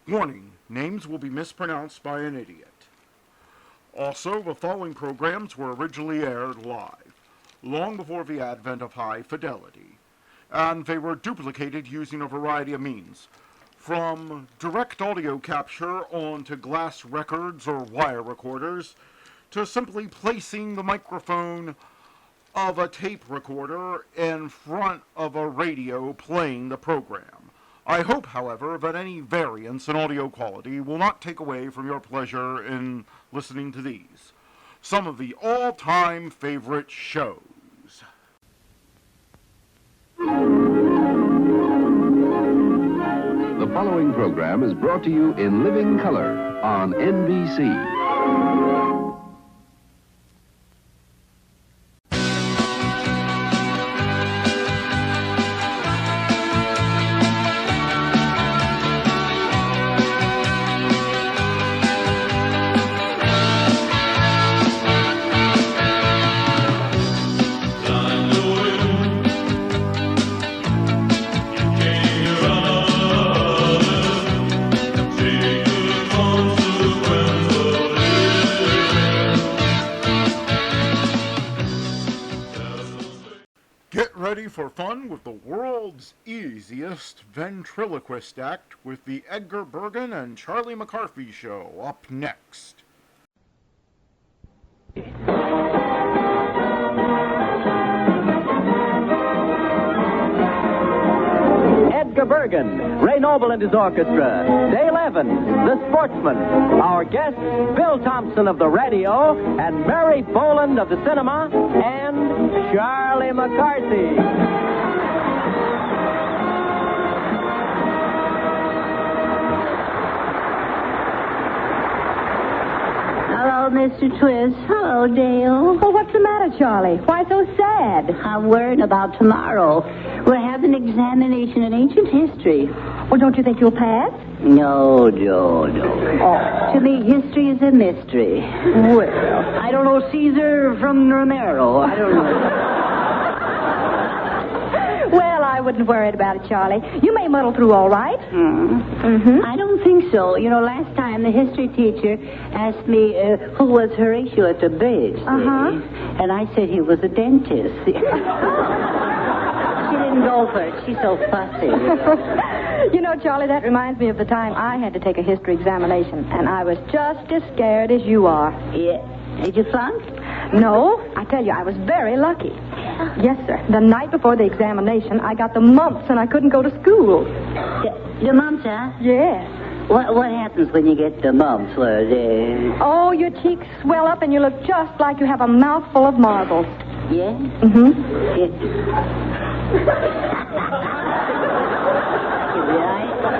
Warning, names will be mispronounced by an idiot. Also, the following programs were originally aired live, long before the advent of high fidelity, and they were duplicated using a variety of means, from direct audio capture onto glass records or wire recorders, to simply placing the microphone of a tape recorder in front of a radio playing the program. I hope, however, that any variance in audio quality will not take away from your pleasure in listening to these, some of the all-time favorite shows. The following program is brought to you in living color on NBC. Ready for fun with the world's easiest ventriloquist act with the Edgar, Bergen, and Charlie McCarthy show up next. Edgar Bergen, Ray Noble and his orchestra, Day 11, The Sportsman. Our guests, Bill Thompson of the radio, and Mary Boland of the cinema, and Charlie McCarthy. Hello, Mr. Twist. Hello, Dale. Well, what's the matter, Charlie? Why so sad? I'm worried about tomorrow. We're having an examination in ancient history. Well, don't you think you'll pass? No, Joe. Oh. To me, history is a mystery. Well, I don't know Caesar from Romero. I don't know. Well, I wouldn't worry about it, Charlie. You may muddle through all right. I don't think so. You know, last time the history teacher asked me who was Horatio at the bridge. And I said he was a dentist. She didn't go for it. She's so fussy. You know, Charlie, that reminds me of the time I had to take a history examination, and I was just as scared as you are. Yeah. Did you flunk? No, I tell you, I was very lucky. Yes, sir. The night before the examination, I got the mumps, and I couldn't go to school. The mumps, huh? Yes. What happens when you get the mumps? Oh, your cheeks swell up, and you look just like you have a mouthful of marbles. Yeah?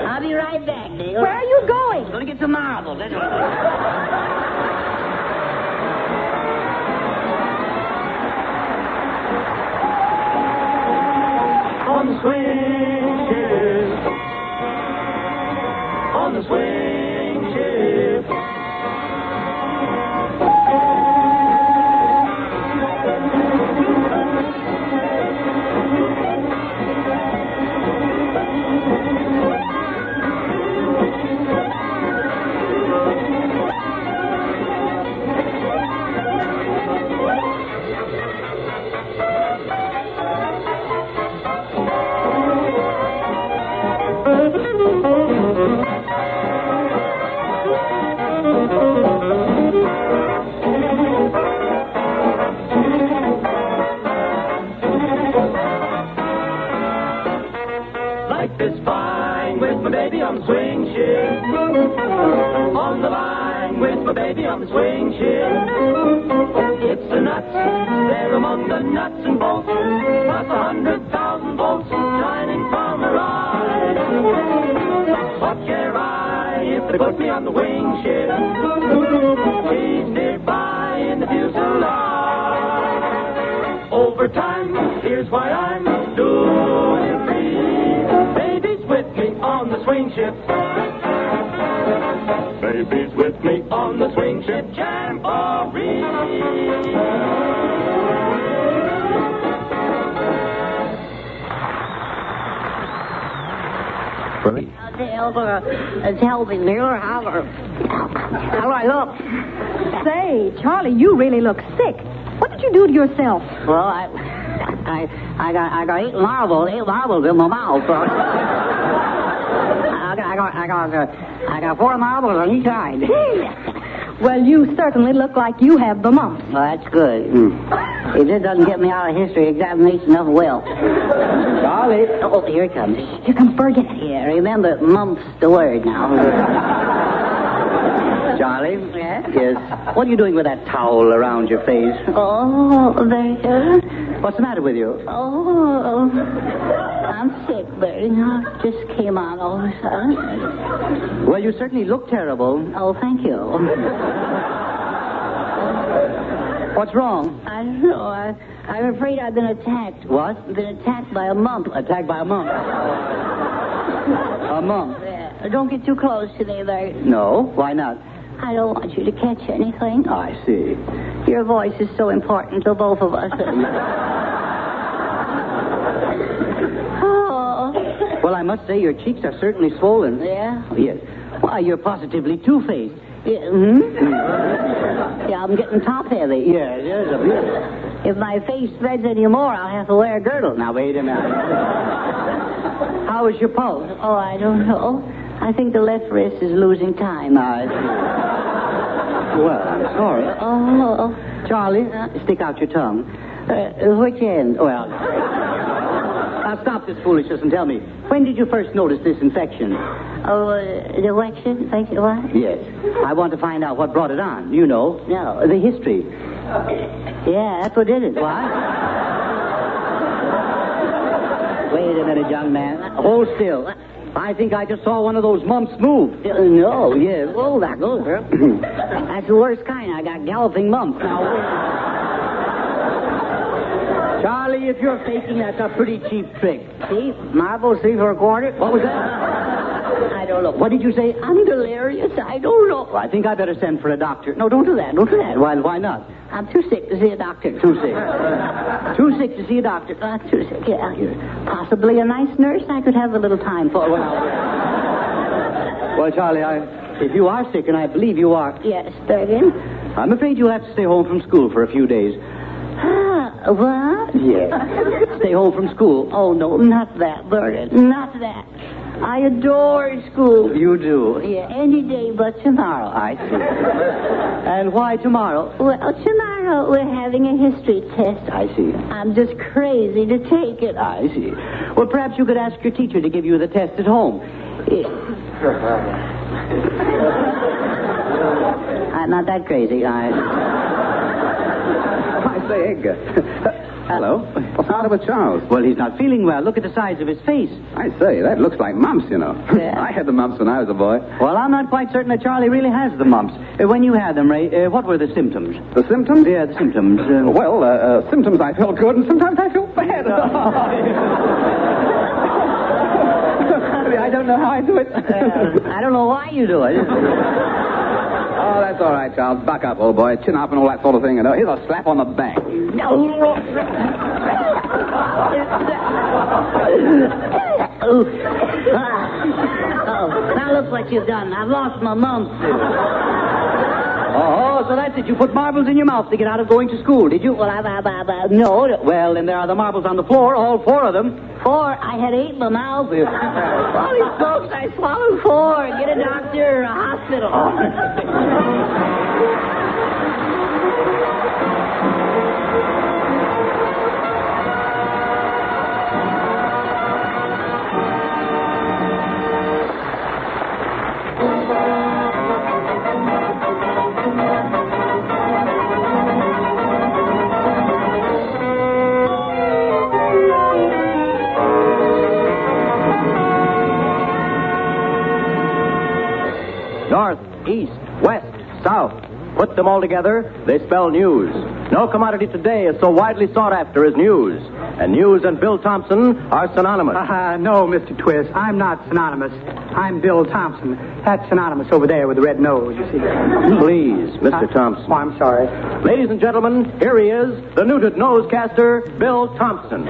I'll be right back, Dale. Where are you going? Going to get some marbles. On the swing ship. On the swing ship. On the swing ship. On the line with my baby on the swing ship. It's the nuts, they're among the nuts and bolts, plus 100,000 volts shining from her eyes. What care I if they put me on the wing ship? She's nearby in the fuselage. Over time, here's why I'm doing free. Baby's with me on the swing ship. Baby's with me on the swing ship jamboree. It's helping me. How do I look? Say, Charlie, you really look sick. What did you do to yourself? Well, I got 8 marbles in my mouth. I got 4 marbles on each side. Well, you certainly look like you have the mumps. Well, that's good. If it doesn't get me out of history examination, nothing will. Charlie. Oh, here it comes. Here comes Bergen. Yeah, remember, mumps the word now. Charlie? Yes? Yes. What are you doing with that towel around your face? Oh, Bergen. What's the matter with you? Oh, I'm sick, Bergen. I just came on all of a sudden. Well, you certainly look terrible. Oh, thank you. What's wrong? I don't know. I'm afraid I've been attacked. What? Been attacked by a mump. Attacked by a mump. A mump? Yeah. Don't get too close to me, Bergen. No. Why not? I don't want you to catch anything. Oh, I see. Your voice is so important to both of us. Oh. Well, I must say your cheeks are certainly swollen. Yeah? Yes. Why, you're positively two-faced. Yeah, yeah, I'm getting top-heavy. Yes, yes, a bit. If my face spreads any more, I'll have to wear a girdle. Now, wait a minute. How is your pulse? Oh, I don't know. I think the left wrist is losing time. Well, I'm sorry. Oh. Charlie, stick out your tongue. Which end? Well, now stop this foolishness and tell me, when did you first notice this infection? Oh, the election? Thank you, what? Yes. I want to find out what brought it on. You know. No. The history. Yeah, that's what did it. What? Wait a minute, young man. Hold still. I think I just saw one of those mumps move. No, yes. Oh, that goes, sir. That's the worst kind. I got galloping mumps. Now, Charlie, if you're faking, that's a pretty cheap trick. see? Marbles, 3 for a quarter. What was that? I don't know. What did you say? I'm delirious. I don't know. Well, I think I better send for a doctor. No, don't do that. Don't do that. Why not? I'm too sick to see a doctor. Too sick. Too sick to see a doctor. Too sick. Yeah. Possibly a nice nurse I could have a little time for. Well, Charlie, if you are sick, and I believe you are, Yes, Bergen. I'm afraid you'll have to stay home from school for a few days. What? Yes. Stay home from school. Oh, no, not that, Bergen. Not that. I adore school. You do? Yeah, any day but tomorrow. I see. And why tomorrow? Well, tomorrow we're having a history test. I see. I'm just crazy to take it. I see. Well, perhaps you could ask your teacher to give you the test at home. I'm not that crazy. I say, Edgar. Hello. What's the matter with Charles? Well, he's not feeling well. Look at the size of his face. I say, that looks like mumps, you know. Yeah. I had the mumps when I was a boy. Well, I'm not quite certain that Charlie really has the mumps. When you had them, Ray, what were the symptoms? The symptoms? Yeah, the symptoms. Symptoms I felt good and sometimes I felt bad. I don't know how I do it. I don't know why you do it. Oh, that's all right, Charles. Buck up, old boy. Chin up and all that sort of thing. You know, here's a slap on the back. Oh, now look what you've done. I've lost my mumps. Oh, so that's it. You put marbles in your mouth to get out of going to school, did you? Well, no. Well, then there are the marbles on the floor, all 4 of them. 4? I had 8 in my mouth. Holy smokes, I swallowed 4. Get a doctor or a hospital. North, east, west, south. Put them all together, they spell news. No commodity today is so widely sought after as news. And news and Bill Thompson are synonymous. No, Mr. Twist. I'm not synonymous. I'm Bill Thompson. That's synonymous over there with the red nose, you see. Please, Mr. Thompson. Oh, I'm sorry. Ladies and gentlemen, here he is, the neutered nosecaster, Bill Thompson.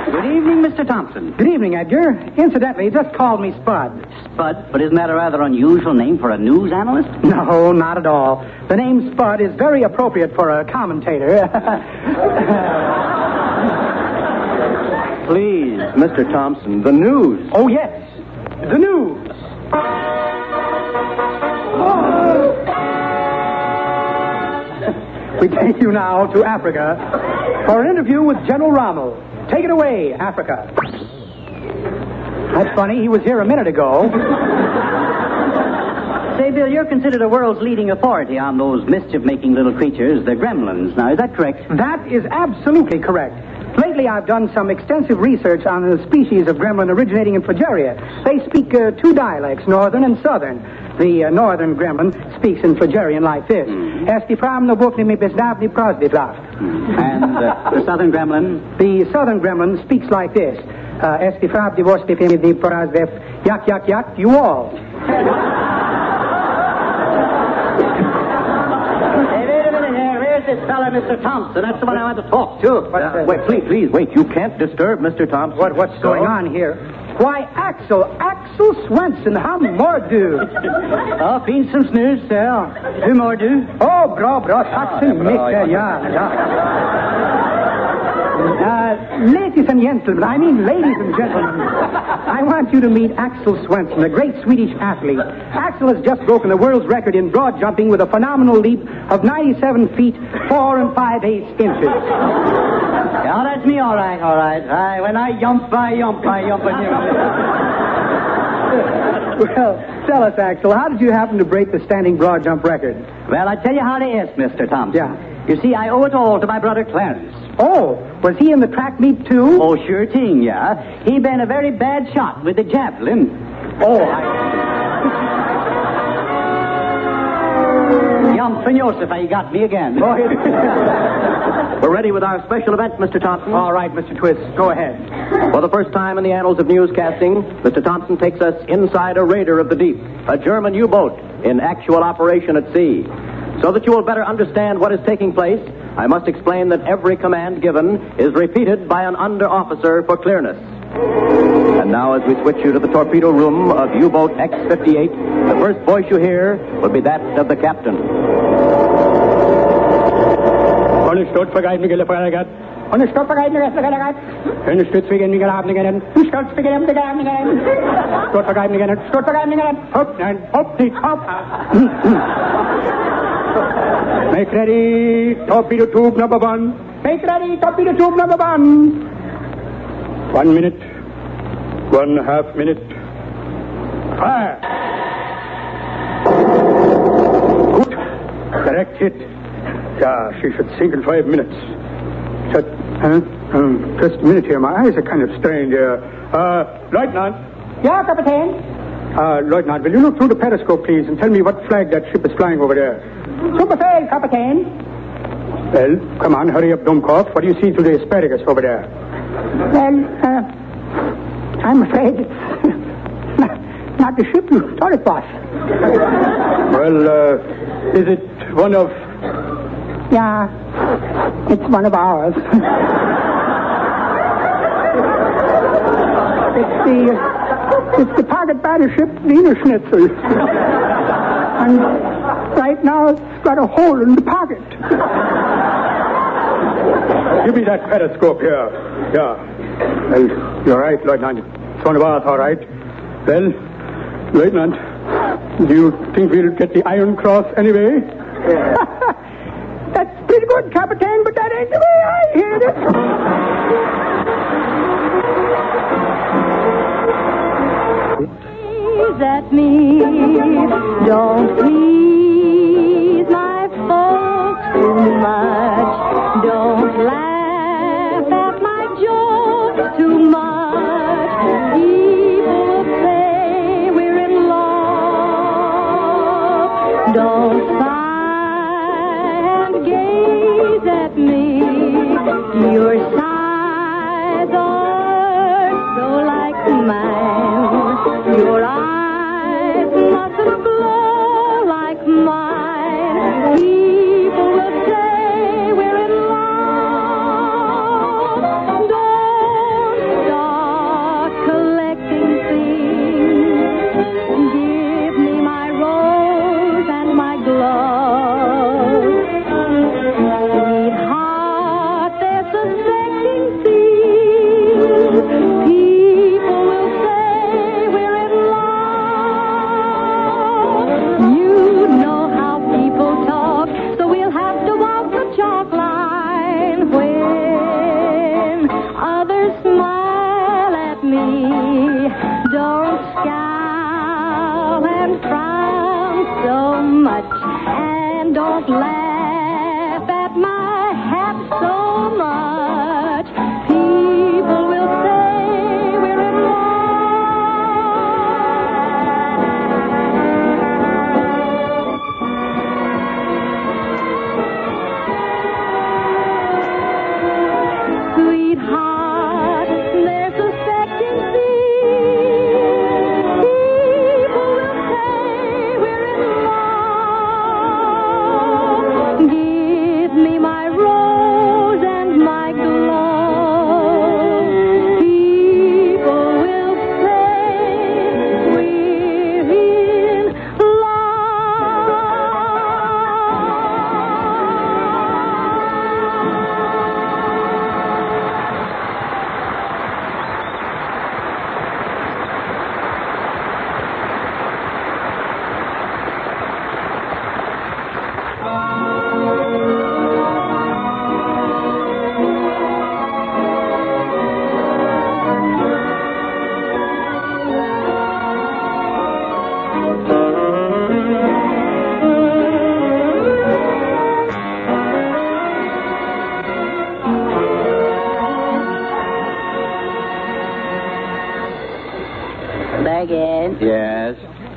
Good evening, Mr. Thompson. Good evening, Edgar. Incidentally, just called me Spud. Spud? But isn't that a rather unusual name for a news analyst? No, not at all. The name Spud is very appropriate for a commentator. Please, Mr. Thompson, the news. Oh, yes. The news. We take you now to Africa for an interview with General Rommel. Take it away, Africa. That's funny. He was here a minute ago. Say, Bill, you're considered the world's leading authority on those mischief-making little creatures, the gremlins. Now, is that correct? That is absolutely correct. Lately, I've done some extensive research on the species of gremlin originating in Phlegeria. They speak two dialects, northern and southern. The northern gremlin speaks in Phlegerian like this. And the southern gremlin? The southern gremlin speaks like this. Yak, yak, yak, you all. This fellow, Mr. Thompson. That's the one I want to talk to. Wait, please, wait. You can't disturb Mr. Thompson. What's going on here? Why, Axel Swenson, how mordu? Oh, finns som snus, ja. Hur mår du? Oh, bra, tack så mycket, ja. Ladies and gentlemen, I want you to meet Axel Swenson, a great Swedish athlete. Axel has just broken the world's record in broad jumping with a phenomenal leap of 97 feet, 4 5/8 inches. Yeah, that's me, all right. When I jump. Well, tell us, Axel, how did you happen to break the standing broad jump record? Well, I tell you how it is, Mr. Thompson. Yeah. You see, I owe it all to my brother Clarence. Oh, was he in the track meet, too? Oh, sure thing, yeah. He been a very bad shot with the javelin. Oh, Jumping Joseph, you got me again. We're ready with our special event, Mr. Thompson. All right, Mr. Twist, go ahead. For the first time in the annals of newscasting, Mr. Thompson takes us inside a raider of the deep, a German U-boat in actual operation at sea. So that you will better understand what is taking place, I must explain that every command given is repeated by an under-officer for clearness. And now, as we switch you to the torpedo room of U-boat X-58, the first voice you hear will be that of the captain. Understood, vergeignet, Farragut. Understood, vergeignet, Farragut. Understood, vergeignet, Farragut. Understood, vergeignet, Farragut. Understood, vergeignet, Farragut. Hop. Make ready, torpedo tube number 1. Make ready, torpedo tube number 1. 1 minute. 1/2 minute. Fire! Good. Correct hit. Yeah, she should sink in 5 minutes. Just a minute here. My eyes are kind of strained here. Lieutenant. Yeah, Captain. Lieutenant, will you look through the periscope, please, and tell me what flag that ship is flying over there? Superfail, Captain. Well, come on, hurry up, Dummkopf. What do you see to the asparagus over there? Well, I'm afraid it's not the ship you thought it was. Well, is it one of... Yeah, it's one of ours. It's the target battleship Wiener Schnitzel. And right now it's got a hole in the pocket. Give me that periscope here. Yeah. Well, you're right, Lieutenant. It's one of ours, all right. Well, Lieutenant, do you think we'll get the Iron Cross anyway? That's pretty good, Captain, but that ain't the way I heard it. Gaze at me, don't please my folks too much. Don't laugh at my jokes too much. People say we're in love. Don't sigh and gaze at me. Your sighs are so like mine. Your eyes mustn't glow like Bergen, Yes,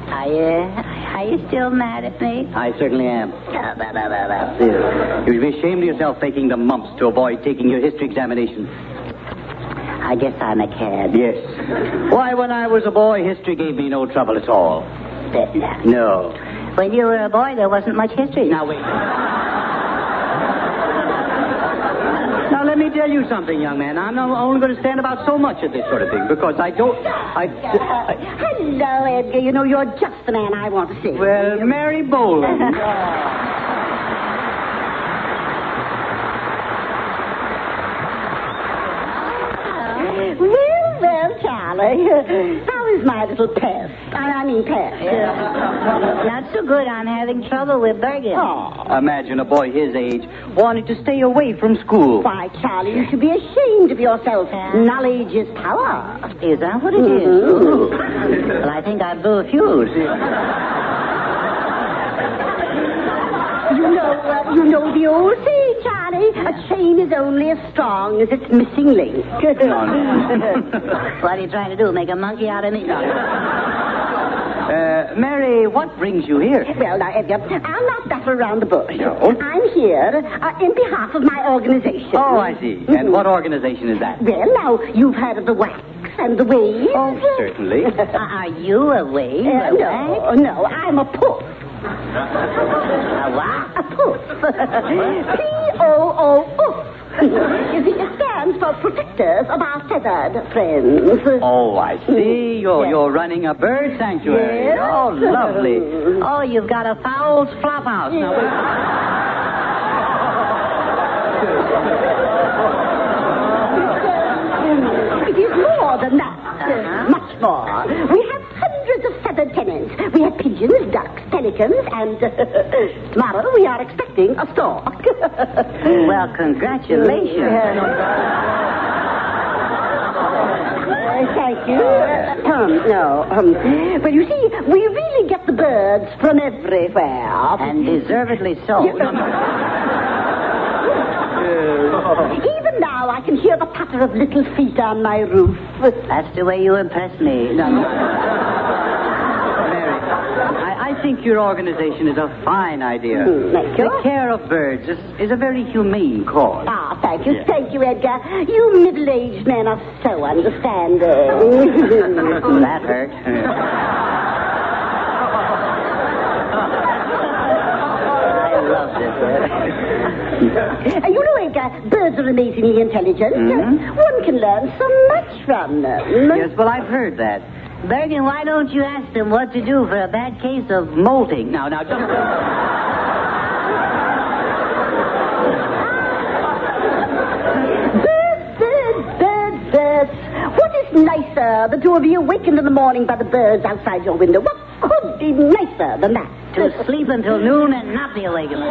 are you still mad at me? I certainly am. You'd be ashamed of yourself taking the mumps to avoid taking your history examination. I guess I'm a cad. Yes. Why, when I was a boy, history gave me no trouble at all. No. When you were a boy, there wasn't much history. Now, wait. Now, let me tell you something, young man. I'm not only going to stand about so much of this sort of thing, because I don't... Hello, Edgar. You know, you're just the man I want to see. Well, Mary Boland. Well, Charlie. How is my little pest? I mean pest. Not so good. I'm having trouble with Bergen. Oh. Imagine a boy his age wanting to stay away from school. Why, Charlie, you should be ashamed of yourself. Knowledge is power. Is that what it is? Ooh. Well, I think I blew a fuse. You know the old saying, Charlie. A chain is only as strong as its missing link. What are you trying to do? Make a monkey out of me? Mary, what brings you here? Well, now, Edgar, I'll not battle around the bush. No. I'm here in behalf of my organization. Oh, I see. And what organization is that? Well, now, you've heard of the wax and the wave. Oh, certainly. Are you a wave? No, I'm a puff. A what? A puff. P-O-O-F. You see, it stands for Protectors of Our Feathered Friends. Oh, I see. You're running a bird sanctuary. Yes. Oh, lovely. Oh, you've got a fowl's flop house. Now, it is more than that. Much more. We have hundreds of feathered tenants. We have pigeons, ducks, pelicans, and tomorrow we are expecting a stork. Well, congratulations. Thank you. Well, you see, we really get the birds from everywhere. And deservedly so. Even now, I can hear the patter of little feet on my roof. That's the way you impress me. Mary, I think your organization is a fine idea. Thank you. The care of birds is a very humane cause. Ah, thank you. Thank you, Edgar. You middle-aged men are so understanding. That hurt. I love this. You know, Edgar, birds are amazingly intelligent. Mm-hmm. One can learn so much from them. Yes, well, I've heard that. Bergen, why don't you ask them what to do for a bad case of molting? Now, don't... Birds. What is nicer than to be awakened in the morning by the birds outside your window? What could be nicer than that? To sleep until noon and not be awakened.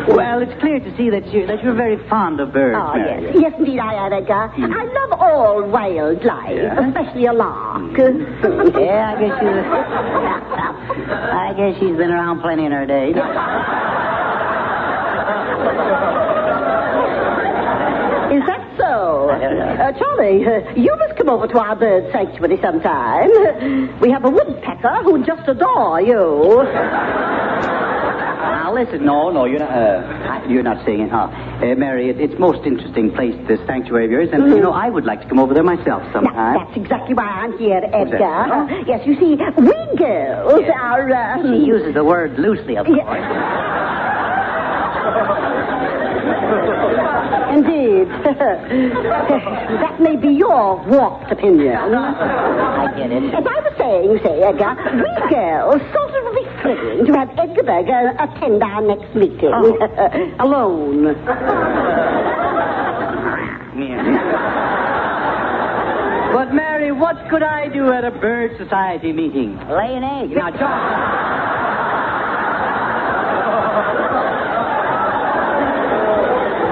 Well, it's clear to see that you're very fond of birds, Oh, Mary. yes, indeed I am, Edgar. I love all wildlife, especially a lark. Yeah, I guess she's been around plenty in her day. Is that so? Charlie, you must come over to our bird sanctuary sometime. We have a woodpecker who just adore you. Now, listen, no, you're not saying it. Mary, it's most interesting place, this sanctuary of yours, and, I would like to come over there myself sometime. That's exactly why I'm here, Edgar. Yes, you see, we girls are... She uses the word loosely, of course. Indeed. That may be your warped opinion. I get it. As I was saying, you say, Edgar, we girls sort of refrain to have Edgar Berger attend our next meeting. Alone. But, Mary, what could I do at a bird society meeting? Lay an egg. Now,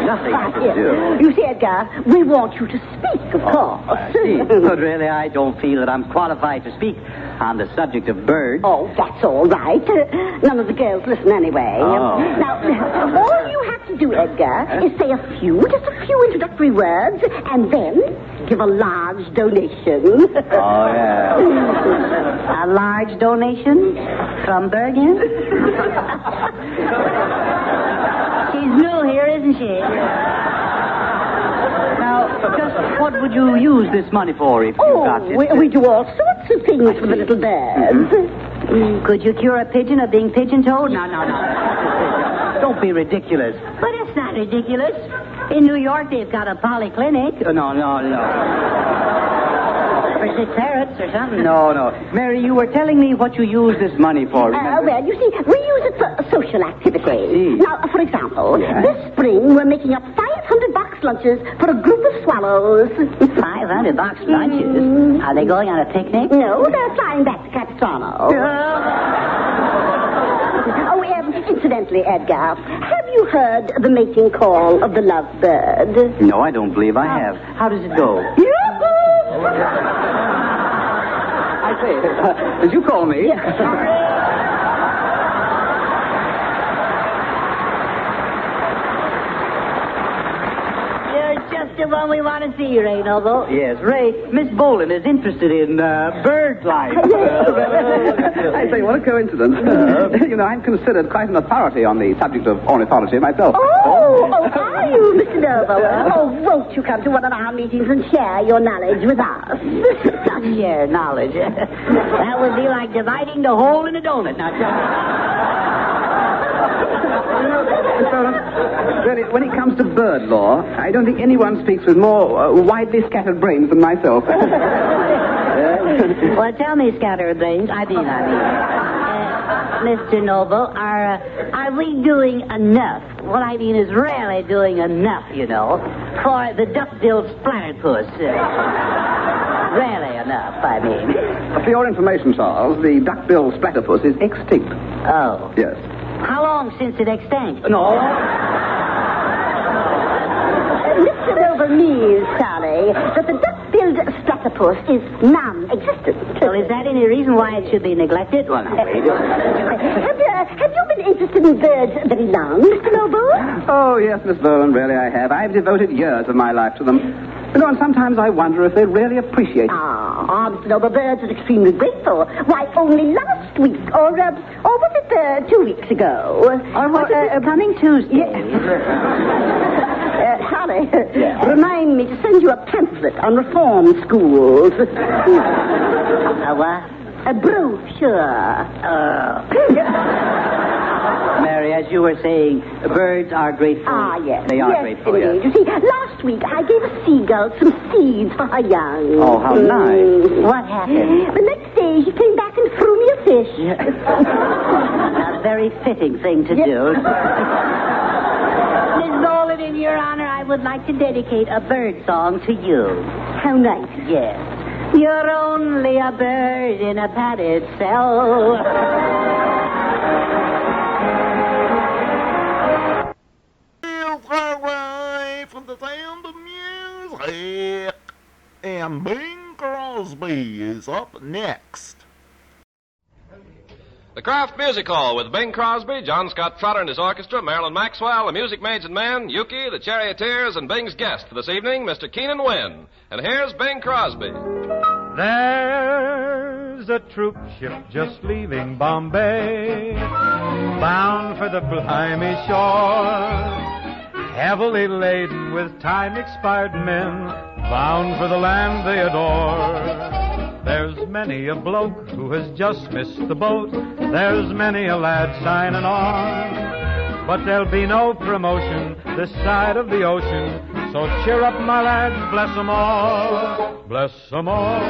nothing I could do. You see, Edgar, we want you to speak, of course. I see. But really, I don't feel that I'm qualified to speak. On the subject of birds. Oh, that's all right. None of the girls listen anyway. Oh. Now, all you have to do, Edgar, is say just a few introductory words, and then give a large donation. Oh, yeah. A large donation from Bergen? She's new here, isn't she? Now, just what would you use this money for if you got it? We do all sorts of things for the little birds. Could you cure a pigeon of being pigeon-toed? No. Don't be ridiculous. But it's not ridiculous. In New York, they've got a polyclinic. No. For sick parrots or something. No. Mary, you were telling me what you use this money for. Well, you see, we use it for social activities. Now, for example, this spring we're making up 500 box lunches for a group of swallows. 500 box lunches? Are they going on a picnic? No, they're flying back to Capistrano. Incidentally, Edgar, have you heard the mating call of the lovebird? No, I don't believe I have. How does it go? I say, did you call me? You're just the one we want to see, Ray Noble. Yes, Ray, Miss Boland is interested in bird life. I say, what a coincidence. I'm considered quite an authority on the subject of ornithology myself. Oh, are you, Mr. Noble? Oh, won't you come to one of our meetings and share your knowledge with us? Share knowledge? That would be like dividing the hole in a donut. Now, Really, when it comes to bird law, I don't think anyone speaks with more widely scattered brains than myself. Well, tell me, scatterbrains. I mean. Mr. Noble, are we doing enough? What I mean is really doing enough, for the duck-billed splatterpuss. Really enough, I mean. For your information, Charles, the duck-billed splatterpuss is extinct. Oh. Yes. How long since it extinct? No. Mr. Noble means, Charlie, that the duck-billed splatterpuss is non-existent. Well, is that any reason why it should be neglected? Well, now, wait. Have you been interested in birds very long, Mr. Noble? Oh, yes, Miss Boland, really I have. I've devoted years of my life to them. And sometimes I wonder if they really appreciate it. Mr. Noble, birds are extremely grateful. Why, only last week, or was it 2 weeks ago? Coming Tuesday. Harry, remind me to send you a pamphlet on reform schools. A what? A brochure. Mary, as you were saying, birds are grateful. Yes. They are grateful, yes. You see, last week I gave a seagull some seeds for her young. Oh, how nice. What happened? The next day she came back and threw me a fish. A very fitting thing to do. Miss Boland, in your honor, I would like to dedicate a bird song to you. How nice. Yes. You're only a bird in a padded cell. From the sound of music. And Bing Crosby is up next. The Kraft Music Hall with Bing Crosby, John Scott Trotter and his orchestra, Marilyn Maxwell, the Music Maids and Men, Yuki, the Charioteers, and Bing's guest for this evening, Mr. Keenan Wynn. And here's Bing Crosby. There's a troop ship just leaving Bombay, bound for the Blimey shore, heavily laden with time-expired men, bound for the land they adore. There's many a bloke who has just missed the boat, there's many a lad signing on, but there'll be no promotion this side of the ocean, so cheer up, my lads, bless 'em all, bless 'em all,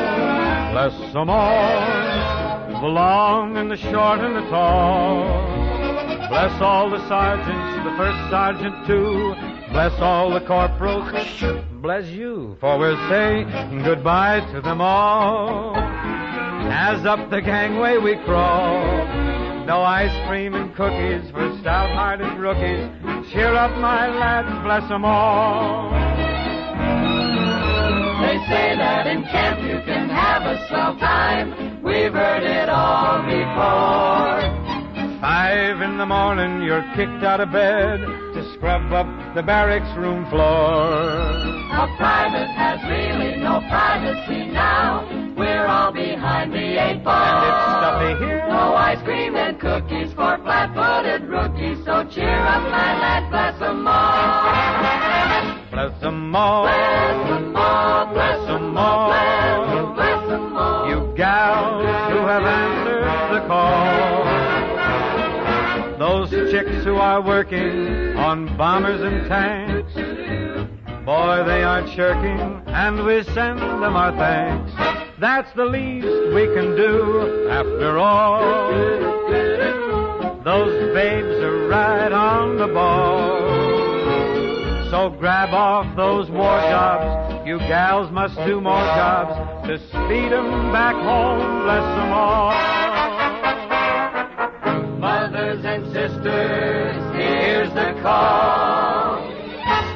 bless 'em all, the long and the short and the tall. Bless all the sergeants, the first sergeant too. Bless all the corporals, bless you, for we're saying goodbye to them all. As up the gangway we crawl, no ice cream and cookies for stout-hearted rookies. Cheer up, my lads, bless 'em all. They say that in camp you can have a swell time. We we've heard it all before. 5 in the morning, you're kicked out of bed to scrub up the barracks room floor. A private has really no privacy now. We're all behind the 8 ball. And it's stuffy here. No ice cream and cookies for flat-footed rookies. So cheer up, my lad, bless 'em all. Bless 'em all. Bless 'em all. Bless 'em all. Bless 'em all. You gals who have answered the call. Those chicks who are working on bombers and tanks, boy, they aren't shirking, and we send them our thanks. That's the least we can do, after all. Those babes are right on the ball. So grab off those war jobs. You gals must do more jobs to speed 'em back home, bless 'em all. Mothers and sisters, here's the call.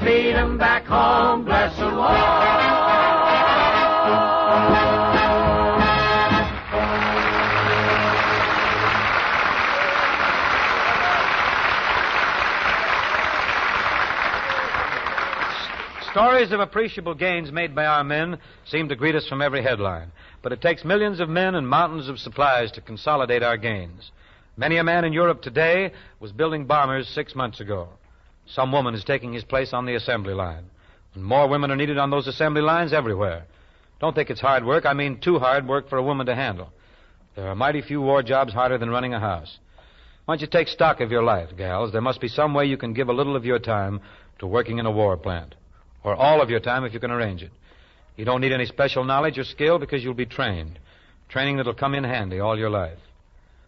Speed 'em back home, bless 'em all. Stories of appreciable gains made by our men seem to greet us from every headline. But it takes millions of men and mountains of supplies to consolidate our gains. Many a man in Europe today was building bombers 6 months ago. Some woman is taking his place on the assembly line. And more women are needed on those assembly lines everywhere. Don't think it's hard work. I mean too hard work for a woman to handle. There are mighty few war jobs harder than running a house. Why don't you take stock of your life, gals? There must be some way you can give a little of your time to working in a war plant. Or all of your time if you can arrange it. You don't need any special knowledge or skill because you'll be trained. Training that'll come in handy all your life.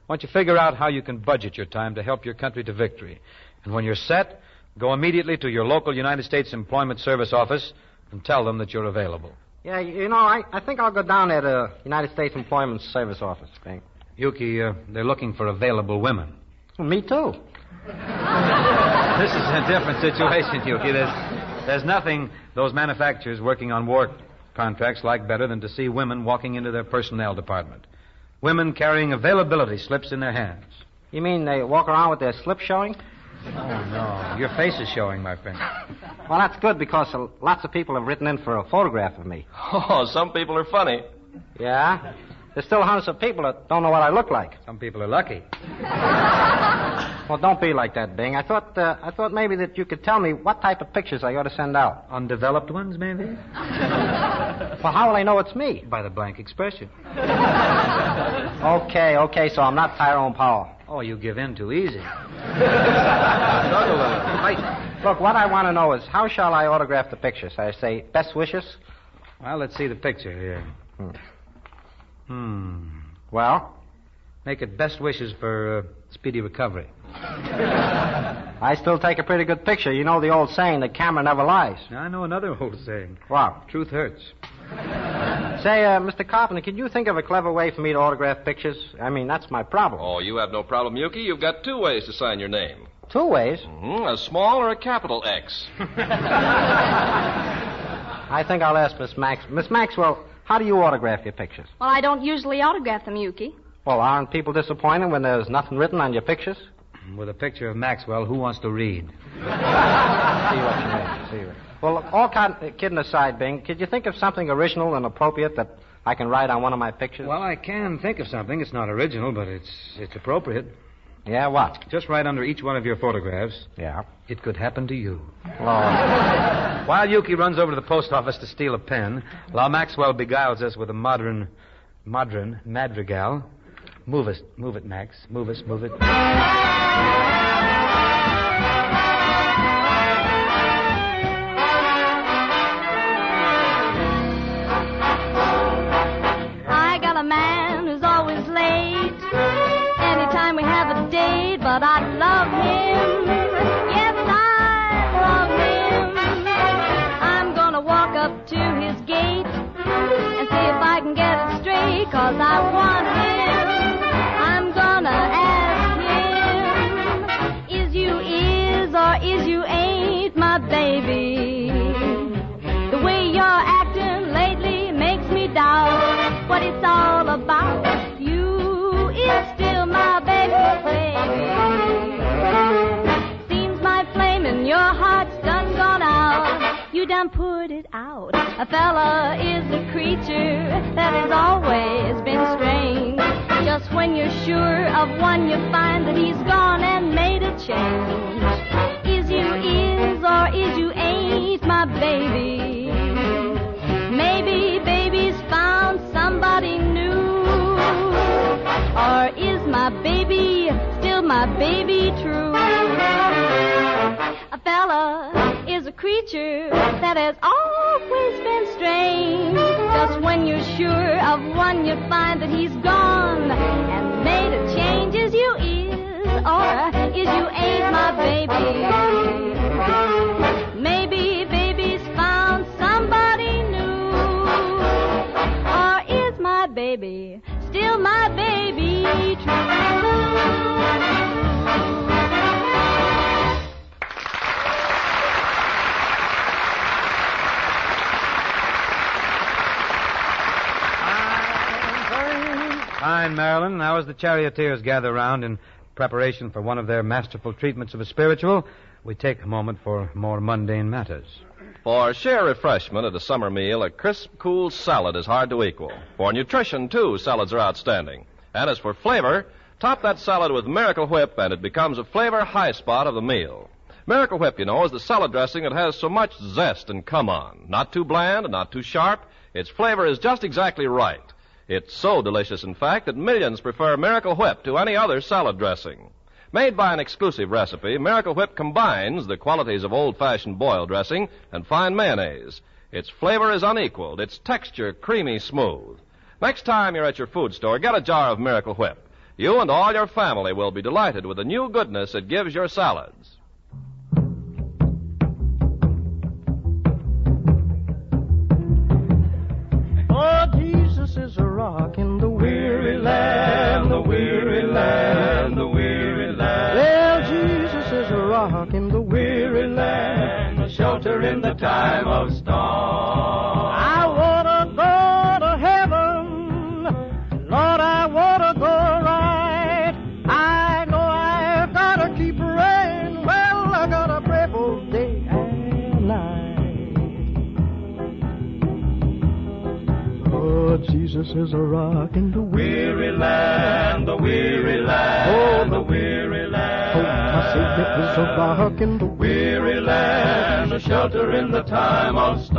Why don't you figure out how you can budget your time to help your country to victory? And when you're set, go immediately to your local United States Employment Service office and tell them that you're available. Yeah, you know, I think I'll go down there to United States Employment Service office, Bing. Yuki, they're looking for available women. Well, me too. This is a different situation, Yuki. There's nothing those manufacturers working on war contracts like better than to see women walking into their personnel department. Women carrying availability slips in their hands. You mean they walk around with their slip showing? Oh, no. Your face is showing, my friend. Well, that's good because lots of people have written in for a photograph of me. Oh, some people are funny. Yeah? There's still hundreds of people that don't know what I look like. Some people are lucky. Well, don't be like that, Bing. I thought maybe that you could tell me what type of pictures I ought to send out. Undeveloped ones, maybe? Well, how will I know it's me? By the blank expression. Okay, so I'm not Tyrone Powell. Oh, you give in too easy. Look, what I want to know is how shall I autograph the pictures? I say, best wishes? Well, let's see the picture here. Well? Make it best wishes for speedy recovery. I still take a pretty good picture. You know the old saying, the camera never lies. I know another old saying. Wow. Truth hurts. Say, Mr. Carpenter, can you think of a clever way for me to autograph pictures? I mean, that's my problem. Oh, you have no problem, Yuki. You've got 2 ways to sign your name. 2 ways? Mm-hmm. A small or a capital X. I think I'll ask Miss Max. Miss Maxwell, how do you autograph your pictures? Well, I don't usually autograph them, Yuki. Well, aren't people disappointed when there's nothing written on your pictures? With a picture of Maxwell, who wants to read? See what you mean. Well, all kidding aside, Bing, could you think of something original and appropriate that I can write on one of my pictures? Well, I can think of something. It's not original, but it's appropriate. Yeah, what? Just right under each one of your photographs. Yeah. It could happen to you. Oh. While Yuki runs over to the post office to steal a pen, while Maxwell beguiles us with a modern madrigal. Move it, Max. Move it. I got a man who's always late. Anytime we have a date, but I love him. Yes, I love him. I'm gonna walk up to his gate and see if I can get it straight, 'cause I want him. I'm gonna ask him, is you or is you ain't my baby? The way you're acting lately makes me doubt what it's all about. out. A fella is a creature that has always been strange. Just when you're sure of one, you find that he's gone and made a change. Is you is or is you ain't my baby? Maybe baby's found somebody new. Or is my baby still my baby true? A fella is a creature that has always been strange. Just when you're sure of one, you find that he's gone and made a change. Is you is or is you ain't my baby? Maybe baby's found somebody new. Or is my baby still my baby true? Fine, Marilyn. Now, as the charioteers gather round in preparation for one of their masterful treatments of a spiritual, we take a moment for more mundane matters. For sheer refreshment at a summer meal, a crisp, cool salad is hard to equal. For nutrition, too, salads are outstanding. And as for flavor, top that salad with Miracle Whip, and it becomes a flavor high spot of the meal. Miracle Whip, you know, is the salad dressing that has so much zest and come on. Not too bland and not too sharp. Its flavor is just exactly right. It's so delicious, in fact, that millions prefer Miracle Whip to any other salad dressing. Made by an exclusive recipe, Miracle Whip combines the qualities of old-fashioned boiled dressing and fine mayonnaise. Its flavor is unequaled, its texture creamy smooth. Next time you're at your food store, get a jar of Miracle Whip. You and all your family will be delighted with the new goodness it gives your salads. Oh, Jesus is a rock in the weary land, the weary land, the weary land. Well, Jesus is a rock in the weary land, a shelter in the time of storm. I wanna go to heaven, Lord, I wanna go right. I know I've gotta keep praying, well, I gotta pray both day and night. Oh, Jesus is a rock in the weary land, the weary land, oh, the weary land. Oh, my Savior is a rock in the weary land, a shelter in the time of storm.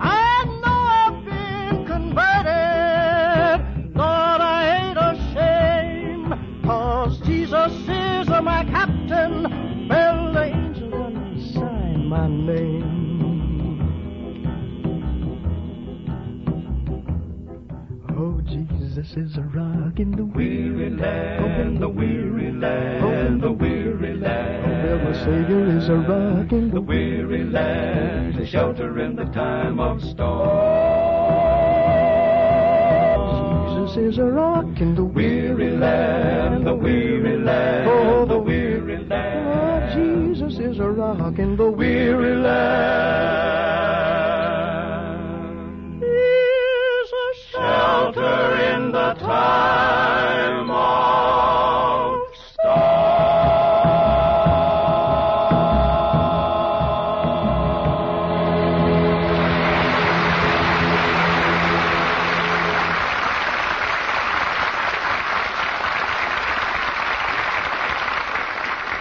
I know I've been converted, Lord, I ain't ashamed, 'cause Jesus is my captain, well, the angel done signed my name. Oh, Jesus is a rock in the weary land, the weary land, the weary land. Oh, well, my Savior is a rock in the weary land, a shelter in the time of storm. Jesus is a rock in the weary land, the weary land, oh, the weary land. Oh, Jesus is a rock in the weary land. He's a shelter in the time of storm.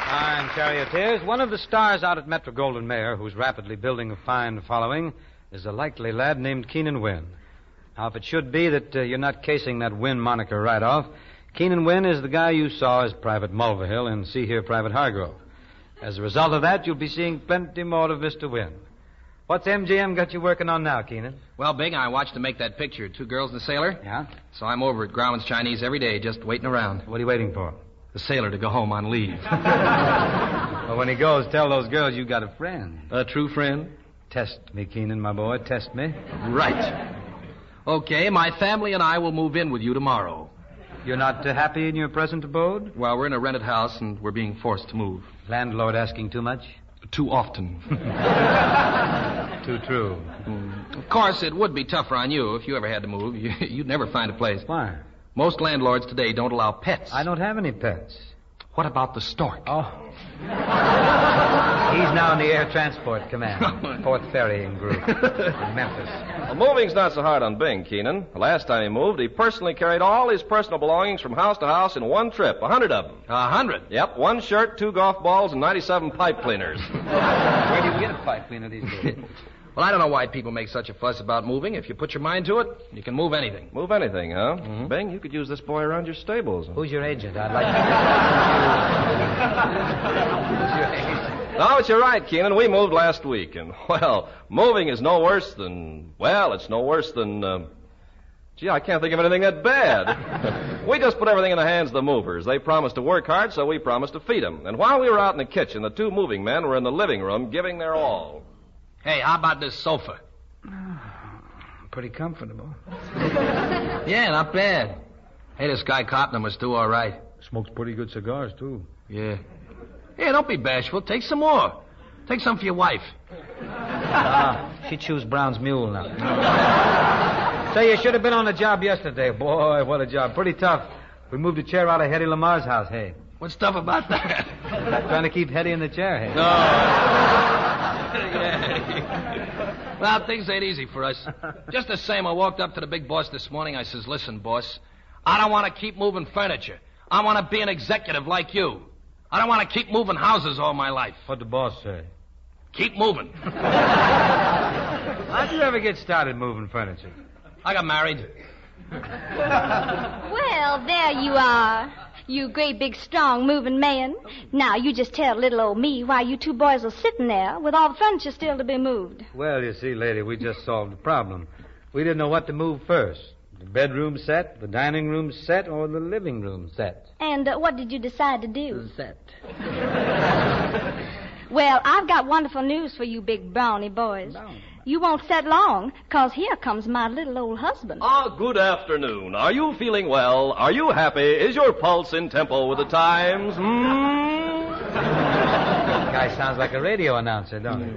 Fine charioteers. One of the stars out at Metro-Goldwyn-Mayer, who's rapidly building a fine following, is a likely lad named Keenan Wynn. Now, if it should be that you're not casing that Wynn moniker right off, Keenan Wynn is the guy you saw as Private Mulvihill in See Here, Private Hargrove. As a result of that, you'll be seeing plenty more of Mr. Wynn. What's MGM got you working on now, Keenan? Well, Big, I watched him make that picture, Two Girls and a Sailor. Yeah? So I'm over at Grauman's Chinese every day, just waiting around. What are you waiting for? The sailor to go home on leave. Well, when he goes, tell those girls you got a friend. A true friend? Test me, Keenan, my boy. Test me. Right. Okay, my family and I will move in with you tomorrow. You're not happy in your present abode? Well, we're in a rented house, and we're being forced to move. Landlord asking too much? Too often. Too true. Of course, it would be tougher on you if you ever had to move. You'd never find a place. Why? Most landlords today don't allow pets. I don't have any pets. What about the stork? Oh. He's now in the Air Transport Command, 4th Ferrying Group in Memphis. Well, moving's not so hard on Bing, Keenan. The last time he moved, he personally carried all his personal belongings from house to house in one trip, 100 of them. 100? Yep, 1 shirt, 2 golf balls, and 97 pipe cleaners. Where do you get a pipe cleaner these days? Well, I don't know why people make such a fuss about moving. If you put your mind to it, you can move anything. Move anything, huh? Mm-hmm. Bing, you could use this boy around your stables. Who's your agent? I'd like to... No, but you're right, Keenan. We moved last week, and, well, moving is no worse than... Well, it's no worse than... Gee, I can't think of anything that bad. We just put everything in the hands of the movers. They promised to work hard, so we promised to feed them. And while we were out in the kitchen, the 2 moving men were in the living room giving their all. Hey, how about this sofa? Pretty comfortable. Yeah, not bad. Hey, this guy Carpenter must do all right. Smokes pretty good cigars, too. Yeah. Yeah, don't be bashful. Take some more. Take some for your wife. She chews Brown's mule now. Say, you should have been on the job yesterday. Boy, what a job. Pretty tough. We moved a chair out of Hetty Lamar's house, hey. What's tough about that? Trying to keep Hetty in the chair, hey. No. Yeah. Well, things ain't easy for us. Just the same, I walked up to the big boss this morning. I says, listen, boss, I don't want to keep moving furniture. I want to be an executive like you. I don't want to keep moving houses all my life. What'd the boss say? Keep moving. How'd you ever get started moving furniture? I got married. Well, there you are. You great, big, strong, moving man. Now, you just tell little old me why you 2 boys are sitting there with all the furniture still to be moved. Well, you see, lady, we just solved the problem. We didn't know what to move first. The bedroom set, the dining room set, or the living room set. And what did you decide to do? The set. Well, I've got wonderful news for you big brownie boys. Brownie. You won't set long, 'cause here comes my little old husband. Good afternoon. Are you feeling well? Are you happy? Is your pulse in tempo with the times? Guy sounds like a radio announcer, don't he?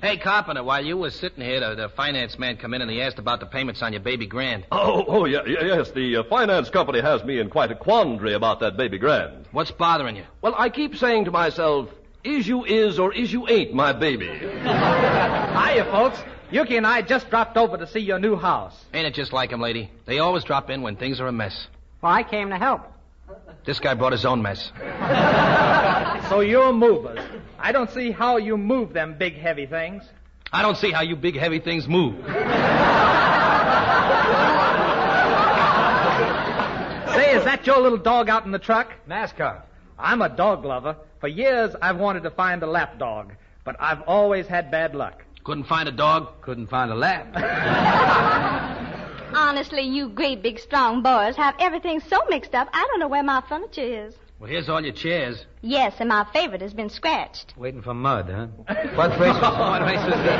Hey, Carpenter, while you were sitting here, the finance man come in and he asked about the payments on your baby grand. Yes. The finance company has me in quite a quandary about that baby grand. What's bothering you? Well, I keep saying to myself, is you is or is you ain't my baby? Hiya, folks. Yuki and I just dropped over to see your new house. Ain't it just like him, lady? They always drop in when things are a mess. Well, I came to help. This guy brought his own mess. So you're movers. I don't see how you move them big, heavy things. I don't see how you big, heavy things move. Say, is that your little dog out in the truck? NASCAR. I'm a dog lover. For years, I've wanted to find a lap dog, but I've always had bad luck. Couldn't find a dog? Couldn't find a lap. Honestly, you great, big, strong boys have everything so mixed up, I don't know where my furniture is. Well, here's all your chairs. Yes, and my favorite has been scratched. Waiting for mud, huh? What race was it?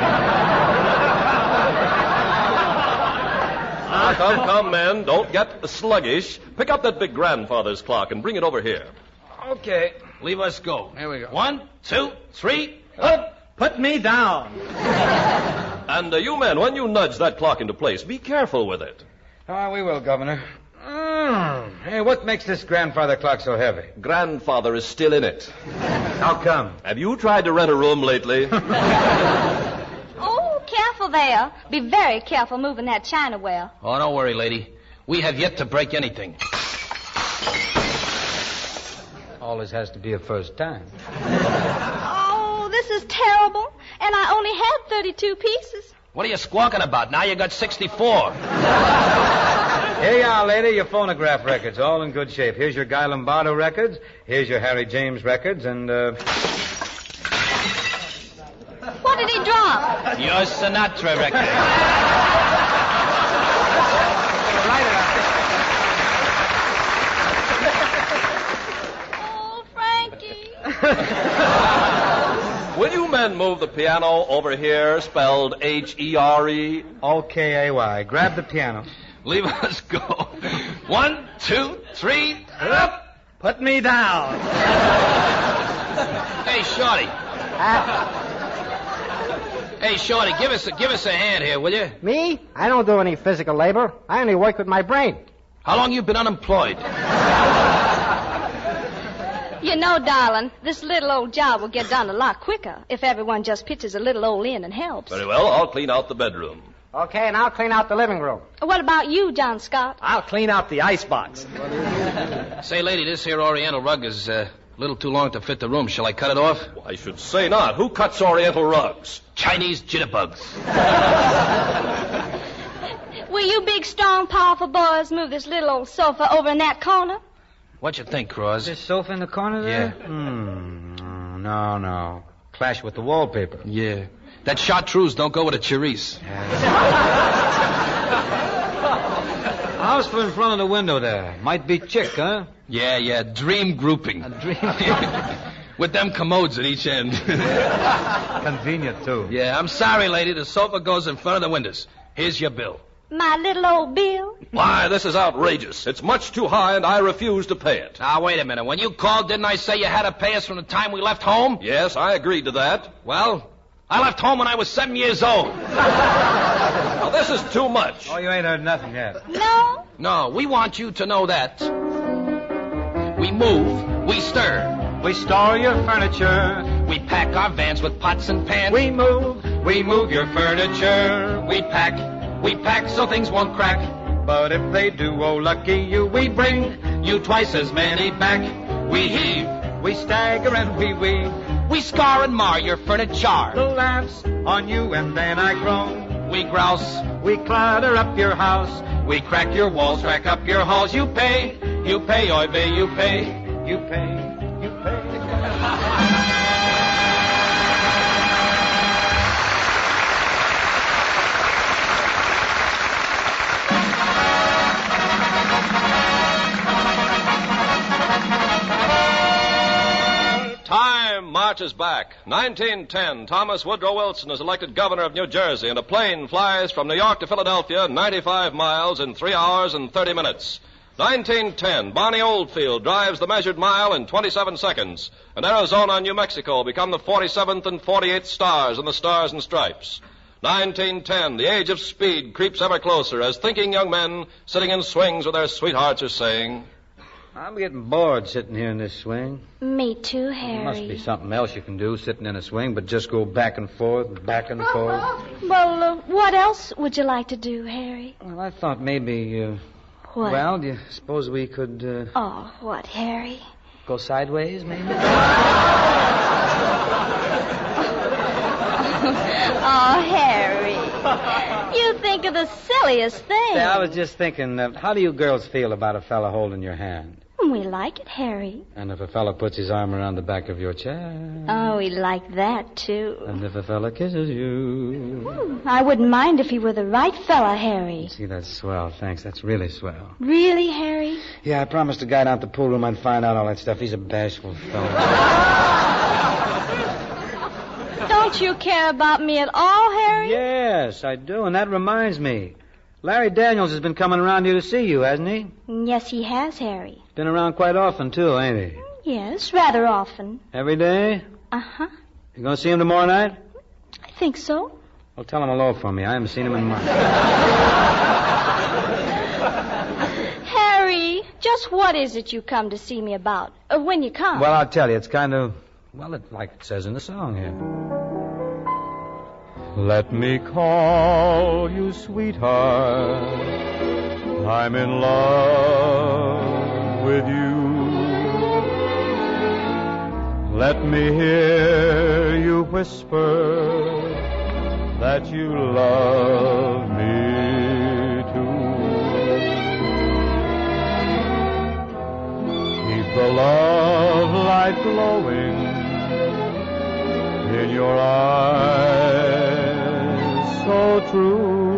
Come, men. Don't get sluggish. Pick up that big grandfather's clock and bring it over here. Okay. Leave us go. Here we go. 1, 2, 3. Put me down. And you men, when you nudge that clock into place, be careful with it. Oh, we will, Governor. Hey, what makes this grandfather clock so heavy? Grandfather is still in it. How come? Have you tried to rent a room lately? Oh, careful there. Be very careful moving that chinaware. Oh, don't worry, lady. We have yet to break anything. Always has to be a first time. Oh, this is terrible. And I only had 32 pieces. What are you squawking about? Now you got 64. Here you are, lady, your phonograph records, all in good shape. Here's your Guy Lombardo records. Here's your Harry James records, and, What did he drop? Your Sinatra record. Oh, Frankie. Will you men move the piano over here, spelled H-E-R-E? O-K-A-Y. Grab the piano. Leave us go. 1, 2, 3. Up. Put me down. Hey, Shorty. Hey, Shorty, give us a hand here, will you? Me? I don't do any physical labor. I only work with my brain. How long you been unemployed? You know, darling, this little old job will get done a lot quicker if everyone just pitches a little old in and helps. Very well, I'll clean out the bedroom. Okay, and I'll clean out the living room. What about you, John Scott? I'll clean out the icebox. Say, lady, this here Oriental rug is a little too long to fit the room. Shall I cut it off? I should say not. Who cuts Oriental rugs? Chinese jitterbugs. Will you big, strong, powerful boys move this little old sofa over in that corner? What you think, Cross? This sofa in the corner there? Yeah. No. Clash with the wallpaper. Yeah. That chartreuse don't go with a chorizo. House for in front of the window there. Might be chic, huh? Yeah. Dream grouping. A dream. With them commodes at each end. Convenient, too. Yeah, I'm sorry, lady. The sofa goes in front of the windows. Here's your bill. My little old bill? Why, this is outrageous. It's much too high, and I refuse to pay it. Now, wait a minute. When you called, didn't I say you had to pay us from the time we left home? Yes, I agreed to that. Well, I left home when I was 7 years old. Now, this is too much. Oh, you ain't heard nothing yet. No? No, we want you to know that. We move, we stir. We store your furniture. We pack our vans with pots and pans. We move your furniture. We pack so things won't crack. But if they do, oh, lucky you, we bring you twice as many back. We heave, we stagger and we weave. we scar and mar your furniture. The laughs on you and then I groan. We grouse, we clutter up your house. we crack your walls, rack up your halls. You pay, oy vey, you pay. You pay. Time marches back. 1910, Thomas Woodrow Wilson is elected governor of New Jersey, and a plane flies from New York to Philadelphia 95 miles in 3 hours and 30 minutes. 1910, Bonnie Oldfield drives the measured mile in 27 seconds, and Arizona and New Mexico become the 47th and 48th stars in the Stars and Stripes. 1910, the age of speed creeps ever closer as thinking young men sitting in swings with their sweethearts are saying, I'm getting bored sitting here in this swing. Me too, Harry. There must be something else you can do sitting in a swing but just go back and forth, back and forth. Well, what else would you like to do, Harry? Well, I thought maybe, What? Well, do you suppose we could, Oh, what, Harry? go sideways, maybe? Oh, Harry. You think of the silliest thing. Say, I was just thinking, how do you girls feel about a fella holding your hand? We like it, Harry. And if a fella puts his arm around the back of your chair? Oh, we like that, too. And if a fella kisses you? I wouldn't mind if he were the right fella, Harry. See, that's swell. Thanks. That's really swell. Really, Harry? Yeah, I promised the guy down at the pool room I'd find out all that stuff. He's a bashful fellow. Don't you care about me at all, Harry? Yes, I do. And that reminds me. Larry Daniels has been coming around here to see you, hasn't he? Yes, he has, Harry. Been around quite often, too, ain't he? Yes, rather often. Every day? Uh-huh. You going to see him tomorrow night? I think so. Well, tell him hello for me. I haven't seen him in months. Harry, just what is it you come to see me about? When you come? Well, I'll tell you. It's kind of, like it says in the song here. Let me call you sweetheart. I'm in love with you. Let me hear you whisper that you love me too. Keep the love light glowing in your eyes so true.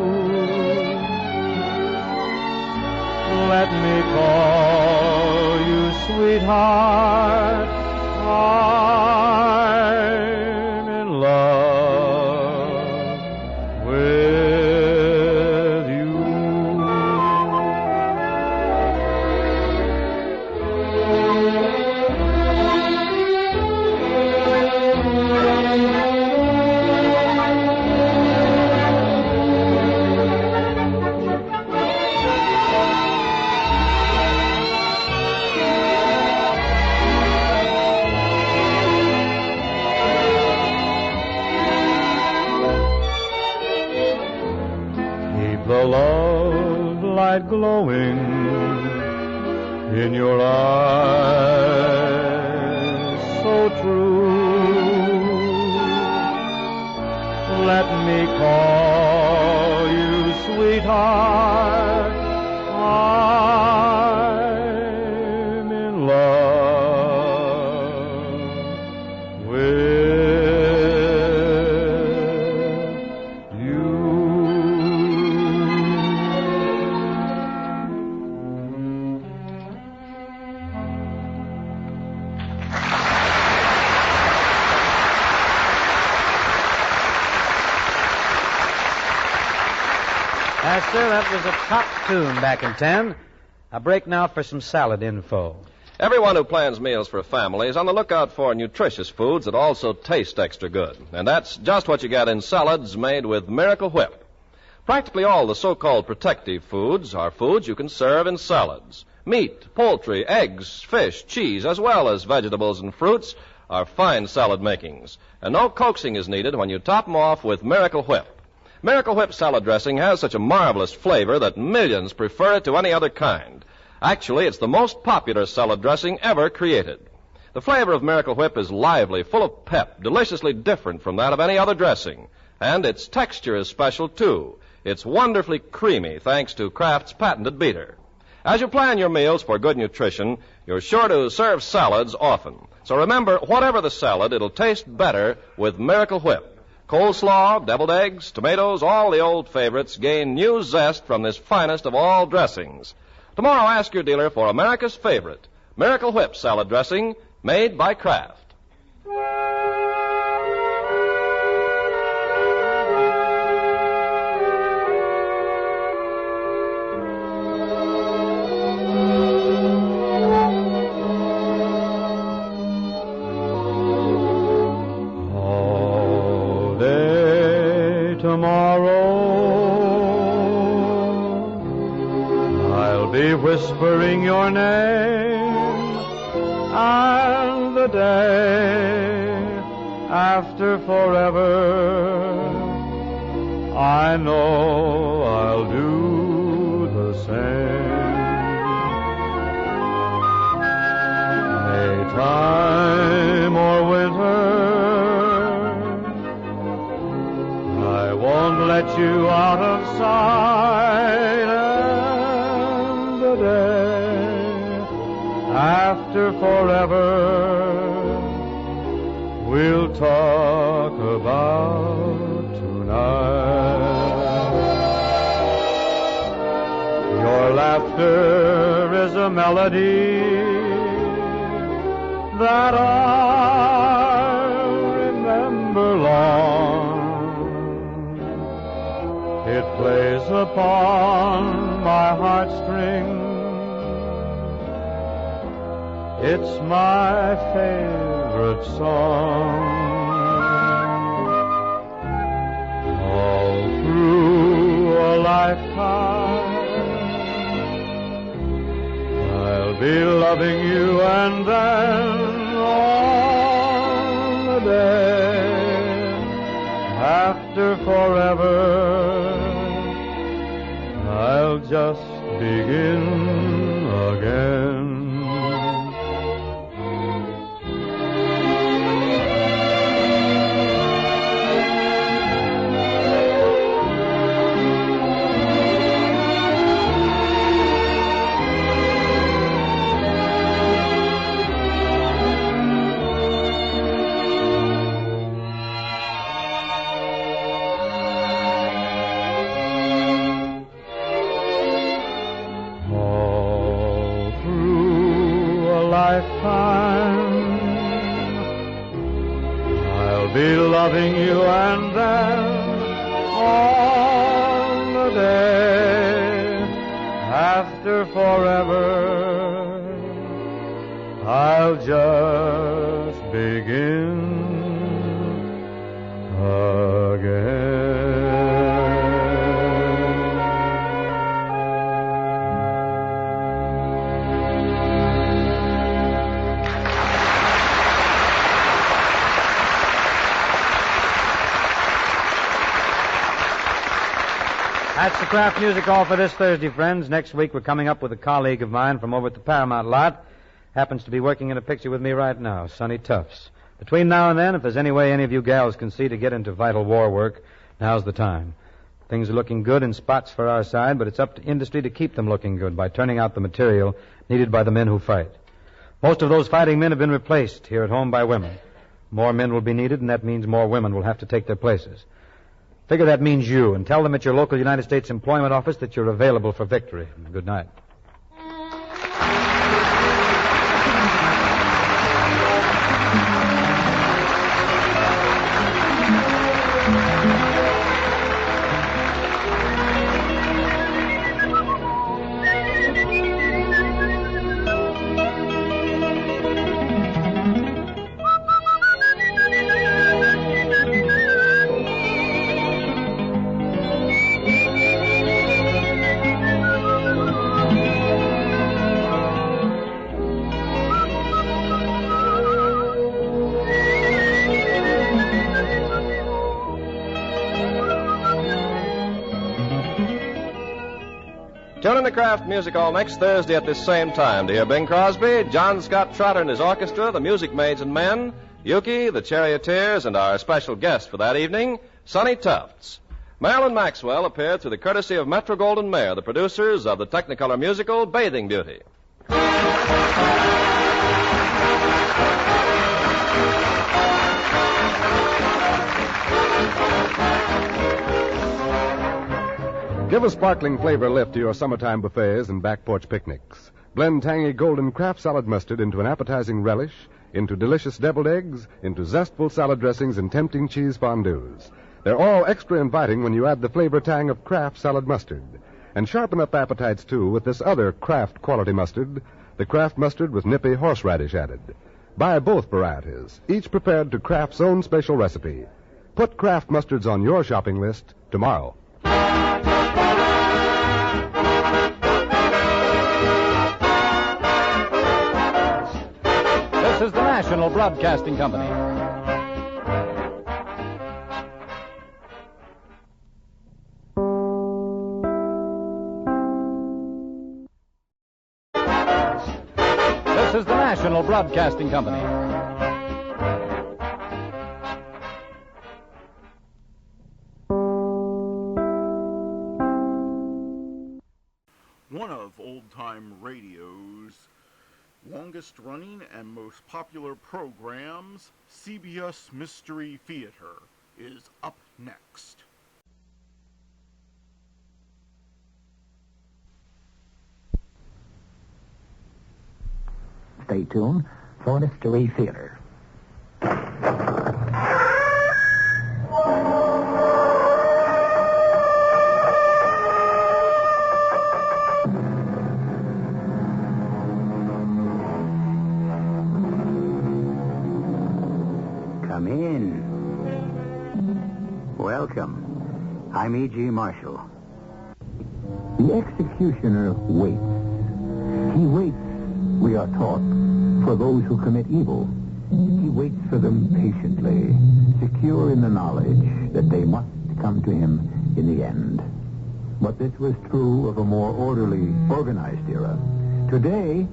Let me call you sweetheart. I'm in love with you. the love light glowing in your eyes so true. Let me call you sweetheart. I'm in love with you. Yes, sir, that was a top tune back in 10. A break now for some salad info. Everyone who plans meals for a family is on the lookout for nutritious foods that also taste extra good. And that's just what you get in salads made with Miracle Whip. Practically all the so-called protective foods are foods you can serve in salads. Meat, poultry, eggs, fish, cheese, as well as vegetables and fruits are fine salad makings. And no coaxing is needed when you top them off with Miracle Whip. Miracle Whip salad dressing has such a marvelous flavor that millions prefer it to any other kind. Actually, it's the most popular salad dressing ever created. The flavor of Miracle Whip is lively, full of pep, deliciously different from that of any other dressing. And its texture is special, too. It's wonderfully creamy, thanks to Kraft's patented beater. As you plan your meals for good nutrition, you're sure to serve salads often. So remember, whatever the salad, it'll taste better with Miracle Whip. Coleslaw, deviled eggs, tomatoes, all the old favorites gain new zest from this finest of all dressings. Tomorrow, ask your dealer for America's favorite, Miracle Whip salad dressing, made by Kraft. Whispering your name, and the day after forever, I know I'll do the same. Daytime or winter, I won't let you out of sight. After forever, we'll talk about tonight. Your laughter is a melody that I'll remember long. It plays upon my heartstrings. It's my favorite song. All through a lifetime, I'll be loving you, and then on the day after forever, I'll just begin again. Be loving you, and then on the day after forever, I'll just begin again. That's the Kraft Music Hall for this Thursday, friends. Next week, we're coming up with a colleague of mine from over at the Paramount lot. Happens to be working in a picture with me right now, Sonny Tufts. Between now and then, if there's any way any of you gals can see to get into vital war work, now's the time. Things are looking good in spots for our side, but it's up to industry to keep them looking good by turning out the material needed by the men who fight. Most of those fighting men have been replaced here at home by women. More men will be needed, and that means more women will have to take their places. Figure that means you, and tell them at your local United States Employment Office that you're available for victory. Good night. Tune in to Kraft Music Hall next Thursday at this same time to hear Bing Crosby, John Scott Trotter and his orchestra, the Music Maids and Men, Yuki, the Charioteers, and our special guest for that evening, Sonny Tufts. Marilyn Maxwell appeared through the courtesy of Metro-Goldwyn-Mayer, the producers of the Technicolor musical Bathing Beauty. Give a sparkling flavor lift to your summertime buffets and back porch picnics. Blend tangy golden Kraft salad mustard into an appetizing relish, into delicious deviled eggs, into zestful salad dressings and tempting cheese fondues. They're all extra inviting when you add the flavor tang of Kraft salad mustard. And sharpen up appetites, too, with this other Kraft quality mustard, the Kraft mustard with nippy horseradish added. Buy both varieties, each prepared to Kraft's own special recipe. Put Kraft mustards on your shopping list tomorrow. This is the National Broadcasting Company. This is the National Broadcasting Company. One of old-time radio's longest-running and most popular programs, CBS Mystery Theater, is up next. Stay tuned for Mystery Theater. Come in. Welcome. I'm E.G. Marshall. The executioner waits. He waits, we are taught, for those who commit evil. He waits for them patiently, secure in the knowledge that they must come to him in the end. But this was true of a more orderly, organized era. Today,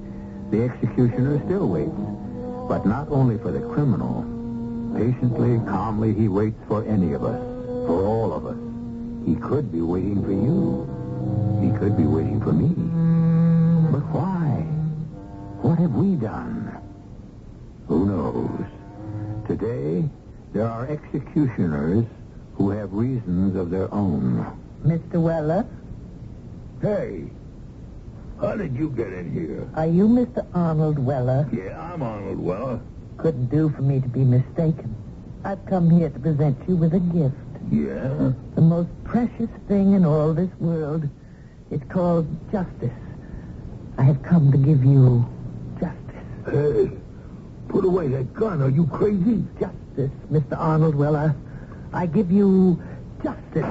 the executioner still waits, but not only for the criminal. Patiently, calmly, he waits for any of us, for all of us. He could be waiting for you. He could be waiting for me. But why? What have we done? Who knows? Today, there are executioners who have reasons of their own. Mr. Weller? Hey, how did you get in here? Are you Mr. Arnold Weller? Yeah, I'm Arnold Weller. Couldn't do for me to be mistaken. I've come here to present you with a gift. Yeah? The most precious thing in all this world. It's called justice. I have come to give you justice. Hey, put away that gun. Are you crazy? Justice, Mr. Arnold Weller. I give you justice.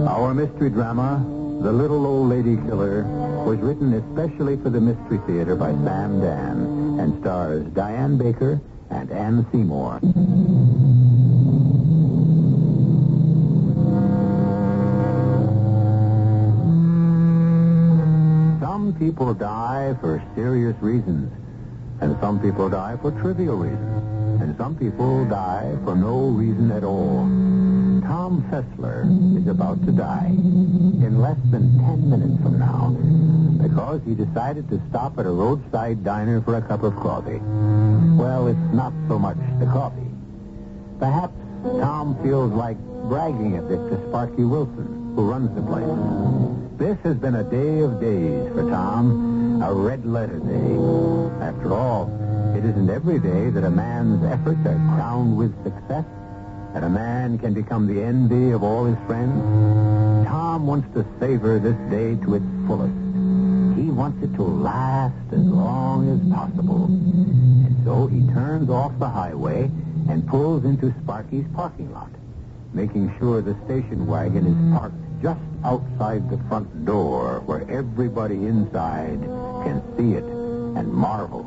Our mystery drama, The Little Old Lady Killer was written especially for the Mystery Theater by Sam Dan and stars Diane Baker and Ann Seymour. Some people die for serious reasons, and some people die for trivial reasons, and some people die for no reason at all. Tom Fessler is about to die in less than 10 minutes from now because he decided to stop at a roadside diner for a cup of coffee. Well, it's not so much the coffee. Perhaps Tom feels like bragging a bit to Sparky Wilson, who runs the place. This has been a day of days for Tom, a red letter day. After all, it isn't every day that a man's efforts are crowned with success and a man can become the envy of all his friends. Tom wants to savor this day to its fullest. He wants it to last as long as possible. And so he turns off the highway and pulls into Sparky's parking lot, making sure the station wagon is parked just outside the front door where everybody inside can see it and marvel.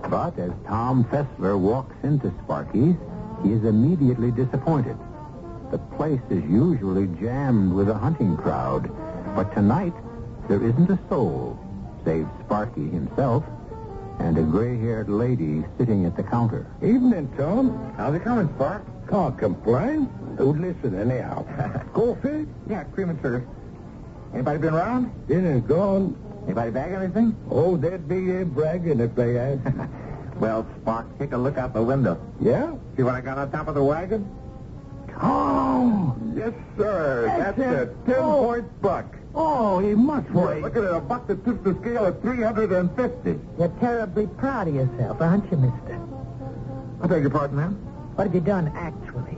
But as Tom Fessler walks into Sparky's, he is immediately disappointed. The place is usually jammed with a hunting crowd, but tonight there isn't a soul, save Sparky himself and a gray-haired lady sitting at the counter. Evening, Tom. How's it coming, Spark? Can't complain. Who'd listen anyhow? Coffee? Yeah, cream and sugar. Anybody been around? Dinner's gone. Anybody bag anything? Oh, they'd be bragging if they had. Well, Spark, take a look out the window. Yeah? See what I got on top of the wagon? Oh! Yes, sir. That's a 10-point buck. Oh, he must weigh. Look at it, a buck that tips the scale at 350. You're terribly proud of yourself, aren't you, mister? I beg your pardon, ma'am? What have you done, actually?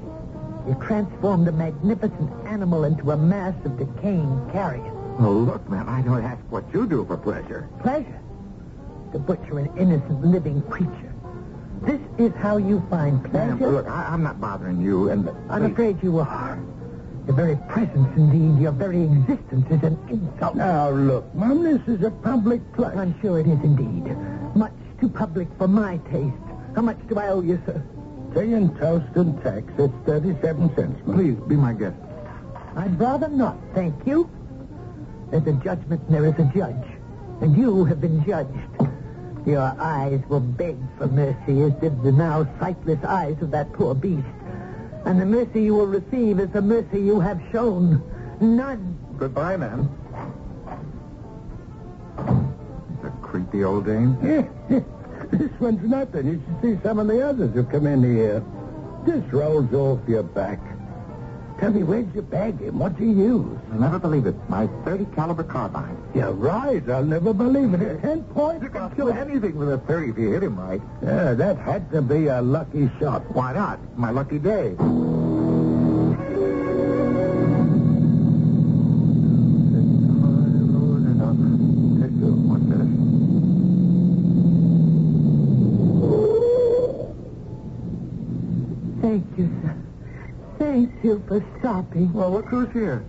You transformed a magnificent animal into a mass of decaying carrion. Oh, look, ma'am, I don't ask what you do for pleasure. Pleasure? To butcher an innocent living creature. This is how you find pleasure? Ma'am, look, I'm not bothering you, and... I'm afraid you are. Your very presence, indeed, your very existence is an insult. Now, look, Mom, this is a public place. I'm sure it is indeed. Much too public for my taste. How much do I owe you, sir? Tea and toast and tax, it's 37 cents, Mom. Please, be my guest. I'd rather not, thank you. There's a judgment and there is a judge. And you have been judged. Your eyes will beg for mercy, as did the now sightless eyes of that poor beast. And the mercy you will receive is the mercy you have shown. None. Goodbye, ma'am. The creepy old dame. Yeah. This one's nothing. You should see some of the others who come in here. This rolls off your back. Tell me, where'd you bag him? What'd you use? I'll never believe it. My .30 caliber carbine. You're right. I'll never believe it. 10 points. You can kill anything with a 30 if you hit him right. Yeah, that had to be a lucky shot. Why not? My lucky day. Thank you, sir. Thank you for stopping. Well, look who's here.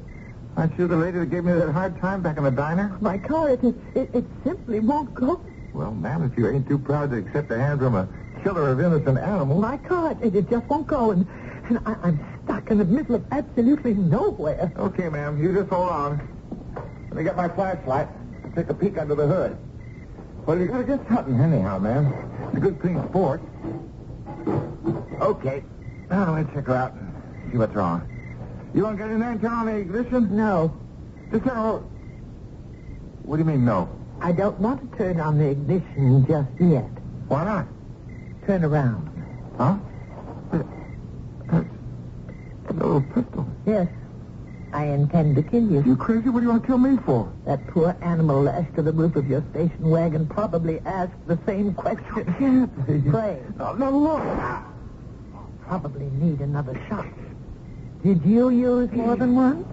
Aren't you the lady that gave me that hard time back in the diner? My car, it simply won't go. Well, ma'am, if you ain't too proud to accept a hand from a killer of innocent animals. My car, it just won't go, and I'm stuck in the middle of absolutely nowhere. Okay, ma'am, you just hold on. Let me get my flashlight and take a peek under the hood. Well, you gotta get something anyhow, ma'am. It's a good clean sport. Okay. Now let me check her out and see what's wrong. You want to get in there and turn on the ignition? No. Just turn on... What do you mean, no? I don't want to turn on the ignition just yet. Why not? Turn around. Huh? A little pistol. Yes. I intend to kill you. You crazy? What do you want to kill me for? That poor animal lashed to the roof of your station wagon probably asked the same question. Pray. No, look. Probably need another shot. Did you use more than one?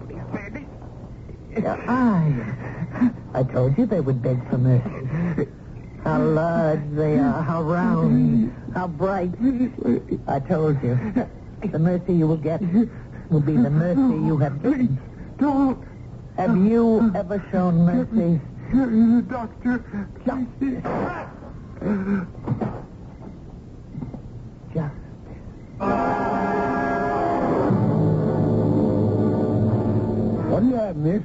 Your eyes. I told you they would beg for mercy. How large they are, how round, how bright. I told you. The mercy you will get will be the mercy you have given. Don't. Have you ever shown mercy? Doctor, justice. What do you have, miss?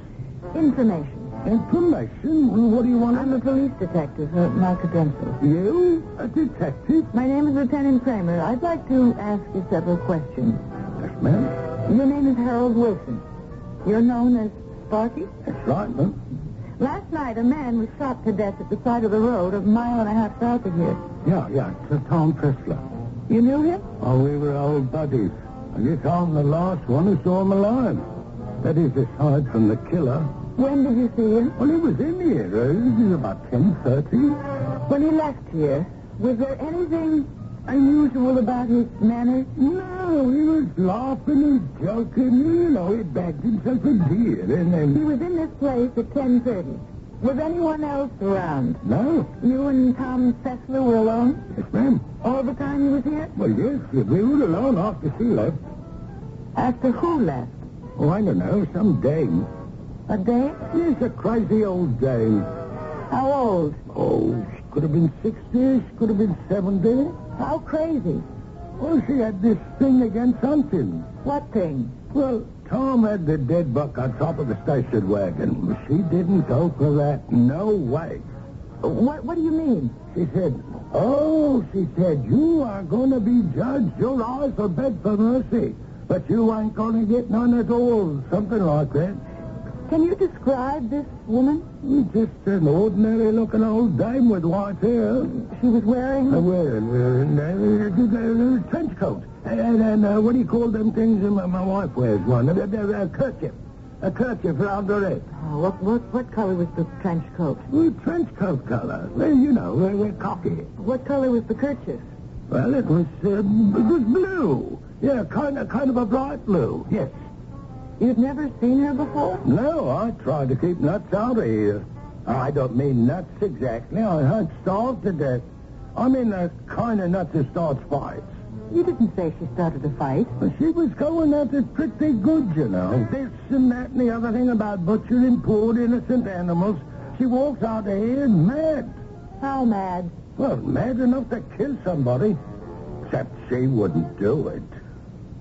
Information. Information? What do you want? I'm a police detective, my credentials. You? A detective? My name is Lieutenant Kramer. I'd like to ask you several questions. Yes, ma'am. Your name is Harold Wilson. You're known as Sparky? That's right, ma'am. Last night, a man was shot to death at the side of the road a mile and a half south of here. Yeah, it's Tom Pressler. You knew him? Oh, we were old buddies. I guess I'm the last one who saw him alive. That is, aside from the killer. When did you see him? Well, he was in here. It was about 10:30. When he left here, was there anything unusual about his manner? No, he was laughing and joking. You know, he bagged himself a deer, and then... He was in this place at 10:30. Was anyone else around? No. You and Tom Fessler were alone? Yes, ma'am. All the time he was here? Well, yes, we were alone after she left. After who left? Oh, I don't know, some dame. A dame? Yes, a crazy old dame. How old? Oh, she could have been 60, she could have been 70. How crazy? Well, she had this thing against hunting. What thing? Well, Tom had the dead buck on top of the station wagon. She didn't go for that. No way. What do you mean? She said, you are going to be judged. Your eyes will beg for mercy. But you ain't going to get none at all. Something like that. Can you describe this woman? Just an ordinary-looking old dame with white hair. She was wearing? Wearing a trench coat. And what do you call them things? My wife wears one. A kerchief. A kerchief around her head. Oh, what color was the trench coat? Trench coat color. Well, you know, we're cocky. What color was the kerchief? Well, it was blue. Yeah, kind of a bright blue. Yes. You've never seen her before? No, I tried to keep nuts out of here. I don't mean nuts exactly. I starved to death. I mean the kind of nuts that starts fights. You didn't say she started a fight. Well, she was going at it pretty good, you know. This and that and the other thing about butchering poor innocent animals. She walks out of here mad. How mad? Well, mad enough to kill somebody. Except she wouldn't do it.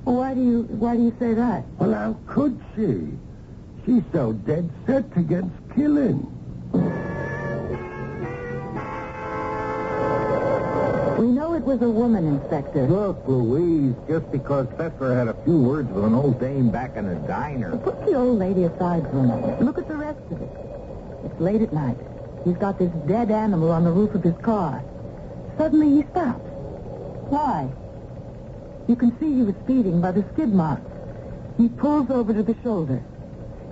Why do you say that? Well, how could she? She's so dead set against killing. We know it was a woman, Inspector. Look, Louise, just because Fessler had a few words with an old dame back in a diner. Put the old lady aside for a moment. Look at the rest of it. It's late at night. He's got this dead animal on the roof of his car. Suddenly he stops. Why? You can see he was speeding by the skid marks. He pulls over to the shoulder.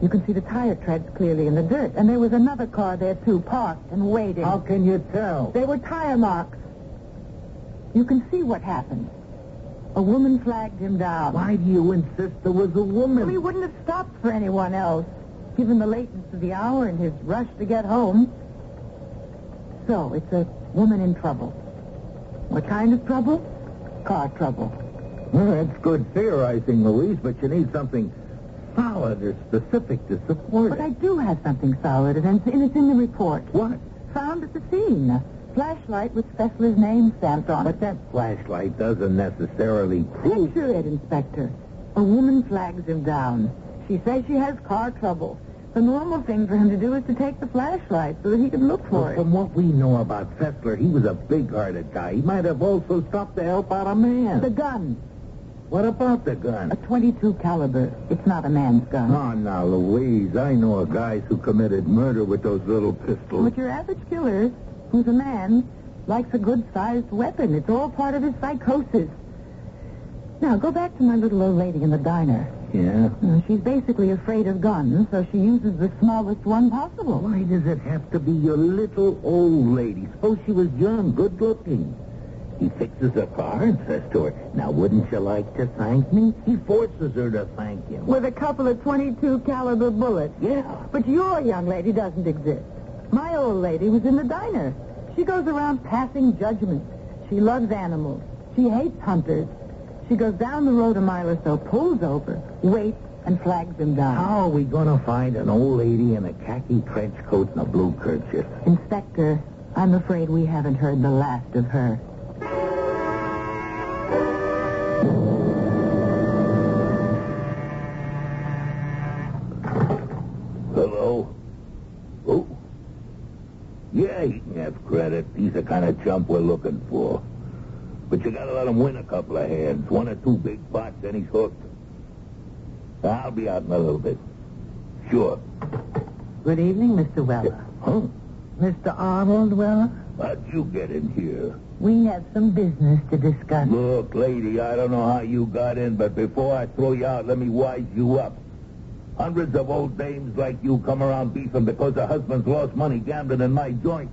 You can see the tire treads clearly in the dirt. And there was another car there, too, parked and waiting. How can you tell? They were tire marks. You can see what happened. A woman flagged him down. Why do you insist there was a woman? Well, he wouldn't have stopped for anyone else, given the lateness of the hour and his rush to get home. So, it's a woman in trouble. What kind of trouble? Car trouble. Well, that's good theorizing, Louise, but you need something solid or specific to support But it. I do have something solid, and it's in the report. What? Found at the scene. A flashlight with Fessler's name stamped on it. But that flashlight doesn't necessarily prove... Picture it, Inspector. A woman flags him down. She says she has car trouble. The normal thing for him to do is to take the flashlight so that he can look for it. From what we know about Fessler, he was a big-hearted guy. He might have also stopped to help out a man. The gun. What about the gun? A .22 caliber. It's not a man's gun. Oh, now, Louise, I know of guys who committed murder with those little pistols. But your average killer, who's a man, likes a good-sized weapon. It's all part of his psychosis. Now, go back to my little old lady in the diner. Yeah? She's basically afraid of guns, so she uses the smallest one possible. Why does it have to be your little old lady? Suppose she was young, good-looking. He fixes her car and says to her, "Now, wouldn't you like to thank me?" He forces her to thank him. With a couple of .22 caliber bullets. Yeah. But your young lady doesn't exist. My old lady was in the diner. She goes around passing judgment. She loves animals. She hates hunters. She goes down the road a mile or so, pulls over, waits, and flags him down. How are we going to find an old lady in a khaki trench coat and a blue kerchief? Inspector, I'm afraid we haven't heard the last of her. Hello? Oh? Yeah, he can have credit. He's the kind of chump we're looking for. But you gotta let him win a couple of hands. 1 or 2 big pots, then he's hooked. I'll be out in a little bit. Sure. Good evening, Mr. Weller. Huh? Mr. Arnold Weller? How'd you get in here? We have some business to discuss. Look, lady, I don't know how you got in, but before I throw you out, let me wise you up. Hundreds of old dames like you come around beefing because their husbands lost money gambling in my joint.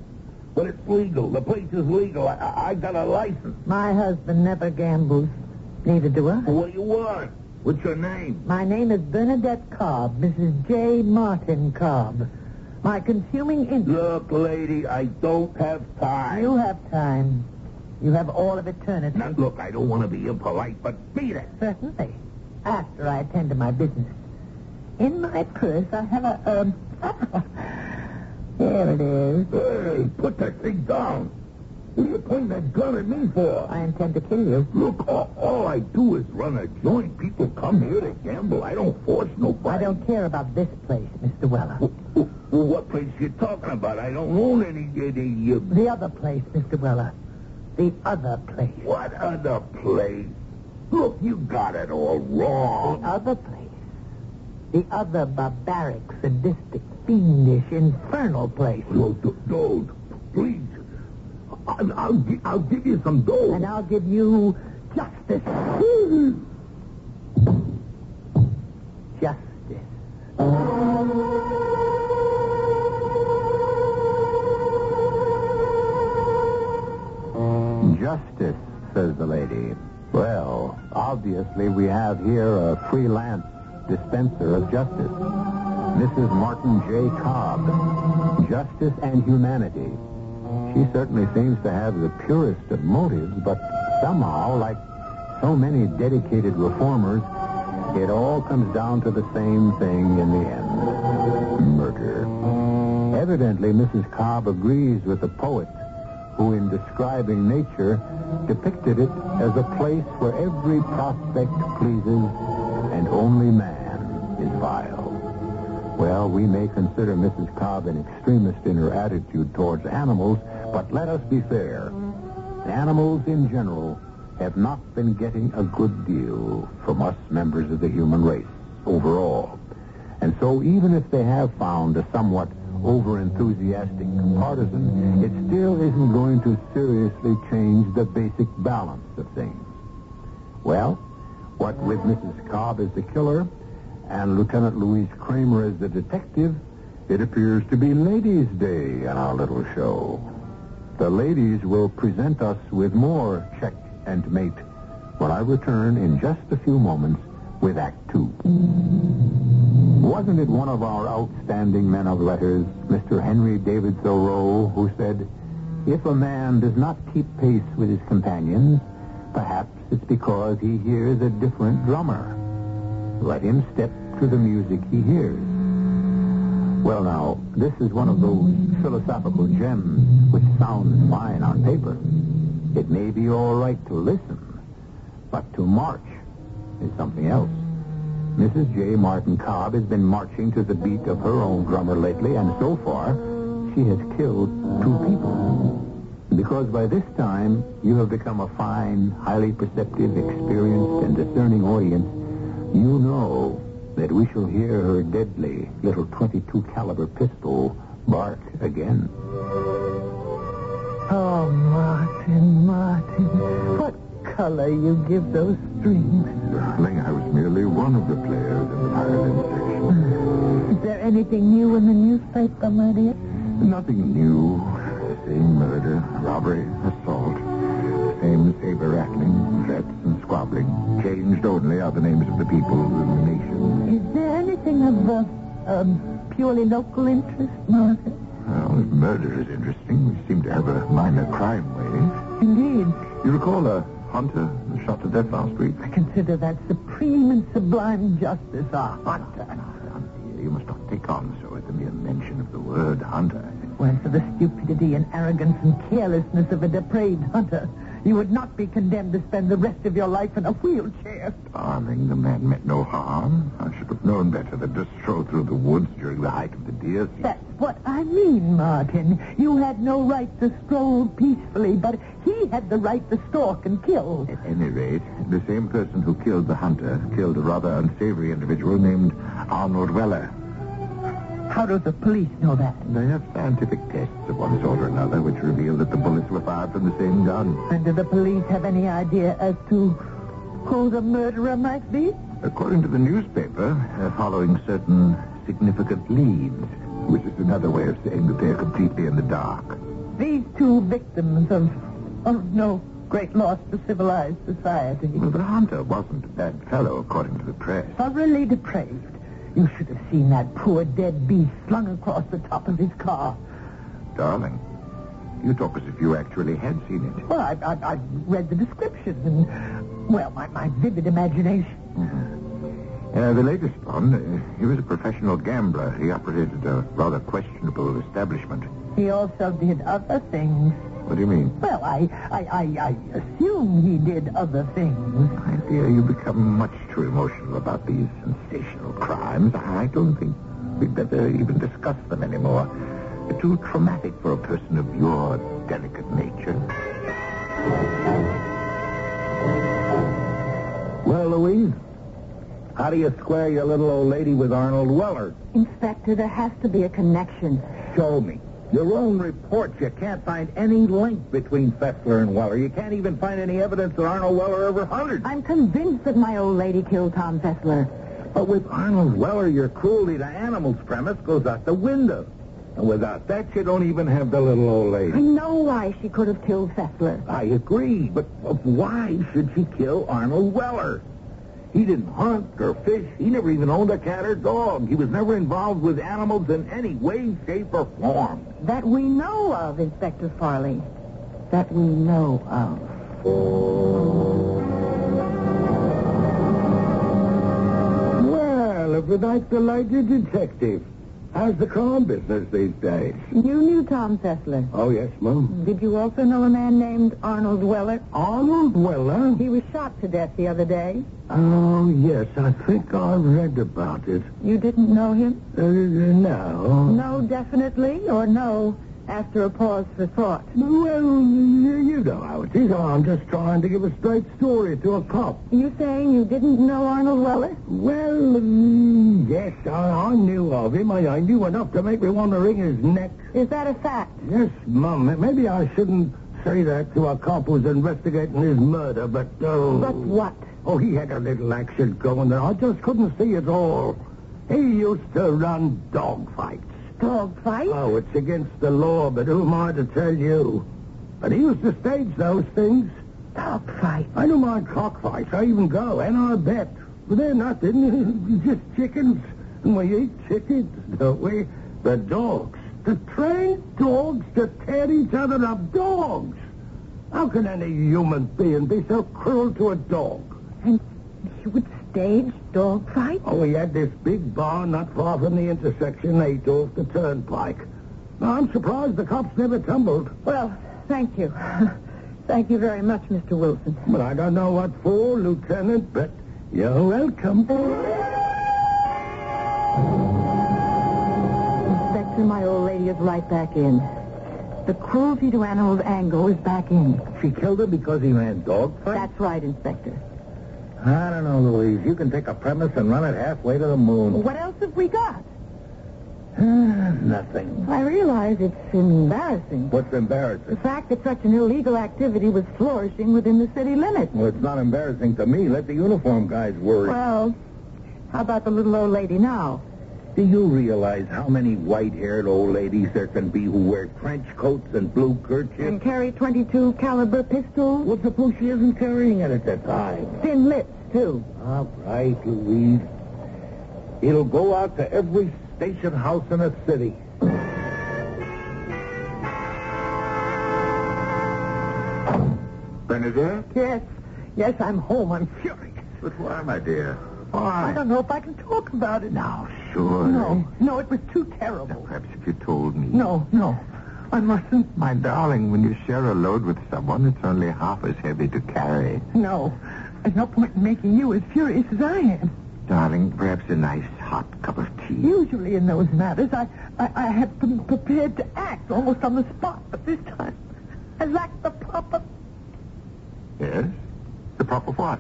But it's legal. The place is legal. I got a license. My husband never gambles. Neither do I. What do you want? What's your name? My name is Bernadette Cobb, Mrs. J. Martin Cobb. My consuming interest... Look, lady, I don't have time. You have time. You have all of eternity. Now, look, I don't want to be impolite, but beat it. Certainly. After I attend to my business. In my purse, I have a... There it is. Hey, put that thing down. What are you pointing that gun at me for? I intend to kill you. Look, all I do is run a joint. People come here to gamble. I don't force nobody. I don't care about this place, Mr. Weller. What place you talking about? I don't own any... The other place, Mr. Weller. The other place. What other place? Look, you got it all wrong. The other place. The other barbaric, sadistic, fiendish, infernal place. No, don't. Please. I'll give you some dough. And I'll give you justice. Justice. Justice, says the lady. Well, obviously we have here a freelance dispenser of justice. Mrs. Martin J. Cobb. Justice and humanity. She certainly seems to have the purest of motives, but somehow, like so many dedicated reformers, it all comes down to the same thing in the end. Murder. Evidently, Mrs. Cobb agrees with the poet who, in describing nature, depicted it as a place where every prospect pleases and only man is vile. Well, we may consider Mrs. Cobb an extremist in her attitude towards animals, but let us be fair. Animals in general have not been getting a good deal from us members of the human race overall. And so even if they have found a somewhat over-enthusiastic partisan, it still isn't going to seriously change the basic balance of things. Well, what with Mrs. Cobb as the killer and Lieutenant Louise Kramer as the detective, it appears to be Ladies' Day in our little show. The ladies will present us with more Check and Mate when I return in just a few moments with Act 2. Wasn't it one of our outstanding men of letters, Mr. Henry David Thoreau, who said, if a man does not keep pace with his companions, perhaps it's because he hears a different drummer. Let him step to the music he hears. Well, now, this is one of those philosophical gems which sounds fine on paper. It may be all right to listen, but to march is something else. Mrs. J. Martin Cobb has been marching to the beat of her own drummer lately, and so far, she has killed 2 people. Because by this time, you have become a fine, highly perceptive, experienced, and discerning audience, you know that we shall hear her deadly little .22 caliber pistol bark again. Oh, Martin, what color you give those strings. Darling, I was merely one of the players in the violin section. Is there anything new in the newspaper, my dear? Nothing new. Same murder, robbery, assault. Same saber-rattling, threats and squabbling. Changed only are the names of the people in the nation. Is there anything of purely local interest, Martin? Well, if murder is interesting, we seem to have a minor crime wave. Indeed. You recall a hunter shot to death last week? I consider that supreme. supreme and sublime justice, a hunter. You must not take on so at the mere mention of the word hunter. If it weren't for the stupidity and arrogance and carelessness of a depraved hunter, you would not be condemned to spend the rest of your life in a wheelchair. Darling, the man meant no harm. I should have known better than to stroll through the woods during the height of the deer season. That's what I mean, Martin. You had no right to stroll peacefully, but he had the right to stalk and kill. At any rate, the same person who killed the hunter killed a rather unsavory individual named Arnold Weller. How do the police know that? They have scientific tests of one sort or another which reveal that the bullets were fired from the same gun. And do the police have any idea as to who the murderer might be? According to the newspaper, following certain significant leads, which is another way of saying that they are completely in the dark. These two victims of no great loss to civilized society. Well, the hunter wasn't a bad fellow, according to the press. Thoroughly depraved. You should have seen that poor dead beast slung across the top of his car. Darling, you talk as if you actually had seen it. Well, I read the description and, well, my vivid imagination. Mm-hmm. The latest one, he was a professional gambler. He operated a rather questionable establishment. He also did other things. What do you mean? Well, I assume he did other things. My dear, you become much too emotional about these sensational crimes. I don't think we'd better even discuss them anymore. They're too traumatic for a person of your delicate nature. Well, Louise, how do you square your little old lady with Arnold Weller? Inspector, there has to be a connection. Show me. Your own reports, you can't find any link between Fessler and Weller. You can't even find any evidence that Arnold Weller ever hunted. I'm convinced that my old lady killed Tom Fessler. But with Arnold Weller, your cruelty to animals premise goes out the window. And without that, you don't even have the little old lady. I know why she could have killed Fessler. I agree, but why should she kill Arnold Weller? He didn't hunt or fish. He never even owned a cat or dog. He was never involved with animals in any way, shape, or form. That we know of, Inspector Farley. That we know of. Well, if that's the lady detective, how's the crime business these days? You knew Tom Fessler. Oh, yes, Mom. Did you also know a man named Arnold Weller? Arnold Weller? He was shot to death the other day. Oh, yes, I think I read about it. You didn't know him? No. No, definitely, or no, after a pause for thought? Well, you know how it is. I'm just trying to give a straight story to a cop. You saying you didn't know Arnold Weller? Well, yes, I knew of him. I knew enough to make me want to wring his neck. Is that a fact? Yes, Mum. Maybe I shouldn't say that to a cop who's investigating his murder, but... But what? Oh, he had a little action going there. I just couldn't see it all. He used to run dog fights. Dog fights? Oh, it's against the law, but who am I to tell you? But he used to stage those things. Dog fights? I don't mind cockfights. I even go, and I bet. But they're nothing. Just chickens. And we eat chickens, don't we? The dogs. The trained dogs to tear each other up. Dogs! How can any human being be so cruel to a dog? And he would stage dog fights? Oh, he had this big barn not far from the intersection 8 off the turnpike. Now, I'm surprised the cops never tumbled. Well, thank you. Thank you very much, Mr. Wilson. But I don't know what for, Lieutenant, but you're welcome. Inspector, my old lady is right back in. The cruelty to animals angle is back in. She killed him because he ran dog fights? That's right, Inspector. I don't know, Louise. You can take a premise and run it halfway to the moon. What else have we got? Nothing. I realize it's embarrassing. What's embarrassing? The fact that such an illegal activity was flourishing within the city limits. Well, it's not embarrassing to me. Let the uniform guys worry. Well, how about the little old lady now? Do you realize how many white-haired old ladies there can be who wear trench coats and blue kerchiefs? And carry .22 caliber pistols? Well, suppose she isn't carrying it at that time. Thin lips, too. All right, Louise. It'll go out to every station house in the city. Bernadette? Yes, I'm home. I'm furious. But why, my dear? Why? I don't know if I can talk about it. Now, sure. No, it was too terrible. Perhaps if you told me. No, I mustn't. My darling, when you share a load with someone, it's only half as heavy to carry. No, there's no point in making you as furious as I am. Darling, perhaps a nice hot cup of tea. Usually in those matters, I have been prepared to act almost on the spot, but this time I lack the proper... Yes? The proper what?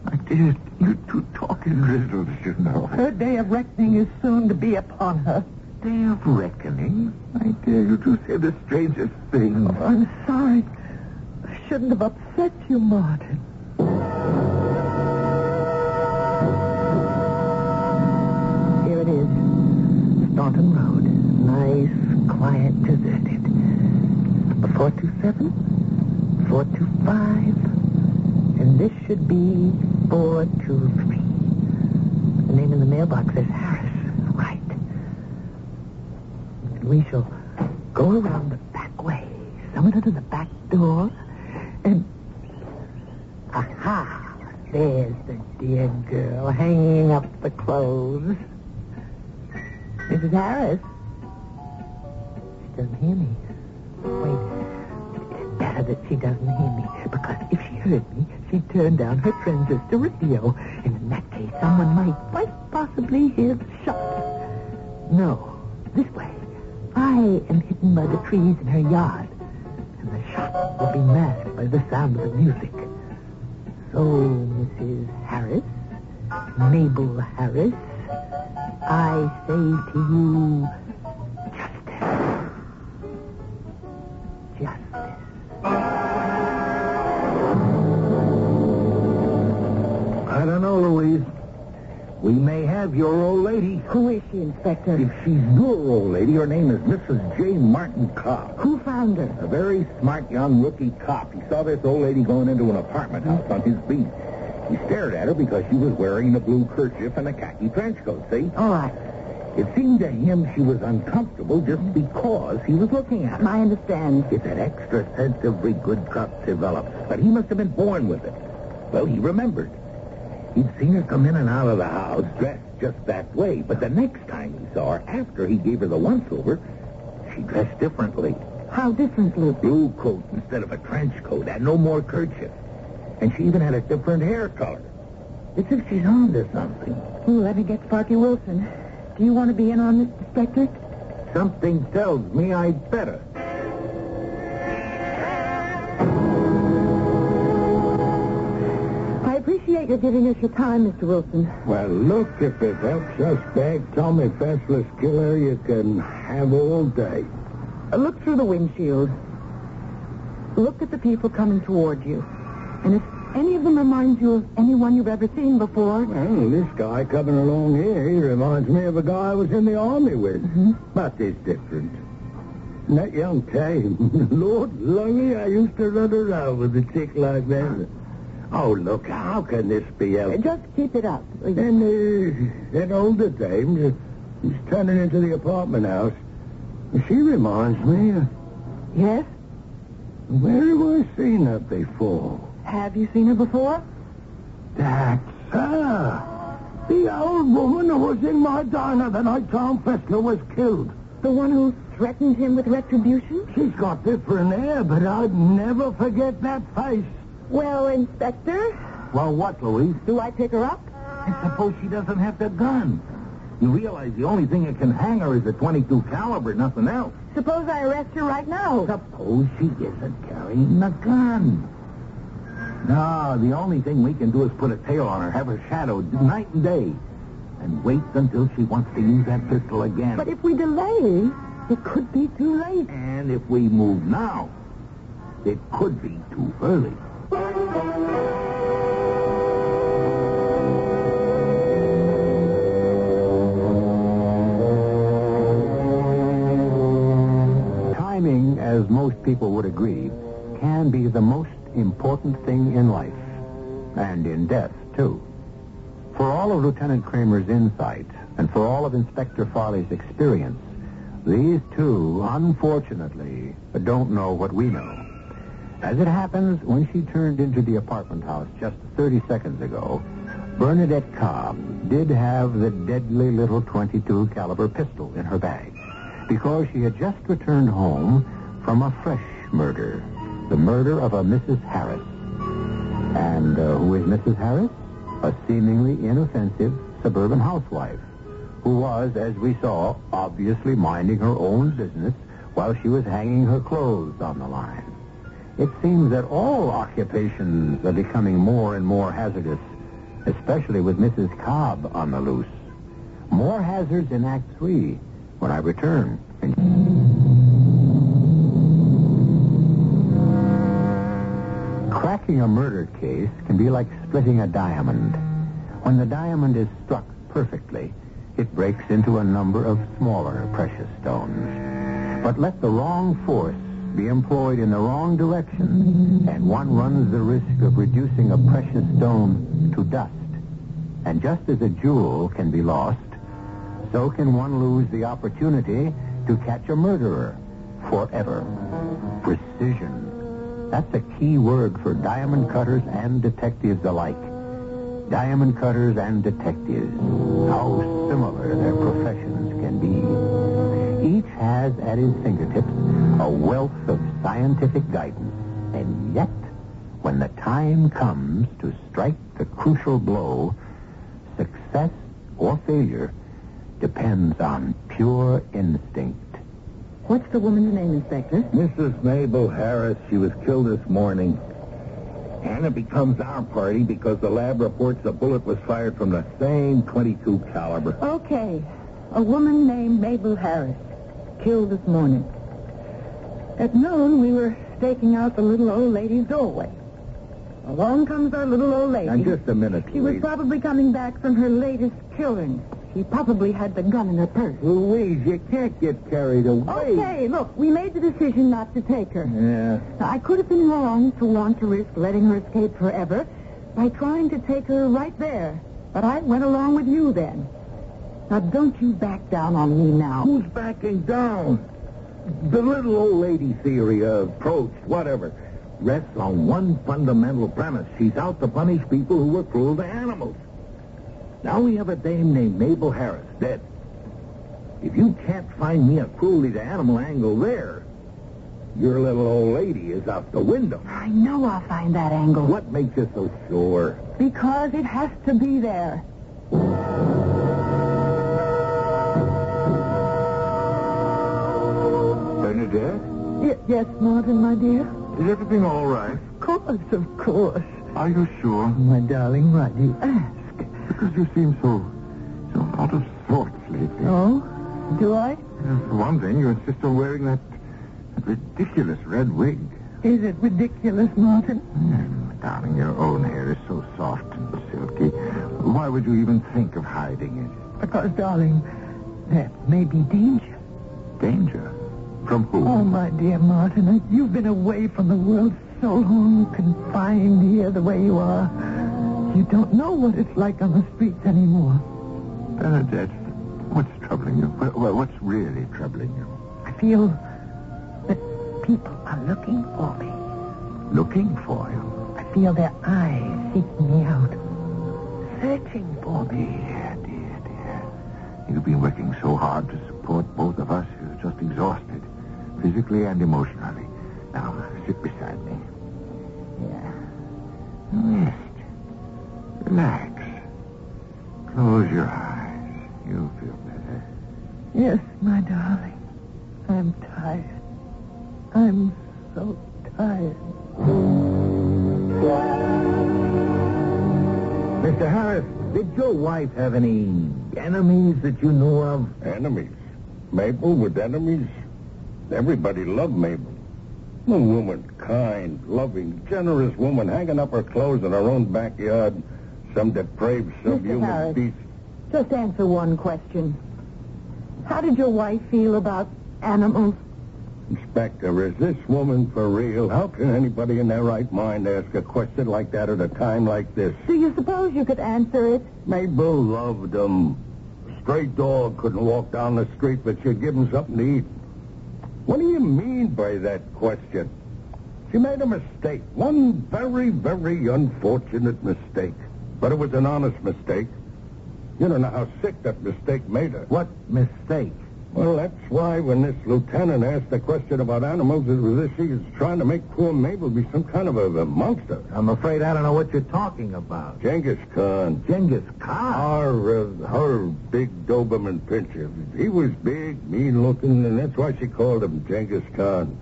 My dear, you two talk in riddles, you know. Her day of reckoning is soon to be upon her. Day of reckoning? My dear, you two say the strangest things. Oh, I'm sorry. I shouldn't have upset you, Martin. Here it is. Staunton Road. Nice, quiet, deserted. Number 427, 425, and this should be 423. The name in the mailbox is Harris. Right. And we shall go around the back way, summon to the back door, and... Aha! There's the dear girl hanging up the clothes. Mrs. Harris? She doesn't hear me. Wait. It's better that she doesn't hear me, because if she heard me, she'd turn down her transistor radio. And in that case, someone might quite possibly hear the shot. No, this way. I am hidden by the trees in her yard, and the shot will be masked by the sound of the music. So, Mrs. Harris, Mabel Harris, I say to you, justice. Justice. I don't know, Louise. We may have your old lady. Who is she, Inspector? If she's your old lady, her name is Mrs. J. Martin Cobb. Who found her? A very smart young rookie cop. He saw this old lady going into an apartment house on his beat. He stared at her because she was wearing a blue kerchief and a khaki trench coat, see? All right. It seemed to him she was uncomfortable just because he was looking at her. I understand. It's that extra sense every good cop develops. But he must have been born with it. Well, he remembered. He'd seen her come in and out of the house dressed just that way. But the next time he saw her, after he gave her the once-over, she dressed differently. How differently? Blue coat instead of a trench coat, and no more kerchief. And she even had a different hair color. It's as if she's on to something. Ooh, let me get Sparky Wilson. Do you want to be in on this, Inspector? Something tells me I'd better. I appreciate your giving us your time, Mr. Wilson. Well, look, if it helps us bag Tommy Fessler's killer, you can have all day. Look through the windshield. Look at the people coming toward you. And if any of them reminds you of anyone you've ever seen before... Well, this guy coming along here, he reminds me of a guy I was in the army with. Mm-hmm. But it's different. And that young Tame, Lord Lungy, I used to run around with a chick like that. Oh, look, how can this be else? Just keep it up. And that older dame, she's turning into the apartment house. She reminds me. Yes? Where have I seen her before? Have you seen her before? That's her. The old woman who was in my diner the night Tom Fessler was killed. The one who threatened him with retribution? She's got different hair, but I'd never forget that face. Well, Inspector? Well, what, Louise? Do I pick her up? And suppose she doesn't have the gun. You realize the only thing that can hang her is a .22 caliber, nothing else. Suppose I arrest her right now. Suppose she isn't carrying the gun. No, the only thing we can do is put a tail on her, have her shadowed night and day, and wait until she wants to use that pistol again. But if we delay, it could be too late. And if we move now, it could be too early. Timing, as most people would agree, can be the most important thing in life, and in death, too. For all of Lieutenant Kramer's insight, and for all of Inspector Farley's experience, these two, unfortunately, don't know what we know. As it happens, when she turned into the apartment house just 30 seconds ago, Bernadette Cobb did have the deadly little .22 caliber pistol in her bag because she had just returned home from a fresh murder, the murder of a Mrs. Harris. And who is Mrs. Harris? A seemingly inoffensive suburban housewife who was, as we saw, obviously minding her own business while she was hanging her clothes on the line. It seems that all occupations are becoming more and more hazardous, especially with Mrs. Cobb on the loose. More hazards in Act 3 when I return. Cracking a murder case can be like splitting a diamond. When the diamond is struck perfectly, it breaks into a number of smaller precious stones. But let the wrong force be employed in the wrong direction, and one runs the risk of reducing a precious stone to dust. And just as a jewel can be lost, so can one lose the opportunity to catch a murderer forever. Precision. That's a key word for diamond cutters and detectives alike. Diamond cutters and detectives. How similar their professions can be. Each has at his fingertips a wealth of scientific guidance. And yet, when the time comes to strike the crucial blow, success or failure depends on pure instinct. What's the woman's name, Inspector? Mrs. Mabel Harris. She was killed this morning. And it becomes our party because the lab reports the bullet was fired from the same .22 caliber. Okay. A woman named Mabel Harris, killed this morning. At noon, we were staking out the little old lady's doorway. Along comes our little old lady. Now, just a minute, She was Louise. probably coming back from her latest killing. She probably had the gun in her purse. Louise, you can't get carried away. Okay, look, we made the decision not to take her. Yeah. Now, I could have been wrong to want to risk letting her escape forever by trying to take her right there. But I went along with you then. Now, don't you back down on me now. Who's backing down? The little old lady theory, approach, whatever, rests on one fundamental premise. She's out to punish people who were cruel to animals. Now we have a dame named Mabel Harris, dead. If you can't find me a cruelty to animal angle there, your little old lady is out the window. I know I'll find that angle. What makes you so sure? Because it has to be there. Bernadette? Yes, Martin, my dear? Is everything all right? Of course. Are you sure? My darling, why do you ask? Because you seem so out of sorts lately. Oh? Do I? For one thing, you insist on wearing that ridiculous red wig. Is it ridiculous, Martin? Darling, your own hair is so soft and silky. Why would you even think of hiding it? Because, darling, there may be danger. Danger? From who? Oh, my dear Martin, you've been away from the world so long, confined here the way you are. You don't know what it's like on the streets anymore. Bernadette, what's troubling you? What's really troubling you? I feel that people are looking for me. Looking for you? I feel their eyes seeking me out, searching for me. Dear. You've been working so hard to support both of us. You're just exhausted, physically and emotionally. Now, sit beside me. Rest. Relax. Close your eyes. You'll feel better. Yes, my darling. I'm tired. I'm so tired. Mr. Harris, did your wife have any enemies that you know of? Enemies? Mabel with enemies? Everybody loved Mabel. A woman, kind, loving, generous woman, hanging up her clothes in her own backyard. Some depraved subhuman Harris, beast. just answer one question. How did your wife feel about animals? Inspector, is this woman for real? How can anybody in their right mind ask a question like that at a time like this? Do you suppose you could answer it? Mabel loved them. A stray dog couldn't walk down the street, but she'd give him something to eat. What do you mean by that question? She made a mistake. One very, very unfortunate mistake. But it was an honest mistake. You don't know how sick that mistake made her. What mistake? Well, that's why when this lieutenant asked the question about animals, it was as if she was trying to make poor Mabel be some kind of a monster. I'm afraid I don't know what you're talking about. Genghis Khan. Genghis Khan? Her big Doberman pinscher. He was big, mean-looking, and that's why she called him Genghis Khan.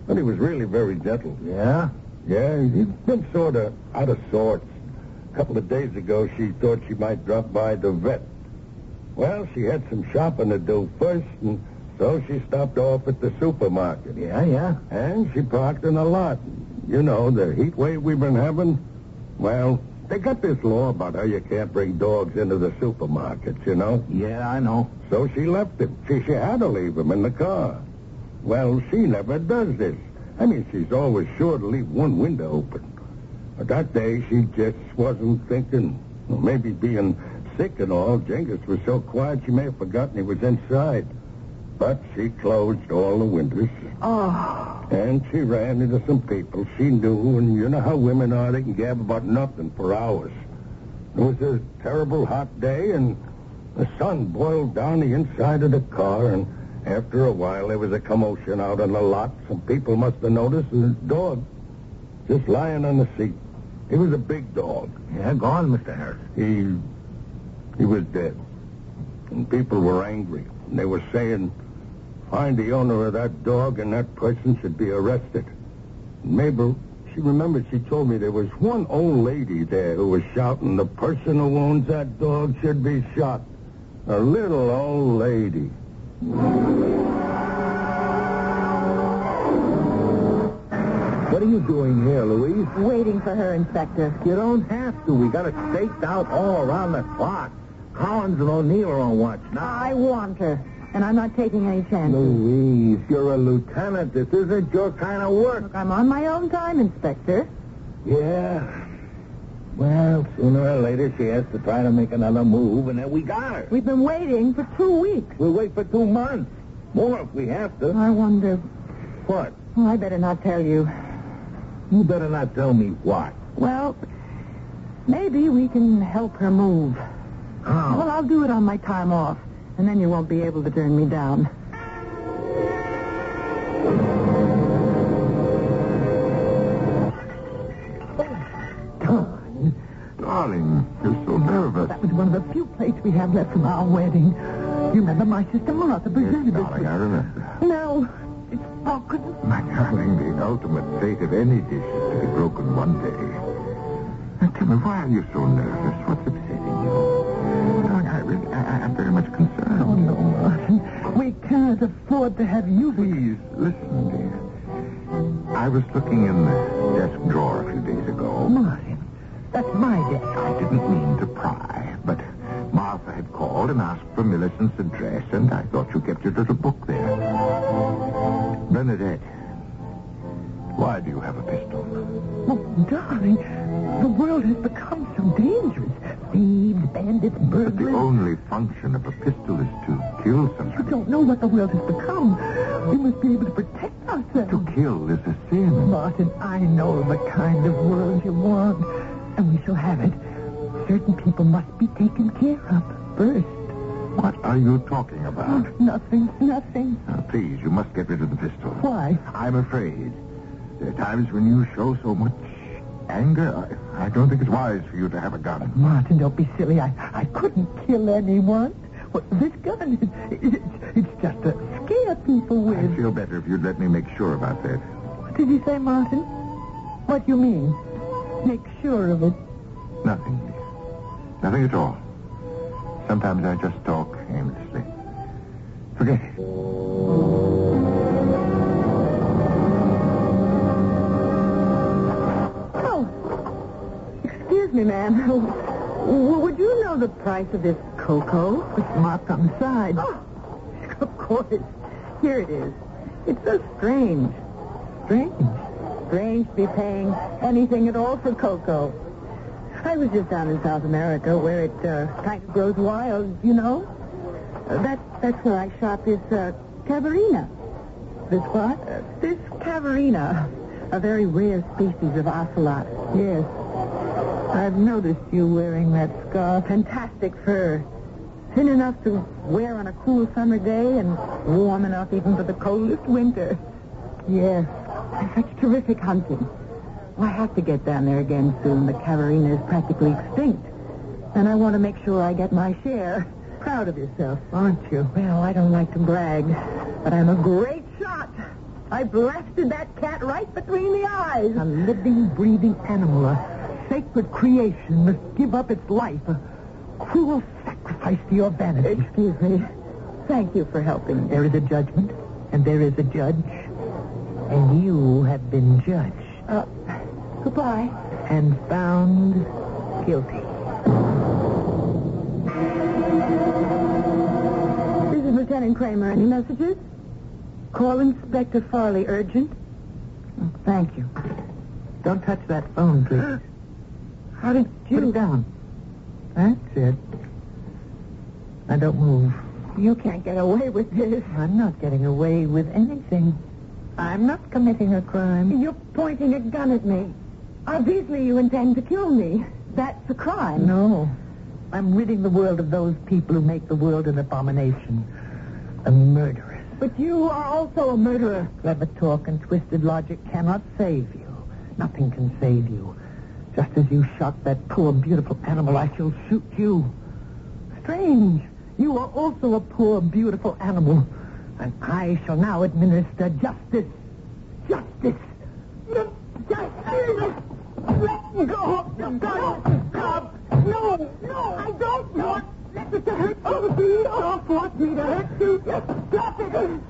But he was really very gentle. Yeah? Yeah, he'd been sort of out of sorts. A couple of days ago, she thought she might drop by the vet. Well, she had some shopping to do first, and so she stopped off at the supermarket. Yeah. And she parked in a lot. You know, the heat wave we've been having. Well, they got this law about how you can't bring dogs into the supermarkets, you know? Yeah, I know. So she left him. She had to leave him in the car. Well, she never does this. I mean, she's always sure to leave one window open. But that day, she just wasn't thinking. Well, maybe being sick and all, Genghis was so quiet she may have forgotten he was inside. But she closed all the windows. Oh. And she ran into some people she knew, and you know how women are. They can gab about nothing for hours. It was a terrible hot day, and the sun boiled down the inside of the car, and after a while there was a commotion out on the lot. Some people must have noticed this dog just lying on the seat. He was a big dog. Yeah, go on, Mr. Harris. He was dead. And people were angry. And they were saying, find the owner of that dog and that person should be arrested. And Mabel, she remembered she told me there was one old lady there who was shouting, the person who owns that dog should be shot. A little old lady. What are you doing here, Louise? Waiting for her, Inspector. You don't have to. We got it staked out all around the clock. Collins and O'Neill are on watch now. I want her, and I'm not taking any chances. Louise, you're a lieutenant. This isn't your kind of work. Look, I'm on my own time, Inspector. Yeah. Well, sooner or later she has to try to make another move, and then we got her. We've been waiting for 2 weeks. We'll wait for 2 months. More if we have to. I wonder. What? Well, I better not tell you. You better not tell me what. Well, maybe we can help her move. How? Well, I'll do it on my time off, and then you won't be able to turn me down. Darling, you're so nervous. That was one of the few plates we have left from our wedding. You remember my sister Martha presented Yes, darling, I remember. No, it's broken. My darling, the ultimate fate of any dish is to be broken one day. Now, tell me, why are you so nervous? What's upsetting you? Darling, I'm very much concerned. Oh, no, Martin. We can't afford to have you... Please, listen, dear. I was looking in the desk drawer a few days ago. Martin, that's my desk. I didn't mean to pry, but Martha had called and asked for Millicent's address, and I thought you kept your little book there. Bernadette, why do you have a pistol? Oh, darling, the world has become so dangerous. Thieves, bandits, But burglars... the only function of a pistol is to kill somebody. You don't know what the world has become. We must be able to protect ourselves. To kill is a sin. Martin, I know the kind of world you want, and we shall have it. Certain people must be taken care of first. What are you talking about? Oh, nothing. Now, please, you must get rid of the pistol. Why? I'm afraid. There are times when you show so much anger. I don't think it's wise for you to have a gun. Martin, don't be silly. I couldn't kill anyone. Well, this gun, it's just to scare people with. I'd feel better if you'd let me make sure about that. What did you say, Martin? What do you mean? Make sure of it. Nothing. Nothing at all. Sometimes I just talk aimlessly. Forget it. Oh, excuse me, ma'am. Would you know the price of this cocoa? It's marked on the side. Oh, of course. Here it is. It's so strange. Strange to be paying anything at all for cocoa. I was just down in South America where it kind of grows wild, you know. That's where I shot this Cavarina. This what? This Cavarina. A very rare species of ocelot. Yes. I've noticed you wearing that scarf. Fantastic fur. Thin enough to wear on a cool summer day and warm enough even for the coldest winter. Yes. And such terrific hunting. I have to get down there again soon. The Carolina is practically extinct. And I want to make sure I get my share. Proud of yourself, aren't you? Well, I don't like to brag, but I'm a great shot. I blasted that cat right between the eyes. A living, breathing animal, a sacred creation must give up its life. A cruel sacrifice to your vanity. Excuse me. Thank you for helping. There is a judgment, and there is a judge. And you have been judged. Goodbye. And found guilty. This is Lieutenant Kramer. Any messages? Call Inspector Farley urgent. Oh, thank you. Don't touch that phone, please. How did you... Put it down. That's it. Now don't move. You can't get away with this. I'm not getting away with anything. I'm not committing a crime. You're pointing a gun at me. Obviously you intend to kill me. That's a crime. No. I'm ridding the world of those people who make the world an abomination. A murderess. But you are also a murderer. Clever talk and twisted logic cannot save you. Nothing can save you. Just as you shot that poor, beautiful animal, I shall shoot you. Strange. You are also a poor, beautiful animal. And I shall now administer justice. Justice. Justice. Let me go. Stop. No, I don't want it to hurt you. Don't force me to hurt you. Stop it.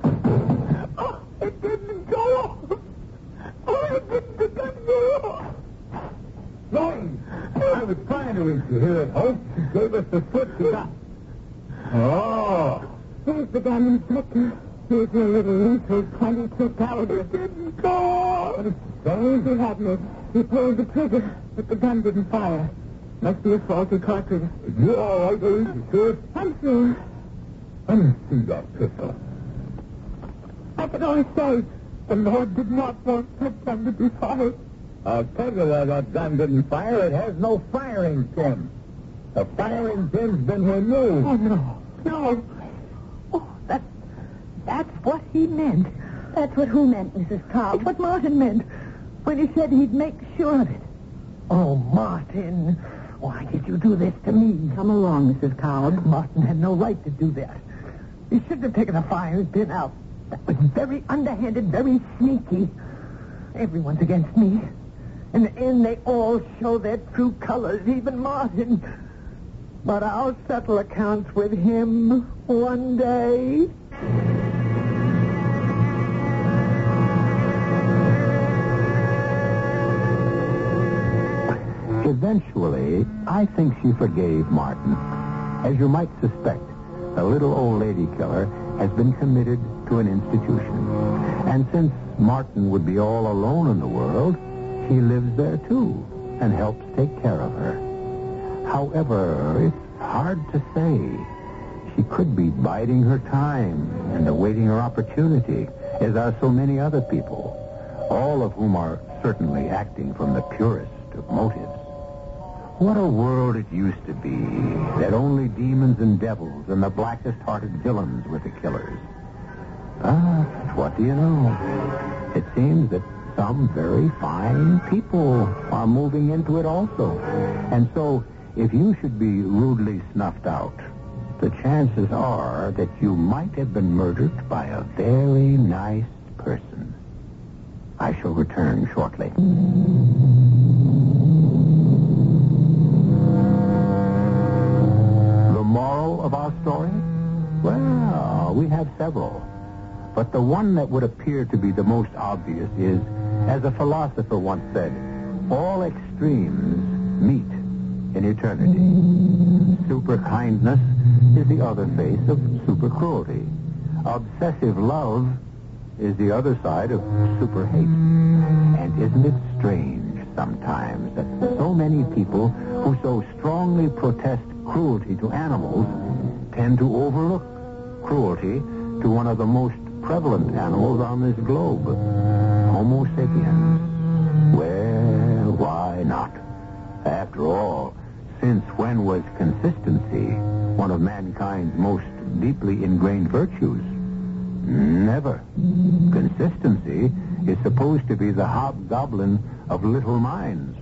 Oh, it didn't go. Oh, it didn't go. Norton, I was trying to reach you here at home. She gave us the foot you got. Oh. Where's the gun, Inspector? Here's your little loser, 22 caliber. It didn't go. So? He had me. He pulled the trigger, but the gun didn't fire. Must be a faulty cartridge. You all right, are you sure? I'm sure. Let me see that pistol. I can only say the Lord did not want that gun to be fired. I'll tell you why that gun didn't fire. It has no firing pin. The firing pin's been removed. Oh, no. No. Oh, that's what he meant. That's what who meant, Mrs. Cobb? What Martin meant when he said he'd make sure of it. Oh, Martin, why did you do this to me? Come along, Mrs. Cobb. Martin had no right to do that. He shouldn't have taken the firing pin out. That was very underhanded, very sneaky. Everyone's against me. In the end, they all show their true colors, even Martin. But I'll settle accounts with him one day. Eventually, I think she forgave Martin. As you might suspect, the little old lady killer has been committed to an institution. And since Martin would be all alone in the world, he lives there too and helps take care of her. However, it's hard to say. She could be biding her time and awaiting her opportunity, as are so many other people, all of whom are certainly acting from the purest of motives. What a world it used to be, that only demons and devils and the blackest-hearted villains were the killers. But what do you know? It seems that some very fine people are moving into it also. And so, if you should be rudely snuffed out, the chances are that you might have been murdered by a very nice person. I shall return shortly. Moral of our story? Well, we have several. But the one that would appear to be the most obvious is, as a philosopher once said, all extremes meet in eternity. Super kindness is the other face of super cruelty. Obsessive love is the other side of super hate. And isn't it strange sometimes that so many people who so strongly protest cruelty to animals tend to overlook cruelty to one of the most prevalent animals on this globe, Homo sapiens. Well, why not? After all, since when was consistency one of mankind's most deeply ingrained virtues? Never. Consistency is supposed to be the hobgoblin of little minds.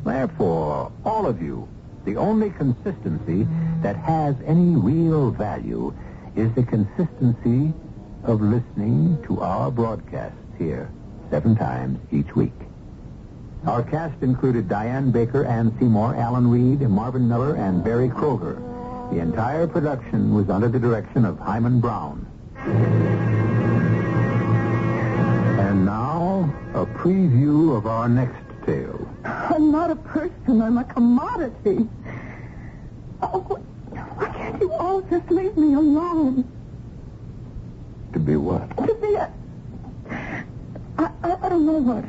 Therefore, all of you, the only consistency that has any real value is the consistency of listening to our broadcasts here 7 times each week. Our cast included Diane Baker, Ann Seymour, Alan Reed, Marvin Miller, and Barry Kroger. The entire production was under the direction of Hyman Brown. And now, a preview of our next tale. I'm not a person. I'm a commodity. Oh, why can't you all just leave me alone? To be what? To be a... I don't know what.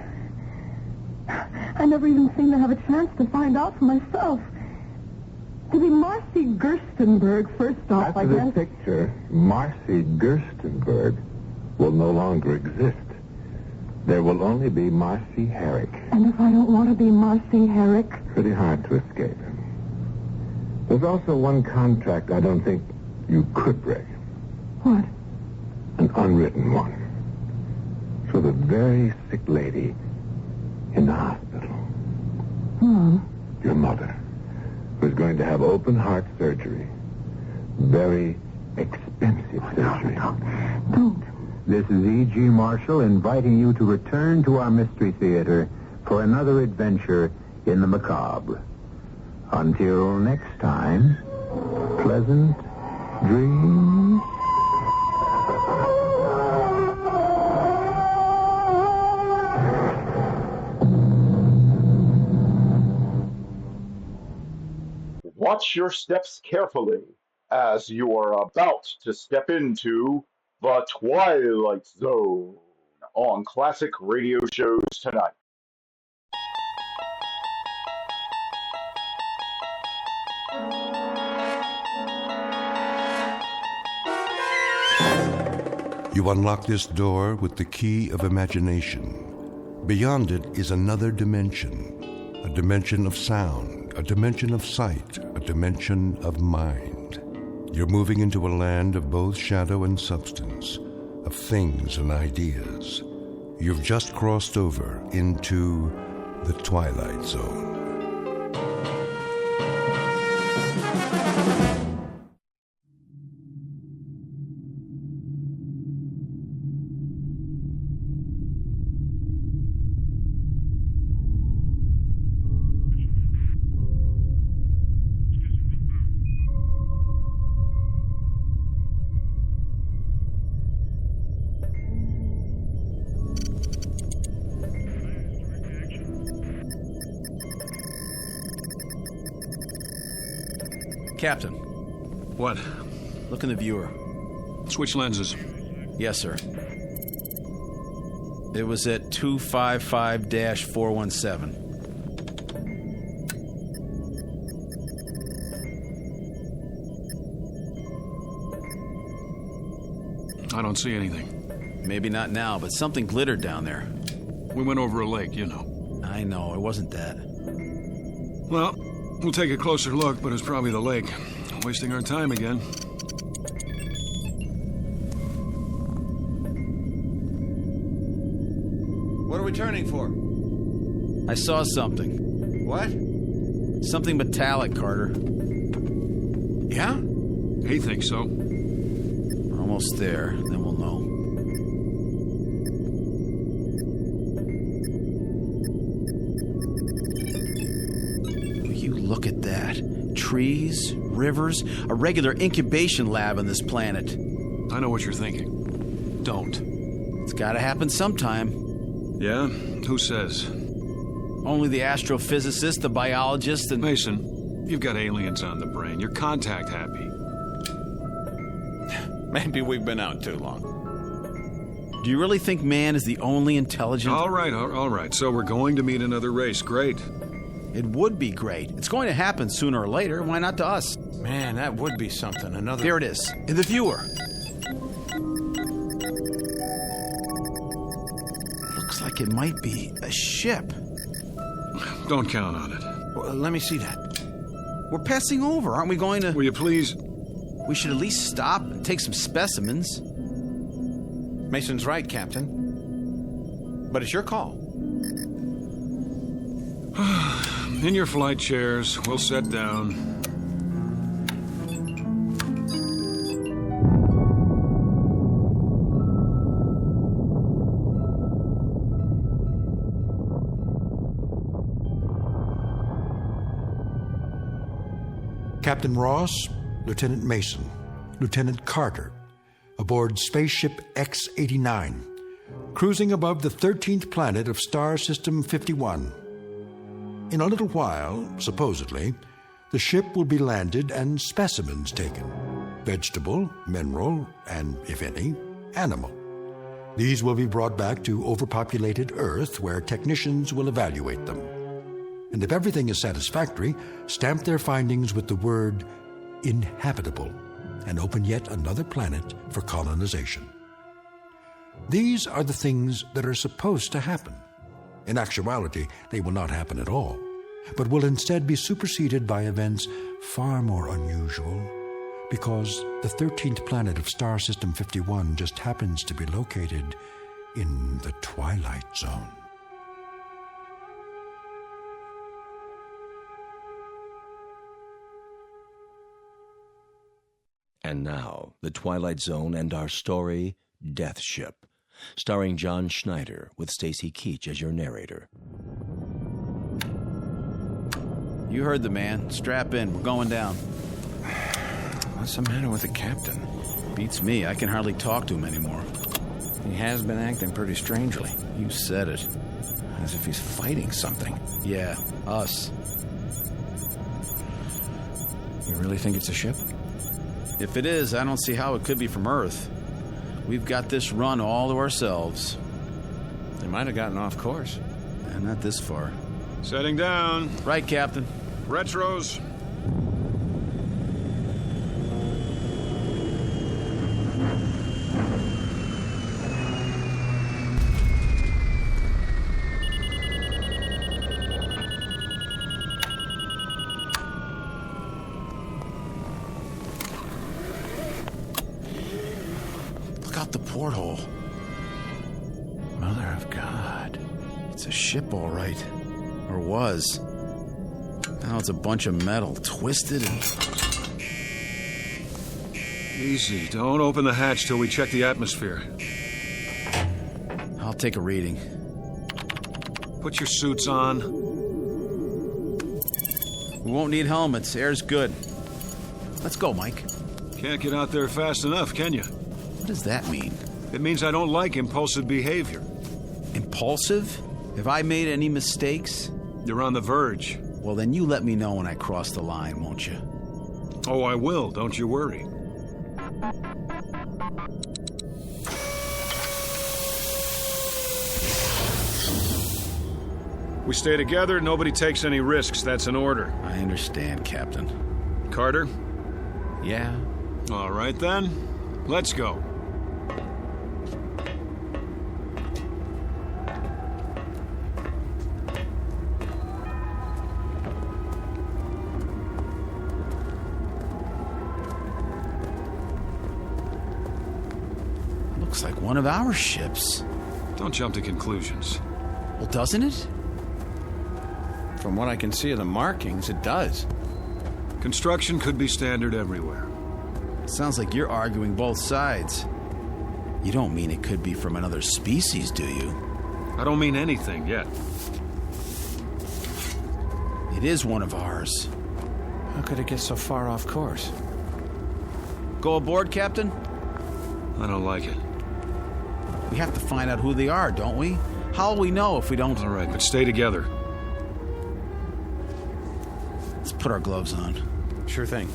I never even seem to have a chance to find out for myself. To be Marcy Gerstenberg, first off, I guess. After this picture, Marcy Gerstenberg will no longer exist. There will only be Marcy Herrick. And if I don't want to be Marcy Herrick? Pretty hard to escape. There's also one contract I don't think you could break. What? An unwritten one. For the very sick lady in the hospital. Mom? Your mother, who's going to have open heart surgery. Very expensive surgery. Don't. This is E.G. Marshall inviting you to return to our Mystery Theater for another adventure in the macabre. Until next time, pleasant dreams. Watch your steps carefully as you are about to step into the Twilight Zone on classic radio shows tonight. You unlock this door with the key of imagination. Beyond it is another dimension, a dimension of sound, a dimension of sight, a dimension of mind. You're moving into a land of both shadow and substance, of things and ideas. You've just crossed over into the Twilight Zone. Captain. What? Look in the viewer. Switch lenses. Yes, sir. It was at 255-417. I don't see anything. Maybe not now, but something glittered down there. We went over a lake, you know. I know, it wasn't that. Well, we'll take a closer look, but it's probably the lake. Wasting our time again. What are we turning for? I saw something. What? Something metallic, Carter. Yeah? He thinks so. We're almost there, then we'll know. You look at that. Trees, rivers, a regular incubation lab on this planet. I know what you're thinking. Don't. It's gotta happen sometime. Yeah? Who says? Only the astrophysicist, the biologist, and... Mason, you've got aliens on the brain. You're contact happy. Maybe we've been out too long. Do you really think man is the only intelligent... All right. So we're going to meet another race. Great. It would be great. It's going to happen sooner or later. Why not to us? Man, that would be something. Another... There it is, in the viewer. Looks like it might be a ship. Don't count on it. Well, let me see that. We're passing over. Aren't we going to... Will you please... We should at least stop and take some specimens. Mason's right, Captain. But it's your call. In your flight chairs. We'll set down. Captain Ross, Lieutenant Mason, Lieutenant Carter, aboard spaceship X-89, cruising above the 13th planet of Star System 51. In a little while, supposedly, the ship will be landed and specimens taken. Vegetable, mineral, and, if any, animal. These will be brought back to overpopulated Earth, where technicians will evaluate them. And if everything is satisfactory, stamp their findings with the word inhabitable and open yet another planet for colonization. These are the things that are supposed to happen. In actuality, they will not happen at all, but will instead be superseded by events far more unusual, because the 13th planet of Star System 51 just happens to be located in the Twilight Zone. And now, The Twilight Zone and our story, Death Ship, starring John Schneider with Stacy Keach as your narrator. You heard the man. Strap in. We're going down. What's the matter with the captain? Beats me. I can hardly talk to him anymore. He has been acting pretty strangely. You said it. As if he's fighting something. Yeah, us. You really think it's a ship? If it is, I don't see how it could be from Earth. We've got this run all to ourselves. They might have gotten off course. And not this far. Setting down. Right, Captain. Retros. The porthole. Mother of God. It's a ship, all right. Or was. Now it's a bunch of metal, twisted and... Easy. Don't open the hatch till we check the atmosphere. I'll take a reading. Put your suits on. We won't need helmets. Air's good. Let's go, Mike. Can't get out there fast enough, can you? What does that mean? It means I don't like impulsive behavior. Impulsive? Have I made any mistakes? You're on the verge. Well, then you let me know when I cross the line, won't you? Oh, I will. Don't you worry. We stay together, nobody takes any risks. That's an order. I understand, Captain. Carter? Yeah? All right, then. Let's go. Looks like one of our ships. Don't jump to conclusions. Well, doesn't it? From what I can see of the markings, it does. Construction could be standard everywhere. Sounds like you're arguing both sides. You don't mean it could be from another species, do you? I don't mean anything yet. It is one of ours. How could it get so far off course? Go aboard, Captain? I don't like it. We have to find out who they are, don't we? How will we know if we don't... All right, but stay together. Let's put our gloves on. Sure thing.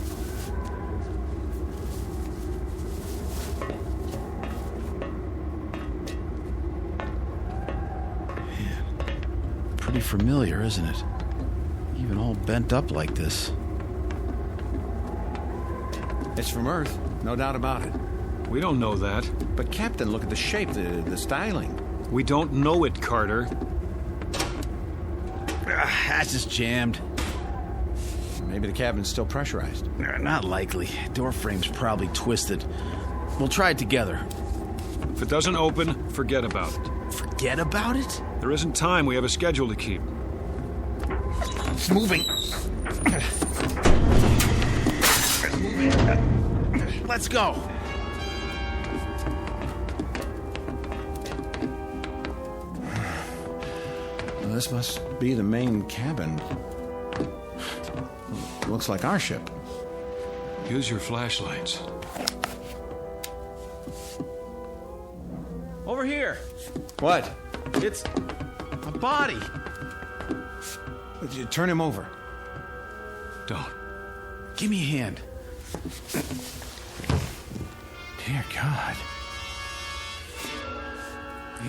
Pretty familiar, isn't it? Even all bent up like this. It's from Earth, no doubt about it. We don't know that. But, Captain, look at the shape, the styling. We don't know it, Carter. Hatch is jammed. Maybe the cabin's still pressurized. Not likely. Door frame's probably twisted. We'll try it together. If it doesn't open, forget about it. Forget about it? There isn't time. We have a schedule to keep. It's moving. Let's go. Well, this must be the main cabin. Looks like our ship. Use your flashlights. Over here. What? It's a body. Turn him over. Don't. Give me a hand. Dear God.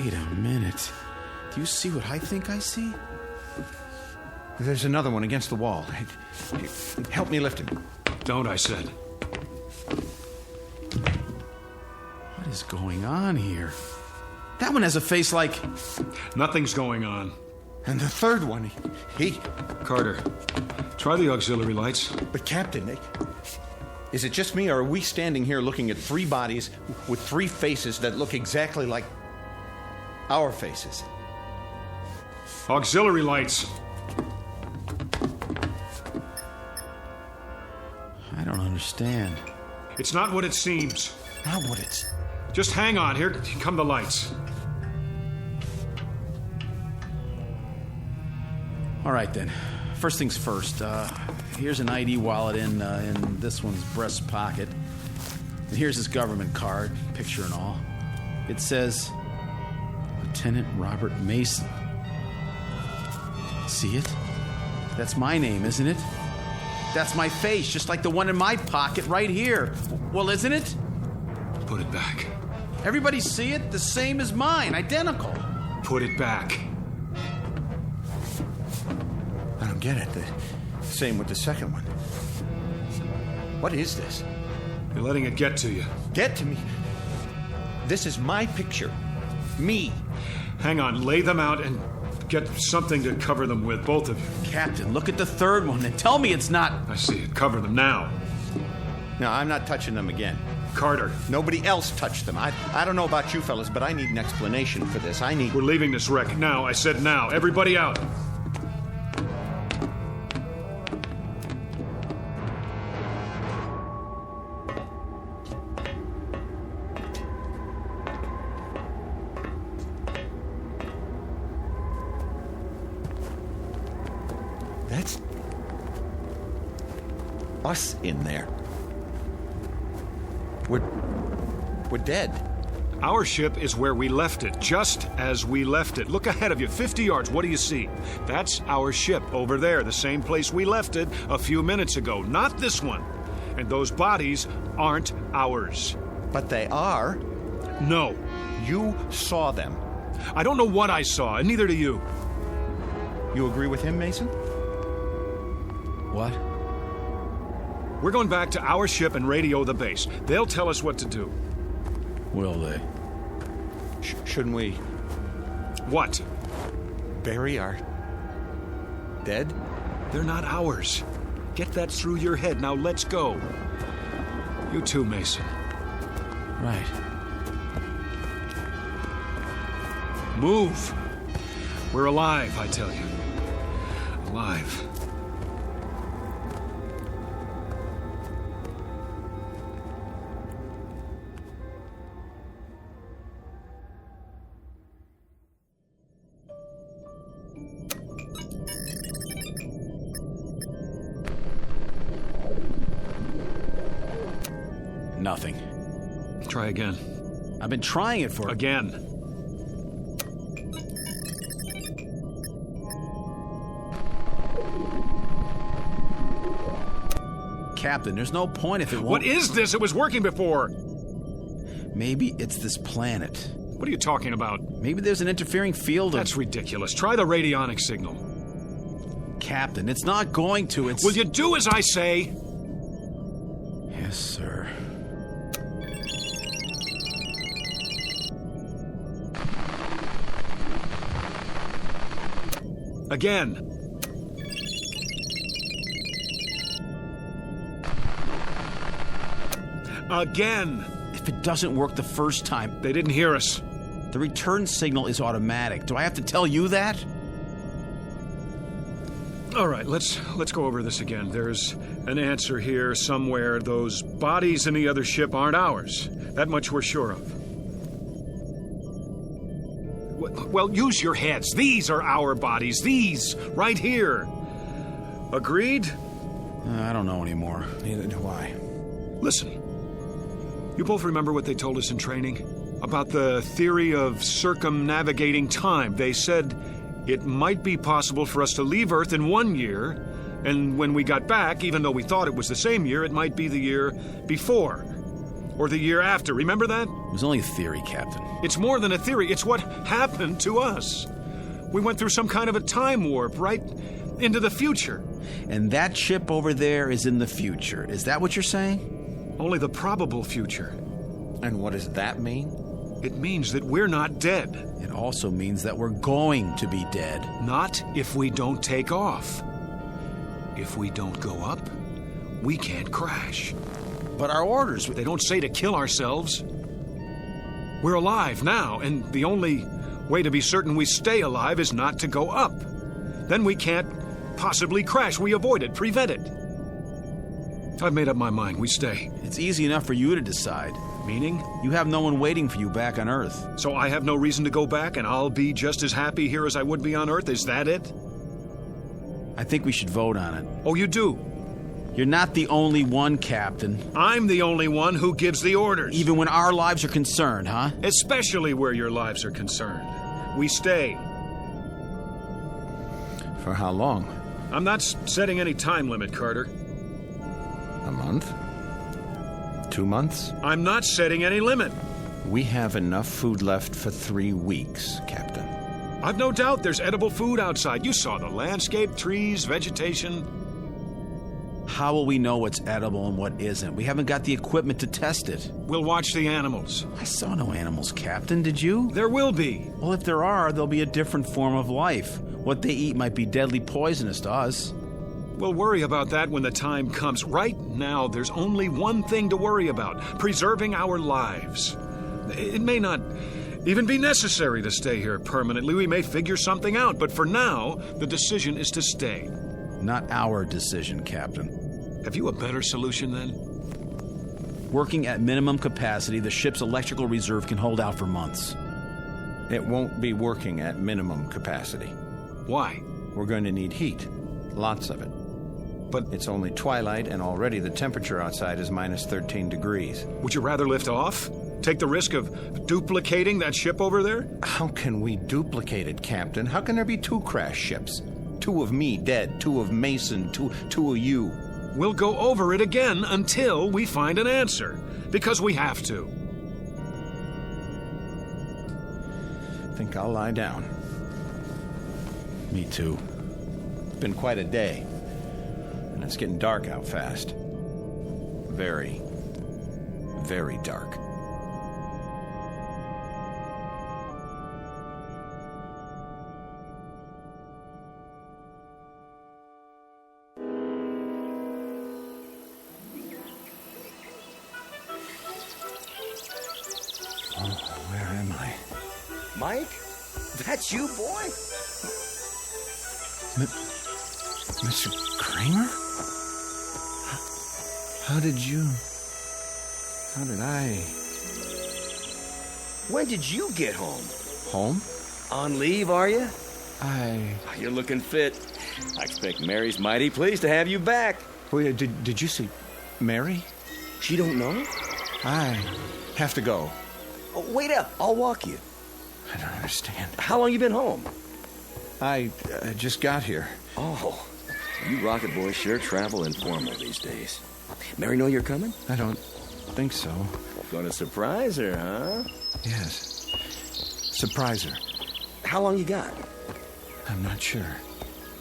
Wait a minute. Do you see what I think I see? There's another one against the wall. Help me lift him. Don't, I said. What is going on here? That one has a face like... Nothing's going on. And the third one, he... Carter, try the auxiliary lights. But Captain, is it just me, or are we standing here looking at three bodies with three faces that look exactly like our faces? Auxiliary lights. I don't understand. It's not what it seems. Not what it's... Just hang on. Here come the lights. All right, then. First things first. Here's an ID wallet in this one's breast pocket. And here's his government card, picture and all. It says, Lieutenant Robert Mason. See it? That's my name, isn't it? That's my face, just like the one in my pocket right here. Well, isn't it? Put it back. Everybody see it? The same as mine, identical. Put it back. I don't get it. The same with the second one. What is this? You're letting it get to you. Get to me? This is my picture. Me. Hang on, lay them out and get something to cover them with, both of you. Captain, look at the third one and tell me it's not... I see it. Cover them now. No, I'm not touching them again. Carter. Nobody else touched them. I don't know about you fellas, but I need an explanation for this. We're leaving this wreck now. I said now. Everybody out. That's us in there. We're dead. Our ship is where we left it, just as we left it. Look ahead of you, 50 yards. What do you see? That's our ship over there, the same place we left it a few minutes ago. Not this one. And those bodies aren't ours. But they are. No. You saw them. I don't know what I saw, and neither do you. You agree with him, Mason? What? We're going back to our ship and radio the base. They'll tell us what to do. Will they? Shouldn't we... What? Bury our... dead? They're not ours. Get that through your head. Now let's go. You too, Mason. Right. Move. We're alive, I tell you. Alive. Nothing. Try again. I've been trying it for... Again. Captain, there's no point if it won't... What is this? It was working before. Maybe it's this planet. What are you talking about? Maybe there's an interfering field of... That's ridiculous. Try the radionic signal. Captain, it's not going to. It's... Will you do as I say? Yes, sir. Again. Again. If it doesn't work the first time... They didn't hear us. The return signal is automatic. Do I have to tell you that? All right, let's go over this again. There's an answer here somewhere. Those bodies in the other ship aren't ours. That much we're sure of. Well, use your heads. These are our bodies. These, right here. Agreed? I don't know anymore. Neither do I. Listen. You both remember what they told us in training? About the theory of circumnavigating time. They said it might be possible for us to leave Earth in 1 year, and when we got back, even though we thought it was the same year, it might be the year before. Or the year after. Remember that? It was only a theory, Captain. It's more than a theory. It's what happened to us. We went through some kind of a time warp right into the future. And that ship over there is in the future. Is that what you're saying? Only the probable future. And what does that mean? It means that we're not dead. It also means that we're going to be dead. Not if we don't take off. If we don't go up, we can't crash. But our orders... They don't say to kill ourselves. We're alive now, and the only way to be certain we stay alive is not to go up. Then we can't possibly crash. We avoid it, prevent it. I've made up my mind. We stay. It's easy enough for you to decide. Meaning? You have no one waiting for you back on Earth. So I have no reason to go back, and I'll be just as happy here as I would be on Earth? Is that it? I think we should vote on it. Oh, you do? You're not the only one, Captain. I'm the only one who gives the orders. Even when our lives are concerned, huh? Especially where your lives are concerned. We stay. For how long? I'm not setting any time limit, Carter. A month? 2 months? I'm not setting any limit. We have enough food left for 3 weeks, Captain. I've no doubt there's edible food outside. You saw the landscape, trees, vegetation. How will we know what's edible and what isn't? We haven't got the equipment to test it. We'll watch the animals. I saw no animals, Captain. Did you? There will be. Well, if there are, there'll be a different form of life. What they eat might be deadly poisonous to us. We'll worry about that when the time comes. Right now, there's only one thing to worry about: preserving our lives. It may not even be necessary to stay here permanently. We may figure something out, but for now, the decision is to stay. Not our decision, Captain. Have you a better solution, then? Working at minimum capacity, the ship's electrical reserve can hold out for months. It won't be working at minimum capacity. Why? We're going to need heat. Lots of it. But it's only twilight, and already the temperature outside is minus 13 degrees. Would you rather lift off? Take the risk of duplicating that ship over there? How can we duplicate it, Captain? How can there be 2 crash ships? 2 of me dead, 2 of Mason, two of you. We'll go over it again until we find an answer. Because we have to. I think I'll lie down. Me too. It's been quite a day. And it's getting dark out fast. Very, very dark. Mike? That's you, boy? Mr. Kramer? How did I... When did you get home? Home? On leave, are you? You're looking fit. I expect Mary's mighty pleased to have you back. Wait, did you see Mary? She don't know? I have to go. Oh, wait up. I'll walk you. I don't understand. How long you been home? I just got here. Oh, you rocket boys sure travel informal these days. Mary know you're coming? I don't think so. Gonna surprise her, huh? Yes. Surprise her. How long you got? I'm not sure.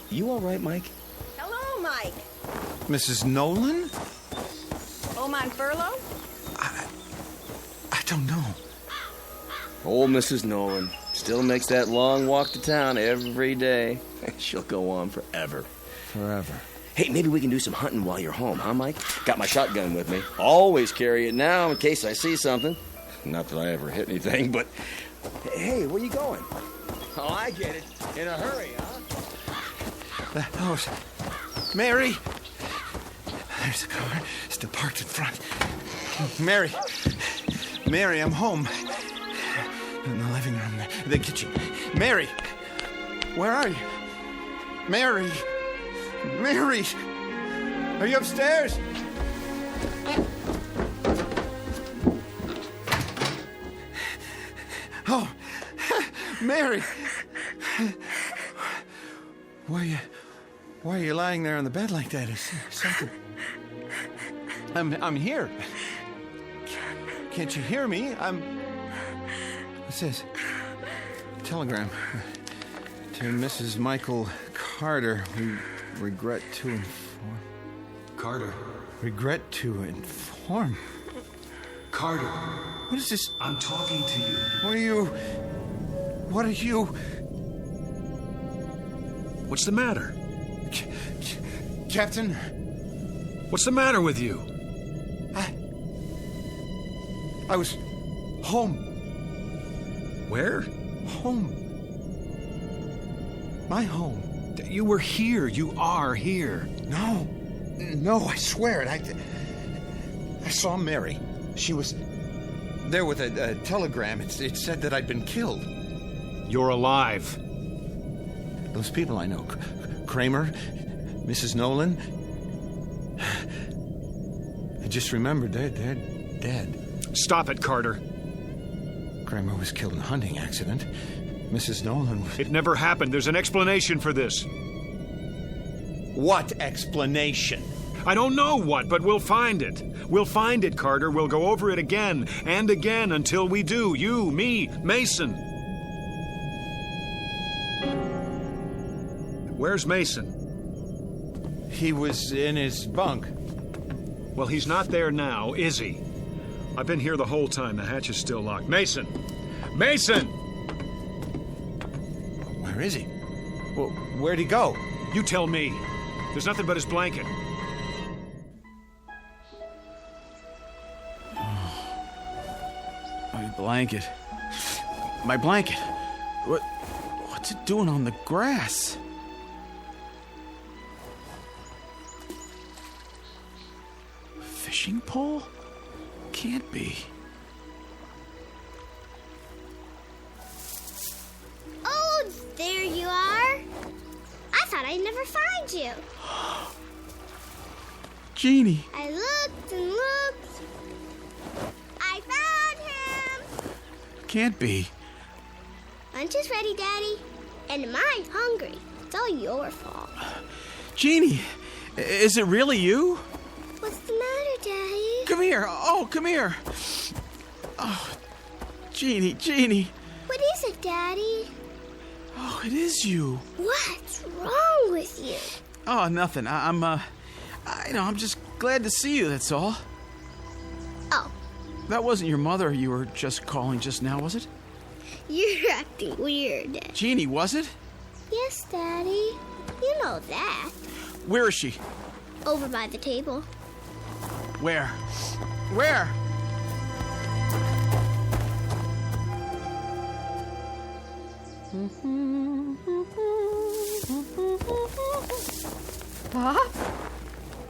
You all right, Mike? Hello, Mike. Mrs. Nolan? Home on furlough? I don't know. Old Mrs. Nolan. Still makes that long walk to town every day. She'll go on forever. Forever. Hey, maybe we can do some hunting while you're home, huh, Mike? Got my shotgun with me. Always carry it now in case I see something. Not that I ever hit anything, but... Hey, where you going? Oh, I get it. In a hurry, huh? The house. Mary! There's a car still parked in front. Mary! Mary, I'm home. In the living room, the kitchen. Mary! Where are you? Mary! Mary! Are you upstairs? Oh, Mary! Why are you lying there on the bed like that? Is something... I'm here. Can't you hear me? What's this? Telegram. To Mrs. Michael Carter. We regret to inform... Carter. Regret to inform? Carter. What is this? I'm talking to you. What are you... What's the matter? Captain? What's the matter with you? I was home. Where? Home. My home. You were here. You are here. No, I swear it. I saw Mary. She was there with a telegram. It said that I'd been killed. You're alive. Those people I know. Kramer, Mrs. Nolan. I just remembered they're dead. Stop it, Carter. Kramer was killed in a hunting accident. Mrs. Nolan was... It never happened. There's an explanation for this. What explanation? I don't know what, but we'll find it. We'll find it, Carter. We'll go over it again and again until we do. You, me, Mason. Where's Mason? He was in his bunk. Well, he's not there now, is he? I've been here the whole time. The hatch is still locked. Mason! Mason! Where is he? Well, where'd he go? You tell me. There's nothing but his blanket. My blanket. My blanket. What's it doing on the grass? Fishing pole? Can't be. Oh, there you are. I thought I'd never find you. Jeannie. I looked and looked. I found him. Can't be. Lunch is ready, Daddy. And I'm hungry. It's all your fault. Jeannie, is it really you? What's the matter, Daddy? Come here. Oh, come here. Oh, Jeannie. What is it, Daddy? Oh, it is you. What's wrong with you? Oh, nothing. I'm just glad to see you, that's all. Oh. That wasn't your mother you were just calling just now, was it? You're acting weird, Daddy. Jeannie, was it? Yes, Daddy. You know that. Where is she? Over by the table. Where? Where? Bob?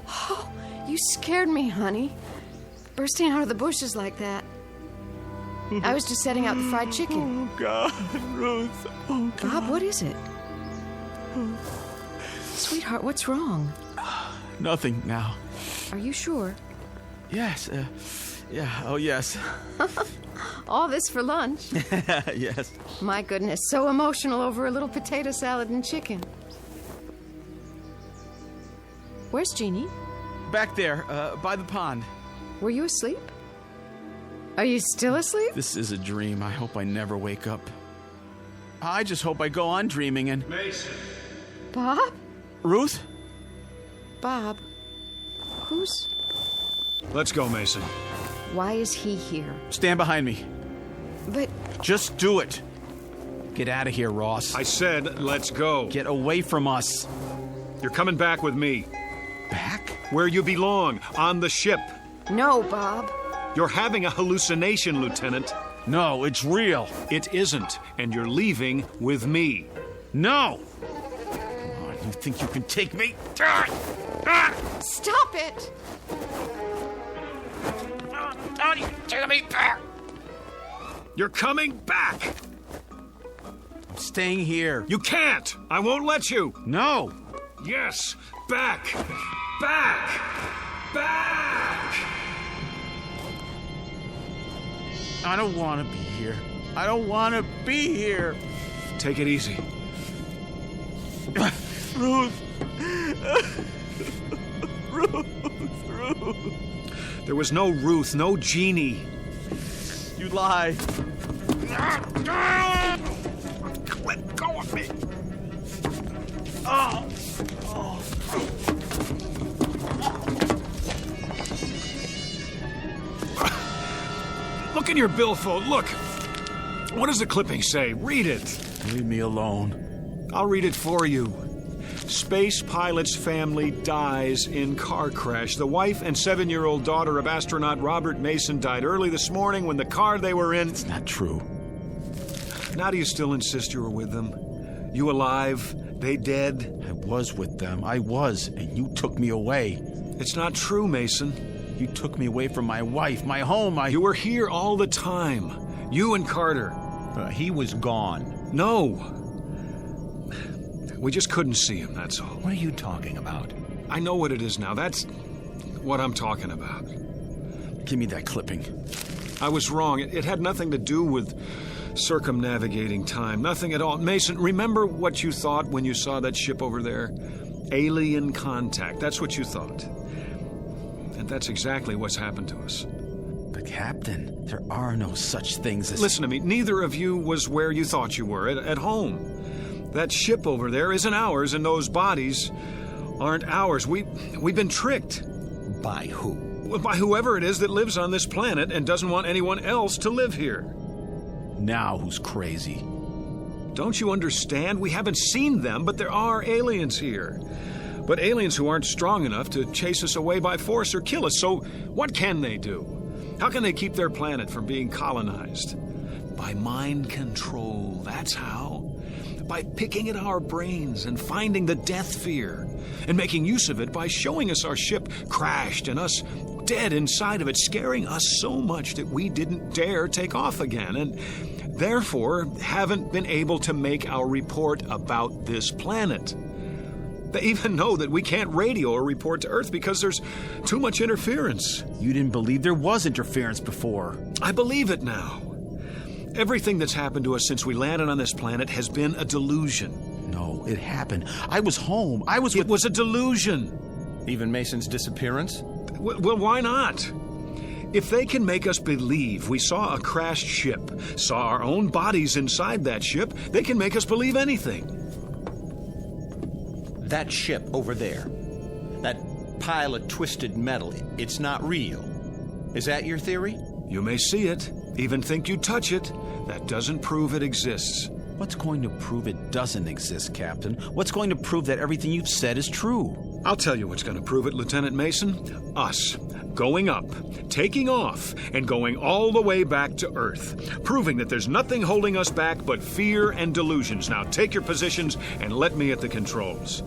Oh, you scared me, honey. Bursting out of the bushes like that. I was just setting out the fried chicken. Oh, God, Ruth. Oh, God. Bob, what is it? Sweetheart, what's wrong? Nothing now. Are you sure? Yes, yes. All this for lunch? Yes. My goodness, so emotional over a little potato salad and chicken. Where's Jeannie? Back there, by the pond. Were you asleep? Are you still asleep? This is a dream. I hope I never wake up. I just hope I go on dreaming and... Mason. Bob? Ruth? Bob, who's... Let's go, Mason. Why is he here? Stand behind me. But... Just do it. Get out of here, Ross. I said, let's go. Get away from us. You're coming back with me. Back? Where you belong, on the ship. No, Bob. You're having a hallucination, Lieutenant. No, it's real. It isn't, and you're leaving with me. No! Oh, you think you can take me? Stop it! You're coming back! I'm staying here. You can't! I won't let you! No! Yes! Back! Back! Back! I don't want to be here. I don't want to be here. Take it easy. Ruth! Ruth! There was no Ruth, no Jeannie. You lied. Let go of me. Oh. Look in your billfold. Look. What does the clipping say? Read it. Leave me alone. I'll read it for you. Space pilot's family dies in car crash. The wife and 7-year-old daughter of astronaut Robert Mason died early this morning when the car they were in... It's not true. Now do you still insist you were with them? You alive? They dead? I was with them. I was, and you took me away. It's not true, Mason. You took me away from my wife, my home, You were here all the time. You and Carter. He was gone. No. We just couldn't see him, that's all. What are you talking about? I know what it is now. That's what I'm talking about. Give me that clipping. I was wrong. It had nothing to do with circumnavigating time. Nothing at all. Mason, remember what you thought when you saw that ship over there? Alien contact. That's what you thought. And that's exactly what's happened to us. But, Captain, there are no such things as... Listen to me. Neither of you was where you thought you were, at home. That ship over there isn't ours, and those bodies aren't ours. We've been tricked. By who? By whoever it is that lives on this planet and doesn't want anyone else to live here. Now who's crazy? Don't you understand? We haven't seen them, but there are aliens here. But aliens who aren't strong enough to chase us away by force or kill us. So what can they do? How can they keep their planet from being colonized? By mind control, that's how. By picking at our brains and finding the death fear and making use of it by showing us our ship crashed and us dead inside of it, scaring us so much that we didn't dare take off again and therefore haven't been able to make our report about this planet. They even know that we can't radio or report to Earth because there's too much interference. You didn't believe there was interference before. I believe it now. Everything that's happened to us since we landed on this planet has been a delusion. No, it happened. I was home. It was a delusion. Even Mason's disappearance? Well, why not? If they can make us believe we saw a crashed ship, saw our own bodies inside that ship, they can make us believe anything. That ship over there, that pile of twisted metal, it's not real. Is that your theory? You may see it, even think you touch it. That doesn't prove it exists. What's going to prove it doesn't exist, Captain? What's going to prove that everything you've said is true? I'll tell you what's going to prove it, Lieutenant Mason. Us. Going up, taking off, and going all the way back to Earth. Proving that there's nothing holding us back but fear and delusions. Now take your positions and let me at the controls.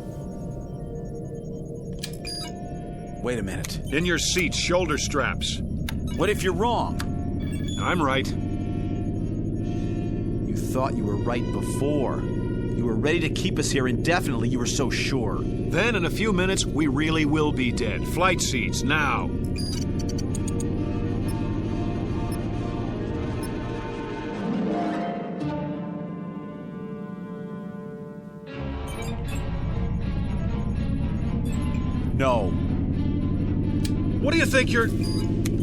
Wait a minute. In your seats, shoulder straps. What if you're wrong? I'm right. You thought you were right before. You were ready to keep us here indefinitely. You were so sure. Then in a few minutes, we really will be dead. Flight seats, now. No. What do you think you're...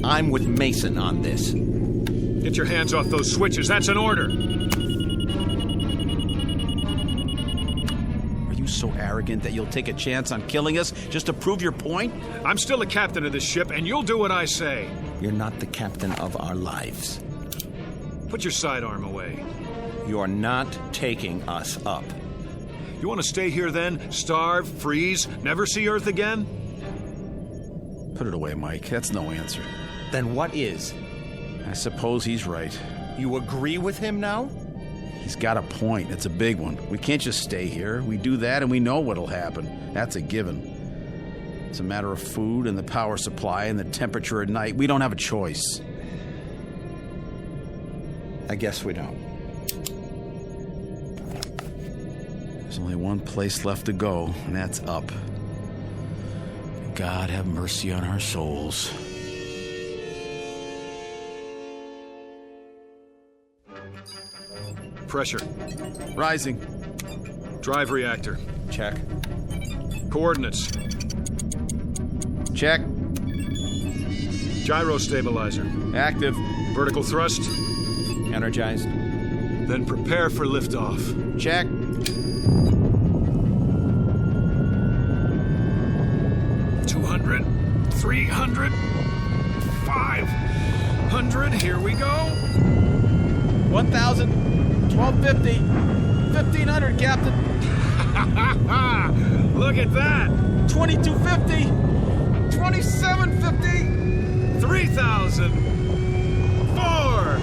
I'm with Mason on this. Get your hands off those switches. That's an order. Are you so arrogant that you'll take a chance on killing us just to prove your point? I'm still the captain of this ship, and you'll do what I say. You're not the captain of our lives. Put your sidearm away. You're not taking us up. You want to stay here then? Starve, freeze, never see Earth again? Put it away, Mike. That's no answer. Then what is? I suppose he's right. You agree with him now? He's got a point. It's a big one. We can't just stay here. We do that and we know what'll happen. That's a given. It's a matter of food and the power supply and the temperature at night. We don't have a choice. I guess we don't. There's only one place left to go, and that's up. God have mercy on our souls. Pressure. Rising. Drive reactor. Check. Coordinates. Check. Gyro stabilizer. Active. Vertical thrust. Energized. Then prepare for liftoff. Check. $200, $300, $500. Here we go. 1,000, 1,250, 1,500, Captain. Look at that. 2,250, 2,750, 3,000, 4,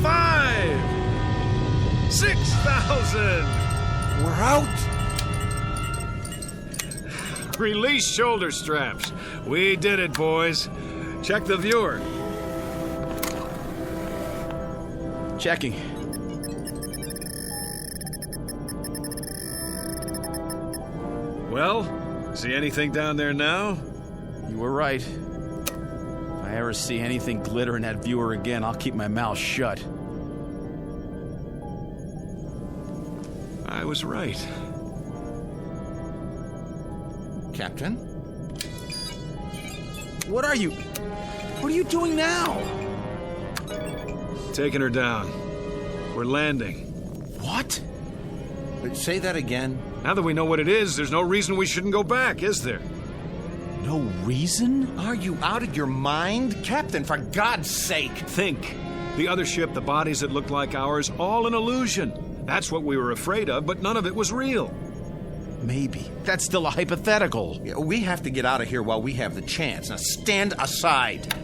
5, 6,000. We're out. Release shoulder straps. We did it, boys. Check the viewer. Checking. Well, see anything down there now? You were right. If I ever see anything glitter in that viewer again, I'll keep my mouth shut. I was right. Captain? What are you doing now? Taking her down. We're landing. What? Say that again. Now that we know what it is, there's no reason we shouldn't go back, is there? No reason? Are you out of your mind? Captain, for God's sake. Think. The other ship, the bodies that looked like ours, all an illusion. That's what we were afraid of, but none of it was real. Maybe. That's still a hypothetical. We have to get out of here while we have the chance. Now stand aside.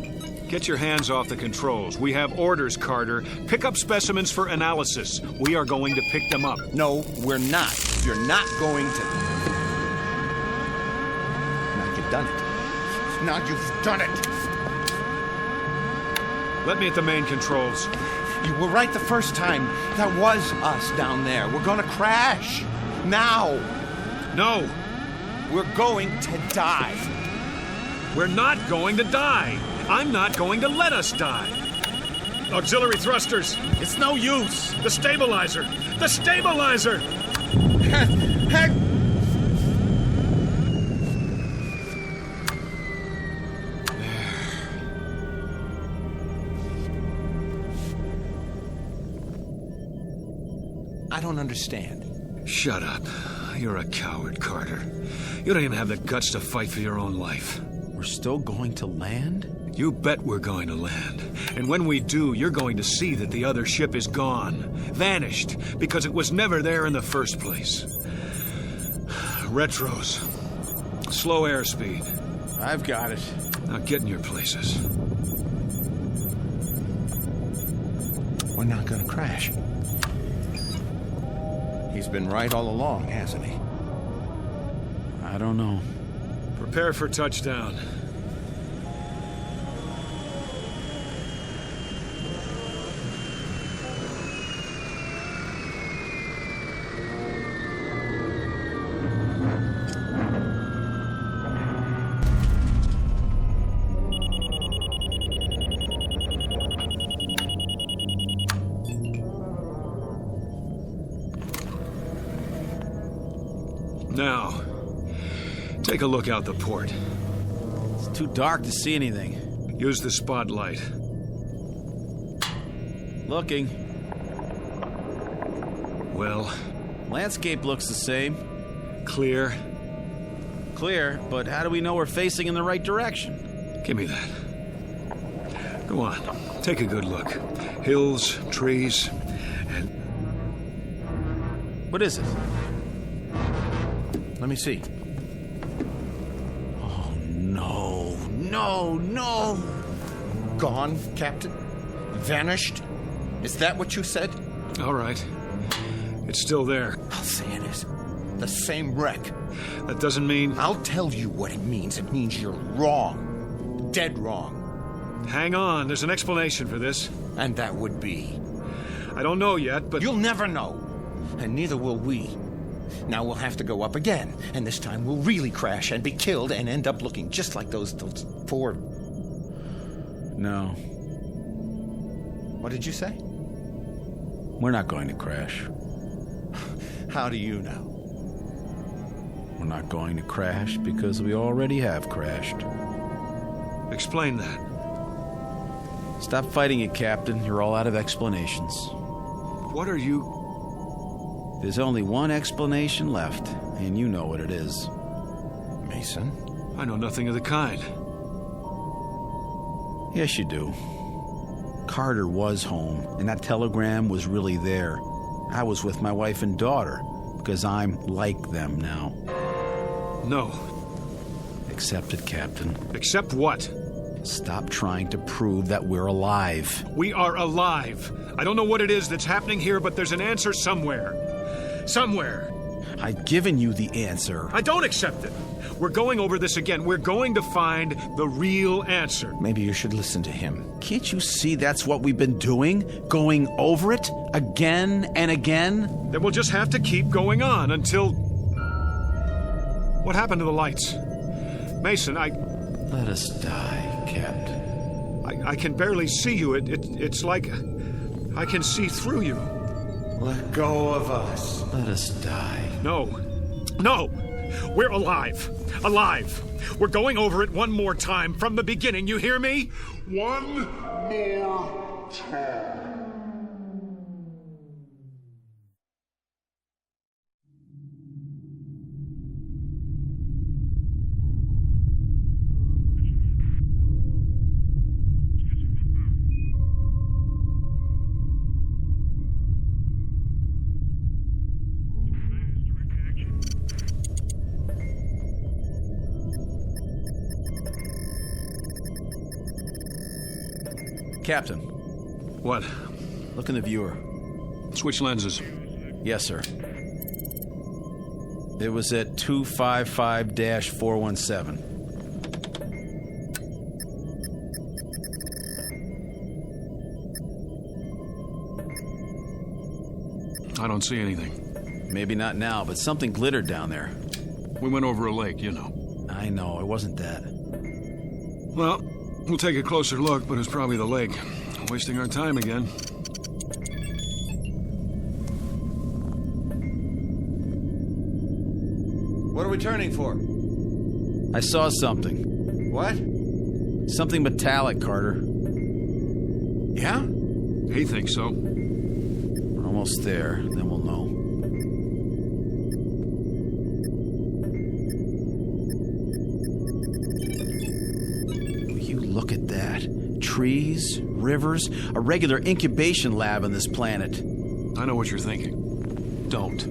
Get your hands off the controls. We have orders, Carter. Pick up specimens for analysis. We are going to pick them up. No, we're not. You're not going to. Now you've done it. Now you've done it. Let me at the main controls. You were right the first time. That was us down there. We're going to crash. Now. No. We're going to die. We're not going to die. I'm not going to let us die. Auxiliary thrusters. It's no use. The stabilizer. The stabilizer. Heck. I don't understand. Shut up. You're a coward, Carter. You don't even have the guts to fight for your own life. We're still going to land? You bet we're going to land. And when we do, you're going to see that the other ship is gone. Vanished. Because it was never there in the first place. Retros. Slow airspeed. I've got it. Now get in your places. We're not going to crash. He's been right all along, hasn't he? I don't know. Prepare for touchdown. Now, take a look out the port. It's too dark to see anything. Use the spotlight. Looking. Well? Landscape looks the same. Clear? Clear, but how do we know we're facing in the right direction? Give me that. Go on. Take a good look. Hills, trees, and What is it? Let me see. Oh, no. No. Gone, Captain? Vanished? Is that what you said? All right. It's still there. I'll say it is. The same wreck. That doesn't mean... I'll tell you what it means. It means you're wrong. Dead wrong. Hang on. There's an explanation for this. And that would be? I don't know yet, but... You'll never know. And neither will we. Now we'll have to go up again. And this time we'll really crash and be killed and end up looking just like those poor... No. What did you say? We're not going to crash. How do you know? We're not going to crash because we already have crashed. Explain that. Stop fighting it, Captain. You're all out of explanations. What are you... There's only one explanation left, and you know what it is. Mason? I know nothing of the kind. Yes, you do. Carter was home, and that telegram was really there. I was with my wife and daughter, because I'm like them now. No. Accept it, Captain. Accept what? Stop trying to prove that we're alive. We are alive. I don't know what it is that's happening here, but there's an answer somewhere. Somewhere. I've given you the answer. I don't accept it. We're going over this again. We're going to find the real answer. Maybe you should listen to him. Can't you see that's what we've been doing? Going over it again and again? Then we'll just have to keep going on until... What happened to the lights? Mason, Let us die, Captain. I can barely see you. It's like I can see through you. Let go of us. Let us die. No. We're alive. Alive. We're going over it one more time from the beginning. You hear me? One more time. Captain. What? Look in the viewer. Switch lenses. Yes, sir. It was at 255-417. I don't see anything. Maybe not now, but something glittered down there. We went over a lake, you know. I know, it wasn't that. Well, we'll take a closer look, but it's probably the lake. Wasting our time again. What are we turning for? I saw something. What? Something metallic, Carter. Yeah? He thinks so. We're almost there, then we'll know. Look at that. Trees, rivers, a regular incubation lab on this planet. I know what you're thinking. Don't.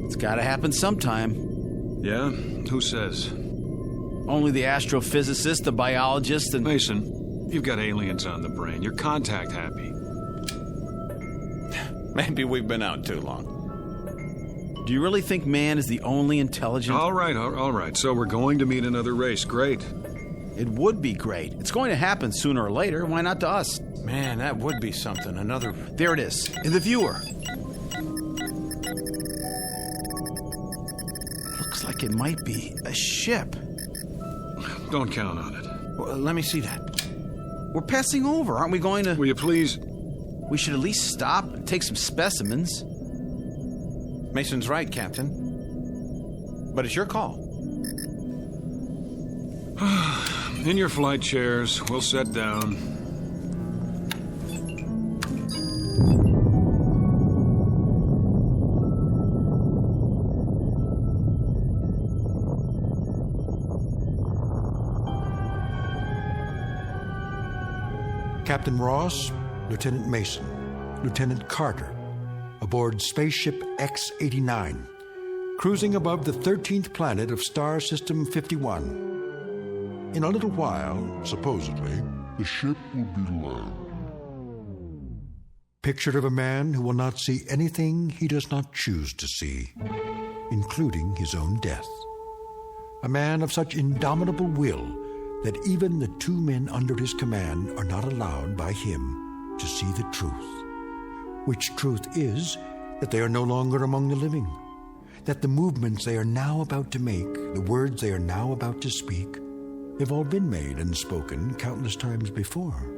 It's gotta happen sometime. Yeah? Who says? Only the astrophysicist, the biologist, and... Mason, you've got aliens on the brain. You're contact happy. Maybe we've been out too long. Do you really think man is the only intelligent... All right. So we're going to meet another race. Great. It would be great. It's going to happen sooner or later. Why not to us? Man, that would be something. Another... There it is, in the viewer. Looks like it might be a ship. Don't count on it. Well, let me see that. We're passing over. Aren't we going to... Will you please... We should at least stop and take some specimens. Mason's right, Captain. But it's your call. In your flight chairs, we'll set down. Captain Ross, Lieutenant Mason, Lieutenant Carter. aboard spaceship X-89, cruising above the 13th planet of Star System 51. In a little while, supposedly, the ship will be low. Picture of a man who will not see anything he does not choose to see, including his own death. A man of such indomitable will that even the two men under his command are not allowed by him to see the truth. Which truth is that they are no longer among the living, that the movements they are now about to make, the words they are now about to speak, have all been made and spoken countless times before,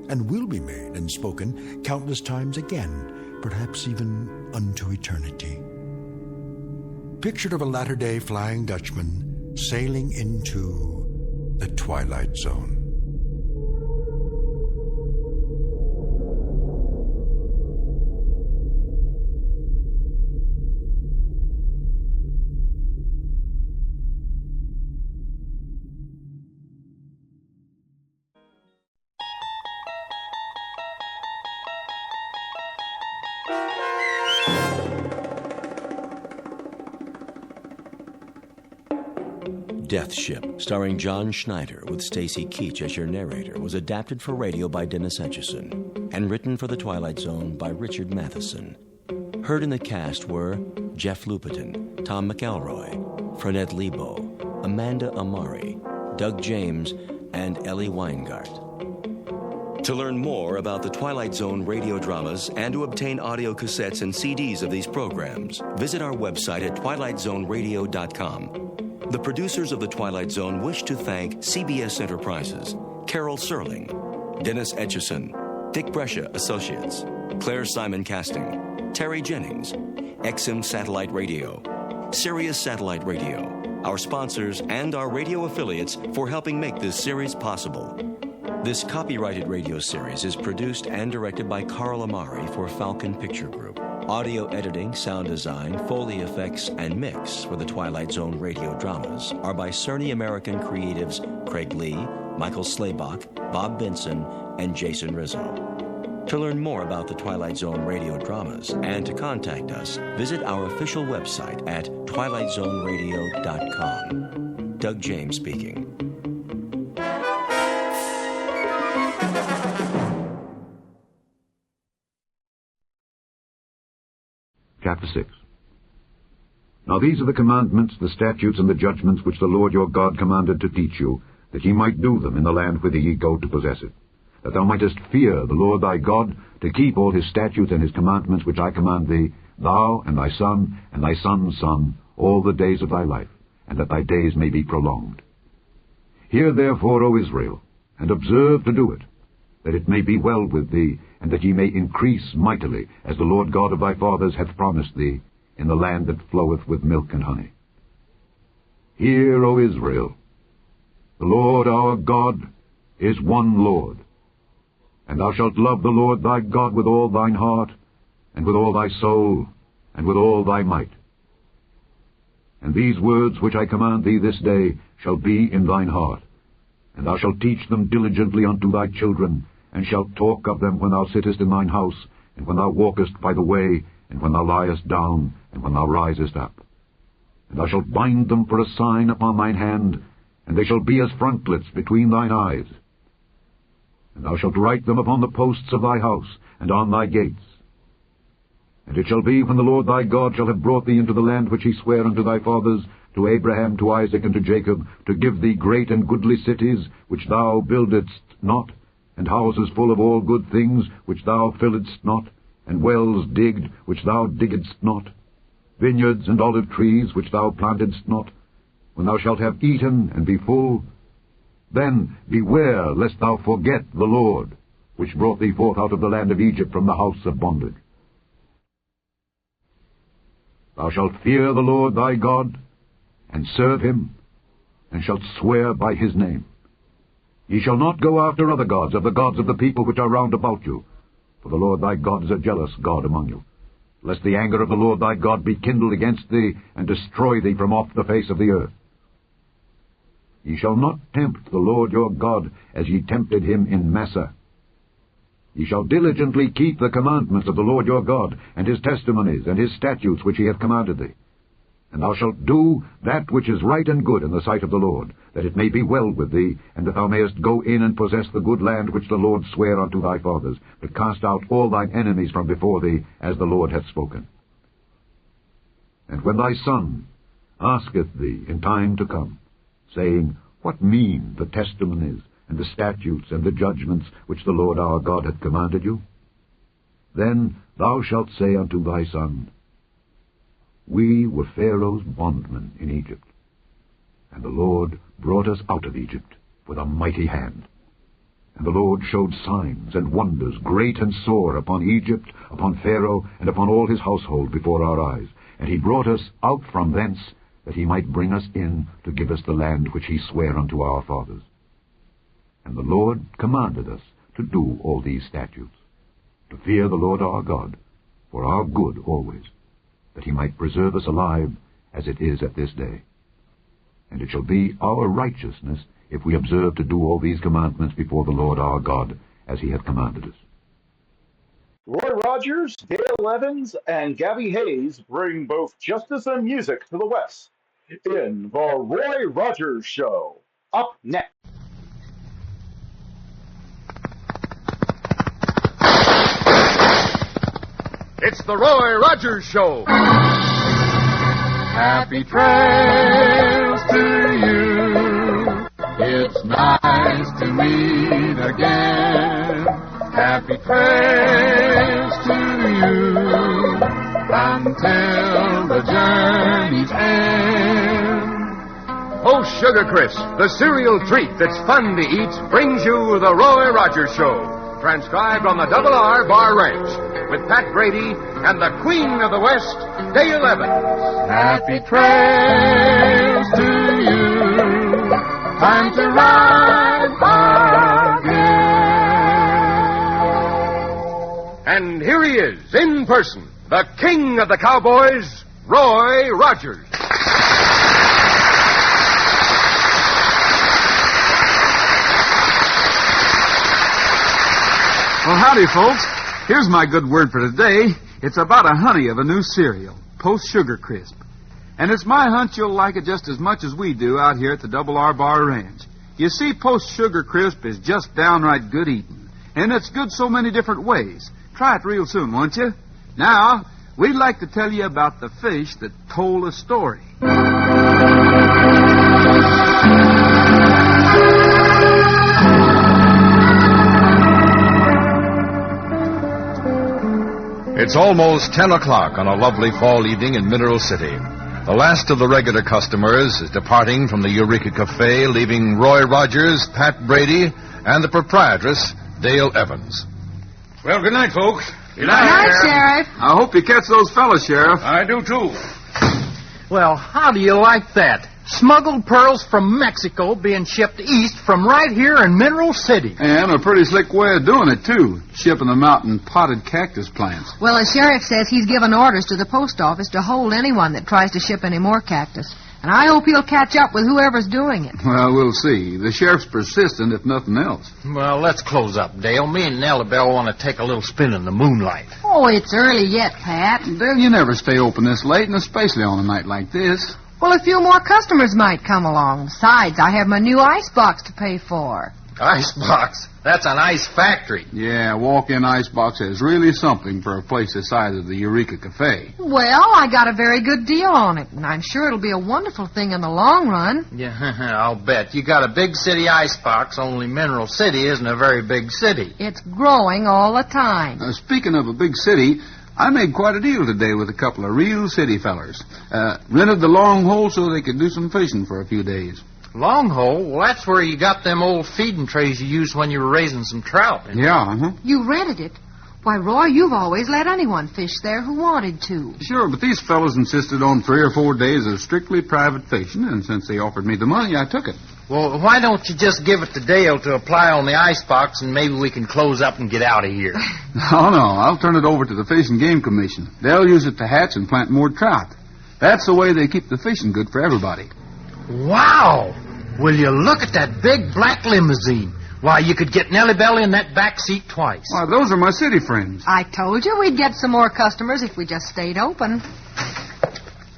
and will be made and spoken countless times again, perhaps even unto eternity. Picture of a latter-day Flying Dutchman sailing into the Twilight Zone. Death Ship, starring John Schneider with Stacy Keach as your narrator, was adapted for radio by Dennis Etchison and written for The Twilight Zone by Richard Matheson. Heard in the cast were Jeff Lupetin, Tom McElroy, Frenette Lebo, Amanda Amari, Doug James, and Ellie Weingart. To learn more about the Twilight Zone radio dramas and to obtain audio cassettes and CDs of these programs, visit our website at twilightzoneradio.com. The producers of The Twilight Zone wish to thank CBS Enterprises, Carol Serling, Dennis Etchison, Dick Brescia Associates, Claire Simon Casting, Terry Jennings, XM Satellite Radio, Sirius Satellite Radio, our sponsors, and our radio affiliates for helping make this series possible. This copyrighted radio series is produced and directed by Carl Amari for Falcon Picture Group. Audio editing, sound design, Foley effects, and mix for the Twilight Zone radio dramas are by Cerny American creatives Craig Lee, Michael Slaybach, Bob Benson, and Jason Rizzo. To learn more about the Twilight Zone radio dramas and to contact us, visit our official website at twilightzoneradio.com. Doug James speaking. Chapter 6. Now these are the commandments, the statutes, and the judgments which the Lord your God commanded to teach you, that ye might do them in the land whither ye go to possess it, that thou mightest fear the Lord thy God, to keep all his statutes and his commandments which I command thee, thou and thy son and thy son's son, all the days of thy life, and that thy days may be prolonged. Hear therefore, O Israel, and observe to do it, that it may be well with thee, and that ye may increase mightily, as the Lord God of thy fathers hath promised thee, in the land that floweth with milk and honey. Hear, O Israel, the Lord our God is one Lord, and thou shalt love the Lord thy God with all thine heart, and with all thy soul, and with all thy might. And these words which I command thee this day shall be in thine heart, and thou shalt teach them diligently unto thy children, and shalt talk of them when thou sittest in thine house, and when thou walkest by the way, and when thou liest down, and when thou risest up. And thou shalt bind them for a sign upon thine hand, and they shall be as frontlets between thine eyes. And thou shalt write them upon the posts of thy house, and on thy gates. And it shall be, when the Lord thy God shall have brought thee into the land which he sware unto thy fathers, to Abraham, to Isaac, and to Jacob, to give thee great and goodly cities, which thou buildedst not, and houses full of all good things, which thou filledst not, and wells digged, which thou diggedst not, vineyards and olive trees, which thou plantedst not, when thou shalt have eaten and be full, then beware lest thou forget the Lord, which brought thee forth out of the land of Egypt from the house of bondage. Thou shalt fear the Lord thy God, and serve him, and shalt swear by his name. Ye shall not go after other gods, of the gods of the people which are round about you, for the Lord thy God is a jealous God among you, lest the anger of the Lord thy God be kindled against thee, and destroy thee from off the face of the earth. Ye shall not tempt the Lord your God, as ye tempted him in Massah. Ye shall diligently keep the commandments of the Lord your God, and his testimonies, and his statutes which he hath commanded thee. And thou shalt do that which is right and good in the sight of the Lord, that it may be well with thee, and that thou mayest go in and possess the good land which the Lord sware unto thy fathers, to cast out all thine enemies from before thee, as the Lord hath spoken. And when thy son asketh thee in time to come, saying, What mean the testimonies, and the statutes, and the judgments which the Lord our God hath commanded you? Then thou shalt say unto thy son, We were Pharaoh's bondmen in Egypt, and the Lord brought us out of Egypt with a mighty hand. And the Lord showed signs and wonders great and sore upon Egypt, upon Pharaoh, and upon all his household before our eyes. And he brought us out from thence, that he might bring us in to give us the land which he sware unto our fathers. And the Lord commanded us to do all these statutes, to fear the Lord our God, for our good always, that he might preserve us alive, as it is at this day. And it shall be our righteousness, if we observe to do all these commandments before the Lord our God, as he hath commanded us. Roy Rogers, Dale Evans, and Gabby Hayes bring both justice and music to the West in The Roy Rogers Show. Up next. It's the Roy Rogers Show. Happy trails to you. It's nice to meet again. Happy trails to you until the journey's end. Oh, Sugar Crisp, the cereal treat that's fun to eat, brings you the Roy Rogers Show. Transcribed on the Double R Bar Ranch, with Pat Brady and the Queen of the West, Dale Evans. Happy trails to you. Time to ride again. And here he is, in person, the king of the cowboys, Roy Rogers. Well, howdy, folks. Here's my good word for today. It's about a honey of a new cereal, Post Sugar Crisp. And it's my hunch you'll like it just as much as we do out here at the Double R Bar Ranch. You see, Post Sugar Crisp is just downright good eating. And it's good so many different ways. Try it real soon, won't you? Now, we'd like to tell you about the fish that told a story. It's almost 10 o'clock on a lovely fall evening in Mineral City. The last of the regular customers is departing from the Eureka Cafe, leaving Roy Rogers, Pat Brady, and the proprietress, Dale Evans. Well, good night, folks. Good night, Sheriff. I hope you catch those fellas, Sheriff. I do, too. Well, how do you like that? Smuggled pearls from Mexico being shipped east from right here in Mineral City. And a pretty slick way of doing it, too. Shipping them out in potted cactus plants. Well, the sheriff says he's given orders to the post office to hold anyone that tries to ship any more cactus. And I hope he'll catch up with whoever's doing it. Well, we'll see. The sheriff's persistent, if nothing else. Well, let's close up, Dale. Me and Nellabelle want to take a little spin in the moonlight. Oh, it's early yet, Pat. Dale, you never stay open this late, and especially on a night like this. Well, a few more customers might come along. Besides, I have my new icebox to pay for. Icebox? That's an ice factory. Yeah, walk-in icebox is really something for a place the size of the Eureka Cafe. Well, I got a very good deal on it, and I'm sure it'll be a wonderful thing in the long run. Yeah, I'll bet. You got a big city icebox, only Mineral City isn't a very big city. It's growing all the time. Speaking of a big city, I made quite a deal today with a couple of real city fellers. Rented the long hole so they could do some fishing for a few days. Long hole? Well, that's where you got them old feeding trays you used when you were raising some trout. Yeah, uh-huh. You rented it? Why, Roy, you've always let anyone fish there who wanted to. Sure, but these fellows insisted on 3 or 4 days of strictly private fishing, and since they offered me the money, I took it. Well, why don't you just give it to Dale to apply on the icebox, and maybe we can close up and get out of here? No, I'll turn it over to the Fish and Game Commission. They'll use it to hatch and plant more trout. That's the way they keep the fishing good for everybody. Wow! Will you look at that big black limousine? Why, you could get Nellie Bell in that back seat twice. Why, those are my city friends. I told you we'd get some more customers if we just stayed open.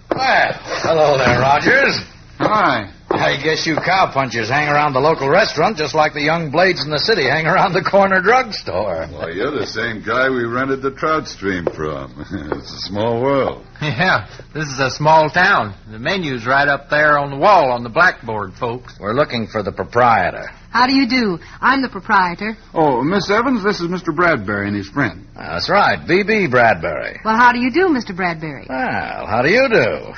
Well, hello there, Rogers. Hi. I guess you cowpunchers hang around the local restaurant just like the young blades in the city hang around the corner drugstore. Why, you're the same guy we rented the trout stream from. It's a small world. Yeah, this is a small town. The menu's right up there on the wall on the blackboard, folks. We're looking for the proprietor. How do you do? I'm the proprietor. Oh, Miss Evans, this is Mr. Bradbury and his friend. That's right, B.B. Bradbury. Well, how do you do, Mr. Bradbury? Well, how do you do?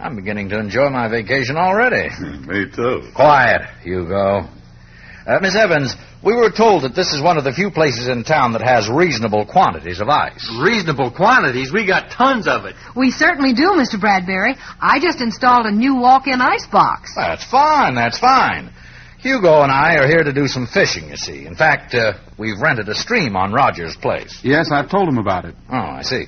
I'm beginning to enjoy my vacation already. Me too. Quiet, Hugo. Miss Evans, we were told that this is one of the few places in town that has reasonable quantities of ice. Reasonable quantities? We got tons of it. We certainly do, Mr. Bradbury. I just installed a new walk-in ice box. That's fine, that's fine. Hugo and I are here to do some fishing, you see. In fact, we've rented a stream on Roger's place. Yes, I've told him about it. Oh, I see.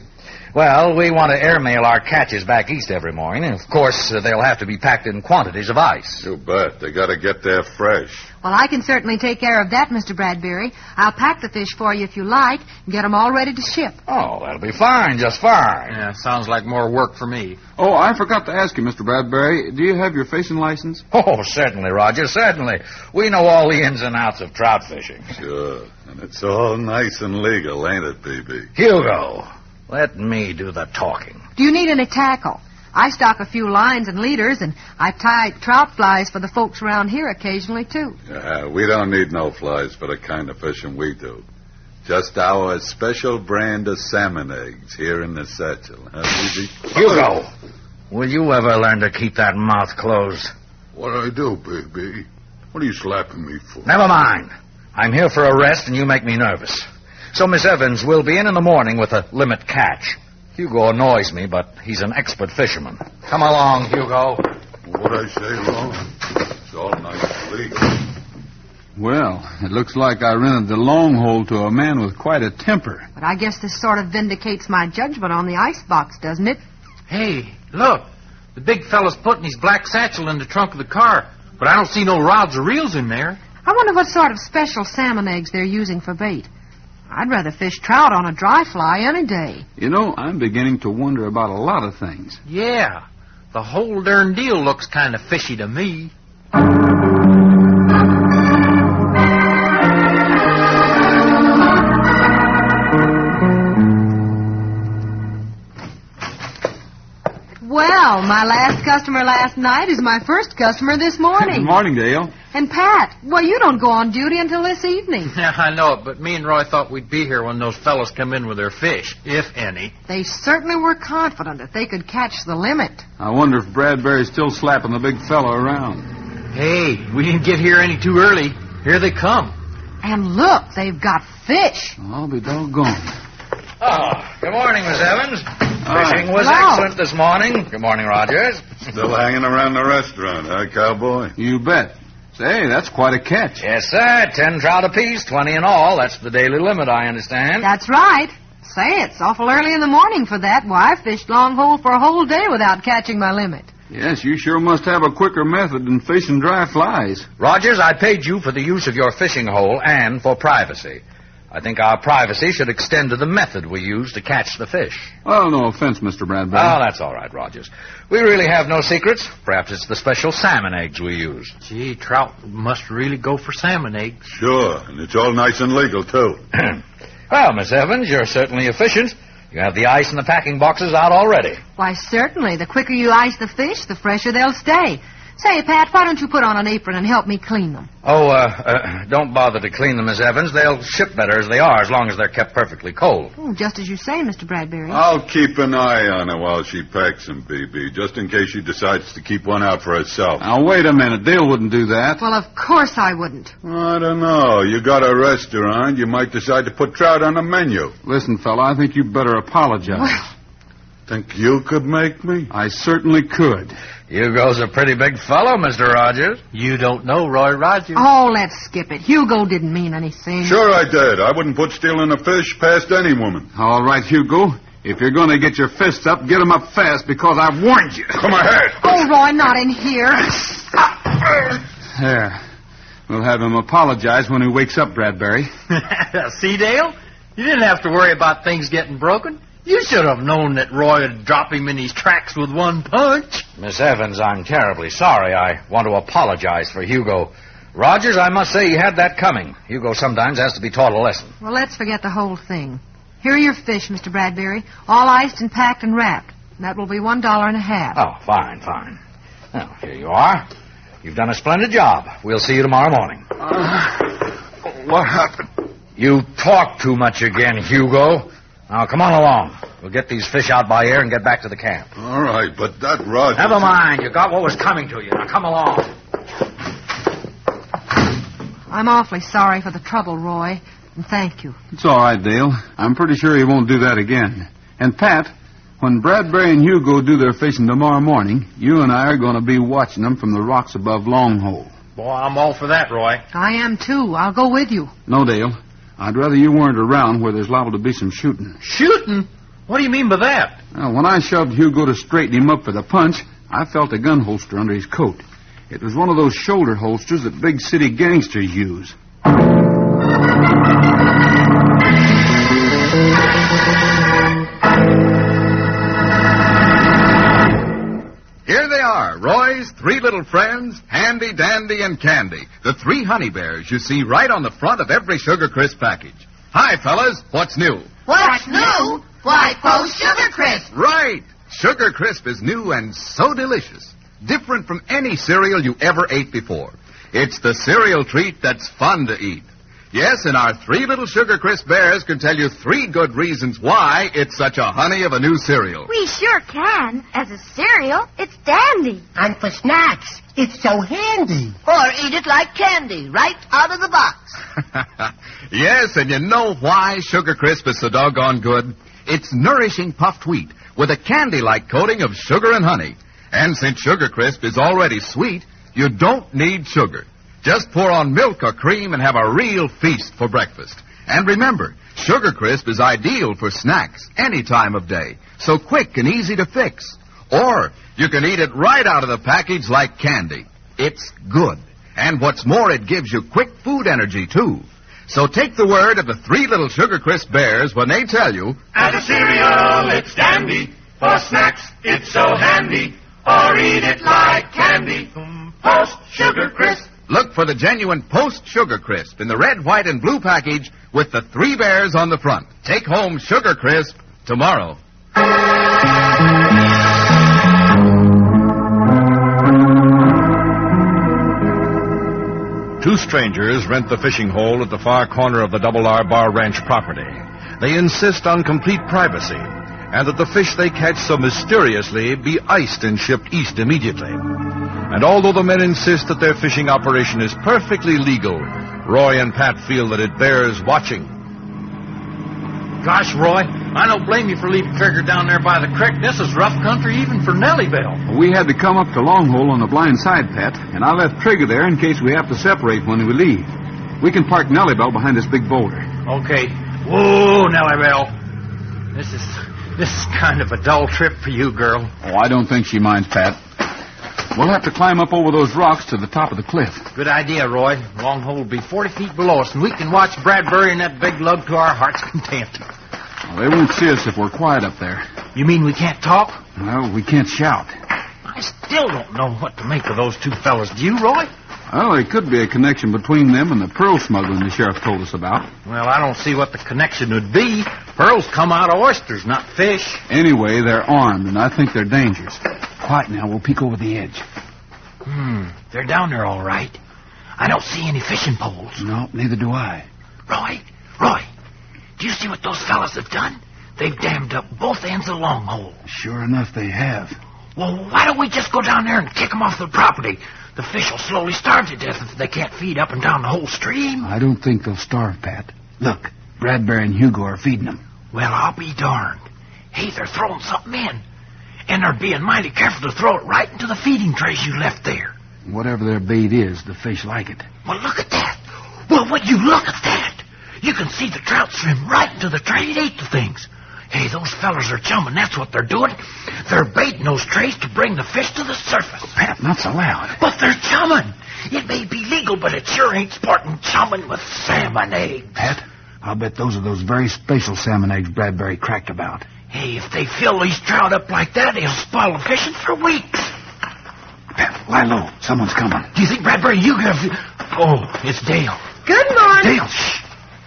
Well, we want to airmail our catches back east every morning. And of course, they'll have to be packed in quantities of ice. You bet. They got to get there fresh. Well, I can certainly take care of that, Mr. Bradbury. I'll pack the fish for you if you like and get them all ready to ship. Oh, that'll be fine, just fine. Yeah, sounds like more work for me. Oh, I forgot to ask you, Mr. Bradbury, do you have your fishing license? Oh, certainly, Roger, certainly. We know all the ins and outs of trout fishing. Sure. And it's all nice and legal, ain't it, B.B.? Hugo, let me do the talking. Do you need any tackle? I stock a few lines and leaders, and I tie trout flies for the folks around here occasionally, too. Yeah, we don't need no flies for the kind of fishing we do. Just our special brand of salmon eggs here in the satchel. Huh, Hugo, will you ever learn to keep that mouth closed? What'd I do, baby? What are you slapping me for? Never mind. I'm here for a rest, and you make me nervous. So, Miss Evans, we'll be in the morning with a limit catch. Hugo annoys me, but he's an expert fisherman. Come along, Hugo. What'd I say wrong? It's all nice and legal. Well, it looks like I rented the long hole to a man with quite a temper. But I guess this sort of vindicates my judgment on the icebox, doesn't it? Hey, look. The big fella's putting his black satchel in the trunk of the car, but I don't see no rods or reels in there. I wonder what sort of special salmon eggs they're using for bait. I'd rather fish trout on a dry fly any day. You know, I'm beginning to wonder about a lot of things. Yeah, the whole darn deal looks kind of fishy to me. Well, my last customer last night is my first customer this morning. Good morning, Dale. And Pat, well, you don't go on duty until this evening. Yeah, I know it, but me and Roy thought we'd be here when those fellas come in with their fish, if any. They certainly were confident that they could catch the limit. I wonder if Bradbury's still slapping the big fella around. Hey, we didn't get here any too early. Here they come. And look, they've got fish. I'll be doggone. Oh, good morning, Miss Evans. Fishing was Hello. excellent this morning. Good morning, Rogers. Still hanging around the restaurant, huh, cowboy? You bet. Say, that's quite a catch. Yes, sir. 10 trout apiece, 20 in all. That's the daily limit, I understand. That's right. Say, it's awful early in the morning for that. Why, I fished long hole for a whole day without catching my limit. Yes, you sure must have a quicker method than fishing dry flies. Rogers, I paid you for the use of your fishing hole and for privacy. I think our privacy should extend to the method we use to catch the fish. Well, no offense, Mr. Bradbury. Oh, that's all right, Rogers. We really have no secrets. Perhaps it's the special salmon eggs we use. Gee, trout must really go for salmon eggs. Sure, and it's all nice and legal, too. Well, Miss Evans, you're certainly efficient. You have the ice and the packing boxes out already. Why, certainly. The quicker you ice the fish, the fresher they'll stay. Say, Pat, why don't you put on an apron and help me clean them? Oh, don't bother to clean them, Miss Evans. They'll ship better as they are, as long as they're kept perfectly cold. Oh, just as you say, Mr. Bradbury. I'll keep an eye on her while she packs them, B.B., just in case she decides to keep one out for herself. Now, wait a minute. Dale wouldn't do that. Well, of course I wouldn't. I don't know. You got a restaurant. You might decide to put trout on the menu. Listen, fella, I think you better apologize. Well, think you could make me? I certainly could. Hugo's a pretty big fellow, Mr. Rogers. You don't know Roy Rogers. Oh, let's skip it. Hugo didn't mean anything. Sure I did. I wouldn't put stealing a fish past any woman. All right, Hugo. If you're going to get your fists up, get them up fast, because I've warned you. Come ahead. Oh, Roy, not in here. There. We'll have him apologize when he wakes up, Bradbury. See, Dale? You didn't have to worry about things getting broken. You should have known that Roy would drop him in his tracks with one punch. Miss Evans, I'm terribly sorry. I want to apologize for Hugo. Rogers, I must say you had that coming. Hugo sometimes has to be taught a lesson. Well, let's forget the whole thing. Here are your fish, Mr. Bradbury, all iced and packed and wrapped. That will be $1.50. Oh, fine, fine. Well, here you are. You've done a splendid job. We'll see you tomorrow morning. What happened? You talk too much again, Hugo. Now, come on along. We'll get these fish out by air and get back to the camp. All right, but that Rogers... Never mind. You got what was coming to you. Now, come along. I'm awfully sorry for the trouble, Roy, and thank you. It's all right, Dale. I'm pretty sure he won't do that again. And, Pat, when Bradbury and Hugo do their fishing tomorrow morning, you and I are going to be watching them from the rocks above Long Hole. Boy, I'm all for that, Roy. I am, too. I'll go with you. No, Dale. I'd rather you weren't around where there's liable to be some shooting. Shooting? What do you mean by that? Well, when I shoved Hugo to straighten him up for the punch, I felt a gun holster under his coat. It was one of those shoulder holsters that big city gangsters use. Here they are, Roy's three little friends, Handy, Dandy, and Candy. The three honey bears you see right on the front of every Sugar Crisp package. Hi, fellas. What's new? What's new? Why, Post Sugar Crisp. Right. Sugar Crisp is new and so delicious. Different from any cereal you ever ate before. It's the cereal treat that's fun to eat. Yes, and our three little Sugar Crisp bears can tell you 3 good reasons why it's such a honey of a new cereal. We sure can. As a cereal, it's dandy. And for snacks, it's so handy. Or eat it like candy, right out of the box. Yes, and you know why Sugar Crisp is so doggone good? It's nourishing puffed wheat with a candy-like coating of sugar and honey. And since Sugar Crisp is already sweet, you don't need sugar. Just pour on milk or cream and have a real feast for breakfast. And remember, Sugar Crisp is ideal for snacks any time of day, so quick and easy to fix. Or you can eat it right out of the package like candy. It's good. And what's more, it gives you quick food energy, too. So take the word of the three little Sugar Crisp bears when they tell you, as a cereal, it's dandy. For snacks, it's so handy. Or eat it like candy. Post Sugar Crisp. Look for the genuine Post Sugar Crisp in the red, white, and blue package with the 3 bears on the front. Take home Sugar Crisp tomorrow. Two strangers rent the fishing hole at the far corner of the Double R Bar Ranch property. They insist on complete privacy and that the fish they catch so mysteriously be iced and shipped east immediately. And although the men insist that their fishing operation is perfectly legal, Roy and Pat feel that it bears watching. Gosh, Roy, I don't blame you for leaving Trigger down there by the creek. This is rough country even for Nellieville. We had to come up to Long Hole on the blind side, Pat, and I left Trigger there in case we have to separate when we leave. We can park Nellieville behind this big boulder. Okay. Whoa, Nellieville. This is kind of a dull trip for you, girl. Oh, I don't think she minds, Pat. We'll have to climb up over those rocks to the top of the cliff. Good idea, Roy. Long Hole will be 40 feet below us, and we can watch Bradbury and that big lug to our heart's content. Well, they won't see us if we're quiet up there. You mean we can't talk? Well, we can't shout. I still don't know what to make of those two fellas. Do you, Roy? Well, there could be a connection between them and the pearl smuggling the sheriff told us about. Well, I don't see what the connection would be. Pearls come out of oysters, not fish. Anyway, they're armed, and I think they're dangerous. Quiet now. We'll peek over the edge. They're down there all right. I don't see any fishing poles. No, neither do I. Roy, do you see what those fellas have done? They've dammed up both ends of Long Hole. Sure enough, they have. Well, why don't we just go down there and kick them off the property? The fish will slowly starve to death if they can't feed up and down the whole stream. I don't think they'll starve, Pat. Look, Bradbury and Hugo are feeding them. Well, I'll be darned. Hey, they're throwing something in. And they're being mighty careful to throw it right into the feeding trays you left there. Whatever their bait is, the fish like it. Well, look at that. Well, would you look at that? You can see the trout swim right into the tray and ate the things. Hey, those fellas are chumming. That's what they're doing. They're baiting those trays to bring the fish to the surface. Pat, not so loud. But they're chumming. It may be legal, but it sure ain't sporting chumming with salmon eggs. Pat, I'll bet those are those very special salmon eggs Bradbury cracked about. Hey, if they fill these trout up like that, they'll spoil the fishing for weeks. Pat, lie low. Someone's coming. Do you think, Bradbury, you could have... Oh, it's Dale. Good morning. Dale, shh.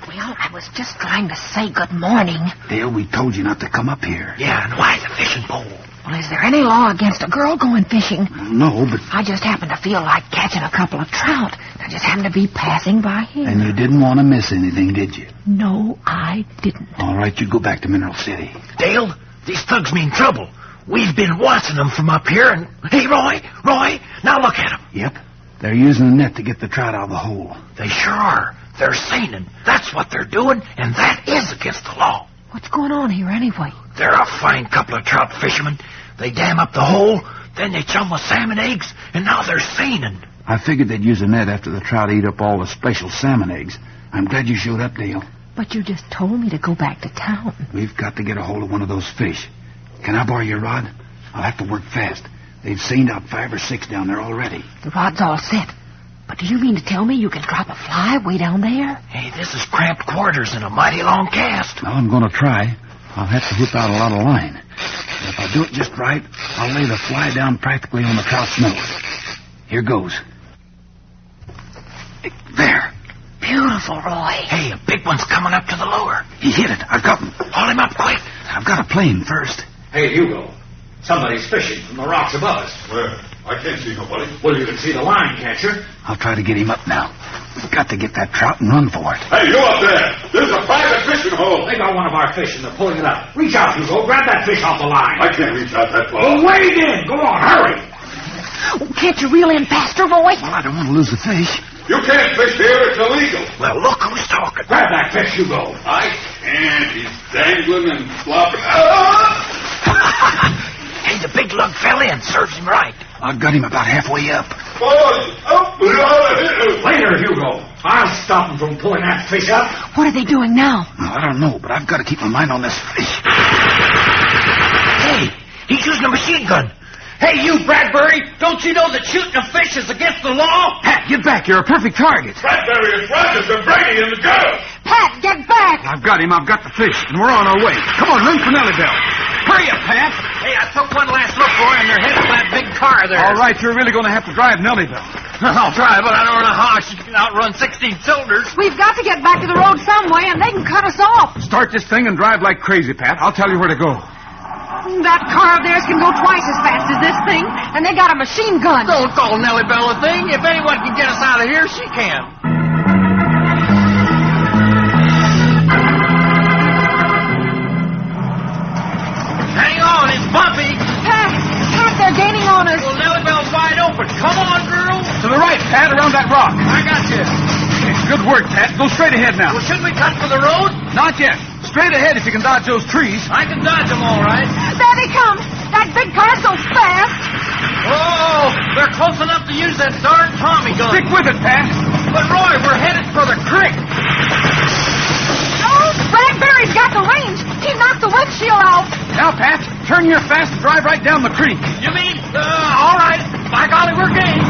Well, I was just trying to say good morning. Dale, we told you not to come up here. Yeah, and why the fishing pole? Well, is there any law against a girl going fishing? No, but... I just happened to feel like catching a couple of trout. I just happened to be passing by here. And you didn't want to miss anything, did you? No, I didn't. All right, you go back to Mineral City. Dale, these thugs mean trouble. We've been watching them from up here, and... Hey, Roy, now look at them. Yep. They're using the net to get the trout out of the hole. They sure are. They're seining. That's what they're doing, and that is against the law. What's going on here anyway? They're a fine couple of trout fishermen. They dam up the hole, then they chum with salmon eggs, and now they're seining. I figured they'd use a net after the trout eat up all the special salmon eggs. I'm glad you showed up, Dale. But you just told me to go back to town. We've got to get a hold of one of those fish. Can I borrow your rod? I'll have to work fast. They've seined out 5 or 6 down there already. The rod's all set. But do you mean to tell me you can drop a fly way down there? Hey, this is cramped quarters and a mighty long cast. Well, I'm going to try. I'll have to whip out a lot of line. And if I do it just right, I'll lay the fly down practically on the trout's nose. Here goes. There. Beautiful, Roy. Hey, a big one's coming up to the lure. He hit it. I've got him. Haul him up quick. I've got to play him first. Hey, Hugo. Somebody's fishing from the rocks above us. Where? I can't see nobody. Well, you can see the line catcher. I'll try to get him up now. We've got to get that trout and run for it. Hey, you up there! There's a private fishing hole. They got one of our fish and they're pulling it up. Reach out, Hugo. Grab that fish off the line. I can't reach out that far. Well, wade in. Go on, hurry. Oh, can't you reel in faster, Roy? Well, I don't want to lose the fish. You can't fish here. It's illegal. Well, look who's talking. Grab that fish, Hugo. I can't. He's dangling and flopping. Hey, the big lug fell in. Serves him right. I've got him about halfway up. Later, Hugo. I'll stop him from pulling that fish up. What are they doing now? I don't know, but I've got to keep my mind on this fish. Hey, he's using a machine gun. Hey, you, Bradbury, don't you know that shooting a fish is against the law? Pat, get back. You're a perfect target. Bradbury is Rogers and Brady in the gutter. Pat, get back. I've got him. I've got the fish, and we're on our way. Come on, ring for Nellie Bell. Hurry up, Pat. Hey, I took one last look, Roy, and they're headed for that big car there. All right, you're really going to have to drive Nellie Bell. I'll try, but I don't know how she can outrun 16 cylinders. We've got to get back to the road some way, and they can cut us off. Start this thing and drive like crazy, Pat. I'll tell you where to go. That car of theirs can go twice as fast as this thing, and they got a machine gun. Don't call Nellie Bell a thing. If anyone can get us out of here, she can. Hang on, it's bumpy. Pat, they're gaining on us. Well, Nellie Bell's wide open. Come on, girl. To the right, Pat, around that rock. I got you. Good work, Pat. Go straight ahead now. Well, shouldn't we cut for the road? Not yet. Straight ahead if you can dodge those trees. I can dodge them all right. There they come. That big car goes fast. Oh, they're close enough to use that darn Tommy gun. Stick with it, Pat. But, Roy, we're headed for the creek. Oh, Bradbury's got the range. He knocked the windshield out. Now, Pat, turn here fast and drive right down the creek. You mean? All right. By golly, we're game.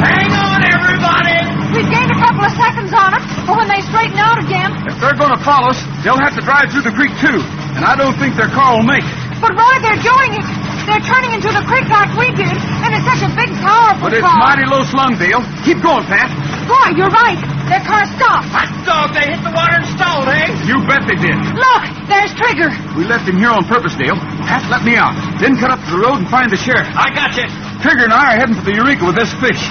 Hang on, everybody. We've gained a couple of seconds on it, but when they straighten out again... If they're going to follow us, they'll have to drive through the creek, too. And I don't think their car will make it. But, Roy, they're doing it. They're turning into the creek like we did, and it's such a big, powerful But it's car. mighty low slung, Dale. Keep going, Pat. Boy, you're right. Their car stopped. Hot dog, they hit the water and stalled, eh? You bet they did. Look, there's Trigger. We left him here on purpose, Dale. Pat, let me out. Then cut up to the road and find the sheriff. I got you. Trigger and I are heading for the Eureka with this fish.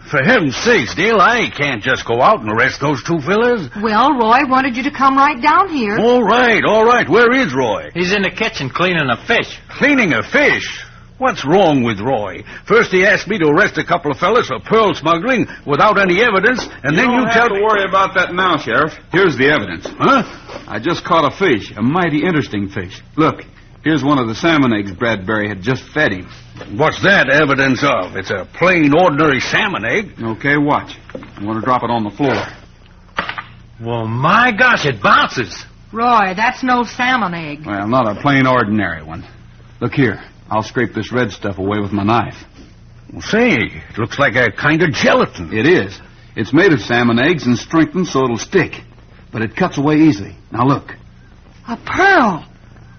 For heaven's sakes, Dale, I can't just go out and arrest those two fellas. Well, Roy wanted you to come right down here. All right. Where is Roy? He's in the kitchen cleaning a fish. Cleaning a fish? What's wrong with Roy? First he asked me to arrest a couple of fellas for pearl smuggling without any evidence, and then you tell me... You don't have to worry about that now, Sheriff. Here's the evidence. Huh? I just caught a fish, a mighty interesting fish. Look, here's one of the salmon eggs Bradbury had just fed him. What's that evidence of? It's a plain, ordinary salmon egg. Okay, watch. I want to drop it on the floor. Well, my gosh, it bounces. Roy, that's no salmon egg. Well, not a plain ordinary one. Look here. I'll scrape this red stuff away with my knife. Well, say, it looks like a kind of gelatin. It is. It's made of salmon eggs and strengthened so it'll stick. But it cuts away easily. Now look. A pearl.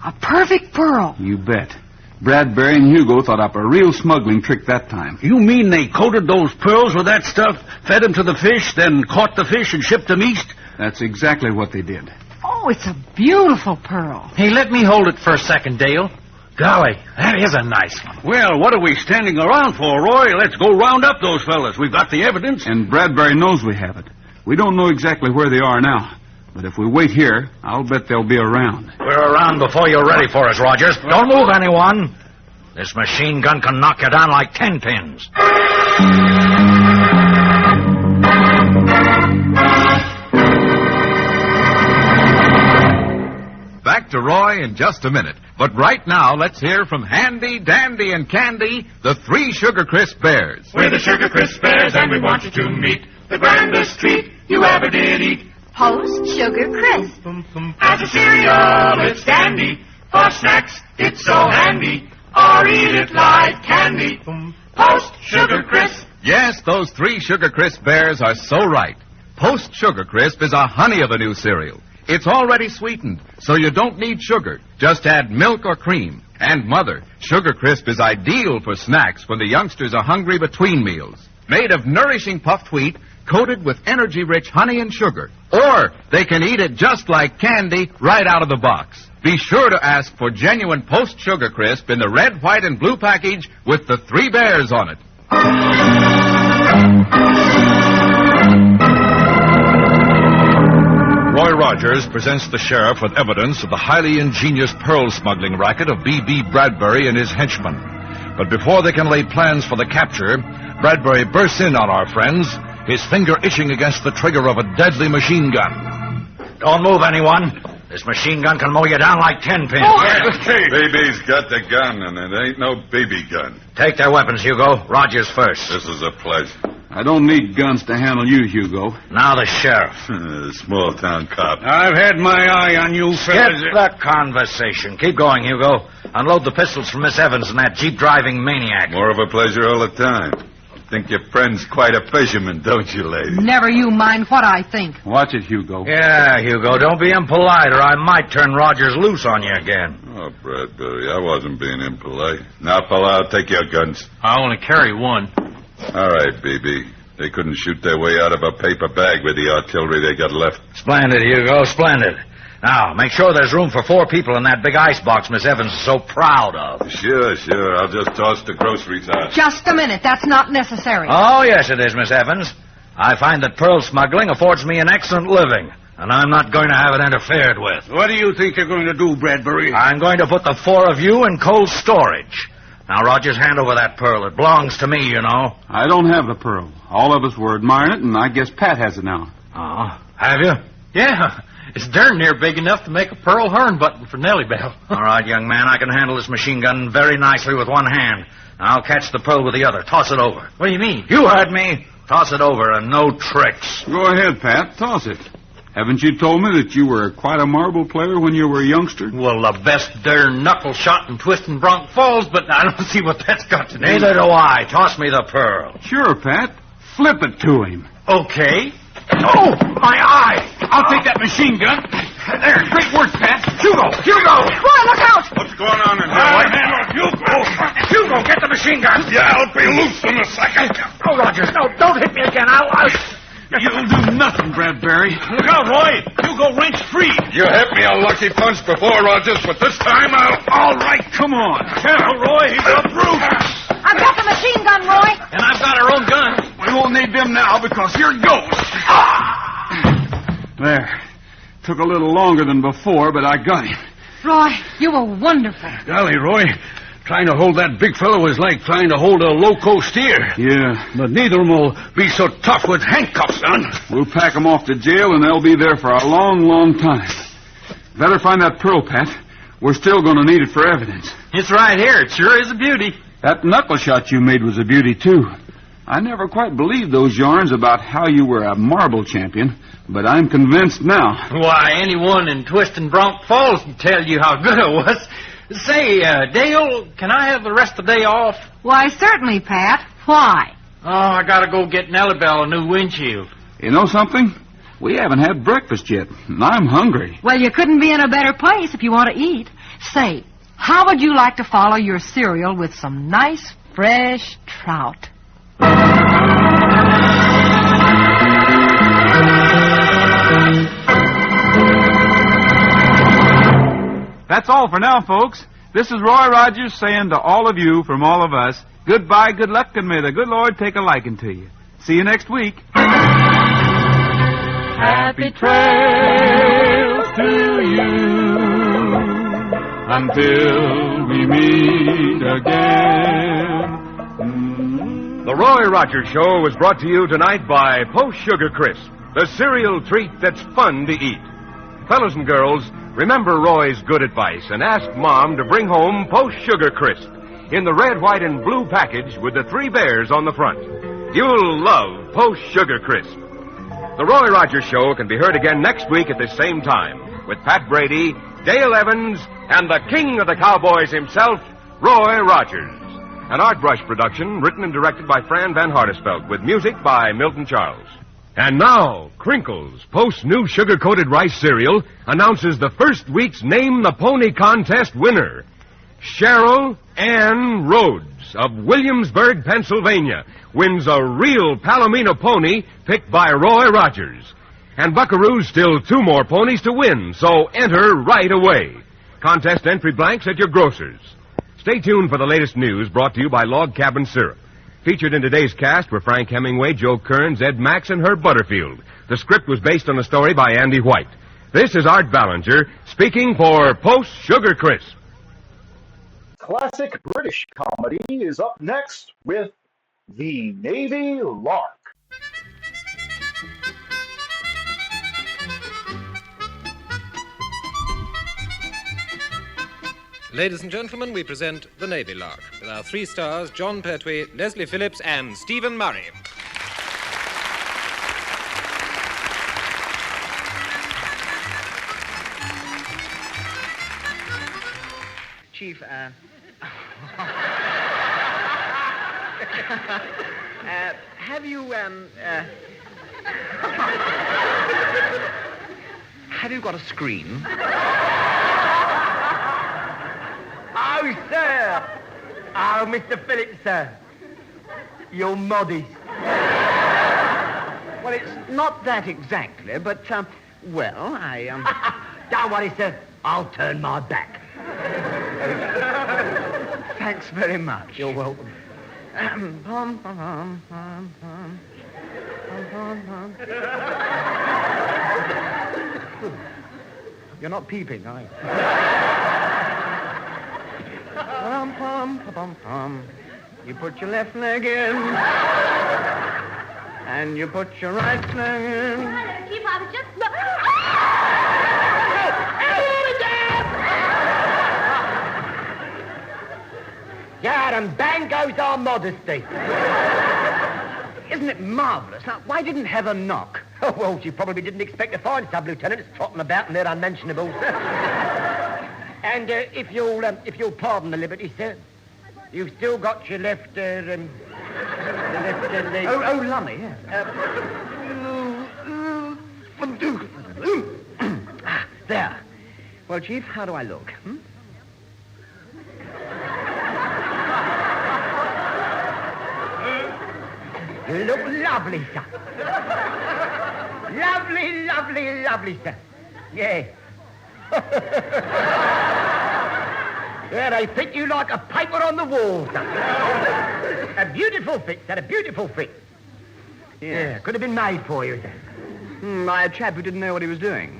A perfect pearl. You bet. Bradbury and Hugo thought up a real smuggling trick that time. You mean they coated those pearls with that stuff, fed them to the fish, then caught the fish and shipped them east? That's exactly what they did. Oh, it's a beautiful pearl. Hey, let me hold it for a second, Dale. Golly, that is a nice one. Well, what are we standing around for, Roy? Let's go round up those fellas. We've got the evidence. And Bradbury knows we have it. We don't know exactly where they are now. But if we wait here, I'll bet they'll be around. We're around before you're ready for us, Rogers. Don't move, anyone. This machine gun can knock you down like 10 pins. Back to Roy in just a minute. But right now, let's hear from Handy, Dandy, and Candy, the 3 Sugar Crisp Bears. We're the Sugar Crisp Bears, and we want you to meet the grandest treat you ever did eat. Post Sugar Crisp. As a cereal, it's dandy. For snacks, it's so handy. Or eat it like candy. Post Sugar Crisp. Yes, those 3 Sugar Crisp Bears are so right. Post Sugar Crisp is a honey of a new cereal. It's already sweetened, so you don't need sugar. Just add milk or cream. And Mother, Sugar Crisp is ideal for snacks when the youngsters are hungry between meals. Made of nourishing puffed wheat, coated with energy-rich honey and sugar. Or they can eat it just like candy right out of the box. Be sure to ask for genuine Post Sugar Crisp in the red, white, and blue package with the 3 bears on it. Roy Rogers presents the sheriff with evidence of the highly ingenious pearl smuggling racket of B.B. Bradbury and his henchmen. But before they can lay plans for the capture, Bradbury bursts in on our friends, his finger itching against the trigger of a deadly machine gun. Don't move, anyone. This machine gun can mow you down like 10 pins. BB's got the gun, and it ain't no BB gun. Take their weapons, Hugo. Rogers first. This is a pleasure. I don't need guns to handle you, Hugo. Now the sheriff. Small-town cop. I've had my eye on you fellas. Skip the conversation. Keep going, Hugo. Unload the pistols from Miss Evans and that jeep-driving maniac. More of a pleasure all the time. Think your friend's quite a fisherman, don't you, lady? Never you mind what I think. Watch it, Hugo. Yeah, Hugo, don't be impolite or I might turn Rogers loose on you again. Oh, Bradbury, I wasn't being impolite. Now, fella, I'll take your guns. I only carry one. All right, BB. They couldn't shoot their way out of a paper bag with the artillery they got left. Splendid, Hugo, splendid. Now, make sure there's room for 4 people in that big ice box Miss Evans is so proud of. Sure. I'll just toss the groceries out. Just a minute. That's not necessary. Oh, yes, it is, Miss Evans. I find that pearl smuggling affords me an excellent living, and I'm not going to have it interfered with. What do you think you're going to do, Bradbury? I'm going to put the 4 of you in cold storage. Now, Rogers, hand over that pearl. It belongs to me, you know. I don't have the pearl. All of us were admiring it, and I guess Pat has it now. Oh, have you? Yeah. It's darn near big enough to make a pearl horn button for Nellie Bell. All right, young man, I can handle this machine gun very nicely with one hand. Now, I'll catch the pearl with the other. Toss it over. What do you mean? You heard me. Toss it over and no tricks. Go ahead, Pat. Toss it. Haven't you told me that you were quite a marble player when you were a youngster? Well, the best darn knuckle shot in Twistin' Bronc Falls, but I don't see what that's got to do. Neither do I. Toss me the pearl. Sure, Pat. Flip it to him. Okay. Oh, my eye! I'll take that machine gun. There, great work, Pat. Hugo! Roy, look out! What's going on in here? Hugo, get the machine gun. Yeah, I'll be loose in a second. Oh, Rogers, no, don't hit me again. You'll do nothing, Bradbury. Look out, Roy. Hugo wrenched free. You hit me a lucky punch before, Rogers, but this time I'll... All right, come on. Careful, Roy. He's a brute. I've got the machine gun, Roy. And I've got our own guns. We won't need them now because here it goes. There. Took a little longer than before, but I got him. Roy, you were wonderful. Golly, Roy. Trying to hold that big fellow is like trying to hold a loco steer. Yeah. But neither of them will be so tough with handcuffs on. We'll pack them off to jail, and they'll be there for a long, long time. Better find that pearl, Pat. We're still going to need it for evidence. It's right here. It sure is a beauty. That knuckle shot you made was a beauty, too. I never quite believed those yarns about how you were a marble champion, but I'm convinced now. Why, anyone in Twist and Bronc Falls can tell you how good I was. Say, Dale, can I have the rest of the day off? Why, certainly, Pat. Why? Oh, I gotta go get Nellie Bell a new windshield. You know something? We haven't had breakfast yet, and I'm hungry. Well, you couldn't be in a better place if you want to eat. Say, how would you like to follow your cereal with some nice, fresh trout? That's all for now, folks. This is Roy Rogers saying to all of you from all of us, goodbye, good luck, and may the good Lord take a liking to you. See you next week. Happy trails to you until we meet again. The Roy Rogers Show was brought to you tonight by Post Sugar Crisp, the cereal treat that's fun to eat. Fellas and girls, remember Roy's good advice and ask Mom to bring home Post Sugar Crisp in the red, white, and blue package with the 3 bears on the front. You'll love Post Sugar Crisp. The Roy Rogers Show can be heard again next week at the same time with Pat Brady, Dale Evans, and the king of the cowboys himself, Roy Rogers. An Art Brush production written and directed by Fran Van Hartesveld with music by Milton Charles. And now, Crinkles, Post's new sugar-coated rice cereal, announces the first week's Name the Pony contest winner. Cheryl Ann Rhodes of Williamsburg, Pennsylvania, wins a real Palomino pony picked by Roy Rogers. And Buckaroo's still 2 more ponies to win, so enter right away. Contest entry blanks at your grocer's. Stay tuned for the latest news brought to you by Log Cabin Syrup. Featured in today's cast were Frank Hemingway, Joe Kearns, Ed Max, and Herb Butterfield. The script was based on a story by Andy White. This is Art Ballinger speaking for Post Sugar Crisp. Classic British comedy is up next with The Navy Lark. Ladies and gentlemen, we present The Navy Lark with our 3 stars, John Pertwee, Leslie Phillips, and Stephen Murray. Chief, have you, have you got a screen? Oh, sir. Oh, Mr. Phillips, sir. You're modest. Well, it's not that exactly, but, well, Don't worry, sir. I'll turn my back. Thanks very much. You're welcome. You're not peeping, are you? You put your left leg in, and you put your right leg in. Chief, I was just... God, and bang goes our modesty. Isn't it marvellous? Now, why didn't Heather knock? Oh, well, she probably didn't expect to find sub-lieutenants trotting about and they're unmentionables. And if you'll pardon the liberty, sir, you've still got your left, leg. Oh, lummy, yeah. There. Well, Chief, how do I look? You look lovely, sir. Lovely, lovely, lovely, sir. Yeah. Yeah, they fit you like a paper on the wall, sir. A beautiful fit, sir, a beautiful fit. Yeah, could have been made for you, sir. By a chap who didn't know what he was doing.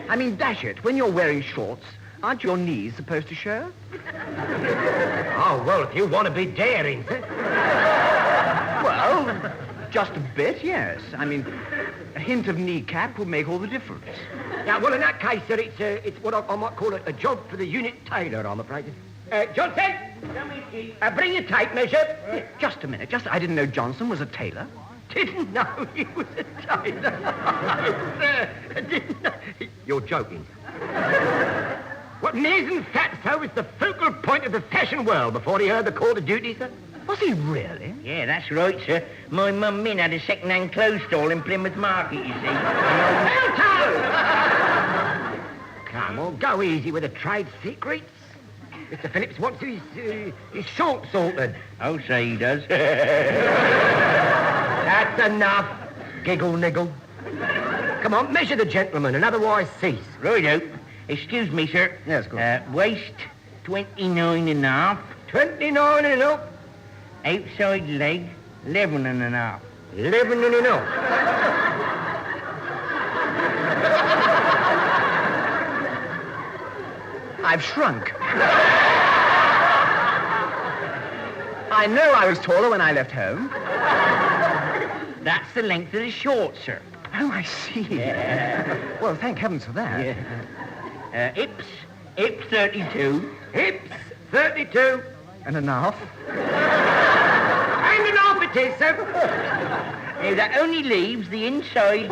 I mean, dash it, when you're wearing shorts, aren't your knees supposed to show? Oh, well, if you want to be daring, sir. Well, just a bit, yes. I mean, a hint of kneecap would make all the difference. Yeah, well, in that case, sir, it's what I might call a job for the unit tailor, I'm afraid. Johnson! Bring your tape measure. Just a minute. I didn't know Johnson was a tailor. Didn't know he was a tailor. Didn't know. You're joking. What Mies and Fatso was the focal point of the fashion world before he heard the call to duty, sir. Was he really? Yeah, that's right, sir. My mum Min had a second-hand clothes stall in Plymouth Market, you see. Come on, go easy with the trade secrets. Mr. Phillips wants his shorts altered. Oh, say he does. That's enough. Giggle, niggle. Come on, measure the gentleman and otherwise cease. Righto. Excuse me, sir. Yes, go on. Waist 29 and a half. 29 and a half. Outside leg 11 and a half. 11 and a half. I've shrunk. I know I was taller when I left home. That's the length of the shorts, sir. Oh, I see. Yeah. Well, thank heavens for that. Yeah. Hips 32. Hips 32. And a half. And an half it is, sir. Now, that only leaves the inside.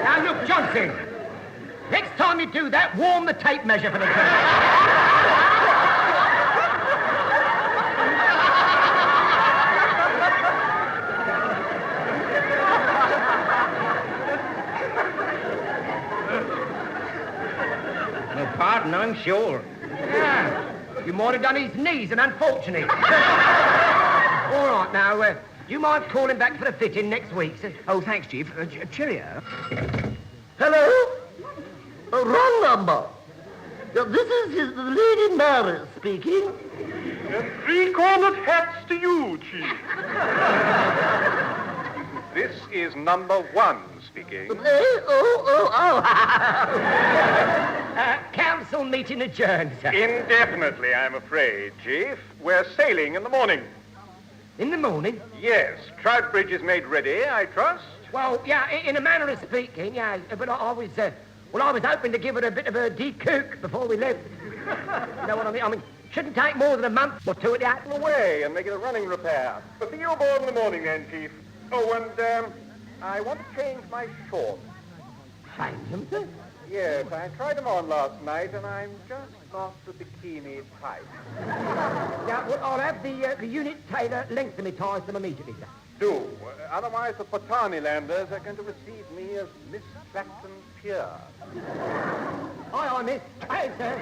Now, look, Johnson. Next time you do that, warm the tape measure for the Pardon, I'm sure. Yeah. You might have done his knees, and unfortunate. All right, now, do you mind calling back for the fitting next week, sir? Oh, thanks, Chief. Cheerio. Hello? Wrong number. This is the Lady Mary speaking. 3-cornered hats to you, Chief. This is number 1 speaking. Council meeting adjourned, sir. Indefinitely, I'm afraid, Chief. We're sailing in the morning. In the morning? Yes. Trout Bridge is made ready, I trust. Well, yeah, in a manner of speaking, yeah. But I was hoping to give it a bit of a decook before we left. You know what I mean? I mean, shouldn't take more than a month or two at that. Away and make it a running repair. But see you aboard in the morning then, Chief. Oh, and, I want to change my shorts. Change them, sir? Yes, I tried them on last night, and I'm just not the bikini type. Yeah, well, I'll have the unit tailor lengthen me ties them immediately, sir. Do. Otherwise, the Patani landers are going to receive me as Miss Clacton Pier. Aye, miss. Aye, sir.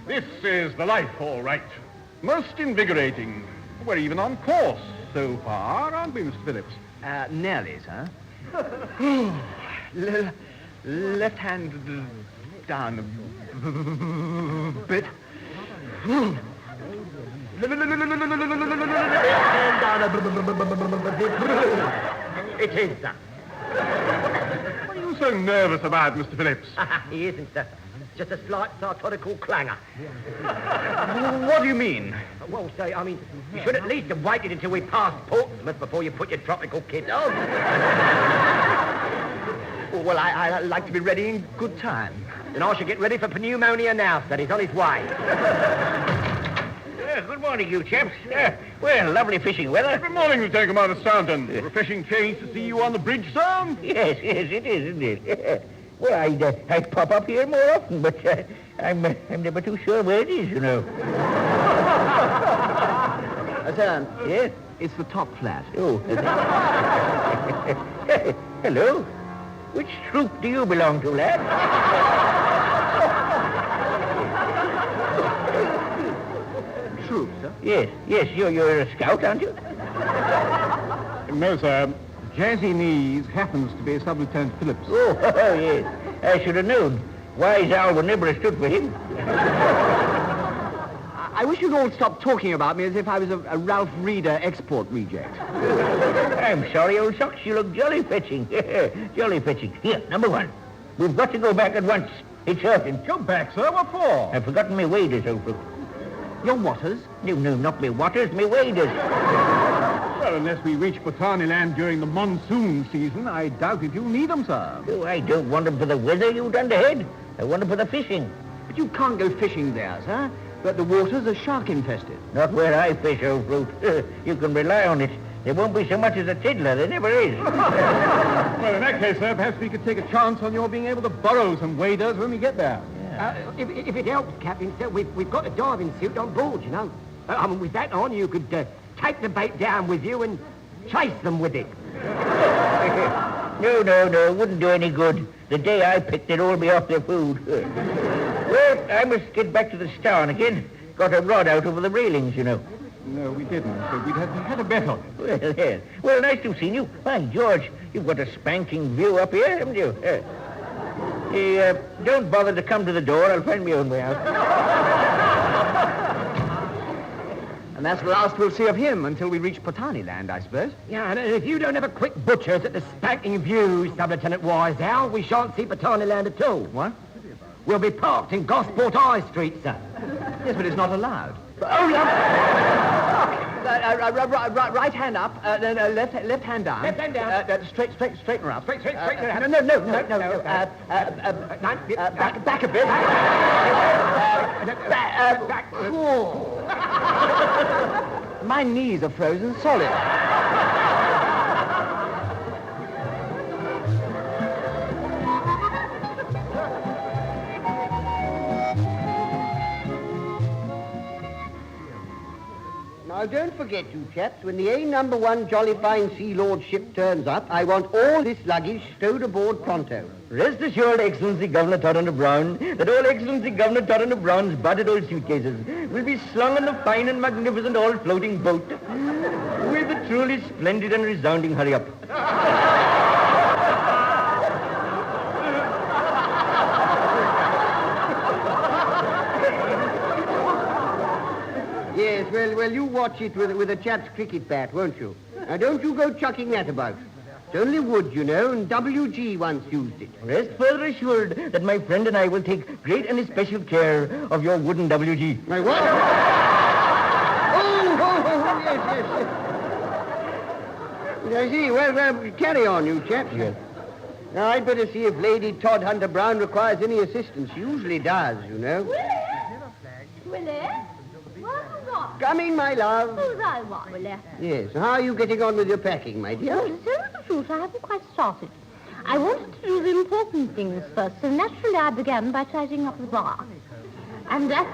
This is the life, all right. Most invigorating. We're even on course so far, aren't we, Mr. Phillips? Nearly, sir. Left hand down a bit. It is, sir. What are you so nervous about, Mr. Phillips? He isn't, sir. Just a slight sartorical clangor. What do you mean? Well, say, I mean, you should at least have waited until we passed Portsmouth before you put your tropical kit on. Well, I like to be ready in good time. Then I should get ready for pneumonia now, sir. He's on his way. Good morning, you chaps. Well, lovely fishing weather. Good morning, Lieutenant Commander Staunton. Refreshing change to see you on the bridge, sir? Yes, it is, indeed. Well, I'd pop up here more often, but I'm never too sure where it is, you know. Sir, yes? It's the top flat. Oh. Hello. Which troop do you belong to, lad? Troop, sir? Yes, you're a scout, aren't you? No, sir. Jazzy Knees happens to be Sub-Lieutenant Phillips. Oh, yes. I should have known. Wise Alvin never stood for him. I wish you'd all stop talking about me as if I was a Ralph Reeder export reject. I'm sorry, old socks. You look jolly fetching. Jolly fetching. Here, number 1. We've got to go back at once. Hey, Sergeant. Come back, sir. What for? I've forgotten my waders, old fruit. Your waters? No, not me waters, me waders. Well, unless we reach Botany Land during the monsoon season, I doubt if you'll need them, sir. Oh, I don't want them for the weather, you dunderhead. I want them for the fishing. But you can't go fishing there, sir. But the waters are shark-infested. Not where I fish, old fruit. You can rely on it. There won't be so much as a tiddler. There never is. Well, in that case, sir, perhaps we could take a chance on your being able to borrow some waders when we get there. If it helps, Captain, sir, we've got a diving suit on board, you know. With that on, you could take the bait down with you and chase them with it. No, wouldn't do any good. The day I picked it, all be off their food. Well, I must get back to the Starn again. Got a rod out over the railings, you know. No, we didn't. But we'd had a bet on it. Well, nice to have seen you. By George, you've got a spanking view up here, haven't you? Don't bother to come to the door. I'll find my own way out. And that's the last we'll see of him until we reach Botany Land, I suppose. Yeah, and if you don't have a quick butcher's at the spanking view, Sub-Lieutenant Wisehouse, we shan't see Botany Land at all. What? We'll be parked in Gosport High Street, sir. Yes, but it's not allowed. Oh, yeah. Right hand up, left hand down. Left hand down. Straighten her up. Straighten her. No. Back a bit. Back. My knees are frozen solid. Now, don't forget, you chaps, when the A-1 Jolly Fine Sea Lord ship turns up, I want all this luggage stowed aboard pronto. Rest assured, Excellency Governor Todd Brown, that all Excellency Governor Todd Brown's battered old suitcases will be slung on the fine and magnificent all-floating boat with a truly splendid and resounding hurry-up. Yes, well, you watch it with a chap's cricket bat, won't you? Now, don't you go chucking that about. It's only wood, you know, and W.G. once used it. Rest further assured that my friend and I will take great and especial care of your wooden W.G. My what? yes. I see. Well, carry on, you chaps. Yes. Now, I'd better see if Lady Todd Hunter Brown requires any assistance. She usually does, you know. Willie? What have you got? Come in, my love. Who's I want, Willie? Yes. How are you getting on with your packing, my dear? Well, to tell you the truth, I haven't quite started. I wanted to do the important things first, so naturally I began by tidying up the bar. And that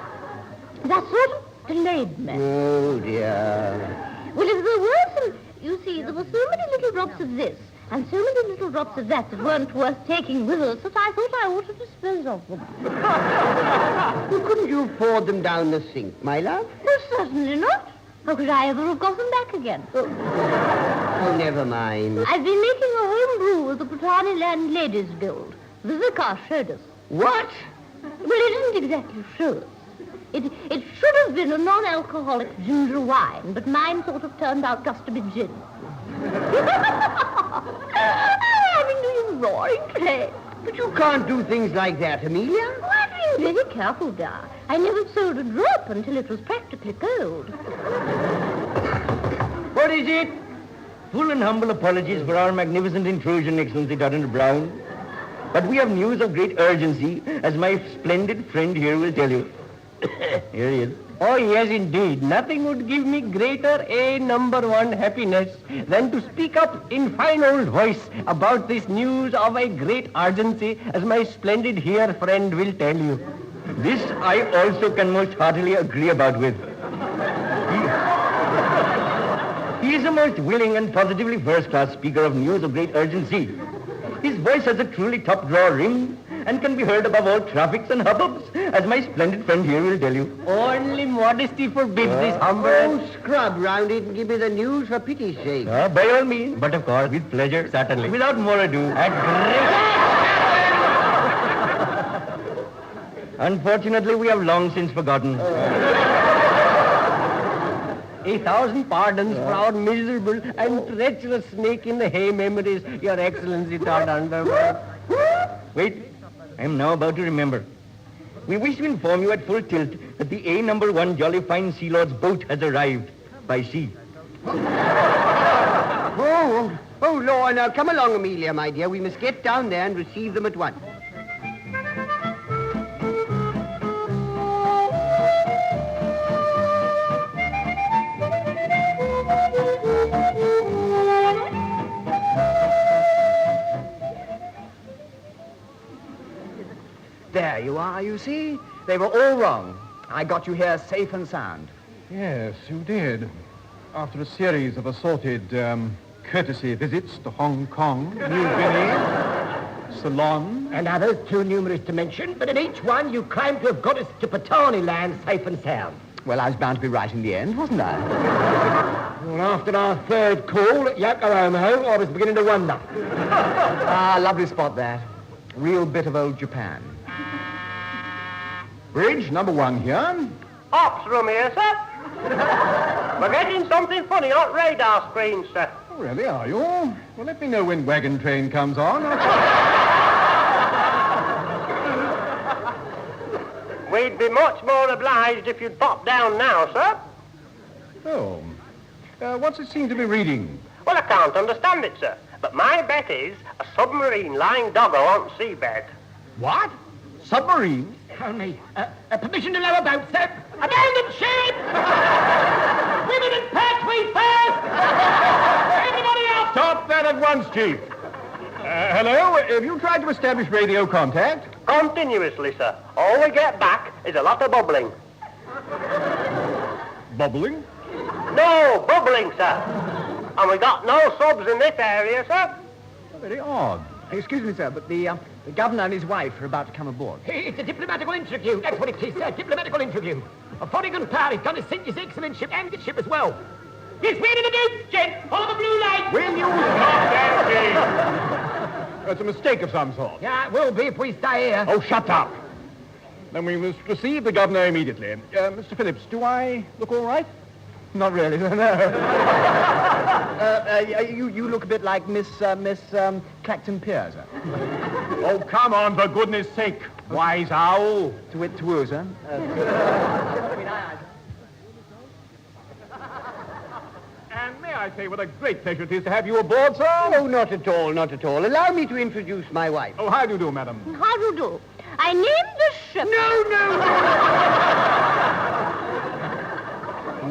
sort of delayed me. Oh, dear. Well, if there were some... You see, there were so many little drops of this and so many little drops of that weren't worth taking with us that I thought I ought to dispose of them. Well, couldn't you pour them down the sink, my love? Well, certainly not. How could I ever have got them back again? Oh, never mind. I've been making a home brew with the Botany Land Ladies Guild. The vicar showed us. What? Well, it didn't exactly show us. It should have been a non-alcoholic ginger wine, but mine sort of turned out just to be gin. I'm into you roaring today. But you can't do things like that, Amelia. Oh, I've been very careful, dear. I never sold a drop until it was practically cold. What is it? Full and humble apologies for our magnificent intrusion, Excellency Todd Brown. But we have news of great urgency, as my splendid friend here will tell you. Here he is. Oh, yes, indeed. Nothing would give me greater A1 happiness than to speak up in fine old voice about this news of a great urgency, as my splendid here friend will tell you. This I also can most heartily agree about with. He is a most willing and positively first-class speaker of news of great urgency. His voice has a truly top-drawer ring and can be heard above all traffics and hubbubs, as my splendid friend here will tell you. Only modesty forbids this humble... Oh, scrub round it and give me the news for pity's sake. By all means, but of course, with pleasure, certainly. Without more ado, Unfortunately, we have long since forgotten. 1,000 pardons for our miserable and treacherous snake in the hay memories, Your Excellency Todd Underwood. Wait. I am now about to remember. We wish to inform you at full tilt that the A number 1 Jolly Fine Sea Lord's boat has arrived by sea. Oh, Lord, now come along, Amelia, my dear. We must get down there and receive them at once. There you are, you see? They were all wrong. I got you here safe and sound. Yes, you did. After a series of assorted courtesy visits to Hong Kong, New Guinea, Ceylon, and others too numerous to mention, but in each one you claim to have got us to Patani land safe and sound. Well, I was bound to be right in the end, wasn't I? Well, after our third call at Yokohama, I was beginning to wonder. Lovely spot that. Real bit of old Japan. Bridge number 1 here. Ops room here, sir. We're getting something funny on radar screen, sir. Oh, really, are you? Well, let me know when wagon train comes on. We'd be much more obliged if you'd pop down now, sir. Oh. What's it seem to be reading? Well, I can't understand it, sir. But my bet is a submarine lying doggo on seabed. What? Submarine? Tell me. Permission to lower boat, sir. Abandon ship! Women and pets, we first! Everybody else! Stop that at once, Chief. Hello? Have you tried to establish radio contact? Continuously, sir. All we get back is a lot of bubbling. Bubbling? No, bubbling, sir. And we got no subs in this area, sir. Very odd. Excuse me, sir, but the governor and his wife are about to come aboard. It's a diplomatical interview. That's what it is, sir. Diplomatical interview. A foreign power is going to sink his excellent ship and his ship as well. Yes, we're in the Duke, gent. Follow the blue light. Will you stop that, Chief? That's a mistake of some sort. Yeah, it will be if we stay here. Oh, shut up. Then we must receive the governor immediately. Mr. Phillips, do I look all right? Not really, no. You look a bit like Miss Clacton Pierce. Oh, come on, for goodness sake. Wise owl. To it, to us, huh? And may I say what a great pleasure it is to have you aboard, sir? Oh, not at all, not at all. Allow me to introduce my wife. Oh, how do you do, madam? How do you do? I named the ship.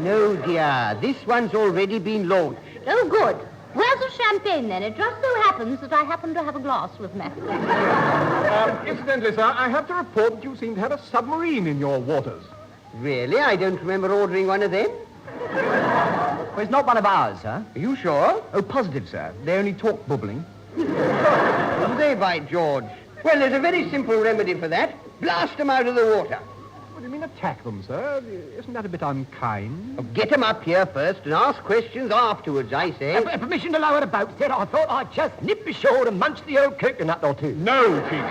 No, dear. This one's already been launched. Oh, good. Where's the champagne, then? It just so happens that I happen to have a glass with me. Incidentally, sir, I have to report that you seem to have a submarine in your waters. Really? I don't remember ordering one of them. Well, it's not one of ours, sir. Are you sure? Oh, positive, sir. They only talk bubbling. Do they, by George? Well, there's a very simple remedy for that. Blast them out of the water. What do you mean attack them, sir? Isn't that a bit unkind? Oh, get them up here first and ask questions afterwards, I say. Permission to lower the boat, sir. I thought I'd just nip ashore and munch the old coconut or two. No, Chief.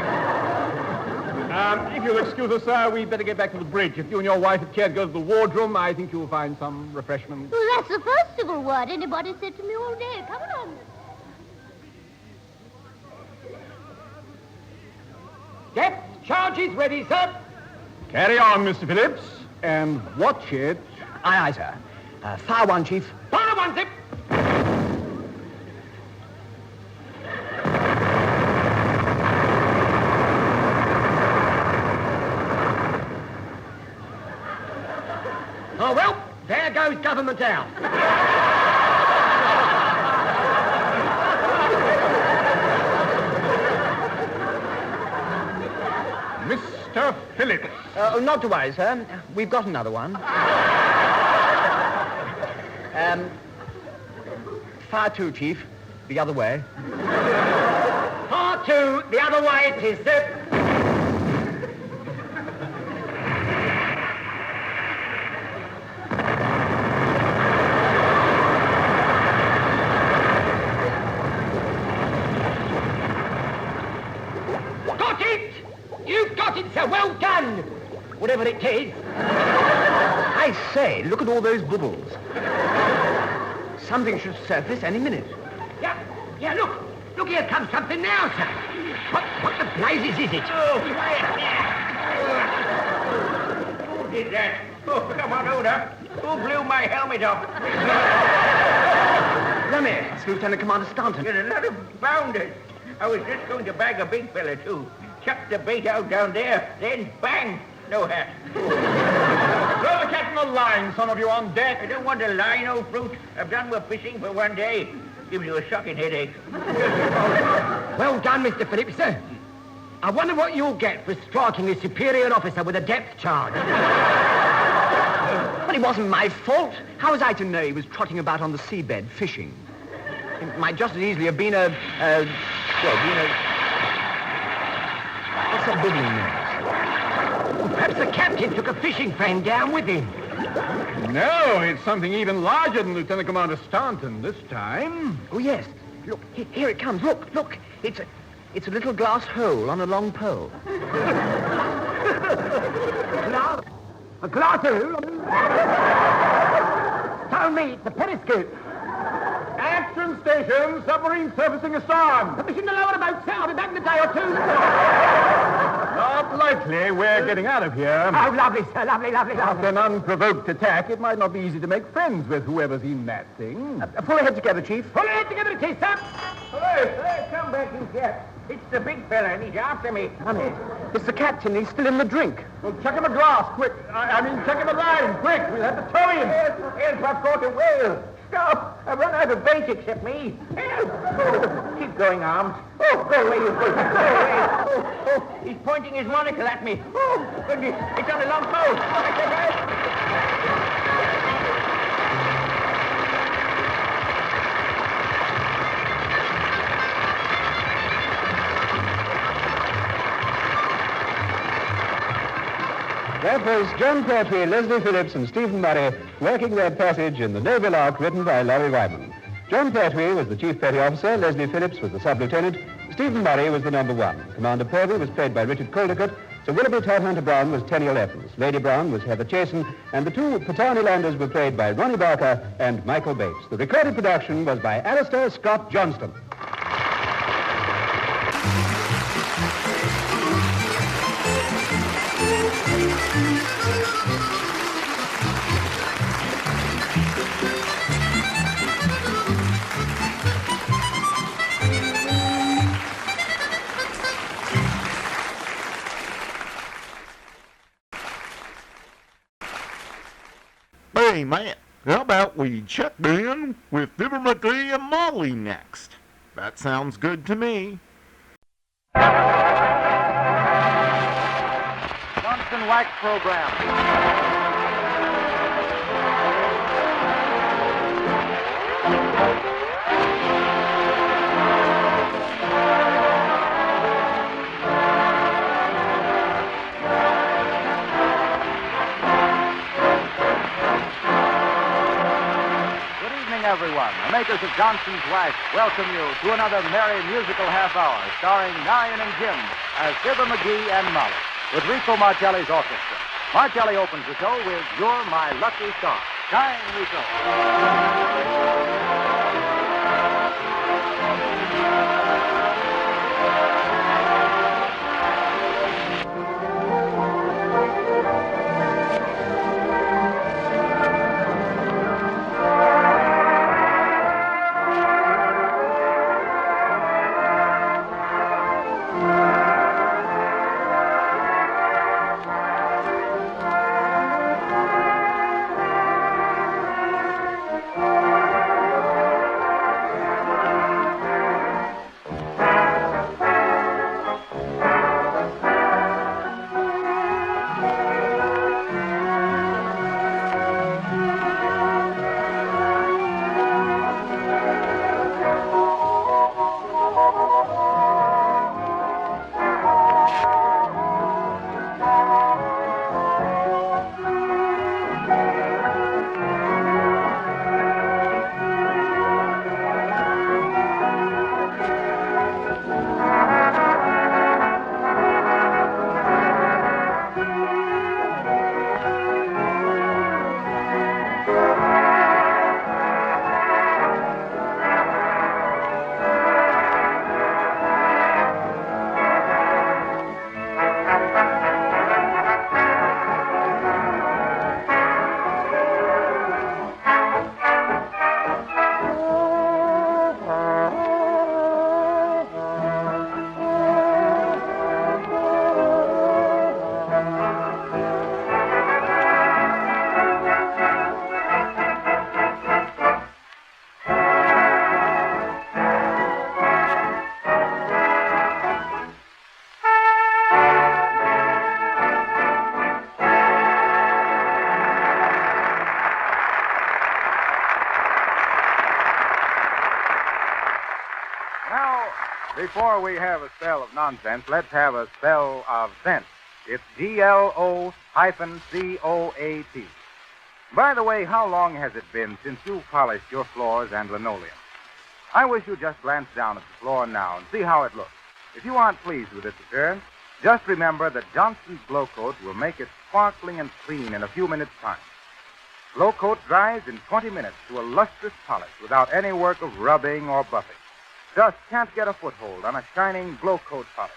If you'll excuse us, sir, we'd better get back to the bridge. If you and your wife had cared to go to the wardroom, I think you'll find some refreshment. Well, that's the first civil word anybody said to me all day. Come along. Depth charges ready, sir. Carry on, Mr. Phillips, and watch it. Aye, aye, sir. Fire one, Chief. Fire one, Zip. Oh, well, there goes government out. Mr. Phillips. Not to worry, sir. We've got another one. Fire two, Chief. The other way. Fire two, the other way it is, sir. Got it! You've got it, sir. Well done. Whatever it is. I say, look at all those bubbles. Something should surface any minute. Yeah, look. Look, here comes something now, sir. What the prizes is it? Who did that? Oh, come on, Oda. Who blew my helmet off? Come here. It's Lieutenant Commander Staunton. You're a lot of bounders. I was just going to bag a big fella, too. Chuck the bait out down there, then bang, no hat. Throw the cat in the line, some of you on deck. I don't want a line, old fruit. I've done with fishing for one day. Gives you a shocking headache. Well done, Mr. Phillips, sir. I wonder what you'll get for striking a superior officer with a depth charge. But it wasn't my fault. How was I to know he was trotting about on the seabed fishing? It might just as easily have been what's that bubbling noise? Perhaps the captain took a fishing friend down with him. No, it's something even larger than Lieutenant Commander Staunton this time. Oh, yes. Look, here it comes. Look. It's a little glass hole on a long pole. A glass hole? Tell me, it's a periscope. Action station, submarine surfacing astern. Permission to lower about, sir. I'll be back in a day or two. Not likely. We're getting out of here. Oh, lovely, sir. Lovely. After an unprovoked attack, it might not be easy to make friends with whoever's in that thing. Pull ahead together, Chief. Pull ahead together, Chief, sir. Hello, come back in here. It's the big fella, and he's after me. Honey, it's the captain. He's still in the drink. Well, chuck him a glass, quick. I mean, chuck him a line, quick. We'll have to tow him. Help, I've caught a whale. Stop! I've run out of bait except me. Help! Oh, keep going, arms. Oh, go away, you fool. Go away. Oh, he's pointing his monocle at me. Oh, goodness, it's on a long pole. That was John Pertwee, Leslie Phillips, and Stephen Murray working their passage in the Navy Lark written by Larry Wyman. John Pertwee was the chief petty officer, Leslie Phillips was the sub-lieutenant, Stephen Murray was the number one. Commander Pertwee was played by Richard Caldecott, Sir Willoughby Todhunter Brown was Tenniel Evans, Lady Brown was Heather Chasen, and the two Patani Landers were played by Ronnie Barker and Michael Bates. The recorded production was by Alistair Scott Johnston. Hey, man, how about we check in with Fibber, McCarthy, and Molly next? That sounds good to me. Johnston Wax Program. Everyone, the makers of Johnson's Wax welcome you to another merry musical half hour starring Nyan and Jim as Fibber, McGee, and Molly with Rico Marcelli's orchestra. Marcelli opens the show with You're My Lucky Star. Shine, Rico. before we have a spell of nonsense, let's have a spell of sense. It's GLO-COAT. By the way, how long has it been since you polished your floors and linoleum? I wish you'd just glance down at the floor now and see how it looks. If you aren't pleased with its appearance, just remember that Johnson's Glow Coat will make it sparkling and clean in a few minutes' time. Glow Coat dries in 20 minutes to a lustrous polish without any work of rubbing or buffing. Dust can't get a foothold on a shining Glow Coat polish.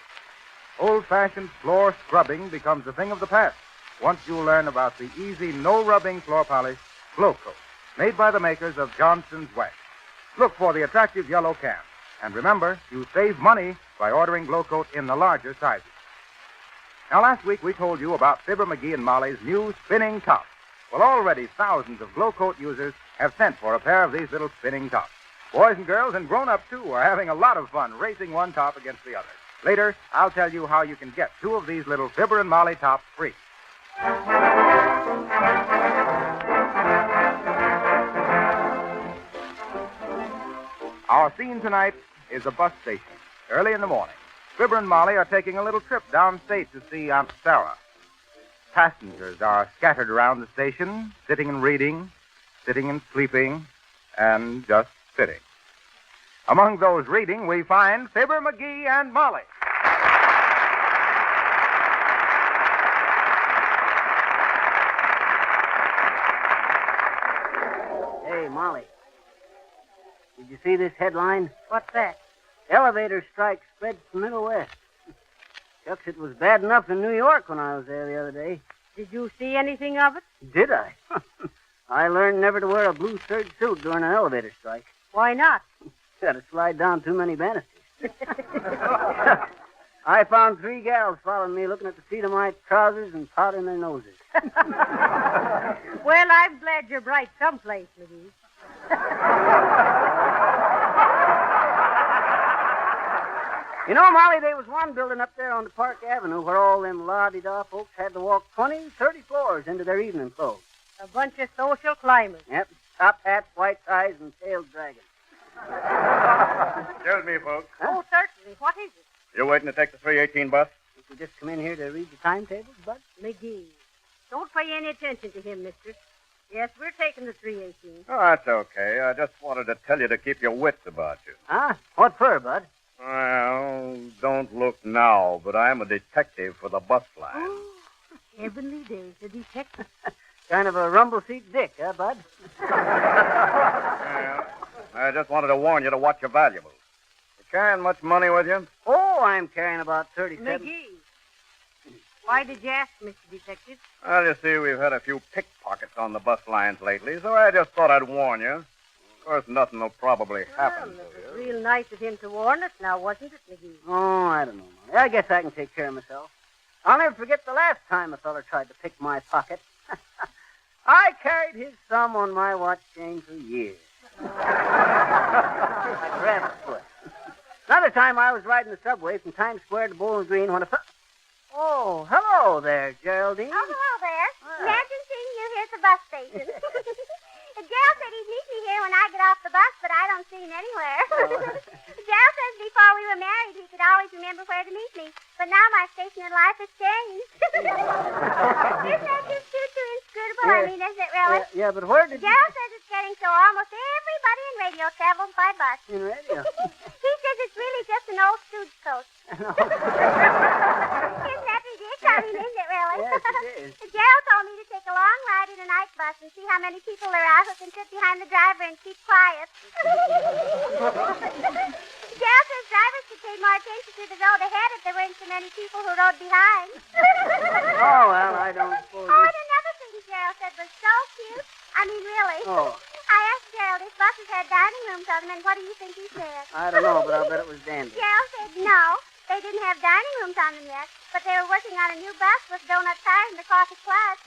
Old-fashioned floor scrubbing becomes a thing of the past once you learn about the easy, no-rubbing floor polish, Glow Coat, made by the makers of Johnson's Wax. Look for the attractive yellow can. And remember, you save money by ordering Glow Coat in the larger sizes. Now, last week we told you about Fibber, Magee, and Molly's new spinning tops. Well, already thousands of Glow Coat users have sent for a pair of these little spinning tops. Boys and girls and grown-ups, too, are having a lot of fun racing one top against the other. Later, I'll tell you how you can get two of these little Fibber and Molly tops free. Our scene tonight is a bus station. Early in the morning, Fibber and Molly are taking a little trip downstate to see Aunt Sarah. Passengers are scattered around the station, sitting and reading, sitting and sleeping, and just sitting. Among those reading, we find Fibber, Magee, and Molly. Hey, Molly. Did you see this headline? What's that? Elevator strike spreads to the Middle West. Shucks, it was bad enough in New York when I was there the other day. Did you see anything of it? Did I? I learned never to wear a blue serge suit during an elevator strike. Why not? Got to slide down too many banisters. I found 3 gals following me, looking at the seat of my trousers and powdering their noses. Well, I'm glad you're bright someplace, Magee. You know, Molly, there was one building up there on the Park Avenue where all them la-di-da folks had to walk 20, 30 floors into their evening clothes. A bunch of social climbers. Yep, top hats, white ties, and tailed dragons. Excuse me, folks. Oh, certainly. What is it? You waiting to take the 318 bus? Did you just come in here to read the timetables, Bud? Magee. Don't pay any attention to him, mister. Yes, we're taking the 318. Oh, that's okay. I just wanted to tell you to keep your wits about you. Huh? What for, Bud? Well, don't look now, but I'm a detective for the bus line. Oh, heavenly days, a detective. Kind of a rumble seat dick, huh, Bud? Well, I just wanted to warn you to watch your valuables. You carrying much money with you? Oh, I'm carrying about 37. Magee. Why did you ask, Mr. Detective? Well, you see, we've had a few pickpockets on the bus lines lately, so I just thought I'd warn you. Of course, nothing will probably happen to you. It was real nice of him to warn us now, wasn't it, Magee? Oh, I don't know, Molly. I guess I can take care of myself. I'll never forget the last time a feller tried to pick my pocket. I carried his thumb on my watch chain for years. Rabbit foot. Another time I was riding the subway from Times Square to Bowling Green when Oh, hello there, Geraldine. Oh, hello there. Imagine seeing you here at the bus station. Gerald said he'd meet me here when I get off the bus, but I don't see him anywhere. Gerald says before we were married, he could always remember where to meet me. But now my station in life has changed. Isn't that just too inscrutable? Yeah. I mean, isn't it really? Yeah, but where did Gerald says it's getting so almost everybody in radio travels by bus. In radio? He says it's really just an old stooge coach. Isn't that ridiculous? I mean, isn't it really? Yes, it is. Gerald told me to take a long ride in a night bus and see how many people there are who can sit behind the driver and keep quiet. Gerald says drivers should pay more attention to the road ahead if there weren't so many people who rode behind. Oh, well, I don't suppose... Oh, and another thing Gerald said was so cute. I mean, really. Oh. I asked Gerald if buses had dining rooms on them, and what do you think he said? I don't know, but I'll bet it was dandy. Gerald said no. They didn't have dining rooms on them yet, but they were working on a new bus with donut tires and the coffee plus.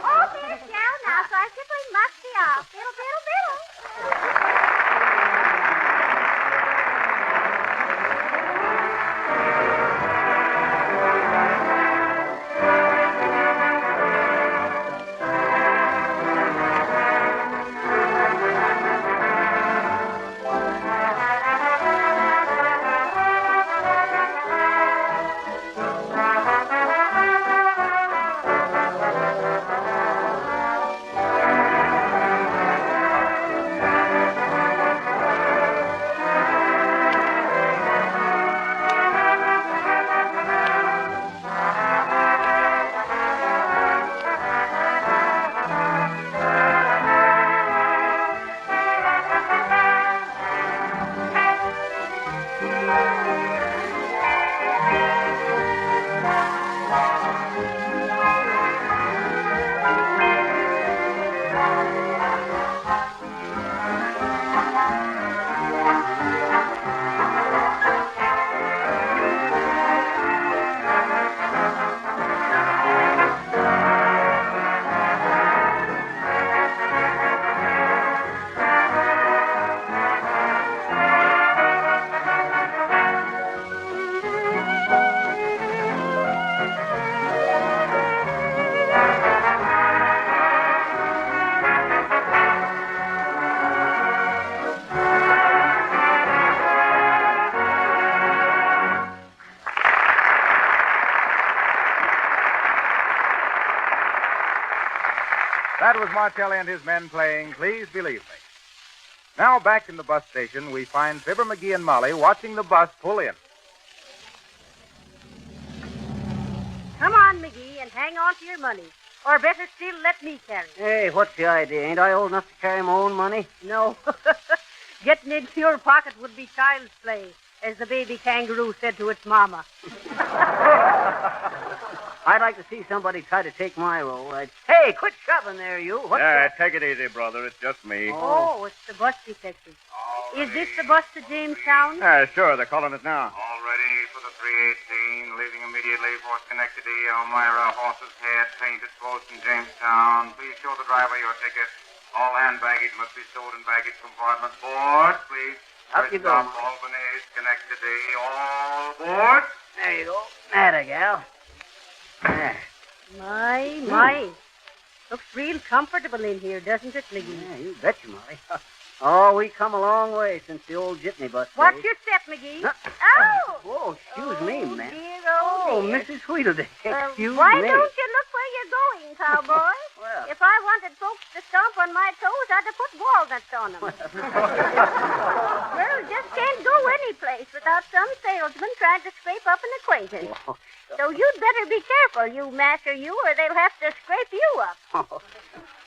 Oh, there's Gerald now, so I simply must be off. Biddle, biddle, biddle. That was Marcelli and his men playing Please Believe Me. Now, back in the bus station, we find Fibber, McGee, and Molly watching the bus pull in. Come on, McGee, and hang on to your money. Or better still, let me carry it. Hey, what's the idea? Ain't I old enough to carry my own money? No. Getting into your pocket would be child's play, as the baby kangaroo said to its mama. I'd like to see somebody try to take my role. Hey, quit shoving there, you. What's that? Take it easy, brother. It's just me. Oh, it's the bus detective. Is this the bus to Jamestown? Sure. They're calling it now. All ready for the 318, leaving immediately for Schenectady, Elmira, Horse's Head, painted post in Jamestown. Please show the driver your ticket. All hand baggage must be stored in baggage compartment. Board, please. Up you go. Stop, Albany, Schenectady. All board. There you go. Atta, gal. There. My. Looks real comfortable in here, doesn't it, McGee? Yeah, you betcha, Molly. Oh, we come a long way since the old jitney bus. Watch days. your step, McGee. Oh! Whoa, excuse me, man. Dear, Oh, dear. Mrs. Tweedledee, excuse Why me. don't you look where you're going, cowboy? Well. If I wanted folks to stomp on my toes, I'd have put walnuts on them. Well, just can't go any place without some salesman trying to scrape up an acquaintance. So you'd better be careful, you masher, you, or they'll have to scrape you up.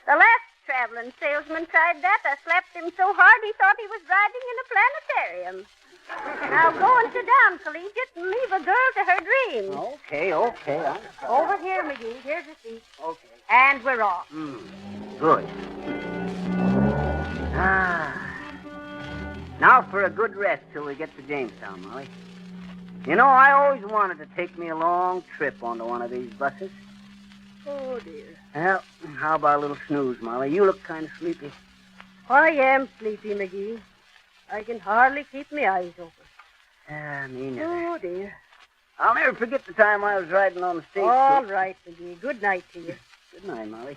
The last traveling salesman tried that. I slapped him so hard he thought he was riding in a planetarium. Now go and sit down, collegiate, and leave a girl to her dreams. Okay. Over here, McGee. Here's a seat. Okay. And we're off. Good. Now for a good rest till we get to Jamestown, Molly. You know, I always wanted to take me a long trip onto one of these buses. Oh, dear. Well, how about a little snooze, Molly? You look kind of sleepy. I am sleepy, McGee. I can hardly keep my eyes open. Me neither. Oh, dear. I'll never forget the time I was riding on the stage. All right, McGee. Good night to you. Good night, Molly.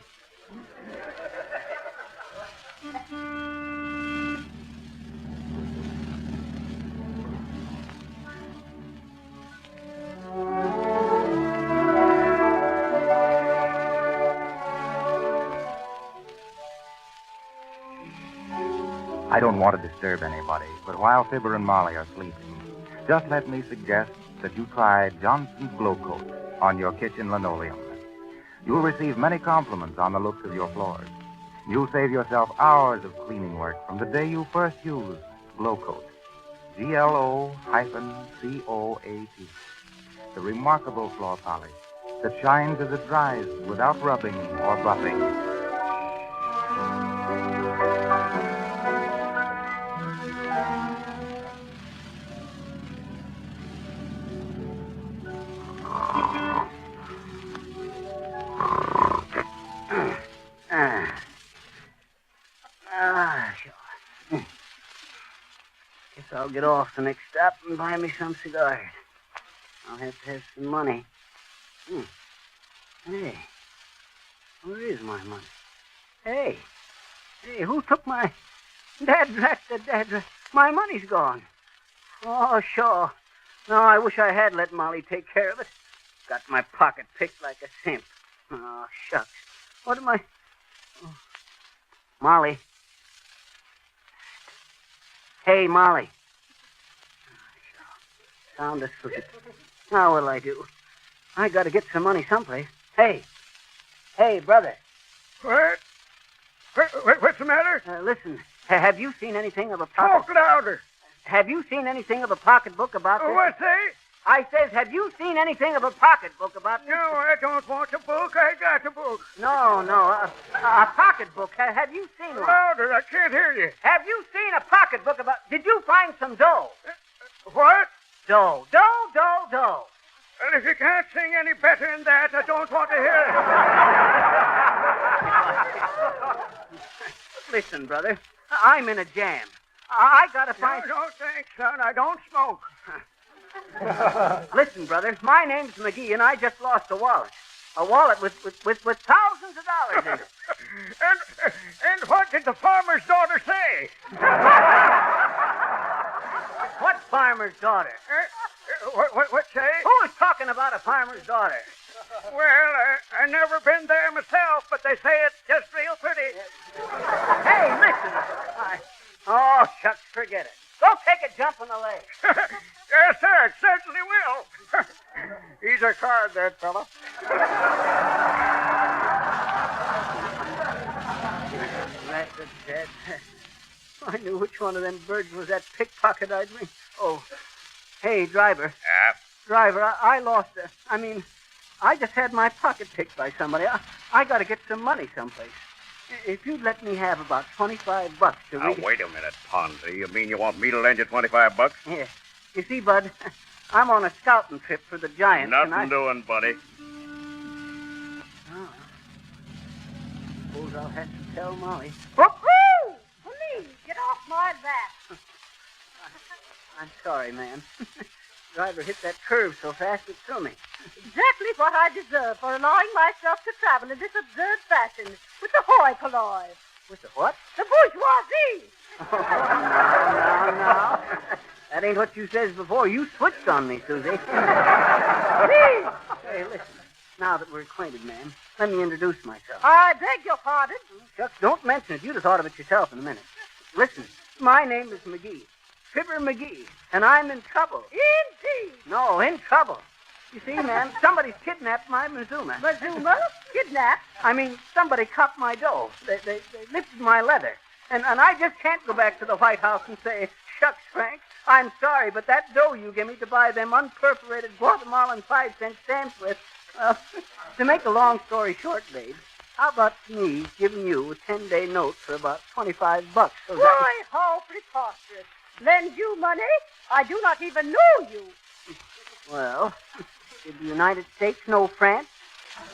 I don't want to disturb anybody, but while Fibber and Molly are sleeping, just let me suggest that you try Johnson's Glow Coat on your kitchen linoleum. You'll receive many compliments on the looks of your floors. You'll save yourself hours of cleaning work from the day you first use Glow Coat. GLO-COAT. The remarkable floor polish that shines as it dries without rubbing or buffing. Sure. Guess I'll get off the next stop and buy me some cigars. I'll have to have some money. Hey, where is my money? Hey, who took my... Dad, my money's gone. Oh, sure. No, I wish I had let Molly take care of it. Got my pocket picked like a simp. Oh, shucks. What am I... Oh. Molly. Hey, Molly. Sound asleep. Now what'll I do? I gotta get some money someplace. Hey, brother. What? What's the matter? Listen, have you seen anything of a pocket... Talk louder. Have you seen anything of a pocketbook about this? What say? I says, have you seen anything of a pocketbook about this? No, I don't want a book. I got a book. No, a pocketbook. Have you seen one? Louder, I can't hear you. Have you seen a pocketbook about... Did you find some dough? What? Dough. Well, if you can't sing any better than that, I don't want to hear it. Listen, brother, I'm in a jam. I gotta find... No, thanks, son. I don't smoke. Listen, brother, my name's Magee, and I just lost a wallet. A wallet with thousands of dollars in it. And what did the farmer's daughter say? What farmer's daughter? What say? Who's talking about a farmer's daughter? Well, I never been there myself, but they say it's just real pretty. Hey, listen. Oh, shucks, forget it. Go take a jump in the lake. Yes, sir, it certainly will. He's a card, that fella. That's a dead. I knew which one of them birds was that pickpocket I'd ring. Oh, hey, driver. Yeah? Driver, I lost it. I just had my pocket picked by somebody. I got to get some money someplace. If you'd let me have about $25 to Now, wait a minute, Ponzi. You mean you want me to lend you $25? Yeah. You see, Bud, I'm on a scouting trip for the Giants. Nothing doing, buddy. Oh. Suppose I'll have to tell Molly. Whoop-hoo! Please, get off my back. I'm sorry, ma'am. Driver hit that curve so fast it threw me. Exactly what I deserve for allowing myself to travel in this absurd fashion with the hoi polloi. With the what? The bourgeoisie. No. That ain't what you says before. You switched on me, Susie. Please. Hey, listen. Now that we're acquainted, ma'am, let me introduce myself. I beg your pardon. Shucks, don't mention it. You'd have thought of it yourself in a minute. Listen, my name is Magee. Fibber Magee, and I'm in trouble. Indeed. No, in trouble. You see, ma'am, somebody's kidnapped my Mazuma. Mazuma? Kidnapped? Somebody copped my dough. They lifted my leather. And I just can't go back to the White House and say, shucks, Frank, I'm sorry, but that dough you give me to buy them unperforated Guatemalan 5-cent stamps with, to make a long story short, babe, how about me giving you a 10-day note for about $25? So Why, how preposterous. Lend you money? I do not even know you. Well, did the United States know France? Please,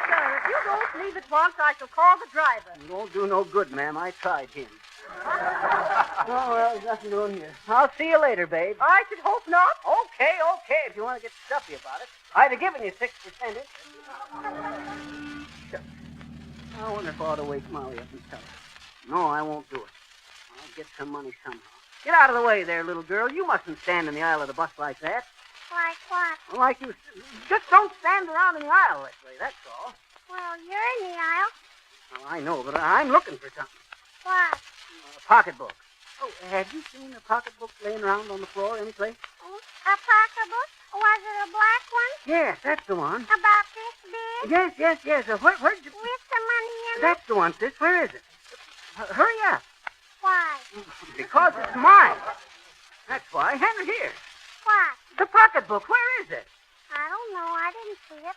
sir, if you don't leave at once, I shall call the driver. It won't do no good, ma'am. I tried him. Oh, well, there's nothing doing here. I'll see you later, babe. I should hope not. Okay, if you want to get stuffy about it. I'd have given you 6%. I wonder if I ought to wake Molly up and tell her. No, I won't do it. I'll get some money somehow. Get out of the way there, little girl. You mustn't stand in the aisle of the bus like that. Like what? Like you... Just don't stand around in the aisle that way, that's all. Well, you're in the aisle. Well, I know, but I'm looking for something. What? A pocketbook. Oh, have you seen a pocketbook laying around on the floor anyplace? Oh, a pocketbook? Was it a black one? Yes, that's the one. About this big? Yes. Where'd you... With some money in it? That's the one, sis. Where is it? Hurry up. Why? Because it's mine. That's why. Hand it here. What? The pocketbook. Where is it? I don't know. I didn't see it.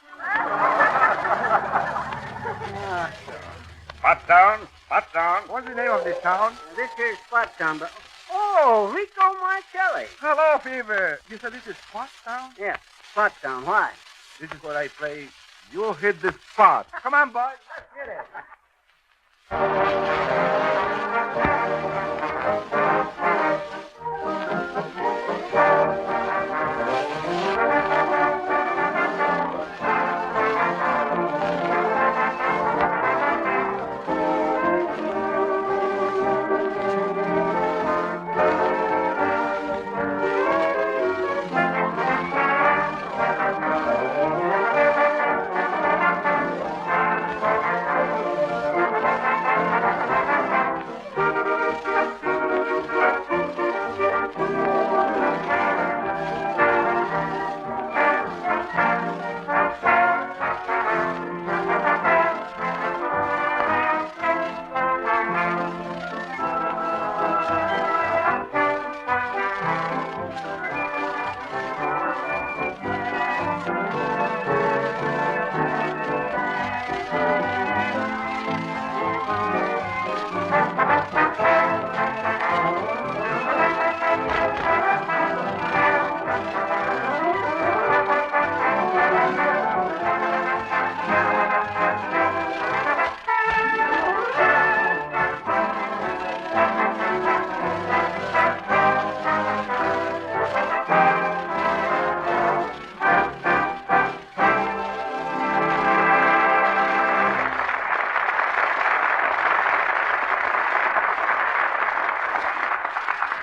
Pottstown. What's the name of this town? This here's Spottown, but... Oh, Rico Marcelli. Hello, Fibber. You said this is Pottstown? Yeah, Spottown. Why? This is what I play. You hit the spot. Come on, boys. Let's get it.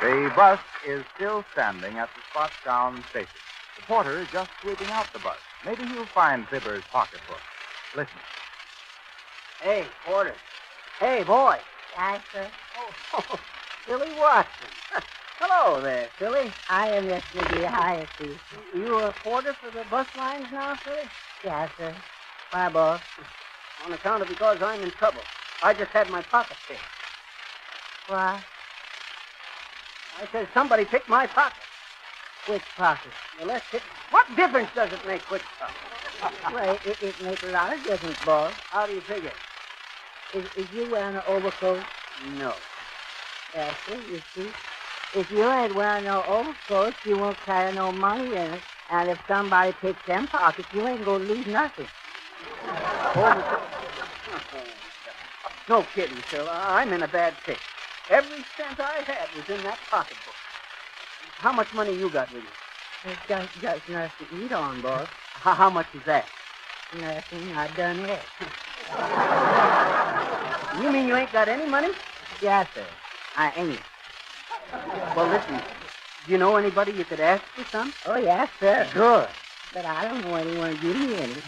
The bus is still standing at the Spotsdown station. The porter is just sweeping out the bus. Maybe he'll find Fibber's pocketbook. Listen. Hey, porter. Hey, boy. Yes, sir. Oh, Philly Watson. Hello there, Philly. Hiya, Mr. McGee. Hiya, Steve. You a porter for the bus lines now, Philly? Yes, sir. Why, boss? On account of because I'm in trouble. I just had my pocket picked. What? I said somebody picked my pocket. Which pocket? The left hit. What difference does it make which pocket? Well, it makes a lot of difference, boss. How do you figure? Is you wearing an overcoat? No. Yes, sir, you see. If you ain't wearing no overcoat, you won't carry no money in it. And if somebody picks them pockets, you ain't going to lose nothing. No kidding, Phil. I'm in a bad fix. Every cent I had was in that pocketbook. How much money you got with you? It's just enough to eat on, boss. How much is that? Nothing. I done it. You mean you ain't got any money? Yes, sir. I ain't. Well, listen. Do you know anybody you could ask for some? Oh, yes, sir. Good. But I don't know anyone to give me any.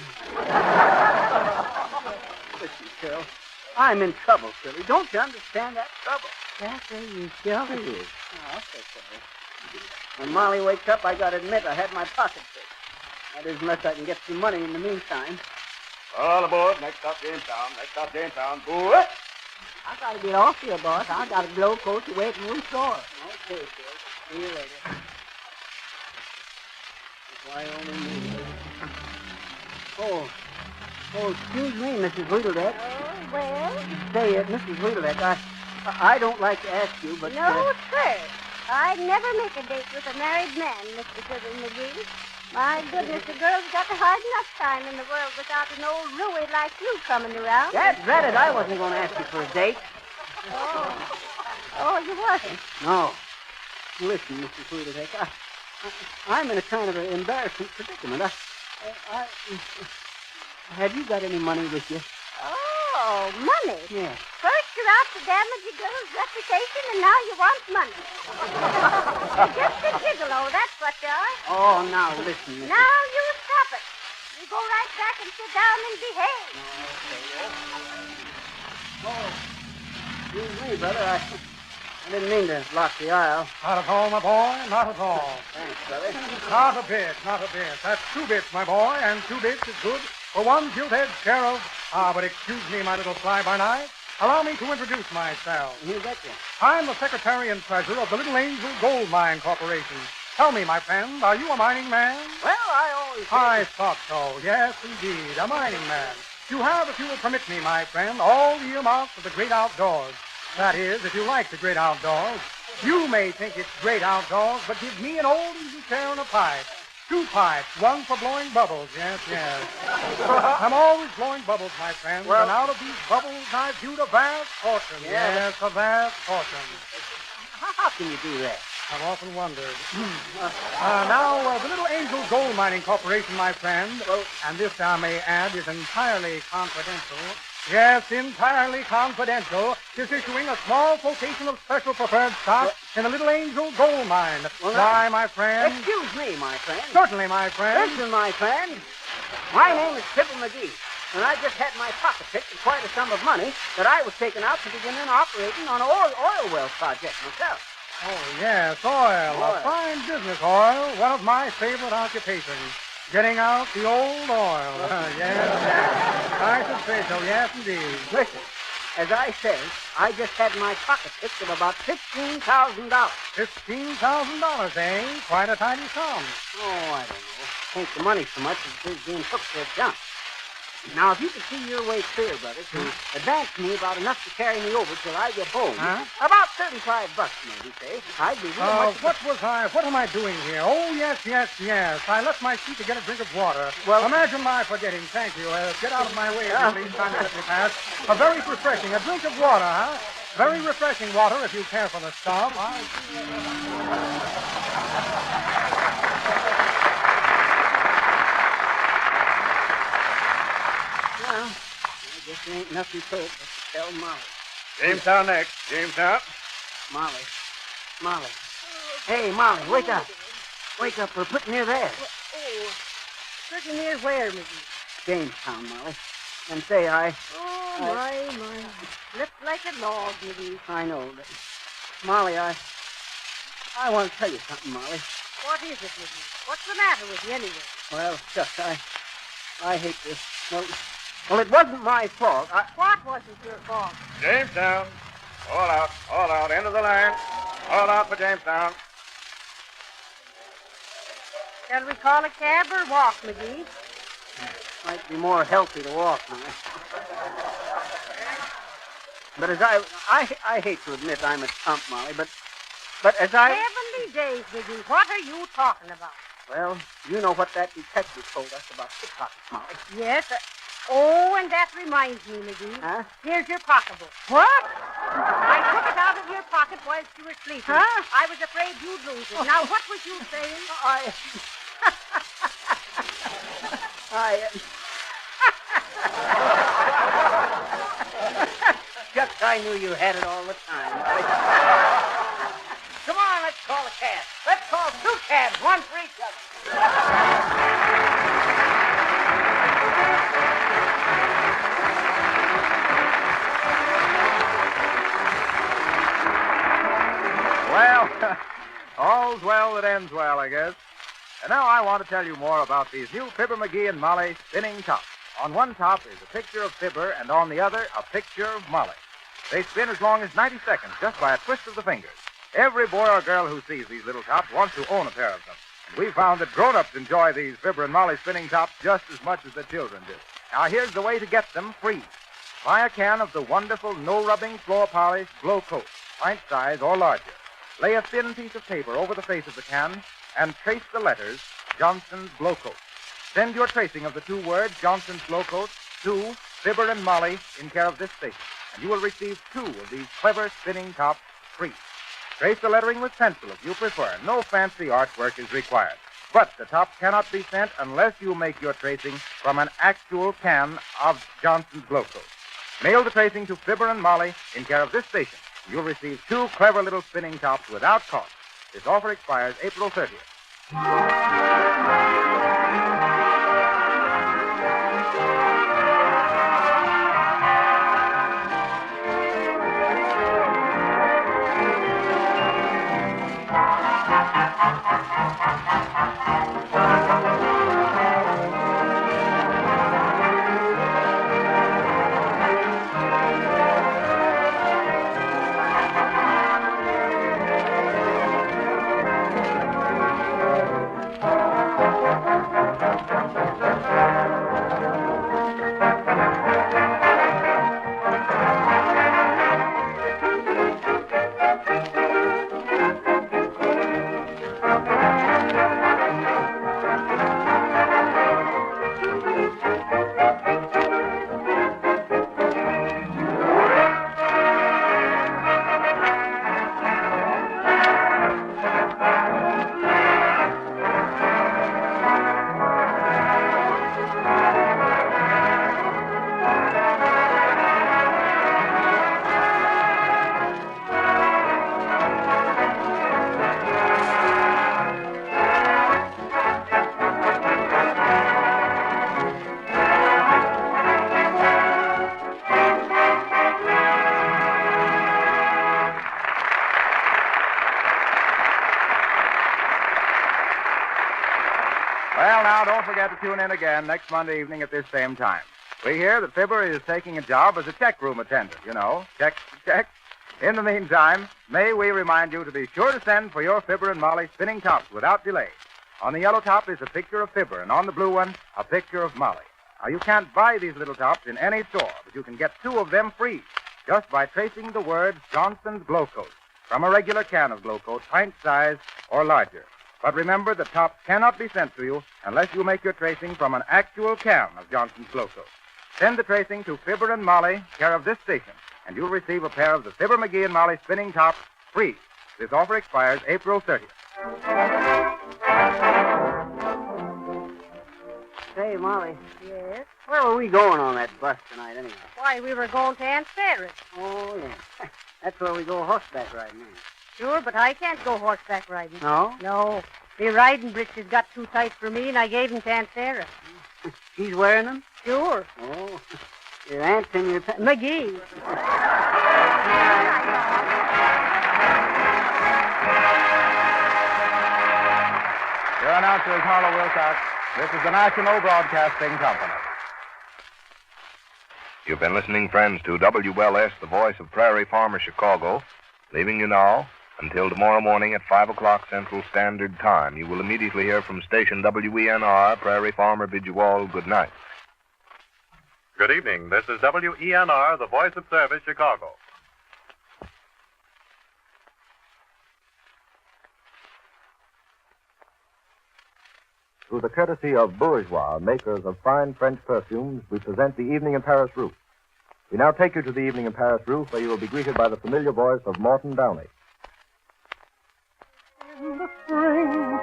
Listen, Phil. I'm in trouble, Philly. Don't you understand that trouble? Yes, sir. You surely is. Oh, I'll say so. When Molly wakes up, I gotta admit I had my pocket picked. That is, unless I can get some money in the meantime. All aboard. Next stop, Jamestown. Next stop, Jamestown. Boy. I gotta get off here, boss. I got a glow coat to wait in room store. Okay, Phil. See you later. Wyoming. Oh, excuse me, Mrs. Weedledeck. Oh, well? Say, Mrs. Weedledeck, I don't like to ask you, but... No, sir. I'd never make a date with a married man, Mr. Fibber McGee. My goodness, the girl's got a hard enough time in the world without an old Ruey like you coming around. That dreaded, I wasn't going to ask you for a date. Oh, you wasn't? No. Listen, Mrs. Weedledeck, I'm in a kind of an embarrassing predicament. Have you got any money with you? Oh, money? Yeah. First you're out to damage your girl's reputation, and now you want money. You're just a gigolo, that's what you are. Oh, now listen, Mrs. Now you stop it. You go right back and sit down and behave. Excuse me, brother. I didn't mean to block the aisle. Not at all, my boy, not at all. Thanks, brother. Not a bit, not a bit. That's 2 bits, my boy, and 2 bits is good for one gilt-edged sheriff. But excuse me, my little fly-by-night. Allow me to introduce myself. You betcha. I'm the secretary and treasurer of the Little Angel Gold Mine Corporation. Tell me, my friend, are you a mining man? Well, I always... I thought so. Yes, indeed, a mining man. You have, if you will permit me, my friend, all the earmarks of the great outdoors. That is, if you like the great outdoors. You may think it's great outdoors, but give me an old easy chair and a pipe. 2 pipes, one for blowing bubbles. Yes, yes. I'm always blowing bubbles, my friend. Well, and out of these bubbles, I've viewed a vast fortune. Yes. Yes, a vast fortune. How can you do that? I've often wondered. Now, the Little Angel Gold Mining Corporation, my friend, and this, I may add, is entirely confidential. Yes, entirely confidential, is issuing a small quotation of special preferred stock in the Little Angel Gold Mine. Why, my friend? Excuse me, my friend. Certainly, my friend. Listen, my friend. My name is Fibber McGee, and I just had my pocket picked for quite a sum of money that I was taking out to begin operating on an oil well project myself. Oh, yes, oil. A fine business, oil. One of my favorite occupations. Getting out the old oil. Yes. I should say so, yes, indeed. Listen, as I say, I just had my pocket picked of about $15,000. $15,000, eh? Quite a tidy sum. Oh, I don't know. Ain't the money so much as it is being took for a jump. Now, if you could see your way clear, brother, to advance me about enough to carry me over till I get home, about $35, maybe, say, I'd be really much... What am I doing here? Oh, yes. I left my seat to get a drink of water. Well... Imagine my forgetting. Thank you. Get out of my way, if you please. Time to let me pass. A very refreshing. A drink of water, huh? Very refreshing water, if you care for the stuff. Well, I guess there ain't nothing to it but to tell Molly. Jamestown next. Jamestown. Molly, Molly. Hey, Molly, wake up. Wake up. We're pretty near there. Oh, pretty near where, McGee? Jamestown, Molly. And say, my. Slipped like a log, McGee. I know. But, Molly, I want to tell you something, Molly. What is it, McGee? What's the matter with you, anyway? Well, shucks, I hate this. Well, it wasn't my fault. What wasn't your fault? Jamestown. All out. End of the line. All out for Jamestown. Shall we call a cab or walk, McGee? Might be more healthy to walk, Molly. But as I hate to admit I'm a chump, Molly, but as I... Heavenly days, McGee, what are you talking about? Well, you know what that detective told us about pickpockets, Molly. Yes. And that reminds me, McGee. Huh? Here's your pocketbook. What? I took it out of your pocket whilst you were sleeping. Huh? I was afraid you'd lose it. Now, what was you saying? Shucks, I knew you had it all the time. Come on, let's call a cab. Let's call 2 cabs, one for each other. Well, all's well that ends well, I guess. And now I want to tell you more about these new Fibber, McGee, and Molly spinning tops. On one top is a picture of Fibber, and on the other, a picture of Molly. They spin as long as 90 seconds just by a twist of the fingers. Every boy or girl who sees these little tops wants to own a pair of them. And we found that grown-ups enjoy these Fibber and Molly spinning tops just as much as the children do. Now, here's the way to get them free. Buy a can of the wonderful no-rubbing floor polish Glow Coat, pint size or larger. Lay a thin piece of paper over the face of the can and trace the letters Johnson's Glow Coat. Send your tracing of the 2 words Johnson's Glow Coat to Fibber and Molly in care of this station, and you will receive 2 of these clever spinning tops free. Trace the lettering with pencil if you prefer. No fancy artwork is required. But the tops cannot be sent unless you make your tracing from an actual can of Johnson's Glow Coat. Mail the tracing to Fibber and Molly in care of this station. You'll receive 2 clever little spinning tops without cost. This offer expires April 30th. Well, now, don't forget to tune in again next Monday evening at this same time. We hear that Fibber is taking a job as a check room attendant, you know, check. In the meantime, may we remind you to be sure to send for your Fibber and Molly spinning tops without delay. On the yellow top is a picture of Fibber, and on the blue one, a picture of Molly. Now, you can't buy these little tops in any store, but you can get 2 of them free just by tracing the words Johnson's Glow Coat from a regular can of Glow Coat, pint size or larger. But remember, the tops cannot be sent to you unless you make your tracing from an actual can of Johnson's Glow Coat. Send the tracing to Fibber and Molly, care of this station, and you'll receive a pair of the Fibber, McGee, and Molly spinning tops free. This offer expires April 30th. Say, Molly, Yes? where were we going on that bus tonight, anyway? Why, we were going to Aunt Sarah's. Oh, yeah. That's where we go horseback riding, ain't it? Sure, but I can't go horseback riding. No? No. The riding breeches got too tight for me, and I gave them to Aunt Sarah. She's wearing them? Sure. Oh. Your aunt's in your pants. Magee. Your announcer is Harlow Wilcox. This is the National Broadcasting Company. You've been listening, friends, to WLS, the voice of Prairie Farmer, Chicago. Leaving you now until tomorrow morning at 5 o'clock Central Standard Time. You will immediately hear from station WENR. Prairie Farmer bid you all good night. Good evening. This is WENR, the voice of service, Chicago. Through the courtesy of Bourgeois, makers of fine French perfumes, we present the Evening in Paris Roof. We now take you to the Evening in Paris Roof, where you will be greeted by the familiar voice of Morton Downey. In the spring,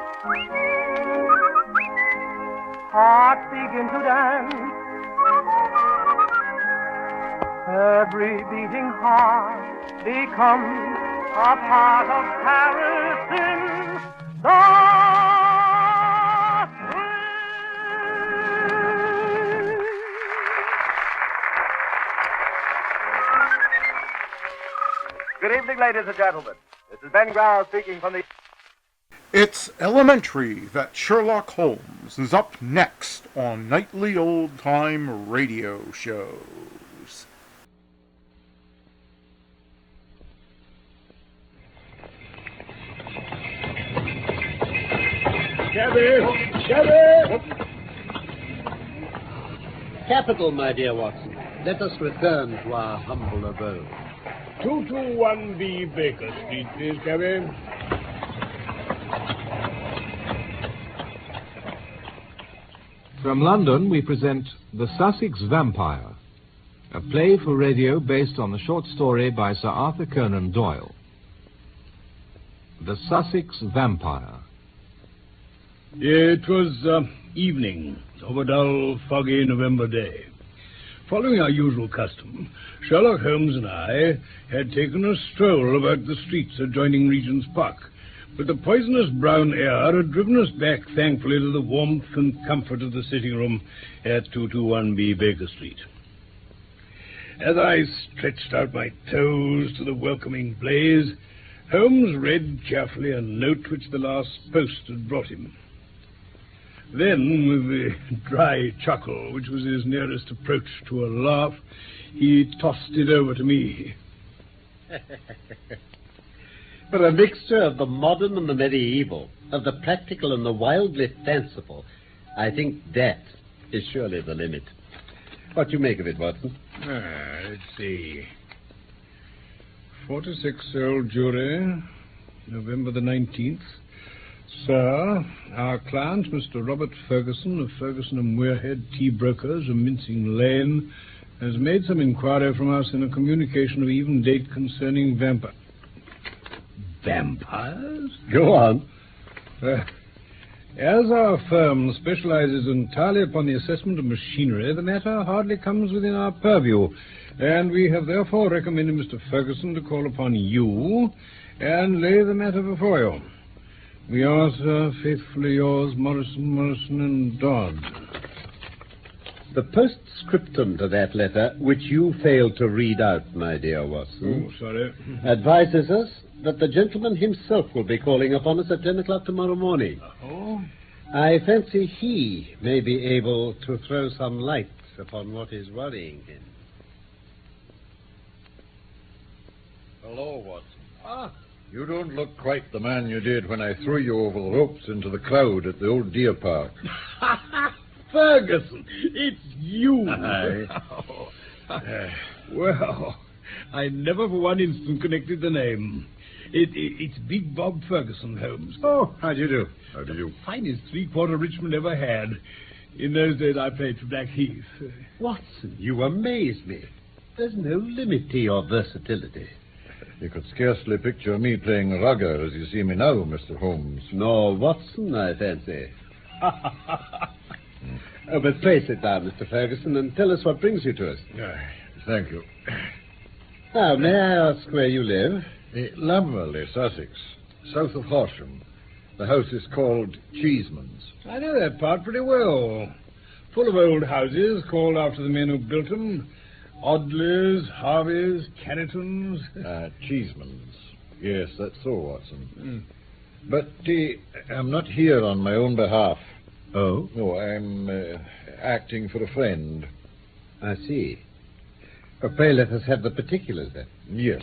hearts begin to dance. Every beating heart becomes a part of Paris in the Good evening, ladies and gentlemen. This is Ben Grau speaking from the... It's elementary that Sherlock Holmes is up next on nightly old-time radio shows. Shabby! Capital, my dear Watson. Let us return to our humble abode. 221B Baker Street, please, Cabby. From London, we present The Sussex Vampire, a play for radio based on the short story by Sir Arthur Conan Doyle. The Sussex Vampire. It was evening of a dull, foggy November day. Following our usual custom, Sherlock Holmes and I had taken a stroll about the streets adjoining Regent's Park, but the poisonous brown air had driven us back, thankfully, to the warmth and comfort of the sitting room at 221B Baker Street. As I stretched out my toes to the welcoming blaze, Holmes read carefully a note which the last post had brought him. Then, with a dry chuckle, which was his nearest approach to a laugh, he tossed it over to me. For a mixture of the modern and the medieval, of the practical and the wildly fanciful, I think that is surely the limit. What do you make of it, Watson? Let's see. 46-Old Jury, November the 19th. Sir, our client, Mr. Robert Ferguson of Ferguson and Muirhead Tea Brokers of Mincing Lane, has made some inquiry from us in a communication of even date concerning vampires? Go on. As our firm specializes entirely upon the assessment of machinery, the matter hardly comes within our purview, and we have therefore recommended Mr. Ferguson to call upon you and lay the matter before you. We are, sir, faithfully yours, Morrison and Dodd. The postscriptum to that letter, which you failed to read out, my dear Watson, sorry, advises us that the gentleman himself will be calling upon us at 10 o'clock tomorrow morning. Oh? I fancy he may be able to throw some light upon what is worrying him. Hello, Watson. You don't look quite the man you did when I threw you over the ropes into the crowd at the old deer park. Ferguson, it's you. Aye. Well, I never for one instant connected the name. It's Big Bob Ferguson, Holmes. Oh, how do you do? How do you? Finest three-quarter Richmond ever had. In those days I played for Blackheath. Watson, you amaze me. There's no limit to your versatility. You could scarcely picture me playing rugger as you see me now, Mr. Holmes. Nor Watson, I fancy. But pray sit down, Mr. Ferguson, and tell us what brings you to us. Thank you. Now, may I ask where you live? Lammerley, Sussex, south of Horsham. The house is called Cheeseman's. I know that part pretty well. Full of old houses called after the men who built them. Audleys, Harveys, Cannitons. Cheeseman's. Yes, that's so, Watson. But I'm not here on my own behalf. Oh? No, I'm acting for a friend. I see. Pray let us have the particulars, then. Yes.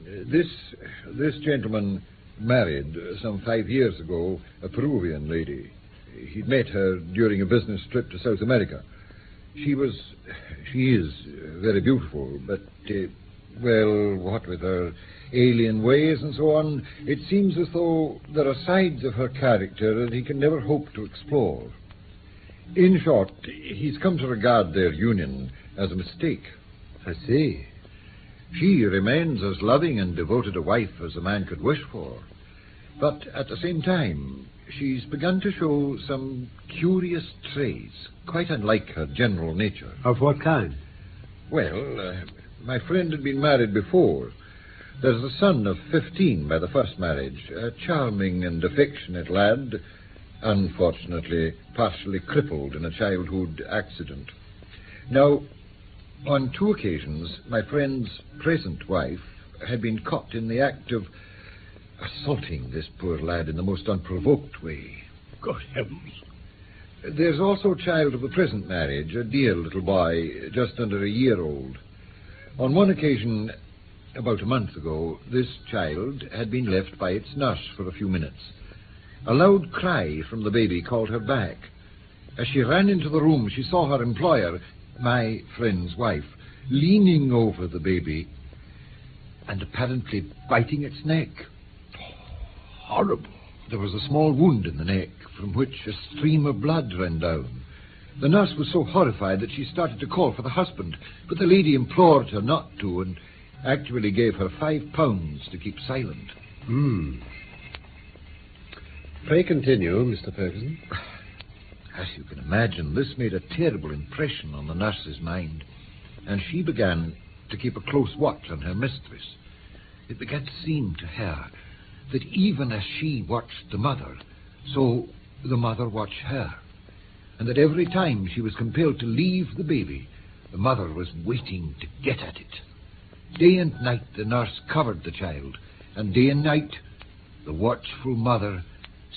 This gentleman married some 5 years ago a Peruvian lady. He'd met her during a business trip to South America. She is very beautiful, but, well, what with her alien ways and so on, it seems as though there are sides of her character that he can never hope to explore. In short, he's come to regard their union as a mistake. I see. She remains as loving and devoted a wife as a man could wish for. But at the same time, she's begun to show some curious traits, quite unlike her general nature. Of what kind? Well, my friend had been married before. There's a son of 15 by the first marriage, a charming and affectionate lad, unfortunately partially crippled in a childhood accident. Now, on 2 occasions, my friend's present wife had been caught in the act of assaulting this poor lad in the most unprovoked way. Good heavens. There's also a child of the present marriage, a dear little boy, just under a year old. On one occasion, about a month ago, this child had been left by its nurse for a few minutes. A loud cry from the baby called her back. As she ran into the room, she saw her employer, my friend's wife, leaning over the baby and apparently biting its neck. Horrible. There was a small wound in the neck from which a stream of blood ran down. The nurse was so horrified that she started to call for the husband, but the lady implored her not to and actually gave her £5 to keep silent. Pray continue, Mr. Ferguson. As you can imagine, this made a terrible impression on the nurse's mind, and she began to keep a close watch on her mistress. It began to seem to her that even as she watched the mother, so the mother watched her, and that every time she was compelled to leave the baby, the mother was waiting to get at it. Day and night the nurse covered the child, and day and night the watchful mother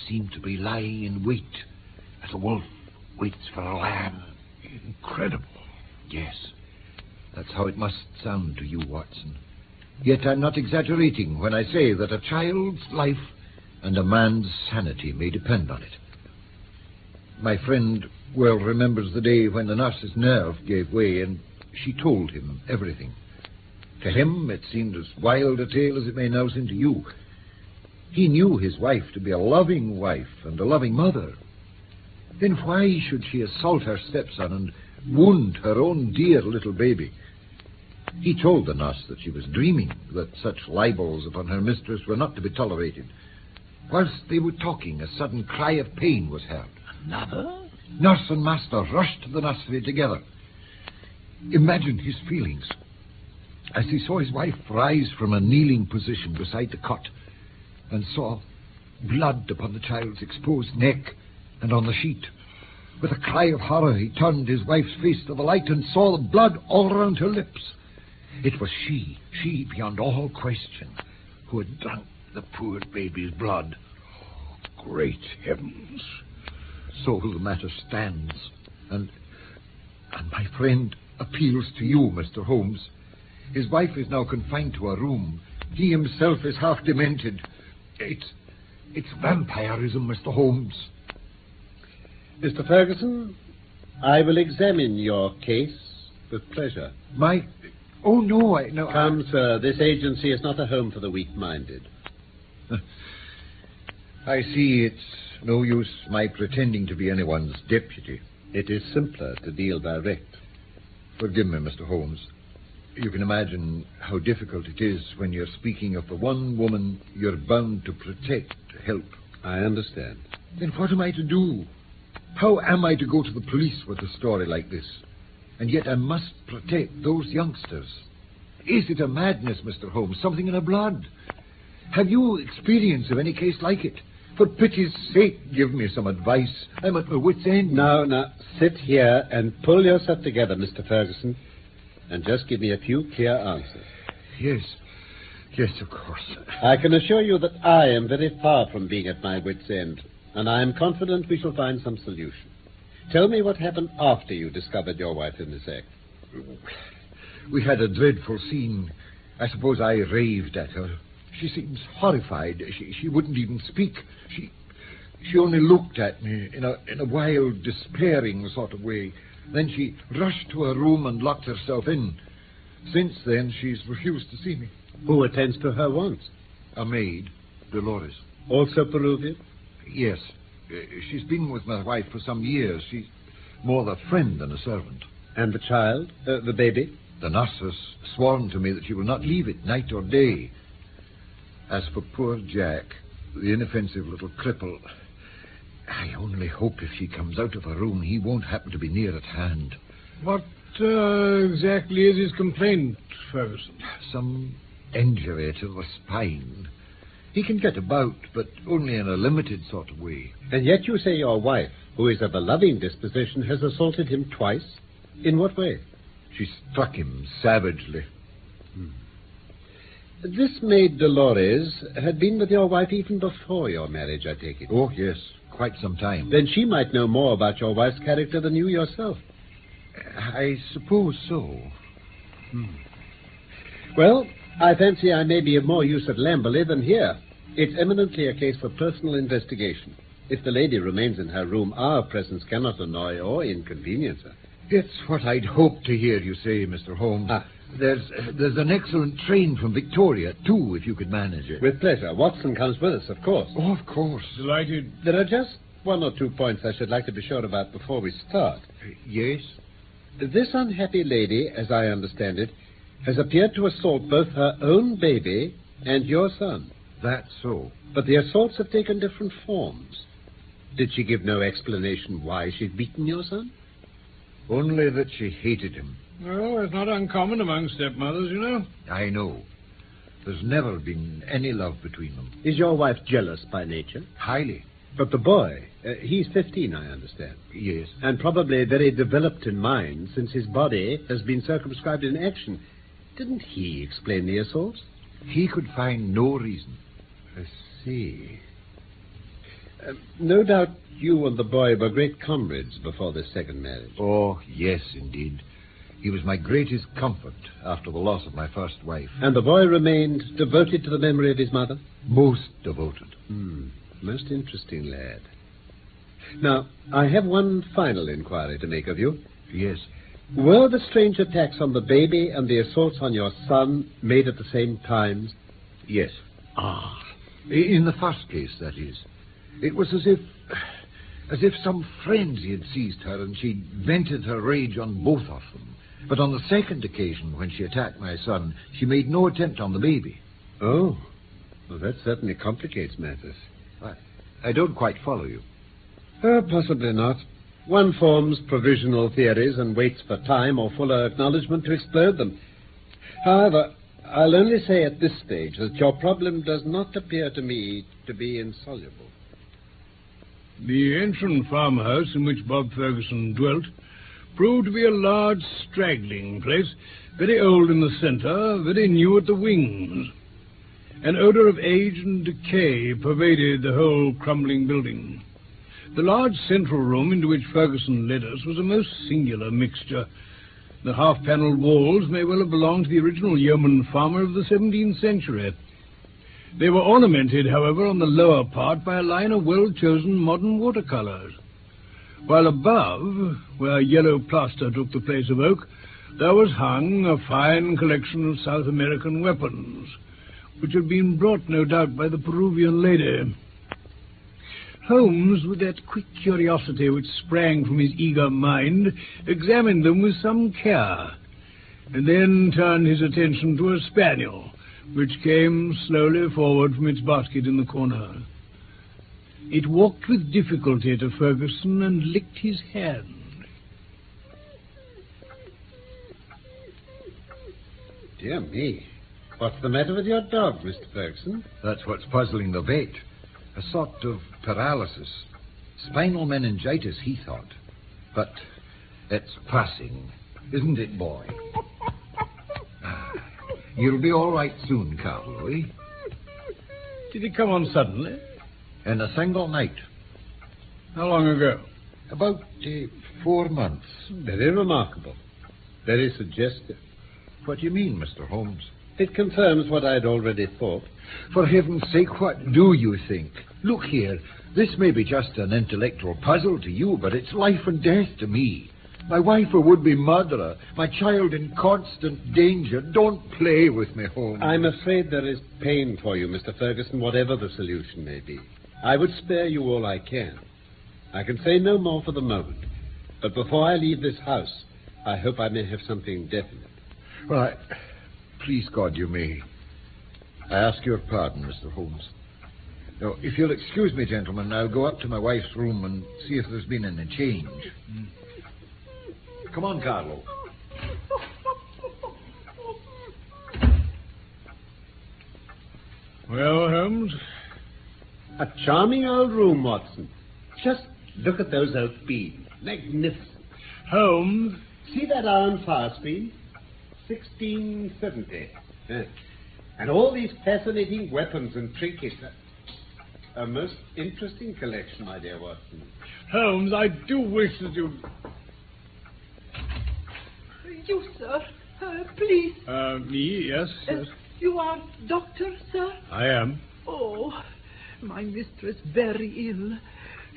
seemed to be lying in wait as a wolf waits for a lamb. Incredible. Yes, that's how it must sound to you, Watson. Yet I'm not exaggerating when I say that a child's life and a man's sanity may depend on it. My friend well remembers the day when the nurse's nerve gave way and she told him everything. To him, it seemed as wild a tale as it may now seem to you. He knew his wife to be a loving wife and a loving mother. Then why should she assault her stepson and wound her own dear little baby? He told the nurse that she was dreaming, that such libels upon her mistress were not to be tolerated. Whilst they were talking, a sudden cry of pain was heard. Another? Nurse and master rushed to the nursery together. Imagine his feelings as he saw his wife rise from a kneeling position beside the cot and saw blood upon the child's exposed neck and on the sheet. With a cry of horror, he turned his wife's face to the light and saw the blood all around her lips. It was she beyond all question, who had drunk the poor baby's blood. Great heavens. So the matter stands, and my friend appeals to you, Mr. Holmes. His wife is now confined to a room. He himself is half demented. It's vampirism, Mr. Holmes. Mr. Ferguson, I will examine your case with pleasure. Oh, no, no. Come, sir, this agency is not a home for the weak-minded. I see it's no use my pretending to be anyone's deputy. It is simpler to deal direct. Forgive me, Mr. Holmes. You can imagine how difficult it is when you're speaking of the one woman you're bound to protect, to help. I understand. Then what am I to do? How am I to go to the police with a story like this? And yet I must protect those youngsters. Is it a madness, Mr. Holmes? Something in her blood? Have you experience of any case like it? For pity's sake, give me some advice. I'm at my wit's end. Now, sit here and pull yourself together, Mr. Ferguson, and just give me a few clear answers. Yes, of course. I can assure you that I am very far from being at my wit's end, and I am confident we shall find some solution. Tell me what happened after you discovered your wife in this act. We had a dreadful scene. I suppose I raved at her. She seems horrified. She wouldn't even speak. She only looked at me in a wild, despairing sort of way. Then she rushed to her room and locked herself in. Since then, she's refused to see me. Who attends to her wants? A maid, Dolores. Also Peruvian? Yes. She's been with my wife for some years. She's more a friend than a servant. And the child? The baby? The nurse has sworn to me that she will not leave it night or day. As for poor Jack, the inoffensive little cripple, I only hope if she comes out of her room, he won't happen to be near at hand. What exactly is his complaint, Ferguson? Some injury to the spine. He can get about, but only in a limited sort of way. And yet you say your wife, who is of a loving disposition, has assaulted him twice? In what way? She struck him savagely. This maid Dolores had been with your wife even before your marriage, I take it. Oh, yes, quite some time. Then she might know more about your wife's character than you yourself. I suppose so. Well, I fancy I may be of more use at Lamberley than here. It's eminently a case for personal investigation. If the lady remains in her room, our presence cannot annoy or inconvenience her. It's what I'd hoped to hear you say, Mr. Holmes. There's an excellent train from Victoria, too, if you could manage it. With pleasure. Watson comes with us, of course. Oh, of course. Delighted. There are just one or two points I should like to be sure about before we start. Yes? This unhappy lady, as I understand it, has appeared to assault both her own baby and your son. That's so. But the assaults have taken different forms. Did she give no explanation why she'd beaten your son? Only that she hated him. Well, it's not uncommon among stepmothers, you know. I know. There's never been any love between them. Is your wife jealous by nature? Highly. But the boy, he's 15, I understand. Yes. And probably very developed in mind, since his body has been circumscribed in action. Didn't he explain the assaults? He could find no reason. I see. No doubt you and the boy were great comrades before this second marriage. Oh, yes, indeed. He was my greatest comfort after the loss of my first wife. And the boy remained devoted to the memory of his mother? Most devoted. Most interesting lad. Now, I have one final inquiry to make of you. Yes. Were the strange attacks on the baby and the assaults on your son made at the same times? Yes. In the first case, that is. It was as if some frenzy had seized her and she'd vented her rage on both of them. But on the second occasion, when she attacked my son, she made no attempt on the baby. Oh. Well, that certainly complicates matters. I don't quite follow you. Possibly not. One forms provisional theories and waits for time or fuller acknowledgement to explode them. However, I'll only say at this stage that your problem does not appear to me to be insoluble. The ancient farmhouse in which Bob Ferguson dwelt proved to be a large, straggling place, very old in the center, very new at the wings. An odor of age and decay pervaded the whole crumbling building. The large central room into which Ferguson led us was a most singular mixture. The half-panelled walls may well have belonged to the original yeoman farmer of the 17th century. They were ornamented, however, on the lower part by a line of well-chosen modern watercolors, while above, where yellow plaster took the place of oak, there was hung a fine collection of South American weapons, which had been brought, no doubt, by the Peruvian lady. Holmes, with that quick curiosity which sprang from his eager mind, examined them with some care, and then turned his attention to a spaniel, which came slowly forward from its basket in the corner. It walked with difficulty to Ferguson and licked his hand. Dear me. What's the matter with your dog, Mr. Ferguson? That's what's puzzling the vet. A sort of paralysis. Spinal meningitis, he thought. But it's passing, isn't it, boy? You'll be all right soon, Carlo, eh? Did he come on suddenly? In a single night. How long ago? About 4 months. Very remarkable. Very suggestive. What do you mean, Mr. Holmes? It confirms what I'd already thought. For heaven's sake, what do you think? Look here, this may be just an intellectual puzzle to you, but it's life and death to me. My wife a would-be murderer, my child in constant danger. Don't play with me, Holmes. I'm afraid there is pain for you, Mr. Ferguson, whatever the solution may be. I would spare you all I can. I can say no more for the moment. But before I leave this house, I hope I may have something definite. Well, please God you may. I ask your pardon, Mr. Holmes. Now, if you'll excuse me, gentlemen, I'll go up to my wife's room and see if there's been any change. Come on, Carlo. Well, Holmes? A charming old room, Watson. Just look at those oak beams. Magnificent. Holmes? See that iron fire screen? 1670. And all these fascinating weapons and trinkets. A most interesting collection, my dear Watson. Holmes, I do wish that you... You, sir, please. Me, yes. You are doctor, sir? I am. Oh, my mistress very ill.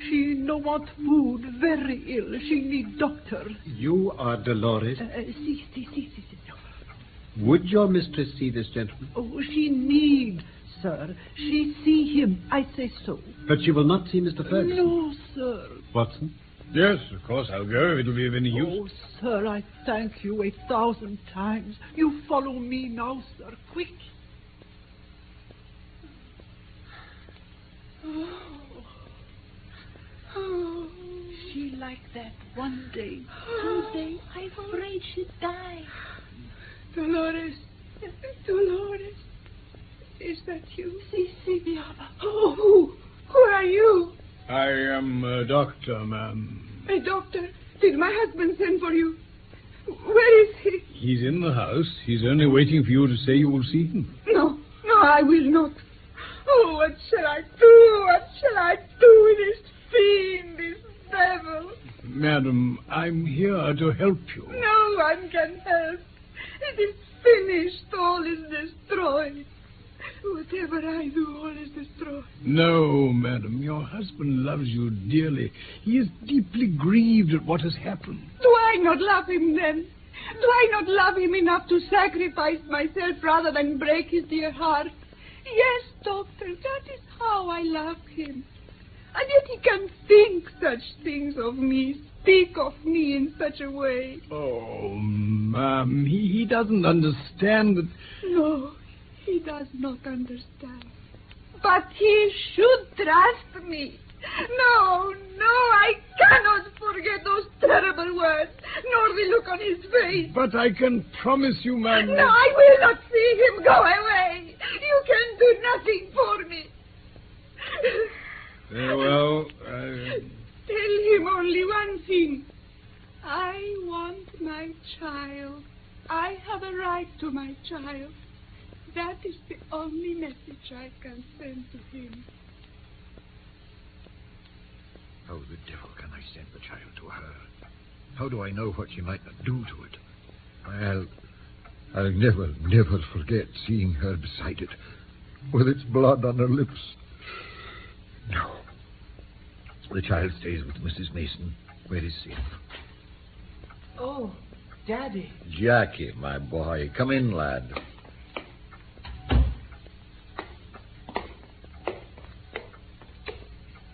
She no want food, very ill. She need doctor. You are Dolores? Si. Would your mistress see this gentleman? Oh, she need, sir. She see him, I say so. But she will not see Mr. Ferguson? No, sir. Watson? Yes, of course, I'll go. It'll be of any use. Oh, sir, I thank you 1,000 times. You follow me now, sir, quick. Oh. She like that one day, 2 days, I'm afraid she'd die. Dolores, is that you? Si, mi ama. Oh, who are you? I am a doctor, ma'am. A doctor? Did my husband send for you? Where is he? He's in the house. He's only waiting for you to say you will see him. No, I will not. Oh, what shall I do? What shall I do with this fiend, this devil? Madam, I'm here to help you. No one can help. It is finished. All is destroyed. Whatever I do, all is destroyed. No, madam. Your husband loves you dearly. He is deeply grieved at what has happened. Do I not love him then? Do I not love him enough to sacrifice myself rather than break his dear heart? Yes, doctor, that is how I love him. And yet he can think such things of me, speak of me in such a way. Oh, ma'am, he doesn't understand that... No, he does not understand. But he should trust me. No, I cannot forget those terrible words, nor the look on his face. But I can promise you, ma'am... No, I will not see him. Go away. You can do nothing for me. Very well, Tell him only one thing. I want my child. I have a right to my child. That is the only message I can send to him. How the devil can I send the child to her? How do I know what she might not do to it? I'll never forget seeing her beside it, with its blood on her lips. No. The child stays with Mrs. Mason, where he's safe. Oh, Daddy. Jackie, my boy, come in, lad.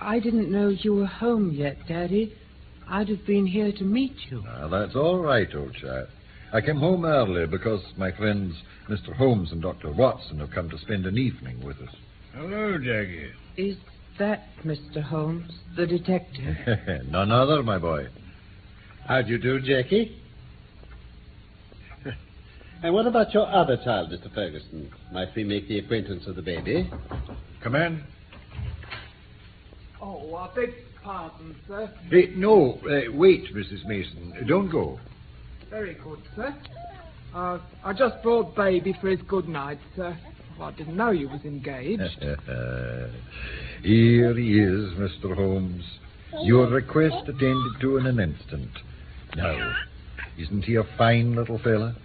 I didn't know you were home yet, Daddy. I'd have been here to meet you. Now, that's all right, old chap. I came home early because my friends, Mr. Holmes and Dr. Watson, have come to spend an evening with us. Hello, Jackie. Is that Mr. Holmes, the detective? None other, my boy. How'd you do, Jackie? And what about your other child, Mr. Ferguson? Might we make the acquaintance of the baby? Come in. Oh, I beg pardon, sir. No, wait, Mrs. Mason. Don't go. Very good, sir. I just brought baby for his good night, sir. I didn't know you was engaged. Here he is, Mr. Holmes. Your request attended to in an instant. Now, isn't he a fine little fella?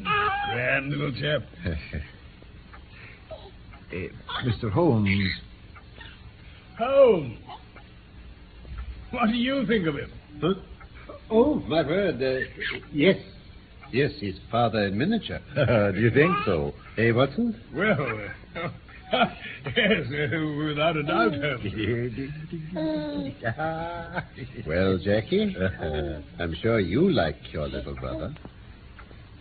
Grand little chap. Mr. Holmes. Holmes! What do you think of him? Huh? Oh, my word. Yes. Yes, he's father in miniature. Do you think so? Hey, Watson? Well, yes, without a doubt, Holmes. Well, Jackie, I'm sure you like your little brother.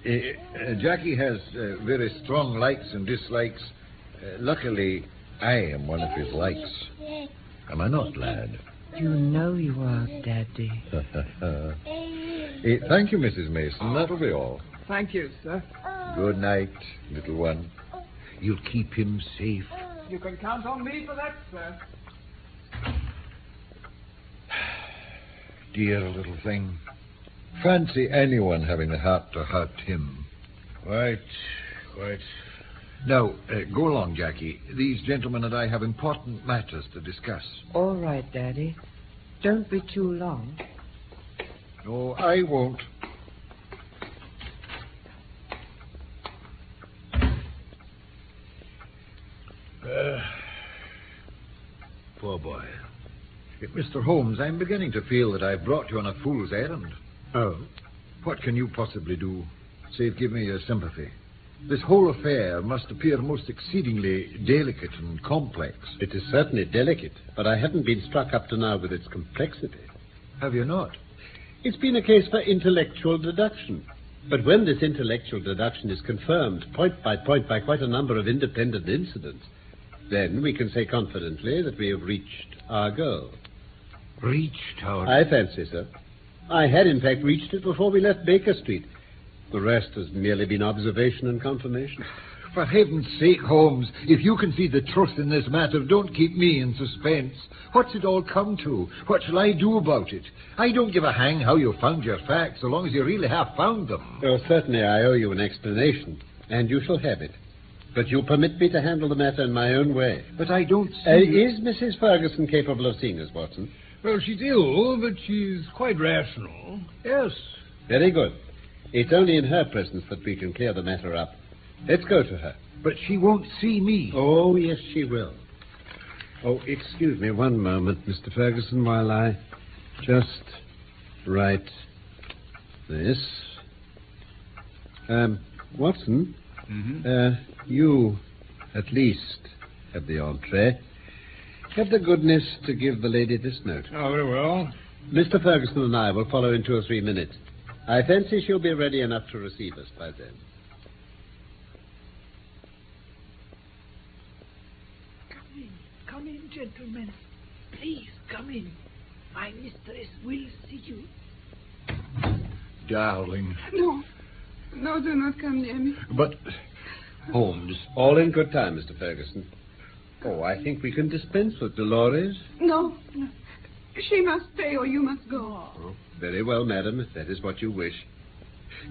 Jackie has very strong likes and dislikes. Luckily, I am one of his likes. Am I not, lad? You know you are, Daddy. Thank you, Mrs. Mason. That'll be all. Thank you, sir. Good night, little one. You'll keep him safe. You can count on me for that, sir. Dear little thing. Fancy anyone having the heart to hurt him. Quite. Now, go along, Jackie. These gentlemen and I have important matters to discuss. All right, Daddy. Don't be too long. No, I won't. Poor boy. Mr. Holmes, I'm beginning to feel that I've brought you on a fool's errand. Oh? What can you possibly do, save give me your sympathy? This whole affair must appear most exceedingly delicate and complex. It is certainly delicate, but I haven't been struck up to now with its complexity. Have you not? It's been a case for intellectual deduction. But when this intellectual deduction is confirmed point by quite a number of independent incidents, then we can say confidently that we have reached our goal. Reached our... I fancy so. I had, in fact, reached it before we left Baker Street. The rest has merely been observation and confirmation. For heaven's sake, Holmes, if you can see the truth in this matter, don't keep me in suspense. What's it all come to? What shall I do about it? I don't give a hang how you found your facts, so long as you really have found them. Oh, certainly I owe you an explanation, and you shall have it. But you permit me to handle the matter in my own way. But I don't see... Is Mrs. Ferguson capable of seeing us, Watson? Well, she's ill, but she's quite rational. Yes. Very good. It's only in her presence that we can clear the matter up. Let's go to her. But she won't see me. Oh, yes, she will. Oh, excuse me one moment, Mr. Ferguson, while I just write this. Watson, you, at least, have the entree. Have the goodness to give the lady this note. Oh, very well. Mr. Ferguson and I will follow in 2 or 3 minutes. I fancy she'll be ready enough to receive us by then. Come in, gentlemen. Please, come in. My mistress will see you. Darling. No, do not come near me. But, Holmes... All in good time, Mr. Ferguson. Oh, I think we can dispense with Dolores. No. She must stay or you must go. Oh, very well, madam, if that is what you wish.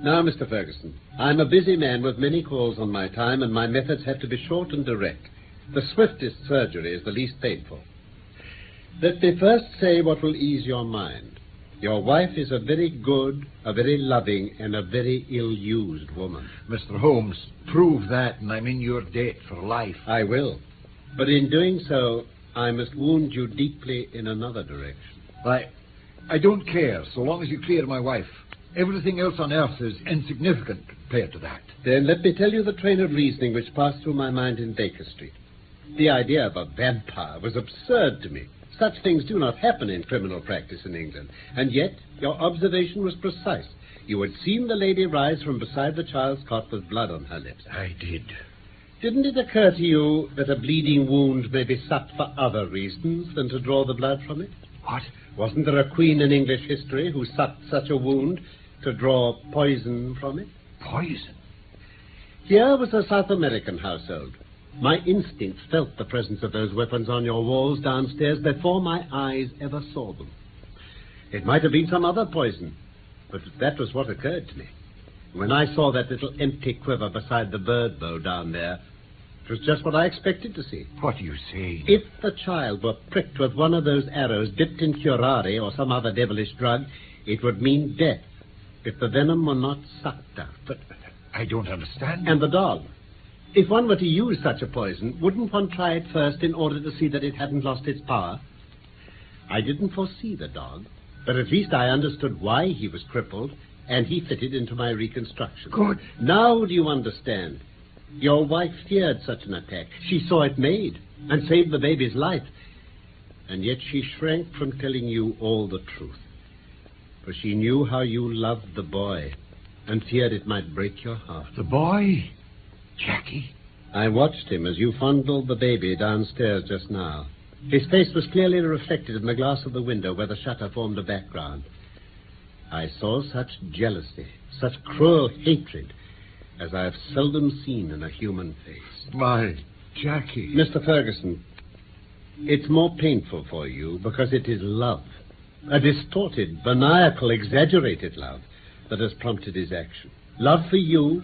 Now, Mr. Ferguson, I'm a busy man with many calls on my time, and my methods have to be short and direct. The swiftest surgery is the least painful. Let me first say what will ease your mind. Your wife is a very good, a very loving, and a very ill-used woman. Mr. Holmes, prove that, and I'm in your debt for life. I will. But in doing so, I must wound you deeply in another direction. I don't care, so long as you clear my wife. Everything else on earth is insignificant compared to that. Then let me tell you the train of reasoning which passed through my mind in Baker Street. The idea of a vampire was absurd to me. Such things do not happen in criminal practice in England. And yet, your observation was precise. You had seen the lady rise from beside the child's cot with blood on her lips. I did. Didn't it occur to you that a bleeding wound may be sucked for other reasons than to draw the blood from it? What? Wasn't there a queen in English history who sucked such a wound to draw poison from it? Poison? Here was a South American household. My instincts felt the presence of those weapons on your walls downstairs before my eyes ever saw them. It might have been some other poison, but that was what occurred to me. When I saw that little empty quiver beside the bird bow down there, it was just what I expected to see. What do you say? If the child were pricked with one of those arrows dipped in curare or some other devilish drug, it would mean death if the venom were not sucked out. But I don't understand. And the dog. If one were to use such a poison, wouldn't one try it first in order to see that it hadn't lost its power? I didn't foresee the dog, but at least I understood why he was crippled, and he fitted into my reconstruction. Good. Now do you understand? Your wife feared such an attack. She saw it made and saved the baby's life. And yet she shrank from telling you all the truth. For she knew how you loved the boy and feared it might break your heart. The boy? Jackie? I watched him as you fondled the baby downstairs just now. His face was clearly reflected in the glass of the window where the shutter formed a background. I saw such jealousy, such cruel hatred, as I have seldom seen in a human face. My Jackie. Mr. Ferguson, it's more painful for you because it is love, a distorted, maniacal, exaggerated love that has prompted his action. Love for you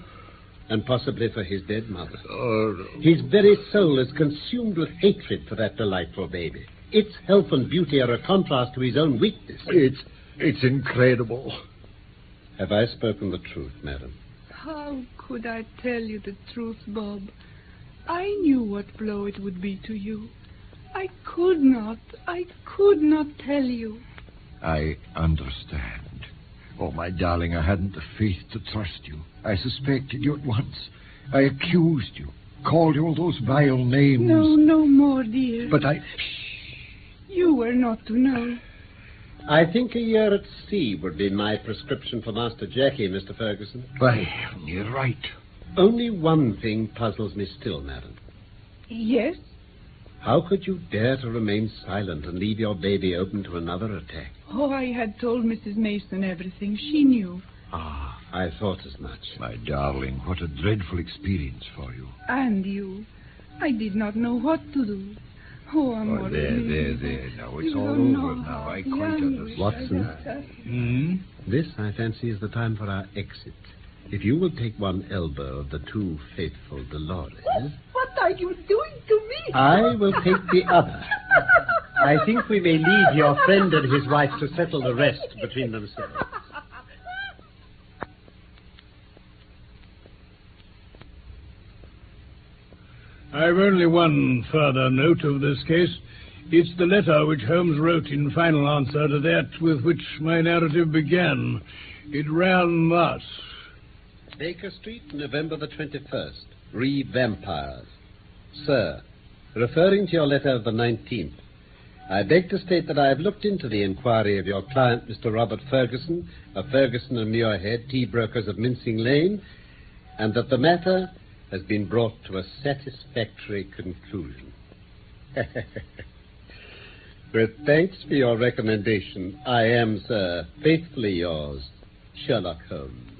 and possibly for his dead mother. Oh, no. His very soul is consumed with hatred for that delightful baby. Its health and beauty are a contrast to his own weakness. It's incredible. Have I spoken the truth, madam? How could I tell you the truth, Bob? I knew what blow it would be to you. I could not tell you. I understand. Oh, my darling, I hadn't the faith to trust you. I suspected you at once. I accused you, called you all those vile names. No more, dear. But I... You were not to know. I think a year at sea would be my prescription for Master Jackie, Mr. Ferguson. Why, you're right. Only one thing puzzles me still, madam. Yes? How could you dare to remain silent and leave your baby open to another attack? Oh, I had told Mrs. Mason everything. She knew. Ah, I thought as much. My darling, what a dreadful experience for you. And you. I did not know what to do. Oh, amore. There. Now, it's all over now. I quite understand. Watson, this, I fancy, is the time for our exit. If you will take one elbow of the too faithful Dolores... What are you doing to me? I will take the other. I think we may leave your friend and his wife to settle the rest between themselves. I've only one further note of this case. It's the letter which Holmes wrote in final answer to that with which my narrative began. It ran thus. Baker Street, November the 21st. Re Vampires. Sir, referring to your letter of the 19th, I beg to state that I have looked into the inquiry of your client, Mr. Robert Ferguson, of Ferguson and Muirhead, tea brokers of Mincing Lane, and that the matter has been brought to a satisfactory conclusion. With thanks for your recommendation, I am, sir, faithfully yours, Sherlock Holmes.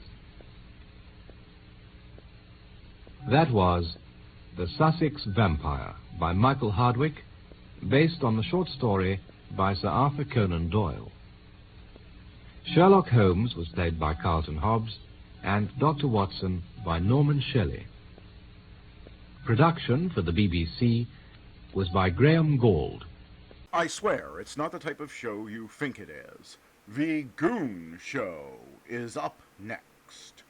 That was The Sussex Vampire by Michael Hardwick, based on the short story by Sir Arthur Conan Doyle. Sherlock Holmes was played by Carlton Hobbs and Dr. Watson by Norman Shelley. Production for the BBC was by Graham Gould. I swear it's not the type of show you think it is. The Goon Show is up next.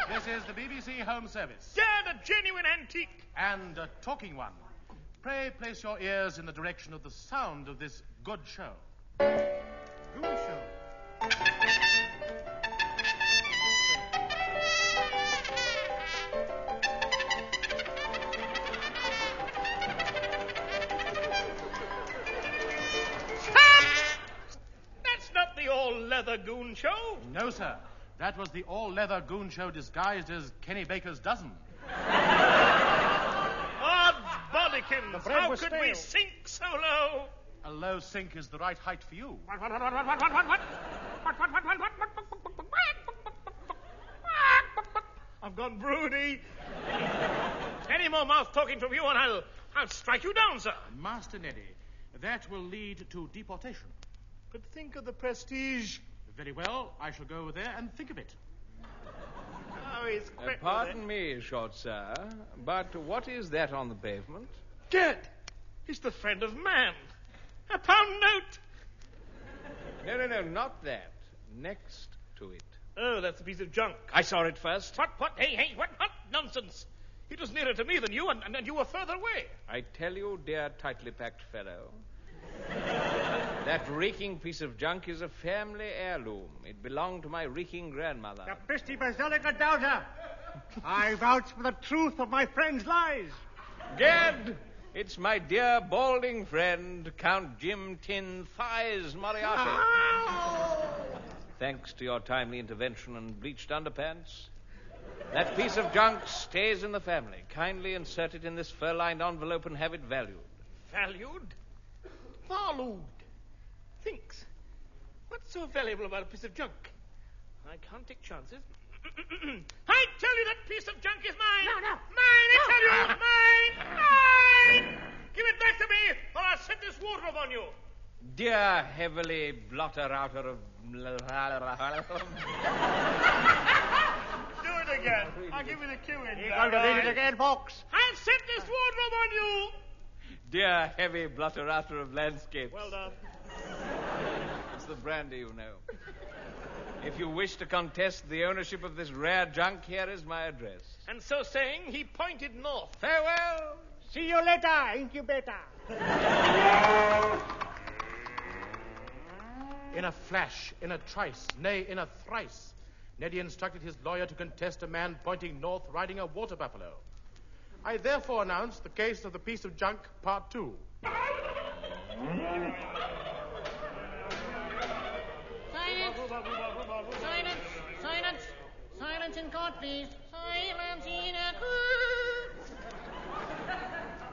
This is the BBC Home Service. Yeah, the genuine antique. And a talking one. Pray place your ears in the direction of the sound of this good show. Goon Show. That's not the all-leather Goon Show. No, sir. That was the all-leather Goon Show disguised as Kenny Baker's dozen. Odd body Larrikins! The bread How was could stale. we sink so low? A low sink is the right height for you. What? I've gone broody. Any more mouth talking from you and I'll strike you down, sir. Master Neddy, that will lead to deportation. But think of the prestige. Very well, I shall go over there and think of it. Oh, he's quick. Pardon me, short sir, but what is that on the pavement? Gad! It's the friend of man. A pound note. No, not that. Next to it. Oh, that's a piece of junk. I saw it first. What? Hey, what? Nonsense. It was nearer to me than you, and you were further away. I tell you, dear tightly packed fellow, that reeking piece of junk is a family heirloom. It belonged to my reeking grandmother. Capristi basilica daughter. I vouch for the truth of my friend's lies. Gad, it's my dear balding friend, Count Jim Tin Thighs Moriarty. Thanks to your timely intervention and bleached underpants, that piece of junk stays in the family. Kindly insert it in this fur-lined envelope and have it valued. Valued? Valued. Thinks. What's so valuable about a piece of junk? I can't take chances. I tell you that piece of junk is mine. No. Mine, I tell you. Mine. Give it back to me, or I'll set this wardrobe on you. Dear heavily blotter-outer of... Do it again. I'll give you the cue in. You're going to read it again, folks. I'll set this wardrobe on you. Dear heavy blotter-outer of landscapes. Well done. It's the brandy, you know. If you wish to contest the ownership of this rare junk, here is my address. And so saying, he pointed north. Farewell. See you later, incubator. In a flash, in a trice, nay, in a thrice, Neddy instructed his lawyer to contest a man pointing north riding a water buffalo. I therefore announce the case of the piece of junk, part 2. Silence in court, please. Silence in a court.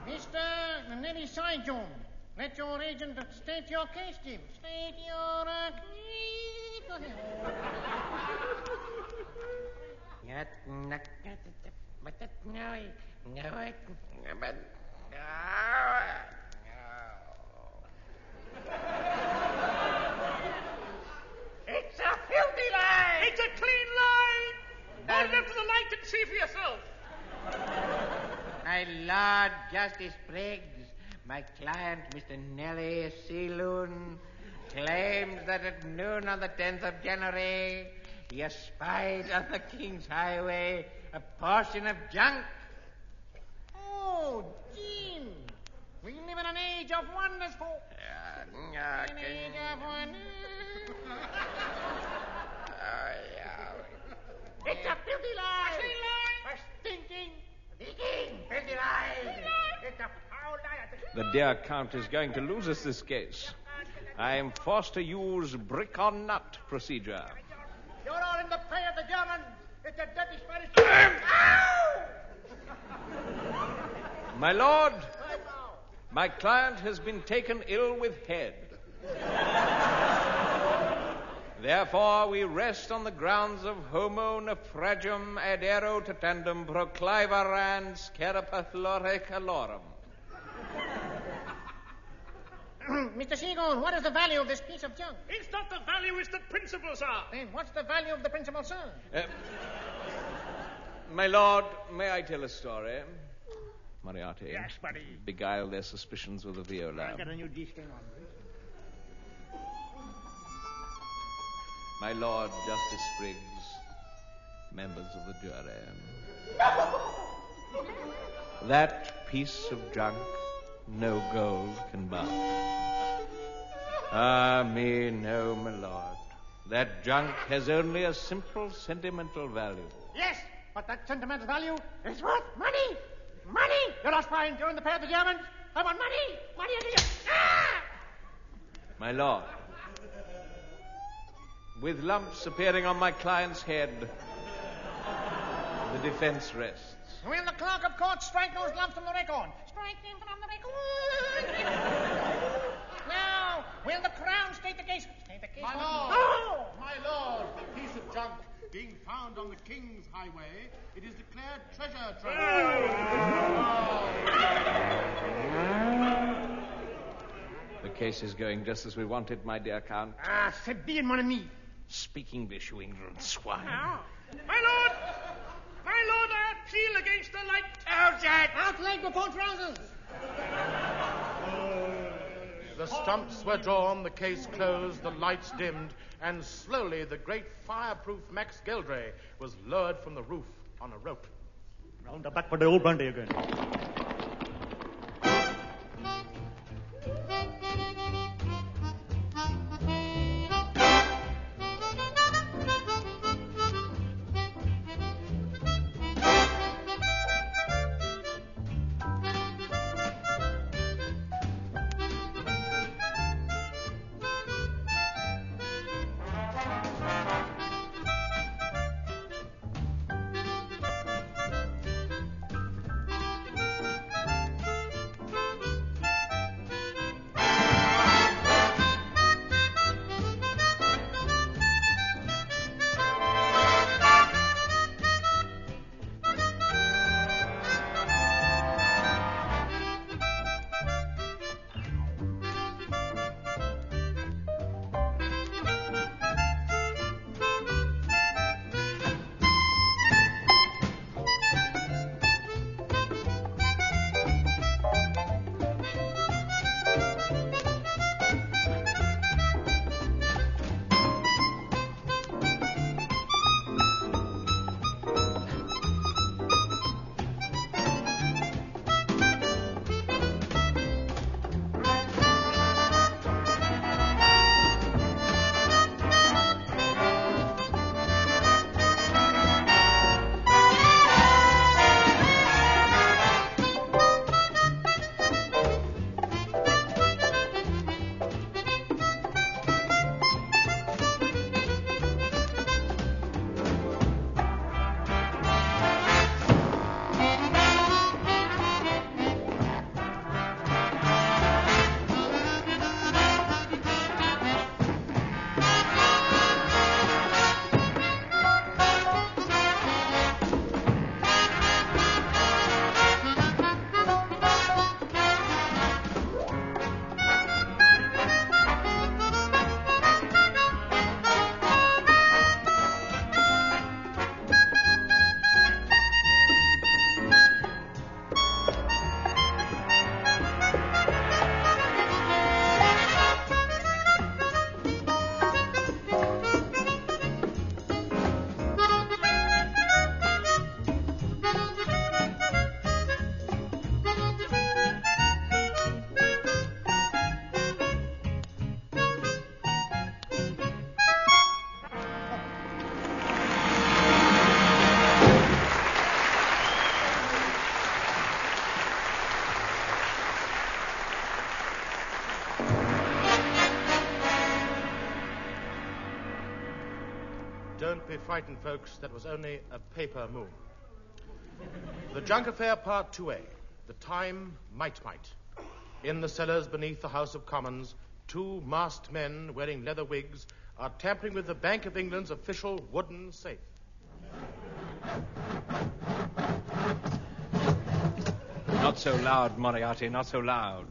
Mr. Neddy Syjon, let your agent state your case, Jim. State your case. Go ahead. It's a filthy lie! It's a clean lie! Hold it up to the light and see for yourself. My Lord Justice Briggs, my client, Mr. Nellie Sealoon, claims that at noon on the 10th of January, he espied on the King's Highway a portion of junk. Oh, Jim, we live in an age of wonders, folks. An age of wonders. It's a filthy lie. A stinking, filthy lie. It's a foul lie. The dear Count is going to lose us this case. I am forced to use brick or nut procedure. You're all in the pay of the Germans. It's a dirty Spanish. My lord, my client has been taken ill with head. Therefore, we rest on the grounds of homo naufragium adero tatandum procliveran scarapathulore calorum. Mr. Seagoon, what is the value of this piece of junk? It's not the value, it's the principles are. Then what's the value of the principal, sir? My lord, may I tell a story? Moriarty. Yes, buddy. Beguile their suspicions with a viola. I got a new D-string on. My Lord Justice Briggs, members of the jury. That piece of junk no gold can buy. Ah, me, no, my lord. That junk has only a simple sentimental value. Yes, but that sentimental value is worth money. Money! You're not fine. You're in the pay of the Germans. I want money. Money into you. Ah! My lord, with lumps appearing on my client's head, The defense rests. Will the clerk of court strike those lumps from the record? Strike them from the record. Now, will the Crown state the case? State the case. My lord! Oh! My lord, the piece of junk being found on the King's Highway, it is declared treasure trove. The case is going just as we wanted, my dear Count. Ah, c'est bien, mon ami. Speak English, you ignorant swine. Now, my lord, I appeal against the light. Out, out leg before trousers. The stumps were drawn, the case closed, the lights dimmed, and slowly the great fireproof Max Geldray was lowered from the roof on a rope. Round the back for the old brandy again. Don't be frightened, folks. That was only a paper moon. The Junk Affair, Part 2A. The time, might. In the cellars beneath the House of Commons, two masked men wearing leather wigs are tampering with the Bank of England's official wooden safe. Not so loud, Moriarty, not so loud.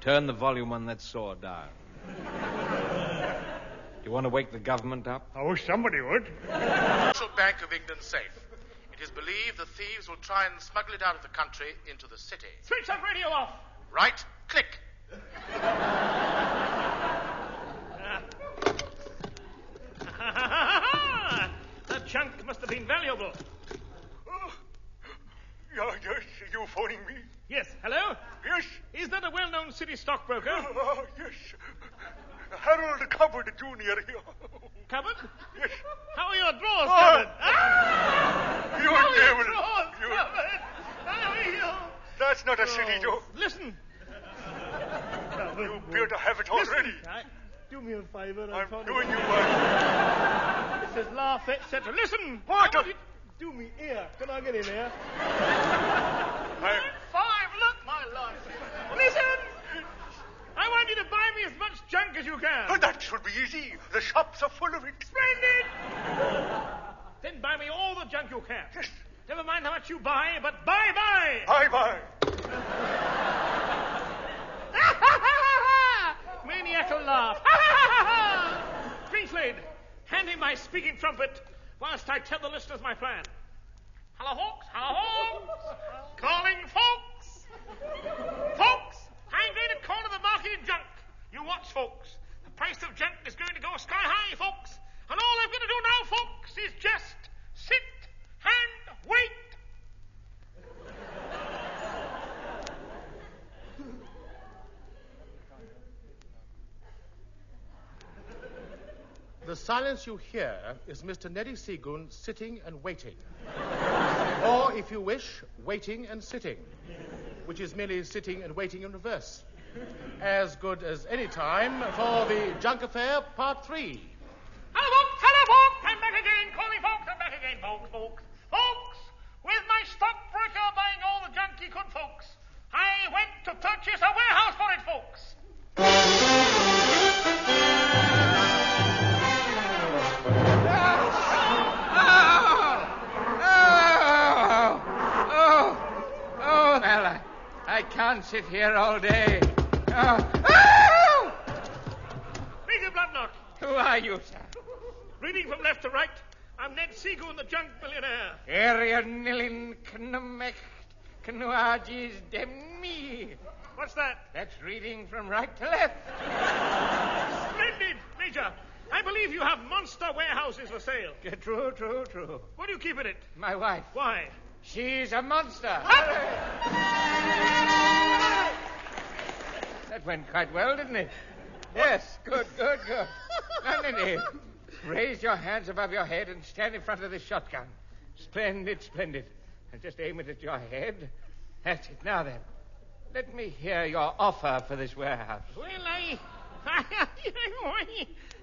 Turn the volume on that saw down. Do you want to wake the government up? I wish somebody would. Official Bank of England safe. It is believed the thieves will try and smuggle it out of the country into the city. Switch that radio off. Right, click. That junk must have been valuable. Yes, you phoning me? Yes, hello? Yes. Is that a well-known city stockbroker? Yes. Harold Cupboard Jr. Cupboard? Yes. How are your drawers covered? You How are your devil. drawers covered? How are you? That's not a silly joke. Listen. You appear to have it already. Do me a favor. I'm doing you one. This is laugh, etc. Listen. What? Do me ear. Can I get in here? I- 5, look, my lord. Listen! I want you to buy me as much junk as you can. Oh, that should be easy. The shops are full of it. Splendid! Then buy me all the junk you can. Yes. Never mind how much you buy, but buy. Bye-bye. Maniacal laugh. Greenslade, hand him my speaking trumpet whilst I tell the listeners my plan. Hello, folks. Calling folks. Folks, I'm going to corner the market in junk. You watch, folks. The price of junk is going to go sky high, folks. And all I've got to do now, folks, is just sit and wait. The silence you hear is Mr. Neddy Seagoon sitting and waiting. Or, if you wish, waiting and sitting, which is merely sitting and waiting in reverse. As good as any time for the junk affair, part 3. Hello, folks, I'm back again. Calling folks, I'm back again, folks. Folks, with my stockbroker buying all the junk he could, folks, I went to purchase a warehouse for it, folks. Well, I can't sit here all day. Oh! Major Bloodknock. Who are you, sir? Reading from left to right, I'm Ned Seagoon, the junk millionaire. Area nilin knumek knuagis demi. What's that? That's reading from right to left. Splendid, Major. I believe you have monster warehouses for sale. True. What do you keep in it? My wife. Why? She's a monster. That went quite well, didn't it? Yes, good. Now, Neddy, raise your hands above your head and stand in front of this shotgun. Splendid. And just aim it at your head. That's it. Now then, let me hear your offer for this warehouse. Well,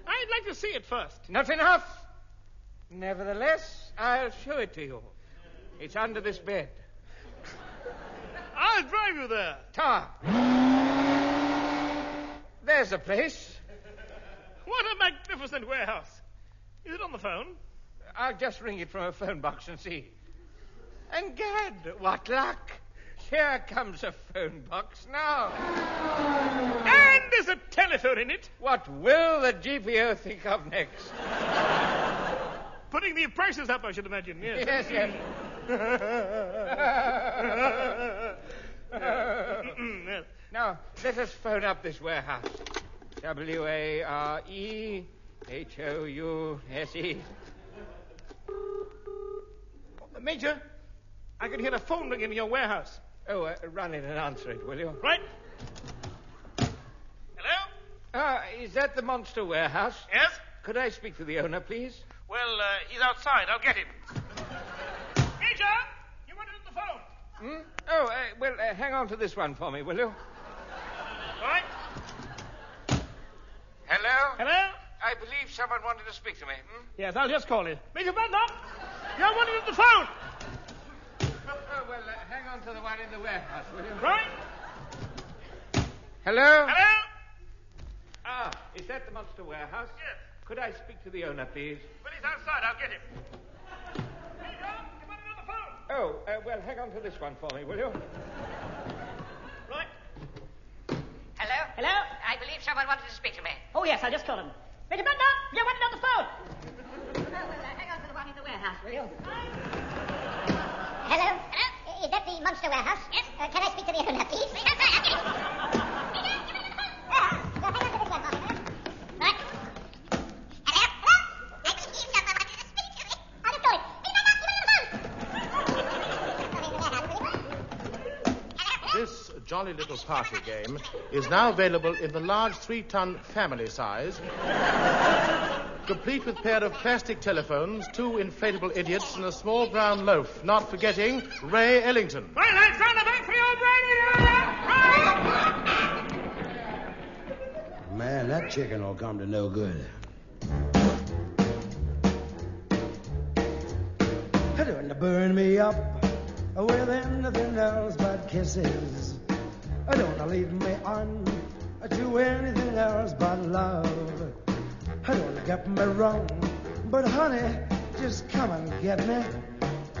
I'd like to see it first. Not enough. Nevertheless, I'll show it to you. It's under this bed. I'll drive you there. Tom. There's the place. What a magnificent warehouse. Is it on the phone? I'll just ring it from a phone box and see. And gad, what luck. Here comes a phone box now. And there's a telephone in it. What will the GPO think of next? Putting the prices up, I should imagine. Yes. Yes. Now, let us phone up this warehouse. WAREHOUSE. Major, I can hear a phone ring in your warehouse. Oh, run in and answer it, will you? Right. Hello? Is that the monster warehouse? Yes? Could I speak to the owner, please? Well, he's outside. I'll get him. Major, you wanted on the phone. Oh, hang on to this one for me, will you? All right. Hello? I believe someone wanted to speak to me. Yes, I'll just call him. Major Bloodknock, you're wanted on the phone. Hang on to the one in the warehouse, will you? Right. Hello? Is that the monster warehouse? Yes. Could I speak to the owner, please? Well, he's outside. I'll get him. Major, you wanted on the phone. Oh, hang on to this one for me, will you? Right. Hello? I believe someone wanted to speak to me. Oh, yes, I just called him. Major Bloodknock, you wanted on the phone. Hang on to the one in the warehouse, will you? Hello? Is that the monster warehouse? Yes. Can I speak to the owner, please? Hang on to this one, right? Hello? I believe someone wanted to speak to me. I'll just call him. This jolly little party game is now available in the large 3-ton family size, complete with a pair of plastic telephones, 2 inflatable idiots, and a small brown loaf, not forgetting Ray Ellington. Right, lads, round the back for your brain. Man, that chicken will come to no good. Don't burn me up with anything else but kisses. Don't lead me on to anything else but love. Don't get me wrong, but honey, just come and get me.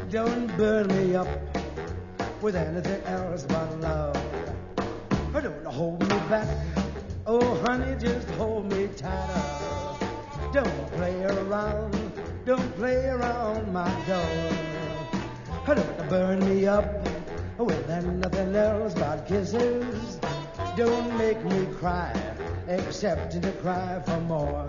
Don't burn me up with anything else but love. Don't hold me back. Oh, honey, just hold me tighter. Don't play around. Don't play around, my darling. Don't burn me up with anything else but kisses. Don't make me cry, except to cry for more.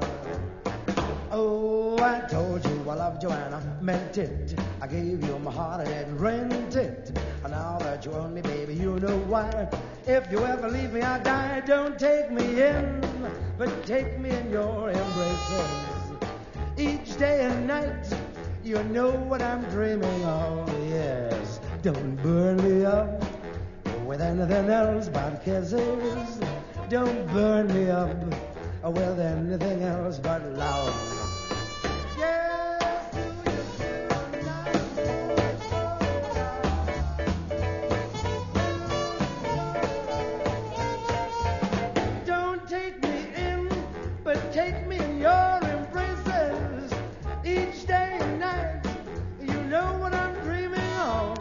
Oh, I told you I loved you and I meant it. I gave you my heart and rent it. And now that you own me, baby, you know why. If you ever leave me, I die. Don't take me in, but take me in your embraces. Each day and night, you know what I'm dreaming of, yes. Don't burn me up with anything else but kisses. Don't burn me up with anything else but love. Don't take me in, but take me in your embraces. Each day and night, you know what I'm dreaming of.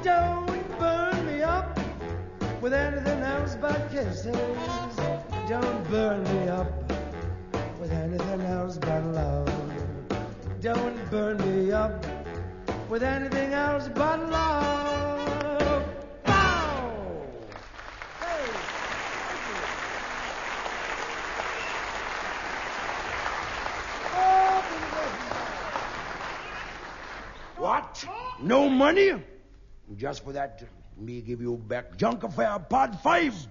Don't burn me up with anything else but kisses. Don't burn me up with anything else but love. Don't burn me up with anything else but love. Bow! Hey! What? No money? Just for that, me give you back junk affair part 5.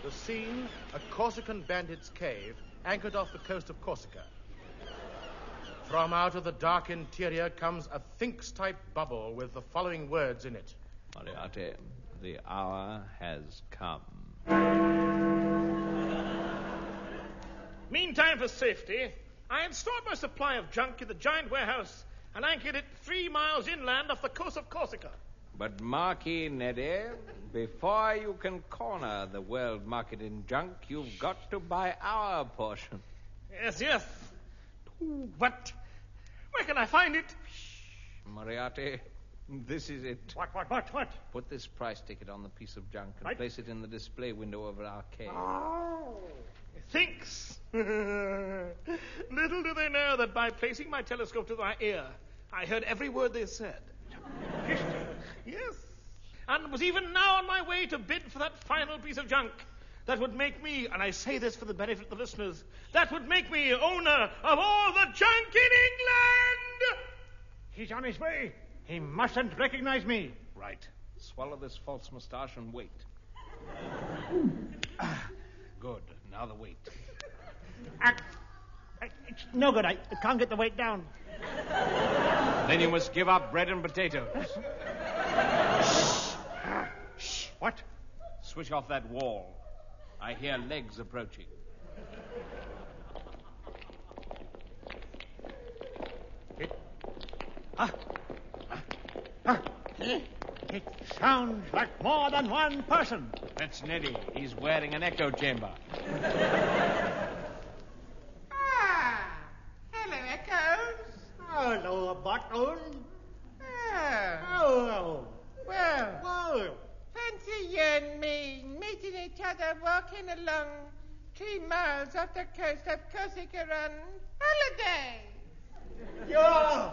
The scene, a Corsican bandit's cave, anchored off the coast of Corsica. From out of the dark interior comes a Thinks-type bubble with the following words in it. Moriarty, the hour has come. Meantime, for safety, I had stored my supply of junk in the giant warehouse and anchored it 3 miles inland off the coast of Corsica. But marquis, Neddy, before you can corner the world market in junk, you've got to buy our portion. Yes. But where can I find it? Moriarty, this is it. What? Put this price ticket on the piece of junk and Right. place it in the display window over our cave. Oh, thinks. Little do they know that by placing my telescope to my ear, I heard every word they said. Yes. And was even now on my way to bid for that final piece of junk that would make me, and I say this for the benefit of the listeners, that would make me owner of all the junk in England! He's on his way. He mustn't recognize me. Right. Swallow this false moustache and wait. Good. Now the weight. It's no good. I can't get the weight down. Then you must give up bread and potatoes. Shh. What? Switch off that wall. I hear legs approaching. It sounds like more than one person. That's Neddy. He's wearing an echo chamber. Hello, Echoes. Hello, Button. Well, fancy you and me meeting each other walking along 3 miles off the coast of Corsica on holiday. Yeah.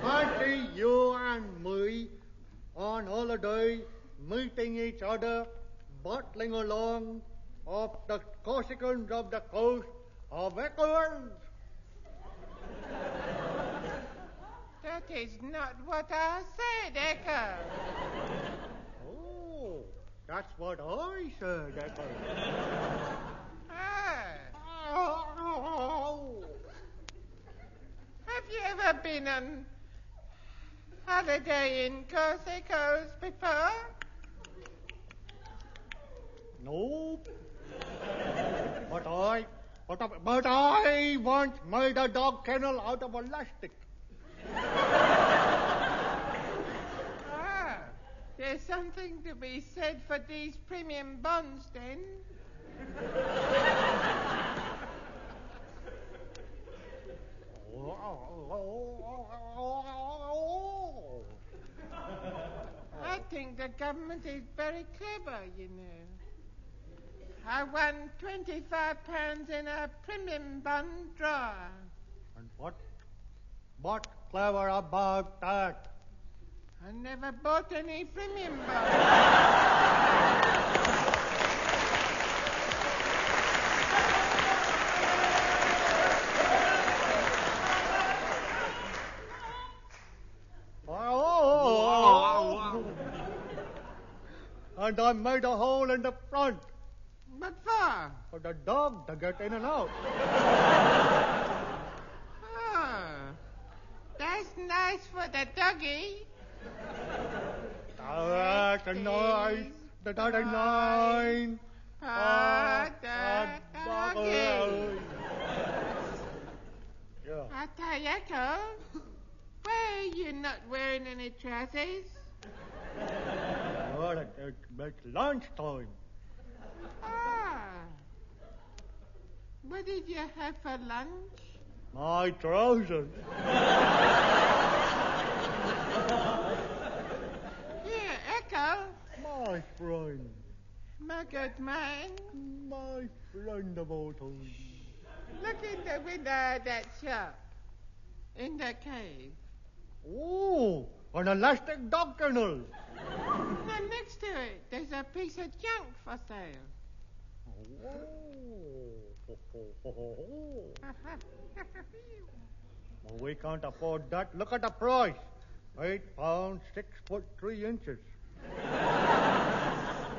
Fancy you and me on holiday meeting each other, bottling along off the Corsicans of the coast of Edgar. That is not what I said, Echo. Oh, that's what I said, Edgar. Have you ever been on holiday in Corsica before? Nope. But I But I once made a dog kennel out of elastic. There's something to be said for these premium bonds, then. I think the government is very clever, you know. I won £25 in a premium bond draw. And what clever about that? I never bought any premium bonds. And I made a hole in the front. What for? For the dog to get in and out. That's nice for the doggy. That's nice. That's nice. Doggy. I tell you, Echo, why are you not wearing any trousers? Oh, it's lunchtime. What did you have for lunch? My trousers. Here, Echo. My friend. My good man. My friend of all time. Look in the window of that shop. In the cave. Oh, an elastic dog kennel. And next to it, there's a piece of junk for sale. Well, we can't afford that. Look at the price. £8, 6 foot 3 inches.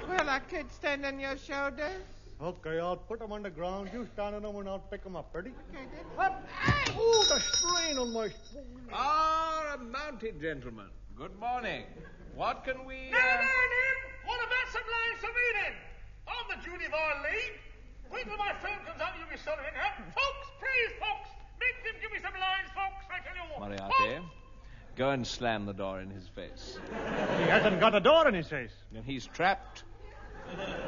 Well, I could stand on your shoulders. Okay, I'll put them on the ground. You stand on them and I'll pick them up. Ready? Okay, then. Up. Oh, the strain on my... A mounted gentleman. Good morning. What can we... What about some lines of reading? I'm the junior violin lead. Wait till my film comes out, you'll be soloing out. Folks, please, folks. Make them give me some lines, folks. I tell you what. Moriarty, go and slam the door in his face. He hasn't got a door in his face. And he's trapped.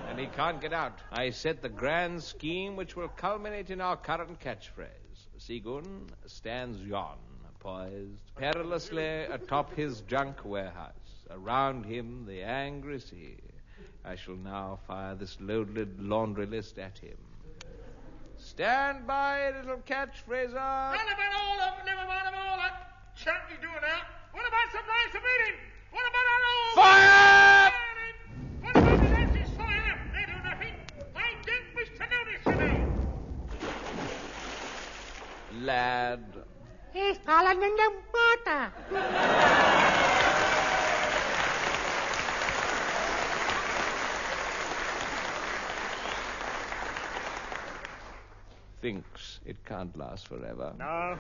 And he can't get out. I set the grand scheme which will culminate in our current catchphrase. Seagoon stands yon, poised perilously atop his junk warehouse. Around him the angry sea. I shall now fire this loaded laundry list at him. Stand by, little catchphraser. Never mind all that chat you doing now. What about some lines of reading? What about our own... Fire! What about the Nancy's fire? They do nothing. I don't wish to know this, you know. Lad. He's calling in the water. Thinks it can't last forever. No,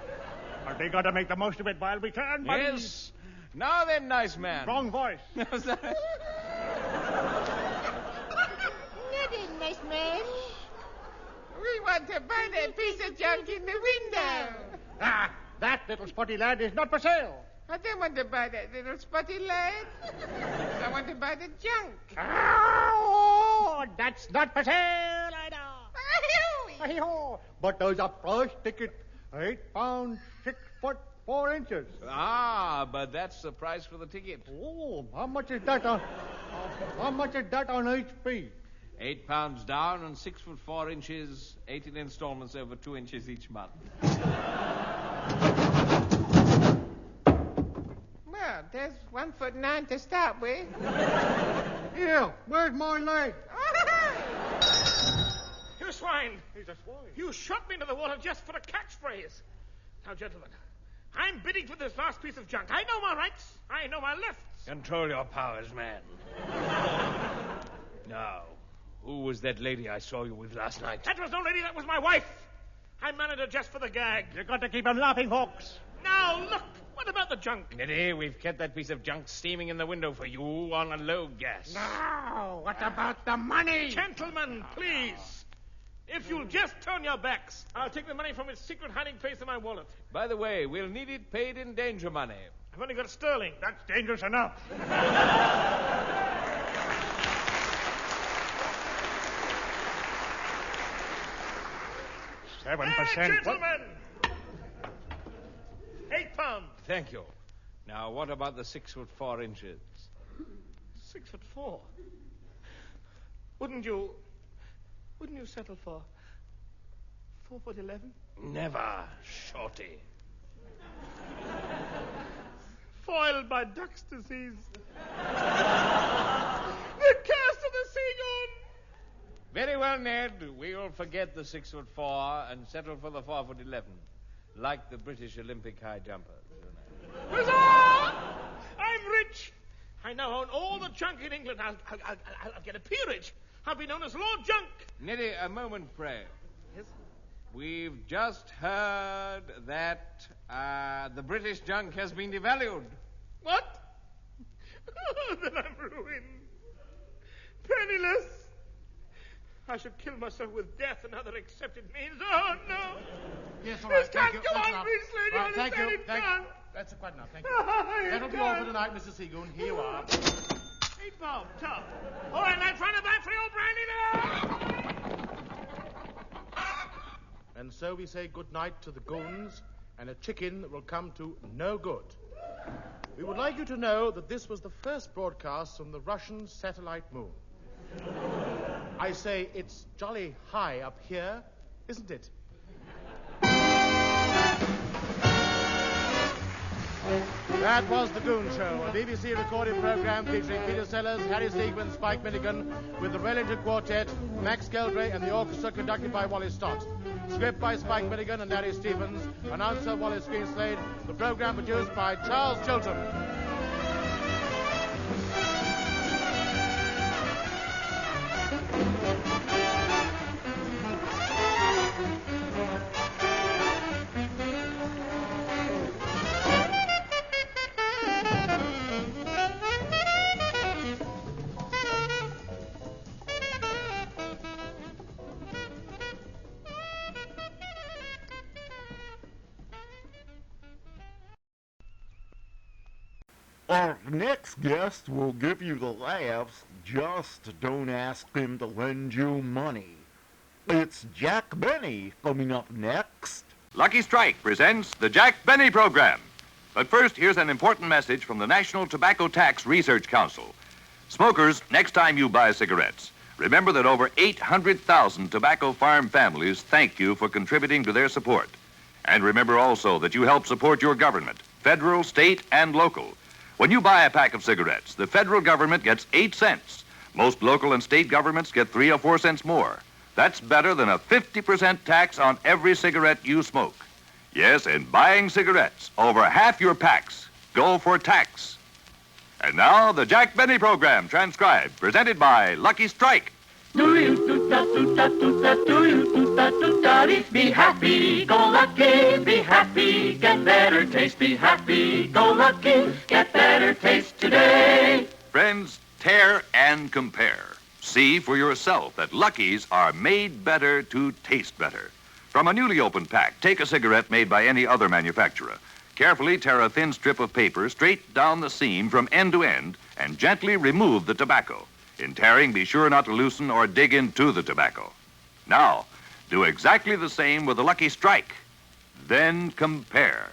but we got to make the most of it while we can, buddy. Yes. Now then, nice man. Wrong voice. Not in, nice man. We want to buy that piece of junk in the window. Ah, that little spotty lad is not for sale. I don't want to buy that little spotty lad. I want to buy the junk. Oh, that's not for sale, I know. But there's a price ticket. £8, 6 foot 4 inches. But that's the price for the ticket. Oh, how much is that on HP? £8 down and 6 foot 4 inches, 18 installments over 2 inches each month. Well, there's 1 foot 9 to start with. Yeah, where's my leg? You swine. He's a swine. You shot me into the water just for a catchphrase. Now, gentlemen, I'm bidding for this last piece of junk. I know my rights. I know my lefts. Control your powers, man. Now, who was that lady I saw you with last night? That was no lady, that was my wife. I married her just for the gag. You got to keep them laughing, folks. Now, look. What about the junk? Neddy, we've kept that piece of junk steaming in the window for you on a low gas. Now, what about the money? Gentlemen, please. If you'll just turn your backs, I'll take the money from its secret hiding place in my wallet. By the way, we'll need it paid in danger money. I've only got sterling. That's dangerous enough. 7%. Gentlemen! £8. Thank you. Now, what about the 6 foot 4 inches? 6'4". Wouldn't you settle for 4'11"? Never, Shorty. Foiled by duck's disease. The curse of the seagoon. Very well, Ned. We'll forget the 6 foot 4 and settle for the 4'11", like the British Olympic high jumpers. Huzzah! I'm rich. I now own all the junk in England. I'll get a peerage. I'll be known as Lord Junk. Neddy, a moment, pray. Yes? We've just heard that the British junk has been devalued. What? Oh, then I'm ruined. Penniless. I should kill myself with death and other accepted means. Oh, no. Yes, all right. This can't Thank you. go That's on, enough. please, lady. Right, thank you. It Thank can't. you. That's quite enough. Thank you. It That'll be all for can't. tonight, Mr. Seagoon. Here you are. 8 bob, tough. All right, lads, run it back for your brandy there. And so we say good night to the goons and a chicken that will come to no good. We would like you to know that this was the first broadcast from the Russian satellite moon. I say it's jolly high up here, isn't it? That was The Goon Show, a BBC recorded program featuring Peter Sellers, Harry Siegman, Spike Milligan, with the Religion Quartet, Max Geldray, and the orchestra conducted by Wally Stott. Script by Spike Milligan and Larry Stevens. Announcer Wallace Greenslade. The program produced by Charles Chilton. Our next guest will give you the laughs. Just don't ask him to lend you money. It's Jack Benny coming up next. Lucky Strike presents the Jack Benny Program. But first, here's an important message from the National Tobacco Tax Research Council. Smokers, next time you buy cigarettes, remember that over 800,000 tobacco farm families thank you for contributing to their support. And remember also that you help support your government, federal, state, and local. When you buy a pack of cigarettes, the federal government gets 8 cents. Most local and state governments get 3 or 4 cents more. That's better than a 50% tax on every cigarette you smoke. Yes, in buying cigarettes, over half your packs go for tax. And now, the Jack Benny Program, transcribed, presented by Lucky Strike. Do you do-da-do-da-do-da, do you do-da-do-da-dee? Be happy, go lucky, be happy, get better taste. Be happy, go lucky, get better taste today. Friends, tear and compare. See for yourself that Lucky's are made better to taste better. From a newly opened pack, take a cigarette made by any other manufacturer. Carefully tear a thin strip of paper straight down the seam from end to end and gently remove the tobacco. In tearing, be sure not to loosen or dig into the tobacco. Now, do exactly the same with the Lucky Strike. Then compare.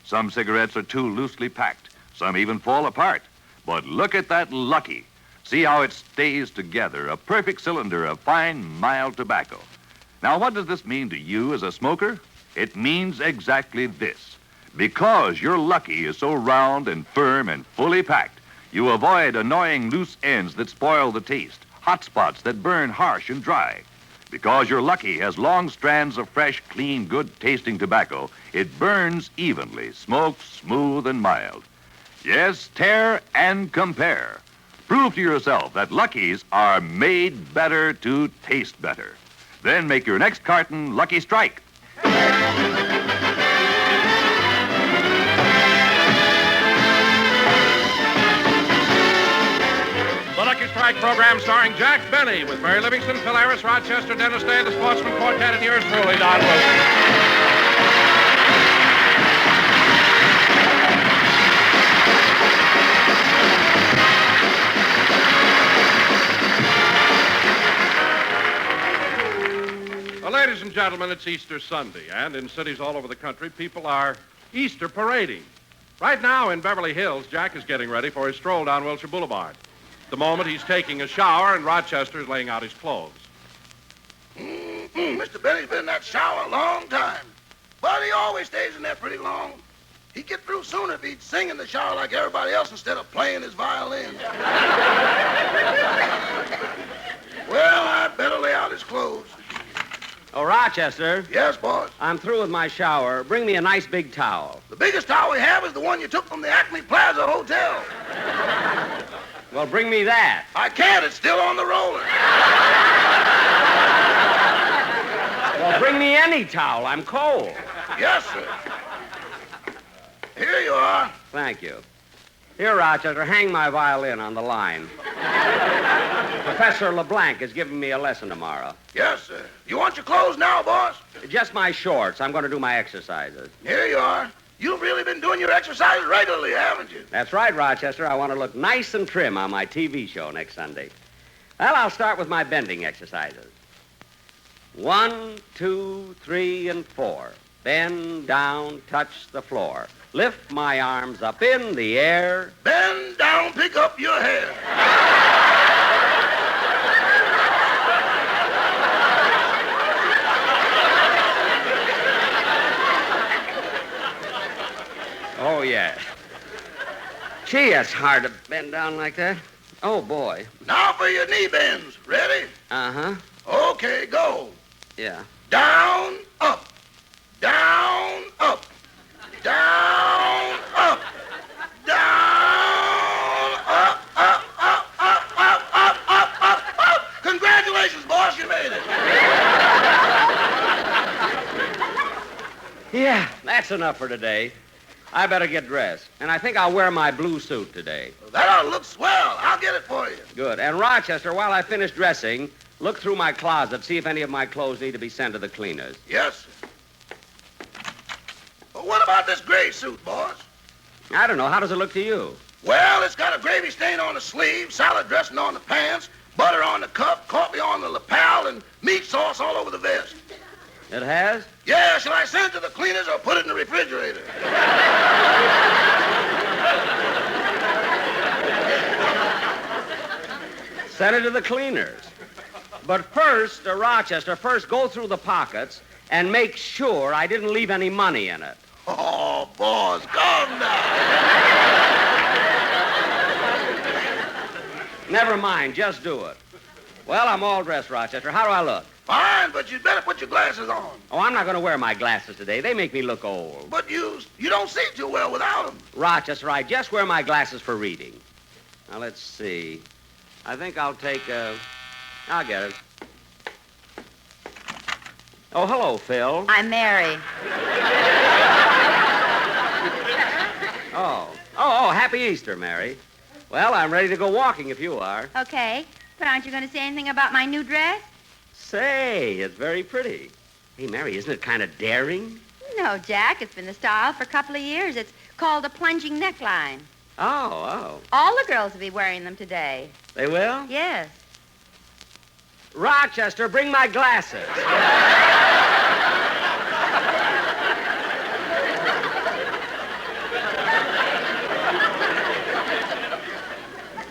Some cigarettes are too loosely packed. Some even fall apart. But look at that Lucky. See how it stays together, a perfect cylinder of fine, mild tobacco. Now, what does this mean to you as a smoker? It means exactly this. Because your Lucky is so round and firm and fully packed, you avoid annoying loose ends that spoil the taste, hot spots that burn harsh and dry. Because your Lucky has long strands of fresh, clean, good-tasting tobacco, it burns evenly, smokes smooth and mild. Yes, tear and compare. Prove to yourself that Lucky's are made better to taste better. Then make your next carton Lucky Strike. The Lucky Strike Strike program starring Jack Benny with Mary Livingston, Phil Harris, Rochester, Dennis Day, the Sportsman Quartet, and yours truly, Don Wilson. Well, ladies and gentlemen, it's Easter Sunday, and in cities all over the country, people are Easter parading. Right now in Beverly Hills, Jack is getting ready for his stroll down Wilshire Boulevard. At the moment, he's taking a shower, and Rochester is laying out his clothes. Mr. Benny's been in that shower a long time, but he always stays in there pretty long. He'd get through sooner if he'd sing in the shower like everybody else instead of playing his violin. Well, I'd better lay out his clothes. Oh, Rochester. Yes, boss? I'm through with my shower. Bring me a nice big towel. The biggest towel we have is the one you took from the Acme Plaza Hotel. Well, bring me that. I can't. It's still on the roller. Well, bring me any towel. I'm cold. Yes, sir. Here you are. Thank you. Here, Rochester, hang my violin on the line. Professor LeBlanc is giving me a lesson tomorrow. Yes, sir. You want your clothes now, boss? Just my shorts. I'm going to do my exercises. Here you are. You've really been doing your exercises regularly, haven't you? That's right, Rochester. I want to look nice and trim on my TV show next Sunday. Well, I'll start with my bending exercises. 1, 2, 3, and 4. Bend down, touch the floor. Lift my arms up in the air. Bend down, pick up your hair. Oh, yeah. Gee, that's hard to bend down like that. Oh, boy. Now for your knee bends. Ready? Uh-huh. Okay, go. Yeah. Down, up. Down, up. Down, up. Down, up, up, up, up, up, up, up, up, up. Congratulations, boss, you made it. Yeah, that's enough for today. I better get dressed. And I think I'll wear my blue suit today. That ought to look swell. I'll get it for you. Good. And Rochester, while I finish dressing, look through my closet, see if any of my clothes need to be sent to the cleaners. Yes, sir. Well, what about this gray suit, boss? I don't know. How does it look to you? Well, it's got a gravy stain on the sleeve, salad dressing on the pants, butter on the cuff, coffee on the lapel, and meat sauce all over the vest. It has? Yeah, shall I send it to the cleaners or put it in the refrigerator? Send it to the cleaners. But first, Rochester, go through the pockets and make sure I didn't leave any money in it. Oh, boss, calm down. Never mind, just do it. Well, I'm all dressed, Rochester. How do I look? Fine, but you'd better put your glasses on. Oh, I'm not going to wear my glasses today. They make me look old. But you don't see too well without them. Rochester, I just wear my glasses for reading. Now, let's see. I think I'll take I'll get it. Oh, hello, Phil. I'm Mary. Oh, happy Easter, Mary. Well, I'm ready to go walking if you are. Okay, but aren't you going to say anything about my new dress? Say, it's very pretty. Hey, Mary, isn't it kind of daring? No, Jack, it's been the style for a couple of years. It's called a plunging neckline. Oh. All the girls will be wearing them today. They will? Yes. Rochester, bring my glasses.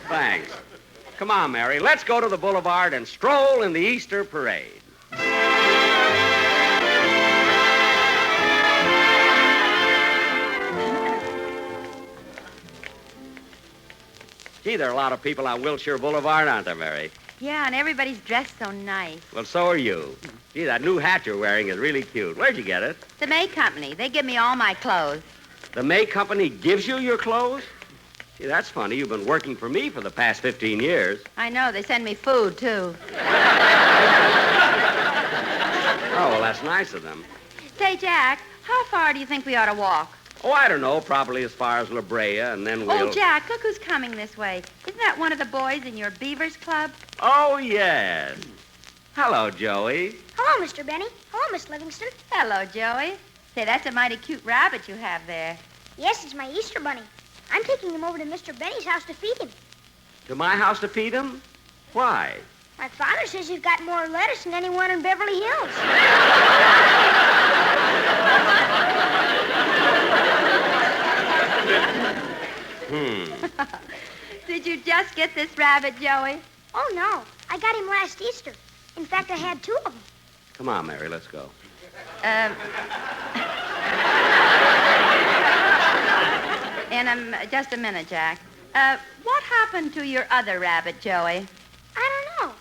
Thanks. Come on, Mary. Let's go to the boulevard and stroll in the Easter parade. Gee, there are a lot of people on Wilshire Boulevard, aren't there, Mary? Yeah, and everybody's dressed so nice. Well, so are you. Gee, that new hat you're wearing is really cute. Where'd you get it? The May Company. They give me all my clothes. The May Company gives you your clothes? Gee, that's funny. You've been working for me for the past 15 years. I know. They send me food, too. Oh, well, that's nice of them. Say, Jack, how far do you think we ought to walk? Oh, I don't know. Probably as far as La Brea, and then we'll... Oh, Jack, look who's coming this way. Isn't that one of the boys in your Beavers Club? Oh, yes. Hello, Joey. Hello, Mr. Benny. Hello, Miss Livingston. Hello, Joey. Say, that's a mighty cute rabbit you have there. Yes, it's my Easter bunny. I'm taking him over to Mr. Benny's house to feed him. To my house to feed him? Why? My father says you've got more lettuce than anyone in Beverly Hills. Did you just get this rabbit, Joey? Oh, no. I got him last Easter. In fact, I had 2 of them. Come on, Mary, let's go. Just a minute, Jack. What happened to your other rabbit, Joey? I don't know.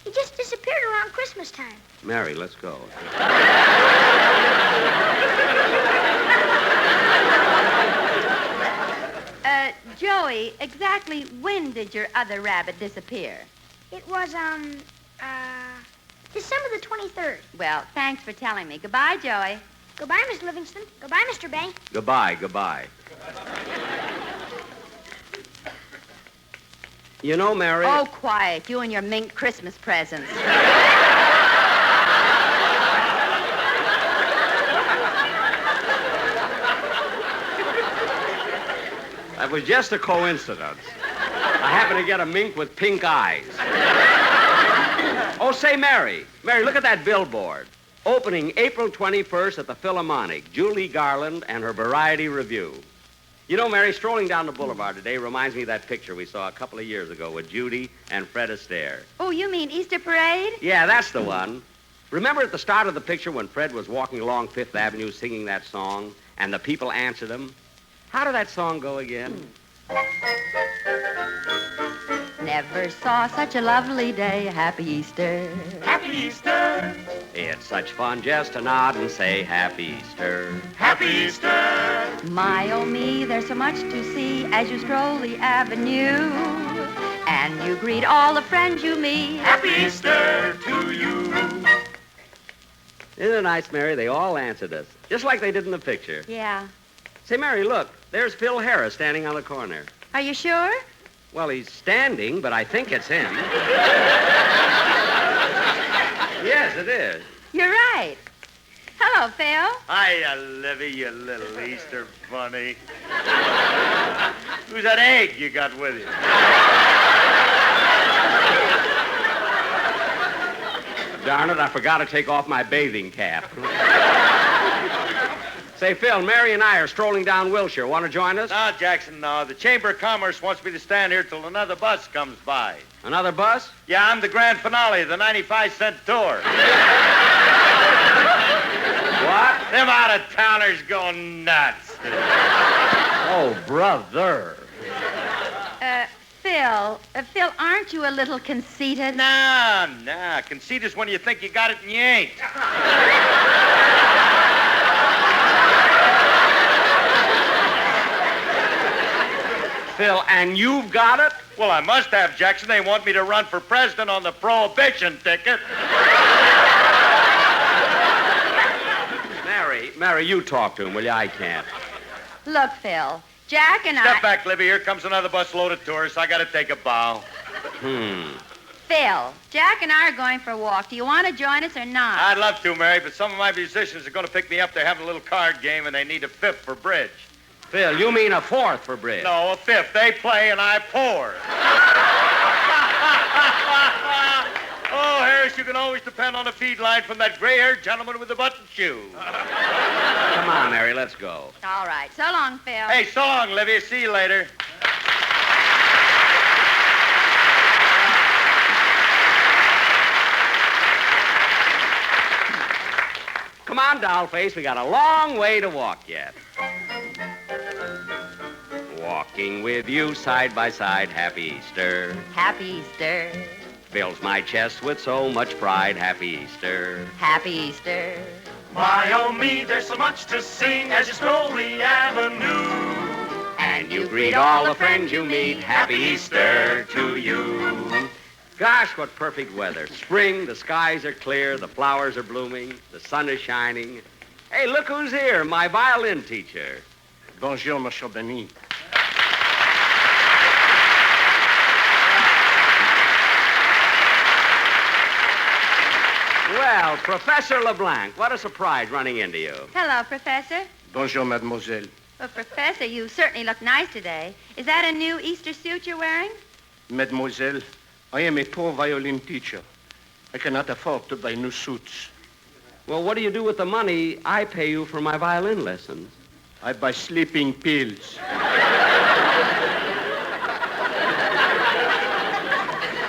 He just disappeared around Christmas time. Mary, let's go. Joey, exactly when did your other rabbit disappear? It was, December the 23rd. Well, thanks for telling me. Goodbye, Joey. Goodbye, Miss Livingston. Goodbye, Mr. Benny. Goodbye, goodbye. You know, Mary... Oh, quiet. You and your mink Christmas presents. That was just a coincidence. I happened to get a mink with pink eyes. Oh, say, Mary. Mary, look at that billboard. Opening April 21st at the Philharmonic, Julie Garland and her Variety Review. You know, Mary, strolling down the boulevard today reminds me of that picture we saw a couple of years ago with Judy and Fred Astaire. Oh, you mean Easter Parade? Yeah, that's the one. Remember at the start of the picture when Fred was walking along Fifth Avenue singing that song and the people answered him? How did that song go again? Never saw such a lovely day. Happy Easter. Happy Easter. It's such fun just to nod and say Happy Easter. Happy Easter. My, oh me, there's so much to see as you stroll the avenue. And you greet all the friends you meet. Happy Easter to you. Isn't it nice, Mary? They all answered us, just like they did in the picture. Yeah. Say, Mary, look. There's Phil Harris standing on the corner. Are you sure? Well, he's standing, but I think it's him. Yes, it is. You're right. Hello, Phil. Hiya, Livy, you little Easter bunny. Who's that egg you got with you? Darn it, I forgot to take off my bathing cap. Say, Phil, Mary and I are strolling down Wilshire. Want to join us? No, Jackson, no. The Chamber of Commerce wants me to stand here till another bus comes by. Another bus? Yeah, I'm the grand finale of the 95-cent tour. What? Them out-of-towners go nuts. Oh, brother. Phil, aren't you a little conceited? Nah. Conceit is when you think you got it and you ain't. Phil, and you've got it? Well, I must have, Jackson. They want me to run for president on the prohibition ticket. Mary, you talk to him, will you? I can't. Look, Phil, Jack and Step back, Libby. Here comes another bus load of tourists. I got to take a bow. Phil, Jack and I are going for a walk. Do you want to join us or not? I'd love to, Mary, but some of my musicians are going to pick me up. They're having a little card game, and they need a fifth for bridge. Phil, you mean a fourth for bridge? No, a fifth. They play and I pour. Oh, Harris, you can always depend on a feed line from that gray-haired gentleman with the button shoe. Come on, Mary, let's go. All right. So long, Phil. Hey, so long, Livy. See you later. Come on, dollface. We got a long way to walk yet. Walking with you side by side, happy Easter. Happy Easter. Fills my chest with so much pride, happy Easter. Happy Easter. My, oh me, there's so much to sing as you stroll the avenue. And you greet all the friends you meet, happy Easter to you. Gosh, what perfect weather. Spring, the skies are clear, the flowers are blooming, the sun is shining. Hey, look who's here, my violin teacher. Bonjour, Monsieur Benny. Well, Professor LeBlanc, what a surprise running into you. Hello, Professor. Bonjour, mademoiselle. Well, Professor, you certainly look nice today. Is that a new Easter suit you're wearing? Mademoiselle, I am a poor violin teacher. I cannot afford to buy new suits. Well, what do you do with the money I pay you for my violin lessons? I buy sleeping pills.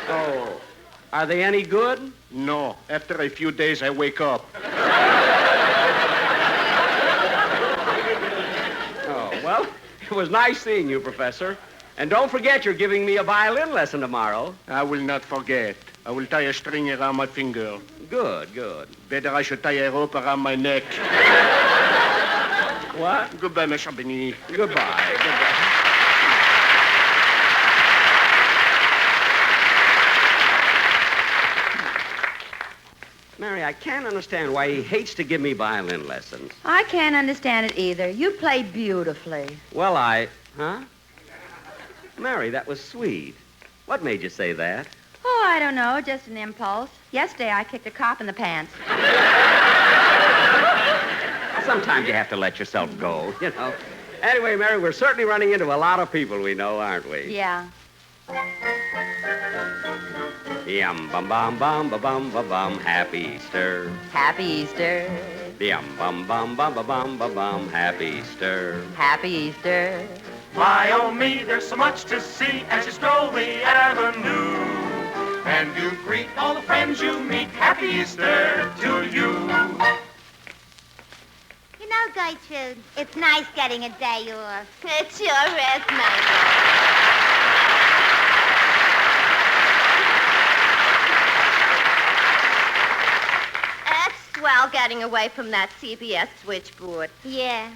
Oh, are they any good? No. After a few days, I wake up. Oh, well, it was nice seeing you, Professor. And don't forget you're giving me a violin lesson tomorrow. I will not forget. I will tie a string around my finger. Good, good. Better I should tie a rope around my neck. What? Goodbye, Monsieur Benny. Goodbye. Goodbye. Mary, I can't understand why he hates to give me violin lessons. I can't understand it either. You play beautifully. Well, Huh? Mary, that was sweet. What made you say that? Oh, I don't know. Just an impulse. Yesterday, I kicked a cop in the pants. Sometimes you have to let yourself go, you know. Anyway, Mary, we're certainly running into a lot of people we know, aren't we? Yeah. Yum, bum, bum, bum, ba, bum, ba, bum. Happy Easter. Happy Easter. Yum, bum, bum, bum, ba, bum, ba, bum. Happy Easter. Happy Easter. My, oh me, there's so much to see as you stroll the avenue. And you greet all the friends you meet. Happy Easter to you. You know, Gertrude, it's nice getting a day off. It sure is, Mabel. Swell getting away from that CBS switchboard. Yeah.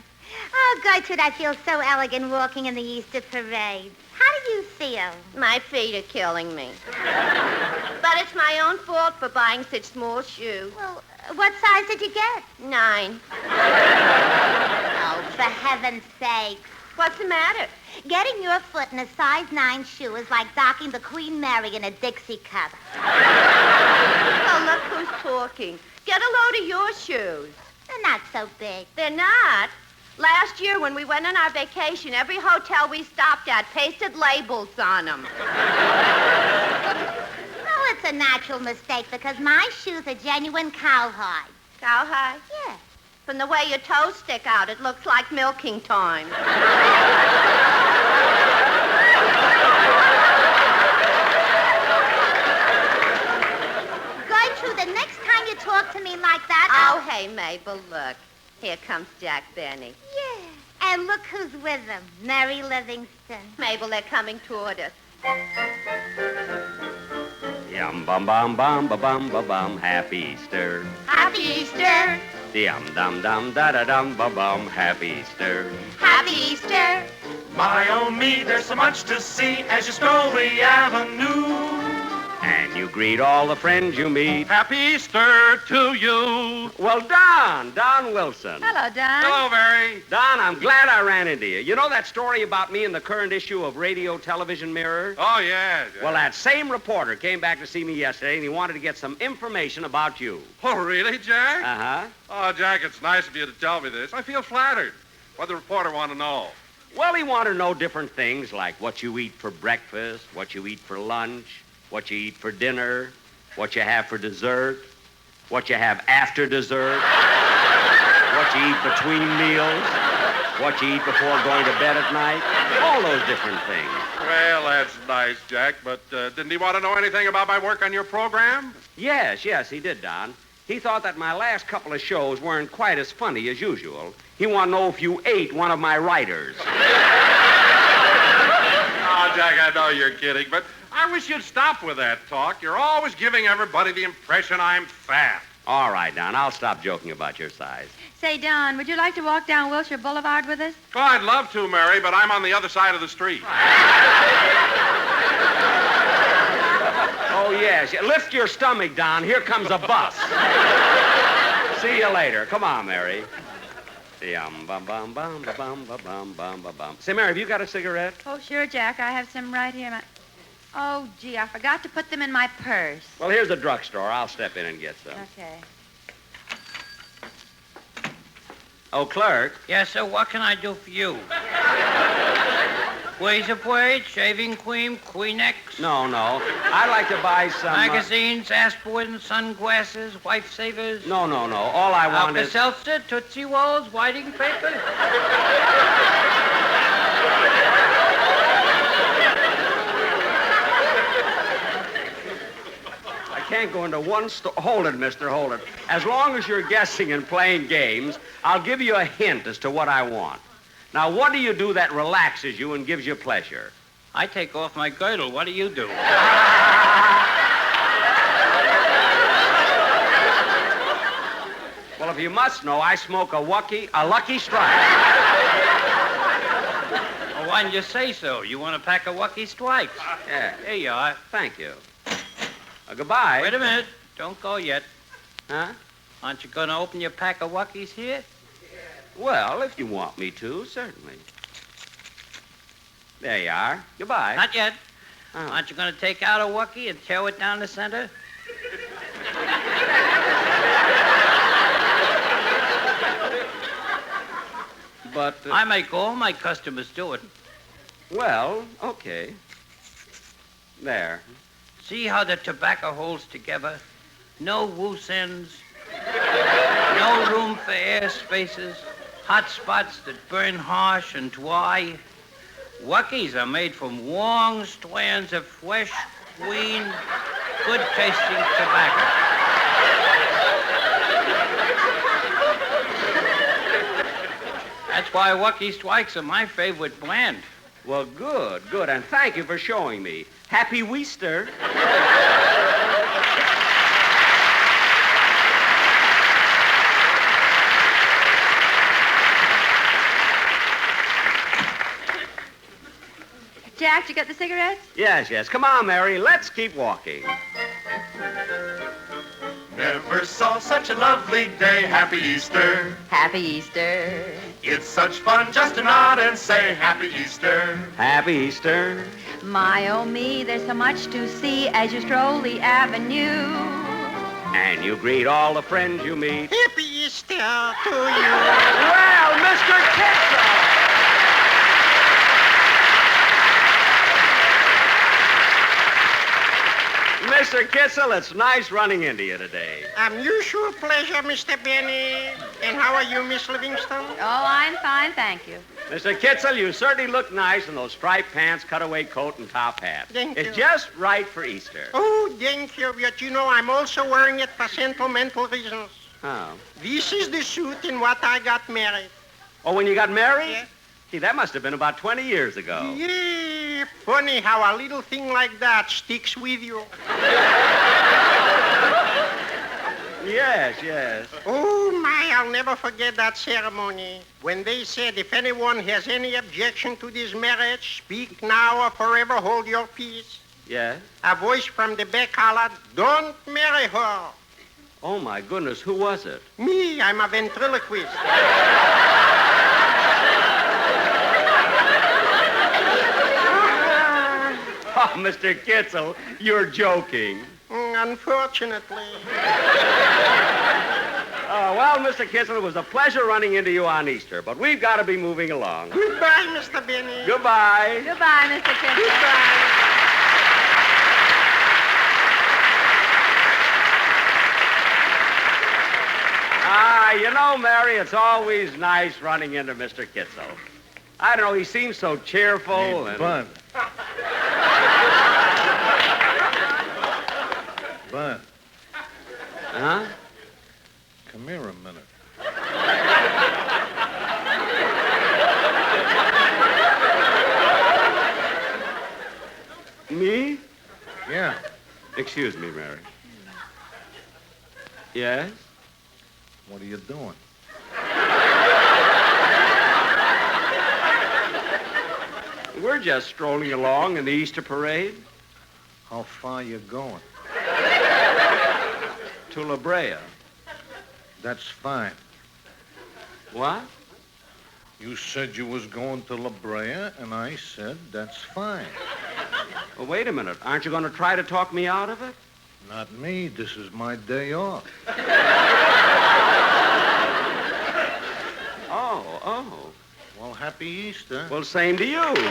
Oh, Gertrude, I feel so elegant walking in the Easter parade. How do you feel? My feet are killing me. But it's my own fault for buying such small shoes. Well, what size did you get? 9. Oh, for heaven's sake. What's the matter? Getting your foot in a size 9 shoe is like docking the Queen Mary in a Dixie cup. Oh, look who's talking. Get a load of your shoes. They're not so big. They're not. Last year, when we went on our vacation, every hotel we stopped at pasted labels on them. Well, it's a natural mistake because my shoes are genuine cowhide. Cowhide? Yeah. From the way your toes stick out, it looks like milking time. Gertrude, the next time you talk to me like that, Oh, hey, Mabel, look. Here comes Jack Benny. Yeah. And look who's with him. Mary Livingston. Mabel, they're coming toward us. Yum, bum, bum, bum, ba, bum, ba, bum. Happy Easter. Happy Easter. Yum, dum, dum, da, da, dum, ba, bum. Happy Easter. Happy Easter. My, oh me, there's so much to see as you stroll the avenue. And you greet all the friends you meet. Happy Easter to you. Well, Don Wilson. Hello, Don. Hello, Mary. Don, I'm glad I ran into you. You know that story about me in the current issue of Radio Television Mirror? Oh, yeah. Well, that same reporter came back to see me yesterday, and he wanted to get some information about you. Oh, really, Jack? Uh-huh. Oh, Jack, it's nice of you to tell me this. I feel flattered. What the reporter want to know? Well, he wanted to know different things, like what you eat for breakfast, what you eat for lunch, what you eat for dinner, what you have for dessert, what you have after dessert, what you eat between meals, what you eat before going to bed at night, all those different things. Well, that's nice, Jack, but didn't he want to know anything about my work on your program? Yes, he did, Don. He thought that my last couple of shows weren't quite as funny as usual. He wanted to know if you ate one of my writers. Oh, Jack, I know you're kidding, but I wish you'd stop with that talk. You're always giving everybody the impression I'm fat. All right, Don, I'll stop joking about your size. Say, Don, would you like to walk down Wilshire Boulevard with us? Oh, I'd love to, Mary, but I'm on the other side of the street. Oh, yes. Lift your stomach, Don. Here comes a bus. See you later. Come on, Mary. Bum bum bum ba bum ba bum bum ba bum. Say, Mary, have you got a cigarette? Oh, sure, Jack. I have some right here. Oh, gee, I forgot to put them in my purse. Well, here's the drugstore. I'll step in and get some. Okay. Oh, clerk. Yes, sir. What can I do for you? Razor blade, shaving cream, Kleenex. No. I'd like to buy some... Magazines, aspirin, sunglasses, wife savers. No. All I want is... Alka-Seltzer, Tootsie Rolls, whiting paper. I can't go into one store. Hold it, mister, hold it. As long as you're guessing and playing games, I'll give you a hint as to what I want. Now, what do you do that relaxes you and gives you pleasure? I take off my girdle. What do you do? Well, if you must know, I smoke a Lucky Strike. Well, why didn't you say so? You want a pack of Lucky Strikes? Yeah. Here you are. Thank you. Goodbye. Wait a minute. Don't go yet. Huh? Aren't you going to open your pack of Luckies here? Well, if you want me to, certainly. There you are. Goodbye. Not yet. Oh. Aren't you going to take out a Wookie and tear it down the center? But... I make all my customers do it. Well, okay. There. See how the tobacco holds together? No loose ends. No room for air spaces. Hot spots that burn harsh and dry. Wookies are made from long strands of fresh, clean, good-tasting tobacco. That's why Lucky Strikes are my favorite brand. Well, good. And thank you for showing me. Happy Easter. Jack, did you get the cigarettes? Yes. Come on, Mary. Let's keep walking. Never saw such a lovely day. Happy Easter. Happy Easter. It's such fun just to nod and say Happy Easter. Happy Easter. My, oh, me, there's so much to see as you stroll the avenue. And you greet all the friends you meet. Happy Easter to you. Well, Mr. Kitzel! Mr. Kitzel, it's nice running into you today. Unusual pleasure, Mr. Benny. And how are you, Miss Livingston? Oh, I'm fine, thank you. Mr. Kitzel, you certainly look nice in those striped pants, cutaway coat, and top hat. Thank it's you. just right for Easter. Oh, thank you. But you know, I'm also wearing it for sentimental reasons. Oh. This is the suit in what I got married. Oh, when you got married? Yeah. Gee, that must have been about 20 years ago. Yeah, funny how a little thing like that sticks with you. Yes. Oh, my, I'll never forget that ceremony. When they said, if anyone has any objection to this marriage, speak now or forever hold your peace. Yes? A voice from the back hollered, don't marry her. Oh, my goodness, who was it? Me, I'm a ventriloquist. Oh, Mr. Kitzel, you're joking. Unfortunately. Well, Mr. Kitzel, it was a pleasure running into you on Easter, but we've got to be moving along. Goodbye, Mr. Benny. Goodbye. Goodbye, Mr. Kitzel. Goodbye. You know, Mary, it's always nice running into Mr. Kitzel. I don't know, he seems so cheerful and... Bun. Bun. Huh? Come here a minute. Me? Yeah. Excuse me, Mary. Yes? What are you doing? We're just strolling along in the Easter parade. How far you going? To La Brea. That's fine. What? You said you was going to La Brea, and I said that's fine. Well, wait a minute. Aren't you going to try to talk me out of it? Not me. This is my day off. Oh. Well, happy Easter. Well, same to you. Same to you.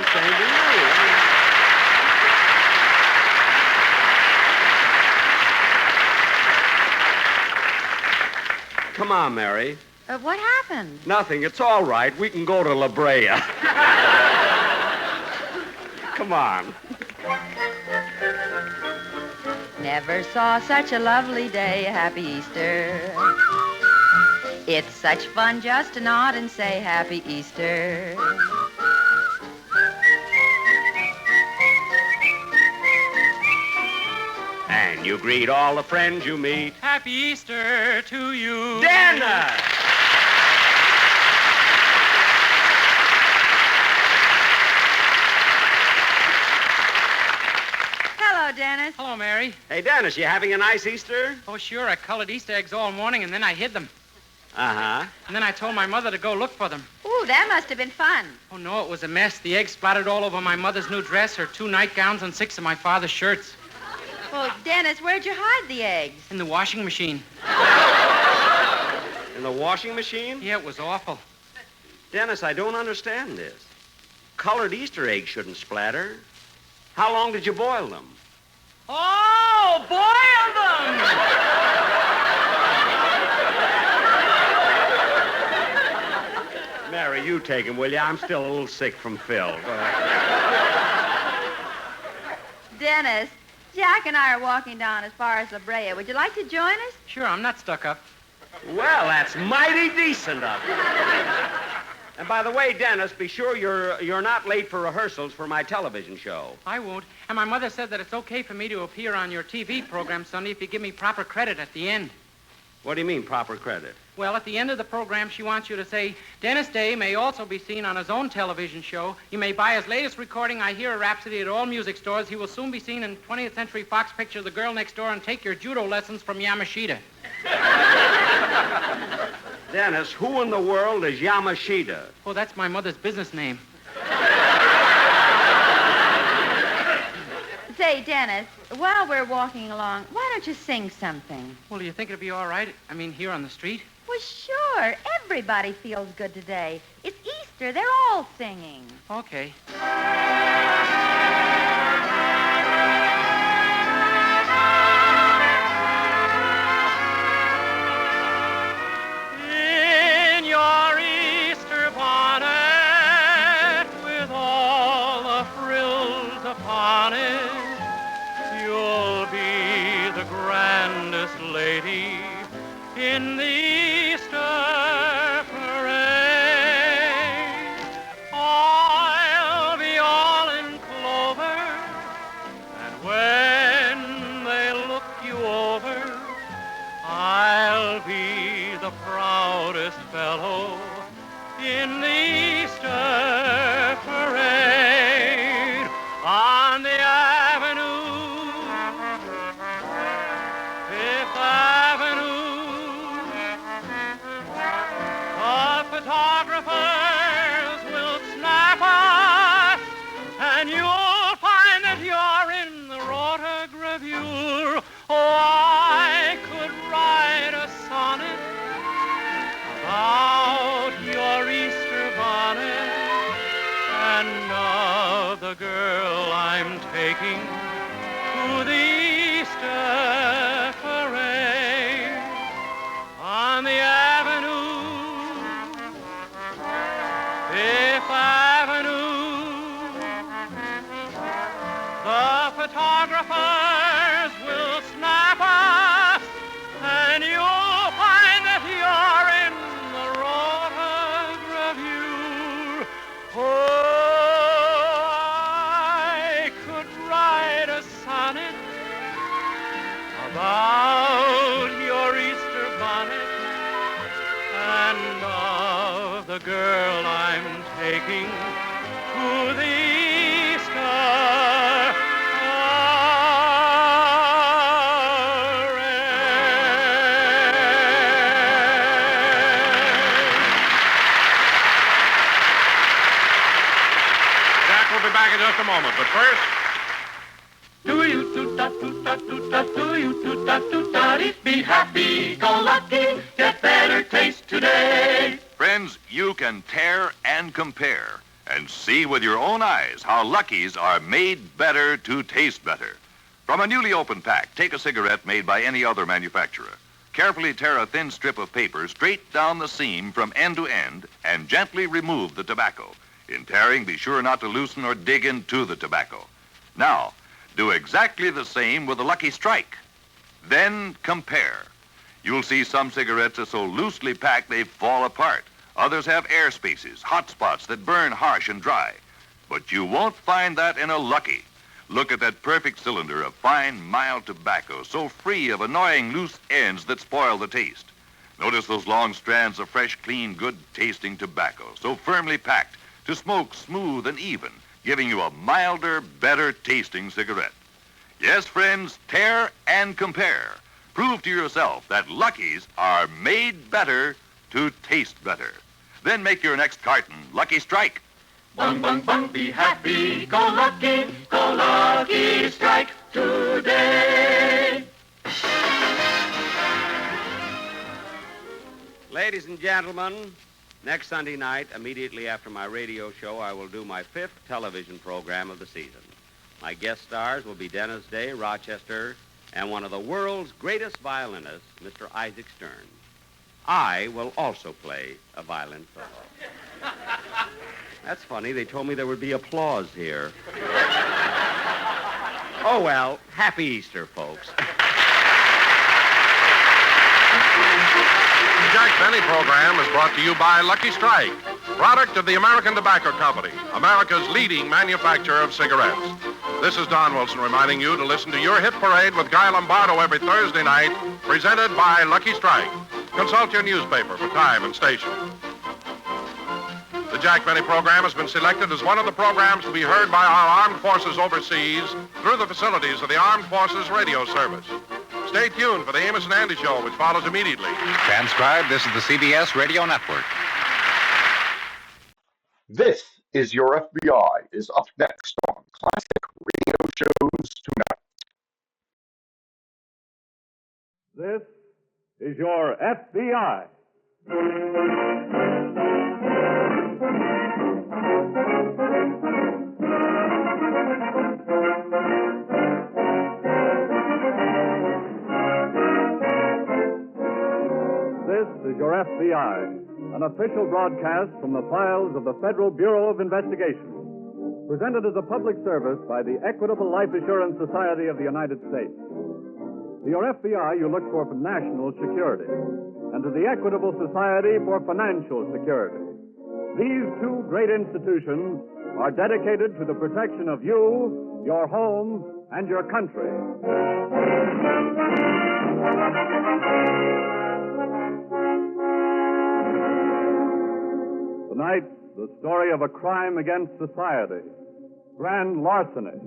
Come on, Mary. What happened? Nothing. It's all right. We can go to La Brea. Come on. Never saw such a lovely day. Happy Easter. It's such fun just to nod and say Happy Easter. And you greet all the friends you meet. Happy Easter to you. Dennis! Hello, Dennis. Hello, Mary. Hey, Dennis, you having a nice Easter? Oh, sure. I colored Easter eggs all morning, and then I hid them. Uh-huh. And then I told my mother to go look for them. Ooh, that must have been fun. Oh, no, it was a mess. The eggs splattered all over my mother's new dress, her 2 nightgowns, and 6 of my father's shirts. Well, Dennis, where'd you hide the eggs? In the washing machine. In the washing machine? Yeah, it was awful. Dennis, I don't understand this. Colored Easter eggs shouldn't splatter. How long did you boil them? Oh, boil them! Mary, you take them, will you? I'm still a little sick from Phil. Dennis, Jack and I are walking down as far as La Brea. Would you like to join us? Sure, I'm not stuck up. Well, that's mighty decent of you. And by the way, Dennis, be sure you're not late for rehearsals for my television show. I won't. And my mother said that it's okay for me to appear on your TV program, Sonny, if you give me proper credit at the end. What do you mean, proper credit? Well, at the end of the program, she wants you to say, Dennis Day may also be seen on his own television show. You may buy his latest recording, I Hear a Rhapsody, at all music stores. He will soon be seen in 20th Century Fox picture, The Girl Next Door, and take your judo lessons from Yamashita. Dennis, who in the world is Yamashita? Oh, that's my mother's business name. Say, Dennis, while we're walking along, why don't you sing something? Well, do you think it'll be all right? I mean, here on the street? Well, sure. Everybody feels good today. It's Easter. They're all singing. Okay. In your Easter bonnet, with all the frills upon it, you'll be the grandest lady in the Easter parade. I'll be all in clover, and when they look you over, I'll be the proudest fellow in the Easter parade. On the avenue, Fifth Avenue, the photographers will snap us, and you'll find that you're in the rotogravure. Oh, I could write a sonnet about your Easter bonnet and of the girl I'm taking to the Easter parade. On the avenue, Fifth Avenue, the photographers will snap us, and you'll find that you're in the rotogravure. Oh, I could write a sonnet about your Easter bonnet and of the girl I'm taking to the Easter parade. just a moment. But first... Be happy, go lucky, get better taste today. Friends, you can tear and compare and see with your own eyes how Lucky's are made better to taste better. From a newly opened pack, take a cigarette made by any other manufacturer. Carefully tear a thin strip of paper straight down the seam from end to end and gently remove the tobacco. In tearing, be sure not to loosen or dig into the tobacco. Now, do exactly the same with the Lucky Strike. Then compare. You'll see some cigarettes are so loosely packed they fall apart. Others have air spaces, hot spots that burn harsh and dry. But you won't find that in a Lucky. Look at that perfect cylinder of fine, mild tobacco, so free of annoying loose ends that spoil the taste. Notice those long strands of fresh, clean, good-tasting tobacco, so firmly packed to smoke smooth and even, giving you a milder, better-tasting cigarette. Yes, friends, tear and compare. Prove to yourself that Lucky's are made better to taste better. Then make your next carton Lucky Strike. Bung, bung, bung, be happy, go Lucky Strike today. Ladies and gentlemen, next Sunday night, immediately after my radio show, I will do my 5th television program of the season. My guest stars will be Dennis Day, Rochester, and one of the world's greatest violinists, Mr. Isaac Stern. I will also play a violin solo. That's funny. They told me there would be applause here. Oh, well, happy Easter, folks. The Jack Benny program is brought to you by Lucky Strike, product of the American Tobacco Company, America's leading manufacturer of cigarettes. This is Don Wilson reminding you to listen to Your Hit Parade with Guy Lombardo every Thursday night, presented by Lucky Strike. Consult your newspaper for time and station. The Jack Benny program has been selected as one of the programs to be heard by our armed forces overseas through the facilities of the Armed Forces Radio Service. Stay tuned for the Amos and Andy Show, which follows immediately. Transcribed, this is the CBS Radio Network. This is Your FBI is up next on Classic Radio Shows Tonight. This is Your FBI. This is Your FBI, an official broadcast from the files of the Federal Bureau of Investigation, presented as a public service by the Equitable Life Assurance Society of the United States. To Your FBI, you look for national security, and to the Equitable Society for financial security. These two great institutions are dedicated to the protection of you, your home, and your country. Tonight, the story of a crime against society, grand larceny.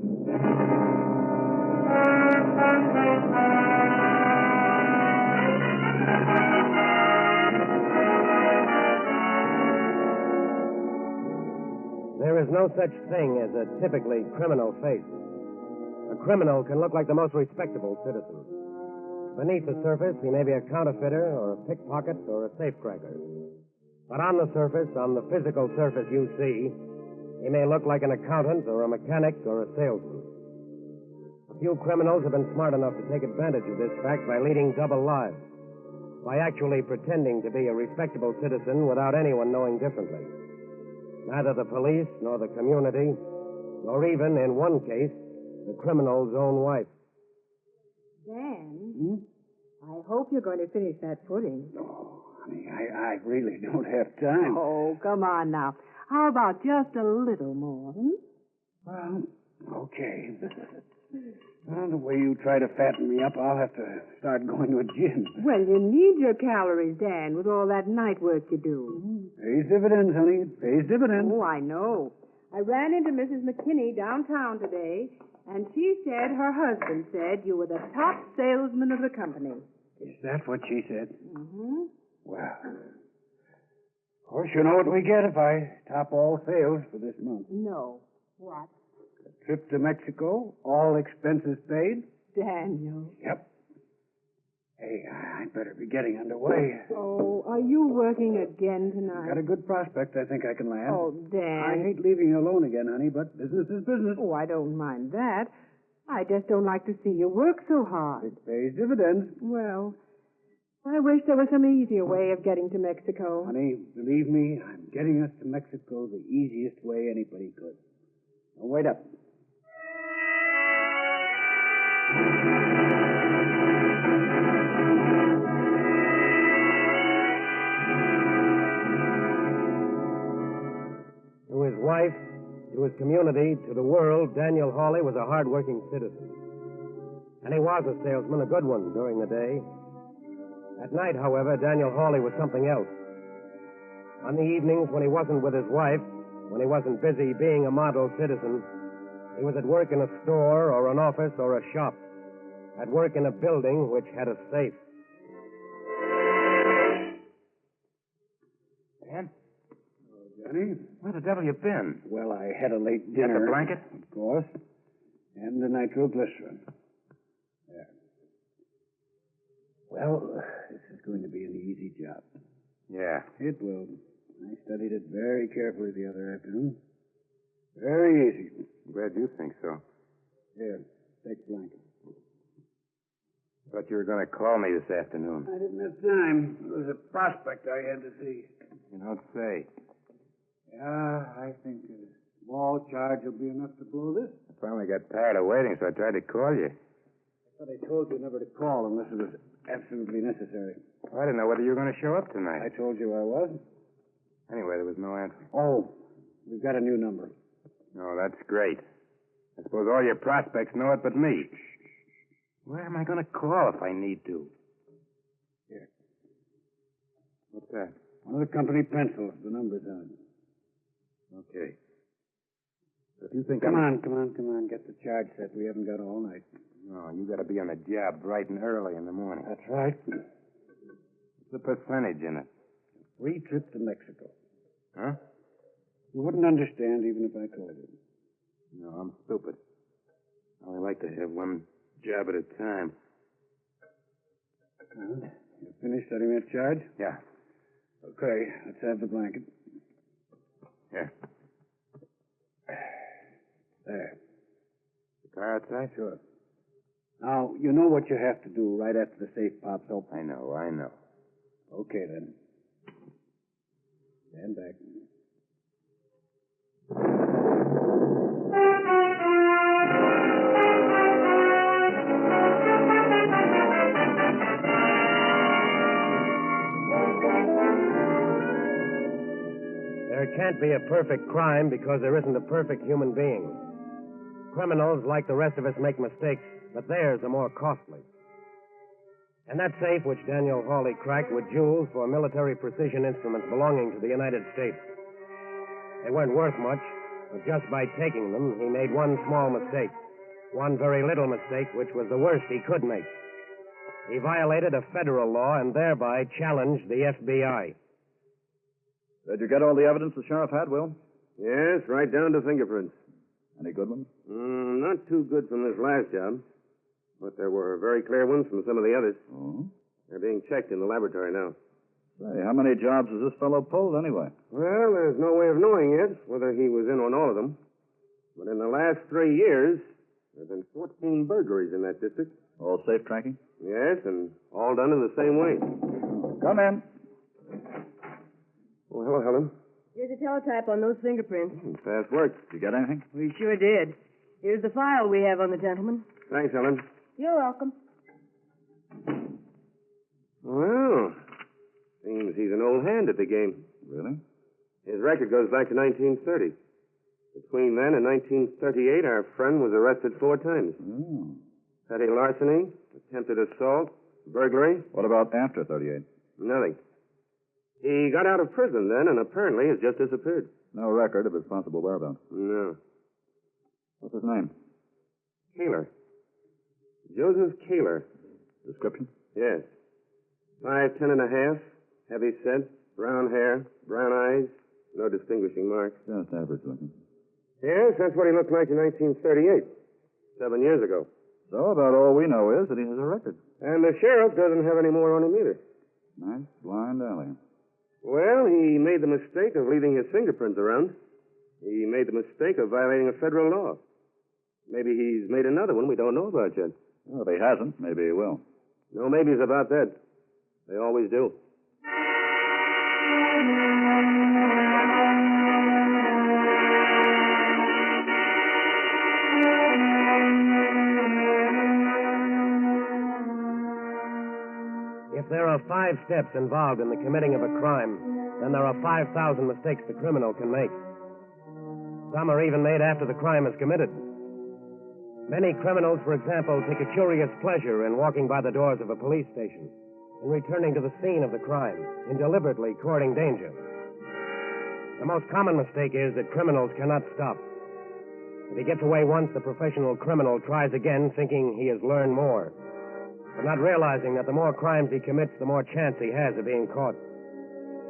There is no such thing as a typically criminal face. A criminal can look like the most respectable citizen. Beneath the surface, he may be a counterfeiter or a pickpocket or a safecracker. But on the surface, on the physical surface you see, he may look like an accountant or a mechanic or a salesman. A few criminals have been smart enough to take advantage of this fact by leading double lives, by actually pretending to be a respectable citizen without anyone knowing differently. Neither the police nor the community, nor even, in one case, the criminal's own wife. Dan, I hope you're going to finish that pudding. Oh, honey, I really don't have time. Oh, come on now. How about just a little more, Well, okay. Well, the way you try to fatten me up, I'll have to start going to a gym. Well, you need your calories, Dan, with all that night work you do. Pays dividends, honey. Pays dividends. Oh, I know. I ran into Mrs. McKinney downtown today, and she said her husband said you were the top salesman of the company. Is that what she said? Mm-hmm. Well, of course, you know what we get if I top all sales for this month. No. What? Trip to Mexico, all expenses paid? Daniel. Yep. Hey, I'd better be getting underway. Oh, are you working again tonight? Got a good prospect I think I can land. Oh, Dan. I hate leaving you alone again, honey, but business is business. Oh, I don't mind that. I just don't like to see you work so hard. It pays dividends. Well, I wish there was some easier way of getting to Mexico. Honey, believe me, I'm getting us to Mexico the easiest way anybody could. Now, wait up. To his wife, to his community, to the world, Daniel Hawley was a hard-working citizen. And he was a salesman, a good one, during the day. At night, however, Daniel Hawley was something else. On the evenings when he wasn't with his wife, when he wasn't busy being a model citizen, he was at work in a store or an office or a shop, at work in a building which had a safe. Dan? Johnny? Where the devil you been? Well, I had a late dinner. Got the blanket? Of course. And the nitroglycerin. There. Well, this is going to be an easy job. Yeah. It will. I studied it very carefully the other afternoon. Very easy. Glad you think so. Here, take the blanket. Thought you were going to call me this afternoon. I didn't have time. There was a prospect I had to see. You don't say. Yeah, I think a small charge will be enough to blow this. I finally got tired of waiting, so I tried to call you. I thought I told you never to call unless it was absolutely necessary. I didn't know whether you were going to show up tonight. I told you I was. Anyway, there was no answer. Oh, we've got a new number. Oh, that's great. I suppose all your prospects know it but me. Where am I going to call if I need to? Here. What's that? One of the company pencils. The number's on it. Okay. If you think Come on. Get the charge set. We haven't got all night. No, you got to be on the job bright and early in the morning. That's right. What's the percentage in it? Free trip to Mexico. Huh? You wouldn't understand even if I told you. No, I'm stupid. I only like to have one job at a time. You finished setting that charge? Yeah. Okay, let's have the blanket. Here. There. The car outside? Sure. Now, you know what you have to do right after the safe pops open. I know. Okay, then. Stand back. There can't be a perfect crime because there isn't a perfect human being. Criminals, like the rest of us, make mistakes, but theirs are more costly. And that safe which Daniel Hawley cracked with jewels for military precision instruments belonging to the United States. They weren't worth much, but just by taking them, he made one small mistake. One very little mistake, which was the worst he could make. He violated a federal law and thereby challenged the FBI. Did you get all the evidence the sheriff had, Will? Yes, right down to fingerprints. Any good ones? Not too good from this last job. But there were very clear ones from some of the others. Oh? They're being checked in the laboratory now. Say, how many jobs has this fellow pulled, anyway? Well, there's no way of knowing yet whether he was in on all of them. But in the last 3 years, there have been 14 burglaries in that district. All safe tracking? Yes, and all done in the same way. Come in. Oh, hello, Helen. Here's a teletype on those fingerprints. Fast work. Did you get anything? We sure did. Here's the file we have on the gentleman. Thanks, Helen. You're welcome. Well, seems he's an old hand at the game. Really? His record goes back to 1930. Between then and 1938, our friend was arrested 4 times. Oh. Petty larceny, attempted assault, burglary. What about after 38? Nothing. He got out of prison then and apparently has just disappeared. No record of his possible whereabouts. No. What's his name? Kaler. Joseph Kaler. Description? Yes. 5'10" and a half, heavy set, brown hair, brown eyes, no distinguishing marks. Just average looking. Yes, that's what he looked like in 1938, 7 years ago. So about all we know is that he has a record. And the sheriff doesn't have any more on him either. Nice blind alley. Well, he made the mistake of leaving his fingerprints around. He made the mistake of violating a federal law. Maybe he's made another one we don't know about yet. Well, if he hasn't, maybe he will. No maybes about that. They always do. If there are 5 steps involved in the committing of a crime, then there are 5,000 mistakes the criminal can make. Some are even made after the crime is committed. Many criminals, for example, take a curious pleasure in walking by the doors of a police station, in returning to the scene of the crime, in deliberately courting danger. The most common mistake is that criminals cannot stop. If he gets away once, the professional criminal tries again, thinking he has learned more, but not realizing that the more crimes he commits, the more chance he has of being caught,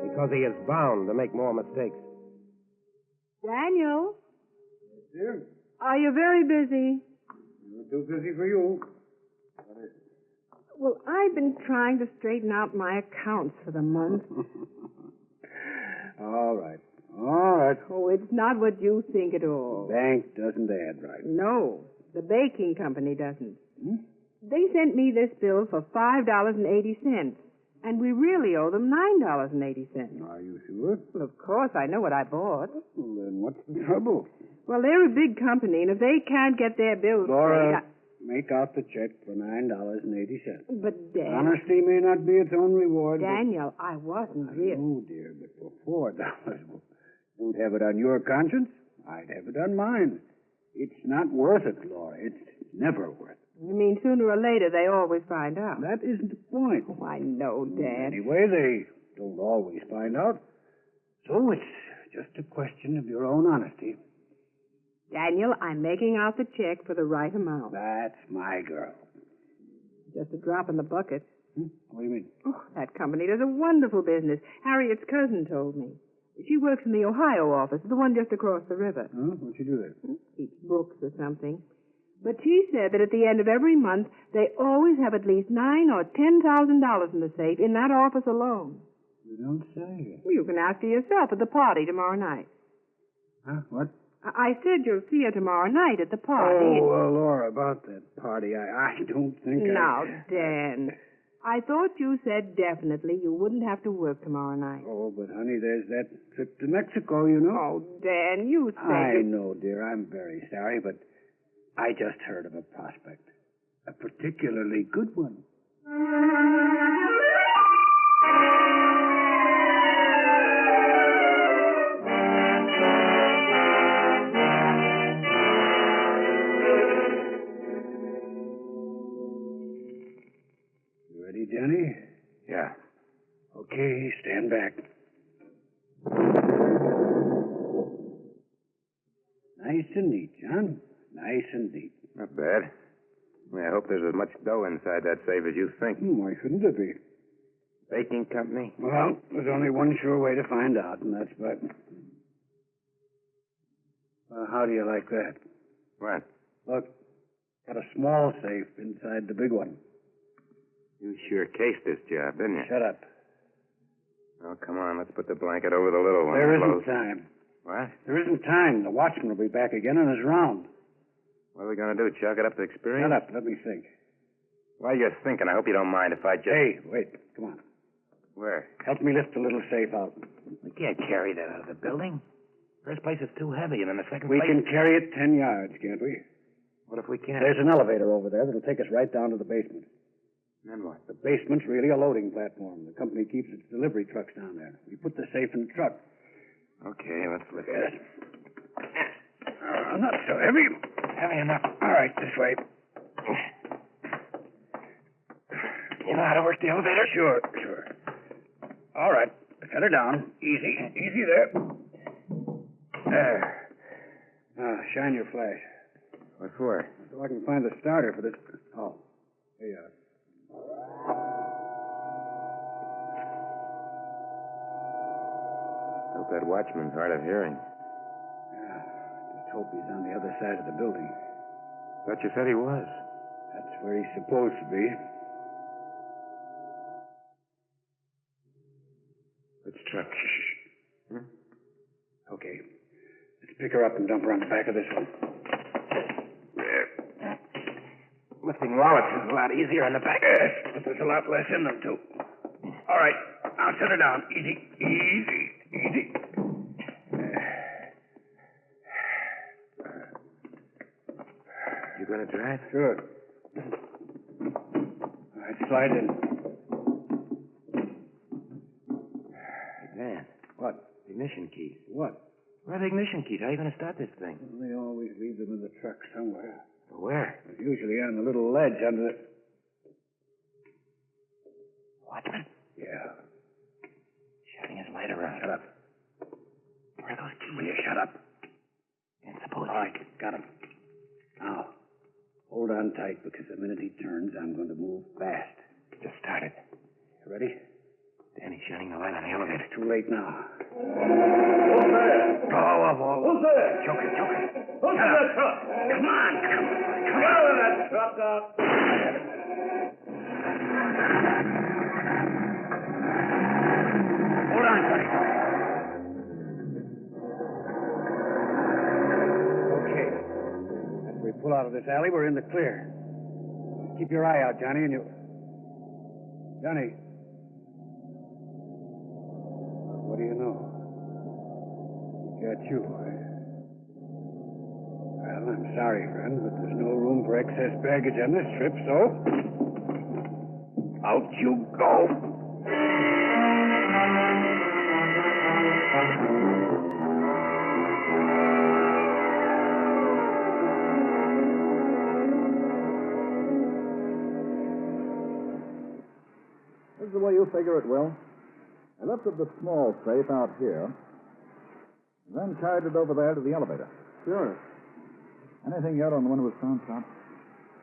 because he is bound to make more mistakes. Daniel? Yes, dear? Are you very busy? Not too busy for you. What is it? Well, I've been trying to straighten out my accounts for the month. All right. All right. Oh, it's not what you think at all. Bank doesn't add right. No, the baking company doesn't. Hmm? They sent me this bill for $5.80, and we really owe them $9.80. Are you sure? Well, of course, I know what I bought. Well, then what's the trouble? Well, they're a big company, and if they can't get their bills Laura, paid... make out the check for $9.80. But, Dad... Honesty may not be its own reward. Daniel, I wasn't really... Oh, dear, but for $4, don't have it on your conscience. I'd have it on mine. It's not worth it, Laura. It's never worth it. You mean sooner or later they always find out? That isn't the point. Oh, I know, Dad. Anyway, they don't always find out. So it's just a question of your own honesty. Daniel, I'm making out the check for the right amount. That's my girl. Just a drop in the bucket. What do you mean? Oh, that company does a wonderful business. Harriet's cousin told me. She works in the Ohio office, the one just across the river. Huh? What'd you do there? Keeps books or something. But she said that at the end of every month, they always have at least $9,000 or $10,000 in the safe in that office alone. You don't say. Well, you can ask her yourself at the party tomorrow night. Huh? What? I said you'll see her tomorrow night at the party. Oh, Laura, about that party, I don't think Now, Dan, I thought you said definitely you wouldn't have to work tomorrow night. Oh, but, honey, there's that trip to Mexico, you know. Oh, Dan, you said... I know, dear. I'm very sorry, but I just heard of a prospect. A particularly good one. You ready, Johnny? Yeah. Okay, stand back. Nice and neat, John. Nice and neat. Not bad. I hope there's as much dough inside that safe as you think. Why shouldn't there be? Baking company? Well, there's only one sure way to find out, and that's by... how do you like that? What? Look, got a small safe inside the big one. You sure cased this job, didn't you? Shut up. Oh, come on. Let's put the blanket over the little one. There Close. isn't time. What? There isn't time. The watchman will be back again on his round. What are we going to do? Chalk it up to experience? Shut up. Let me think. While you're thinking, I hope you don't mind if I just... Hey, wait. Come on. Where? Help me lift the little safe out. We can't carry that out of the building. First place is too heavy, and then the second We place... can carry it 10 yards, can't we? What if we can't? There's an elevator over there that'll take us right down to the basement. Then what? The basement's really a loading platform. The company keeps its delivery trucks down there. We put the safe in the truck. Okay, let's lift Yes. it. Not so heavy. Heavy enough. All right, this way. You know how to work the elevator? Sure. All right. Set her down. Easy there. There. Now, shine your flash. What for? So I can find the starter for this. Oh, here you are. Hope that watchman's hard of hearing. Yeah, just hope he's on the other side of the building. Thought you said he was. That's where he's supposed to be. Let's truck. Shh. Okay. Let's pick her up and dump her on the back of this one. Lifting wallets is a lot easier on the back. But there's a lot less in them, too. All right. Now set her down. Easy. You gonna drive? Sure. All right, slide in. Hey, Dan. What? Ignition keys. What? Where are the ignition keys? How are you gonna start this thing? Well, they always leave them in the truck somewhere. Where? They're usually on the little ledge under the... Watchman? Yeah. Shining his light around. Shut up. Where are those keys? Will you shut up? And suppose... All right, got him. Now, hold on tight, because the minute he turns, I'm going to move fast. Just started. You ready? Danny's shining the light on the elevator. It's too late now. Who's there? Who's there? Choke it. Who's in that truck? Come on. Get out of that truck, Doc. Hold on, buddy. Okay. As we pull out of this alley, we're in the clear. Keep your eye out, Johnny, and you... Johnny. What do you know? He got you. Well, I'm sorry, friend, but there's no room for excess baggage on this trip, so... Out you go! This is the way you figure it, Will. I lifted the small safe out here, then carried it over there to the elevator. Sure. Anything yet on the one who was found, Tom?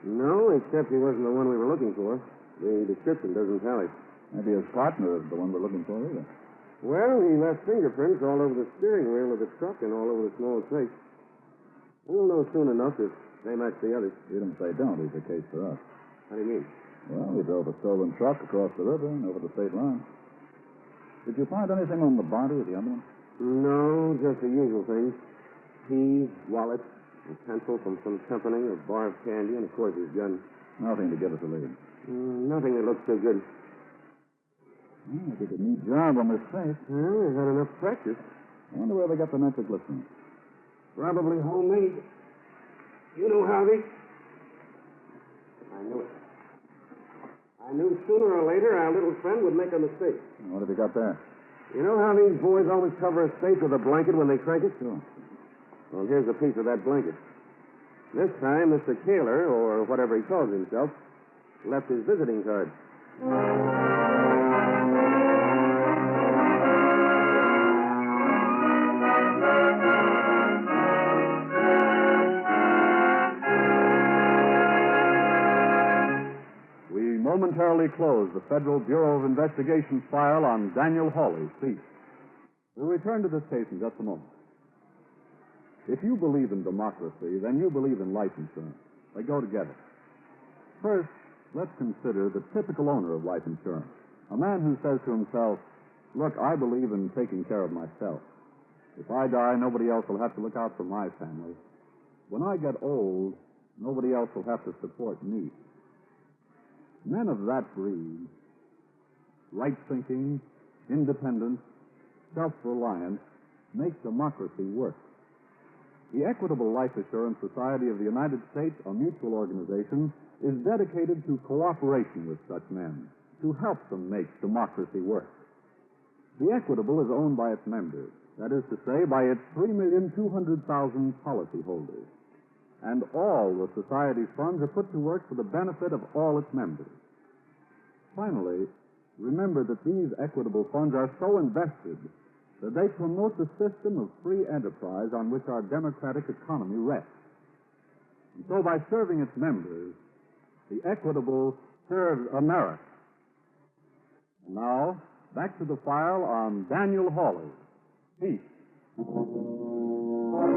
No, except he wasn't the one we were looking for. The description doesn't tally. Maybe his partner is the one we're looking for, either. Well, he left fingerprints all over the steering wheel of the truck and all over the small safe. We'll know soon enough if they match the others. Even if they don't, he's a case for us. How do you mean? Well, we drove a stolen truck across the river and over the state line. Did you find anything on the body of the other one? No, just the usual things. Keys, wallet, a pencil from some company, a bar of candy, and, of course, his gun. Nothing to give us a lead. Nothing that looks so good. Well, they did a neat job on this safe. Well, they've had enough practice. I wonder where they got the nitroglycerin. Probably homemade. You know, Harvey? I knew it. I knew sooner or later our little friend would make a mistake. What have you got there? You know how these boys always cover a safe with a blanket when they crank it? Sure. Well, here's a piece of that blanket. This time, Mr. Kaler, or whatever he calls himself, left his visiting card. We momentarily close the Federal Bureau of Investigation's file on Daniel Hawley's thief. We'll return to this case in just a moment. If you believe in democracy, then you believe in life insurance. They go together. First, let's consider the typical owner of life insurance. A man who says to himself, look, I believe in taking care of myself. If I die, nobody else will have to look out for my family. When I get old, nobody else will have to support me. Men of that breed, right-thinking, independent, self-reliant, make democracy work. The Equitable Life Assurance Society of the United States, a mutual organization, is dedicated to cooperation with such men, to help them make democracy work. The Equitable is owned by its members, that is to say, by its 3,200,000 policyholders. And all the Society's funds are put to work for the benefit of all its members. Finally, remember that these equitable funds are so invested that they promote the system of free enterprise on which our democratic economy rests. And so by serving its members, the Equitable serves America. And now, back to the file on Daniel Hawley. Peace. Crimes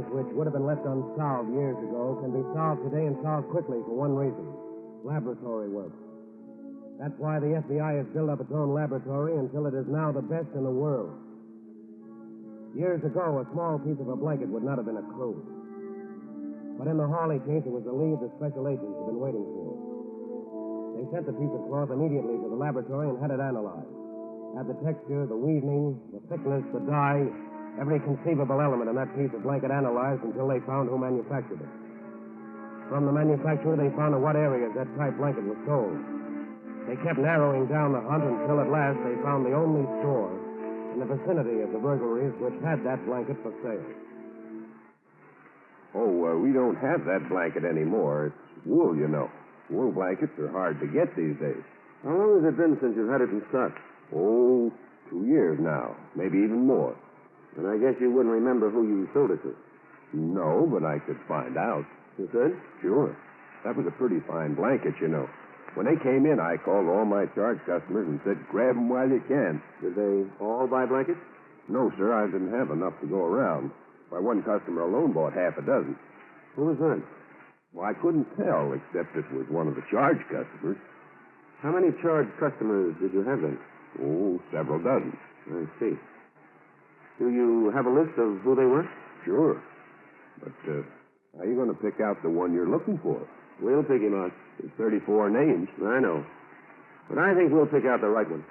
which would have been left unsolved years ago can be solved today and solved quickly for one reason: laboratory work. That's why the FBI has built up its own laboratory until it is now the best in the world. Years ago, a small piece of a blanket would not have been a clue. But in the Hawley case, it was the lead the special agents had been waiting for. They sent the piece of cloth immediately to the laboratory and had it analyzed. Had the texture, the weaving, the thickness, the dye, every conceivable element in that piece of blanket analyzed until they found who manufactured it. From the manufacturer, they found in what areas that type blanket was sold. They kept narrowing down the hunt until at last they found the only store in the vicinity of the burglaries which had that blanket for sale. We don't have that blanket anymore. It's wool, you know. Wool blankets are hard to get these days. How long has it been since you've had it in stock? 2 years now, maybe even more. And I guess you wouldn't remember who you sold it to. No, but I could find out. You could? Sure. That was a pretty fine blanket, you know. When they came in, I called all my charge customers and said, grab them while you can. Did they all buy blankets? No, sir, I didn't have enough to go around. Why, one customer alone bought half a dozen. Who was that? Well, I couldn't tell, except it was one of the charge customers. How many charge customers did you have then? Several dozen. I see. Do you have a list of who they were? Sure. But, how are you going to pick out the one you're looking for? We'll pick him out. There's 34 names. I know. But I think we'll pick out the right one.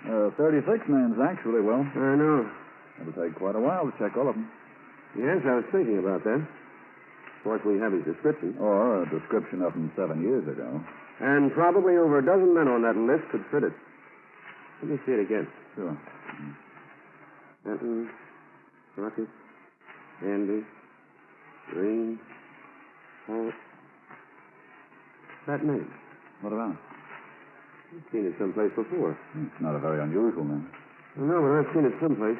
Uh, 36 names, actually, Will. I know. It'll take quite a while to check all of them. Yes, I was thinking about that. Of course, we have his description. Or a description of him 7 years ago. And probably over a dozen men on that list could fit it. Let me see it again. Sure. Benton, Crockett, Andy, Green, Holt. That name. What about it? I've seen it someplace before. It's not a very unusual name. No, but I've seen it someplace.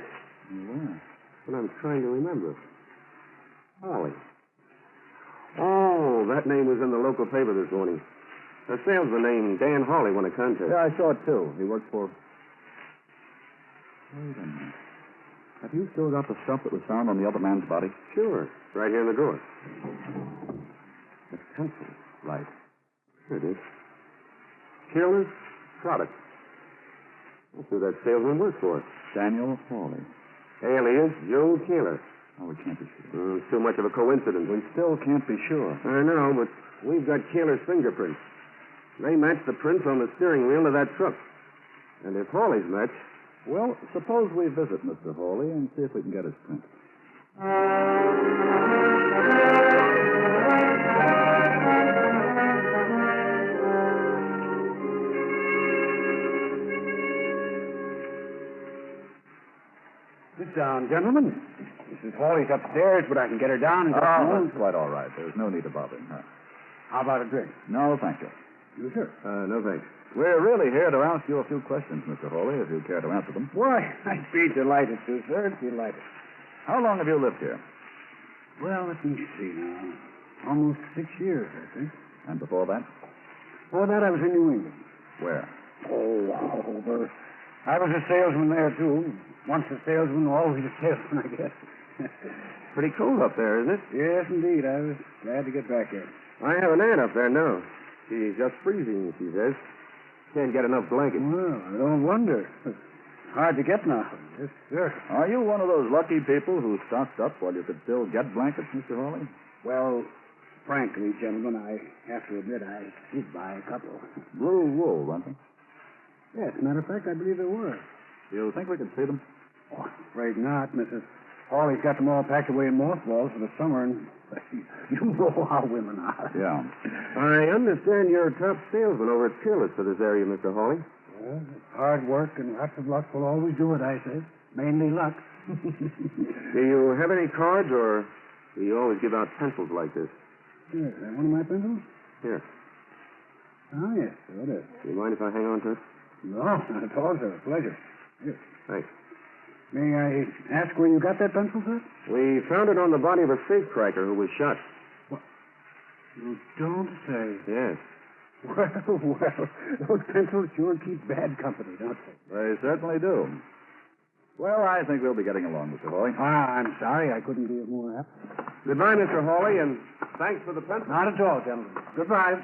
Where? But I'm trying to remember. Holly. Oh, that name was in the local paper this morning. A salesman named Dan Hawley won a contest. Yeah, I saw it, too. He worked for... Wait a minute. Have you still got the stuff that was found on the other man's body? Sure. Right here in the drawer. A pencil. Right. Here it is. Killer's product. That's who that salesman worked for. Daniel Hawley. Alias Joe Keeler. Oh, we can't be sure. It's too much of a coincidence. We still can't be sure. I know, but we've got Keeler's fingerprints. They match the prints on the steering wheel of that truck. And if Hawley's match... Well, suppose we visit Mr. Hawley and see if we can get his print. Sit down, gentlemen. Mrs. Hawley's upstairs, but I can get her down and... That's quite all right. There's no need of bothering her. How about a drink? No, thank you. You, sir? No, thanks. We're really here to ask you a few questions, Mr. Hawley, if you care to answer them. Why, I'd be delighted to, sir. Delighted. How long have you lived here? Well, let me see now. Almost 6 years, I think. And before that? Before that, I was in New England. Where? Oh, over. I was a salesman there, too. Once a salesman, always a salesman, I guess. Pretty cold up there, isn't it? Yes, indeed. I was glad to get back here. I have an aunt up there now. She's just freezing, she says. Can't get enough blankets. Well, I don't wonder. Hard to get now. Yes, sir. Are you one of those lucky people who stocked up while you could still get blankets, Mr. Hawley? Well, frankly, gentlemen, I have to admit I did buy a couple. Blue wool, weren't they? Yes, matter of fact, I believe there were. You think we can see them? Oh, I'm afraid not. Mrs. Hawley's got them all packed away in mothballs for the summer, and you know how women are. Yeah. I understand you're a top salesman over at Peerless for this area, Mr. Hawley. Well, hard work and lots of luck will always do it, I say. Mainly luck. Do you have any cards, or do you always give out pencils like this? Here, is that one of my pencils? Here. Oh, yes, so it is. Do you mind if I hang on to it? No, not at all, sir. Pleasure. Here. Thanks. May I ask where you got that pencil, sir? We found it on the body of a safecracker who was shot. What? You don't say. Yes. Well, those pencils sure keep bad company, don't they? They certainly do. Well, I think we'll be getting along, Mr. Hawley. I'm sorry I couldn't be of more help. Goodbye, Mr. Hawley, and thanks for the pencil. Not at all, gentlemen. Goodbye.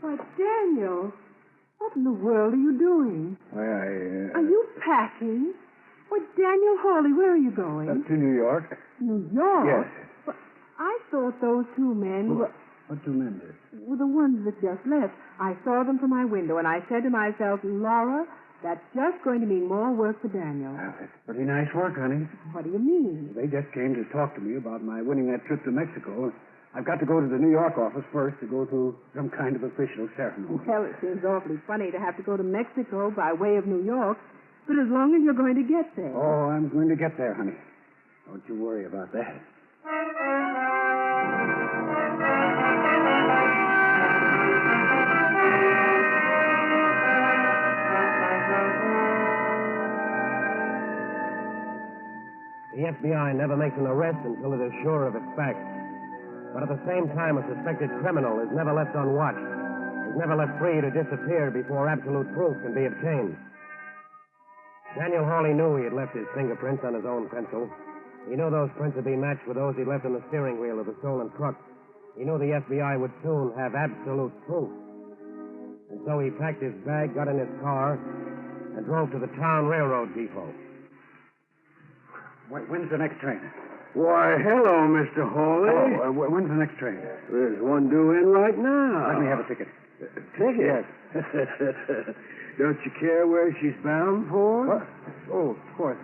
Why, Daniel, what in the world are you doing? Why, Are you packing? Why, Daniel Hawley, where are you going? to New York. New York? Yes. Well, I thought those two men What two men did? were the ones that just left. I saw them from my window, and I said to myself, Laura, that's just going to mean more work for Daniel. Well, that's pretty nice work, honey. What do you mean? They just came to talk to me about my winning that trip to Mexico. I've got to go to the New York office first to go through some kind of official ceremony. Well, it seems awfully funny to have to go to Mexico by way of New York, but as long as you're going to get there. Oh, I'm going to get there, honey. Don't you worry about that. The FBI never makes an arrest until it is sure of its facts. But at the same time, a suspected criminal is never left on watch, is never left free to disappear before absolute proof can be obtained. Daniel Hawley knew he had left his fingerprints on his own pencil. He knew those prints would be matched with those he'd left on the steering wheel of the stolen truck. He knew the FBI would soon have absolute proof. And so he packed his bag, got in his car, and drove to the town railroad depot. When's the next train? Why, hello, Mr. Hawley. Oh, when's the next train? There's one due in right now. Let me have a ticket. Ticket? Yes. Don't you care where she's bound for? What? Oh, of course.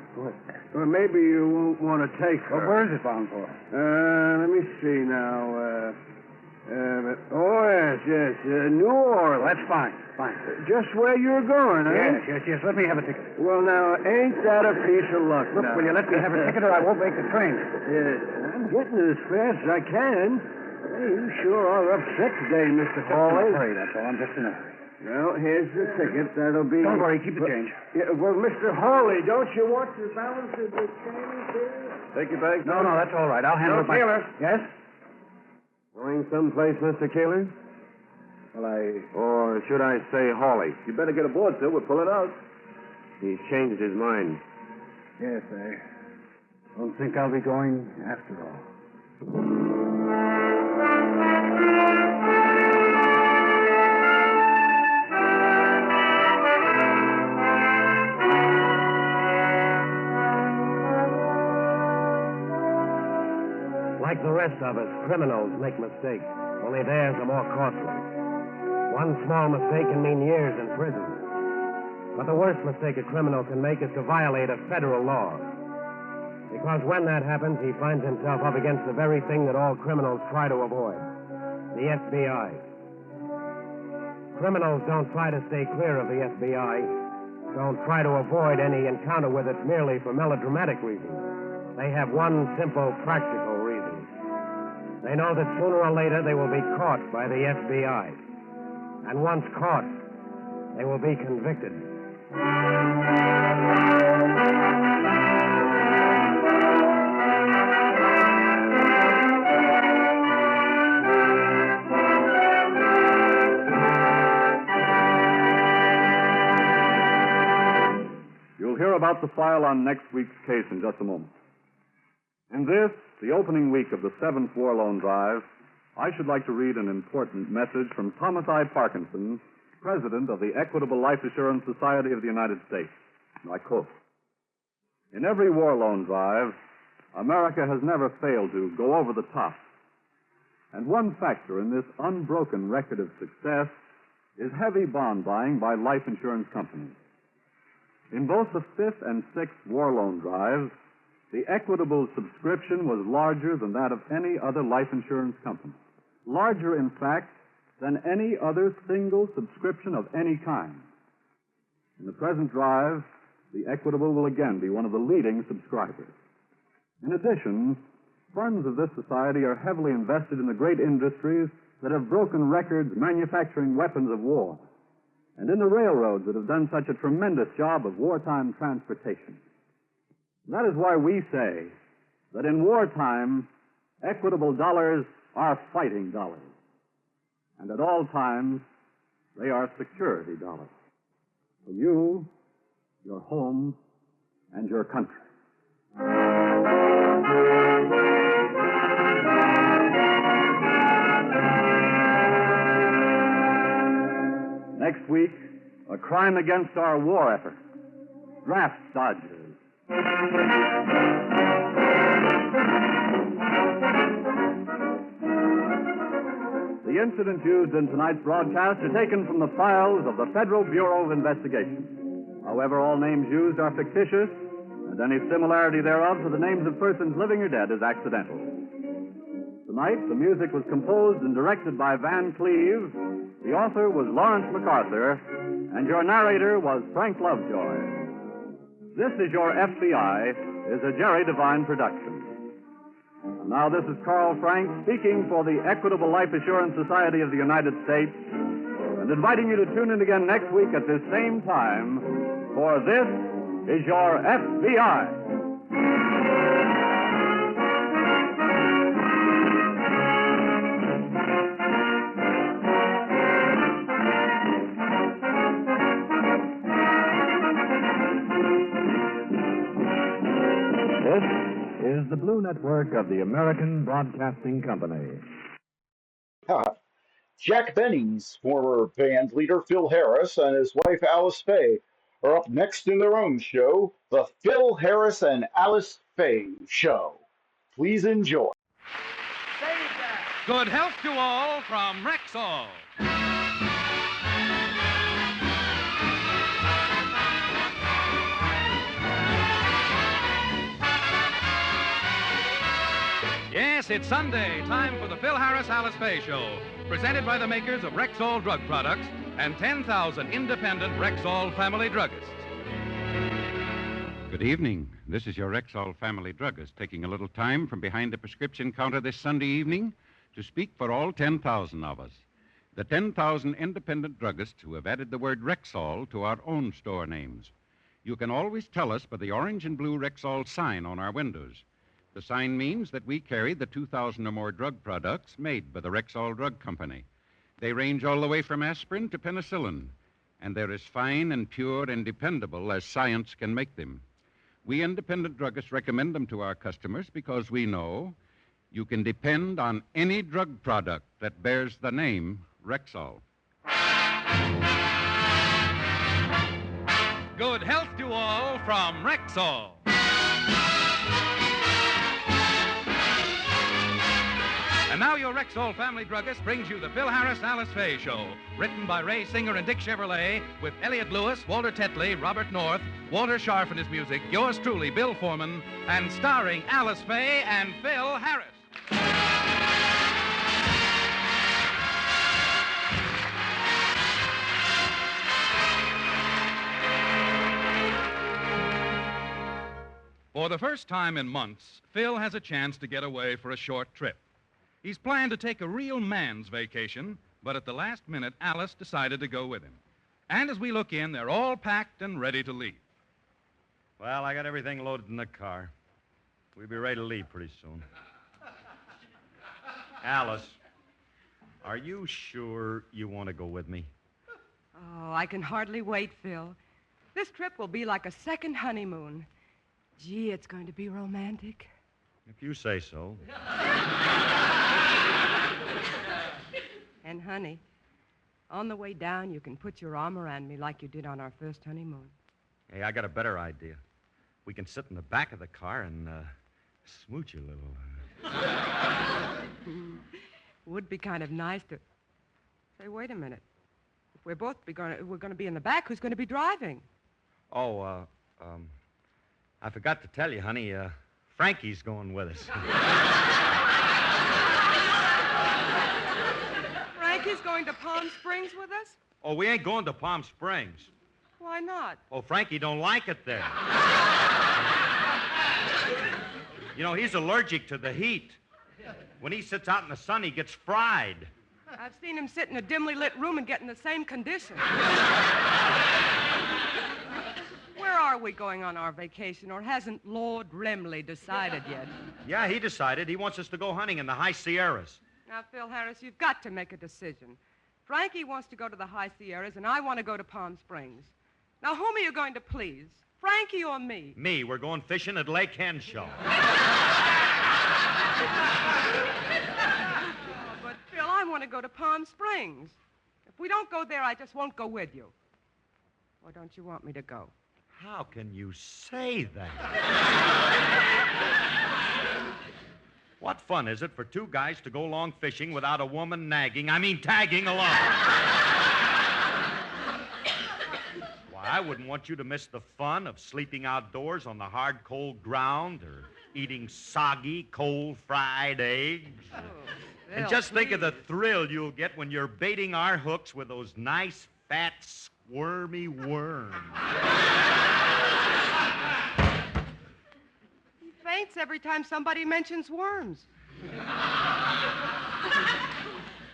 Or maybe you won't want to take her. Well, where is it bound for? Let me see now. Yes. New Orleans. That's fine. Just where you're going, huh? Yes. Let me have a ticket. Well, now, ain't that a piece of luck? Look, now? will you let me have a ticket or I won't make the train? I'm getting it as fast as I can. Hey, you sure are upset today, Mr. Hawley. Hurry, that's all. I'm just in a hurry. Well, here's the ticket. That'll be... Don't worry, keep the change. Yeah, well, Mr. Hawley, don't you want the balance of the change here? Take your bag. No, that's all right. I'll handle it Keeler. Yes? Going someplace, Mr. Keeler? Well, Or should I say Hawley? You better get aboard, sir. We're pulling out. He's changed his mind. Yes, I don't think I'll be going after all. Like the rest of us, criminals make mistakes, only theirs are more costly. One small mistake can mean years in prison. But the worst mistake a criminal can make is to violate a federal law. Because when that happens, he finds himself up against the very thing that all criminals try to avoid, the FBI. Criminals don't try to stay clear of the FBI, don't try to avoid any encounter with it merely for melodramatic reasons. They have one simple, practical reason. They know that sooner or later they will be caught by the FBI. And once caught, they will be convicted. You'll hear about the file on next week's case in just a moment. In this, the opening week of the 7th War Loan Drive, I should like to read an important message from Thomas I. Parkinson, President of the Equitable Life Assurance Society of the United States. I quote, "In every war loan drive, America has never failed to go over the top. And one factor in this unbroken record of success is heavy bond buying by life insurance companies. In both the fifth and sixth war loan drives, the Equitable subscription was larger than that of any other life insurance company. Larger, in fact, than any other single subscription of any kind. In the present drive, the Equitable will again be one of the leading subscribers. In addition, funds of this society are heavily invested in the great industries that have broken records manufacturing weapons of war, and in the railroads that have done such a tremendous job of wartime transportation. And that is why we say that in wartime, Equitable dollars are fighting dollars. And at all times, they are security dollars. For you, your home, and your country. Next week, a crime against our war effort. Draft dodgers. The incidents used in tonight's broadcast are taken from the files of the Federal Bureau of Investigation. However, all names used are fictitious, and any similarity thereof to the names of persons living or dead is accidental. Tonight, the music was composed and directed by Van Cleve. The author was Lawrence MacArthur, and your narrator was Frank Lovejoy. This Is Your FBI is a Jerry Devine production. And now this is Carl Frank speaking for the Equitable Life Assurance Society of the United States and inviting you to tune in again next week at this same time for This Is Your FBI. This is the Blue Network of the American Broadcasting Company. Jack Benny's former band leader Phil Harris and his wife Alice Faye are up next in their own show, The Phil Harris and Alice Faye Show. Please enjoy. Good health to all from Rexall. Yes, it's Sunday, time for the Phil Harris Alice Faye Show, presented by the makers of Rexall Drug Products and 10,000 independent Rexall family druggists. Good evening. This is your Rexall family druggist taking a little time from behind the prescription counter this Sunday evening to speak for all 10,000 of us. The 10,000 independent druggists who have added the word Rexall to our own store names. You can always tell us by the orange and blue Rexall sign on our windows. The sign means that we carry the 2,000 or more drug products made by the Rexall Drug Company. They range all the way from aspirin to penicillin, and they're as fine and pure and dependable as science can make them. We independent druggists recommend them to our customers because we know you can depend on any drug product that bears the name Rexall. Good health to all from Rexall. And now your Rexall family druggist brings you the Phil Harris Alice Faye Show, written by Ray Singer and Dick Chevrolet, with Elliot Lewis, Walter Tetley, Robert North, Walter Scharf and his music, yours truly, Bill Foreman, and starring Alice Faye and Phil Harris. For the first time in months, Phil has a chance to get away for a short trip. He's planned to take a real man's vacation, but at the last minute, Alice decided to go with him. And as we look in, they're all packed and ready to leave. Well, I got everything loaded in the car. We'll be ready to leave pretty soon. Alice, are you sure you want to go with me? Oh, I can hardly wait, Phil. This trip will be like a second honeymoon. Gee, it's going to be romantic. If you say so. And, honey, on the way down, you can put your arm around me like you did on our first honeymoon. Hey, I got a better idea. We can sit in the back of the car and smooch a little. Would be kind of nice to... Say, wait a minute. If we're going to be in the back, who's going to be driving? Oh, I forgot to tell you, honey, Frankie's going with us. Frankie's going to Palm Springs with us? Oh, we ain't going to Palm Springs. Why not? Oh, Frankie don't like it there. You know, he's allergic to the heat. When he sits out in the sun, he gets fried. I've seen him sit in a dimly lit room and get in the same condition. Where are we going on our vacation, or hasn't Lord Remley decided yet? Yeah, he decided. He wants us to go hunting in the High Sierras. Now, Phil Harris, you've got to make a decision. Frankie wants to go to the High Sierras, and I want to go to Palm Springs. Now, whom are you going to please, Frankie or me? Me, we're going fishing at Lake Henshaw. But, Phil, I want to go to Palm Springs. If we don't go there, I just won't go with you. Or don't you want me to go? How can you say that? What fun is it for two guys to go along fishing without a woman tagging along? Why, I wouldn't want you to miss the fun of sleeping outdoors on the hard, cold ground or eating soggy, cold, fried eggs. Oh, and just think of the thrill you'll get when you're baiting our hooks with those nice, fat, squirmy worms. He faints every time somebody mentions worms.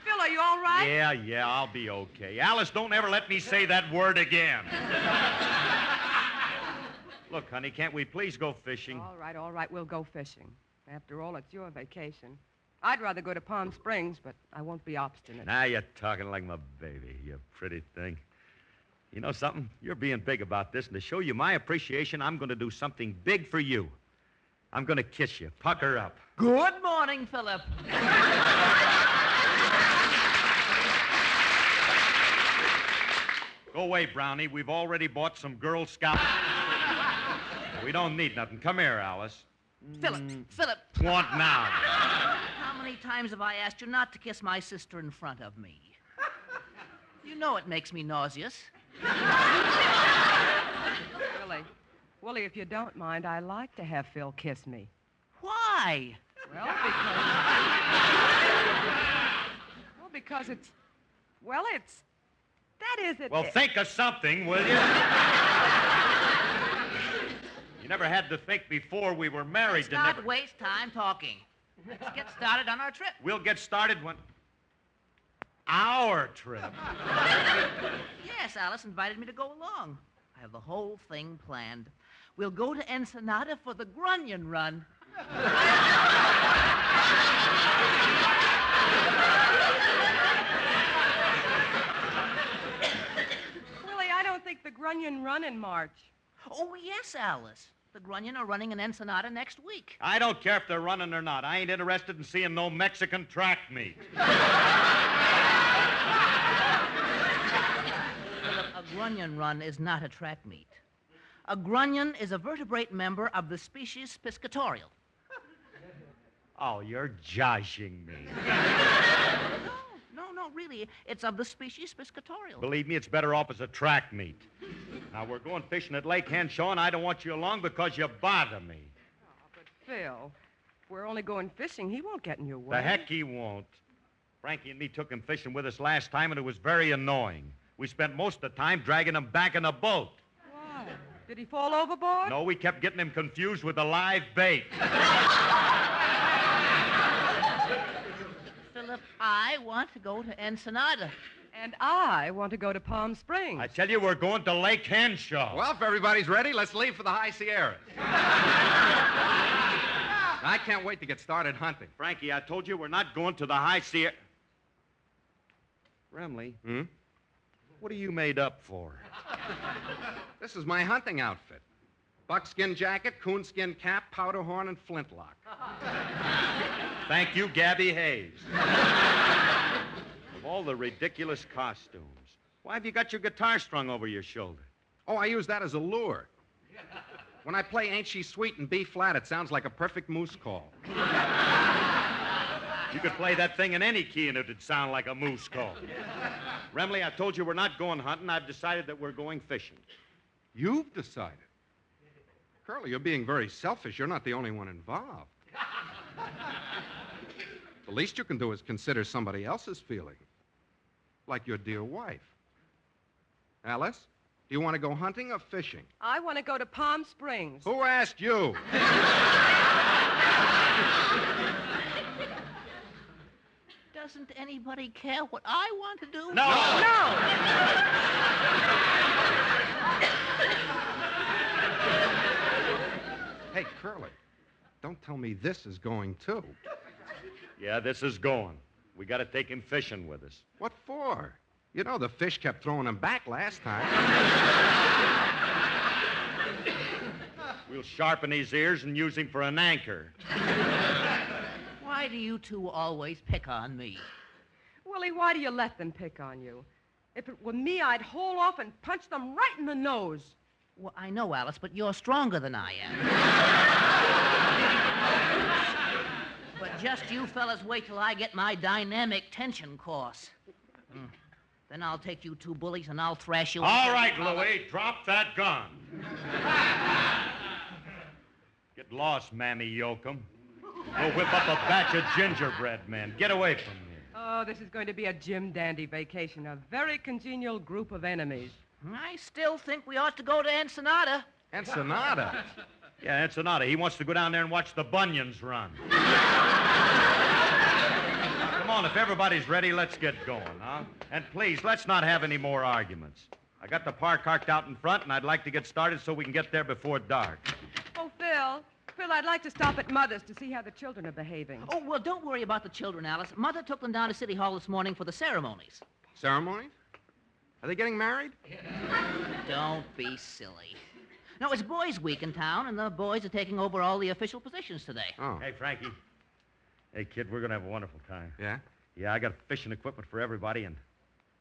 Phil, are you all right? Yeah, I'll be okay. Alice, don't ever let me say that word again. Look, honey, can't we please go fishing? All right, we'll go fishing. After all, it's your vacation. I'd rather go to Palm Springs, but I won't be obstinate. Now you're talking like my baby, you pretty thing. You know something? You're being big about this, and to show you my appreciation, I'm going to do something big for you. I'm going to kiss you. Pucker up. Good morning, Philip. Go away, Brownie. We've already bought some Girl Scout. We don't need nothing. Come here, Alice. Philip. Want now. How many times have I asked you not to kiss my sister in front of me? You know it makes me nauseous. Willie, if you don't mind, I like to have Phil kiss me. Why? Because it's... That is it. Well, think of something, will you? You never had to think before we were married. Let's not waste time talking. Let's get started on our trip. We'll get started when... Our trip? Yes, Alice invited me to go along. I have the whole thing planned. We'll go to Ensenada for the Grunion Run. Willie, I don't think the Grunion run in March. Oh, yes, Alice. The Grunion are running in Ensenada next week. I don't care if they're running or not. I ain't interested in seeing no Mexican track meet. Philip, a Grunion run is not a track meet. A Grunion is a vertebrate member of the species Piscatorial. Oh, you're joshing me. No, really. It's of the species Piscatorial. Believe me, it's better off as a track meet. Now, we're going fishing at Lake Henshaw, and I don't want you along because you bother me. Oh, but Phil, if we're only going fishing, he won't get in your way. The heck he won't. Frankie and me took him fishing with us last time, and it was very annoying. We spent most of the time dragging him back in a boat. Why? Did he fall overboard? No, we kept getting him confused with the live bait. Philip, I want to go to Ensenada. And I want to go to Palm Springs. I tell you, we're going to Lake Henshaw. Well, if everybody's ready, let's leave for the High Sierras. I can't wait to get started hunting. Frankie, I told you we're not going to the High Sierras. Remley, what are you made up for? This is my hunting outfit. Buckskin jacket, coonskin cap, powder horn, and flintlock. Thank you, Gabby Hayes. Of all the ridiculous costumes, why have you got your guitar strung over your shoulder? Oh, I use that as a lure. When I play Ain't She Sweet in B flat, it sounds like a perfect moose call. You could play that thing in any key and it'd sound like a moose call. Remley, I told you we're not going hunting. I've decided that we're going fishing. You've decided. Curly, you're being very selfish. You're not the only one involved. The least you can do is consider somebody else's feeling. Like your dear wife. Alice, do you want to go hunting or fishing? I want to go to Palm Springs. Who asked you? Doesn't anybody care what I want to do? No. Hey, Curly, don't tell me this is going too. Yeah, this is going. We got to take him fishing with us. What for? You know the fish kept throwing him back last time. We'll sharpen his ears and use him for an anchor. Why do you two always pick on me? Willie, why do you let them pick on you? If it were me, I'd haul off and punch them right in the nose. Well, I know, Alice, but you're stronger than I am. But just you fellas wait till I get my dynamic tension course. Then I'll take you two bullies and I'll thrash you. All right, Louie, drop that gun. Get lost, Mammy Yoakum. Go whip up a batch of gingerbread men. Get away from me. Oh, this is going to be a Jim Dandy vacation, a very congenial group of enemies. I still think we ought to go to Ensenada. Ensenada? Yeah, Ensenada. He wants to go down there and watch the bunions run. Come on, if everybody's ready, let's get going, huh? And please, let's not have any more arguments. I got the car parked out in front, and I'd like to get started so we can get there before dark. Oh, Phil, I'd like to stop at Mother's to see how the children are behaving. Oh, well, don't worry about the children, Alice. Mother took them down to City Hall this morning for the ceremonies. Ceremony? Are they getting married? Don't be silly. No, it's Boys' Week in town, and the boys are taking over all the official positions today. Oh. Hey, Frankie. Hey, kid, we're going to have a wonderful time. Yeah? Yeah, I got fishing equipment for everybody, and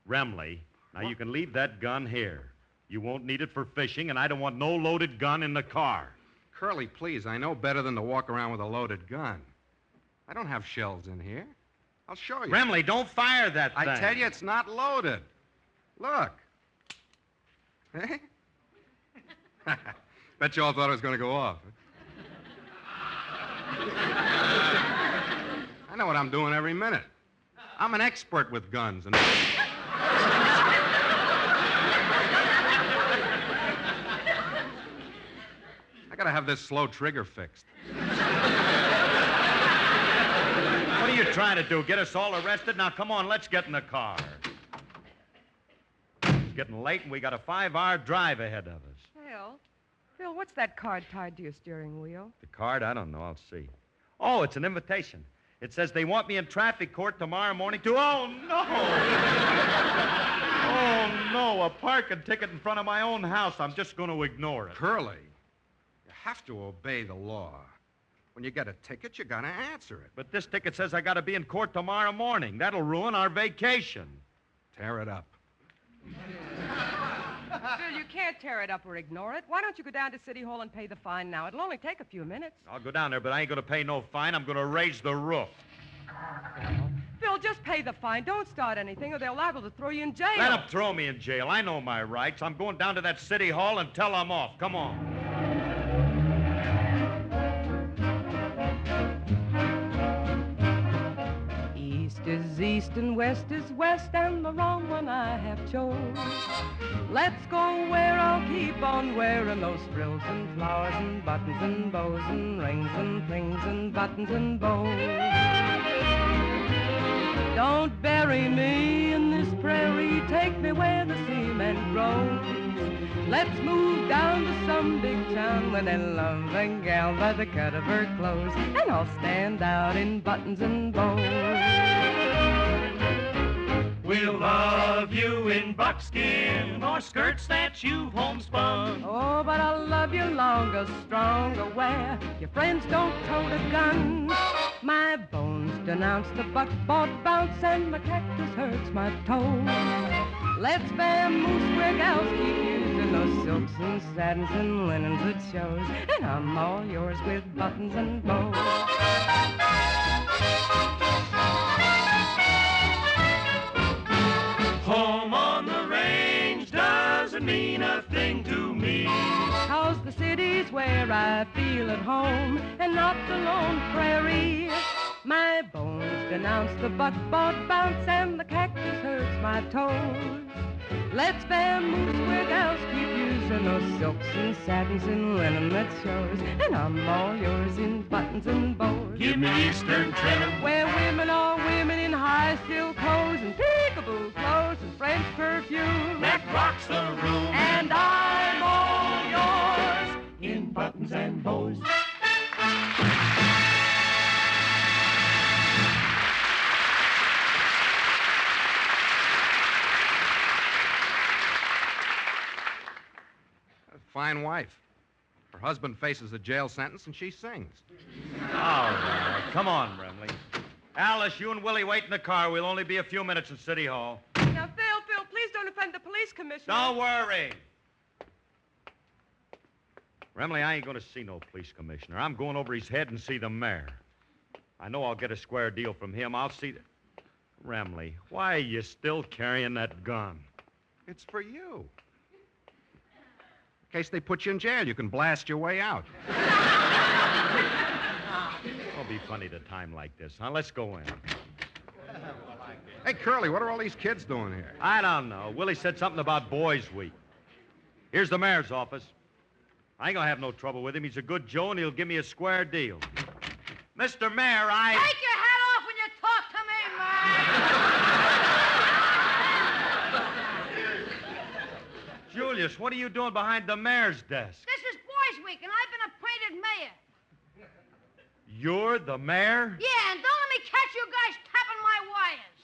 Remley, now you can leave that gun here. You won't need it for fishing, and I don't want no loaded gun in the car. Curly, please, I know better than to walk around with a loaded gun. I don't have shells in here. I'll show you. Remley, don't fire that thing. I tell you, it's not loaded. Look. Hey? Bet you all thought it was going to go off. I know what I'm doing every minute. I'm an expert with guns. And I got to have this slow trigger fixed. What are you trying to do? Get us all arrested? Now, come on, let's get in the car. It's getting late, and we got a 5-hour drive ahead of us. Phil, what's that card tied to your steering wheel? The card? I don't know. I'll see. Oh, it's an invitation. It says they want me in traffic court tomorrow morning to... Oh, no! Oh, no, a parking ticket in front of my own house. I'm just going to ignore it. Curly, you have to obey the law. When you get a ticket, you got to answer it. But this ticket says I got to be in court tomorrow morning. That'll ruin our vacation. Tear it up. Phil, you can't tear it up or ignore it. Why don't you go down to City Hall and pay the fine now? It'll only take a few minutes. I'll go down there, but I ain't going to pay no fine. I'm going to raise the roof. Phil, just pay the fine. Don't start anything, or they're liable to throw you in jail. Let them throw me in jail. I know my rights. I'm going down to that City Hall and tell them off. Come on. East is east and west is west, and the wrong one I have chose. Let's go where I'll keep on wearing those frills and flowers and buttons and bows and rings and things and buttons and bows. Don't bury me in this prairie, take me where the cement grows. Let's move down to some big town where they love a gal by the cut of her clothes, and I'll stand out in buttons and bows. We'll love you in buckskin or skirts that you've homespun. Oh, but I'll love you longer, stronger, where your friends don't tote a gun. My bones denounce the buckboard bounce, and my cactus hurts my toes. Let's vamoose where gals keep using those silks and satins and linens it shows, and I'm all yours with buttons and bows. Home on the range doesn't mean a thing to me. me. 'Cause the city's where I feel at home and not the lone prairie. My bones denounce the buckboard bounce and the cactus hurts my toes. Let's vamoose where gals keep using those silks and satins and linen that shows. And I'm all yours in buttons and bows. Give me Eastern trim. Where women are women in high silk clothes and peekaboo clothes and French perfume. That rocks the room. And I'm all yours in buttons and bows. Fine wife. Her husband faces a jail sentence and she sings. All right. Come on, Remley. Alice, you and Willie wait in the car. We'll only be a few minutes in City Hall. Now, Phil, please don't offend the police commissioner. Don't worry. Remley, I ain't going to see no police commissioner. I'm going over his head and see the mayor. I know I'll get a square deal from him. I'll see the... Remley, why are you still carrying that gun? It's for you. In case they put you in jail, you can blast your way out. It'll be funny at a time like this, huh? Let's go in. Hey, Curly, what are all these kids doing here? I don't know. Willie said something about Boys Week. Here's the mayor's office. I ain't gonna have no trouble with him. He's a good Joe, and he'll give me a square deal. Mr. Mayor, Take your hat off when you talk to me, man! Julius, what are you doing behind the mayor's desk? This is Boys Week, and I've been appointed mayor. You're the mayor? Yeah, and don't let me catch you guys tapping my wires.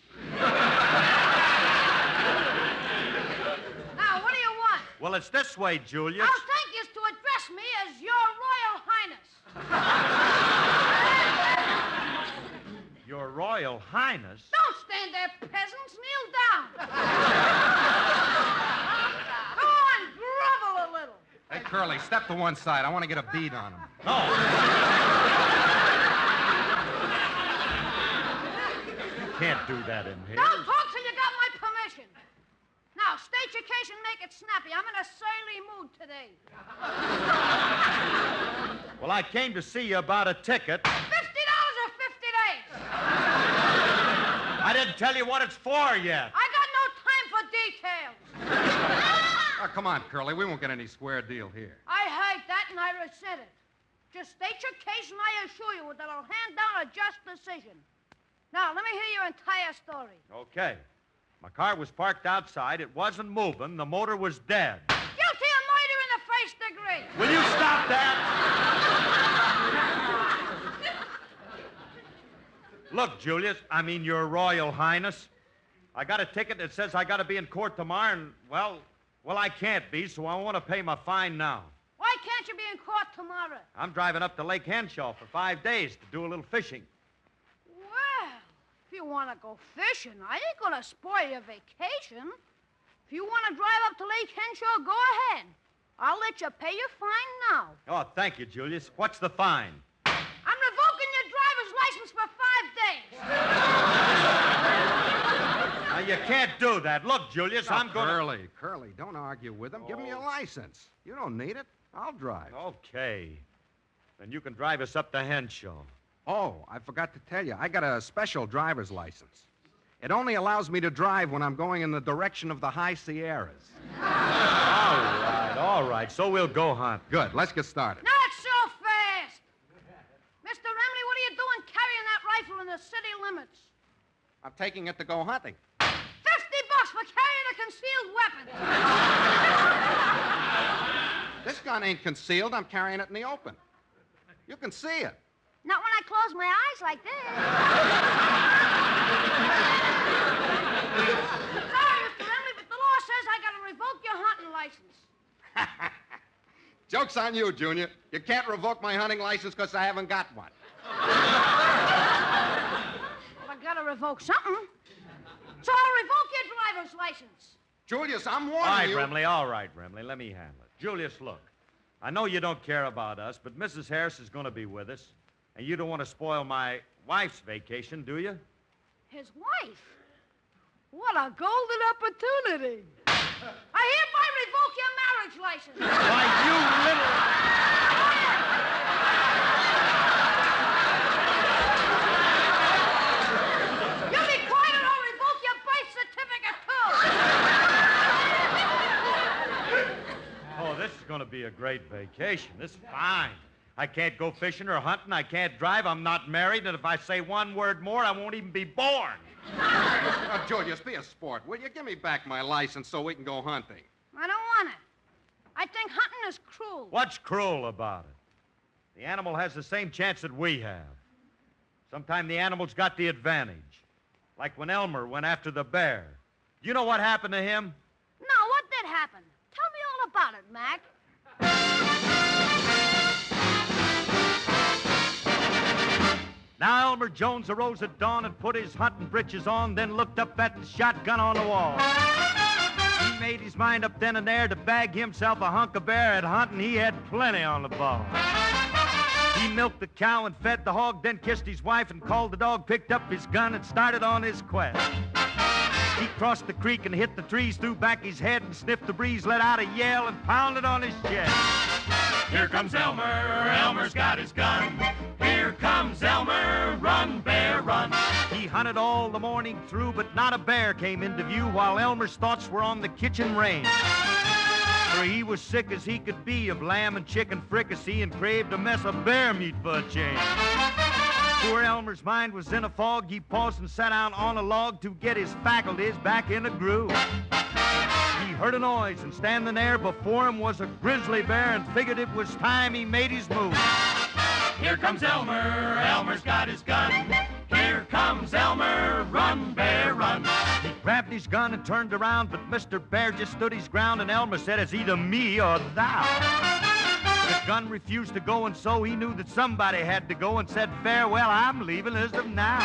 Now, what do you want? Well, it's this way, Julius. I'll thank you to address me as Your Royal Highness. Your Royal Highness? Don't stand there, peasants. Kneel down. Go on, grovel a little. Hey, Curly, step to one side. I want to get a bead on him. No. You can't do that in here. Don't talk till you got my permission. Now, state your case and make it snappy. I'm in a surly mood today. Well, I came to see you about a ticket. $50 or 50 days. I didn't tell you what it's for yet. I got no time for details. Oh, come on, Curly. We won't get any square deal here. I heard that and I resent it. Just state your case and I assure you that I'll hand down a just decision. Now, let me hear your entire story. Okay. My car was parked outside. It wasn't moving. The motor was dead. Guilty of murder in the first degree. Will you stop that? Look, Julius, Your Royal Highness. I got a ticket that says I got to be in court tomorrow, and, well, I can't be, so I want to pay my fine now. Why can't you be in court tomorrow? I'm driving up to Lake Henshaw for 5 days to do a little fishing. Well, if you want to go fishing, I ain't going to spoil your vacation. If you want to drive up to Lake Henshaw, go ahead. I'll let you pay your fine now. Oh, thank you, Julius. What's the fine? I'm revoking your driver's license for 5 days. Now, you can't do that. Look, Julius, I'm going to... Curly, don't argue with him. Give him your license. You don't need it. I'll drive. Okay. Then you can drive us up to Henshaw. Oh, I forgot to tell you. I got a special driver's license. It only allows me to drive when I'm going in the direction of the High Sierras. All right. So we'll go hunt. Good. Let's get started. Not so fast. Mr. Remley, what are you doing carrying that rifle in the city limits? I'm taking it to go hunting. $50 for carrying a concealed weapon. This gun ain't concealed. I'm carrying it in the open. You can see it. Not when I close my eyes like this. Sorry, Mr. Remley, but the law says I gotta revoke your hunting license. Joke's on you, Junior. You can't revoke my hunting license because I haven't got one. Well, I gotta revoke something. So I'll revoke your driver's license. Julius, I'm warning you. All right, Remley, let me handle it. Julius, look. I know you don't care about us, but Mrs. Harris is going to be with us, and you don't want to spoil my wife's vacation, do you? His wife? What a golden opportunity. I hereby revoke your marriage license. Why, you little... You be quiet or I'll revoke your birth certificate, too. Oh, this is going to be a great vacation. This is fine. I can't go fishing or hunting. I can't drive. I'm not married. And if I say one word more, I won't even be born. Julius, be a sport, will you? Give me back my license so we can go hunting. I don't want it. I think hunting is cruel. What's cruel about it? The animal has the same chance that we have. Sometimes the animal's got the advantage. Like when Elmer went after the bear. You know what happened to him? No, what did happen? Tell me all about it, Mac. Now Elmer Jones arose at dawn and put his hunting breeches on, then looked up at the shotgun on the wall. He made his mind up then and there to bag himself a hunk of bear. At hunting, he had plenty on the ball. He milked the cow and fed the hog, then kissed his wife and called the dog, picked up his gun and started on his quest. He crossed the creek and hit the trees, threw back his head and sniffed the breeze, let out a yell and pounded on his chest. Here comes Elmer, Elmer's got his gun. Here comes Elmer, run, bear, run. He hunted all the morning through, but not a bear came into view while Elmer's thoughts were on the kitchen range. For he was sick as he could be of lamb and chicken fricassee and craved a mess of bear meat for a change. Poor Elmer's mind was in a fog. He paused and sat down on a log to get his faculties back in a groove. He heard a noise, and standing there before him was a grizzly bear, and figured it was time he made his move. Here comes Elmer, Elmer's got his gun. Here comes Elmer, run, bear, run. He grabbed his gun and turned around, but Mr. Bear just stood his ground, and Elmer said, it's either me or thou. The gun refused to go, and so he knew that somebody had to go, and said, farewell, I'm leaving as of now.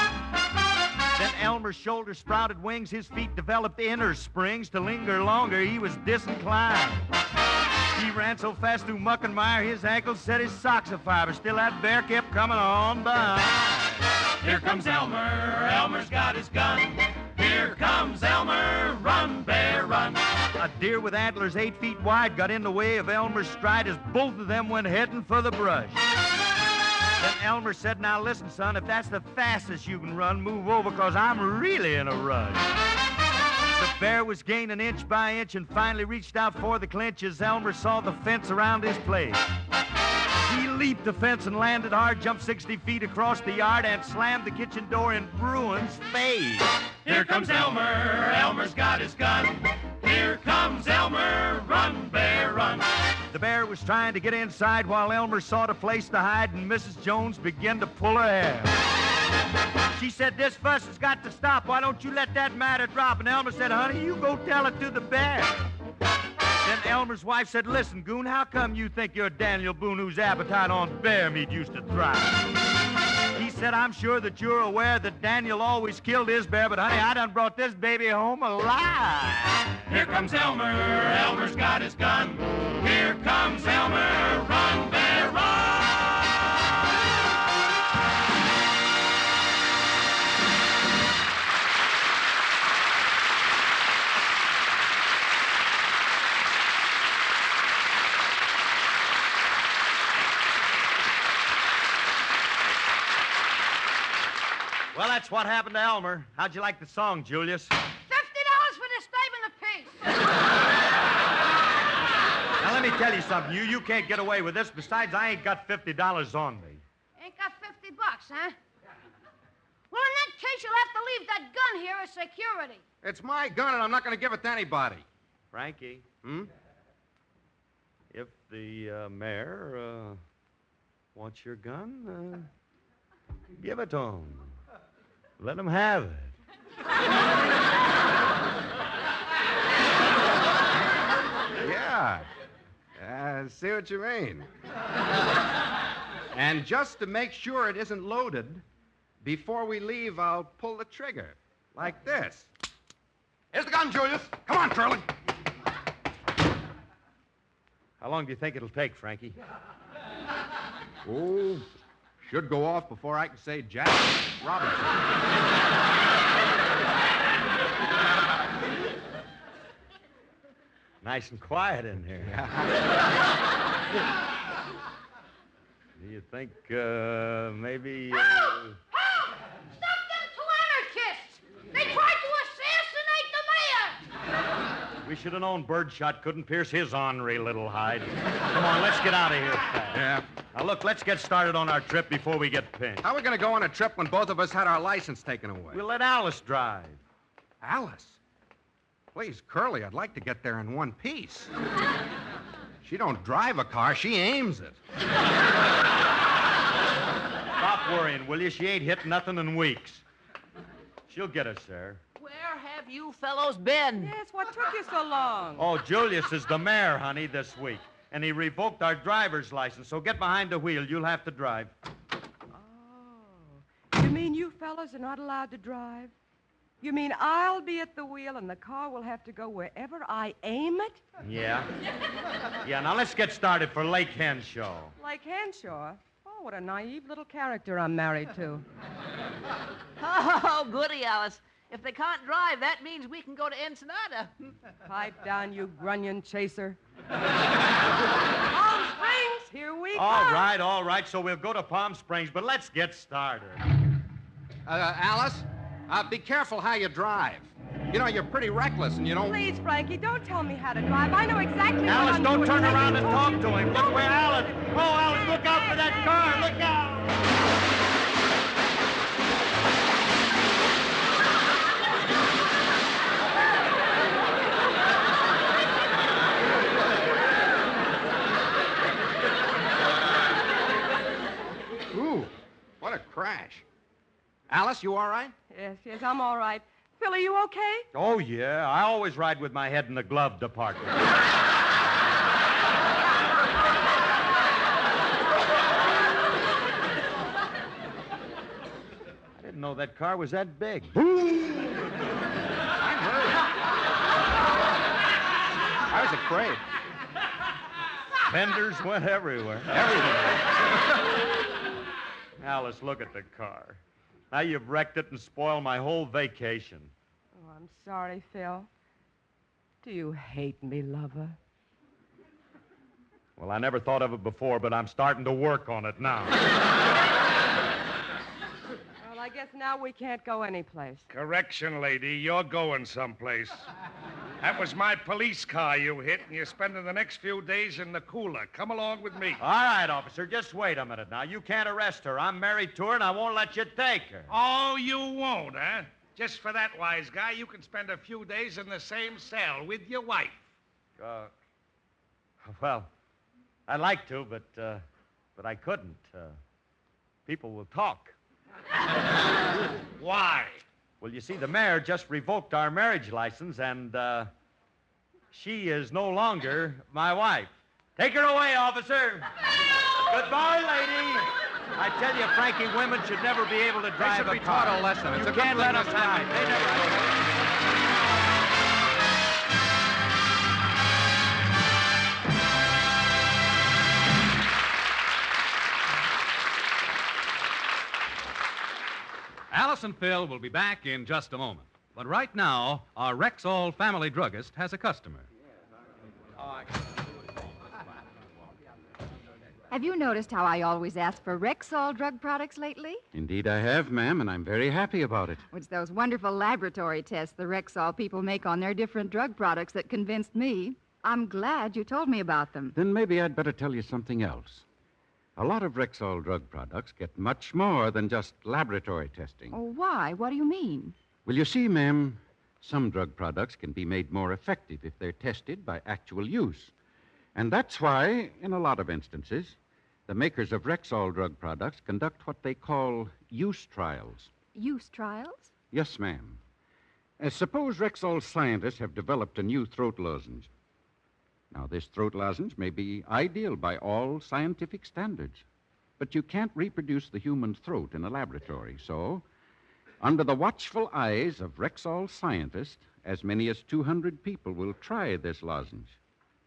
Then Elmer's shoulders sprouted wings, his feet developed inner springs. To linger longer, he was disinclined. He ran so fast through muck and mire, his ankles set his socks afire, but still that bear kept coming on by. Here comes Elmer, Elmer's got his gun. Here comes Elmer, run, bear, run. A deer with antlers 8 feet wide got in the way of Elmer's stride as both of them went heading for the brush. Then Elmer said, now listen, son, if that's the fastest you can run, move over, 'cause I'm really in a rush. The bear was gaining inch by inch and finally reached out for the clinch as Elmer saw the fence around his place. He leaped the fence and landed hard, jumped 60 feet across the yard, and slammed the kitchen door in Bruin's face. Here comes Elmer, Elmer's got his gun. Here comes Elmer, run, bear, run. The bear was trying to get inside while Elmer sought a place to hide, and Mrs. Jones began to pull her hair. She said, this fuss has got to stop. Why don't you let that matter drop? And Elmer said, honey, you go tell it to the bear. Then Elmer's wife said, listen, Goon, how come you think you're Daniel Boone, whose appetite on bear meat used to thrive? He said, I'm sure that you're aware that Daniel always killed his bear, but honey, I done brought this baby home alive. Here comes Elmer, Elmer's got his gun. Here comes Elmer, run, bear, run. Well, that's what happened to Elmer. How'd you like the song, Julius? $50 for this statement apiece. Now, let me tell you something. You can't get away with this. Besides, I ain't got $50 on me. Ain't got $50, huh? Well, in that case, you'll have to leave that gun here as security. It's my gun, and I'm not going to give it to anybody. Frankie. If the mayor wants your gun, give it to him. Let him have it. Yeah. See what you mean. And just to make sure it isn't loaded, before we leave, I'll pull the trigger. Like this. Here's the gun, Julius. Come on, Curly. How long do you think it'll take, Frankie? Oh, should go off before I can say Jack Robinson. Nice and quiet in here. Do you think, maybe... Stop them two anarchists! They tried to assassinate the mayor! We should have known Birdshot couldn't pierce his ornery little hide. Come on, let's get out of here fast. Yeah. Now, look, let's get started on our trip before we get pinched. How are we going to go on a trip when both of us had our license taken away? We'll let Alice drive. Alice? Please, Curly, I'd like to get there in one piece. She don't drive a car, she aims it. Stop worrying, will you? She ain't hit nothing in weeks. She'll get us there. Where have you fellows been? Yes, what took you so long? Oh, Julius is the mayor, honey, this week. And he revoked our driver's license, so get behind the wheel. You'll have to drive. You mean you fellows are not allowed to drive? You mean I'll be at the wheel and the car will have to go wherever I aim it? Yeah. Yeah, now let's get started for Lake Henshaw. Lake Henshaw? Oh, what a naive little character I'm married to. Oh, goody, Alice. If they can't drive, that means we can go to Ensenada. Pipe down, you grunion chaser. Palm Springs, here we go. All right. So we'll go to Palm Springs, but let's get started. Alice, be careful how you drive. You know, you're pretty reckless and you don't... Please, Frankie, don't tell me how to drive. I know exactly what Alice, I'm don't doing. turn around and talk to him. Look where Alice... Oh, Alice, look out for that car. Look out. Ooh, what a crash. Alice, you all right? Yes, I'm all right. Phil, are you okay? Oh, yeah. I always ride with my head in the glove department. I didn't know that car was that big. I was afraid. Fenders went everywhere. Alice, look at the car. Now you've wrecked it and spoiled my whole vacation. Oh, I'm sorry, Phil. Do you hate me, lover? Well, I never thought of it before, but I'm starting to work on it now. Well, I guess now we can't go anyplace. Correction, lady. You're going someplace. That was my police car you hit, and you're spending the next few days in the cooler. Come along with me. All right, officer, just wait a minute now. You can't arrest her. I'm married to her, and I won't let you take her. Oh, you won't, huh? Just for that, wise guy, you can spend a few days in the same cell with your wife. Well, I'd like to, but I couldn't. People will talk. Why? Well, you see, the mayor just revoked our marriage license, and she is no longer my wife. Take her away, officer. Goodbye, lady. I tell you, Frankie, women should never be able to drive They should a be car. taught a lesson. It's You a good can't thing let them this drive. happened. They never... Alice and Phil will be back in just a moment. But right now, our Rexall family druggist has a customer. Have you noticed how I always ask for Rexall drug products lately? Indeed, I have, ma'am, and I'm very happy about it. It's those wonderful laboratory tests the Rexall people make on their different drug products that convinced me. I'm glad you told me about them. Then maybe I'd better tell you something else. A lot of Rexall drug products get much more than just laboratory testing. Oh, why? What do you mean? Well, you see, ma'am, some drug products can be made more effective if they're tested by actual use. And that's why, in a lot of instances, the makers of Rexall drug products conduct what they call use trials. Use trials? Yes, ma'am. Suppose Rexall scientists have developed a new throat lozenge. Now, this throat lozenge may be ideal by all scientific standards, but you can't reproduce the human throat in a laboratory. So, under the watchful eyes of Rexall scientists, as many as 200 people will try this lozenge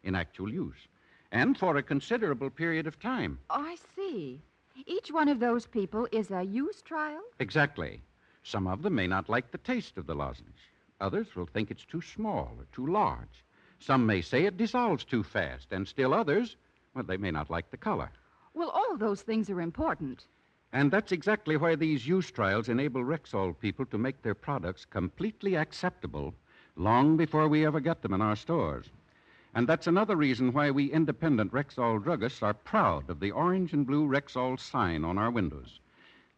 in actual use, and for a considerable period of time. Oh, I see. Each one of those people is a use trial? Exactly. Some of them may not like the taste of the lozenge. Others will think it's too small or too large. Some may say it dissolves too fast, and still others, well, they may not like the color. Well, all those things are important. And that's exactly why these use trials enable Rexall people to make their products completely acceptable long before we ever get them in our stores. And that's another reason why we independent Rexall druggists are proud of the orange and blue Rexall sign on our windows.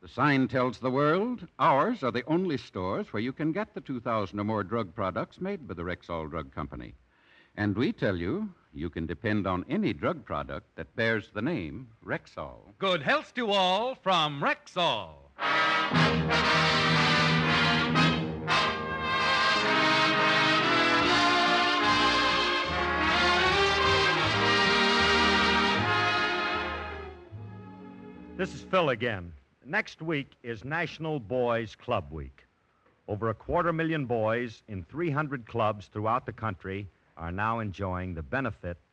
The sign tells the world ours are the only stores where you can get the 2,000 or more drug products made by the Rexall Drug Company. And we tell you, you can depend on any drug product that bears the name Rexall. Good health to all from Rexall. This is Phil again. Next week is National Boys Club Week. Over 250,000 boys in 300 clubs throughout the country are now enjoying the benefits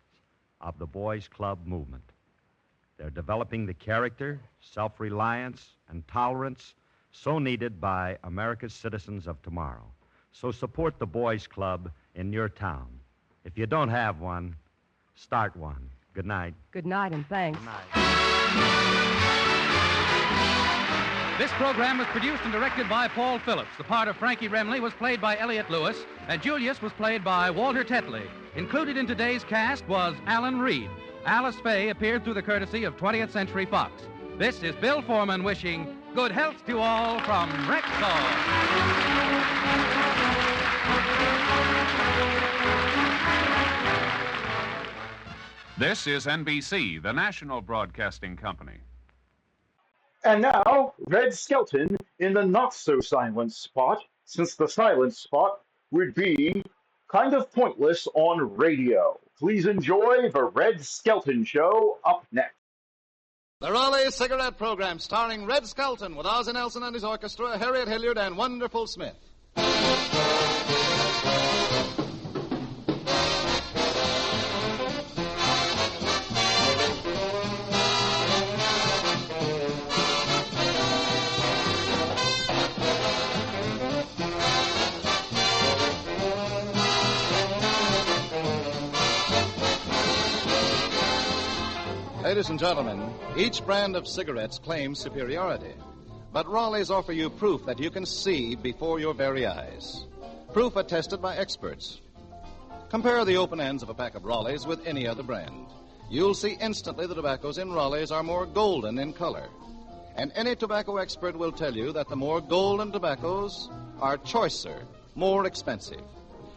of the Boys Club movement. They're developing the character, self-reliance, and tolerance so needed by America's citizens of tomorrow. So support the Boys Club in your town. If you don't have one, start one. Good night. Good night and thanks. Good night. This program was produced and directed by Paul Phillips. The part of Frankie Remley was played by Elliott Lewis, and Julius was played by Walter Tetley. Included in today's cast was Alan Reed. Alice Faye appeared through the courtesy of 20th Century Fox. This is Bill Foreman wishing good health to all from Rexall. This is NBC, the national broadcasting company. And now, Red Skelton in the not-so-silent spot, since the silent spot would be kind of pointless on radio. Please enjoy the Red Skelton Show up next. The Raleigh Cigarette Program, starring Red Skelton with Ozzie Nelson and his orchestra, Harriet Hilliard, and Wonderful Smith. Ladies and gentlemen, each brand of cigarettes claims superiority. But Raleigh's offer you proof that you can see before your very eyes. Proof attested by experts. Compare the open ends of a pack of Raleigh's with any other brand. You'll see instantly the tobaccos in Raleigh's are more golden in color. And any tobacco expert will tell you that the more golden tobaccos are choicer, more expensive.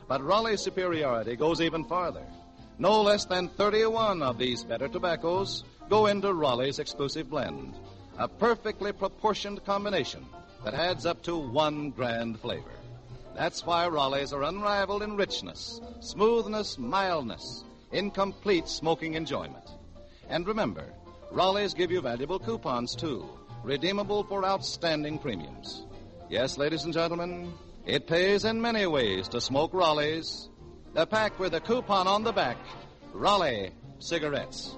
But Raleigh's superiority goes even farther. No less than 31 of these better tobaccos go into Raleigh's exclusive blend, a perfectly proportioned combination that adds up to one grand flavor. That's why Raleigh's are unrivaled in richness, smoothness, mildness, in complete smoking enjoyment. And remember, Raleigh's give you valuable coupons, too, redeemable for outstanding premiums. Yes, ladies and gentlemen, it pays in many ways to smoke Raleigh's. The pack with a coupon on the back, Raleigh cigarettes.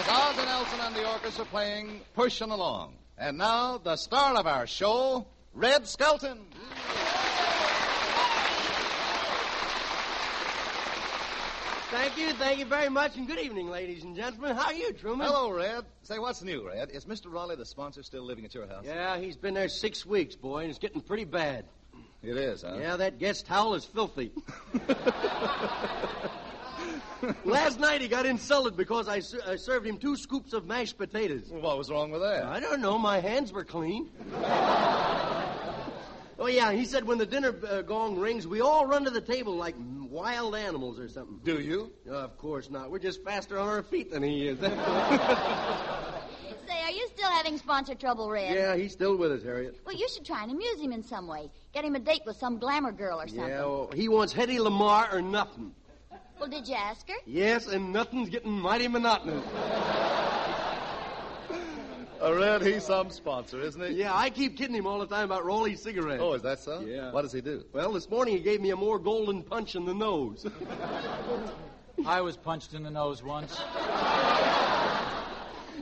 Ozzie Nelson and the orchestra playing Pushing Along. And now, the star of our show, Red Skelton. Thank you very much, and good evening, ladies and gentlemen. How are you, Truman? Hello, Red. Say, what's new, Red? Is Mr. Raleigh, the sponsor, still living at your house? Yeah, he's been there 6 weeks, boy, and it's getting pretty bad. It is, huh? Yeah, that guest towel is filthy. Last night he got insulted because I served him 2 scoops of mashed potatoes. Well, what was wrong with that? I don't know. My hands were clean. Oh, yeah, he said when the dinner gong rings, we all run to the table like wild animals or something. Do you? Of course not. We're just faster on our feet than he is. Say, are you still having having sponsor trouble, Red? Yeah, he's still with us, Harriet. Well, you should try and amuse him in some way. Get him a date with some glamour girl or something. Yeah, well, he wants Hedy Lamarr or nothing. Well, did you ask her? Yes, and nothing's getting mighty monotonous. Red, he's some sponsor, isn't he? Yeah, I keep kidding him all the time about Rowley's cigarettes. Oh, is that so? Yeah. What does he do? Well, this morning he gave me a more golden punch in the nose. I was punched in the nose once.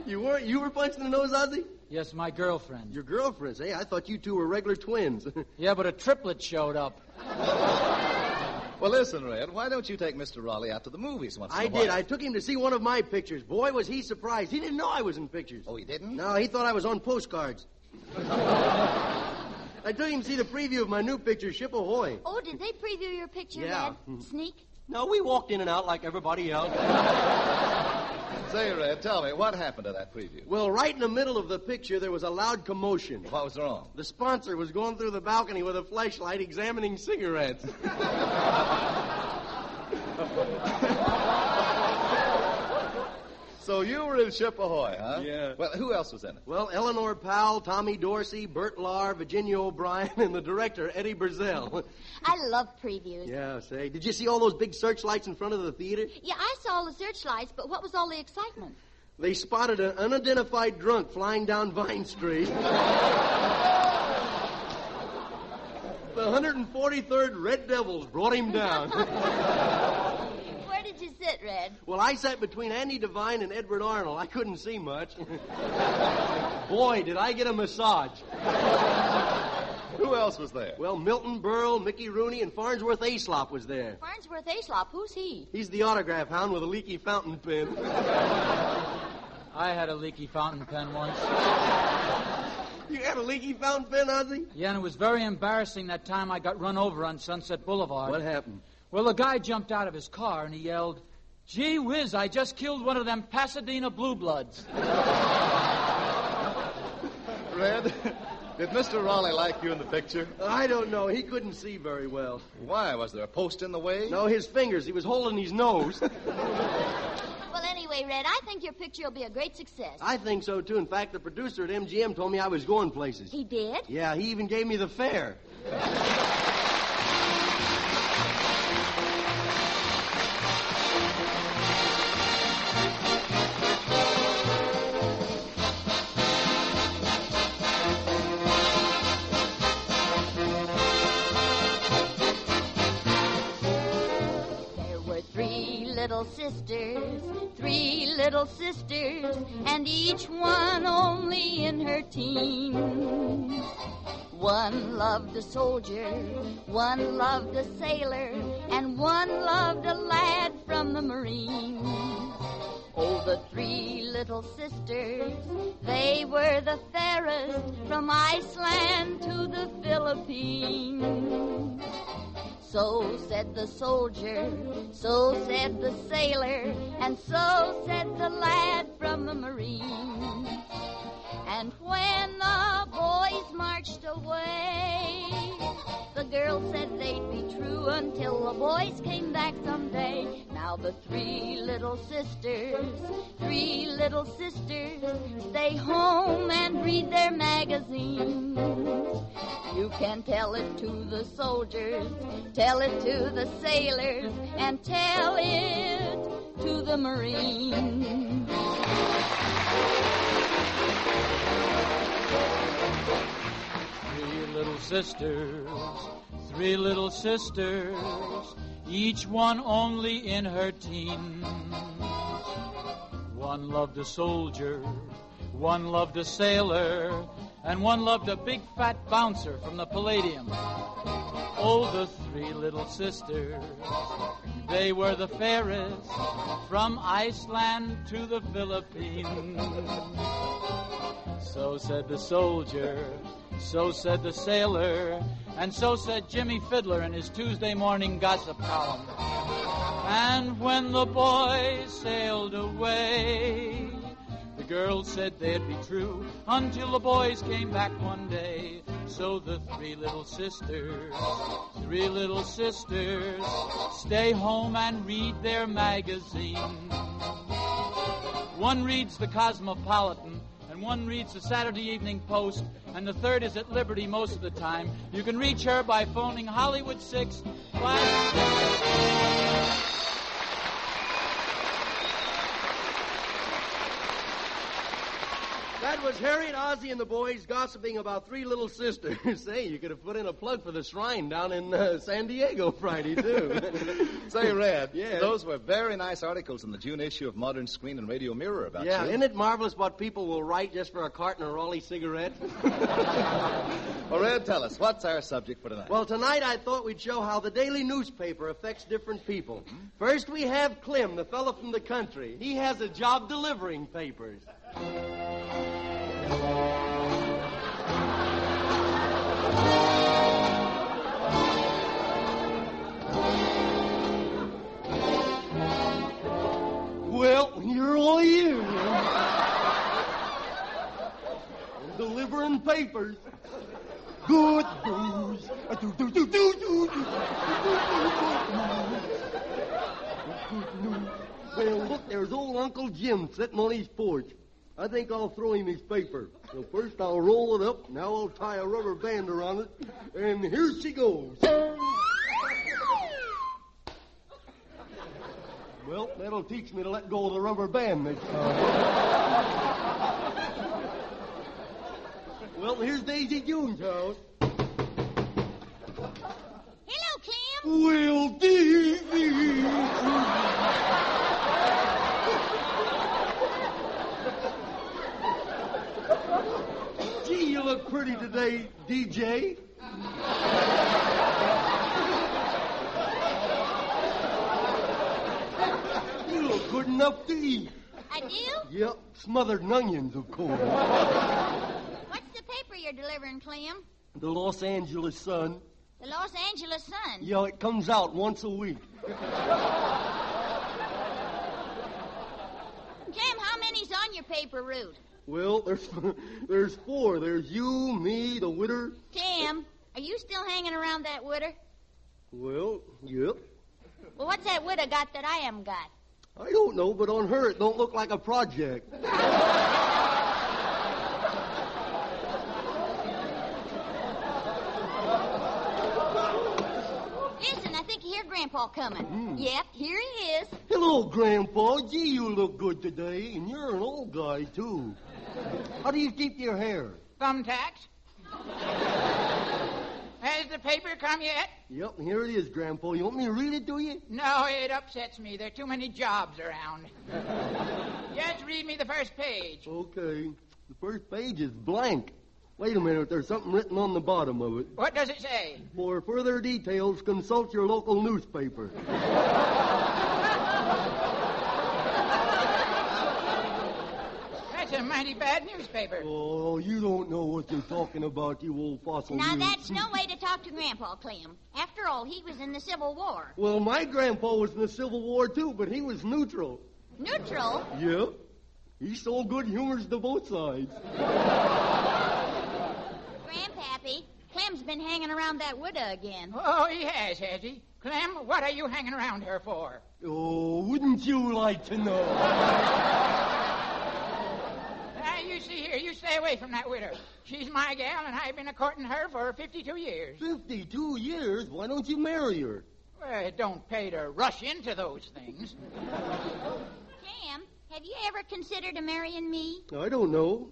You were punched in the nose, Ozzy? Yes, my girlfriend. Your girlfriend? Hey, I thought you two were regular twins. Yeah, but a triplet showed up. Well, listen, Red, why don't you take Mr. Raleigh out to the movies once in a while? I did. I took him to see one of my pictures. Boy, was he surprised. He didn't know I was in pictures. Oh, he didn't? No, he thought I was on postcards. I took him to see the preview of my new picture, Ship Ahoy. Oh, did they preview your picture, Yeah. Red? Sneak? No, we walked in and out like everybody else. Say, Red, tell me, what happened to that preview? Well, right in the middle of the picture, there was a loud commotion. What was wrong? The sponsor was going through the balcony with a flashlight examining cigarettes. So you were in Ship Ahoy, huh? Yeah. Well, who else was in it? Well, Eleanor Powell, Tommy Dorsey, Bert Lahr, Virginia O'Brien, and the director, Eddie Brazell. I love previews. Yeah, say. Did you see all those big searchlights in front of the theater? Yeah, I saw all the searchlights, but what was all the excitement? They spotted an unidentified drunk flying down Vine Street. The 143rd Red Devils brought him down. Where did you sit, Red? Well, I sat between Andy Devine and Edward Arnold. I couldn't see much. Boy, did I get a massage. Who else was there? Well, Milton Berle, Mickey Rooney, and Farnsworth Aslop was there. Farnsworth Aslop, who's he? He's the autograph hound with a leaky fountain pen. I had a leaky fountain pen once. You had a leaky fountain pen, Ozzy? Yeah, and it was very embarrassing that time I got run over on Sunset Boulevard. What happened? Well, a guy jumped out of his car and he yelled, "Gee whiz, I just killed one of them Pasadena Blue Bloods." Red, did Mr. Raleigh like you in the picture? I don't know. He couldn't see very well. Why? Was there a post in the way? No, his fingers. He was holding his nose. Well, anyway, Red, I think your picture will be a great success. I think so, too. In fact, the producer at MGM told me I was going places. He did? Yeah, he even gave me the fare. Three little sisters, and each one only in her teens. One loved a soldier, one loved a sailor, and one loved a lad from the Marines. Oh, the three little sisters, they were the fairest from Iceland to the Philippines. So said the soldier, so said the sailor, and so said the lad from the Marines. And when the boys marched away, the girls said they'd be true until the boys came back someday. Now the three little sisters, stay home and read their magazines. You can tell it to the soldiers, tell it to the sailors, and tell it to the Marines. Three little sisters, each one only in her teens. One loved a soldier, one loved a sailor, and one loved a big fat bouncer from the Palladium. Oh, the three little sisters, they were the fairest from Iceland to the Philippines. So said the soldier, so said the sailor, and so said Jimmy Fiddler in his Tuesday morning gossip column. And when the boys sailed away, the girls said they'd be true until the boys came back one day. So the three little sisters, stay home and read their magazine. One reads the Cosmopolitan, and one reads the Saturday Evening Post, and the third is at Liberty most of the time. You can reach her by phoning Hollywood 6 That was Harriet, Ozzie, and the boys gossiping about three little sisters. Say, you could have put in a plug for the shrine down in San Diego Friday, too. Say, Red, Yeah. those were very nice articles in the June issue of Modern Screen and Radio Mirror about Yeah, you. isn't it marvelous what people will write just for a carton of Raleigh cigarettes? Well, Red, tell us, what's our subject for tonight? Well, tonight I thought we'd show how the daily newspaper affects different people. First, we have Clem, the fellow from the country. He has a job delivering papers. Well, here I am. I'm delivering papers. Good news. Well, look, there's old Uncle Jim sitting on his porch. I think I'll throw him his paper. So first I'll roll it up, now I'll tie a rubber band around it, and here she goes. Well, that'll teach me to let go of the rubber band next time. Well, here's Daisy June's house. Hello, Clem. Well, Daisy. Gee, you look pretty today, DJ. You look good enough to eat. I do? Yep, smothered in onions, of course. What's the paper you're delivering, Clem? The Los Angeles Sun. The Los Angeles Sun. Yeah, it comes out once a week. Clem, how many's on your paper route? Well, there's four. There's you, me, the widder. Clem, are you still hanging around that widder? Well, yep. Well, what's that widder got that I haven't got? I don't know, but on her it don't look like a project. Listen, I think you hear Grandpa coming. Yep, here he is. Hello, Grandpa. Gee, you look good today, and you're an old guy, too. How do you keep your hair? Thumbtacks. Has the paper come yet? Yep, here it is, Grandpa. You want me to read it to you? No, it upsets me. There are too many jobs around. Just read me the first page. Okay. The first page is blank. Wait a minute, there's something written on the bottom of it. What does it say? For further details, consult your local newspaper. That's a mighty bad newspaper. Oh, you don't know what you're talking about, you old fossil. Now, you. that's no way to talk to Grandpa, Clem. After all, he was in the Civil War. Well, my grandpa was in the Civil War, too, but he was neutral. Neutral? Yep. He sold good humors to both sides. Grandpappy, Clem's been hanging around that widow again. Oh, he has he? Clem, what are you hanging around her for? Oh, wouldn't you like to know? Now, you see here, you stay away from that widow. She's my gal, and I've been a-courting her for 52 years. 52 years? Why don't you marry her? Well, it don't pay to rush into those things. Clem, have you ever considered marrying me? I don't know.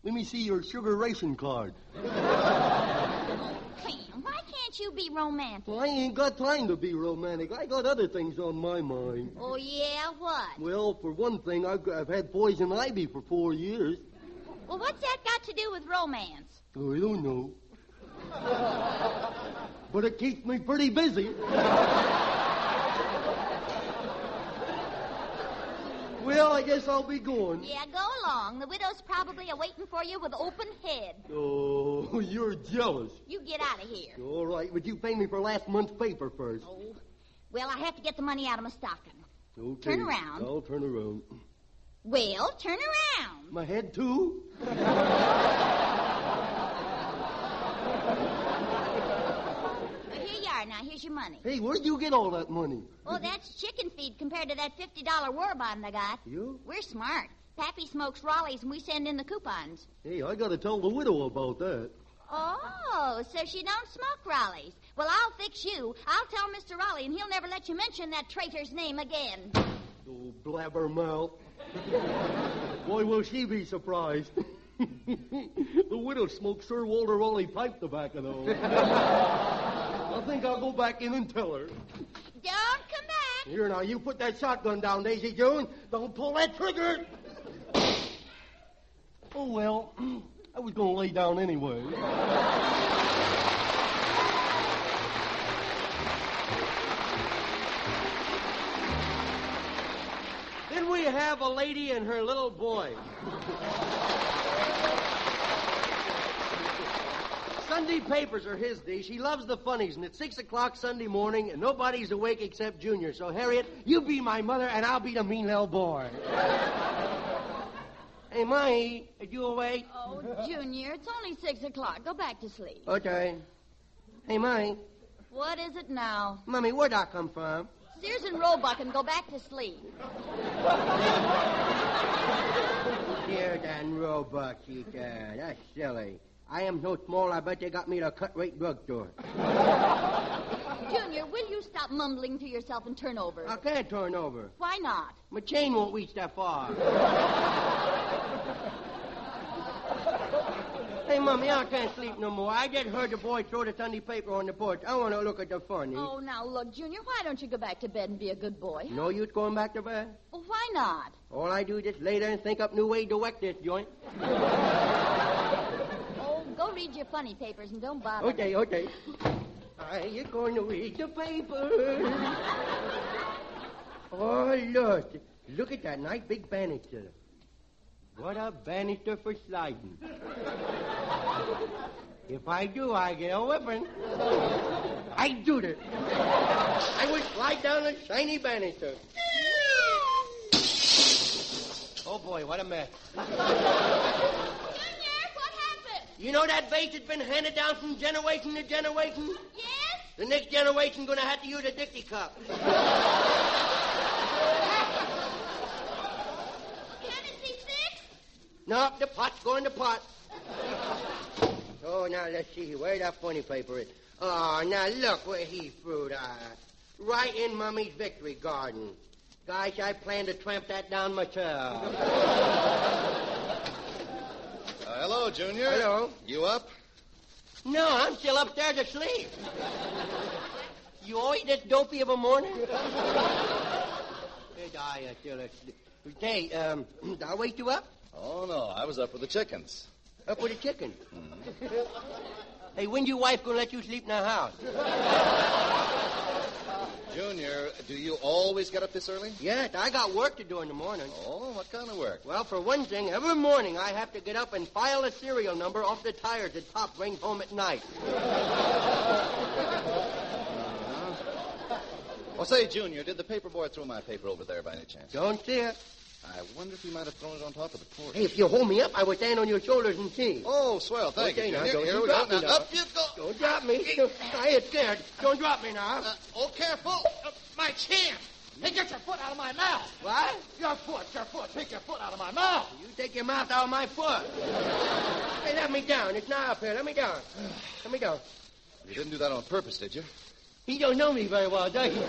Let me see your sugar ration card. Clem, why can't you be romantic? Well, I ain't got time to be romantic. I got other things on my mind. Oh, yeah? What? Well, for one thing, I've had poison ivy for 4 years. Well, what's that got to do with romance? Oh, I don't know. But it keeps me pretty busy. Well, I guess I'll be going. Yeah, go along. The widow's probably a-waiting for you with open head. Oh, you're jealous. You get out of here. All right, but you pay me for last month's paper first. Oh, well, I have to get the money out of my stocking. Okay. Turn around. I'll turn around. Well, turn around. My head, too? Here you are. Now, here's your money. Hey, where'd you get all that money? Oh, that's chicken feed compared to that $50 war bond I got. You? We're smart. Pappy smokes Raleighs and we send in the coupons. Hey, I gotta tell the widow about that. Oh, so she don't smoke Raleighs. Well, I'll fix you. I'll tell Mr. Raleigh, and he'll never let you mention that traitor's name again. Oh, blabbermouth. Boy, will she be surprised. The widow smokes Sir Walter Raleigh pipe tobacco, though. I think I'll go back in and tell her. Don't come back. Here, now, you put that shotgun down, Daisy June. Don't pull that trigger. Oh, well, I was going to lay down anyway. Then we have a lady and her little boy. Sunday papers are his day. She loves the funnies, and it's 6 o'clock Sunday morning, and nobody's awake except Junior. So, Harriet, you be my mother, and I'll be the mean little boy. Hey, Mommy, are you awake? Oh, Junior, it's only 6 o'clock. Go back to sleep. Okay. Hey, Mommy. What is it now? Mommy, where'd I come from? Sears and Roebuck, and go back to sleep. Sears and Roebuck, she said. That's silly. I am so small, I bet they got me at a cut-rate drugstore. Junior, will you stop mumbling to yourself and turn over? I can't turn over. Why not? My chain won't reach that far. Hey, Mommy, I can't sleep no more. I just heard the boy throw the Sunday paper on the porch. I want to look at the funny. Oh, now, look, Junior, why don't you go back to bed and be a good boy? No use going back to bed? Well, why not? All I do is just lay there and think up new ways to wreck this joint. Oh, go read your funny papers and don't bother me. Okay. You're going to read the paper. Oh, look. Look at that nice big banister. What a banister for sliding. If I do, I get a whipping. I do it. I would slide down a shiny banister. Oh, boy, what a mess. Junior, what happened? You know that vase has been handed down from generation to generation? Yes? The next generation's going to have to use a Dixie cup. No, the pot's going to pot. Oh, now, let's see. Where that funny paper is. Oh, now, look where he threw that. Right in Mummy's victory garden. Gosh, I plan to tramp that down myself. Hello, Junior. Hello. You up? No, I'm still upstairs asleep. You always this dopey of a morning? I still asleep. Hey, did I wake you up? Oh, no. I was up with the chickens. Up with the chickens? Mm-hmm. Hey, when's your wife going to let you sleep in the house? Junior, do you always get up this early? Yes, I got work to do in the morning. Oh, what kind of work? Well, for one thing, every morning I have to get up and file a serial number off the tires that Pop brings home at night. Well, say, Junior, did the paper boy throw my paper over there by any chance? Don't see it. I wonder if he might have thrown it on top of the porch. Hey, if you hold me up, I will stand on your shoulders and see. Oh, swell. Thank you, Junior. Here we go. Now, up you go. Don't drop me. I ain't scared. Don't drop me now. Careful. My chin. Hey, get your foot out of my mouth. What? Your foot. Take your foot out of my mouth. You take your mouth out of my foot. Hey, let me down. It's now up here. Let me down. You didn't do that on purpose, did you? He don't know me very well, does he?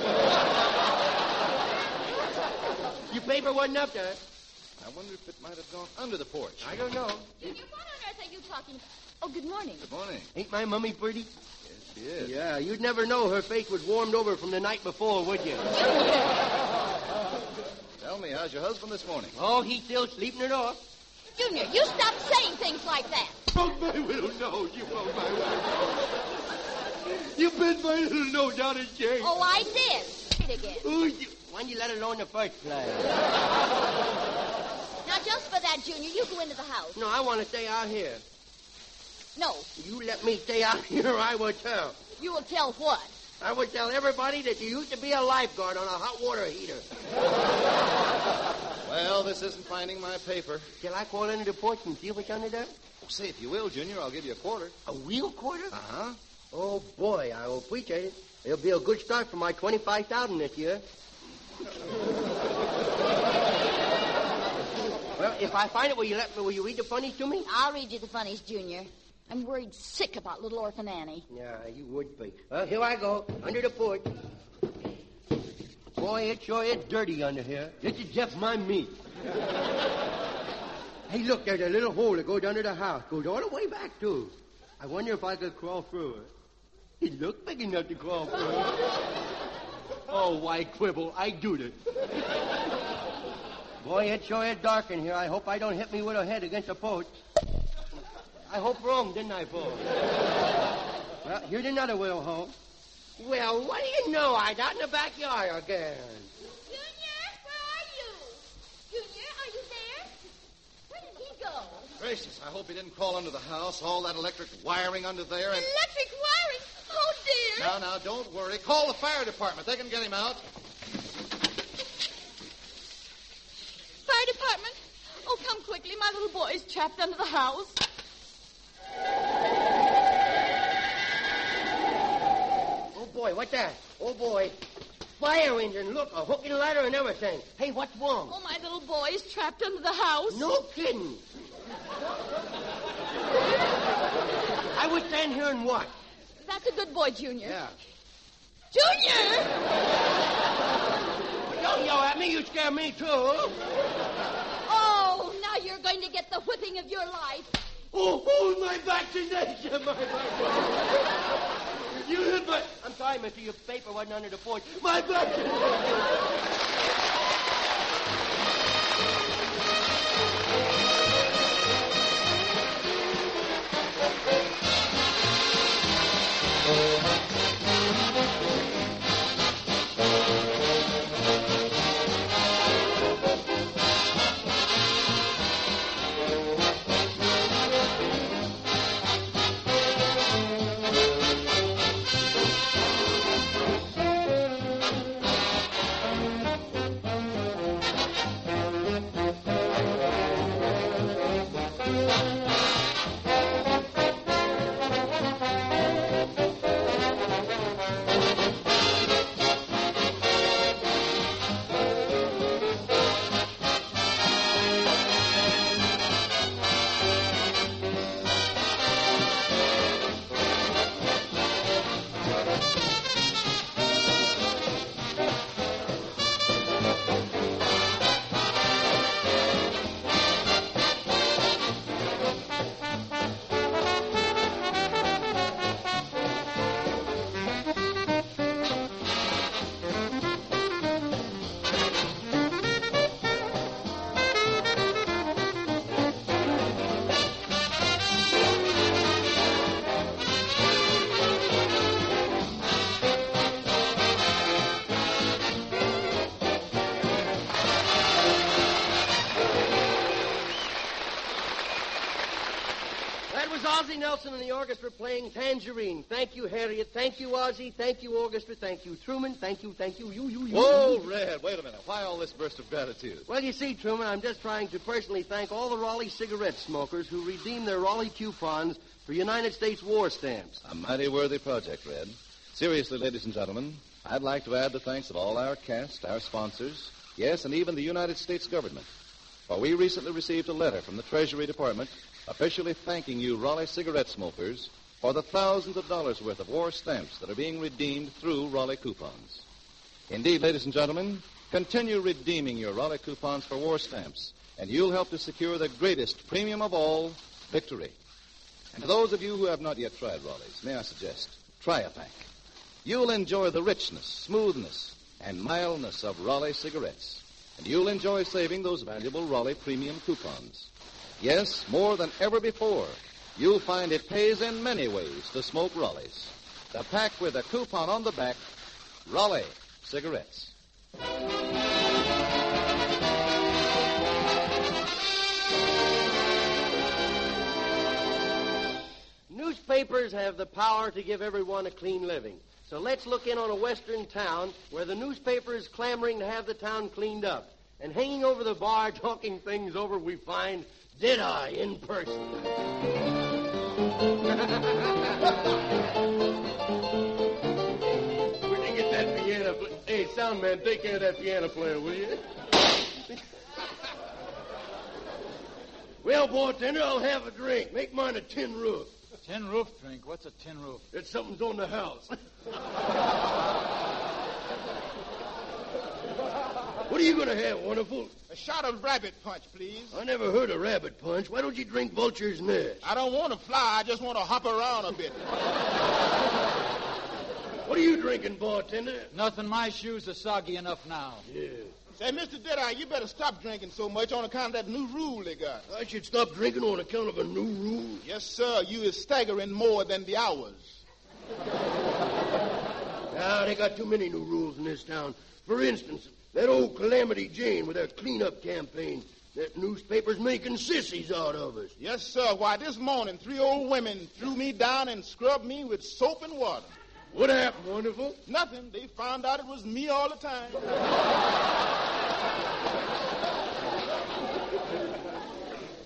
Your paper wasn't up there. I wonder if it might have gone under the porch. I don't know. Junior, what on earth are you talking about? Oh, good morning. Good morning. Ain't my mummy pretty? Yes, she is. Yeah, you'd never know her face was warmed over from the night before, would you? Tell me, how's your husband this morning? Oh, he's still sleeping it off. Junior, you stop saying things like that. Oh, my little nose. You broke my little nose. You bent my little nose down in jail. Oh, I did. Say it again. Oh, why'd you let alone in the first place? Now, just for that, Junior, you go into the house. No, I want to stay out here. No. You let me stay out here, I will tell. You will tell what? I would tell everybody that you used to be a lifeguard on a hot water heater. Well, this isn't finding my paper. Shall I call into the porch and see what's under there? Oh, say, if you will, Junior, I'll give you a quarter. A real quarter? Uh-huh. Oh, boy, I will appreciate it. It'll be a good start for my $25,000 this year. Well, if I find it, will you read the funnies to me? I'll read you the funnies, Junior. I'm worried sick about little orphan Annie. Yeah, you would be. Well, here I go, under the porch. Boy, it sure is dirty under here. This is just my meat. Hey, look, there's a little hole that goes under the house. Goes all the way back, too. I wonder if I could crawl through it. It looks big enough to crawl through. Oh, why quibble? I do it. Boy, it sure is dark in here. I hope I don't hit me with a head against a post. I hope wrong, didn't I, Paul? Well, here's another little hole. Well, what do you know? I got in the backyard again. Junior, where are you? Junior, are you there? Where did he go? Gracious, I hope he didn't crawl under the house. All that electric wiring under there and... Electric wiring? Oh, dear. Now, don't worry. Call the fire department. They can get him out. Fire department? Oh, come quickly. My little boy's trapped under the house. Oh, boy, what's that? Oh, boy. Fire engine. Look, a hook and ladder and everything. Hey, what's wrong? Oh, my little boy's trapped under the house. No kidding. I would stand here and watch. That's a good boy, Junior. Yeah. Junior! Don't yell at me. You scare me, too. Oh, now you're going to get the whipping of your life. Oh, my vaccination, my vaccination. You hit my... I'm sorry, mister, your paper wasn't under the porch. My vaccination. Ozzie Nelson and the orchestra playing Tangerine. Thank you, Harriet. Thank you, Ozzie. Thank you, orchestra. Thank you, Truman. Thank you. You. Whoa, Red, wait a minute. Why all this burst of gratitude? Well, you see, Truman, I'm just trying to personally thank all the Raleigh cigarette smokers who redeemed their Raleigh coupons for United States war stamps. A mighty worthy project, Red. Seriously, ladies and gentlemen, I'd like to add the thanks of all our cast, our sponsors, yes, and even the United States government. For we recently received a letter from the Treasury Department officially thanking you Raleigh cigarette smokers for the thousands of dollars worth of war stamps that are being redeemed through Raleigh coupons. Indeed, ladies and gentlemen, continue redeeming your Raleigh coupons for war stamps, and you'll help to secure the greatest premium of all, victory. And to those of you who have not yet tried Raleigh's, may I suggest, try a pack. You'll enjoy the richness, smoothness, and mildness of Raleigh cigarettes, and you'll enjoy saving those valuable Raleigh premium coupons. Yes, more than ever before, you'll find it pays in many ways to smoke Raleigh's. The pack with a coupon on the back, Raleigh cigarettes. Newspapers have the power to give everyone a clean living. So let's look in on a western town where the newspaper is clamoring to have the town cleaned up. And hanging over the bar, talking things over, we find Did I in person. Where'd you get that piano player? Hey, sound man, take care of that piano player, will you? Well, bartender, I'll have a drink. Make mine a tin roof. Tin roof drink? What's a tin roof? It's something's on the house. What are you going to have, Wonderful? A shot of rabbit punch, please. I never heard of rabbit punch. Why don't you drink vulture's nest? I don't want to fly. I just want to hop around a bit. What are you drinking, bartender? Nothing. My shoes are soggy enough now. Yeah. Say, Mr. Deadeye, you better stop drinking so much on account of that new rule they got. I should stop drinking on account of a new rule? Yes, sir. You is staggering more than the hours. Now, they got too many new rules in this town. For instance, that old Calamity Jane with her cleanup campaign. That newspaper's making sissies out of us. Yes, sir. Why, this morning, 3 old women threw me down and scrubbed me with soap and water. What happened, Wonderful? Nothing. They found out it was me all the time.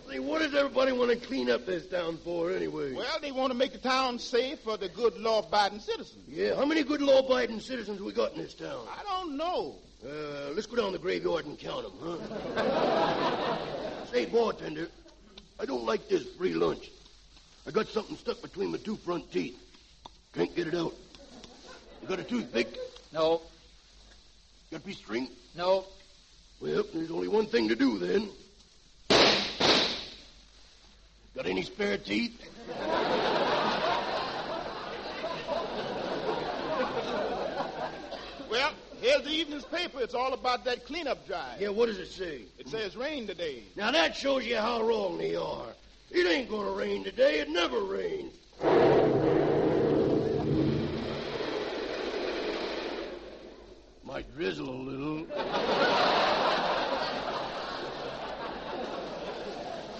Say, what does everybody want to clean up this town for, anyway? Well, they want to make the town safe for the good law-abiding citizens. Yeah, how many good law-abiding citizens we got in this town? I don't know. Let's go down the graveyard and count them, huh? Say, bartender, I don't like this free lunch. I got something stuck between my 2 front teeth. Can't get it out. You got a toothpick? No. Got a piece of string? No. Well, there's only one thing to do, then. Got any spare teeth? Well, here's the evening's paper. It's all about that cleanup drive. Yeah, what does it say? It says rain today. Now, that shows you how wrong they are. It ain't gonna rain today. It never rains. Might drizzle a little.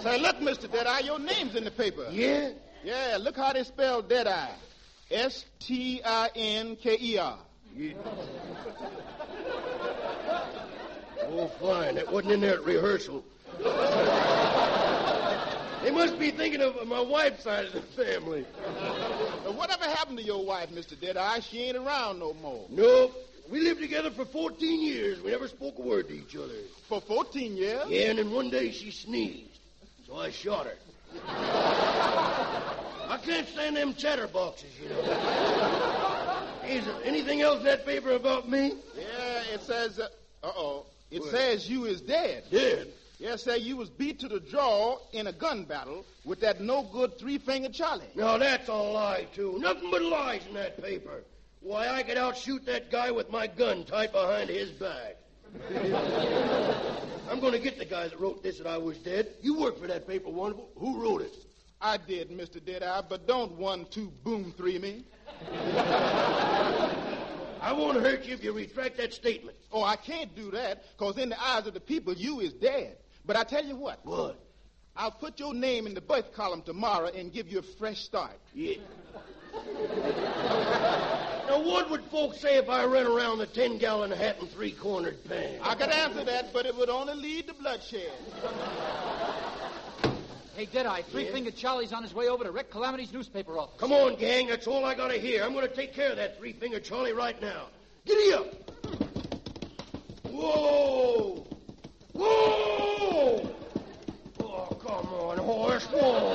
Say, look, Mr. Deadeye, your name's in the paper. Yeah? Yeah, look how they spell Deadeye. S-T-I-N-K-E-R. Yeah. Oh, fine. That wasn't in there at rehearsal. They must be thinking of my wife's side of the family. Whatever happened to your wife, Mr. Deadeye? She ain't around no more. Nope. We lived together for 14 years. We never spoke a word to each other. For 14 years? Yeah, and then one day she sneezed. So I shot her. I can't stand them chatterboxes, you know. Is there anything else in that paper about me? Yeah, it says, It says you is dead. Dead? Yeah, say you was beat to the jaw in a gun battle with that no-good 3-fingered Charlie. No, that's a lie, too. Nothing but lies in that paper. Why, I could outshoot that guy with my gun tied behind his back. I'm going to get the guy that wrote this that I was dead. You work for that paper, Wonderful. Who wrote it? I did, Mr. Deadeye, but don't 1-2-boom-3 me. I won't hurt you if you retract that statement. Oh, I can't do that, because in the eyes of the people, you is dead. But I tell you what. What? I'll put your name in the birth column tomorrow and give you a fresh start. Yeah. Now, what would folks say if I ran around the 10-gallon hat and 3-cornered pan? I could answer that, but it would only lead to bloodshed. Hey, Deadeye, 3-fingered Charlie's on his way over to Rick Calamity's newspaper office. Come on, gang. That's all I got to hear. I'm going to take care of that 3-fingered Charlie right now. Giddy up. Whoa. Whoa. Oh, come on, horse. Whoa.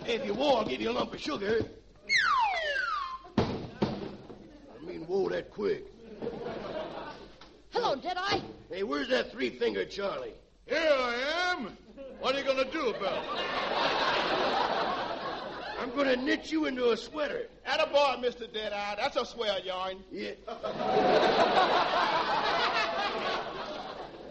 If you whoa, I'll give you a lump of sugar. I mean, whoa that quick. Hello, Deadeye. Hey, where's that 3-fingered Charlie? Here I am. What are you going to do about it? I'm going to knit you into a sweater. Attaboy, Mr. Deadeye. That's a swell yarn. Yeah.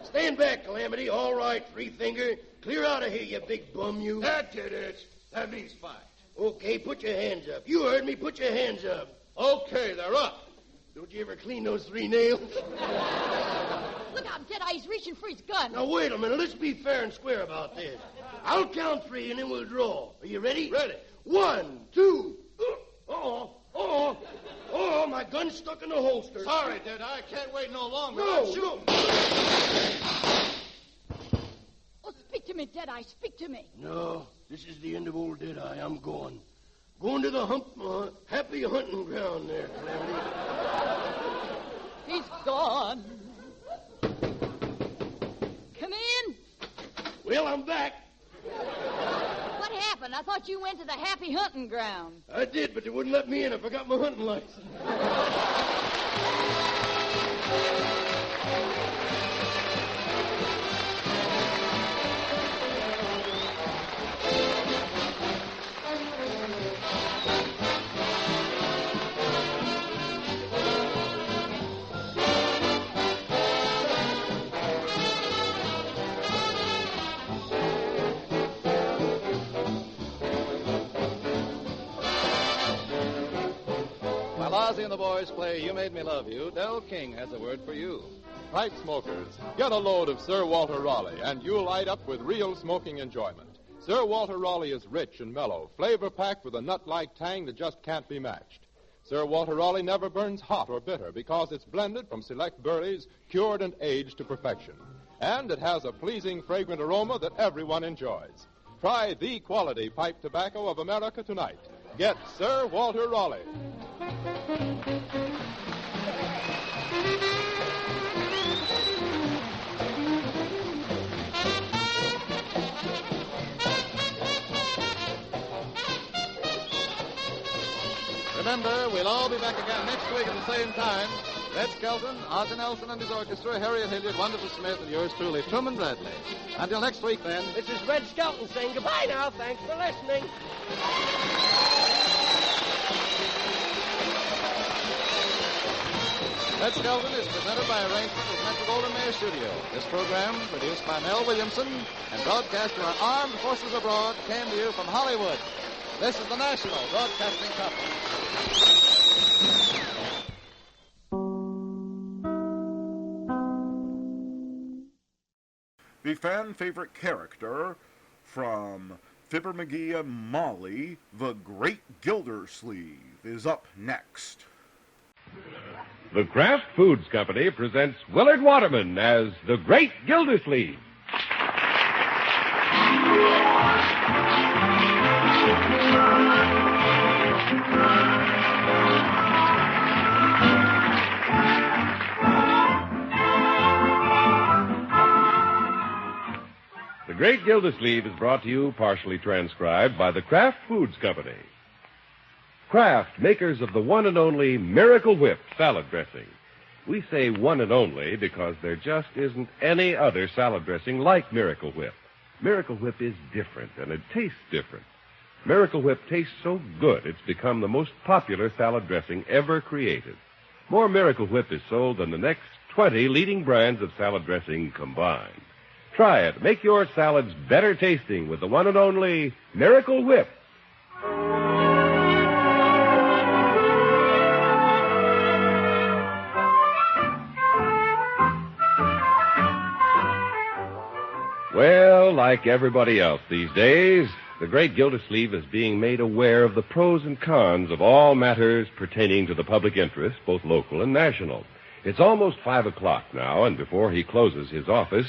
Stand back, Calamity. All right, 3-finger. Clear out of here, you big bum, you. That did it. That means fight. Okay, put your hands up. You heard me. Put your hands up. Okay, they're up. Don't you ever clean those 3 nails? Look out, Deadeye. He's reaching for his gun. Now, wait a minute. Let's be fair and square about this. I'll count 3, and then we'll draw. Are you ready? Ready. 1, 2. Oh, my gun's stuck in the holster. Sorry, Deadeye. I can't wait no longer. No, shoot. Oh, speak to me, Deadeye. Speak to me. No, this is the end of old Deadeye. I'm going. Going to the happy hunting ground there, Calamity. He's gone. Come in. Well, I'm back. What happened? I thought you went to the happy hunting ground. I did, but they wouldn't let me in. I forgot my hunting license. While Ozzie and the boys play You Made Me Love You, Del King has a word for you. Pipe smokers, get a load of Sir Walter Raleigh, and you'll light up with real smoking enjoyment. Sir Walter Raleigh is rich and mellow, flavor-packed with a nut-like tang that just can't be matched. Sir Walter Raleigh never burns hot or bitter because it's blended from select berries, cured and aged to perfection. And it has a pleasing, fragrant aroma that everyone enjoys. Try the quality pipe tobacco of America tonight. Get Sir Walter Raleigh. Remember, we'll all be back again next week at the same time. Red Skelton, Ozzie Nelson and his orchestra, Harriet Hilliard, Wonderful Smith, and yours truly, Truman Bradley. Until next week, then. This is Red Skelton saying goodbye now. Thanks for listening. Red Skelton is presented by arrangement of Metro Golden Mayer Studio. This program, produced by Mel Williamson and broadcast to our armed forces abroad, came to you from Hollywood. This is the National Broadcasting Company. The fan-favorite character from Fibber, Magee, and Molly, the Great Gildersleeve, is up next. The Kraft Foods Company presents Willard Waterman as the Great Gildersleeve. The Great Gildersleeve is brought to you, partially transcribed, by the Kraft Foods Company. Kraft, makers of the one and only Miracle Whip salad dressing. We say one and only because there just isn't any other salad dressing like Miracle Whip. Miracle Whip is different, and it tastes different. Miracle Whip tastes so good, it's become the most popular salad dressing ever created. More Miracle Whip is sold than the next 20 leading brands of salad dressing combined. Try it. Make your salads better tasting with the one and only Miracle Whip. Well, like everybody else these days, the Great Gildersleeve is being made aware of the pros and cons of all matters pertaining to the public interest, both local and national. It's almost 5 o'clock now, and before he closes his office,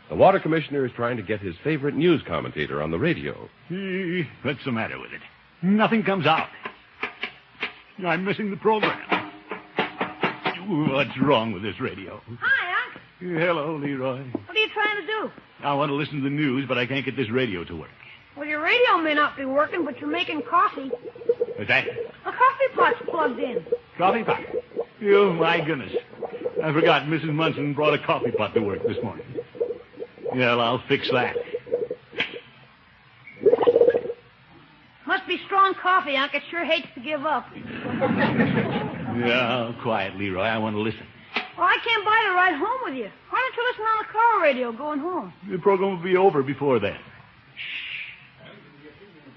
the water commissioner is trying to get his favorite news commentator on the radio. What's the matter with it? Nothing comes out. I'm missing the program. What's wrong with this radio? Hi, Unc. Hello, Leroy. What are you trying to do? I want to listen to the news, but I can't get this radio to work. Well, your radio may not be working, but you're making coffee. What's that? A coffee pot's plugged in. Coffee pot? Oh, my goodness. I forgot Mrs. Munson brought a coffee pot to work this morning. Well, I'll fix that. Must be strong coffee, Unc. It sure hates to give up. Yeah, quiet, Leroy. I want to listen. Well, I can't buy the ride home with you. Why don't you listen on the car radio going home? The program will be over before then.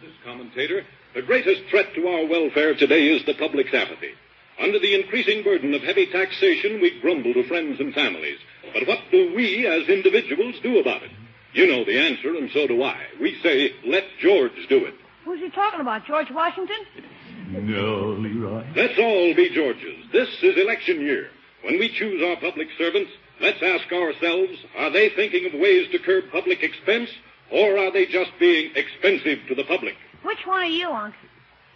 This commentator, the greatest threat to our welfare today is the public's apathy. Under the increasing burden of heavy taxation, we grumble to friends and families. But what do we as individuals do about it? You know the answer, and so do I. We say, let George do it. Who's he talking about, George Washington? No, Leroy. Let's all be Georges. This is election year. When we choose our public servants, let's ask ourselves, are they thinking of ways to curb public expense, or are they just being expensive to the public? Which one are you, Unc?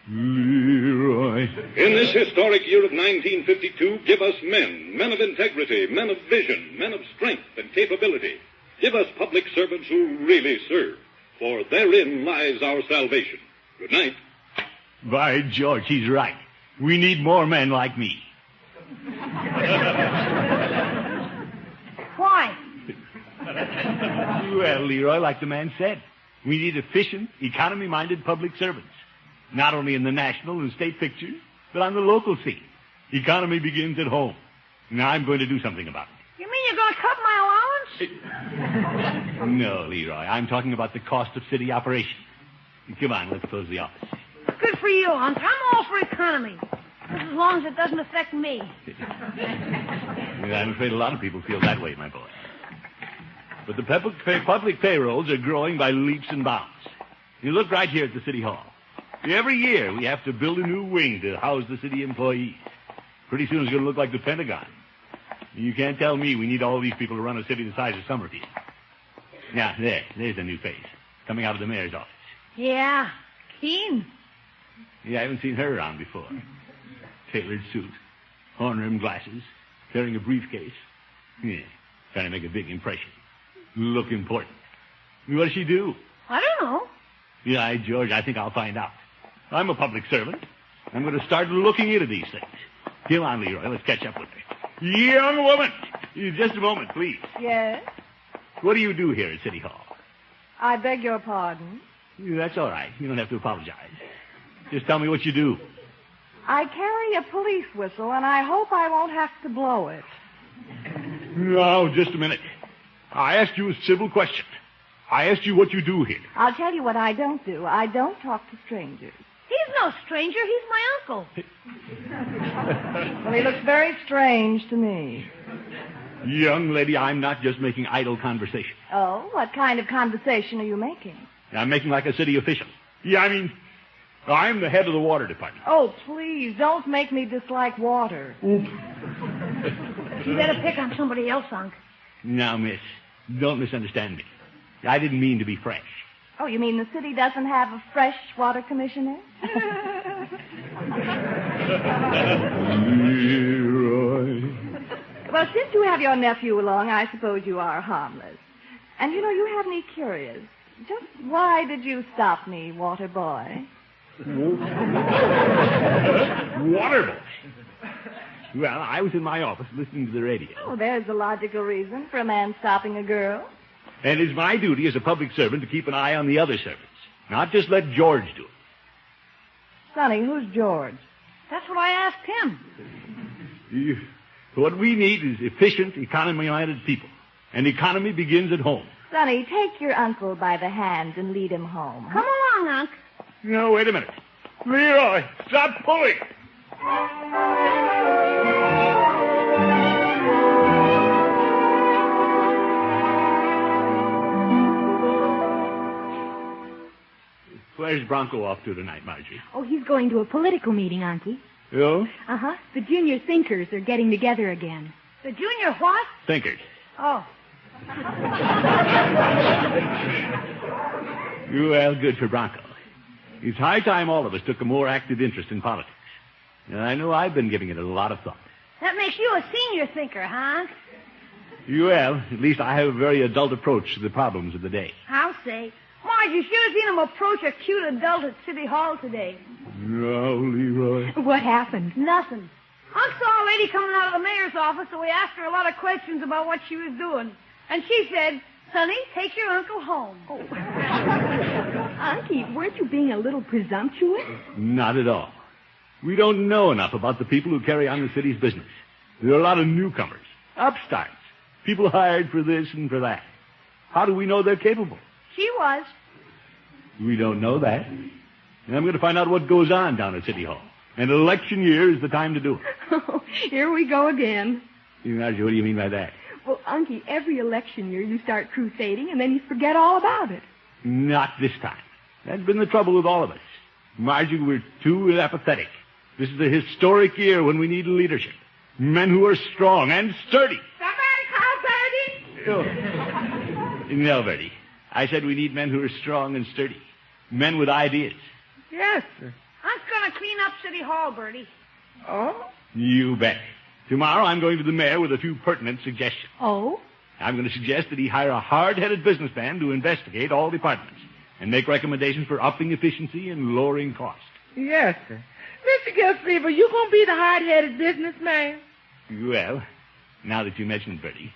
Leroy. In this historic year of 1952, give us men of integrity, men of vision, men of strength and capability. Give us public servants who really serve, for therein lies our salvation. Good night. By George, he's right. We need more men like me. Why? Well, Leroy, like the man said, we need efficient, economy-minded public servants. Not only in the national and state pictures, but on the local scene. Economy begins at home. Now I'm going to do something about it. You mean you're going to cut my allowance? No, Leroy, I'm talking about the cost of city operation. Come on, let's close the office. Good for you, Unc. I'm all for economy. Just as long as it doesn't affect me. I'm afraid a lot of people feel that way, my boy. But the public payrolls are growing by leaps and bounds. You look right here at the City Hall. Every year we have to build a new wing to house the city employees. Pretty soon it's going to look like the Pentagon. You can't tell me we need all these people to run a city the size of Summerfield. Now, there's a new face coming out of the mayor's office. Yeah, keen. Yeah, I haven't seen her around before. Tailored suit, horn-rimmed glasses, carrying a briefcase. Yeah, trying to make a big impression. Look important. What does she do? I don't know. Yeah, George, I think I'll find out. I'm a public servant. I'm going to start looking into these things. Come on, Leroy, let's catch up with her. Young woman! Just a moment, please. Yes? What do you do here at City Hall? I beg your pardon? That's all right. You don't have to apologize. Just tell me what you do. I carry a police whistle, and I hope I won't have to blow it. No, just a minute. I asked you a civil question. I asked you what you do here. I'll tell you what I don't do. I don't talk to strangers. He's no stranger. He's my uncle. Well, he looks very strange to me. Young lady, I'm not just making idle conversation. Oh, what kind of conversation are you making? I'm making like a city official. Yeah, I mean, I'm the head of the water department. Oh, please, don't make me dislike water. You better pick on somebody else, Unc. Now, miss, don't misunderstand me. I didn't mean to be fresh. Oh, you mean the city doesn't have a fresh water commissioner? Leroy. Well, since you have your nephew along, I suppose you are harmless. And, you have me curious. Just why did you stop me, water boy? Water boy? Well, I was in my office listening to the radio. Oh, there's a logical reason for a man stopping a girl. And it's my duty as a public servant to keep an eye on the other servants. Not just let George do it. Sonny, who's George? That's what I asked him. What we need is efficient, economy-minded people. And economy begins at home. Sonny, take your uncle by the hand and lead him home. Come along, Unc. No, wait a minute. Leroy, stop pulling. Where's Bronco off to tonight, Margie? Oh, he's going to a political meeting, Unky. Oh? Uh-huh. The junior thinkers are getting together again. The junior what? Thinkers. Oh. Well, good for Bronco. It's high time all of us took a more active interest in politics. And I know I've been giving it a lot of thought. That makes you a senior thinker, huh? Well, at least I have a very adult approach to the problems of the day. I'll say. Marge, you should have seen him approach a cute adult at City Hall today. No, Leroy. What happened? Nothing. I saw a lady coming out of the mayor's office, so we asked her a lot of questions about what she was doing. And she said, "Sonny, take your uncle home." Oh. Unky, weren't you being a little presumptuous? Not at all. We don't know enough about the people who carry on the city's business. There are a lot of newcomers, upstarts, people hired for this and for that. How do we know they're capable? She was. We don't know that. And I'm going to find out what goes on down at City Hall. And election year is the time to do it. Oh, here we go again. Margie, what do you mean by that? Well, Unky, every election year you start crusading and then you forget all about it. Not this time. That's been the trouble with all of us. Margie, we're too apathetic. This is a historic year when we need leadership. Men who are strong and sturdy. Somebody call Bertie? Oh. No, Bertie. I said we need men who are strong and sturdy. Men with ideas. Yes, sir. I'm going to clean up City Hall, Bertie. Oh? You bet. Tomorrow I'm going to the mayor with a few pertinent suggestions. Oh? I'm going to suggest that he hire a hard-headed businessman to investigate all departments and make recommendations for upping efficiency and lowering cost. Yes, sir. Mr. Gildersleeve, are you going to be the hard-headed businessman? Well, now that you mention it, Bertie,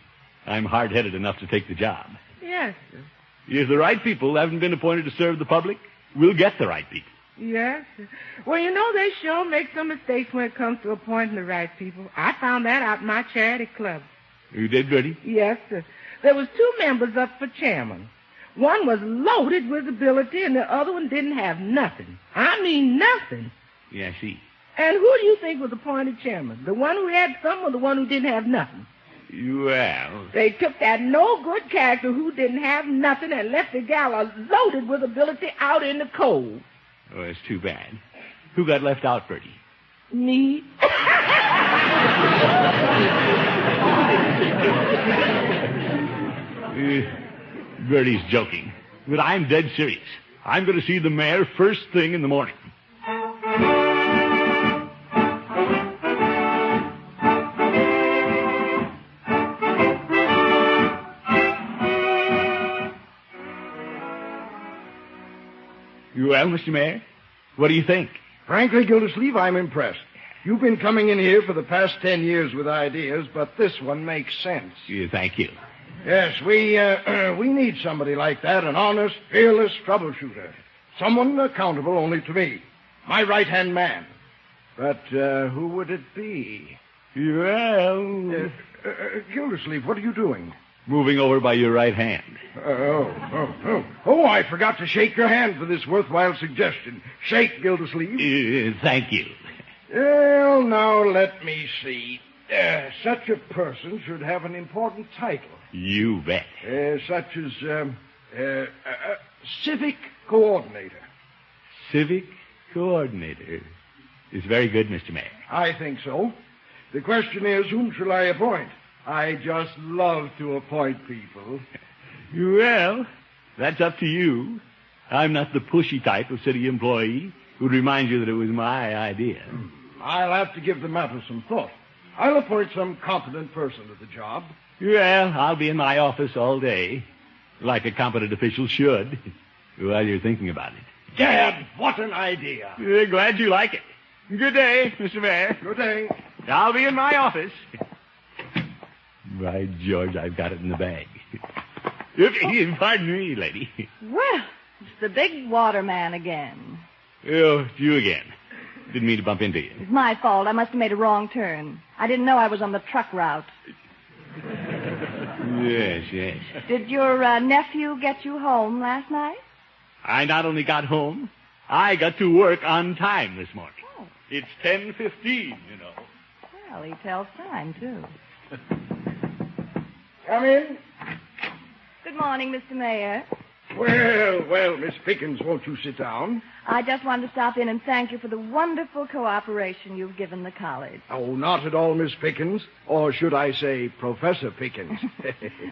I'm hard-headed enough to take the job. Yes, sir. If the right people haven't been appointed to serve the public, we'll get the right people. Yes, sir. Well, you know, they sure make some mistakes when it comes to appointing the right people. I found that out in my charity club. You did, Bertie? Yes, sir. There was 2 members up for chairman. One was loaded with ability, and the other one didn't have nothing. I mean nothing. Yeah, I see. And who do you think was appointed chairman? The one who had some or the one who didn't have nothing? Well... They took that no-good character who didn't have nothing and left the gal loaded with ability out in the cold. Oh, that's too bad. Who got left out, Bertie? Me. Bertie's joking, but I'm dead serious. I'm going to see the mayor first thing in the morning. Well, Mr. Mayor, what do you think? Frankly, Gildersleeve, I'm impressed. You've been coming in here for the past 10 years with ideas, but this one makes sense. Yeah, thank you. Yes, we need somebody like that, an honest, fearless troubleshooter. Someone accountable only to me. My right-hand man. But who would it be? Well... Gildersleeve, what are you doing? Moving over by your right hand. Oh, I forgot to shake your hand for this worthwhile suggestion. Shake, Gildersleeve. Thank you. Well, now, let me see. Such a person should have an important title. You bet. Such as, civic coordinator. Civic coordinator. It's very good, Mr. Mayor. I think so. The question is, whom shall I appoint? I just love to appoint people. Well, that's up to you. I'm not the pushy type of city employee who'd remind you that it was my idea. I'll have to give the matter some thought. I'll appoint some competent person to the job. Well, I'll be in my office all day, like a competent official should, while you're thinking about it. Dad, what an idea. Glad you like it. Good day, Mr. Mayor. Good day. I'll be in my office. By George, I've got it in the bag. Pardon me, lady. Well, it's the big waterman again. Oh, it's you again. Didn't mean to bump into you. It's my fault. I must have made a wrong turn. I didn't know I was on the truck route. Yes. Did your nephew get you home last night? I not only got home, I got to work on time this morning. Oh. It's 10:15, you know. Well, he tells time, too. Come in. Good morning, Mr. Mayor. Well, Miss Pickens, won't you sit down? I just wanted to stop in and thank you for the wonderful cooperation you've given the college. Oh, not at all, Miss Pickens. Or should I say Professor Pickens?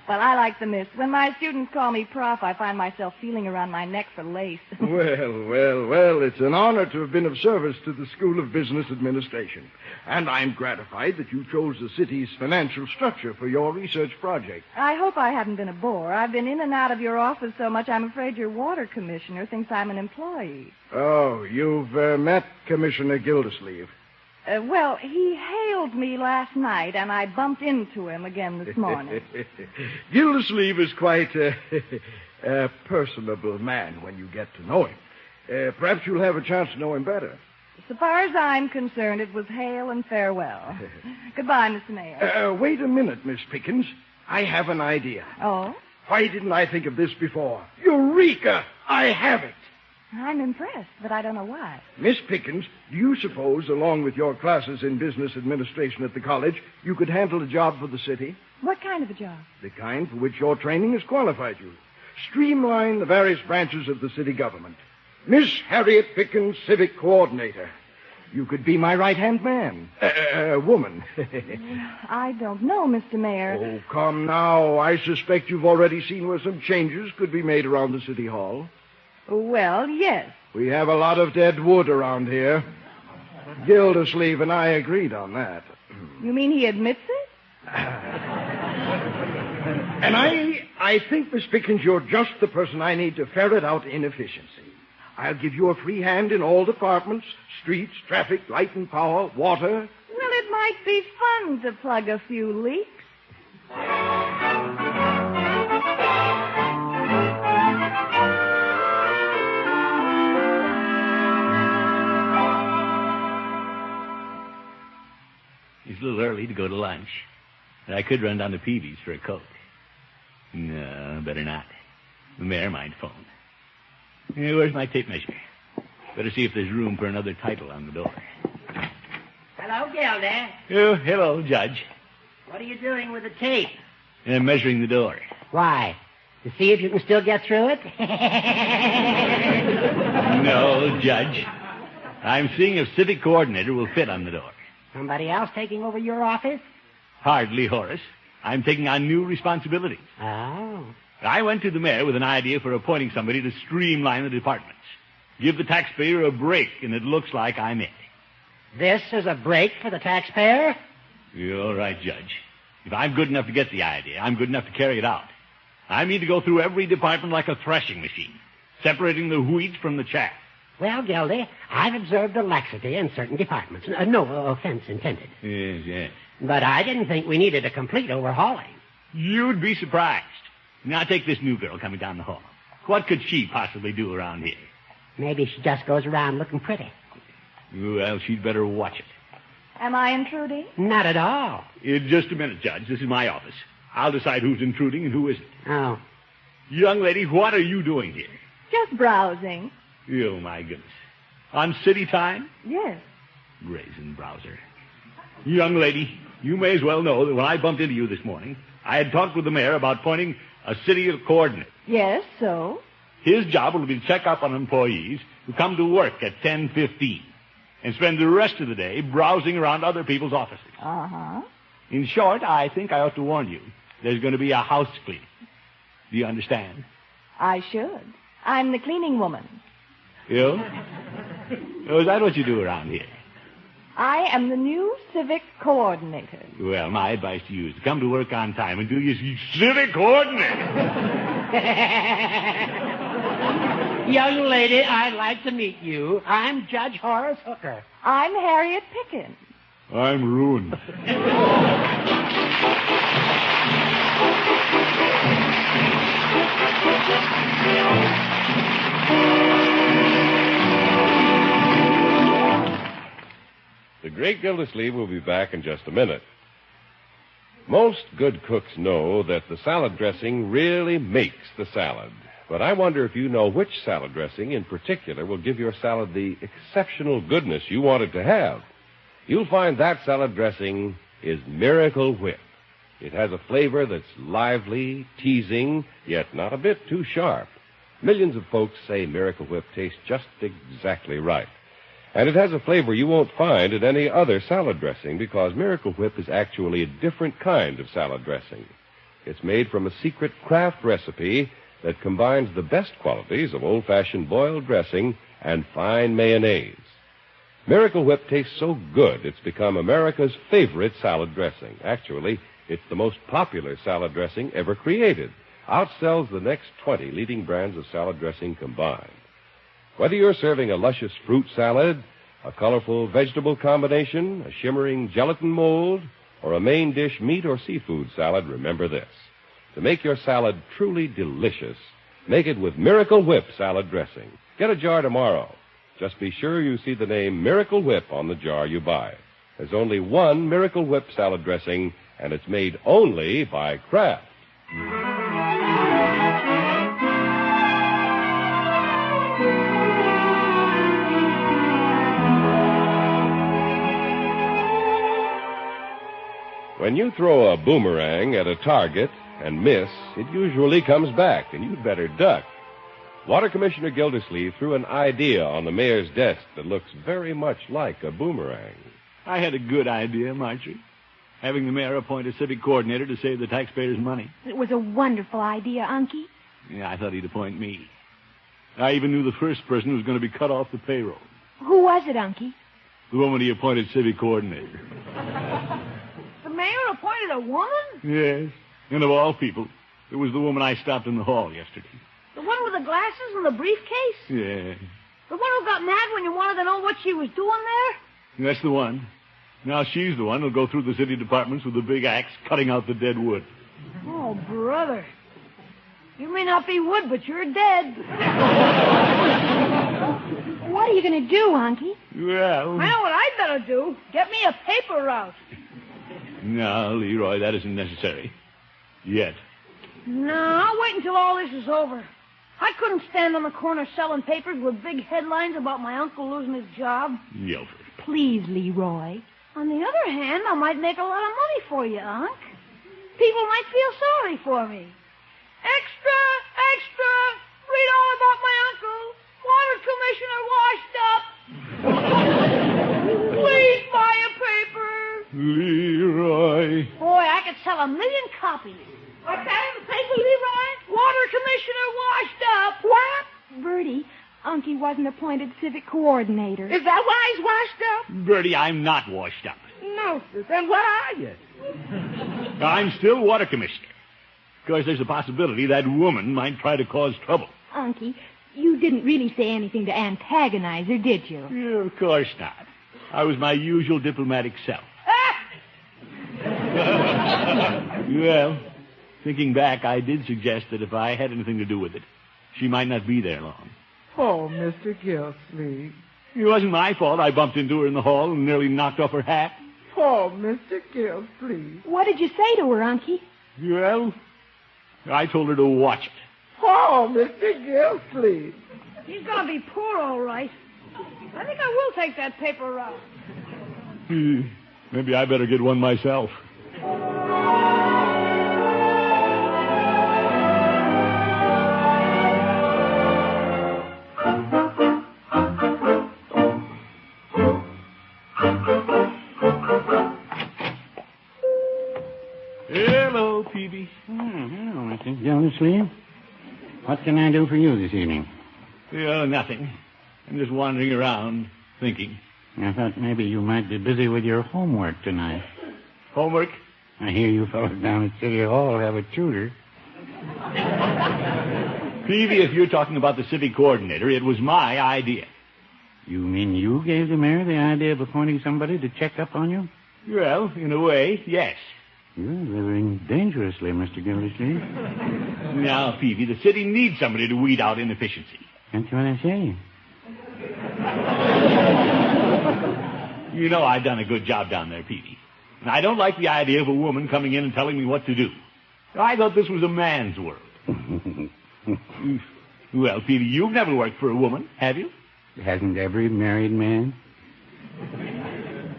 Well, I like the miss. When my students call me Prof, I find myself feeling around my neck for lace. Well, it's an honor to have been of service to the School of Business Administration. And I'm gratified that you chose the city's financial structure for your research project. I hope I haven't been a bore. I've been in and out of your office so much I'm afraid your water commissioner thinks I'm an employee. Oh, you've met Commissioner Gildersleeve. Well, he hailed me last night, and I bumped into him again this morning. Gildersleeve is quite a personable man when you get to know him. Perhaps you'll have a chance to know him better. So far as I'm concerned, it was hail and farewell. Goodbye, Mr. Mayor. Wait a minute, Miss Pickens. I have an idea. Oh? Why didn't I think of this before? Eureka! I have it. I'm impressed, but I don't know why. Miss Pickens, do you suppose, along with your classes in business administration at the college, you could handle a job for the city? What kind of a job? The kind for which your training has qualified you. Streamline the various branches of the city government. Miss Harriet Pickens, Civic Coordinator. You could be my right-hand man. Woman. I don't know, Mr. Mayor. Oh, come now. I suspect you've already seen where some changes could be made around the city hall. Well, yes. We have a lot of dead wood around here. Gildersleeve and I agreed on that. You mean he admits it? And I think, Miss Pickens, you're just the person I need to ferret out inefficiency. I'll give you a free hand in all departments, streets, traffic, light and power, water. Well, it might be fun to plug a few leaks. It's a little early to go to lunch. I could run down to Peavy's for a Coke. No, better not. The mayor might phone. Where's my tape measure? Better see if there's room for another title on the door. Hello, Gilda. Oh, hello, Judge. What are you doing with the tape? I'm measuring the door. Why? To see if you can still get through it? No, Judge. I'm seeing if civic coordinator will fit on the door. Somebody else taking over your office? Hardly, Horace. I'm taking on new responsibilities. Oh. I went to the mayor with an idea for appointing somebody to streamline the departments. Give the taxpayer a break, and it looks like I'm it. This is a break for the taxpayer? You're all right, Judge. If I'm good enough to get the idea, I'm good enough to carry it out. I mean to go through every department like a threshing machine, separating the wheat from the chaff. Well, Gildy, I've observed a laxity in certain departments. No offense intended. Yes, yes. But I didn't think we needed a complete overhauling. You'd be surprised. Now take this new girl coming down the hall. What could she possibly do around here? Maybe she just goes around looking pretty. Well, she'd better watch it. Am I intruding? Not at all. In just a minute, Judge. This is my office. I'll decide who's intruding and who isn't. Oh. Young lady, what are you doing here? Just browsing. Oh, my goodness. On city time? Yes. Brazen browser. Young lady, you may as well know that when I bumped into you this morning, I had talked with the mayor about appointing a city coordinator. Yes, so? His job will be to check up on employees who come to work at 10:15 and spend the rest of the day browsing around other people's offices. Uh-huh. In short, I think I ought to warn you. There's going to be a house cleaning. Do you understand? I should. I'm the cleaning woman. You? Oh, is that what you do around here? I am the new civic coordinator. Well, my advice to you is to come to work on time and do your civic coordinator. Young lady, I'd like to meet you. I'm Judge Horace Hooker. I'm Harriet Pickens. I'm ruined. The Great Gildersleeve will be back in just a minute. Most good cooks know that the salad dressing really makes the salad. But I wonder if you know which salad dressing in particular will give your salad the exceptional goodness you want it to have. You'll find that salad dressing is Miracle Whip. It has a flavor that's lively, teasing, yet not a bit too sharp. Millions of folks say Miracle Whip tastes just exactly right. And it has a flavor you won't find in any other salad dressing because Miracle Whip is actually a different kind of salad dressing. It's made from a secret Kraft recipe that combines the best qualities of old-fashioned boiled dressing and fine mayonnaise. Miracle Whip tastes so good it's become America's favorite salad dressing. Actually, it's the most popular salad dressing ever created. Outsells the next 20 leading brands of salad dressing combined. Whether you're serving a luscious fruit salad, a colorful vegetable combination, a shimmering gelatin mold, or a main dish meat or seafood salad, remember this. To make your salad truly delicious, make it with Miracle Whip salad dressing. Get a jar tomorrow. Just be sure you see the name Miracle Whip on the jar you buy. There's only one Miracle Whip salad dressing, and it's made only by Kraft. When you throw a boomerang at a target and miss, it usually comes back, and you'd better duck. Water Commissioner Gildersleeve threw an idea on the mayor's desk that looks very much like a boomerang. I had a good idea, Marjorie. Having the mayor appoint a civic coordinator to save the taxpayers' money. It was a wonderful idea, Unky. Yeah, I thought he'd appoint me. I even knew the first person who was going to be cut off the payroll. Who was it, Unky? The woman he appointed civic coordinator. The mayor appointed a woman? Yes. And of all people, It was the woman I stopped in the hall yesterday. The one with the glasses and the briefcase? Yeah, The one who got mad when you wanted to know what she was doing there? that's the one. Now she's the one who'll go through the city departments with a big axe cutting out the dead wood. Oh, brother. You may not be wood, but you're dead. What are you going to do, Unky? Well... I know what I'd better do. Get me a paper route. No, Leroy, that isn't necessary. Yet. No, I'll wait until all this is over. I couldn't stand on the corner selling papers with big headlines about my uncle losing his job. Yelver. Please, Leroy. On the other hand, I might make a lot of money for you, Unc. People might feel sorry for me. Extra, extra, read all about my uncle. Water commissioner washed up. Please buy a paper. Leroy. Boy, I could sell 1 million copies. What's that in the paper, Leroy? Water commissioner washed up. What? Bertie, Unky wasn't appointed civic coordinator. Is that why he's washed up? Bertie, I'm not washed up. No, sir. Then what are you? I'm still water commissioner. Of course, there's a possibility that woman might try to cause trouble. Unky, you didn't really say anything to antagonize her, did you? Yeah, of course not. I was my usual diplomatic self. Well, thinking back, I did suggest that if I had anything to do with it, she might not be there long. Oh, Mr. Gildersleeve. It wasn't my fault. I bumped into her in the hall and nearly knocked off her hat. Oh, Mr. Gildersleeve. What did you say to her, Unky? Well, I told her to watch it. Oh, Mr. Gildersleeve. He's going to be poor, all right. I think I will take that paper route. Maybe I better get one myself. Hello, Peavy. Hello, Mr. Gildersleeve. What can I do for you this evening? Nothing. I'm just wandering around, thinking. I thought maybe you might be busy with your homework tonight. Homework? I hear you fellows down at City Hall have a tutor. Peavy, if you're talking about the city coordinator, it was my idea. You mean you gave the mayor the idea of appointing somebody to check up on you? Well, in a way, yes. You're living dangerously, Mr. Gildersleeve. Now, Peavy, the city needs somebody to weed out inefficiency. That's what I say. You know I've done a good job down there, Peavy. And I don't like the idea of a woman coming in and telling me what to do. I thought this was a man's world. Well, Peavy, you've never worked for a woman, have you? Hasn't every married man?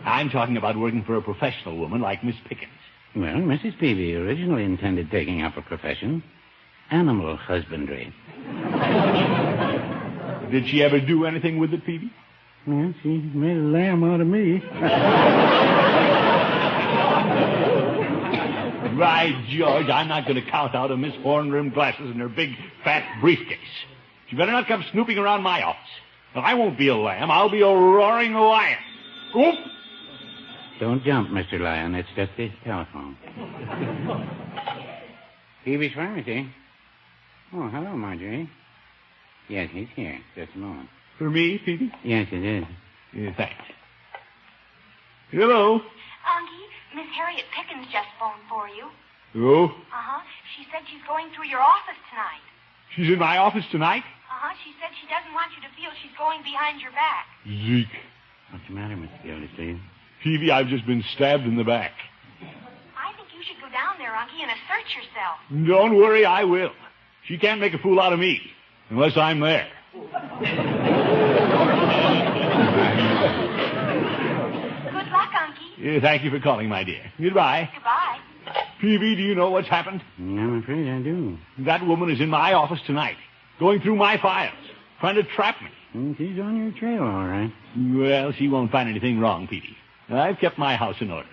I'm talking about working for a professional woman like Miss Pickens. Well, Mrs. Peavy originally intended taking up a profession. Animal husbandry. Did she ever do anything with it, Peavy? Well, she made a lamb out of me. Right, George, I'm not going to count out of Miss Horn-rimmed glasses and her big, fat briefcase. She better not come snooping around my office. Well, I won't be a lamb. I'll be a roaring lion. Oop! Don't jump, Mr. Lion. It's just the telephone. Peavy's Pharmacy. Oh, hello, Marjorie. Yes, he's here. Just a moment. For me, Peavy? Yes, it is. Yeah, thanks. Hello. Unky, Miss Harriet Pickens just phoned for you. Oh? Uh-huh. She said she's going through your office tonight. She's in my office tonight? Uh-huh. She said she doesn't want you to feel she's going behind your back. Zeke. What's the matter, Mr. Gildersleeve? Peavy, I've just been stabbed in the back. I think you should go down there, Unky, and assert yourself. Don't worry, I will. She can't make a fool out of me, unless I'm there. Good luck, Unky. Yeah, thank you for calling, my dear. Goodbye. Goodbye. Peavy, do you know what's happened? I'm afraid I do. That woman is in my office tonight, going through my files, trying to trap me. She's on your trail, all right. Well, she won't find anything wrong, Peavy. I've kept my house in order.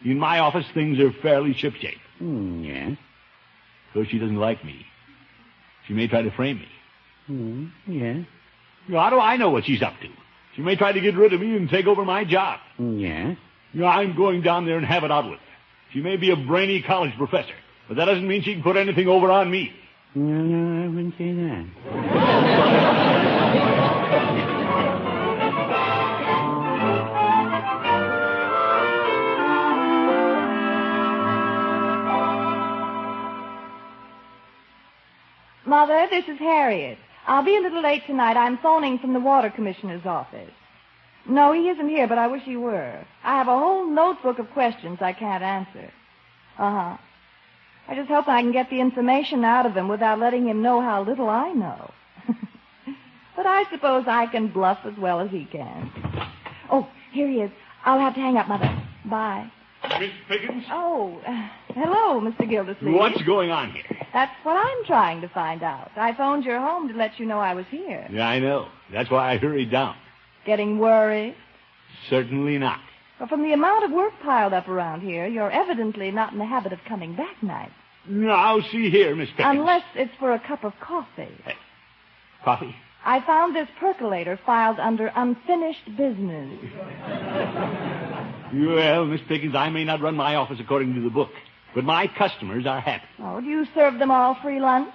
In my office, things are fairly shipshape. Yes. Though she doesn't like me. She may try to frame me. Yes. How do I know what she's up to? She may try to get rid of me and take over my job. Yes. I'm going down there and have it out with her. She may be a brainy college professor, But that doesn't mean she can put anything over on me. No, I wouldn't say that. Mother, this is Harriet. I'll be a little late tonight. I'm phoning from the water commissioner's office. No, he isn't here, but I wish he were. I have a whole notebook of questions I can't answer. Uh-huh. I just hope I can get the information out of him without letting him know how little I know. But I suppose I can bluff as well as he can. Oh, here he is. I'll have to hang up, Mother. Bye. Miss Pickens? Oh, hello, Mr. Gildersleeve. What's going on here? That's what I'm trying to find out. I phoned your home to let you know I was here. Yeah, I know. That's why I hurried down. Getting worried? Certainly not. Well, from the amount of work piled up around here, you're evidently not in the habit of coming back nights. Now, see here, Miss Pickens. Unless it's for a cup of coffee. Hey, coffee? I found this percolator filed under unfinished business. Well, Miss Pickens, I may not run my office according to the book, but my customers are happy. Oh, do you serve them all free lunch?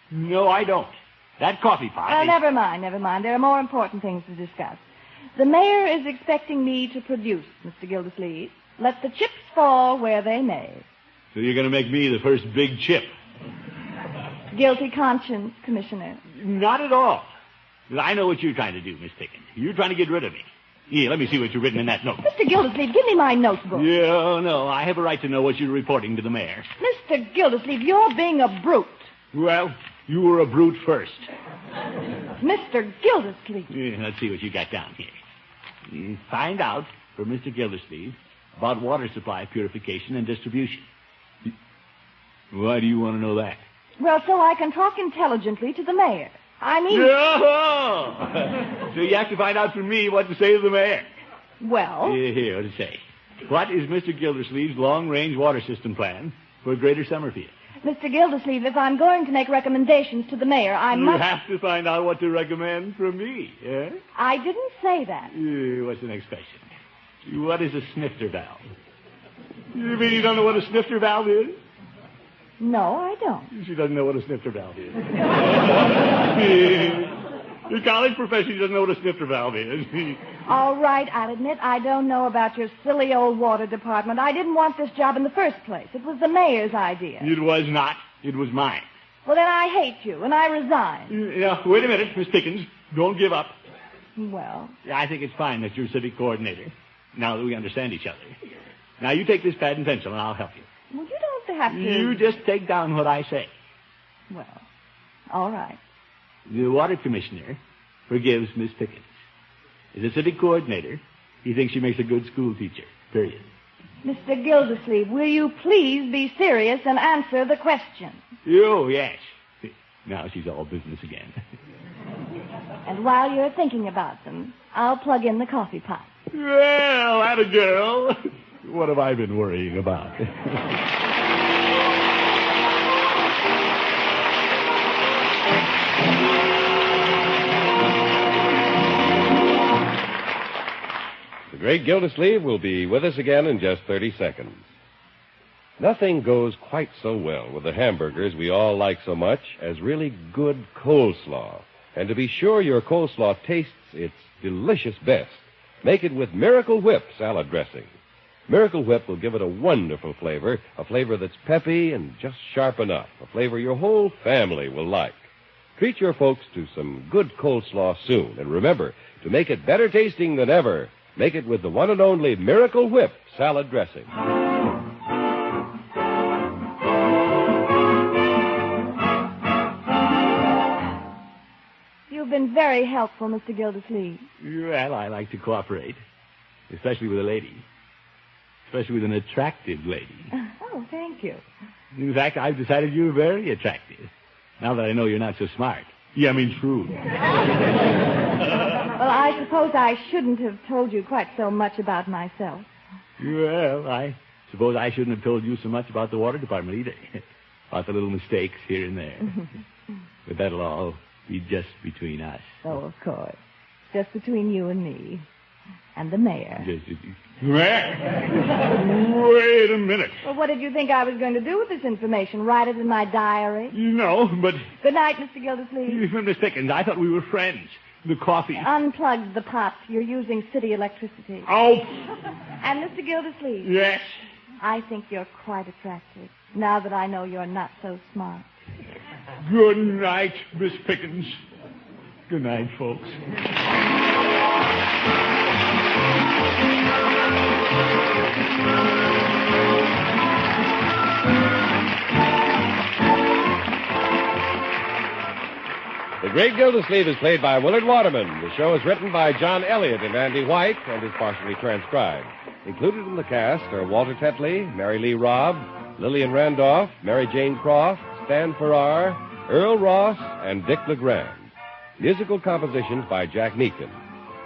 No, I don't. That coffee pot is... Never mind. There are more important things to discuss. The mayor is expecting me to produce, Mr. Gildersleeve. Let the chips fall where they may. So you're going to make me the first big chip? Guilty conscience, Commissioner. Not at all. I know what you're trying to do, Miss Pickens. You're trying to get rid of me. Here, let me see what you've written in that note. Mr. Gildersleeve, give me my notebook. Yeah, no, I have a right to know what you're reporting to the mayor. Mr. Gildersleeve, you're being a brute. Well, you were a brute first. Mr. Gildersleeve. Yeah, let's see what you got down here. You find out from Mr. Gildersleeve about water supply purification and distribution. Why do you want to know that? Well, so I can talk intelligently to the mayor. I mean... Oh! So you have to find out from me what to say to the mayor. Well? Here, what to say. What is Mr. Gildersleeve's long-range water system plan for Greater Summerfield? Mr. Gildersleeve, if I'm going to make recommendations to the mayor, I must... You have to find out what to recommend from me, eh? I didn't say that. What's the next question? What is a snifter valve? You mean you don't know what a snifter valve is? No, I don't. She doesn't know what a snifter valve is. Your college professor doesn't know what a snifter valve is. All right, I'll admit I don't know about your silly old water department. I didn't want this job in the first place. It was the mayor's idea. It was not. It was mine. Well, then I hate you, and I resign. Yeah, wait a minute, Miss Pickens. Don't give up. Well? I think it's fine that you're civic coordinator, now that we understand each other. Now, you take this pad and pencil, and I'll help you. Well, you don't have to... You just take down what I say. Well, all right. The water commissioner forgives Miss Pickens. As a civic coordinator, he thinks she makes a good school teacher, period. Mr. Gildersleeve, will you please be serious and answer the question? Oh, yes. Now she's all business again. And while you're thinking about them, I'll plug in the coffee pot. Well, that a girl. What have I been worrying about? The Great Gildersleeve will be with us again in just 30 seconds. Nothing goes quite so well with the hamburgers we all like so much as really good coleslaw. And to be sure your coleslaw tastes its delicious best, make it with Miracle Whip salad dressing. Miracle Whip will give it a wonderful flavor, a flavor that's peppy and just sharp enough, a flavor your whole family will like. Treat your folks to some good coleslaw soon. And remember, to make it better tasting than ever, make it with the one and only Miracle Whip salad dressing. You've been very helpful, Mr. Gildersleeve. Well, I like to cooperate, especially with a lady. Especially with an attractive lady. Oh, thank you. In fact, I've decided you're very attractive. Now that I know you're not so smart. Yeah, I mean true. Well, I suppose I shouldn't have told you quite so much about myself. Well, I suppose I shouldn't have told you so much about the water department either. About the little mistakes here and there. But that'll all be just between us. Oh, of course. Just between you and me. And the mayor. Wait wait a minute. Well, what did you think I was going to do with this information? Write it in my diary? No, but... Good night, Mr. Gildersleeve. Miss Pickens, I thought we were friends. The coffee. Unplug the pot. You're using city electricity. Oh. And Mr. Gildersleeve. Yes? I think you're quite attractive, now that I know you're not so smart. Good night, Miss Pickens. Good night, folks. The Great Gildersleeve is played by Willard Waterman. The show is written by John Elliott and Andy White and is partially transcribed. Included in the cast are Walter Tetley, Mary Lee Robb, Lillian Randolph, Mary Jane Croft, Stan Farrar, Earl Ross, and Dick LeGrand. Musical compositions by Jack Meakin.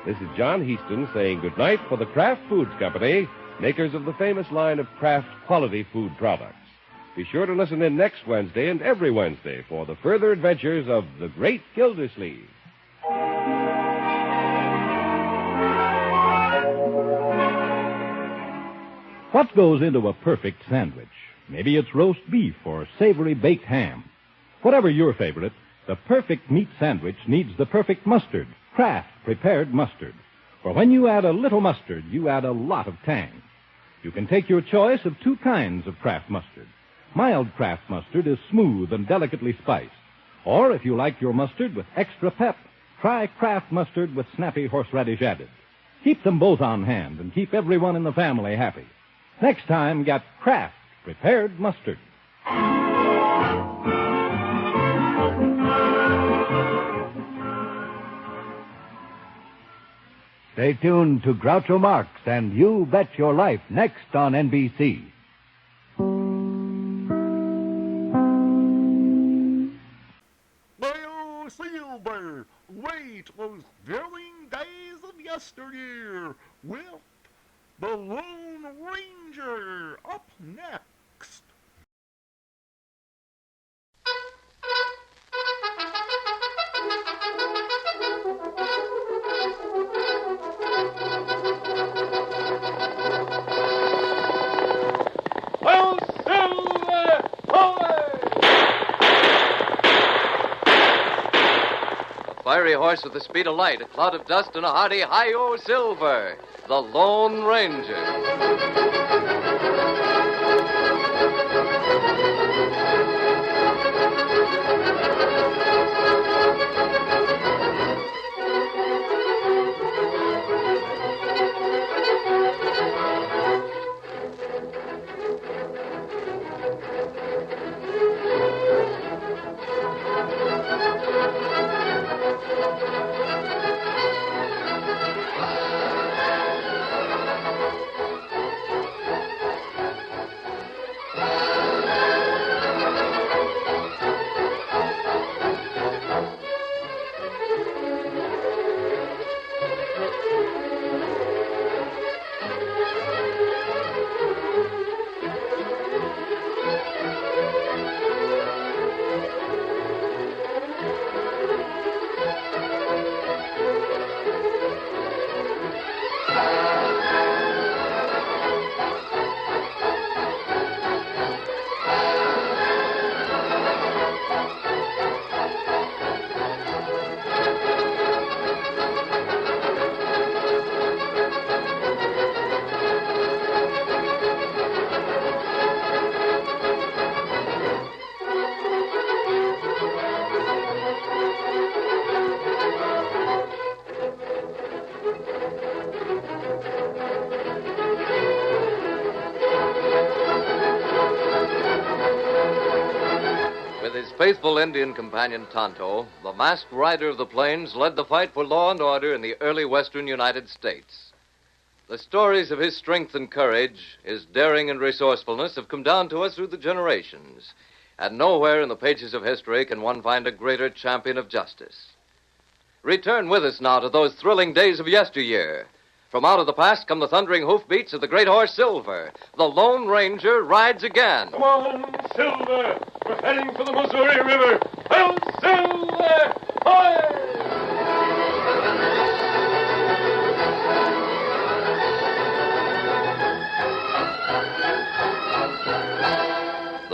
This is John Heaston saying goodnight for the Kraft Foods Company, makers of the famous line of Kraft quality food products. Be sure to listen in next Wednesday and every Wednesday for the further adventures of the Great Gildersleeve. What goes into a perfect sandwich? Maybe it's roast beef or savory baked ham. Whatever your favorite, the perfect meat sandwich needs the perfect mustard, Kraft prepared mustard. For when you add a little mustard, you add a lot of tang. You can take your choice of two kinds of Kraft mustard. Mild Kraft mustard is smooth and delicately spiced. Or if you like your mustard with extra pep, try Kraft mustard with snappy horseradish added. Keep them both on hand and keep everyone in the family happy. Next time, get Kraft prepared mustard. Stay tuned to Groucho Marx and You Bet Your Life next on NBC. Well, Silver, wait those daring days of yesteryear with the Lone Ranger up next. Oh, Silver! A fiery horse with the speed of light, a cloud of dust, and a hearty hi-yo Silver, the Lone Ranger. Faithful Indian companion Tonto, the masked rider of the plains, led the fight for law and order in the early western United States. The stories of his strength and courage, his daring and resourcefulness have come down to us through the generations, and nowhere in the pages of history can one find a greater champion of justice. Return with us now to those thrilling days of yesteryear. From out of the past come the thundering hoofbeats of the great horse Silver. The Lone Ranger rides again. Come on, Silver! We're heading for the Missouri River. Oh, Silver! Hoy!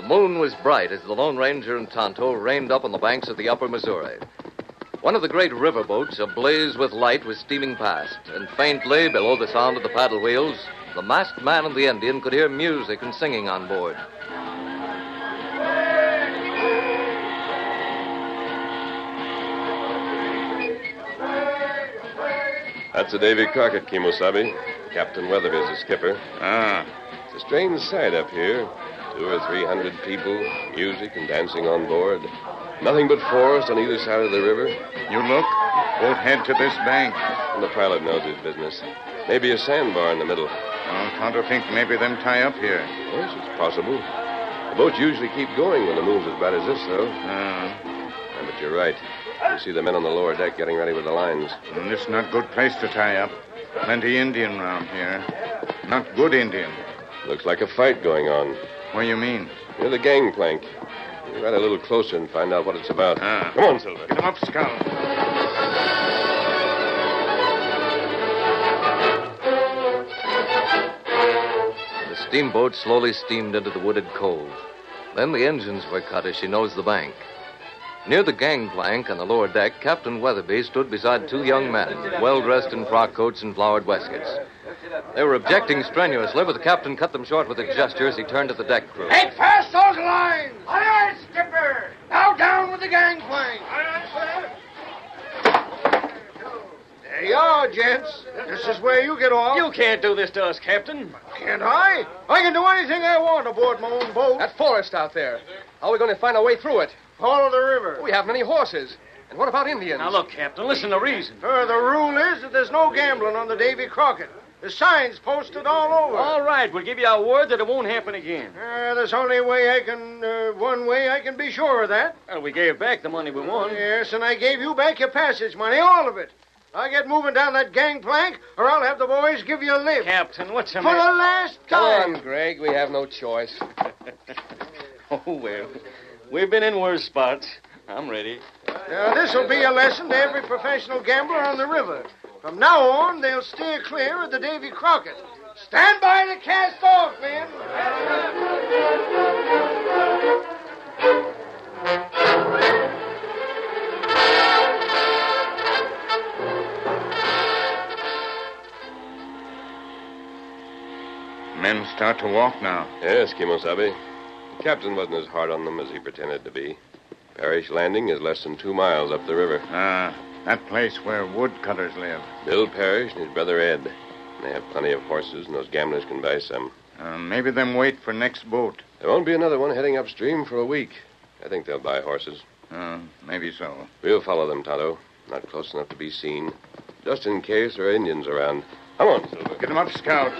moon was bright as the Lone Ranger and Tonto reined up on the banks of the upper Missouri. One of the great riverboats, ablaze with light, was steaming past, and faintly, below the sound of the paddle wheels, the masked man and the Indian could hear music and singing on board. That's the Davy Crockett, Kimosabe. Captain Weatherby's the skipper. Ah. It's a strange sight up here. 200 or 300 people, music and dancing on board. Nothing but forest on either side of the river. You look. Boat head to this bank. And the pilot knows his business. Maybe a sandbar in the middle. Tonto think maybe them tie up here. Yes, it's possible. The boats usually keep going when the moon's as bad as this, though. Yeah, but you're right. You see the men on the lower deck getting ready with the lines. This is not good place to tie up. Plenty Indian around here. Not good Indian. Looks like a fight going on. What do you mean? Near the gangplank. You ride a little closer and find out what it's about. Come on, Silver. Get him up, Scout. The steamboat slowly steamed into the wooded cove. Then the engines were cut as she nosed the bank. Near the gangplank on the lower deck, Captain Weatherby stood beside two young men, well-dressed in frock coats and flowered waistcoats. They were objecting strenuously, but the captain cut them short with a gesture as he turned to the deck crew. Take fast those lines! Aye, aye, skipper! Now down with the gangplank! Aye, aye, sir. There you are, gents. This is where you get off. You can't do this to us, Captain. Can't I? I can do anything I want aboard my own boat. That forest out there. How are we going to find our way through it? Follow the river. We haven't any horses. And what about Indians? Now, look, Captain, listen to reason. The rule is that there's no gambling on the Davy Crockett. There's signs posted all over. All right, we'll give you our word that it won't happen again. There's only one way I can be sure of that. Well, we gave back the money we won. Yes, and I gave you back your passage money, all of it. Now get moving down that gangplank, or I'll have the boys give you a lift. Captain, what's the matter? For the last time. Come on, Greg. We have no choice. Oh, well. We've been in worse spots. I'm ready. Now, this'll be a lesson to every professional gambler on the river. From now on, they'll steer clear of the Davy Crockett. Stand by to cast off, men. Men start to walk now. Yes, Kimosabe. The captain wasn't as hard on them as he pretended to be. Parish Landing is less than 2 miles up the river. That place where woodcutters live. Bill Parrish and his brother Ed. They have plenty of horses, and those gamblers can buy some. Maybe them wait for next boat. There won't be another one heading upstream for a week. I think they'll buy horses. Maybe so. We'll follow them, Tonto. Not close enough to be seen. Just in case there are Indians around. Come on, Silver. Get them up, Scout.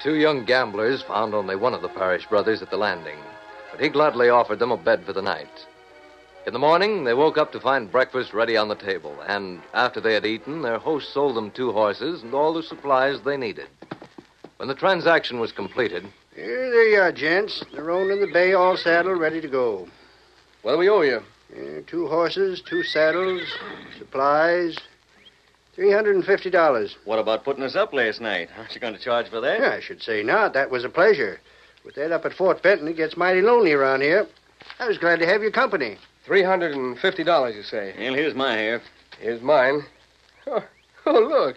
Two young gamblers found only one of the Parrish brothers at the landing, but he gladly offered them a bed for the night. In the morning, they woke up to find breakfast ready on the table, and after they had eaten, their host sold them 2 horses and all the supplies they needed. When the transaction was completed... Here they are, gents. The roan and the bay all saddled, ready to go. What do we owe you? 2 horses, 2 saddles, supplies... $350. What about putting us up last night? Aren't you going to charge for that? Yeah, I should say not. That was a pleasure. With that up at Fort Benton, it gets mighty lonely around here. I was glad to have your company. $350, you say? Well, here's my half. Here's mine. Oh, look.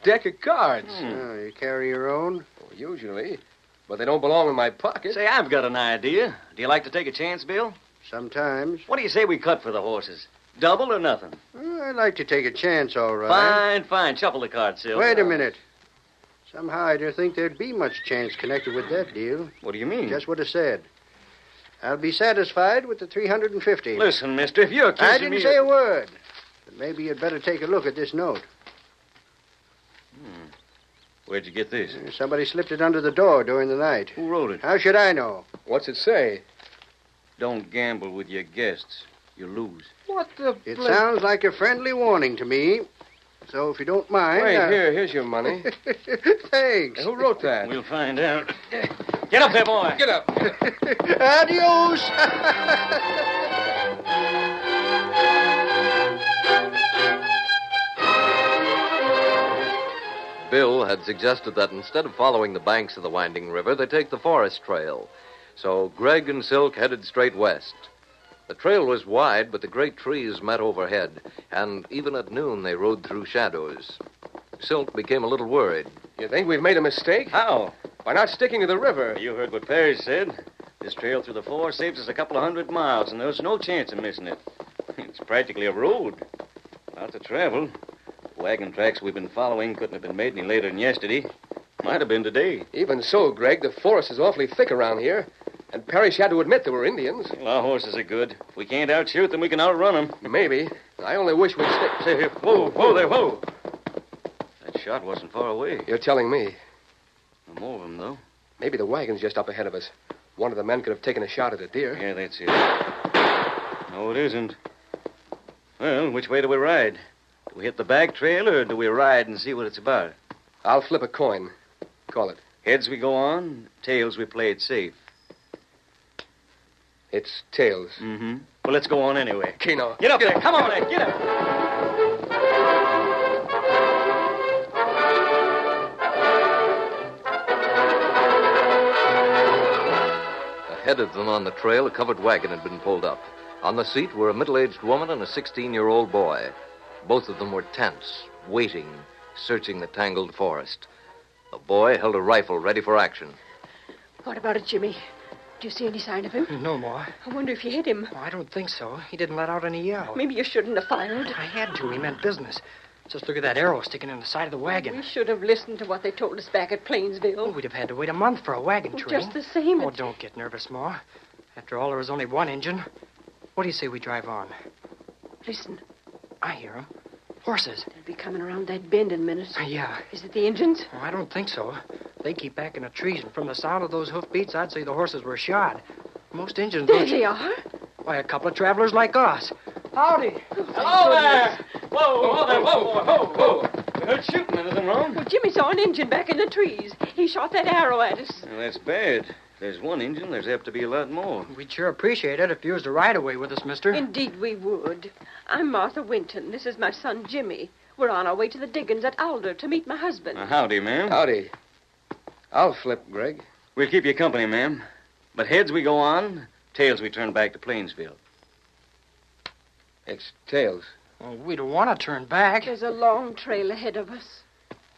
Deck of cards. Oh, you carry your own? Well, usually. But they don't belong in my pocket. Say, I've got an idea. Do you like to take a chance, Bill? Sometimes. What do you say we cut for the horses? Double or nothing? I'd like to take a chance, all right. Fine. Shuffle the cards, Silver. Wait a minute. Somehow I don't think there'd be much chance connected with that deal. What do you mean? Just what I said. I'll be satisfied with the $350. Listen, mister, if you're accusing I didn't say a word. But maybe you'd better take a look at this note. Where'd you get this? Somebody slipped it under the door during the night. Who wrote it? How should I know? What's it say? Don't gamble with your guests. You lose. What the... It sounds like a friendly warning to me. So if you don't mind... Wait, here's your money. Thanks. Who wrote that? We'll find out. Get up there, boy. Get up. Adios. had suggested that instead of following the banks of the winding river, they take the forest trail. So Greg and Silk headed straight west. The trail was wide, but the great trees met overhead, and even at noon they rode through shadows. Silk became a little worried. You think we've made a mistake? How? By not sticking to the river. You heard what Perry said. This trail through the forest saves us a couple of 100 miles, and there's no chance of missing it. It's practically a road. Not to travel. The wagon tracks we've been following couldn't have been made any later than yesterday. Might have been today. Even so, Greg, the forest is awfully thick around here. And Parrish had to admit there were Indians. Well, our horses are good. If we can't outshoot them, we can outrun them. Maybe. I only wish we'd stick... Say, here. Whoa there, whoa. That shot wasn't far away. You're telling me. No more of them, though. Maybe the wagon's just up ahead of us. One of the men could have taken a shot at a deer. Yeah, that's it. No, it isn't. Well, which way do we ride? Do we hit the back trail, or do we ride and see what it's about? I'll flip a coin. Call it. Heads we go on, tails we play it safe. It's tails. Mm-hmm. Well, let's go on anyway. Keno. Get up there. Come on, Ed. Get up. Ahead of them on the trail, a covered wagon had been pulled up. On the seat were a middle-aged woman and a 16-year-old boy. Both of them were tense, waiting, searching the tangled forest. The boy held a rifle ready for action. What about it, Jimmy? Do you see any sign of him? No more. I wonder if you hit him. Oh, I don't think so. He didn't let out any yell. Maybe you shouldn't have fired. I had to. He meant business. Just look at that arrow sticking in the side of the wagon. We should have listened to what they told us back at Plainsville. Oh, we'd have had to wait a month for a wagon train. Just the same. Oh, don't get nervous, Ma. After all, there was only one engine. What do you say we drive on? Listen. I hear them. Horses. They'll be coming around that bend in a minute. Yeah. Is it the engines? Oh, I don't think so. They keep back in the trees, and from the sound of those hoofbeats, I'd say the horses were shod. Most engines There don't... they are. Why, a couple of travelers like us. Howdy. Hello there. Whoa there. Whoa. We heard shooting. Anything wrong? Well, Jimmy saw an engine back in the trees. He shot that arrow at us. Well, that's bad. If there's one engine, there's apt to be a lot more. We'd sure appreciate it if you was to ride away with us, mister. Indeed we would. I'm Martha Winton. This is my son, Jimmy. We're on our way to the diggings at Alder to meet my husband. Howdy, ma'am. Howdy. I'll flip, Greg. We'll keep you company, ma'am. But heads we go on, tails we turn back to Plainsville. It's tails. Well, we don't want to turn back. There's a long trail ahead of us.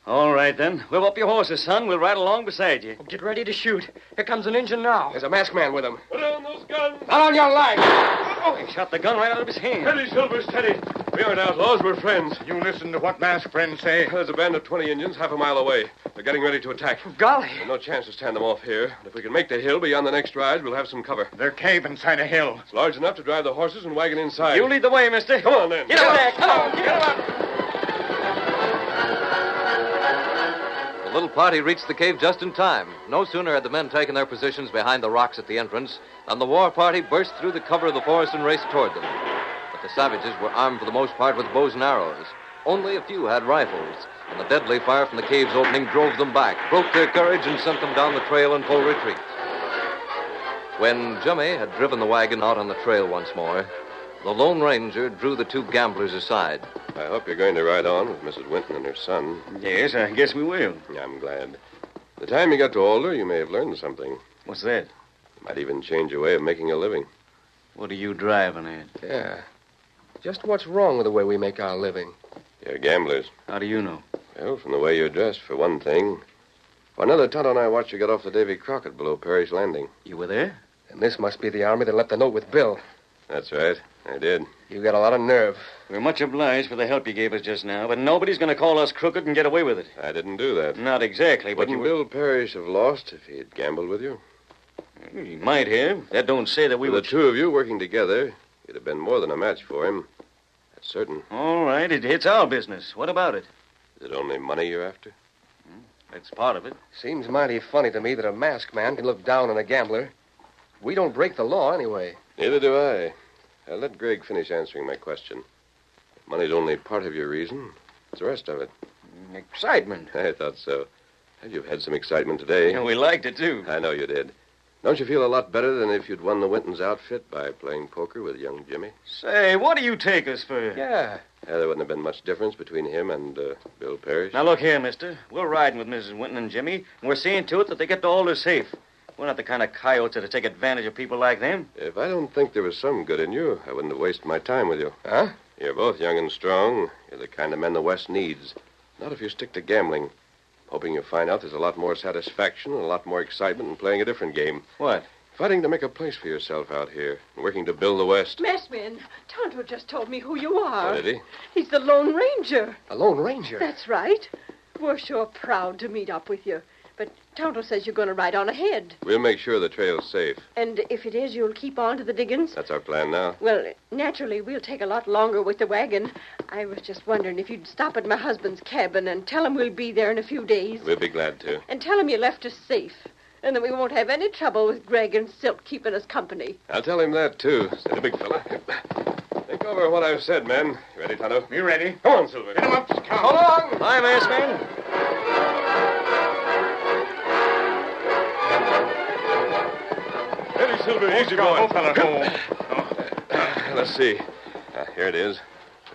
All right, then. Whip up your horses, son. We'll ride along beside you. Get ready to shoot. Here comes an engine now. There's a masked man with him. Put down those guns. Not on your line. Oh, he shot the gun right out of his hand. Steady, Silver, steady. We aren't outlaws. We're friends. You listen to what masked friends say. There's a band of 20 Indians half a mile away. They're getting ready to attack. Golly. There's no chance to stand them off here. But if we can make the hill beyond the next rise, we'll have some cover. Their cave inside a hill. It's large enough to drive the horses and wagon inside. You lead the way, mister. Come on, then. Get up there. Come on. Get up. The little party reached the cave just in time. No sooner had the men taken their positions behind the rocks at the entrance than the war party burst through the cover of the forest and raced toward them. But the savages were armed for the most part with bows and arrows. Only a few had rifles, and the deadly fire from the cave's opening drove them back, broke their courage, and sent them down the trail in full retreat. When Jimmy had driven the wagon out on the trail once more, the Lone Ranger drew the two gamblers aside. I hope you're going to ride on with Mrs. Winton and her son. Yes, I guess we will. I'm glad. The time you got to Alder, you may have learned something. What's that? Might even change your way of making a living. What are you driving at? Yeah. Just what's wrong with the way we make our living? You're gamblers. How do you know? Well, from the way you're dressed, for one thing. For another, Tonto and I watched you get off the Davy Crockett below Perry's Landing. You were there? And this must be the army that left the note with Bill. That's right. I did. You got a lot of nerve. We're much obliged for the help you gave us just now, but nobody's going to call us crooked and get away with it. I didn't do that. Not exactly, but Wouldn't Bill Parrish have lost if he'd gambled with you? He might have. That don't say that we With were... the two of you working together, you'd have been more than a match for him. That's certain. All right, it's our business. What about it? Is it only money you're after? That's part of it. Seems mighty funny to me that a masked man can look down on a gambler. We don't break the law anyway. Neither do I. I'll let Greg finish answering my question. If money's only part of your reason, it's the rest of it. Excitement. I thought so. Well, you've had some excitement today. Yeah, we liked it, too. I know you did. Don't you feel a lot better than if you'd won the Winton's outfit by playing poker with young Jimmy? Say, what do you take us for? Yeah. Yeah, there wouldn't have been much difference between him and Bill Parrish. Now, look here, mister. We're riding with Mrs. Winton and Jimmy, and we're seeing to it that they get to Alder safe. We're not the kind of coyotes that'll take advantage of people like them. If I don't think there was some good in you, I wouldn't have wasted my time with you. Huh? You're both young and strong. You're the kind of men the West needs. Not if you stick to gambling. Hoping you'll find out there's a lot more satisfaction and a lot more excitement in playing a different game. What? Fighting to make a place for yourself out here and working to build the West. Messman, Tonto just told me who you are. Oh, did he? He's the Lone Ranger. A Lone Ranger? That's right. We're sure proud to meet up with you. But Tonto says you're going to ride on ahead. We'll make sure the trail's safe. And if it is, you'll keep on to the diggings? That's our plan now. Well, naturally, we'll take a lot longer with the wagon. I was just wondering if you'd stop at my husband's cabin and tell him we'll be there in a few days. We'll be glad to. And tell him you left us safe. And that we won't have any trouble with Greg and Silk keeping us company. I'll tell him that, too, said the big fella. Think over what I've said, men. You ready, Tonto? You ready? Come on, Silver. Get him up. Come. Hold on! Hi, Messman. Steady, Silver. Easy going. Let's see. Here it is.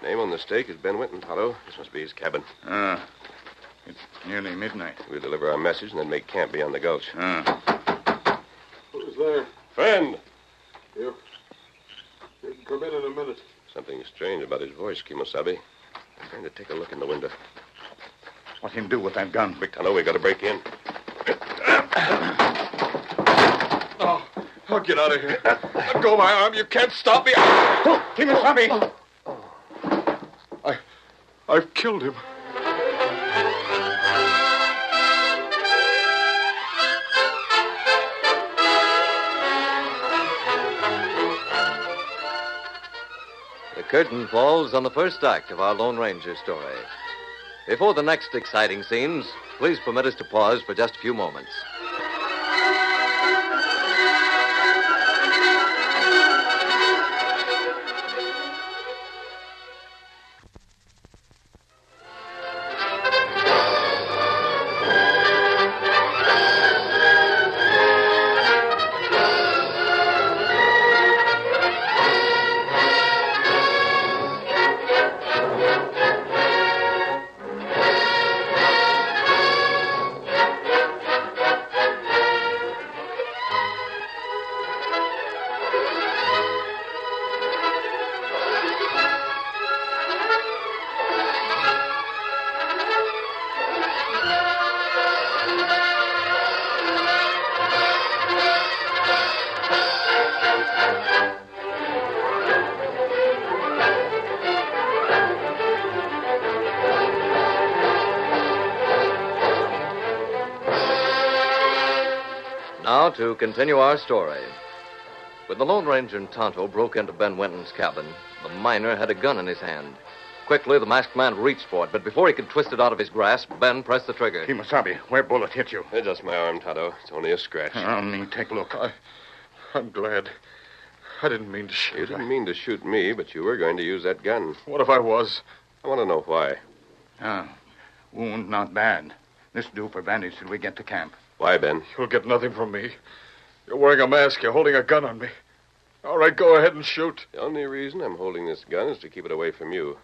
The name on the stake is Ben Winton, Tonto. This must be his cabin. It's nearly midnight. We'll deliver our message and then make camp beyond the gulch. Who's there? Friend! You can come in a minute. Something strange about his voice, Kimosabe. I'm going to take a look in the window. What him do with that gun? Quick, Tonto, we got to break in. Oh, get out of here. Let go of my arm. You can't stop me. Kimosabe! I've killed him. The curtain falls on the first act of our Lone Ranger story. Before the next exciting scenes, please permit us to pause for just a few moments. Now to continue our story. When the Lone Ranger and Tonto broke into Ben Winton's cabin, the miner had a gun in his hand. Quickly, the masked man reached for it, but before he could twist it out of his grasp, Ben pressed the trigger. Kimosabe, where bullet hit you? It's just my arm, Tonto. It's only a scratch. Take a look. I'm glad. I didn't mean to shoot. You didn't mean to shoot me, but you were going to use that gun. What if I was? I want to know why. Wound not bad. This do for bandage till we get to camp. Why, Ben? You'll get nothing from me. You're wearing a mask. You're holding a gun on me. All right, go ahead and shoot. The only reason I'm holding this gun is to keep it away from you.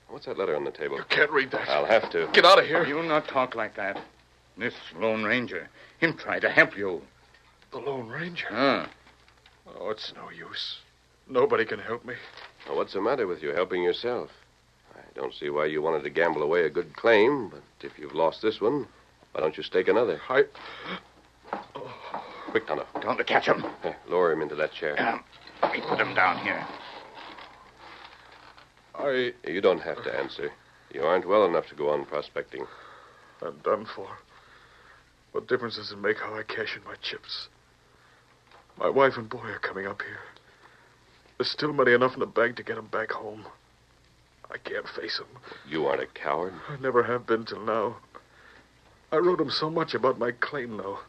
What's that letter on the table? You can't read that. I'll have to. Get out of here. You not talk like that. This Lone Ranger, him try to help you. The Lone Ranger? Oh, it's no use. Nobody can help me. Well, what's the matter with you helping yourself? I don't see why you wanted to gamble away a good claim, but if you've lost this one, why don't you stake another? Quick, Tonto. Don't catch him. Lower him into that chair. Let me put him down here. You don't have to answer. You aren't well enough to go on prospecting. I'm done for. What difference does it make how I cash in my chips? My wife and boy are coming up here. There's still money enough in the bank to get them back home. I can't face them. You aren't a coward? I never have been till now. I wrote them so much about my claim, though.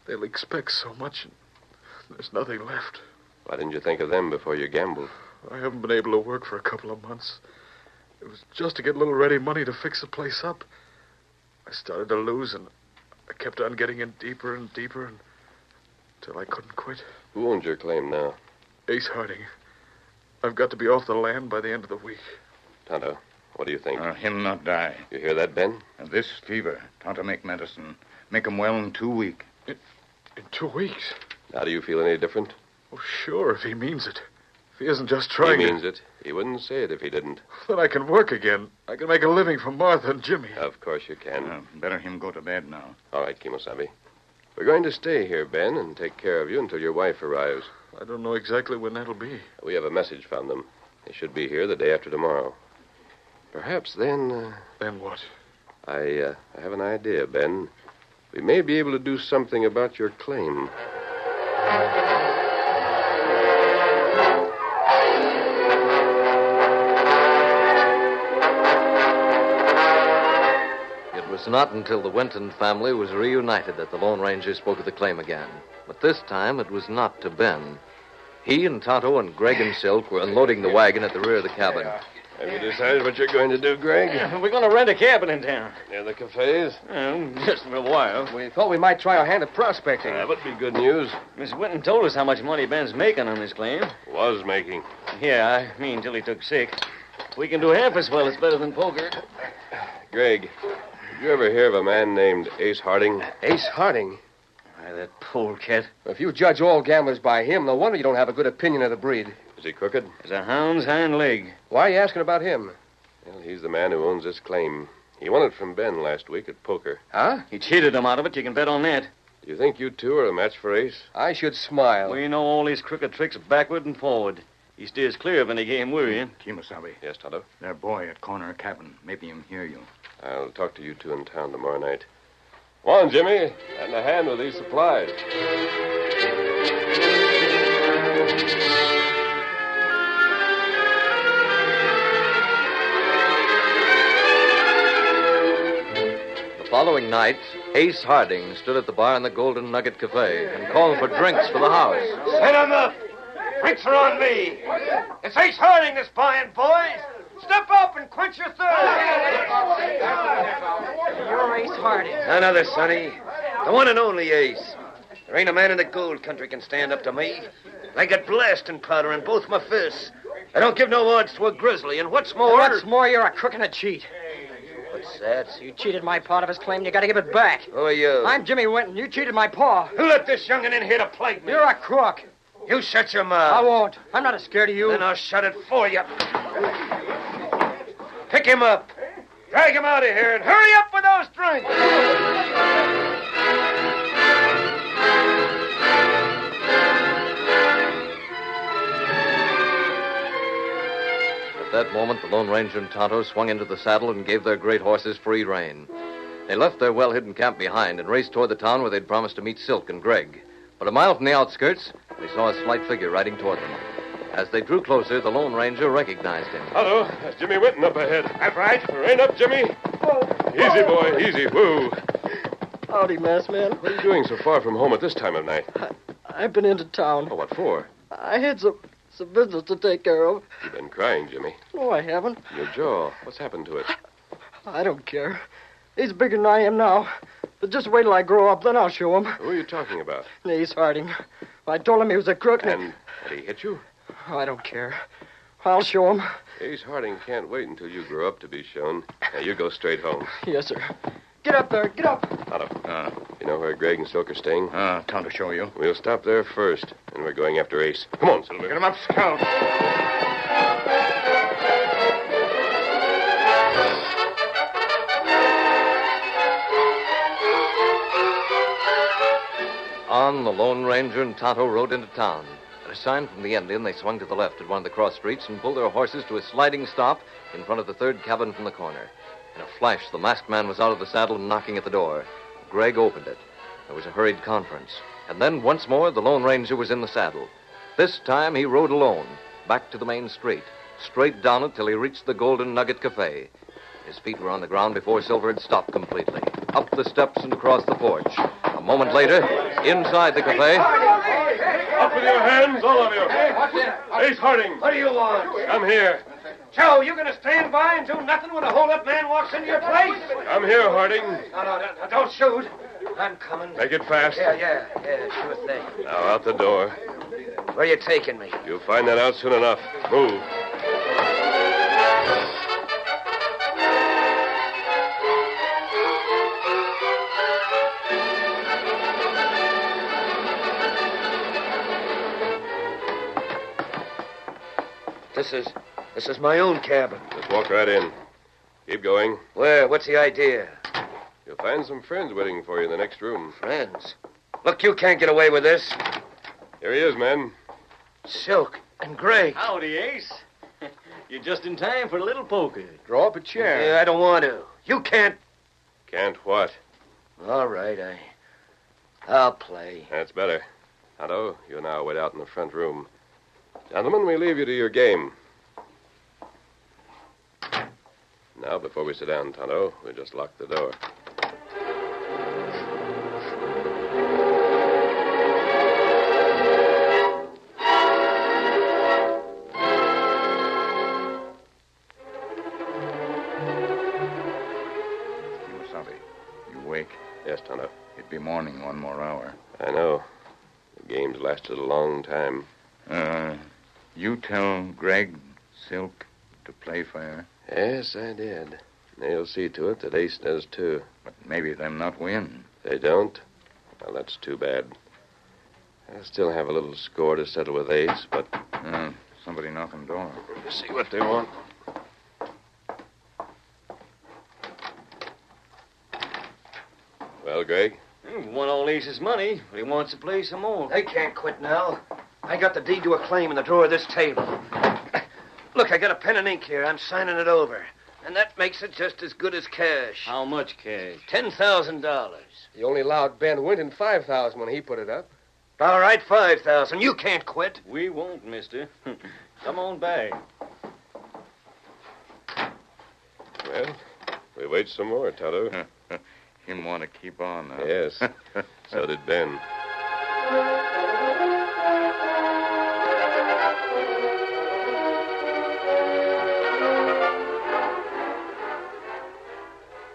They'll expect so much, and there's nothing left. Why didn't you think of them before you gambled? I haven't been able to work for a couple of months. It was just to get a little ready money to fix the place up. I started to lose, and I kept on getting in deeper and deeper until I couldn't quit. Who owns your claim now? Ace Harding. I've got to be off the land by the end of the week. Tonto, what do you think? Him not die. You hear that, Ben? This fever, Tonto make medicine. Make him well in 2 weeks. In 2 weeks? Now, do you feel any different? Oh, sure, if he means it. If he isn't just trying He means it. He wouldn't say it if he didn't. Then I can work again. I can make a living for Martha and Jimmy. Of course you can. Better him go to bed now. All right, Kimosabe. We're going to stay here, Ben, and take care of you until your wife arrives. I don't know exactly when that'll be. We have a message from them. They should be here the day after tomorrow. Perhaps then... Then what? I have an idea, Ben. We may be able to do something about your claim. It was not until the Winton family was reunited that the Lone Ranger spoke of the claim again. But this time it was not to Ben. He and Tonto and Greg and Silk were unloading the wagon at the rear of the cabin. Have you decided what you're going to do, Greg? Yeah, we're going to rent a cabin in town. Near the cafes? Just for a while. We thought we might try our hand at prospecting. That would be good news. Miss Winton told us how much money Ben's making on his claim. Was making. Yeah, I mean, till he took sick. We can do half as well. It's better than poker. Greg, did you ever hear of a man named Ace Harding? Ace Harding? Why, that polecat. If you judge all gamblers by him, no wonder you don't have a good opinion of the breed. Is he crooked? It's a hound's hind leg. Why are you asking about him? Well, he's the man who owns this claim. He won it from Ben last week at poker. Huh? He cheated him out of it. You can bet on that. Do you think you two are a match for Ace? I should smile. We know all his crooked tricks backward and forward. He steers clear of any game we're in. Kimosabe. Yes, Tonto? That boy at corner cabin. Maybe him hear you. I'll talk to you two in town tomorrow night. Come on, Jimmy. Hand a hand with these supplies. The following night, Ace Harding stood at the bar in the Golden Nugget Cafe and called for drinks for the house. Set him up. Drinks are on me. It's Ace Harding this buying, boys. Step up and quench your thirst. You're Ace Harding. None other, Sonny. The one and only Ace. There ain't a man in the gold country can stand up to me. I got blasting powder in both my fists. I don't give no odds to a grizzly, and what's more... What's more, you're a crook and a cheat. What's that? You cheated my part of his claim, you gotta give it back. Who are you? I'm Jimmy Winton. You cheated my paw. Who let this young'un in here to plague me? You're a crook. You shut your mouth. I won't. I'm not as scared of you. Then I'll shut it for you. Pick him up. Drag him out of here and hurry up with those drinks. At that moment, the Lone Ranger and Tonto swung into the saddle and gave their great horses free rein. They left their well-hidden camp behind and raced toward the town where they'd promised to meet Silk and Greg. But a mile from the outskirts, they saw a slight figure riding toward them. As they drew closer, the Lone Ranger recognized him. Hello, that's Jimmy Winton up ahead. That's right. Rein up, Jimmy. Easy, boy, easy. Woo. Howdy, masked man. What are you doing so far from home at this time of night? I've been into town. Oh, what for? I had some business to take care of. You've been crying, Jimmy. No, I haven't. Your jaw. What's happened to it? I don't care. He's bigger than I am now. But just wait till I grow up, then I'll show him. Who are you talking about? Ace Harding. I told him he was a crook. And did he hit you? I don't care. I'll show him. Ace Harding can't wait until you grow up to be shown. Now, you go straight home. Yes, sir. Get up there. Get up. Tonto. You know where Greg and Silk are staying? Tonto show you. We'll stop there first, and we're going after Ace. Come on, Silver. Get him up, Scout. On, the Lone Ranger and Tonto rode into town. At a sign from the Indian, they swung to the left at one of the cross streets and pulled their horses to a sliding stop in front of the third cabin from the corner. In a flash, the masked man was out of the saddle and knocking at the door. Greg opened it. There was a hurried conference. And then, once more, the Lone Ranger was in the saddle. This time, he rode alone, back to the main street, straight down it till he reached the Golden Nugget Cafe. His feet were on the ground before Silver had stopped completely. Up the steps and across the porch. A moment later, inside the cafe... Up with your hands, all of you. What's that? Ace Harding. What do you want? Come here. Joe, you gonna stand by and do nothing when a hold-up man walks into your place? Come here, Harding. No, don't shoot. I'm coming. Make it fast. Yeah, sure thing. Now, out the door. Where you taking me? You'll find that out soon enough. Move. This is my own cabin. Just walk right in. Keep going. Where? What's the idea? You'll find some friends waiting for you in the next room. Friends? Look, you can't get away with this. Here he is, men. Silk and Greg. Howdy, Ace. You're just in time for a little poker. Draw up a chair. Yeah, I don't want to. You can't. Can't what? All right, I'll play. That's better. Tonto, you now wait out in the front room. Gentlemen, we leave you to your game. Now, before we sit down, Tonto, we'll just lock the door. You awake? Yes, Tonto. It'd be morning 1 more hour. I know. The game's lasted a long time. You tell Greg, Silk, to play fair? Yes, I did. They'll see to it that Ace does, too. But maybe they'll not win. They don't? Well, that's too bad. I still have a little score to settle with Ace, but... Somebody knocking door. Let's see what they want. Well, Greg? He won all Ace's money, but he wants to play some more. They can't quit now. I got the deed to a claim in the drawer of this table. Look, I got a pen and ink here. I'm signing it over. And that makes it just as good as cash. How much cash? $10,000. You only allowed Ben Winton $5,000 when he put it up. All right, $5,000. You can't quit. We won't, mister. Come on back. Well, we wait some more, Tonto. Him want to keep on, huh? Yes. So did Ben.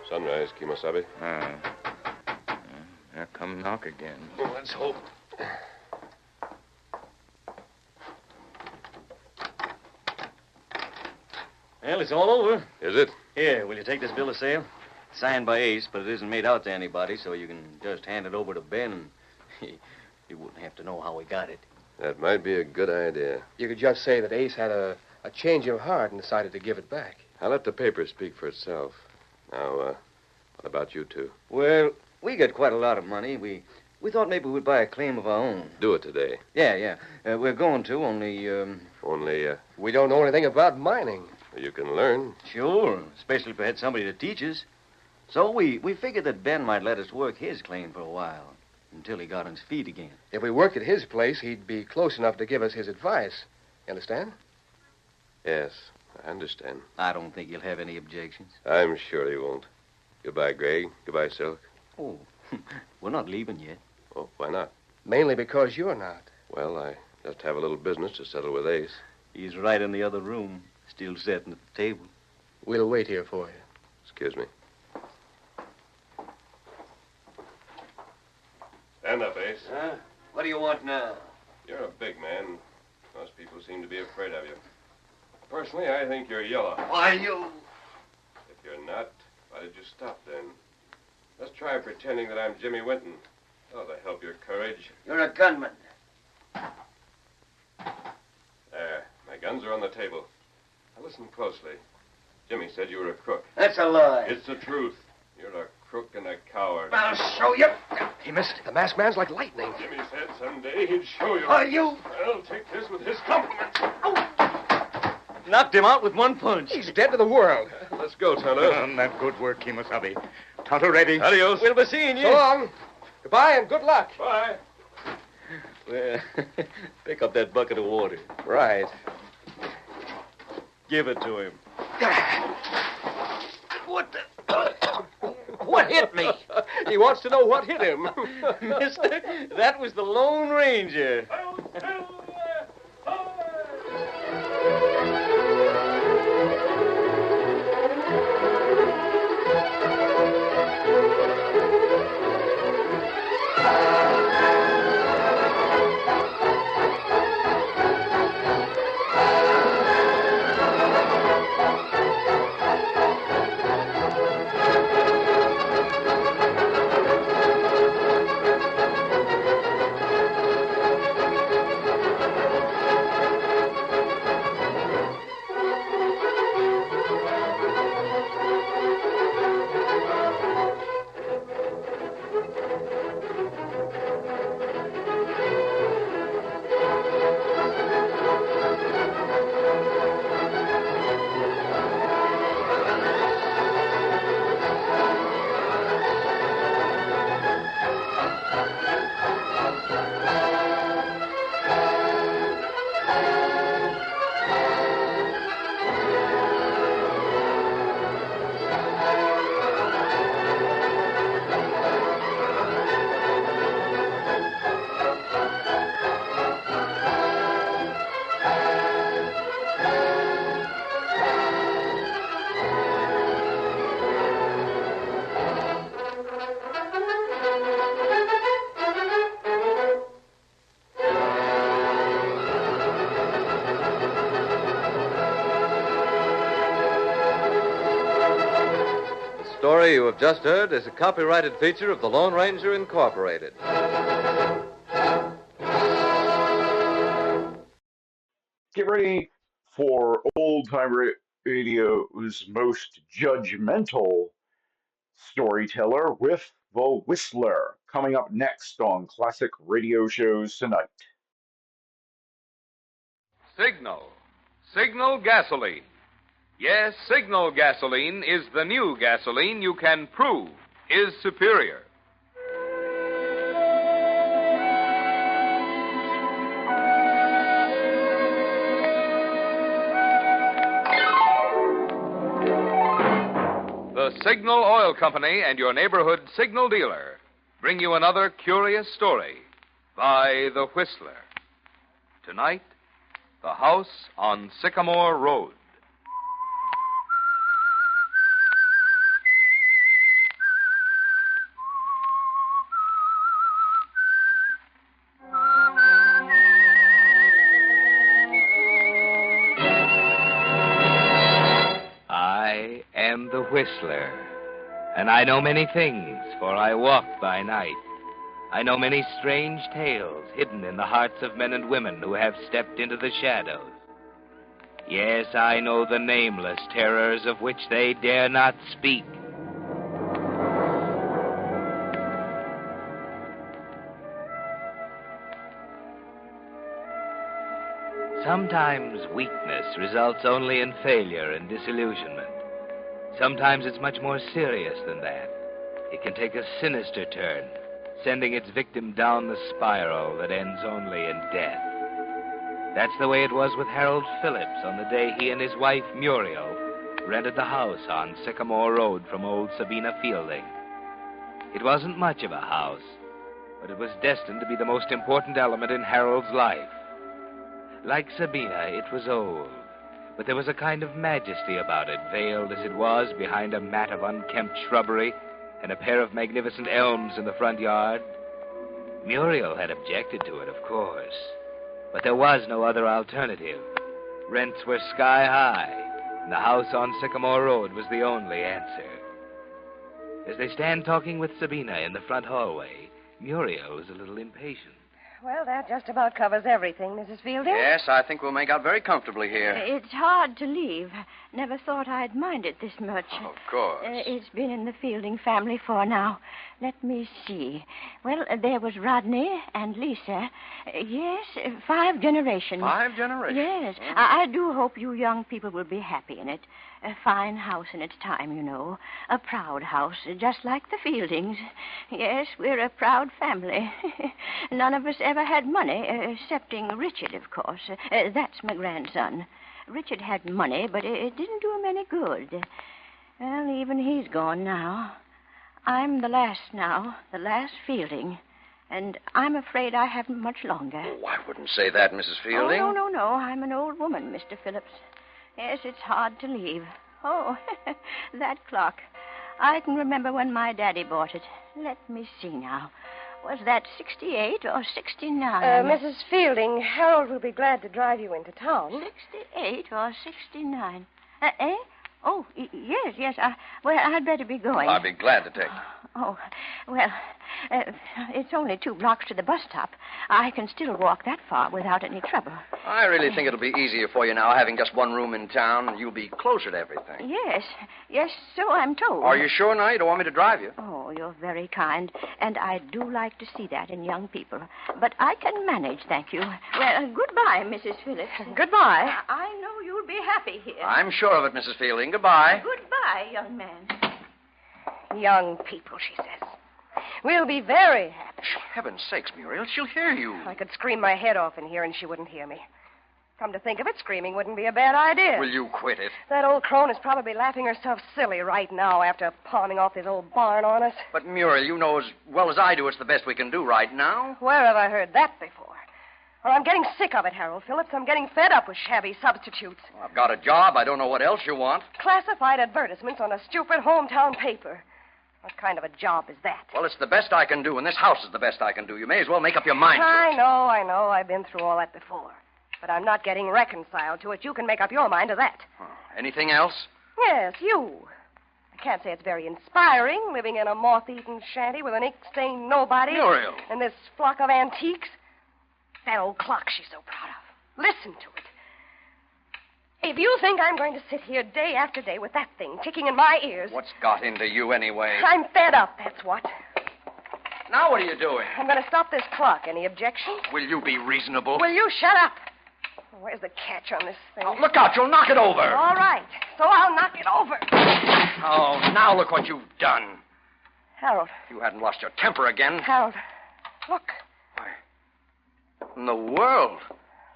Sunrise, Kimosabe. Here come knock again. Well, let's hope. Well, it's all over. Is it? Here, will you take this bill of sale? Signed by Ace, but it isn't made out to anybody, so you can just hand it over to Ben, and he wouldn't have to know how we got it. That might be a good idea. You could just say that Ace had a change of heart and decided to give it back. I'll let the paper speak for itself. Now, what about you two? Well, we got quite a lot of money. We thought maybe we'd buy a claim of our own. Do it today. Yeah. We're going to, only... We don't know anything about mining. You can learn. Sure, especially if we had somebody to teach us. So we figured that Ben might let us work his claim for a while, until he got on his feet again. If we worked at his place, he'd be close enough to give us his advice. You understand? Yes, I understand. I don't think he'll have any objections. I'm sure he won't. Goodbye, Greg. Goodbye, Silk. Oh, we're not leaving yet. Oh, why not? Mainly because you're not. Well, I just have a little business to settle with Ace. He's right in the other room, still sitting at the table. We'll wait here for you. Excuse me. Stand up, Ace. Huh? What do you want now? You're a big man. Most people seem to be afraid of you. Personally, I think you're yellow. Why, you... If you're not, why did you stop then? Let's try pretending that I'm Jimmy Winton. Oh, to help your courage. You're a gunman. There. My guns are on the table. Now listen closely. Jimmy said you were a crook. That's a lie. It's the truth. You're a crook and a coward. I'll show you. He missed it. The masked man's like lightning. Jimmy said someday he'd show you. Are you? I'll take this with his compliments. Knocked him out with one punch. He's dead to the world. Let's go, Tonto. That good work, Kimosabe. Tonto ready. Adios. We'll be seeing you. So long. Goodbye and good luck. Bye. Well, pick up that bucket of water. Right. Give it to him. What the... What hit me? He wants to know what hit him. Mister, that was the Lone Ranger. story you have just heard is a copyrighted feature of the Lone Ranger Incorporated. Get ready for Old Time Radio's most judgmental storyteller with The Whistler, coming up next on Classic Radio Shows tonight. Signal gasoline. Yes, Signal gasoline is the new gasoline you can prove is superior. The Signal Oil Company and your neighborhood Signal dealer bring you another curious story by The Whistler. Tonight, The House on Sycamore Road. I am the Whistler, and I know many things, for I walk by night. I know many strange tales hidden in the hearts of men and women who have stepped into the shadows. Yes, I know the nameless terrors of which they dare not speak. Sometimes weakness results only in failure and disillusionment. Sometimes it's much more serious than that. It can take a sinister turn, sending its victim down the spiral that ends only in death. That's the way it was with Harold Phillips on the day he and his wife, Muriel, rented the house on Sycamore Road from old Sabina Fielding. It wasn't much of a house, but it was destined to be the most important element in Harold's life. Like Sabina, it was old, but there was a kind of majesty about it, veiled as it was behind a mat of unkempt shrubbery and a pair of magnificent elms in the front yard. Muriel had objected to it, of course, but there was no other alternative. Rents were sky high, and the house on Sycamore Road was the only answer. As they stand talking with Sabina in the front hallway, Muriel is a little impatient. Well, that just about covers everything, Mrs. Fielding. Yes, I think we'll make out very comfortably here. It's hard to leave. Never thought I'd mind it this much. Of course. It's been in the Fielding family for now. Let me see. Well, there was Rodney and Lisa. Yes, 5 generations. 5 generations? Yes. I do hope you young people will be happy in it. A fine house in its time, you know. A proud house, just like the Fieldings. Yes, we're a proud family. None of us ever had money, excepting Richard, of course. That's my grandson. Richard had money, but it didn't do him any good. Well, even he's gone now. I'm the last now, the last Fielding. And I'm afraid I haven't much longer. Oh, I wouldn't say that, Mrs. Fielding. Oh, no. I'm an old woman, Mr. Phillips. Yes, it's hard to leave. Oh, that clock. I can remember when my daddy bought it. Let me see now. Was that 68 or 69? Mrs. Fielding, Harold will be glad to drive you into town. 68 or 69? Eh? Oh, yes. Well, I'd better be going. I'll be glad to take you. Oh, well, it's only 2 blocks to the bus stop. I can still walk that far without any trouble. I really think it'll be easier for you now, having just one room in town, and you'll be closer to everything. Yes, so I'm told. Are you sure now you don't want me to drive you? Oh, you're very kind, and I do like to see that in young people. But I can manage, thank you. Well, goodbye, Mrs. Phillips. Goodbye. I know you'll be happy here. I'm sure of it, Mrs. Fielding. Goodbye. Goodbye, young man. Young people, she says. We'll be very happy. Heaven's sakes, Muriel, she'll hear you. I could scream my head off in here and she wouldn't hear me. Come to think of it, screaming wouldn't be a bad idea. Will you quit it? That old crone is probably laughing herself silly right now after pawning off this old barn on us. But, Muriel, you know as well as I do it's the best we can do right now. Where have I heard that before? Well, I'm getting sick of it, Harold Phillips. I'm getting fed up with shabby substitutes. Well, I've got a job. I don't know what else you want. Classified advertisements on a stupid hometown paper. What kind of a job is that? Well, it's the best I can do, and this house is the best I can do. You may as well make up your mind to it. I know. I've been through all that before. But I'm not getting reconciled to it. You can make up your mind to that. Anything else? Yes, you. I can't say it's very inspiring, living in a moth-eaten shanty with an ink-stained nobody. Muriel. And this flock of antiques. That old clock she's so proud of. Listen to it. If you think I'm going to sit here day after day with that thing ticking in my ears... What's got into you anyway? I'm fed up, that's what. Now what are you doing? I'm going to stop this clock. Any objections? Will you be reasonable? Will you shut up? Where's the catch on this thing? Oh, look out, you'll knock it over. All right, so I'll knock it over. Oh, now look what you've done. Harold. You hadn't lost your temper again. Harold, look. What in the world?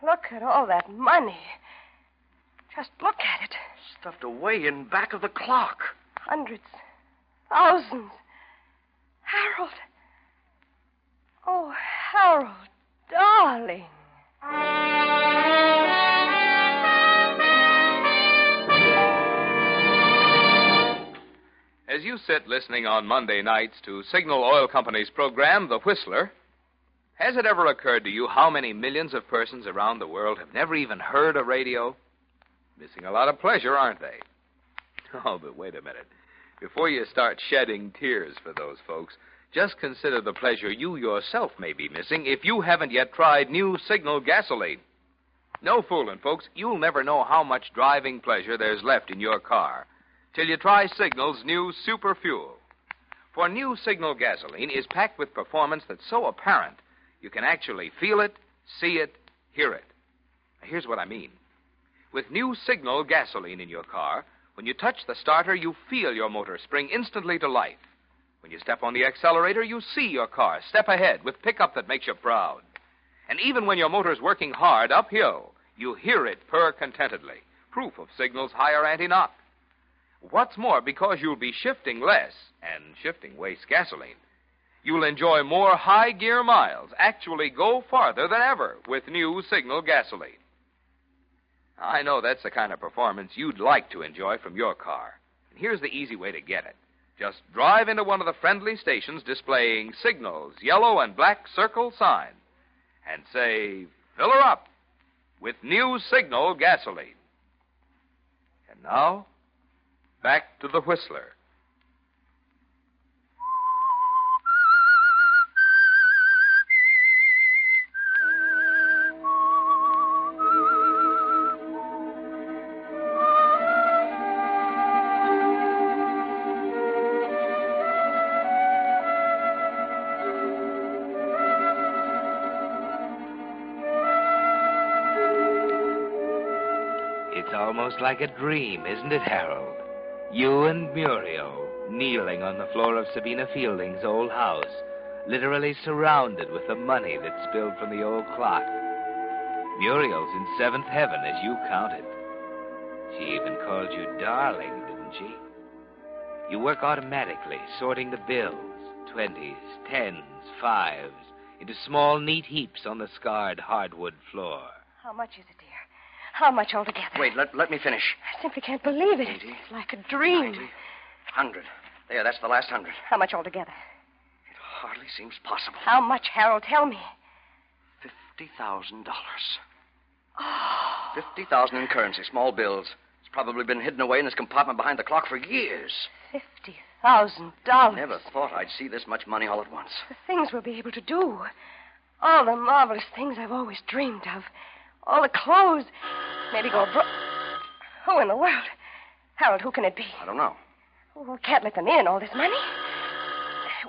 Look at all that money. Just look at it. Stuffed away in back of the clock. Hundreds. Thousands. Harold. Oh, Harold, darling. As you sit listening on Monday nights to Signal Oil Company's program, The Whistler, has it ever occurred to you how many millions of persons around the world have never even heard a radio? Missing a lot of pleasure, aren't they? Oh, but wait a minute. Before you start shedding tears for those folks, just consider the pleasure you yourself may be missing if you haven't yet tried new Signal gasoline. No fooling, folks. You'll never know how much driving pleasure there's left in your car till you try Signal's new Super Fuel. For new Signal gasoline is packed with performance that's so apparent you can actually feel it, see it, hear it. Now, here's what I mean. With new Signal gasoline in your car, when you touch the starter, you feel your motor spring instantly to life. When you step on the accelerator, you see your car step ahead with pickup that makes you proud. And even when your motor's working hard uphill, you hear it purr contentedly, proof of Signal's higher anti-knock. What's more, because you'll be shifting less, and shifting wastes gasoline, you'll enjoy more high-gear miles, actually go farther than ever with new Signal gasoline. I know that's the kind of performance you'd like to enjoy from your car. And here's the easy way to get it. Just drive into one of the friendly stations displaying Signal's yellow and black circle sign and say, fill her up with new Signal gasoline. And now, back to the Whistler. It's almost like a dream, isn't it, Harold? You and Muriel kneeling on the floor of Sabina Fielding's old house, literally surrounded with the money that spilled from the old clock. Muriel's in seventh heaven, as you counted. She even called you darling, didn't she? You work automatically, sorting the bills, 20s, 10s, 5s, into small, neat heaps on the scarred hardwood floor. How much is it, dear? How much altogether? Wait, let me finish. I simply can't believe it. 80, It's like a dream. 90, 100. There, that's the last 100. How much altogether? It hardly seems possible. How much, Harold? Tell me. $50,000. Oh. $50,000 in currency, small bills. It's probably been hidden away in this compartment behind the clock for years. $50,000. Never thought I'd see this much money all at once. The things we'll be able to do. All the marvelous things I've always dreamed of. All the clothes. Maybe go abroad. Who in the world? Harold, who can it be? I don't know. We can't let them in, all this money.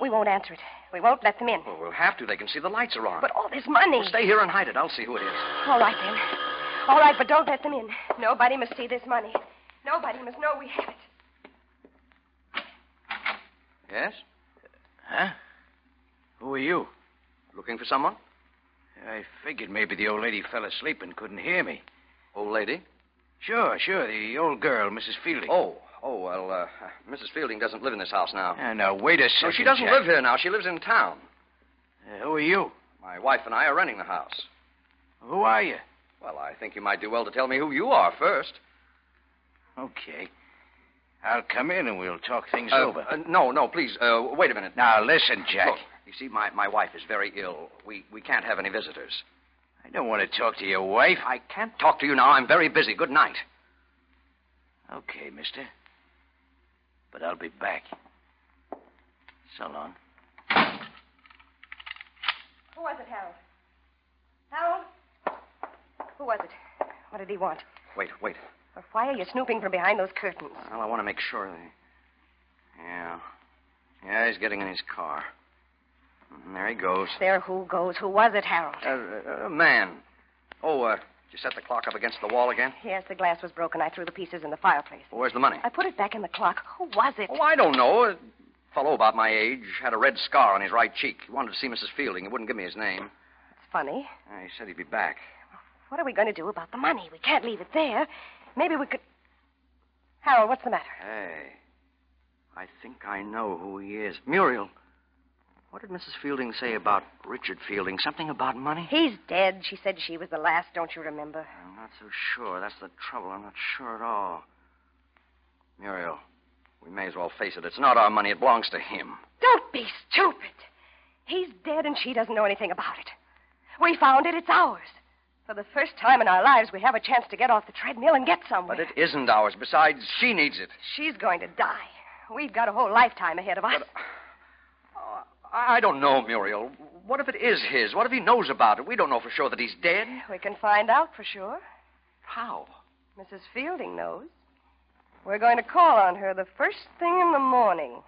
We won't answer it. We won't let them in. Well, we'll have to. They can see the lights are on. But all this money. Well, stay here and hide it. I'll see who it is. All right, then. All right, but don't let them in. Nobody must see this money. Nobody must know we have it. Yes? Huh? Who are you? Looking for someone? I figured maybe the old lady fell asleep and couldn't hear me. Old lady? Sure. The old girl, Mrs. Fielding. Well, Mrs. Fielding doesn't live in this house now. Now, wait a second, No, she doesn't Jack. live here now. She lives in town. Who are you? My wife and I are renting the house. Who are you? Well, I think you might do well to tell me who you are first. Okay. I'll come in and we'll talk things over. No, please. Wait a minute. Now, listen, Jack. Look, you see, my wife is very ill. We can't have any visitors. I don't want to talk to your wife. I can't talk to you now. I'm very busy. Good night. Okay, mister. But I'll be back. So long. Who was it, Harold? Harold? Who was it? What did he want? Wait. Or why are you snooping from behind those curtains? Well, I want to make sure that... Yeah, he's getting in his car. And there he goes. There who goes? Who was it, Harold? A man. Oh, did you set the clock up against the wall again? Yes, the glass was broken. I threw the pieces in the fireplace. Well, where's the money? I put it back in the clock. Who was it? Oh, I don't know. A fellow about my age had a red scar on his right cheek. He wanted to see Mrs. Fielding. He wouldn't give me his name. It's funny. He said he'd be back. What are we going to do about the money? We can't leave it there. Maybe we could... Harold, what's the matter? Hey, I think I know who he is. Muriel. What did Mrs. Fielding say about Richard Fielding? Something about money? He's dead. She said she was the last, don't you remember? I'm not so sure. That's the trouble. I'm not sure at all. Muriel, we may as well face it. It's not our money. It belongs to him. Don't be stupid. He's dead and she doesn't know anything about it. We found it. It's ours. For the first time in our lives, we have a chance to get off the treadmill and get somewhere. But it isn't ours. Besides, she needs it. She's going to die. We've got a whole lifetime ahead of us. But, I don't know, Muriel. What if it is his? What if he knows about it? We don't know for sure that he's dead. We can find out for sure. How? Mrs. Fielding knows. We're going to call on her the first thing in the morning.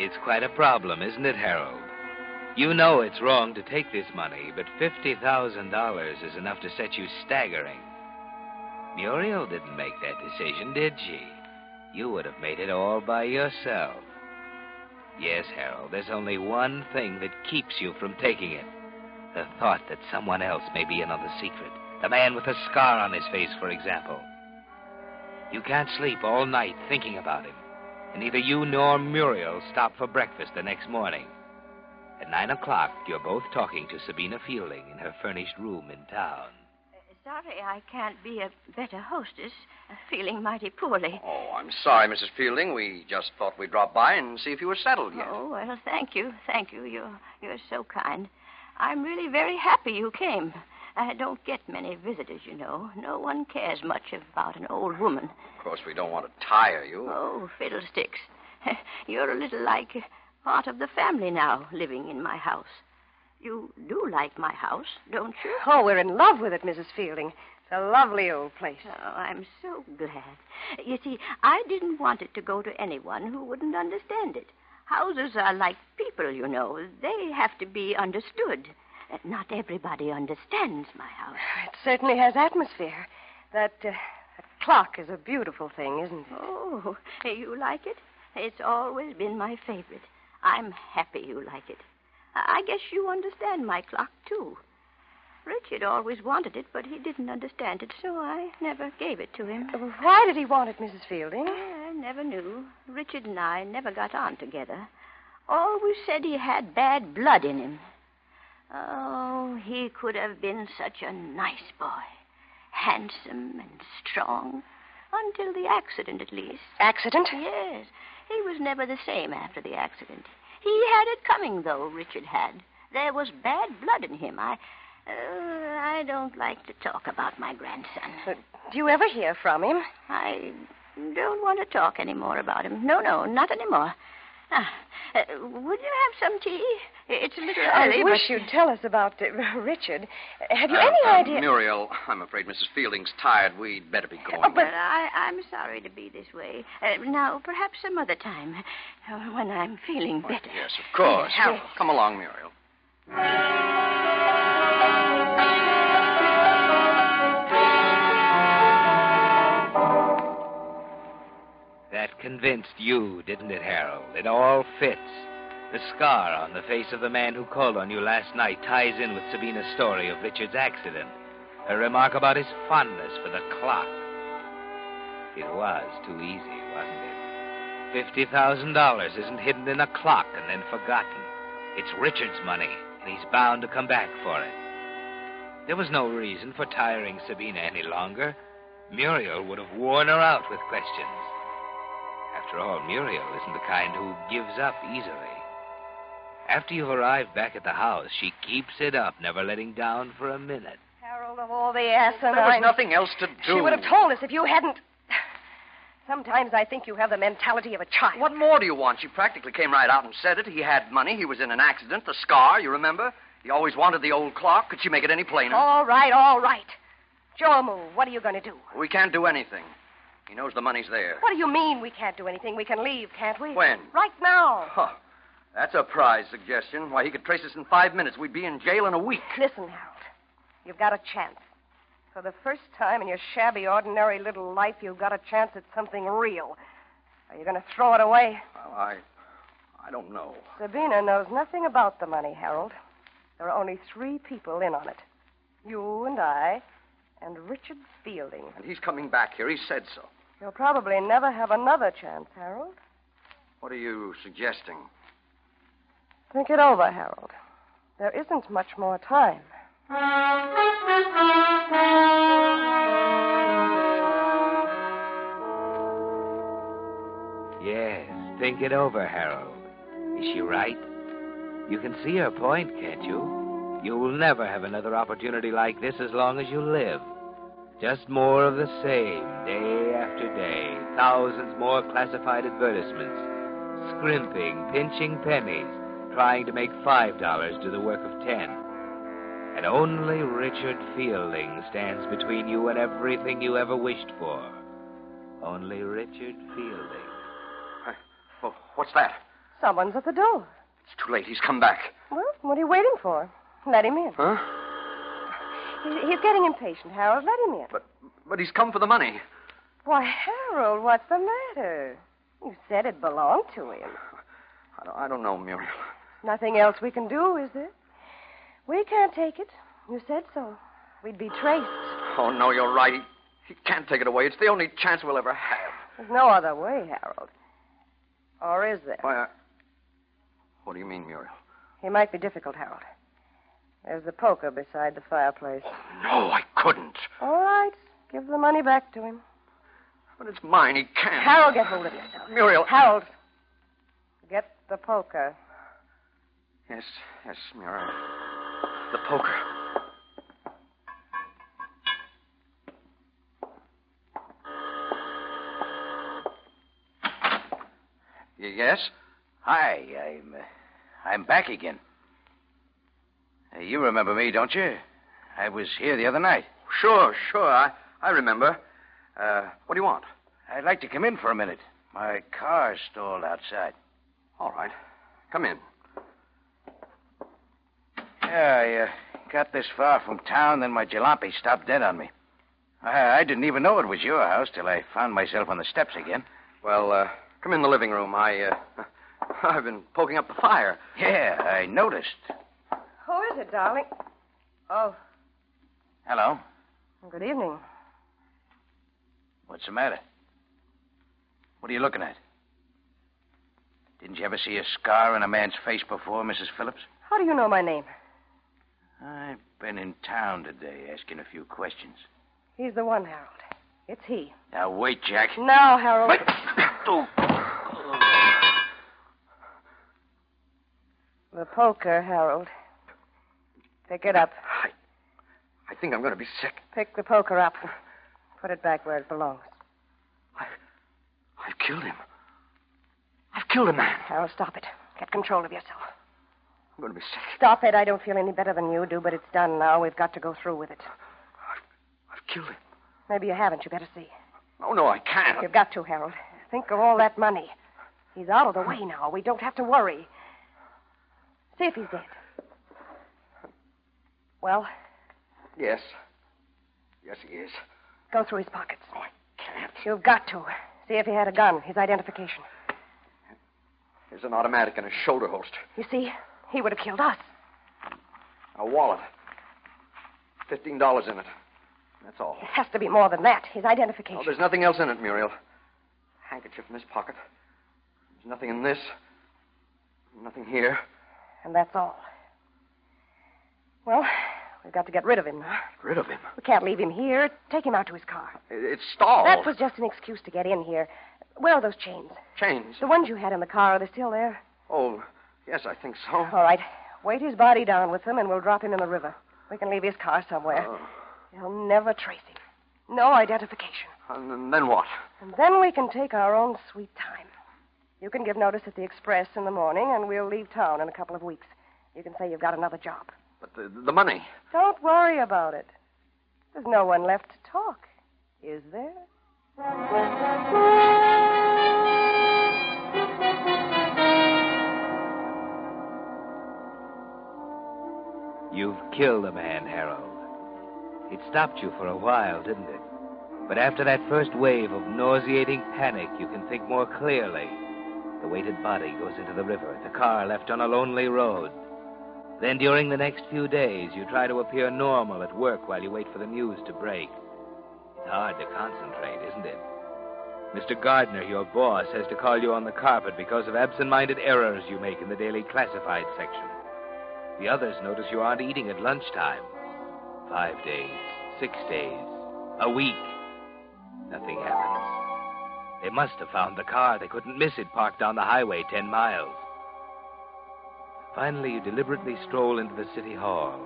It's quite a problem, isn't it, Harold? You know it's wrong to take this money, but $50,000 is enough to set you staggering. Muriel didn't make that decision, did she? You would have made it all by yourself. Yes, Harold, there's only one thing that keeps you from taking it. The thought that someone else may be in on the secret. The man with a scar on his face, for example. You can't sleep all night thinking about him. And neither you nor Muriel stop for breakfast the next morning. At 9 o'clock, you're both talking to Sabina Fielding in her furnished room in town. Sorry I can't be a better hostess. Feeling mighty poorly. Oh, I'm sorry, Mrs. Fielding. We just thought we'd drop by and see if you were settled yet. Oh, well, thank you. Thank you. You're so kind. I'm really very happy you came. I don't get many visitors, you know. No one cares much about an old woman. Of course, we don't want to tire you. Oh, fiddlesticks. You're a little like part of the family now, living in my house. You do like my house, don't you? Oh, we're in love with it, Mrs. Fielding. It's a lovely old place. Oh, I'm so glad. You see, I didn't want it to go to anyone who wouldn't understand it. Houses are like people, you know. They have to be understood. Not everybody understands my house. It certainly has atmosphere. That clock is a beautiful thing, isn't it? Oh, you like it? It's always been my favorite. I'm happy you like it. I guess you understand my clock, too. Richard always wanted it, but he didn't understand it, so I never gave it to him. Why did he want it, Mrs. Fielding? I never knew. Richard and I never got on together. Always said he had bad blood in him. Oh, he could have been such a nice boy. Handsome and strong. Until the accident, at least. Accident? Yes. He was never the same after the accident. He had it coming, though, Richard had. There was bad blood in him. I don't like to talk about my grandson. Do you ever hear from him? I don't want to talk any more about him. No, not anymore. Would you have some tea? It's a little early, I wish you'd tell us about Richard. Have you any idea... Muriel, I'm afraid Mrs. Fielding's tired. We'd better be going. But I'm sorry to be this way. Now, perhaps some other time, when I'm feeling better. Yes, of course. Yes. Come along, Muriel. That convinced you, didn't it, Harold? It all fits. The scar on the face of the man who called on you last night ties in with Sabina's story of Richard's accident. Her remark about his fondness for the clock. It was too easy, wasn't it? $50,000 isn't hidden in a clock and then forgotten. It's Richard's money, and he's bound to come back for it. There was no reason for tiring Sabina any longer. Muriel would have worn her out with questions. After all, Muriel isn't the kind who gives up easily. After you've arrived back at the house, she keeps it up, never letting down for a minute. Harold, of all the asinine... There was nothing else to do. She would have told us if you hadn't... Sometimes I think you have the mentality of a child. What more do you want? She practically came right out and said it. He had money. He was in an accident. The scar, you remember? He always wanted the old clock. Could she make it any plainer? All right, all right. Joe, move. What are you going to do? We can't do anything. He knows the money's there. What do you mean we can't do anything? We can leave, can't we? When? Right now. Huh. That's a prize suggestion. Why, he could trace us in 5 minutes. We'd be in jail in a week. Listen, Harold. You've got a chance. For the first time in your shabby, ordinary little life, you've got a chance at something real. Are you going to throw it away? Well, I don't know. Sabina knows nothing about the money, Harold. There are only 3 people in on it. You and I and Richard Fielding. And he's coming back here. He said so. You'll probably never have another chance, Harold. What are you suggesting? Think it over, Harold. There isn't much more time. Yes, think it over, Harold. Is she right? You can see her point, can't you? You'll never have another opportunity like this as long as you live. Just more of the same, day after day. Thousands more classified advertisements. Scrimping, pinching pennies, trying to make $5 do the work of 10. And only Richard Fielding stands between you and everything you ever wished for. Only Richard Fielding. Oh, what's that? Someone's at the door. It's too late. He's come back. Well, what are you waiting for? Let him in. Huh? He's getting impatient, Harold. Let him in. But he's come for the money. Why, Harold, what's the matter? You said it belonged to him. I don't know, Muriel. Nothing else we can do, is there? We can't take it. You said so. We'd be traced. Oh, no, you're right. He can't take it away. It's the only chance we'll ever have. There's no other way, Harold. Or is there? Why, what do you mean, Muriel? He might be difficult, Harold. There's the poker beside the fireplace. No, I couldn't. All right. Give the money back to him. But it's mine. He can't. Harold, get hold of yourself. Muriel. Harold. Get the poker. Yes, Muriel. The poker. Yes? Hi, I'm back again. You remember me, don't you? I was here the other night. Sure. I remember. What do you want? I'd like to come in for a minute. My car's stalled outside. All right. Come in. Yeah, I got this far from town, then my jalopy stopped dead on me. I didn't even know it was your house till I found myself on the steps again. Well, come in the living room. I've been poking up the fire. Yeah, I noticed. Who is it, darling? Oh. Hello. Good evening. What's the matter? What are you looking at? Didn't you ever see a scar on a man's face before, Mrs. Phillips? How do you know my name? I've been in town today asking a few questions. He's the one, Harold. It's he. Now, wait, Jack. Now, Harold. Wait. The poker, Harold. Pick it up. I think I'm going to be sick. Pick the poker up. Put it back where it belongs. I've killed him. I've killed a man. Harold, stop it. Get control of yourself. I'm going to be sick. Stop it. I don't feel any better than you do, but it's done now. We've got to go through with it. I've killed him. Maybe you haven't. You better see. Oh, no, I can't. You've got to, Harold. Think of all that money. He's out of the way now. We don't have to worry. See if he's dead. Well? Yes. Yes, he is. Go through his pockets. Oh, I can't. You've got to. See if he had a gun, his identification. There's an automatic in his shoulder holster. You see, he would have killed us. A wallet. $15 in it. That's all. It has to be more than that. His identification. Oh, there's nothing else in it, Muriel. Handkerchief in this pocket. There's nothing in this. Nothing here. And that's all. Well, we've got to get rid of him now. Get rid of him? We can't leave him here. Take him out to his car. It's stalled. That was just an excuse to get in here. Where are those chains? Chains? The ones you had in the car, are they still there? Oh, yes, I think so. All right. Weight his body down with them, and we'll drop him in the river. We can leave his car somewhere. They'll never trace him. No identification. And then what? And then we can take our own sweet time. You can give notice at the Express in the morning, and we'll leave town in a couple of weeks. You can say you've got another job. But the money? Don't worry about it. There's no one left to talk, is there? You've killed a man, Harold. It stopped you for a while, didn't it? But after that first wave of nauseating panic, you can think more clearly. The weighted body goes into the river, the car left on a lonely road. Then during the next few days, you try to appear normal at work while you wait for the news to break. It's hard to concentrate, isn't it? Mr. Gardner, your boss, has to call you on the carpet because of absent-minded errors you make in the daily classified section. The others notice you aren't eating at lunchtime. 5 days, 6 days, a week. Nothing happens. They must have found the car. They couldn't miss it parked down the highway 10 miles. Finally, you deliberately stroll into the city hall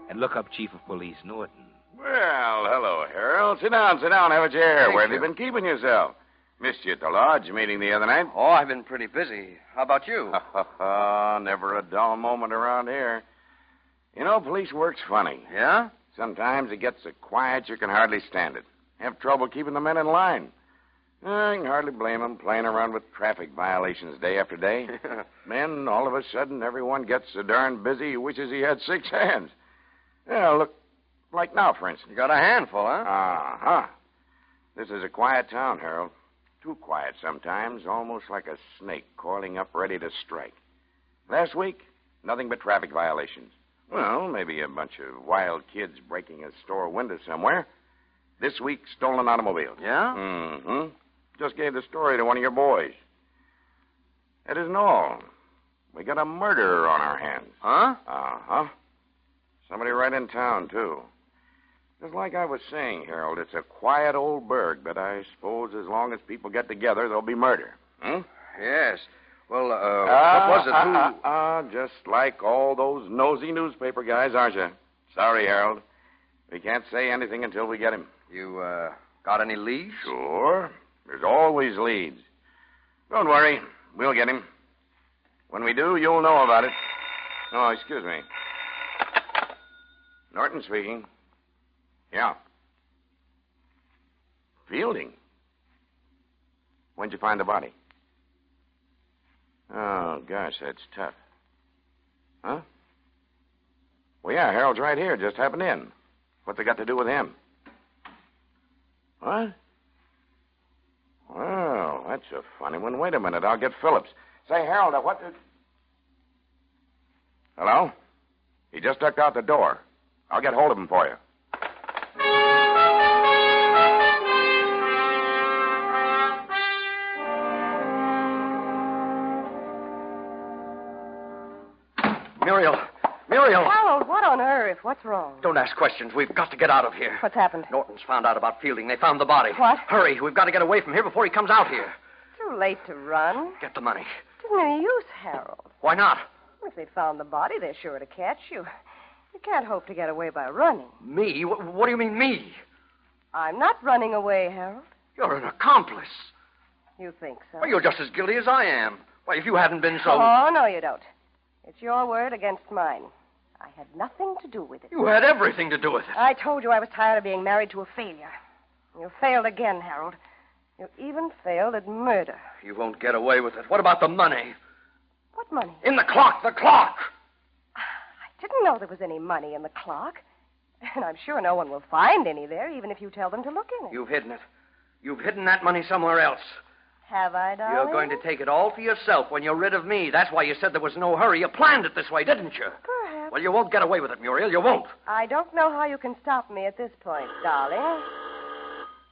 and look up Chief of Police Norton. Well, hello, Harold. Sit down, have a chair. Thank Where have you. you been keeping yourself? Missed you at the lodge meeting the other night. Oh, I've been pretty busy. How about you? Never a dull moment around here. You know, police work's funny. Yeah? Sometimes it gets so quiet you can hardly stand it. Have trouble keeping the men in line. I can hardly blame them playing around with traffic violations day after day. Then, all of a sudden, everyone gets so darn busy he wishes he had 6 hands. Yeah, look, like now, for instance. You got a handful, huh? Uh-huh. This is a quiet town, Harold. Too quiet sometimes, almost like a snake coiling up ready to strike. Last week, nothing but traffic violations. Well, maybe a bunch of wild kids breaking a store window somewhere. This week, stolen automobiles. Yeah? Mm-hmm. Just gave the story to one of your boys. That isn't all. We got a murderer on our hands. Huh? Uh-huh. Somebody right in town, too. Just like I was saying, Harold, it's a quiet old burg, but I suppose as long as people get together, there'll be murder. Hmm? Yes. Well, what was it? Just like all those nosy newspaper guys, aren't you? Sorry, Harold. We can't say anything until we get him. You, got any leads? Sure. There's always leads. Don't worry. We'll get him. When we do, you'll know about it. Oh, excuse me. Norton speaking. Yeah. Fielding? When'd you find the body? Oh, gosh, that's tough. Huh? Well, yeah, Harold's right here. Just happened in. What's it got to do with him? What? Well, that's a funny one. Wait a minute. I'll get Phillips. Say, Harold, what did... Hello? He just ducked out the door. I'll get hold of him for you. Muriel! Harold, what on earth? What's wrong? Don't ask questions. We've got to get out of here. What's happened? Norton's found out about Fielding. They found the body. What? Hurry. We've got to get away from here before he comes out here. Too late to run. Get the money. It isn't any use, Harold. Why not? If they found the body, they're sure to catch you. You can't hope to get away by running. Me? What do you mean, me? I'm not running away, Harold. You're an accomplice. You think so? Well, you're just as guilty as I am. Why, if you hadn't been so... Oh, no, you don't. It's your word against mine. I had nothing to do with it. You had everything to do with it. I told you I was tired of being married to a failure. You failed again, Harold. You even failed at murder. You won't get away with it. What about the money? What money? In the clock! The clock! I didn't know there was any money in the clock. And I'm sure no one will find any there, even if you tell them to look in it. You've hidden it. You've hidden that money somewhere else. Have I, darling? You're going to take it all for yourself when you're rid of me. That's why you said there was no hurry. You planned it this way, didn't you? Perhaps. Well, you won't get away with it, Muriel. You won't. I don't know how you can stop me at this point, darling.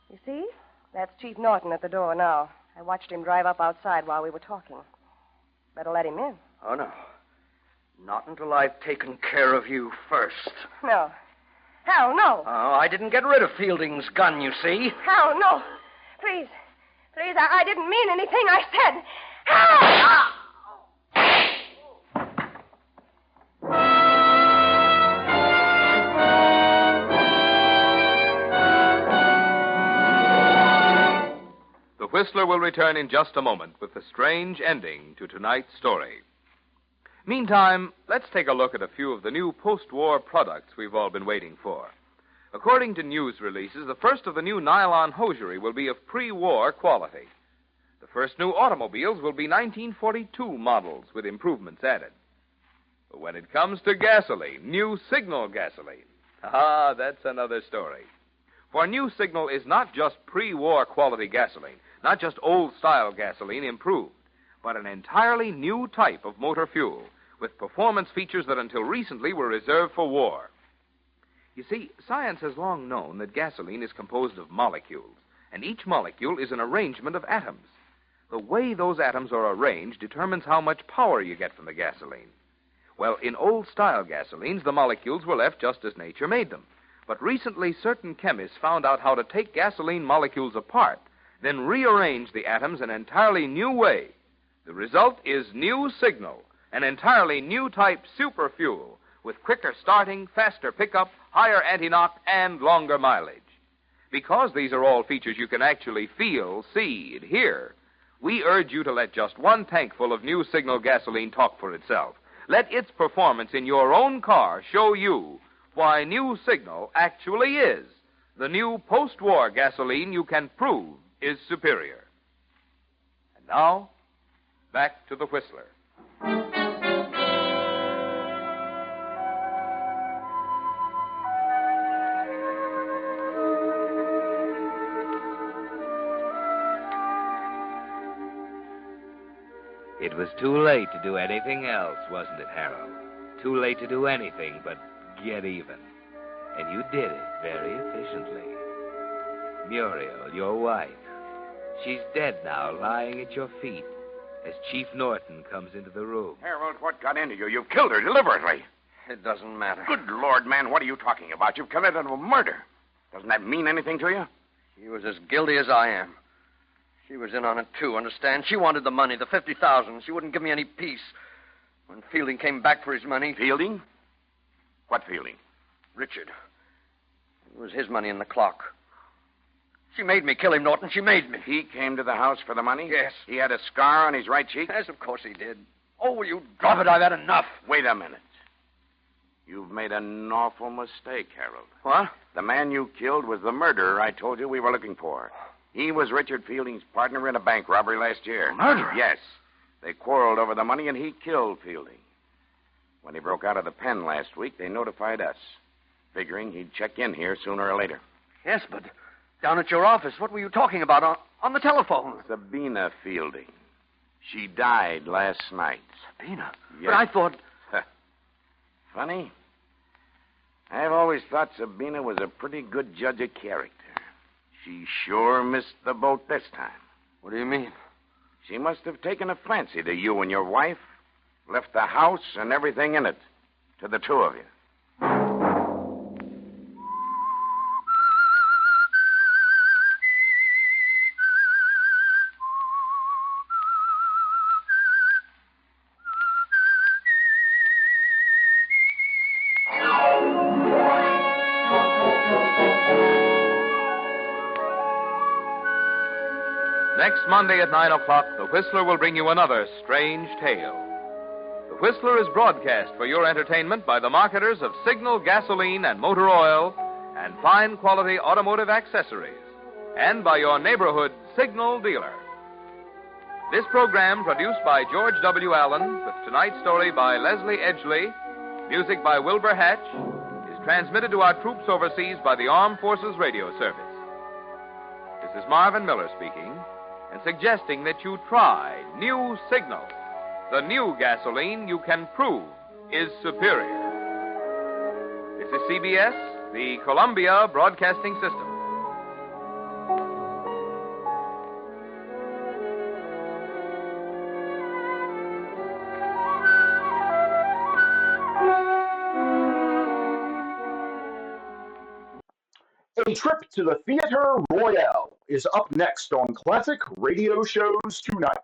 You see? That's Chief Norton at the door now. I watched him drive up outside while we were talking. Better let him in. Oh, no. Not until I've taken care of you first. No. Hal, no. Oh, I didn't get rid of Fielding's gun, you see. Hal, no. Please. Please, I didn't mean anything I said. Help! The Whistler will return in just a moment with the strange ending to tonight's story. Meantime, let's take a look at a few of the new post-war products we've all been waiting for. According to news releases, the first of the new nylon hosiery will be of pre-war quality. The first new automobiles will be 1942 models with improvements added. But when it comes to gasoline, new Signal gasoline, that's another story. For new Signal is not just pre-war quality gasoline, not just old-style gasoline improved, but an entirely new type of motor fuel with performance features that until recently were reserved for war. You see, science has long known that gasoline is composed of molecules, and each molecule is an arrangement of atoms. The way those atoms are arranged determines how much power you get from the gasoline. Well, in old-style gasolines, the molecules were left just as nature made them. But recently, certain chemists found out how to take gasoline molecules apart, then rearrange the atoms in an entirely new way. The result is new Signal, an entirely new type super fuel with quicker starting, faster pickup, higher anti-knock, and longer mileage. Because these are all features you can actually feel, see, and hear, we urge you to let just one tankful of new Signal gasoline talk for itself. Let its performance in your own car show you why new Signal actually is the new post-war gasoline you can prove is superior. And now, back to the Whistler. It was too late to do anything else, wasn't it, Harold? Too late to do anything but get even. And you did it very efficiently. Muriel, your wife, she's dead now, lying at your feet, as Chief Norton comes into the room. Harold, what got into you? You've killed her deliberately. It doesn't matter. Good Lord, man, what are you talking about? You've committed a murder. Doesn't that mean anything to you? She was as guilty as I am. She was in on it, too, understand? She wanted the money, the $50,000. She wouldn't give me any peace. When Fielding came back for his money... Fielding? What Fielding? Richard. It was his money in the clock. She made me kill him, Norton. She made me. He came to the house for the money? Yes. He had a scar on his right cheek? Yes, of course he did. Oh, will you drop it? I've had enough. Wait a minute. You've made an awful mistake, Harold. What? The man you killed was the murderer I told you we were looking for. He was Richard Fielding's partner in a bank robbery last year. Murderer? Yes. They quarreled over the money, and he killed Fielding. When he broke out of the pen last week, they notified us, figuring he'd check in here sooner or later. Yes, but down at your office, what were you talking about on the telephone? Sabina Fielding. She died last night. Sabina? Yes. But I thought... Funny. I've always thought Sabina was a pretty good judge of character. She sure missed the boat this time. What do you mean? She must have taken a fancy to you and your wife, left the house and everything in it to the two of you. Next Monday at 9 o'clock, The Whistler will bring you another strange tale. The Whistler is broadcast for your entertainment by the marketers of Signal gasoline and motor oil and fine quality automotive accessories, and by your neighborhood Signal dealer. This program, produced by George W. Allen, with tonight's story by Leslie Edgley, music by Wilbur Hatch, is transmitted to our troops overseas by the Armed Forces Radio Service. This is Marvin Miller speaking, and suggesting that you try new Signal, the new gasoline you can prove is superior. This is CBS, the Columbia Broadcasting System. A trip to the Theatre Royale is up next on Classic Radio Shows Tonight.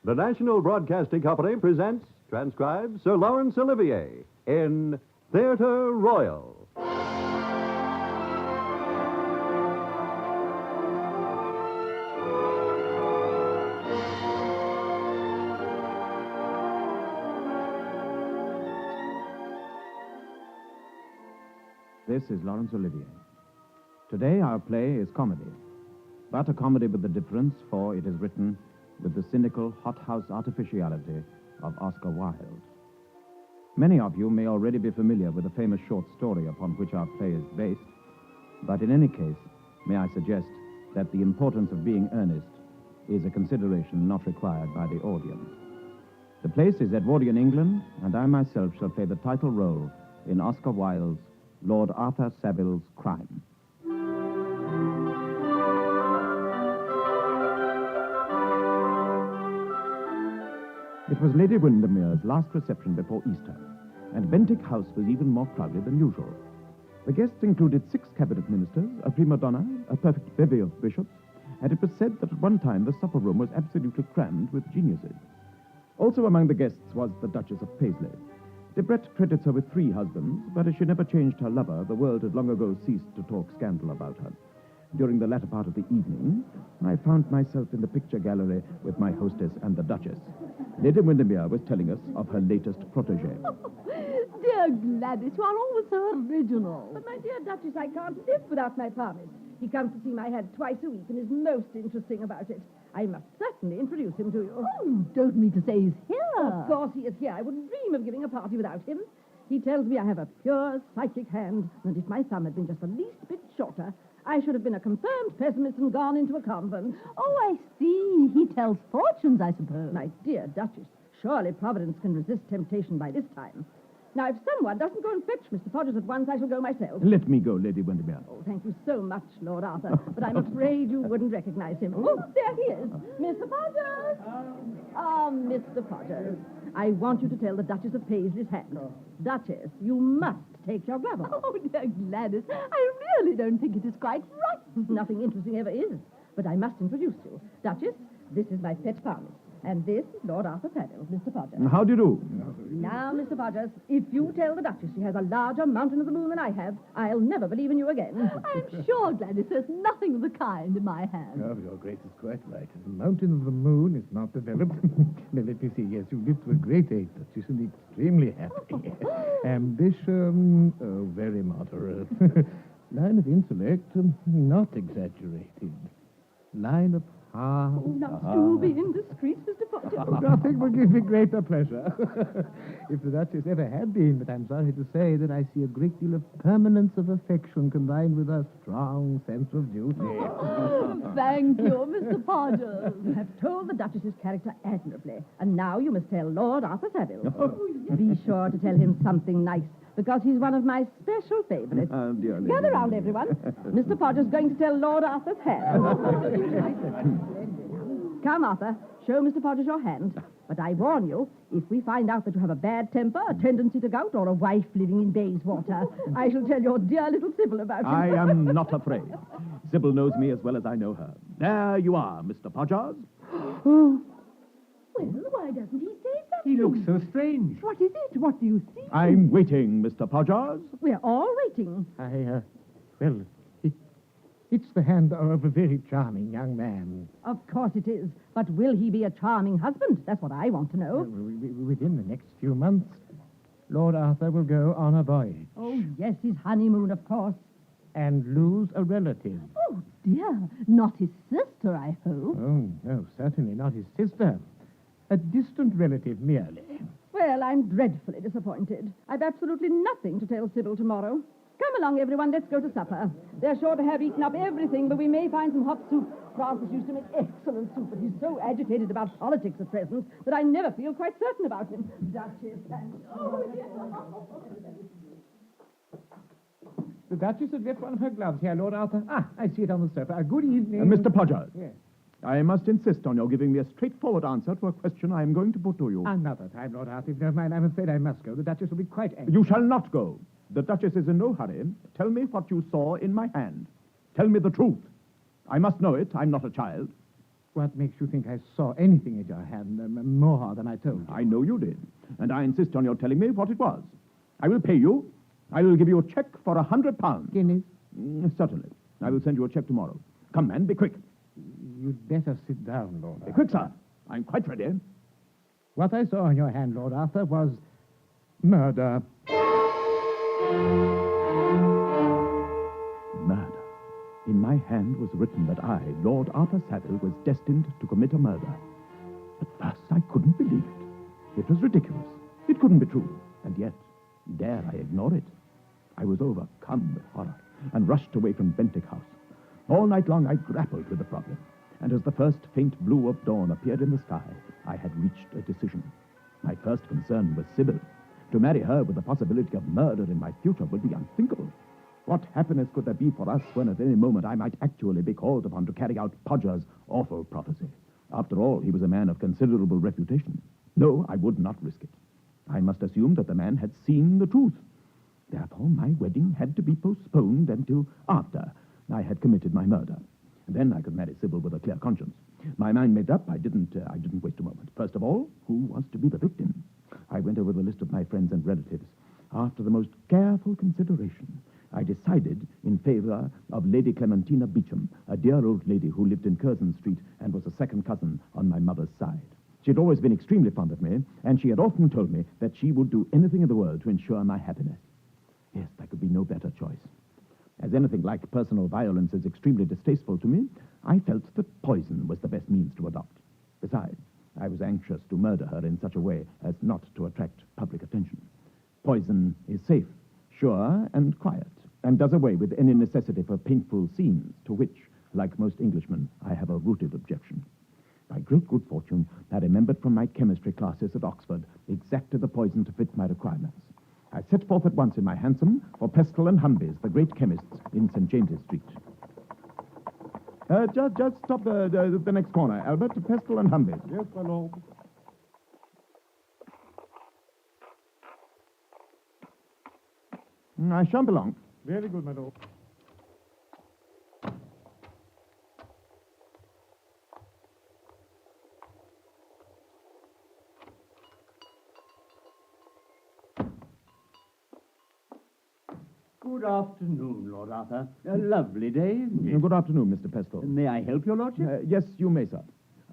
The National Broadcasting Company presents, transcribes, Sir Laurence Olivier in Theatre Royal. This is Laurence Olivier. Today our play is comedy, but a comedy with the difference, for it is written with the cynical, hothouse artificiality of Oscar Wilde. Many of you may already be familiar with the famous short story upon which our play is based, but in any case, may I suggest that the importance of being earnest is a consideration not required by the audience. The place is Edwardian England, and I myself shall play the title role in Oscar Wilde's Lord Arthur Saville's Crime. It was Lady Windermere's last reception before Easter, and Bentinck House was even more crowded than usual. The guests included 6 cabinet ministers, a prima donna, a perfect bevy of bishops, and it was said that at one time the supper room was absolutely crammed with geniuses. Also among the guests was the Duchess of Paisley. Debrett credits her with 3 husbands, but as she never changed her lover, the world had long ago ceased to talk scandal about her. During the latter part of the evening, I found myself in the picture gallery with my hostess and the Duchess. Lady Windermere was telling us of her latest protégé. Dear Gladys, you are always so original. But, my dear Duchess, I can't live without my promise. He comes to see my head twice a week and is most interesting about it. I must certainly introduce him to you. Oh, you don't mean to say he's here. Of course he is here. I wouldn't dream of giving a party without him. He tells me I have a pure psychic hand, and if my thumb had been just the least bit shorter, I should have been a confirmed pessimist and gone into a convent. Oh, I see. He tells fortunes, I suppose. My dear Duchess, surely Providence can resist temptation by this time. Now, if someone doesn't go and fetch Mr. Podgers at once, I shall go myself. Let me go, Lady Windermere. Oh, thank you so much, Lord Arthur, but I'm afraid you wouldn't recognize him. Oh, there he is. Mr. Podgers! Mr. Podgers, I want you to tell the Duchess of Paisley's hand. Duchess, you must take your glove off. Oh, dear Gladys, I really don't think it is quite right. Nothing interesting ever is, but I must introduce you. Duchess, this is my pet promise. And this is Lord Arthur Saville, Mr. Podgers. How do you do? Now, Mr. Podgers, if you tell the Duchess she has a larger mountain of the moon than I have, I'll never believe in you again. I'm sure, Gladys, there's nothing of the kind in my hand. Oh, your Grace is quite right. The mountain of the moon is not developed. Now, let me see. Yes, you live to a great age, Duchess, and extremely happy. Ambition, very moderate. Line of intellect, not exaggerated. Line of heart. Oh, now, do be indiscreet, Mr. Podgers. Oh, nothing will give me greater pleasure. If the Duchess ever had been, but I'm sorry to say that I see a great deal of permanence of affection combined with a strong sense of duty. Thank you, Mr. Podgers. You have told the Duchess's character admirably, and now you must tell Lord Arthur Saville. Be sure to tell him something nice, because he's one of my special favorites. Dear Gather round, everyone. Mr. Podgers is going to tell Lord Arthur's hand. Come, Arthur. Show Mr. Podgers your hand. But I warn you, if we find out that you have a bad temper, a tendency to gout, or a wife living in Bayswater, I shall tell your dear little Sybil about it. I am not afraid. Sybil knows me as well as I know her. There you are, Mr. Podgers. Well, why doesn't he say something? He looks so strange. What is it? What do you see? I'm waiting, Mr. Podgers. We're all waiting. It's the hand of a very charming young man. Of course it is. But will he be a charming husband? That's what I want to know. Within the next few months, Lord Arthur will go on a voyage. Oh, yes, his honeymoon, of course. And lose a relative. Oh, dear. Not his sister, I hope. Oh, no, certainly not his sister. A distant relative merely. Well, I'm dreadfully disappointed. I've absolutely nothing to tell Sybil tomorrow. Come along, everyone. Let's go to supper. They're sure to have eaten up everything, but we may find some hot soup. Francis used to make excellent soup, but he's so agitated about politics at present that I never feel quite certain about him. Duchess, and... Oh, dear. The Duchess had left one of her gloves here, Lord Arthur. Ah, I see it on the sofa. Good evening. Mr. Podgers. Yes. I must insist on your giving me a straightforward answer to a question I am going to put to you. Another time, Lord Arthur. If you don't mind, I'm afraid I must go. The Duchess will be quite angry. You shall not go. The Duchess is in no hurry. Tell me what you saw in my hand. Tell me the truth. I must know it. I'm not a child. What makes you think I saw anything in your hand more than I told you? I know you did. And I insist on your telling me what it was. I will pay you. I will give you a check for £100. Guineas? Certainly. I will send you a check tomorrow. Come, man, be quick. You'd better sit down, Lord Arthur. Be quick, sir. I'm quite ready. What I saw in your hand, Lord Arthur, was murder. Murder. In my hand was written that I, Lord Arthur Savile, was destined to commit a murder. At first, I couldn't believe it. It was ridiculous. It couldn't be true. And yet, dare I ignore it? I was overcome with horror and rushed away from Bentinck House. All night long, I grappled with the problem. And as the first faint blue of dawn appeared in the sky, I had reached a decision. My first concern was Sybil. To marry her with the possibility of murder in my future would be unthinkable. What happiness could there be for us when at any moment I might actually be called upon to carry out Podger's awful prophecy? After all, he was a man of considerable reputation. No, I would not risk it. I must assume that the man had seen the truth. Therefore, my wedding had to be postponed until after I had committed my murder. And then I could marry Sybil with a clear conscience. My mind made up, I didn't waste a moment. First of all, who was to be the victim? I went over the list of my friends and relatives. After the most careful consideration, I decided in favor of Lady Clementina Beecham, a dear old lady who lived in Curzon Street and was a second cousin on my mother's side. She had always been extremely fond of me, and she had often told me that she would do anything in the world to ensure my happiness. Yes, there could be no better choice. As anything like personal violence is extremely distasteful to me, I felt that poison was the best means to adopt. Besides, I was anxious to murder her in such a way as not to attract public attention. Poison is safe, sure, and quiet, and does away with any necessity for painful scenes, to which, like most Englishmen, I have a rooted objection. By great good fortune, I remembered from my chemistry classes at Oxford exactly the poison to fit my requirements. I set forth at once in my hansom for Pestle and Humby's, the great chemists in St. James's Street. Just stop the next corner, Albert. Pestle and Humby's. Yes, my lord. I shan't be long. Very good, my lord. Good afternoon, Lord Arthur. A lovely day, isn't it? Good afternoon, Mr. Pestle. May I help your lordship? Yes, you may, sir.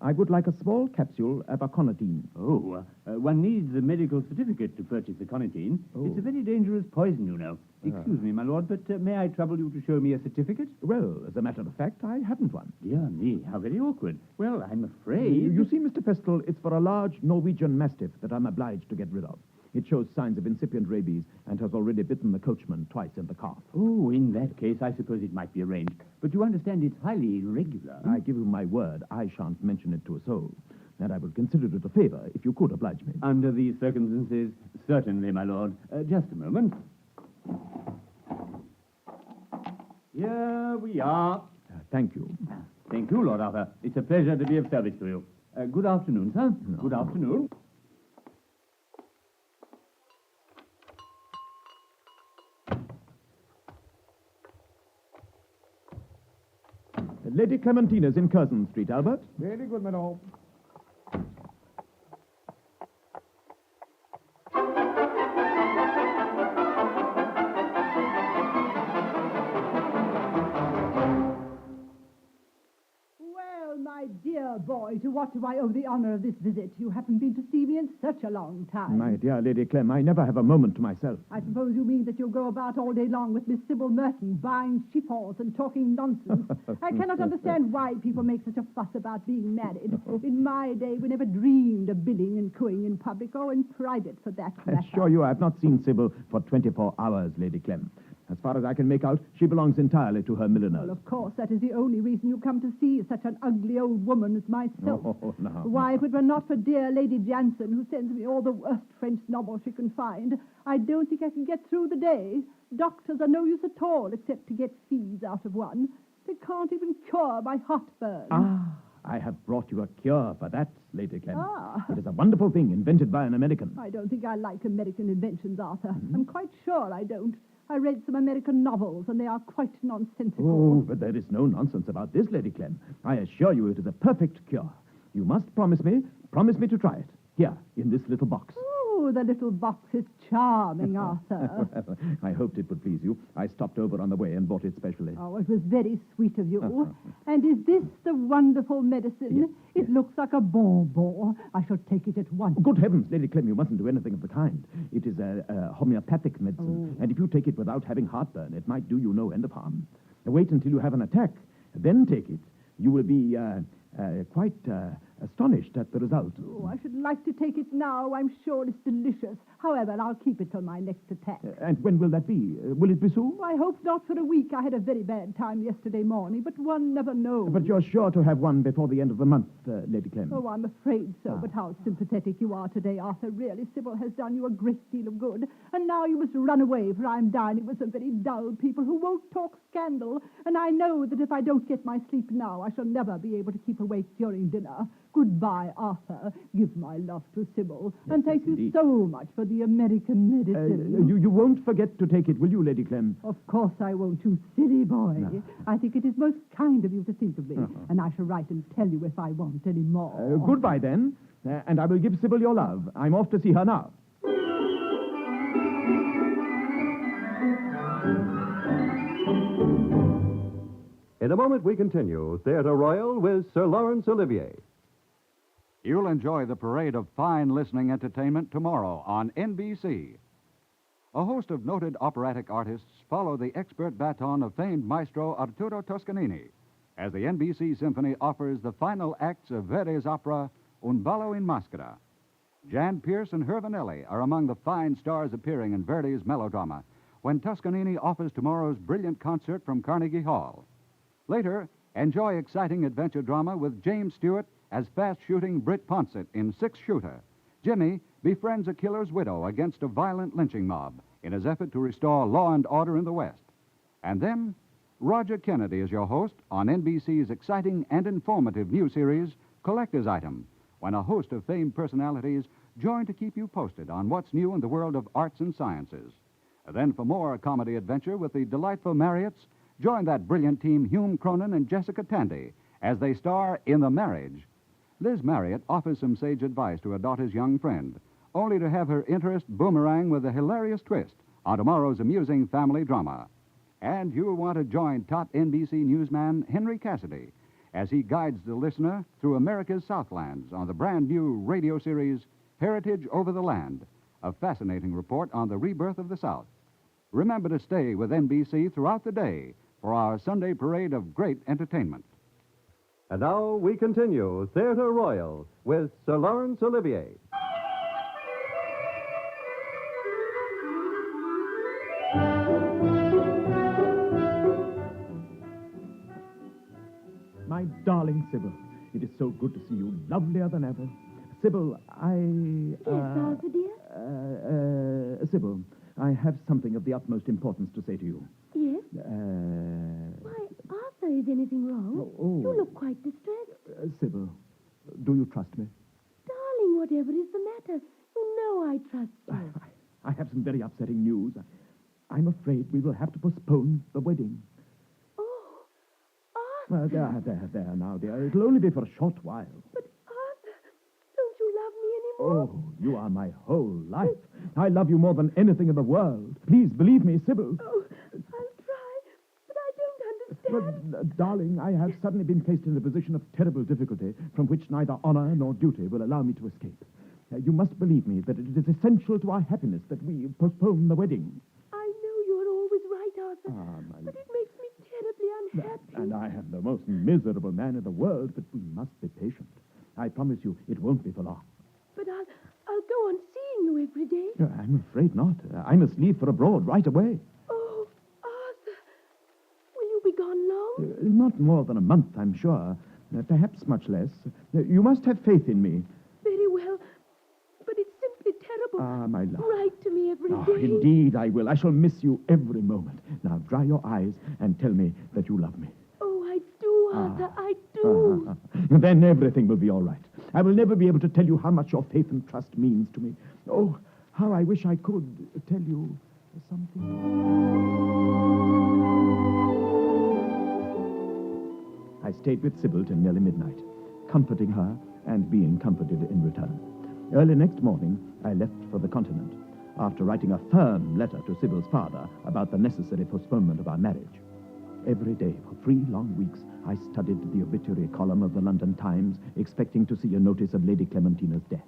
I would like a small capsule of aconitine. Oh, one needs a medical certificate to purchase aconitine. Oh. It's a very dangerous poison, you know. Excuse me, my lord, but may I trouble you to show me a certificate? Well, as a matter of fact, I haven't one. Dear me, how very awkward. Well, I'm afraid... You see, Mr. Pestle, it's for a large Norwegian Mastiff that I'm obliged to get rid of. It shows signs of incipient rabies and has already bitten the coachman twice in the calf. Oh, in that case, I suppose it might be arranged. But you understand it's highly irregular. I give you my word, I shan't mention it to a soul. And I would consider it a favor if you could oblige me. Under these circumstances, certainly, my lord. Just a moment. Here we are. Thank you. Thank you, Lord Arthur. It's a pleasure to be of service to you. Good afternoon, sir. No. Good afternoon. Lady Clementina's in Curzon Street, Albert. Very good, my lord. Well, my dear boy, to what do I owe the honor of this visit? You haven't been to see me in such a long time. My dear Lady Clem, I never have a moment to myself. I suppose you mean that you'll go about all day long with Miss Sybil Merton, buying chiffons and talking nonsense. I cannot understand why people make such a fuss about being married. In my day, we never dreamed of billing and cooing in public or in private, for that matter. I assure you I've not seen Sybil for 24 hours, Lady Clem. As far as I can make out, she belongs entirely to her milliners. Well, of course, that is the only reason you come to see such an ugly old woman as myself. Oh, no. Why, if it were not for dear Lady Jansen, who sends me all the worst French novels she can find, I don't think I can get through the day. Doctors are no use at all, except to get fees out of one. They can't even cure my heartburn. I have brought you a cure for that, Lady Clem. Ah. It is a wonderful thing invented by an American. I don't think I like American inventions, Arthur. I'm quite sure I don't. I read some American novels, and they are quite nonsensical. Oh, but there is no nonsense about this, Lady Clem. I assure you it is a perfect cure. You must promise me to try it. Here, in this little box. Oh, the little box is charming, Arthur. Well, I hoped it would please you. I stopped over on the way and bought it specially. Oh, it was very sweet of you. And is this the wonderful medicine? Yes. It looks like a bonbon. I shall take it at once. Good heavens, Lady Clem, you mustn't do anything of the kind. It is a homeopathic medicine, and if you take it without having heartburn, it might do you no end of harm. Wait until you have an attack, then take it. You will be quite astonished at the result. Oh, I should like to take it now. I'm sure it's delicious. However, I'll keep it till my next attack. And when will that be? Will it be soon? I hope not for a week. I had a very bad time yesterday morning, but one never knows. But you're sure to have one before the end of the month, Lady Clem. Oh, I'm afraid so. But how sympathetic you are today, Arthur. Really, Sybil has done you a great deal of good. And now you must run away, for I'm dining with some very dull people who won't talk scandal. And I know that if I don't get my sleep now, I shall never be able to keep awake during dinner. Goodbye, Arthur. Give my love to Sybil. And thank you so much for the American medicine. You won't forget to take it, will you, Lady Clem? Of course I won't, you silly boy. No. I think it is most kind of you to think of me. And I shall write and tell you if I want any more. Goodbye, then. And I will give Sybil your love. I'm off to see her now. In a moment, we continue Theatre Royal with Sir Laurence Olivier. You'll enjoy the parade of fine listening entertainment tomorrow on NBC. A host of noted operatic artists follow the expert baton of famed maestro Arturo Toscanini as the NBC Symphony offers the final acts of Verdi's opera Un ballo in maschera. Jan Pierce and Hervanelli are among the fine stars appearing in Verdi's melodrama when Toscanini offers tomorrow's brilliant concert from Carnegie Hall. Later, enjoy exciting adventure drama with James Stewart as fast-shooting Britt Ponsett in Six Shooter. Jimmy befriends a killer's widow against a violent lynching mob in his effort to restore law and order in the West. And then, Roger Kennedy is your host on NBC's exciting and informative new series, Collector's Item, when a host of famed personalities join to keep you posted on what's new in the world of arts and sciences. Then, for more comedy adventure with the delightful Marriotts, join that brilliant team Hume Cronin and Jessica Tandy as they star in The Marriage. Liz Marriott offers some sage advice to her daughter's young friend, only to have her interest boomerang with a hilarious twist on tomorrow's amusing family drama. And you'll want to join top NBC newsman Henry Cassidy as he guides the listener through America's Southlands on the brand new radio series Heritage Over the Land, a fascinating report on the rebirth of the South. Remember to stay with NBC throughout the day for our Sunday parade of great entertainment. And now we continue Theatre Royal with Sir Laurence Olivier. My darling Sybil, it is so good to see you, lovelier than ever. Sybil, Yes, Arthur, dear? Sybil, I have something of the utmost importance to say to you. Yes? Why, Arthur, is anything wrong? Oh. You look quite distressed. Sybil, do you trust me? Darling, whatever is the matter? You know I trust you. I have some very upsetting news. I'm afraid we will have to postpone the wedding. Oh, Arthur. There now, dear. It'll only be for a short while. But, Arthur, don't you love me anymore? Oh, you are my whole life. I love you more than anything in the world. Please believe me, Sybil. Oh, I'll try, but I don't understand. But, darling, I have suddenly been placed in a position of terrible difficulty from which neither honor nor duty will allow me to escape. You must believe me that it is essential to our happiness that we postpone the wedding. I know you're always right, Arthur, but it makes me terribly unhappy. And I am the most miserable man in the world, but we must be patient. I promise you it won't be for long. But I'll go on seeing you every day. I'm afraid not. I must leave for abroad right away. Oh, Arthur, will you be gone long? Not more than a month, I'm sure. Perhaps much less. You must have faith in me. Very well, but it's simply terrible. Ah, my love. Write to me every day. Indeed I will. I shall miss you every moment. Now, dry your eyes and tell me that you love me. Oh, I do, Arthur, I do. do. Then everything will be all right. I will never be able to tell you how much your faith and trust means to me. Oh, how I wish I could tell you something. I stayed with Sybil till nearly midnight, comforting her and being comforted in return. Early next morning, I left for the continent, after writing a firm letter to Sybil's father about the necessary postponement of our marriage. Every day for 3 long weeks, I studied the obituary column of the London Times, expecting to see a notice of Lady Clementina's death.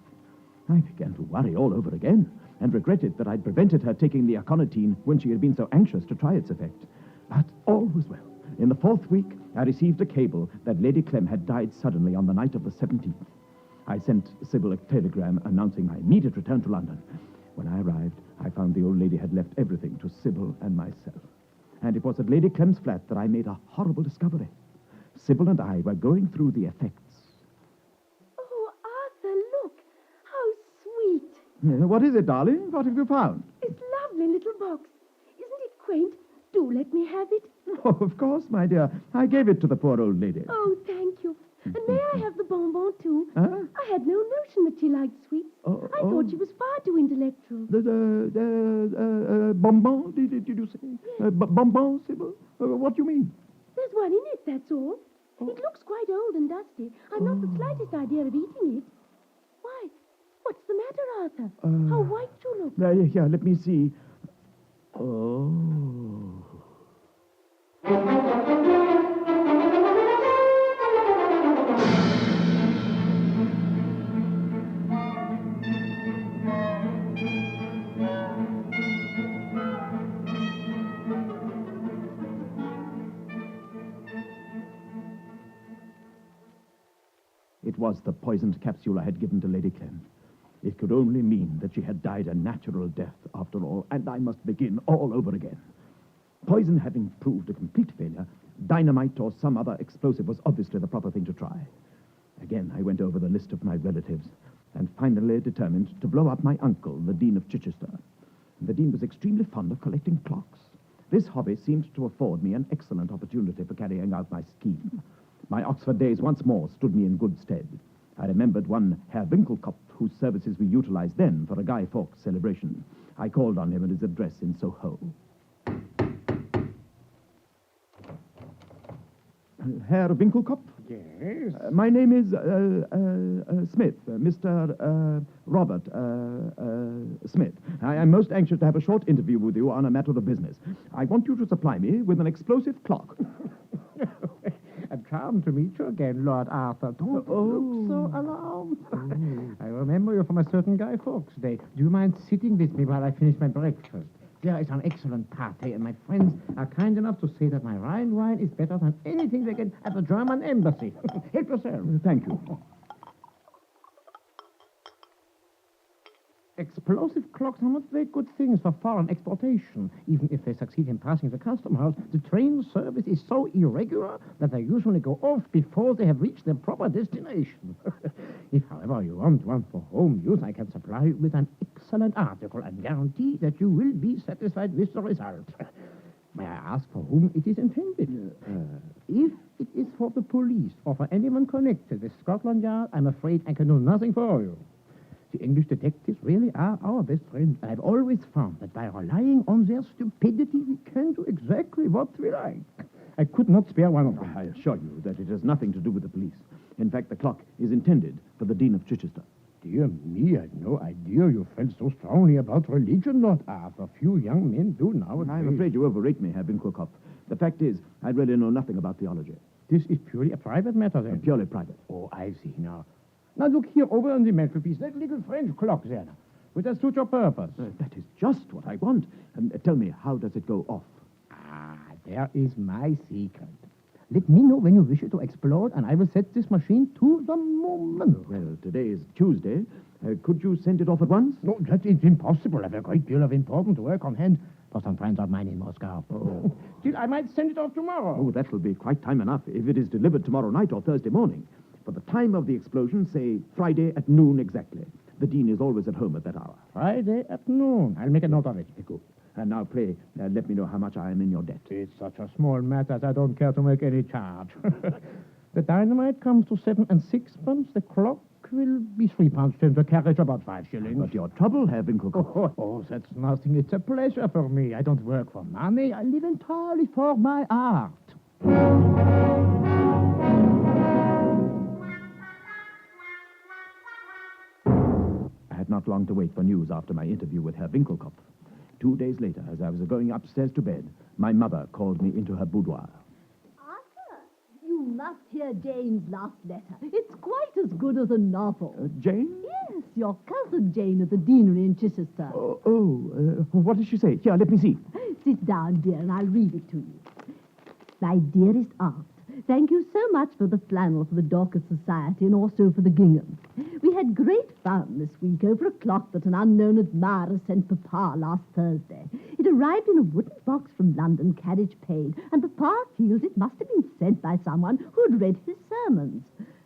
I began to worry all over again, and regretted that I'd prevented her taking the aconitine when she had been so anxious to try its effect. But all was well. In the 4th week, I received a cable that Lady Clem had died suddenly on the night of the 17th. I sent Sybil a telegram announcing my immediate return to London. When I arrived, I found the old lady had left everything to Sybil and myself. And it was at Lady Clem's flat that I made a horrible discovery. Sybil and I were going through the effects. Oh, Arthur, look. How sweet. What is it, darling? What have you found? It's lovely little box. Isn't it quaint? Do let me have it. Oh, of course, my dear. I gave it to the poor old lady. Oh, thank you. And may I have the bonbon, too? Huh? I had no notion that she liked sweets. I thought she was far too intellectual. Bonbon, did you say? Yes. Bonbon, Sybil? What do you mean? There's one in it, that's all. It looks quite old and dusty. I've not the slightest idea of eating it. Why? What's the matter, Arthur? How white you look. Yeah, let me see. Oh. It was the poisoned capsule I had given to Lady Clem. It could only mean that she had died a natural death after all, and I must begin all over again. Poison having proved a complete failure, dynamite or some other explosive was obviously the proper thing to try. Again, I went over the list of my relatives and finally determined to blow up my uncle, the Dean of Chichester. The Dean was extremely fond of collecting clocks. This hobby seemed to afford me an excellent opportunity for carrying out my scheme. My Oxford days once more stood me in good stead. I remembered one Herr Winkelkopf, whose services we utilized then for a Guy Fawkes celebration. I called on him at his address in Soho. Herr Winkelkopf? Yes? My name is Smith, Mr. Robert Smith. I am most anxious to have a short interview with you on a matter of business. I want you to supply me with an explosive clock. A charm to meet you again, Lord Arthur. Don't look so alarmed. I remember you from a certain Guy Fawkes day. Do you mind sitting with me while I finish my breakfast? There is an excellent party, and my friends are kind enough to say that my Rhine wine is better than anything they get at the German embassy. Help yourself. Thank you. Explosive clocks are not very good things for foreign exportation. Even if they succeed in passing the custom house, the train service is so irregular that they usually go off before they have reached their proper destination. If, however, you want one for home use, I can supply you with an excellent article and guarantee that you will be satisfied with the result. May I ask for whom it is intended? If it is for the police or for anyone connected with Scotland Yard, I'm afraid I can do nothing for you. The English detectives really are our best friends. I've always found that by relying on their stupidity, we can do exactly what we like. I could not spare one of them. I assure you that it has nothing to do with the police. In fact, the clock is intended for the Dean of Chichester. Dear me, I had no idea you felt so strongly about religion, Lord Arthur. Few young men do nowadays. I'm afraid you overrate me, Herr Winkelkopf. The fact is, I really know nothing about theology. This is purely a private matter, then? Purely private. Oh, I see now. Now look here over on the mantelpiece, that little French clock there. Would that suit your purpose? That is just what I want. Tell me, how does it go off? There is my secret. Let me know when you wish it to explode, and I will set this machine to the moment. Well, today is Tuesday. Could you send it off at once? No, that is impossible. I have a great deal of important work on hand for some friends of mine in Moscow. Oh. Still, I might send it off tomorrow. Oh, that will be quite time enough if it is delivered tomorrow night or Thursday morning. For the time of the explosion, say Friday at noon exactly. The Dean is always at home at that hour. Friday at noon. I'll make a note of it. Good. And now, pray, let me know how much I am in your debt. It's such a small matter that I don't care to make any charge. The dynamite comes to 7 and 6pence. The clock will be 3 pounds 10. The carriage about 5 shillings. But your trouble, Herr Winkelkopf. Oh, that's nothing. It's a pleasure for me. I don't work for money. I live entirely for my art. I had not long to wait for news after my interview with Herr Winkelkopf. 2 days later, as I was going upstairs to bed, my mother called me into her boudoir. You must hear Jane's last letter. It's quite as good as a novel. Jane? Yes, your cousin Jane at the deanery in Chichester. What did she say? Here, let me see. Sit down, dear, and I'll read it to you. My dearest aunt, thank you so much for the flannel for the Dorcas Society and also for the gingham. We had great fun this week over a clock that an unknown admirer sent Papa last Thursday. It arrived in a wooden box from London, carriage paid, and Papa feels it must have been sent by someone who had read his sermons.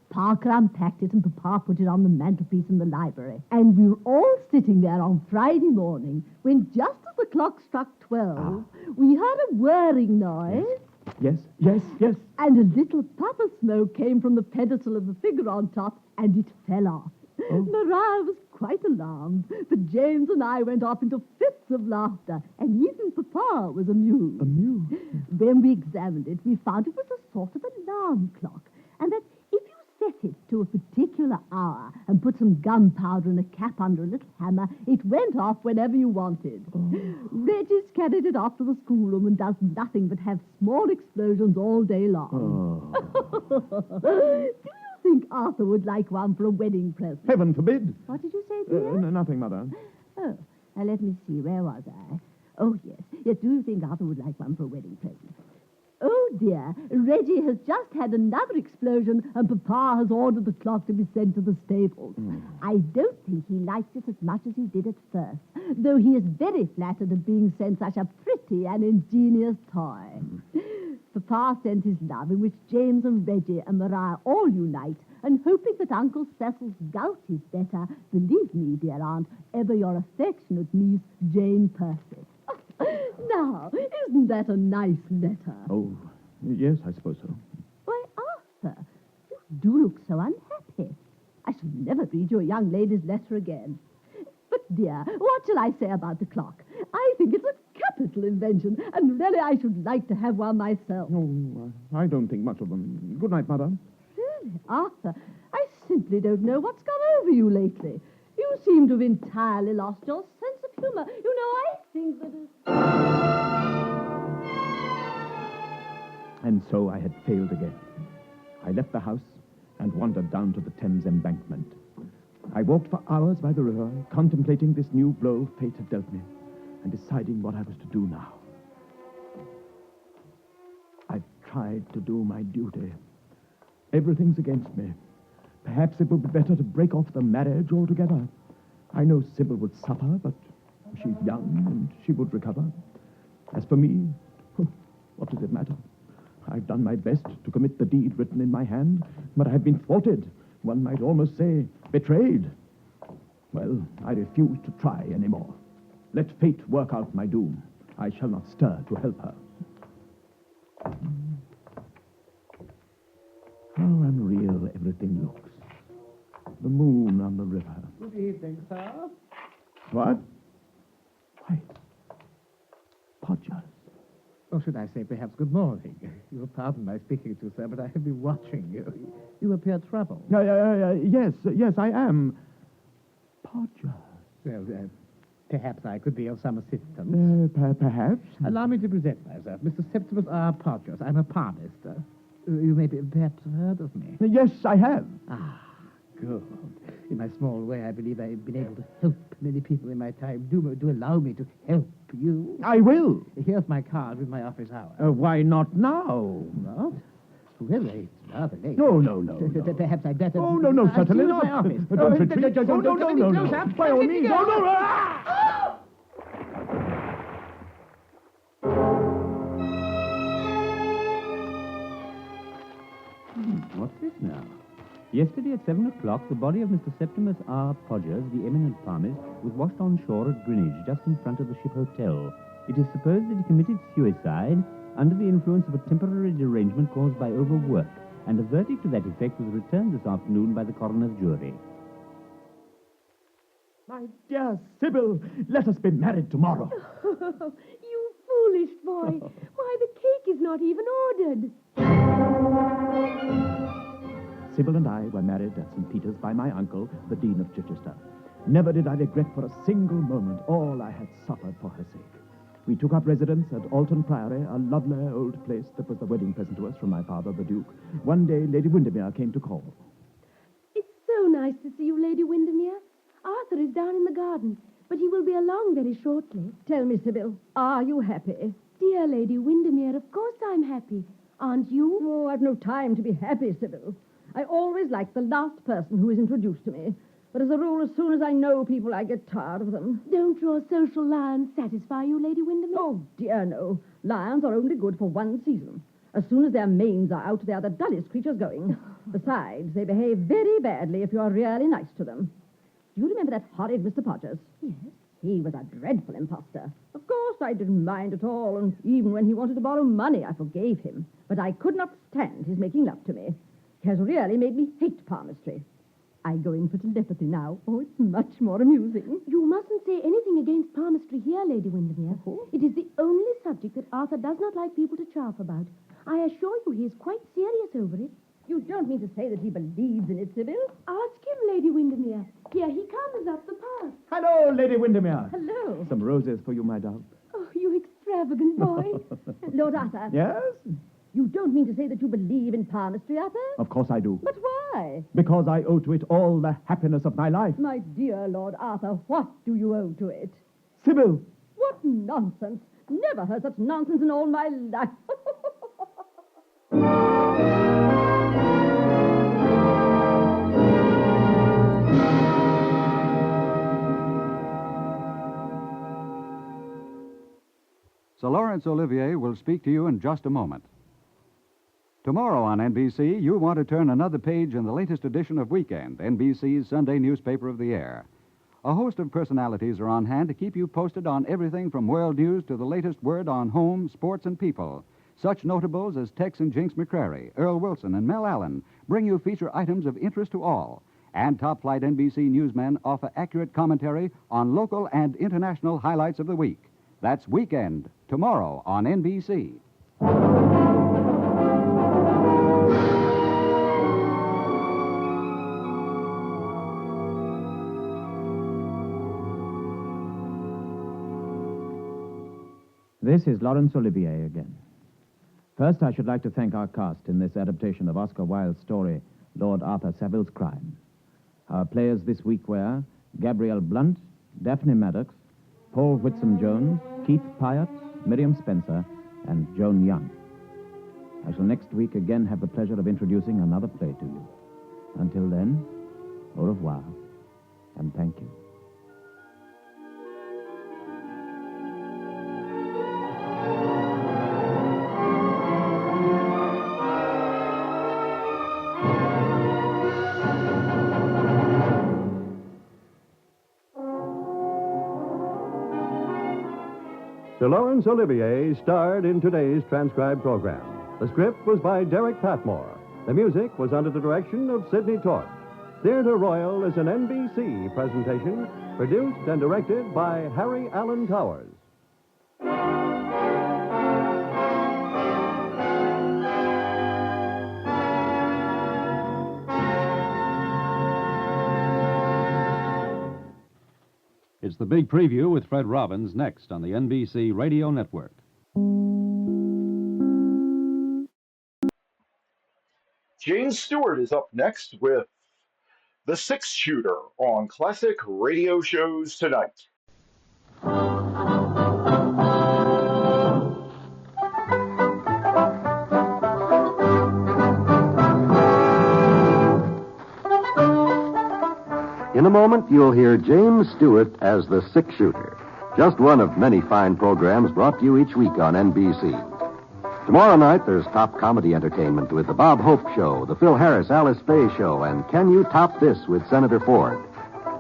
Parker unpacked it and Papa put it on the mantelpiece in the library. And we were all sitting there on Friday morning when just as the clock struck 12, we heard a whirring noise. Yes. And a little puff of smoke came from the pedestal of the figure on top, and it fell off. Maria was quite alarmed, but James and I went off into fits of laughter, and even Papa was amused. When we examined it, we found it was a sort of alarm clock, and that if you set it to a particular hour and put some gunpowder and a cap under a little hammer, it went off whenever you wanted. Reggie's carried it off to the schoolroom and does nothing but have small explosions all day long. Do you think Arthur would like one for a wedding present? Heaven forbid. What did you say, dear? Nothing, Mother. Oh, now let me see. Where was I? Oh, yes. Yes, do you think Arthur would like one for a wedding present? Oh, dear. Reggie has just had another explosion, and Papa has ordered the clock to be sent to the stables. I don't think he likes it as much as he did at first, though he is very flattered at being sent such a pretty and ingenious toy. Papa sent his love, in which James and Reggie and Maria all unite, and hoping that Uncle Cecil's gout is better, believe me, dear aunt, ever your affectionate niece, Jane Percy. Now, isn't that a nice letter? Oh, yes, I suppose so. Why, Arthur, you do look so unhappy. I shall never read your young lady's letter again. But, dear, what shall I say about the clock? I think it's a capital invention, and really I should like to have one myself. Oh, I don't think much of them. Good night, Mother. Really, Arthur, I simply don't know what's gone over you lately. You seem to have entirely lost your sense of humor. You know, I think that is... And so I had failed again. I left the house and wandered down to the Thames embankment. I walked for hours by the river, contemplating this new blow fate had dealt me, and deciding what I was to do now. I've tried to do my duty. Everything's against me. Perhaps it would be better to break off the marriage altogether. I know Sybil would suffer, but she's young and she would recover. As for me, what does it matter? I've done my best to commit the deed written in my hand, but I've been thwarted. One might almost say betrayed. Well, I refuse to try any more. Let fate work out my doom. I shall not stir to help her. How unreal everything looks. The moon on the river. Good evening, sir. What? Why, Podgers. Or should I say perhaps good morning? You'll pardon my speaking to you, sir, but I have been watching you. You appear troubled. Yes, I am. Podgers. Well, perhaps I could be of some assistance. Perhaps. Allow me to present myself. Mr. Septimus R. Podgers. I'm a palmist. You may perhaps have heard of me. Yes, I have. Ah, good. In my small way, I believe I've been able to help many people in my time. Do allow me to help you. I will. Here's my card with my office hour. Why not now? Not? Well, it's rather late. No. Perhaps I'd better... Oh, no, certainly not. My office. Don't retreat. No. By all means. No. What's this now? Yesterday at 7 o'clock, the body of Mr. Septimus R. Podgers, the eminent palmist, was washed on shore at Greenwich, just in front of the Ship Hotel. It is supposed that he committed suicide under the influence of a temporary derangement caused by overwork. and a verdict to that effect was returned this afternoon by the coroner's jury. My dear Sybil, let us be married tomorrow. You foolish boy. Why, the cake is not even ordered. Sybil and I were married at St. Peter's by my uncle, the Dean of Chichester. Never did I regret for a single moment all I had suffered for her sake. We took up residence at Alton Priory, a lovely old place that was the wedding present to us from my father, the Duke. One day, Lady Windermere came to call. It's so nice to see you, Lady Windermere. Arthur is down in the garden, but he will be along very shortly. Tell me, Sybil, are you happy? Dear Lady Windermere, of course I'm happy. Aren't you? Oh, I've no time to be happy, Sybil. I always like the last person who is introduced to me. But as a rule, as soon as I know people, I get tired of them. Don't your social lions satisfy you, Lady Windermere? Oh, dear, no. Lions are only good for one season. As soon as their manes are out, they are the dullest creatures going. Besides, they behave very badly if you are really nice to them. Do you remember that horrid Mr. Podgers? Yes. He was a dreadful imposter. Of course, I didn't mind at all, and even when he wanted to borrow money, I forgave him. But I could not stand his making love to me. He has really made me hate palmistry. I go in for telepathy now. Oh, it's much more amusing. You mustn't say anything against palmistry here, Lady Windermere. Oh. It is the only subject that Arthur does not like people to chaff about. I assure you he is quite serious over it. You don't mean to say that he believes in it, Sybil? Ask him, Lady Windermere. Here he comes up the path. Hello, Lady Windermere. Hello. Some roses for you, my dove. Oh, you extravagant boy. Lord Arthur. Yes? You don't mean to say that you believe in palmistry, Arthur? Of course I do. But why? Because I owe to it all the happiness of my life. My dear Lord Arthur, what do you owe to it? Sybil. What nonsense. Never heard such nonsense in all my life. Sir Laurence Olivier will speak to you in just a moment. Tomorrow on NBC, you want to turn another page in the latest edition of Weekend, NBC's Sunday newspaper of the air. A host of personalities are on hand to keep you posted on everything from world news to the latest word on home, sports, and people. Such notables as Tex and Jinx McCrary, Earl Wilson, and Mel Allen bring you feature items of interest to all. And top-flight NBC newsmen offer accurate commentary on local and international highlights of the week. That's Weekend, tomorrow on NBC. This is Laurence Olivier again. First, I should like to thank our cast in this adaptation of Oscar Wilde's story, Lord Arthur Saville's Crime. Our players this week were Gabrielle Blunt, Daphne Maddox, Paul Whitson-Jones, Keith Pyatt, Miriam Spencer, and Joan Young. I shall next week again have the pleasure of introducing another play to you. Until then, au revoir, and thank you. Sir Laurence Olivier starred in today's transcribed program. The script was by Derek Patmore. The music was under the direction of Sidney Torch. Theatre Royal is an NBC presentation produced and directed by Harry Allen Towers. It's the big preview with Fred Robbins next on the NBC Radio Network. Jane Stewart is up next with The Six Shooter on classic radio shows tonight. In a moment, you'll hear James Stewart as the Six Shooter, just one of many fine programs brought to you each week on NBC. Tomorrow night, there's top comedy entertainment with The Bob Hope Show, The Phil Harris-Alice Faye Show, and Can You Top This with Senator Ford.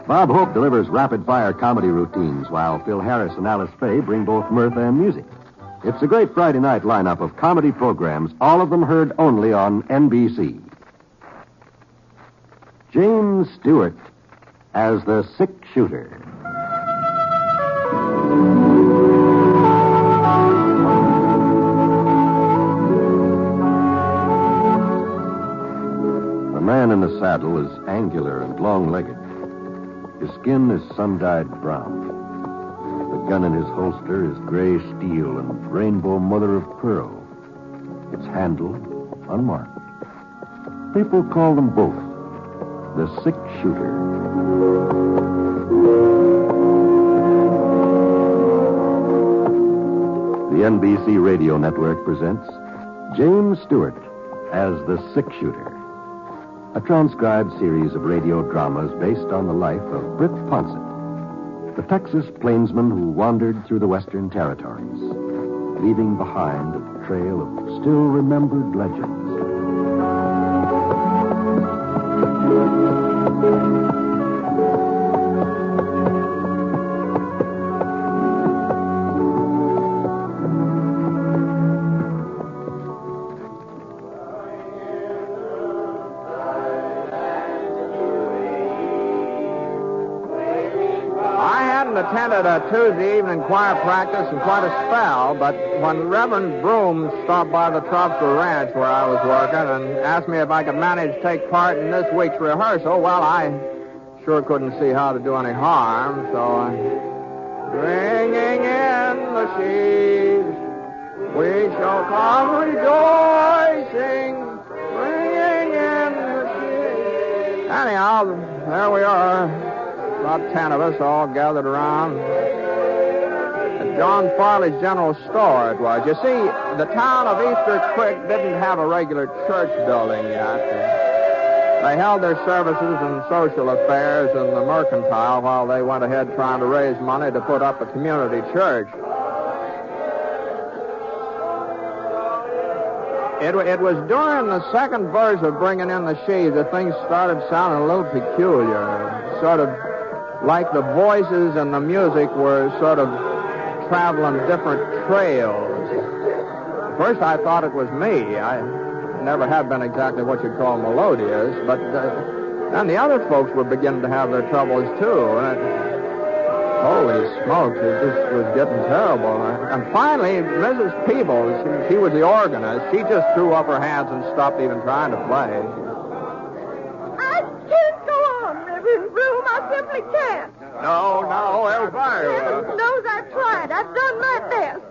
Bob Hope delivers rapid-fire comedy routines, while Phil Harris and Alice Faye bring both mirth and music. It's a great Friday night lineup of comedy programs, all of them heard only on NBC. James Stewart as the Sick Shooter. The man in the saddle is angular and long-legged. His skin is sun-dyed brown. The gun in his holster is gray steel and rainbow mother of pearl. Its handle unmarked. People call them both the Sick Shooter. The NBC Radio Network presents James Stewart as the Sick Shooter, a transcribed series of radio dramas based on the life of Britt Ponset, the Texas plainsman who wandered through the Western Territories, leaving behind a trail of still remembered legends. Attended a Tuesday evening choir practice in quite a spell, but when Reverend Broom stopped by the Tropster Ranch where I was working and asked me if I could manage to take part in this week's rehearsal, well, I sure couldn't see how to do any harm, so bringing in the sheaves, we shall come rejoicing, bringing in the sheaves. Anyhow, there we are. About 10 of us all gathered around at John Farley's General Store, it was. You see, the town of Easter Creek didn't have a regular church building yet. They held their services and social affairs in the Mercantile while they went ahead trying to raise money to put up a community church. It was during the second verse of Bringing in the Sheaves that things started sounding a little peculiar, sort of like the voices and the music were sort of traveling different trails. At first I thought it was me. I never have been exactly what you'd call melodious, but then the other folks were beginning to have their troubles too. And holy smokes, it just was getting terrible. And finally, Mrs. Peebles, she was the organist, she just threw up her hands and stopped even trying to play. I simply can't. No, Elvira. Heaven knows I've tried. I've done my best.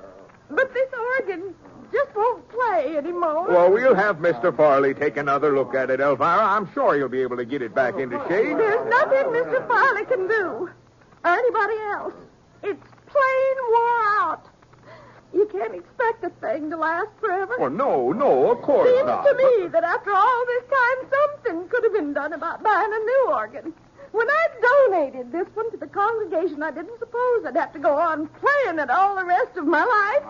But this organ just won't play anymore. Well, we'll have Mr. Farley take another look at it, Elvira. I'm sure he'll be able to get it back into shape. There's nothing Mr. Farley can do. Or anybody else. It's plain wore out. You can't expect a thing to last forever. Well, no, of course not. Seems to me that after all this time, something could have been done about buying a new organ. When I donated this one to the congregation, I didn't suppose I'd have to go on playing it all the rest of my life.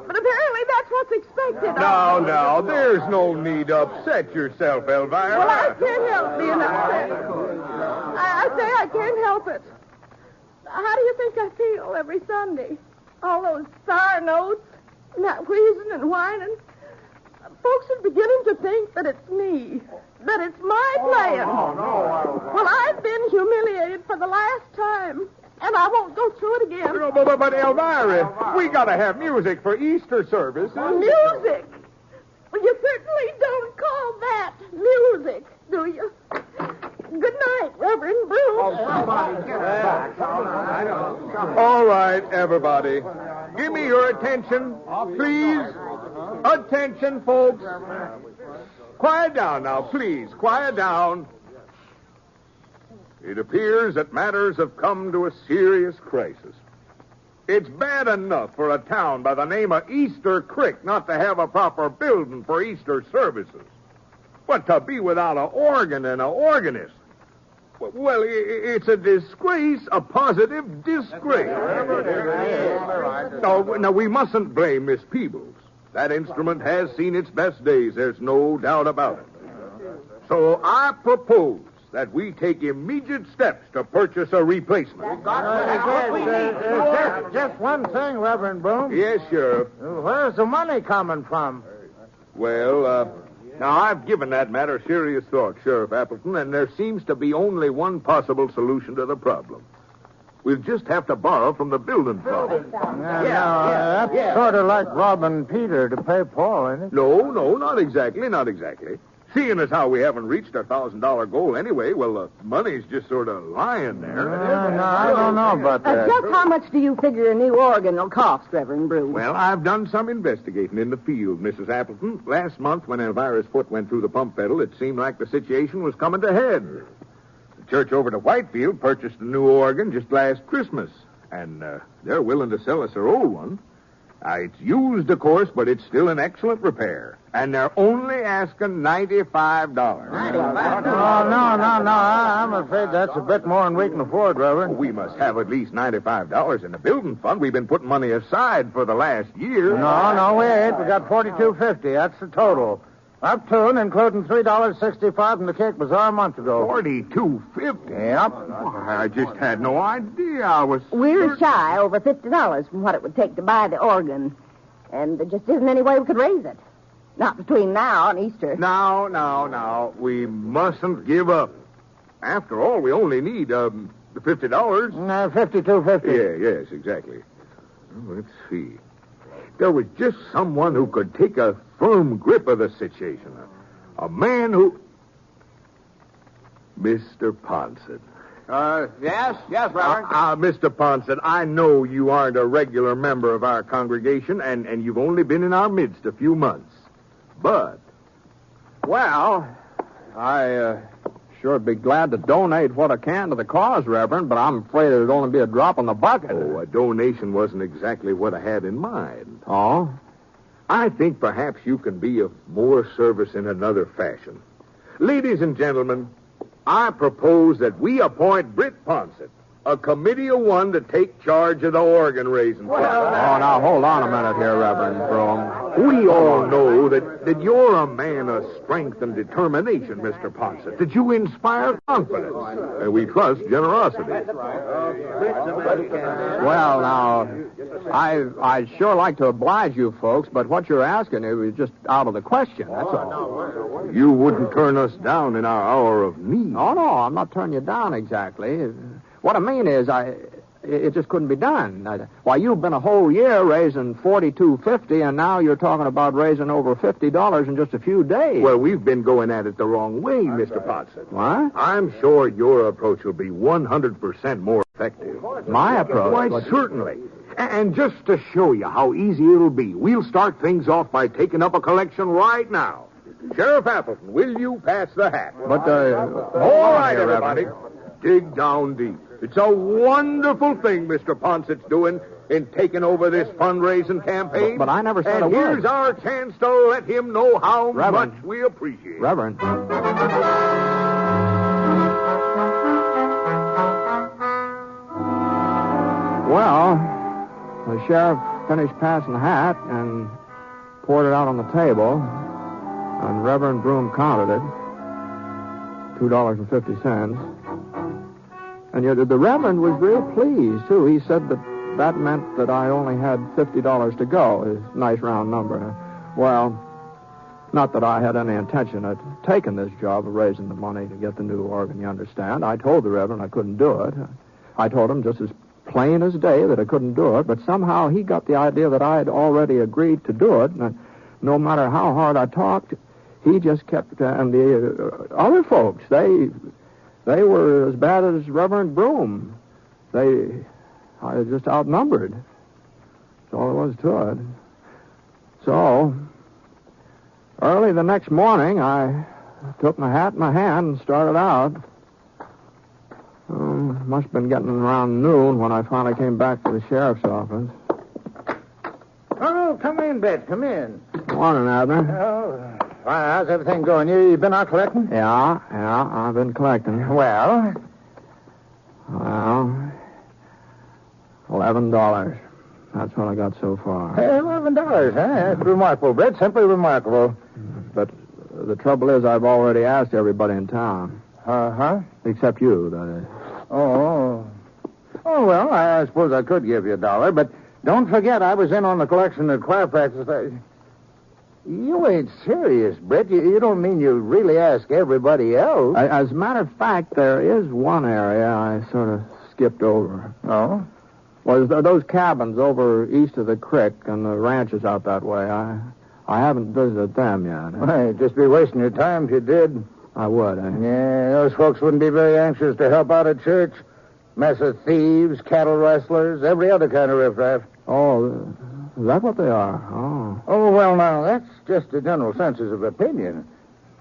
But apparently that's what's expected. No, there's no need to upset yourself, Elvira. Well, I can't help being upset. I say I can't help it. How do you think I feel every Sunday? All those sour notes, and that wheezing and whining. Folks are beginning to think that it's me, that it's my playing. Well, I've been humiliated for the last time, and I won't go through it again. But Elvira, we got to have music for Easter services. Music? Well, you certainly don't call that music, do you? Good night, Reverend Broom. All right, everybody. Give me your attention, please. Attention, folks. Quiet down now, please. Quiet down. It appears that matters have come to a serious crisis. It's bad enough for a town by the name of Easter Creek not to have a proper building for Easter services. But to be without an organ and an organist, well, it's a disgrace, a positive disgrace. Now, we mustn't blame Miss Peebles. That instrument has seen its best days, there's no doubt about it. So I propose that we take immediate steps to purchase a replacement. Just one thing, Reverend Broom. Yes, Sheriff. Where's the money coming from? Well, now I've given that matter serious thought, Sheriff Appleton, and there seems to be only one possible solution to the problem. We'll just have to borrow from the building fund. That's sort of like robbing Peter to pay Paul, isn't it? No, not exactly. Seeing as how we haven't reached our $1,000 goal anyway, well, the money's just sort of lying there. No, I don't know about that. Just how much do you figure a new organ will cost, Reverend Broom? Well, I've done some investigating in the field, Mrs. Appleton. Last month, when Elvira's foot went through the pump pedal, it seemed like the situation was coming to head. The church over to Whitefield purchased a new organ just last Christmas, and they're willing to sell us their old one. It's used, of course, but it's still in excellent repair. And they're only asking $95. No. I'm afraid that's a bit more than we can afford, Reverend. We must have at least $95 in the building fund. We've been putting money aside for the last year. No, we ain't. We got $42.50. That's the total. Up to and including $3.65 from the Cake Bazaar a month ago. $42.50? Yep. I just had no idea. We're shy over $50 from what it would take to buy the organ. And there just isn't any way we could raise it. Not between now and Easter. Now. We mustn't give up. After all, we only need the $50. $52.50. Yes, exactly. Let's see. There was just someone who could take a firm grip of the situation. A man who... Mr. Ponset. Yes, Reverend. Mr. Ponset, I know you aren't a regular member of our congregation, and you've only been in our midst a few months. But... Well, I sure be glad to donate what I can to the cause, Reverend, but I'm afraid it'd only be a drop in the bucket. Oh, a donation wasn't exactly what I had in mind. Oh? I think perhaps you can be of more service in another fashion. Ladies and gentlemen, I propose that we appoint Britt Ponset, a committee of one, to take charge of the organ raising. Now, hold on a minute here, Reverend Broom. We all know that you're a man of strength and determination, Mr. Ponset, that you inspire confidence, and we trust generosity. Well, now, I'd sure like to oblige you folks, but what you're asking is just out of the question, that's all. You wouldn't turn us down in our hour of need. Oh, no, I'm not turning you down exactly. What I mean is, it just couldn't be done. Why, you've been a whole year raising $42.50, and now you're talking about raising over $50 in just a few days. Well, we've been going at it the wrong way, Mr. Ponset. What? I'm sure your approach will be 100% more effective. My approach? Why, certainly. And just to show you how easy it'll be, we'll start things off by taking up a collection right now. Sheriff Appleton, will you pass the hat? But, all right, everybody. Dig down deep. It's a wonderful thing Mr. Ponset's doing in taking over this fundraising campaign. But I never said a word. And here's our chance to let him know how much we appreciate it. Reverend. Well, the sheriff finished passing the hat and poured it out on the table, and Reverend Broom counted it, $2.50. And yet the Reverend was real pleased, too. He said that meant that I only had $50 to go. It's a nice round number. Well, not that I had any intention of taking this job of raising the money to get the new organ, you understand. I told the Reverend I couldn't do it. I told him just as plain as day that I couldn't do it, but somehow he got the idea that I had already agreed to do it, and no matter how hard I talked, he just kept... and the other folks, they were as bad as Reverend Broom. I was just outnumbered. That's all there was to it. So, early the next morning, I took my hat in my hand and started out. Must have been getting around noon when I finally came back to the sheriff's office. Oh, come in, Bet. Come in. Morning, Abner. Oh, how's everything going? You been out collecting? Yeah, I've been collecting. Well, $11. That's what I got so far. $11, huh? That's remarkable, Brett. Simply remarkable. But the trouble is I've already asked everybody in town. Uh-huh. Except you, that is. Oh, well, I suppose I could give you $1, but don't forget I was in on the collection at choir practice. You ain't serious, Brett. You don't mean you really ask everybody else? As a matter of fact, there is one area I sort of skipped over. Oh? Well, those cabins over east of the creek and the ranches out that way. I haven't visited them yet. Well, you'd just be wasting your time if you did. I would, eh? Yeah, those folks wouldn't be very anxious to help out at church. Mess of thieves, cattle rustlers, every other kind of riffraff. Oh, is that what they are? Oh, well, now, that's just a general census of opinion.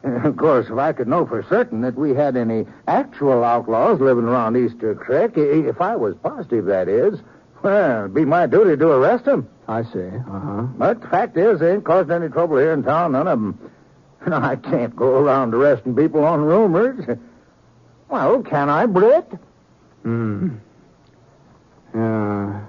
Of course, if I could know for certain that we had any actual outlaws living around Easter Creek, if I was positive, that is, well, it'd be my duty to arrest them. I see. Uh-huh. But the fact is, they ain't caused any trouble here in town, none of them. No, I can't go around arresting people on rumors. Well, can I, Britt? Yeah.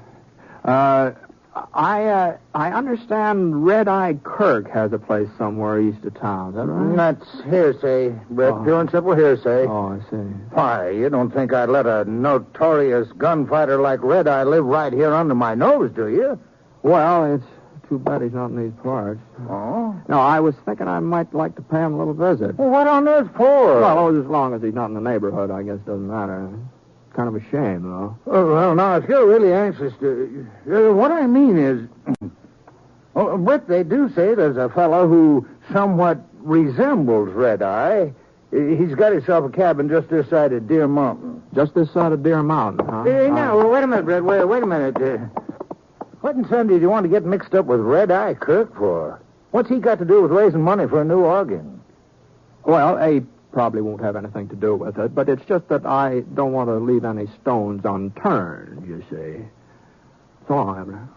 I understand Red Eye Kirk has a place somewhere east of town. Is that right? That's hearsay, Brett. Pure and simple hearsay. Oh, I see. Why, you don't think I'd let a notorious gunfighter like Red Eye live right here under my nose, do you? Well, it's too bad he's not in these parts. Oh? No, I was thinking I might like to pay him a little visit. Well, what on earth for? Well, as long as he's not in the neighborhood, I guess it doesn't matter. Kind of a shame, though. Oh, well, now, if you're really anxious to... what I mean is... Britt, they do say there's a fellow who somewhat resembles Red Eye. He's got himself a cabin just this side of Deer Mountain. Just this side of Deer Mountain, huh? Now, wait a minute, Brett. Wait a minute. What in Sunday do you want to get mixed up with Red Eye Kirk for? What's he got to do with raising money for a new organ? Well, he probably won't have anything to do with it, but it's just that I don't want to leave any stones unturned, you see. So long, Edgar.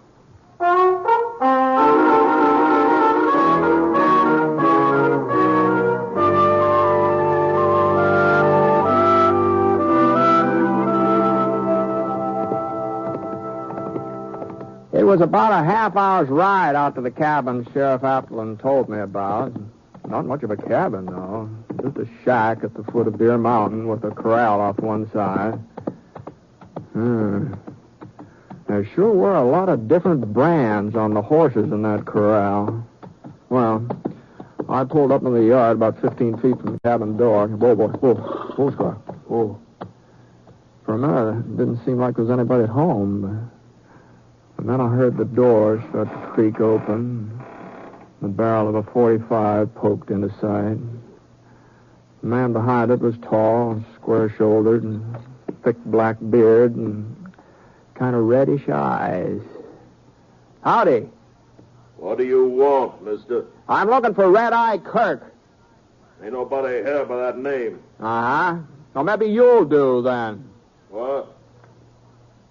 It was about a half-hour's ride out to the cabin Sheriff Appleton told me about. Not much of a cabin, though. Just a shack at the foot of Deer Mountain with a corral off one side. There sure were a lot of different brands on the horses in that corral. Well, I pulled up in the yard about 15 feet from the cabin door. Whoa, Scar. Whoa. For a minute, it didn't seem like there was anybody at home. And then I heard the door start to creak open. The barrel of a .45 poked into sight. The man behind it was tall, square-shouldered, and thick black beard, and kind of reddish eyes. Howdy. What do you want, mister? I'm looking for Red Eye Kirk. Ain't nobody here by that name. Uh-huh. Well, maybe you'll do, then. What?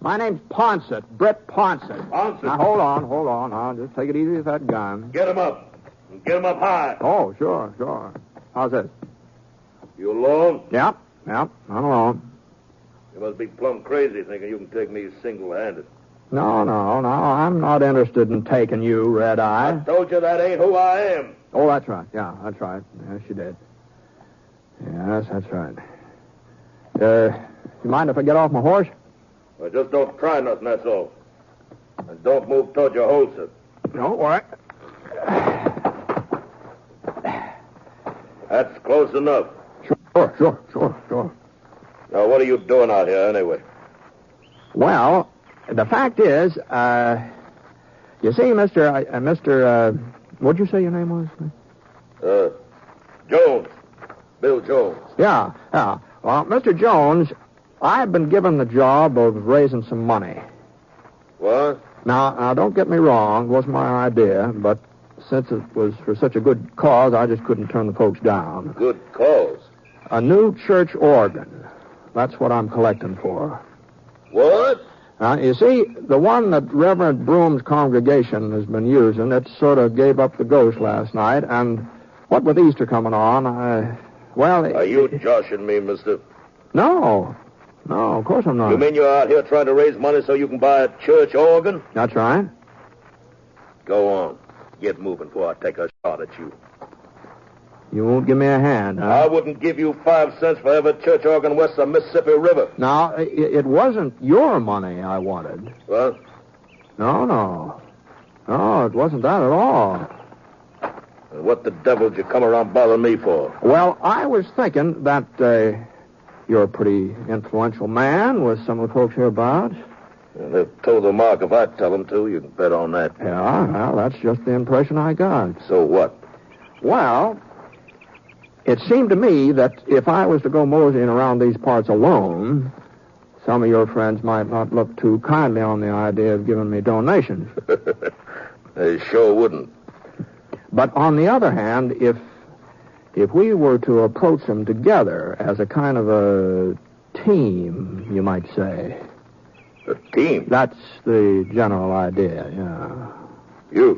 My name's Ponsett, Brett Ponsett. Ponsett? Now, hold on. I'll just take it easy with that gun. Get him up. Get him up high. Oh, sure. How's this? You alone? Yep, I'm alone. You must be plumb crazy thinking you can take me single-handed. No, I'm not interested in taking you, Red Eye. I told you that ain't who I am. Oh, that's right. Yeah, that's right. Yes, you did. Yes, that's right. You mind if I get off my horse? Well, just don't try nothing, that's all. And don't move toward your holster. No, all right. That's close enough. Sure. Now, what are you doing out here, anyway? Well, the fact is, you see, what'd you say your name was? Jones. Bill Jones. Yeah. Well, Mr. Jones, I've been given the job of raising some money. What? Now, don't get me wrong. It wasn't my idea, but since it was for such a good cause, I just couldn't turn the folks down. Good cause? A new church organ. That's what I'm collecting for. What? You see, the one that Reverend Broom's congregation has been using, it sort of gave up the ghost last night, and what with Easter coming on, Are you joshing me, mister? No, of course I'm not. You mean you're out here trying to raise money so you can buy a church organ? That's right. Go on. Get moving before I take a shot at you. You won't give me a hand, huh? I wouldn't give you 5 cents for every church organ west of Mississippi River. Now, it wasn't your money I wanted. What? No, it wasn't that at all. What the devil did you come around bothering me for? Well, I was thinking that you're a pretty influential man with some of the folks hereabouts. And they've told the mark if I tell them to. You can bet on that. Yeah, well, that's just the impression I got. So what? Well, it seemed to me that if I was to go moseying around these parts alone, some of your friends might not look too kindly on the idea of giving me donations. They sure wouldn't. But on the other hand, if we were to approach them together as a kind of a team, you might say. A team? That's the general idea, yeah.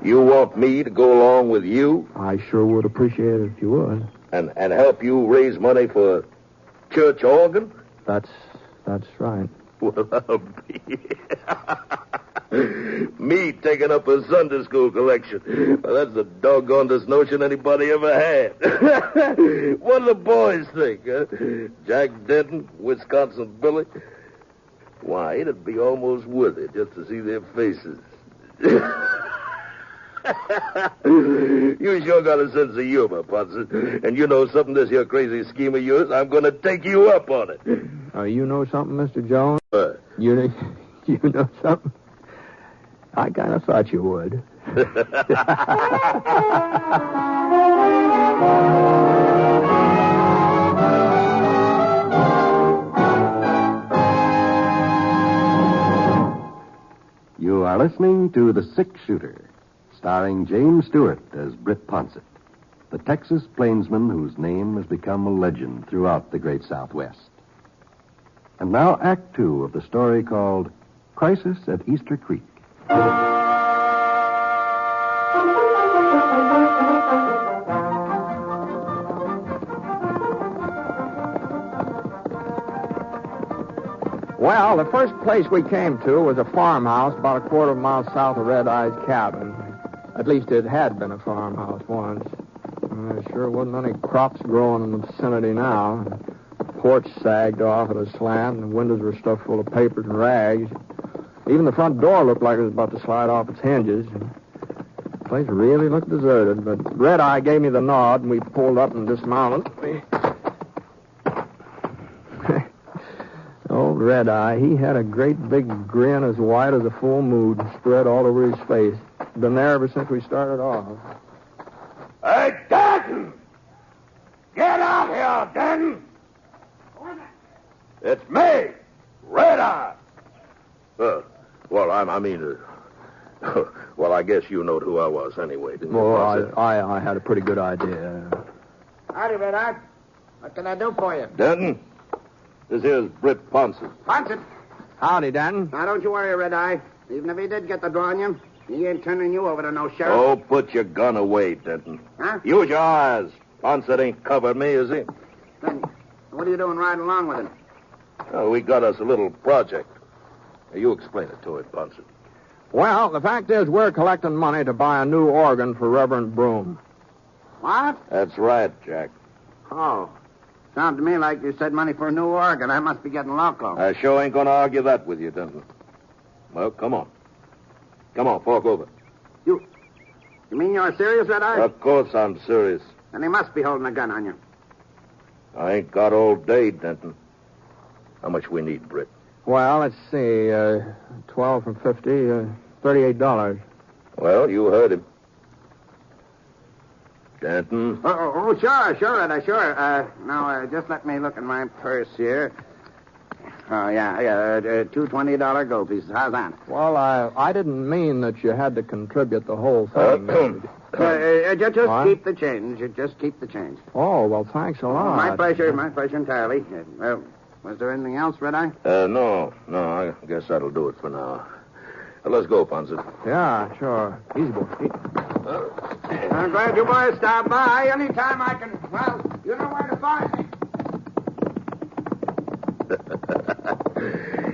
You want me to go along with you? I sure would appreciate it if you would. And help you raise money for church organ? That's right. Well, I'll be... Me taking up a Sunday school collection. Well, that's the doggonedest notion anybody ever had. What do the boys think, huh? Jack Denton, Wisconsin Billy? Why, it'd be almost worth it just to see their faces. You sure got a sense of humor, Ponson. And you know something, this here crazy scheme of yours, I'm going to take you up on it. You know something, Mr. Jones? What? You know something? I kind of thought you would. You are listening to The Six-Shooter, starring James Stewart as Britt Ponsett, the Texas plainsman whose name has become a legend throughout the great Southwest. And now Act Two of the story called Crisis at Easter Creek. Well, the first place we came to was a farmhouse about a quarter of a mile south of Red Eye's cabin. At least it had been a farmhouse once. There sure wasn't any crops growing in the vicinity now. The porch sagged off at a slant, and the windows were stuffed full of papers and rags. Even the front door looked like it was about to slide off its hinges. The place really looked deserted, but Red Eye gave me the nod, and we pulled up and dismounted. Old Red Eye, he had a great big grin as white as a full moon spread all over his face. Been there ever since we started off. Hey, Denton! Get out here, Denton! It's me, Red Eye. Well, well, I guess you know who I was anyway, didn't you? Well, I had a pretty good idea. Howdy, Red Eye. What can I do for you? Denton, this here's Britt Ponsett. Ponsett? Howdy, Denton. Now, don't you worry, Red Eye. Even if he did get the draw on you, he ain't turning you over to no sheriff. Oh, put your gun away, Denton. Huh? Use your eyes. Ponsett ain't covered me, is he? Then what are you doing riding along with him? Oh, we got us a little project. Now, you explain it to him, Ponsett. Well, the fact is we're collecting money to buy a new organ for Reverend Broom. What? That's right, Jack. Oh. Sounds to me like you said money for a new organ. I must be getting loco. I sure ain't going to argue that with you, Denton. Well, come on. Come on, fork over. You mean you're serious, Red Eye? Of course I'm serious. Then he must be holding a gun on you. I ain't got all day, Denton. How much we need, Britt? Well, let's see. 12 from 50, $38. Well, you heard him. Denton? Sure, Red Eye, sure. Now, just let me look in my purse here. Oh, yeah, two $20 gold pieces. How's that? Well, I didn't mean that you had to contribute the whole thing. Just keep the change. Just keep the change. Oh, well, thanks a lot. My pleasure entirely. Was there anything else, Red Eye? No, I guess that'll do it for now. Let's go, Ponsett. Yeah, sure. Easy, boy. I'm glad you boys stopped by. Anytime I can, well, you know where to find me.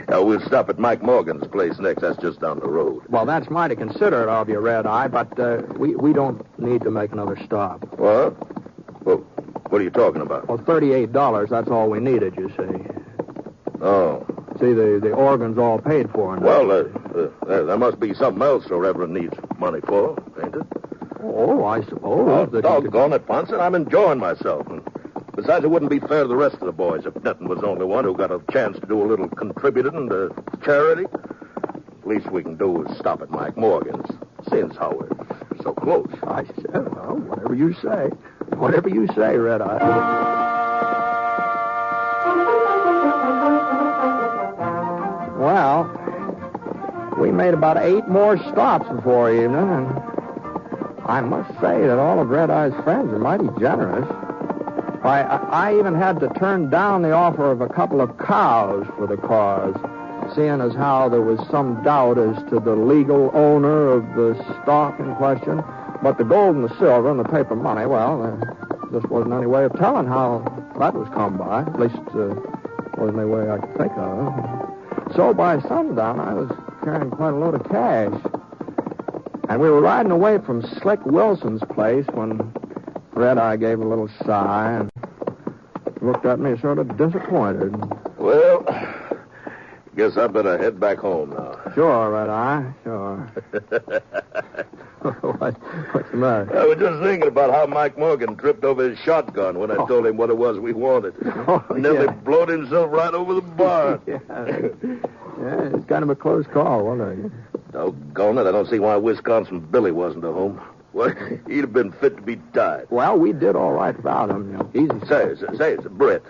We'll stop at Mike Morgan's place next. That's just down the road. Well, that's mighty considerate of you, Red Eye, but we don't need to make another stop. What? Well, what are you talking about? Well, $38, that's all we needed, you see. Oh. See, the organ's all paid for now. Well, there must be something else the Reverend needs money for, ain't it? Oh, I suppose. Doggone it, Ponson. I'm enjoying myself. And besides, it wouldn't be fair to the rest of the boys if Denton was the only one who got a chance to do a little contributing to charity. Least we can do is stop at Mike Morgan's, seeing as how we're so close. I said, well, whatever you say. Whatever you say, Red Eye. Well, we made about 8 more stops before evening, and I must say that all of Red Eye's friends are mighty generous. I even had to turn down the offer of a couple of cows for the cause, seeing as how there was some doubt as to the legal owner of the stock in question. But the gold and the silver and the paper money, well, there just wasn't any way of telling how that was come by. At least, wasn't any way I could think of. So by sundown, I was carrying quite a load of cash. And we were riding away from Slick Wilson's place when Red Eye gave a little sigh and looked at me sort of disappointed. Well, guess I better head back home now. Sure, Red Eye, sure. What's the matter? I was just thinking about how Mike Morgan tripped over his shotgun when I told him what it was we wanted. Nearly blowed himself right over the barn. Yeah, it's kind of a close call, wasn't it? Doggone it, I don't see why Wisconsin Billy wasn't at home. Well, he'd have been fit to be tied. Well, we did all right without him. Easy. Say, Britt.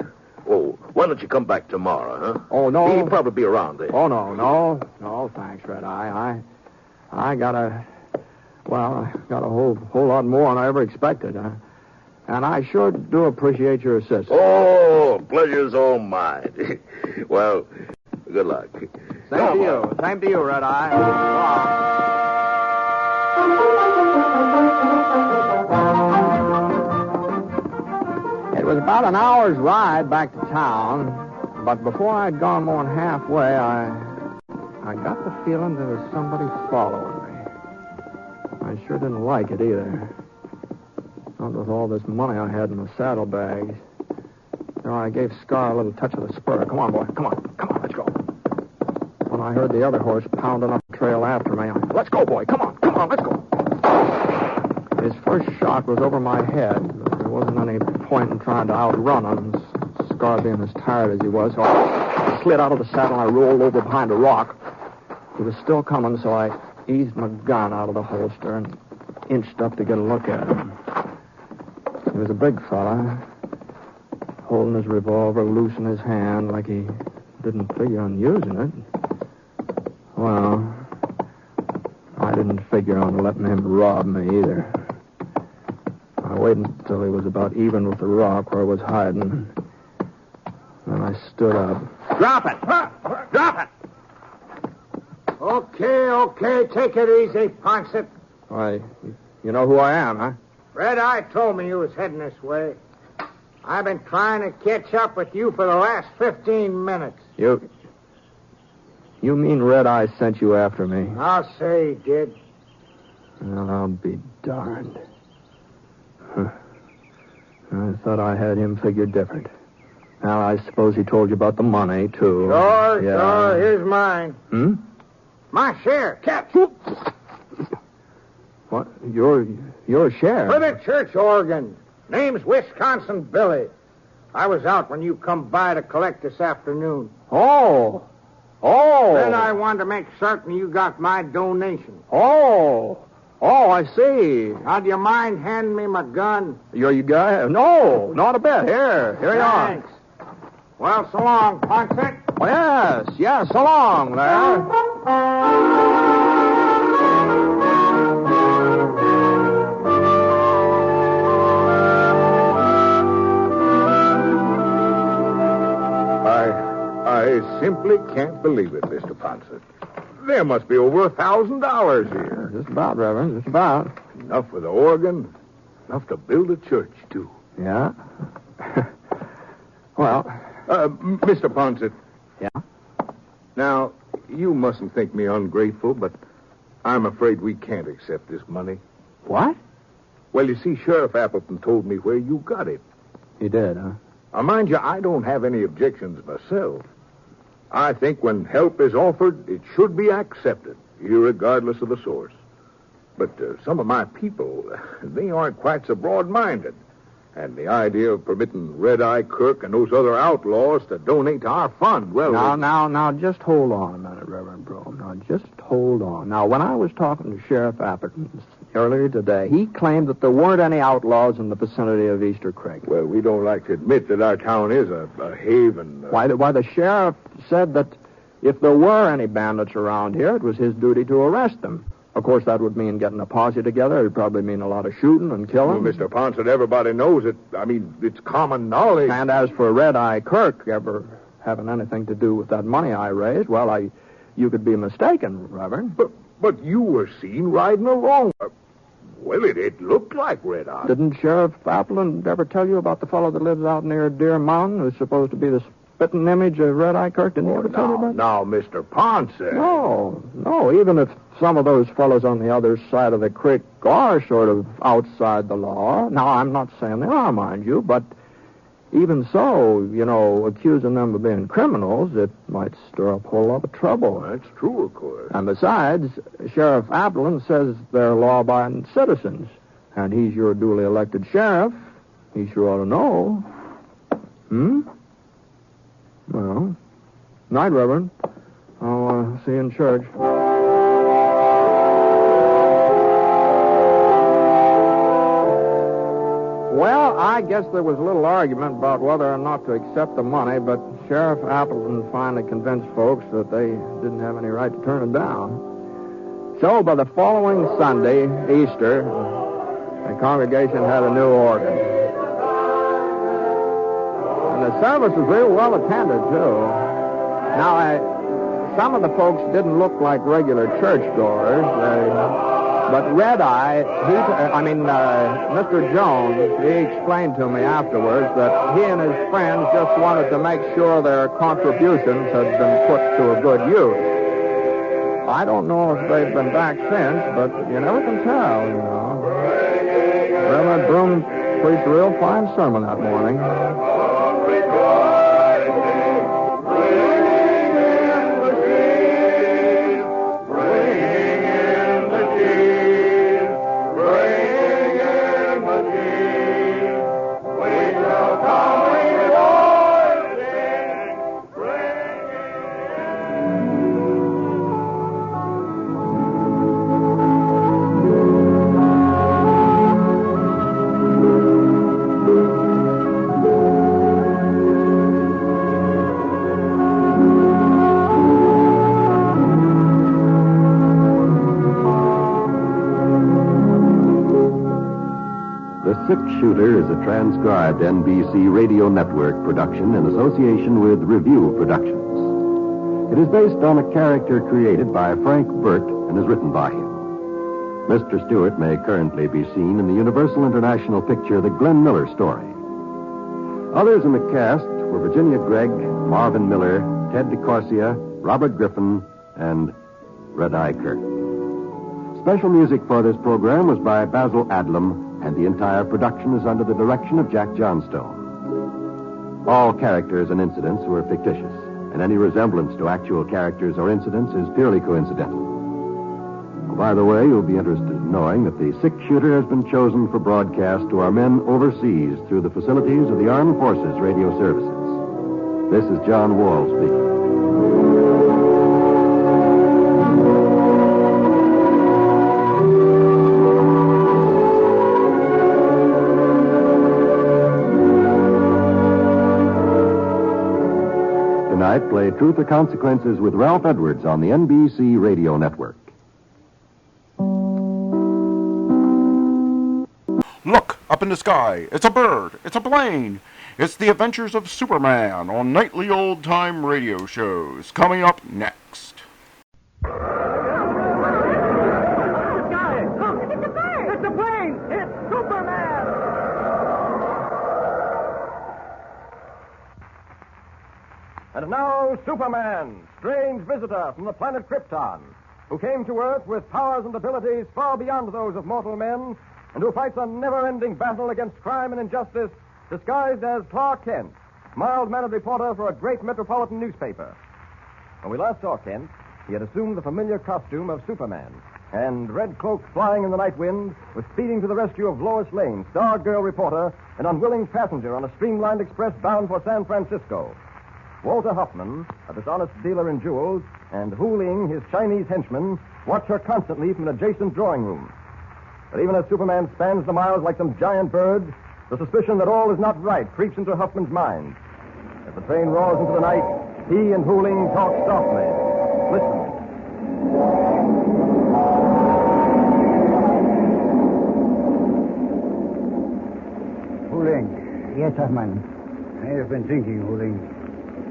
Oh, why don't you come back tomorrow, huh? Oh, no. He'll probably be around there. Oh, no, thanks, Red Eye. I got a whole lot more than I ever expected. And I sure do appreciate your assistance. Oh, pleasure's all mine. Well, good luck. Same to you, Red Eye. It was about an hour's ride back to town, but before I'd gone more than halfway, I got the feeling there was somebody following me. I sure didn't like it either. Not with all this money I had in the saddlebags. So I gave Scar a little touch of the spur. Come on, boy. Come on, let's go. When I heard the other horse pounding up the trail after me, let's go, boy. Come on, let's go. His first shot was over my head. There wasn't any point in trying to outrun him, Scar being as tired as he was. So I slid out of the saddle and I rolled over behind a rock. He was still coming, so I eased my gun out of the holster and inched up to get a look at him. He was a big fella, holding his revolver loose in his hand like he didn't figure on using it. Well, I didn't figure on letting him rob me either. I waited until he was about even with the rock where I was hiding. Then I stood up. Drop it! Drop it! Okay, take it easy, Ponset. Why, you know who I am, huh? Red Eye told me you was heading this way. I've been trying to catch up with you for the last 15 minutes. You mean Red Eye sent you after me? I'll say he did. Well, I'll be darned. I thought I had him figured different. Now, I suppose he told you about the money, too. Sure. Here's mine. My share. Catch. What? Your share? For the church organ. Name's Wisconsin Billy. I was out when you come by to collect this afternoon. Oh. Then I wanted to make certain you got my donation. Oh, I see. Now, do you mind handing me my gun? You got? No, not a bit. Here you are. Thanks. Well, so long, Ponset. Oh, yes, so long there. I simply can't believe it, Mr. Ponset. There must be over $1,000 here. Just about, Reverend, just about. Enough for the organ, enough to build a church, too. Yeah. Well, Mr. Ponset. Yeah? Now, you mustn't think me ungrateful, but I'm afraid we can't accept this money. What? Well, you see, Sheriff Appleton told me where you got it. He did, huh? Now, mind you, I don't have any objections myself. I think when help is offered, it should be accepted, irregardless of the source. But some of my people, they aren't quite so broad-minded. And the idea of permitting Red Eye Kirk and those other outlaws to donate to our fund, well... Now, just hold on a minute, Reverend Brome. Now, just hold on. Now, when I was talking to Sheriff Appleton earlier today, he claimed that there weren't any outlaws in the vicinity of Easter Creek. Well, we don't like to admit that our town is a haven. Why, the sheriff said that if there were any bandits around here, it was his duty to arrest them. Of course, that would mean getting a posse together. It would probably mean a lot of shooting and killing. Well, Mr. Ponset, everybody knows it. I mean, it's common knowledge. And as for Red Eye Kirk ever having anything to do with that money I raised, well, you could be mistaken, Reverend. But you were seen riding along. Well, it looked like Red Eye. Didn't Sheriff Appleton ever tell you about the fellow that lives out near Deer Mountain who's supposed to be the spitting image of Red Eye Kirk? Didn't he ever tell you about that? Now, Mr. Ponset. No, even if some of those fellows on the other side of the creek are sort of outside the law. Now, I'm not saying they are, mind you, but even so, accusing them of being criminals, it might stir up a whole lot of trouble. That's true, of course. And besides, Sheriff Appleton says they're law-abiding citizens, and he's your duly elected sheriff. He sure ought to know. Well, night, Reverend. I'll see you in church. Well, I guess there was a little argument about whether or not to accept the money, but Sheriff Appleton finally convinced folks that they didn't have any right to turn it down. So, by the following Sunday, Easter, the congregation had a new organ. And the service was real well attended, too. Now, some of the folks didn't look like regular churchgoers, but Red Eye, Mr. Jones, he explained to me afterwards that he and his friends just wanted to make sure their contributions had been put to a good use. I don't know if they've been back since, but you never can tell, Reverend Broom preached a real fine sermon that morning. Shooter is a transcribed NBC Radio Network production in association with Review Productions. It is based on a character created by Frank Burt and is written by him. Mr. Stewart may currently be seen in the Universal International picture The Glenn Miller Story. Others in the cast were Virginia Gregg, Marvin Miller, Ted DeCorsia, Robert Griffin, and Red Eye Kirk. Special music for this program was by Basil Adlam, and the entire production is under the direction of Jack Johnstone. All characters and incidents were fictitious, and any resemblance to actual characters or incidents is purely coincidental. Well, by the way, you'll be interested in knowing that the six-shooter has been chosen for broadcast to our men overseas through the facilities of the Armed Forces Radio Services. This is John Wall speaking. Tonight, play Truth or Consequences with Ralph Edwards on the NBC Radio Network. Look, up in the sky. It's a bird. It's a plane. It's the adventures of Superman on nightly old-time radio shows. Coming up next. And now, Superman, strange visitor from the planet Krypton, who came to Earth with powers and abilities far beyond those of mortal men, and who fights a never-ending battle against crime and injustice, disguised as Clark Kent, mild-mannered reporter for a great metropolitan newspaper. When we last saw Kent, he had assumed the familiar costume of Superman, and, red cloak flying in the night wind, was speeding to the rescue of Lois Lane, star girl reporter, an unwilling passenger on a streamlined express bound for San Francisco. Walter Huffman, a dishonest dealer in jewels, and Hu Ling, his Chinese henchman, watch her constantly from an adjacent drawing room. But even as Superman spans the miles like some giant bird, the suspicion that all is not right creeps into Huffman's mind. As the train roars into the night, he and Hu Ling talk softly. Listen. Hu Ling. Yes, Huffman. I have been thinking, Hu Ling.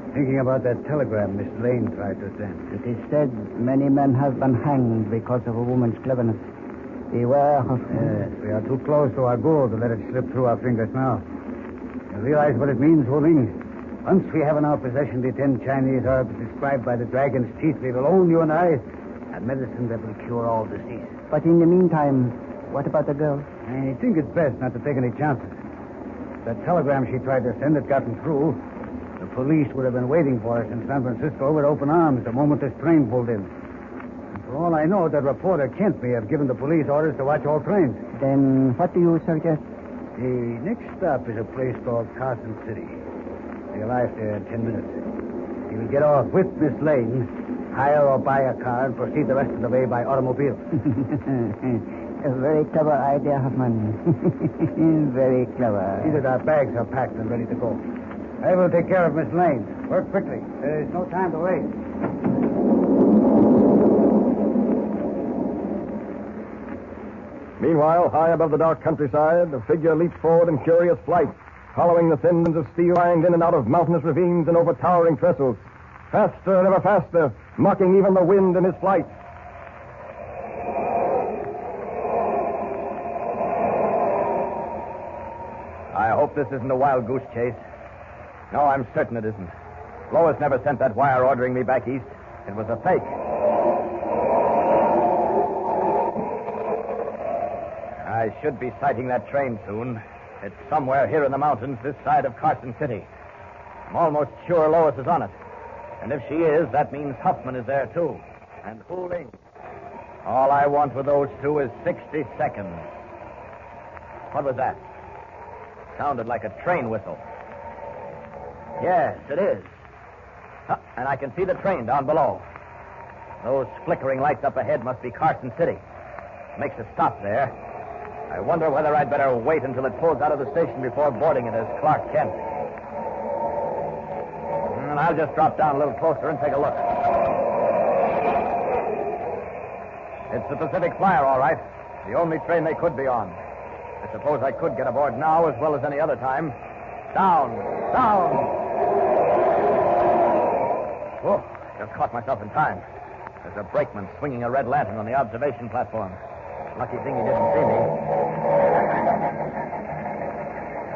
Thinking about that telegram Miss Lane tried to send. It is said many men have been hanged because of a woman's cleverness. Beware, Huffman. Yes, we are too close to our goal to let it slip through our fingers now. You realize what it means, Hu Ling? Once we have in our possession the 10 Chinese herbs described by the dragon's teeth, we will own, you and I, a medicine that will cure all disease. But in the meantime, what about the girl? I think it's best not to take any chances. That telegram she tried to send had gotten through. The police would have been waiting for us in San Francisco with open arms the moment this train pulled in. And for all I know, that reporter Kent may have given the police orders to watch all trains. Then what do you suggest? The next stop is a place called Carson City. We'll arrive there in 10 minutes. He will get off with Miss Lane, hire or buy a car, and proceed the rest of the way by automobile. A very clever idea, Huffman. Very clever. See that our bags are packed and ready to go. I will take care of Miss Lane. Work quickly. There is no time to waste. Meanwhile, high above the dark countryside, a figure leaps forward in curious flight, following the thin lines of steel lined in and out of mountainous ravines and over towering trestles. Faster and ever faster, mocking even the wind in his flight. I hope this isn't a wild goose chase. No, I'm certain it isn't. Lois never sent that wire ordering me back east. It was a fake. I should be sighting that train soon. It's somewhere here in the mountains, this side of Carson City. I'm almost sure Lois is on it. And if she is, that means Huffman is there, too. And Hu Ling. All I want with those two is 60 seconds. What was that? Sounded like a train whistle. Yes, it is. And I can see the train down below. Those flickering lights up ahead must be Carson City. Makes a stop there. I wonder whether I'd better wait until it pulls out of the station before boarding it as Clark Kent. And I'll just drop down a little closer and take a look. It's the Pacific Flyer, all right. The only train they could be on. I suppose I could get aboard now as well as any other time. Down! Down! Oh, just caught myself in time. There's a brakeman swinging a red lantern on the observation platform. Lucky thing he didn't see me.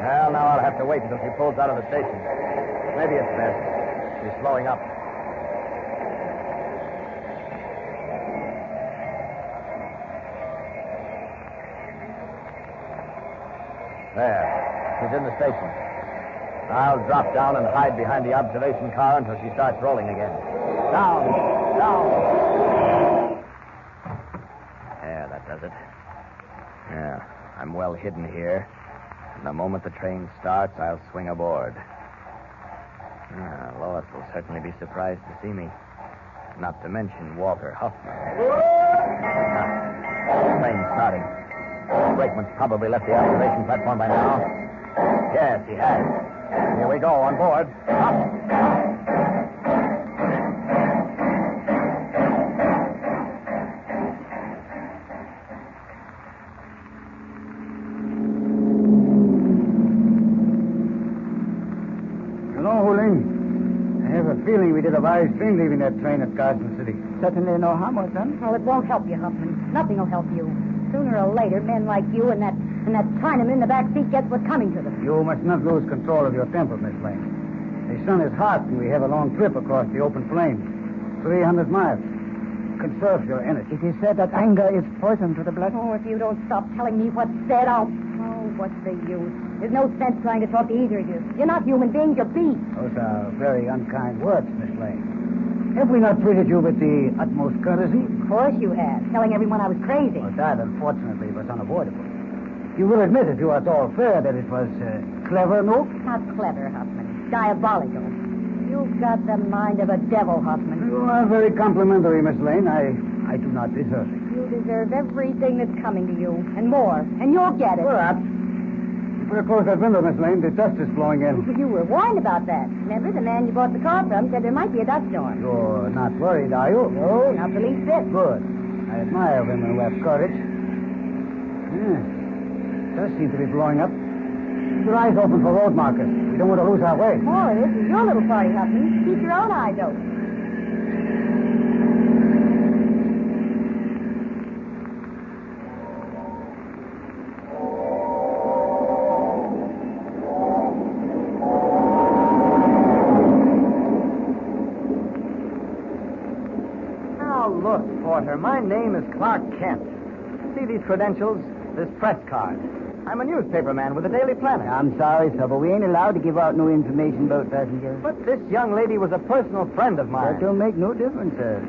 Well, now I'll have to wait until she pulls out of the station. Maybe it's best. She's slowing up. There. She's in the station. I'll drop down and hide behind the observation car until she starts rolling again. Down! Down! There, that does it. Yeah, I'm well hidden here. And the moment the train starts, I'll swing aboard. Lois will certainly be surprised to see me. Not to mention Walter Huffman. Train's starting. The brakeman's probably left the observation platform by now. Yes, he has. Here we go, on board. Up! Hello, Hu Ling. I have a feeling we did a wise thing leaving that train at Carson City. Certainly no harm was done. Well, it won't help you, Huffman. Nothing will help you. Sooner or later, men like you and that Chinaman in the back seat gets what's coming to them. You must not lose control of your temper, Miss Lane. This sun is hot and we have a long trip across the open plains. 300 miles. Conserve your energy. It is said that anger is poison to the blood. Oh, if you don't stop telling me what's said, I'll... Oh, what's the use? There's no sense trying to talk to either of you. You're not human beings, you're beasts. Those are very unkind words, Miss Lane. Have we not treated you with the utmost courtesy? Of course you have. Telling everyone I was crazy. Well, that, unfortunately, was unavoidable. You will admit, if you are at all fair, that it was clever, no? Not clever, Huffman. Diabolical. You've got the mind of a devil, Huffman. You are very complimentary, Miss Lane. I do not deserve it. You deserve everything that's coming to you, and more. And you'll get it. Perhaps. You better close that window, Miss Lane. The dust is blowing in. You were warned about that. Remember, the man you bought the car from said there might be a dust storm. You're not worried, are you? No, not the least bit. Good. I admire women who have courage. It does seem to be blowing up. Keep your eyes open for road markers. We don't want to lose our way. Oh, this is your little party, Huffman. Keep your own eyes open. Porter, my name is Clark Kent. See these credentials? This press card. I'm a newspaper man with the Daily Planet. I'm sorry, sir, but we ain't allowed to give out no information about passengers. But this young lady was a personal friend of mine. That don't make no difference, sir.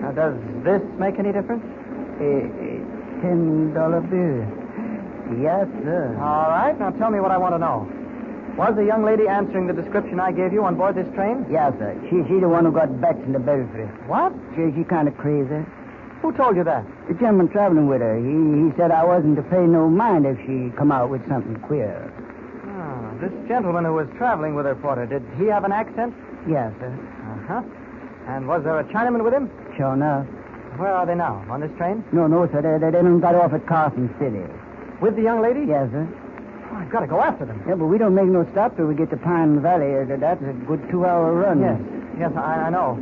Now, does this make any difference? $10 bill. Yes, sir. All right, now tell me what I want to know. Was the young lady answering the description I gave you on board this train? Yes, sir. She the one who got bats in the belfry. What? She kind of crazy. Who told you that? The gentleman traveling with her. He said I wasn't to pay no mind if she come out with something queer. Oh, this gentleman who was traveling with her, Porter, did he have an accent? Yes, sir. Uh-huh. And was there a Chinaman with him? Sure enough. Where are they now? On this train? No, sir. They done got off at Carson City. With the young lady? Yes, sir. Oh, I've got to go after them. Yeah, but we don't make no stop till we get to Pine Valley. That's a good 2-hour run. Yes, I know.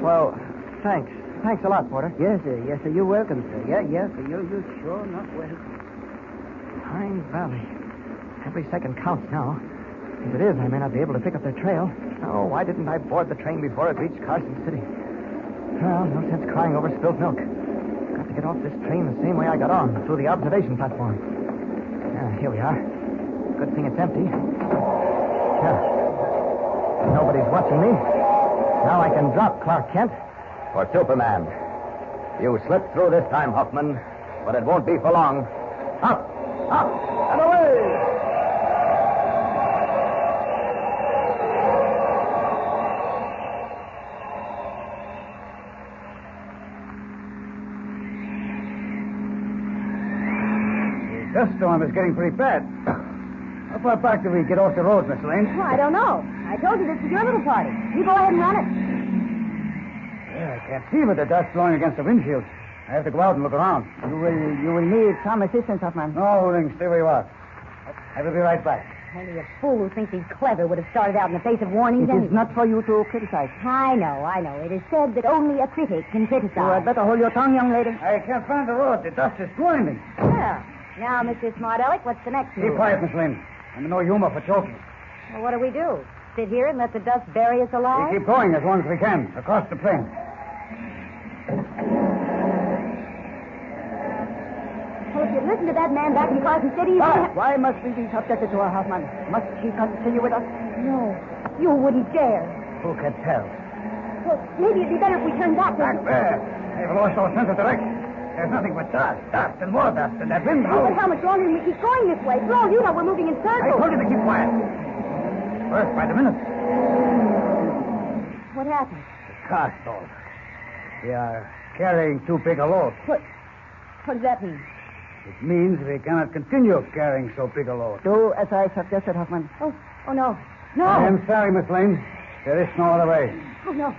Well, thanks. Thanks a lot, Porter. Yes, sir. You're welcome, sir. Yes, sir. You're sure not welcome. Pine Valley. Every second counts now. If it is, I may not be able to pick up their trail. Oh, why didn't I board the train before it reached Carson City? Well, no sense crying over spilled milk. Got to get off this train the same way I got on, through the observation platform. Here we are. Good thing it's empty. Nobody's watching me. Now I can drop Clark Kent for Superman. You slipped through this time, Huffman, but it won't be for long. Up, and away! The dust storm is getting pretty bad. How far back do we get off the road, Miss Lane? Well, I don't know. I told you this was your little party. You go ahead and run it. Yeah, I can't see with the dust blowing against the windshield. I have to go out and look around. You will need some assistance, Huffman. No, Holding, stay where you are. I will be right back. Only a fool who thinks he's clever would have started out in the face of warnings It is not for you to criticize. I know. It is said that only a critic can criticize. You had better hold your tongue, young lady. I can't find the road. The dust is blinding. Well, now, Mr. Smart Aleck, what's the next move? Keep quiet, Miss Lane. I'm in no humor for choking. Well, what do we do? Sit here and let the dust bury us alive? We keep going as long as we can, across the plain. Well, if you listen to that man back in Carson City... Why must we be subjected to her, Huffman? Must she continue with us? No, you wouldn't dare. Who can tell? Well, maybe it'd be better if we turned back. Back there. They've lost all sense of direction. There's nothing but dust and more dust, and that wind Oh, howls. but how much longer can we keep going this way? For all you know, we're moving in circles. I told you to keep quiet. First by the minute. What happened? The car stalled. We are carrying too big a load. What does that mean? It means we cannot continue carrying so big a load. Do as I suggested, Huffman. Oh, no. No. I am sorry, Miss Lane. There is no other way. Oh, no.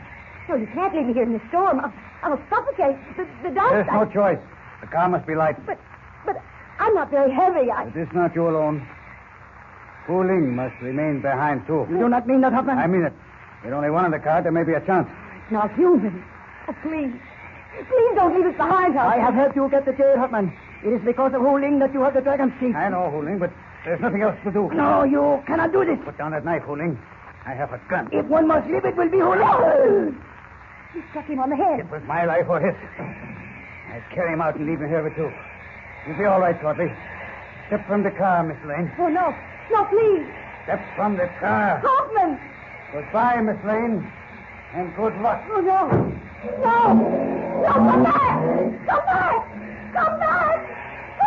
No, you can't leave me here in this storm. I'll suffocate. The dust... There's no choice. The car must be light. But I'm not very heavy. It is not you alone. Hu Ling must remain behind, too. You do not mean that, Huffman? I mean it. With only one in the car, there may be a chance. It's not human. Oh, please. Please don't leave us behind, Huffman. I have helped you get the jail, Huffman. It is because of Hu Ling that you have the dragon's teeth. I know, Hu Ling, but There's nothing else to do. No, you cannot do this. Put down that knife, Huling. I have a gun. If one must live, it will be who. You struck him on the head. It was my life or his. I'd carry him out and leave him here with you. You'll be all right, Crosby. Step from the car, Miss Lane. Oh, no. No, please. Step from the car. Hoffman! Goodbye, Miss Lane. And good luck. Oh, no. No! No, come back! Come back! Come back!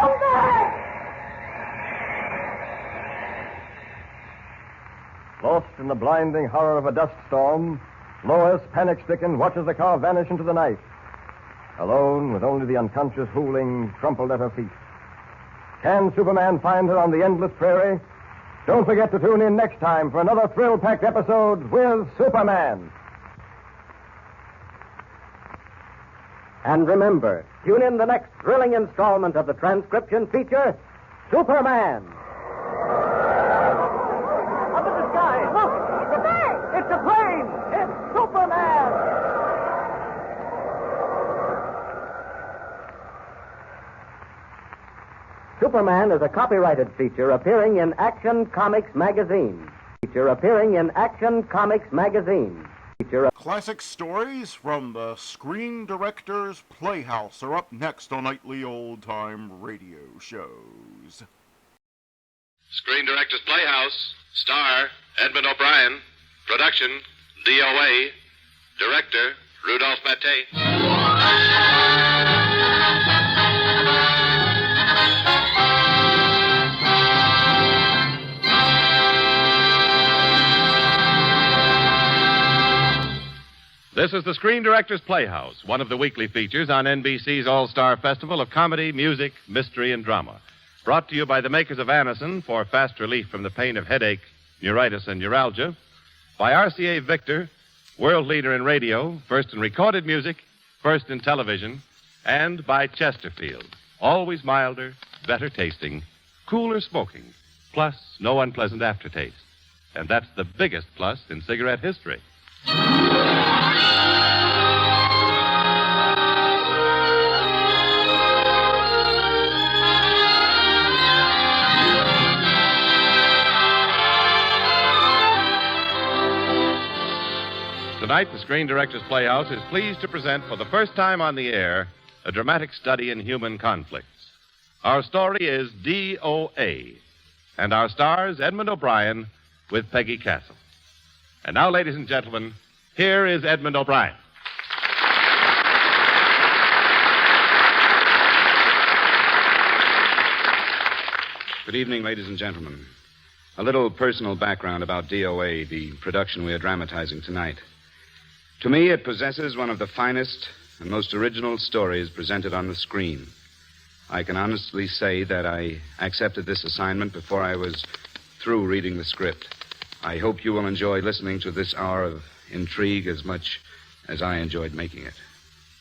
Come back! Lost in the blinding horror of a dust storm, Lois, panic-stricken, watches the car vanish into the night. Alone, with only the unconscious Huling crumpled at her feet. Can Superman find her on the endless prairie? Don't forget to tune in next time for another thrill-packed episode with Superman. And remember, tune in the next thrilling installment of the transcription feature, Superman. Up in the sky, look! It's a bird! It's a plane! It's Superman! Superman is a copyrighted feature appearing in Action Comics magazine. Feature appearing in Action Comics magazine. Classic stories from the Screen Directors Playhouse are up next on nightly old-time radio shows. Screen Directors Playhouse. Star, Edmund O'Brien. Production, DOA. Director, Rudolph Mattei. This is the Screen Directors Playhouse, one of the weekly features on NBC's All-Star Festival of Comedy, Music, Mystery, and Drama. Brought to you by the makers of Anacin for fast relief from the pain of headache, neuritis, and neuralgia. By RCA Victor, world leader in radio, first in recorded music, first in television. And by Chesterfield, always milder, better tasting, cooler smoking, plus no unpleasant aftertaste. And that's the biggest plus in cigarette history. Tonight, the Screen Directors Playhouse is pleased to present for the first time on the air a dramatic study in human conflicts. Our story is DOA, and our stars Edmund O'Brien with Peggy Castle. And now, ladies and gentlemen, here is Edmund O'Brien. Good evening, ladies and gentlemen. A little personal background about DOA, the production we are dramatizing tonight. To me, it possesses one of the finest and most original stories presented on the screen. I can honestly say that I accepted this assignment before I was through reading the script. I hope you will enjoy listening to this hour of intrigue as much as I enjoyed making it.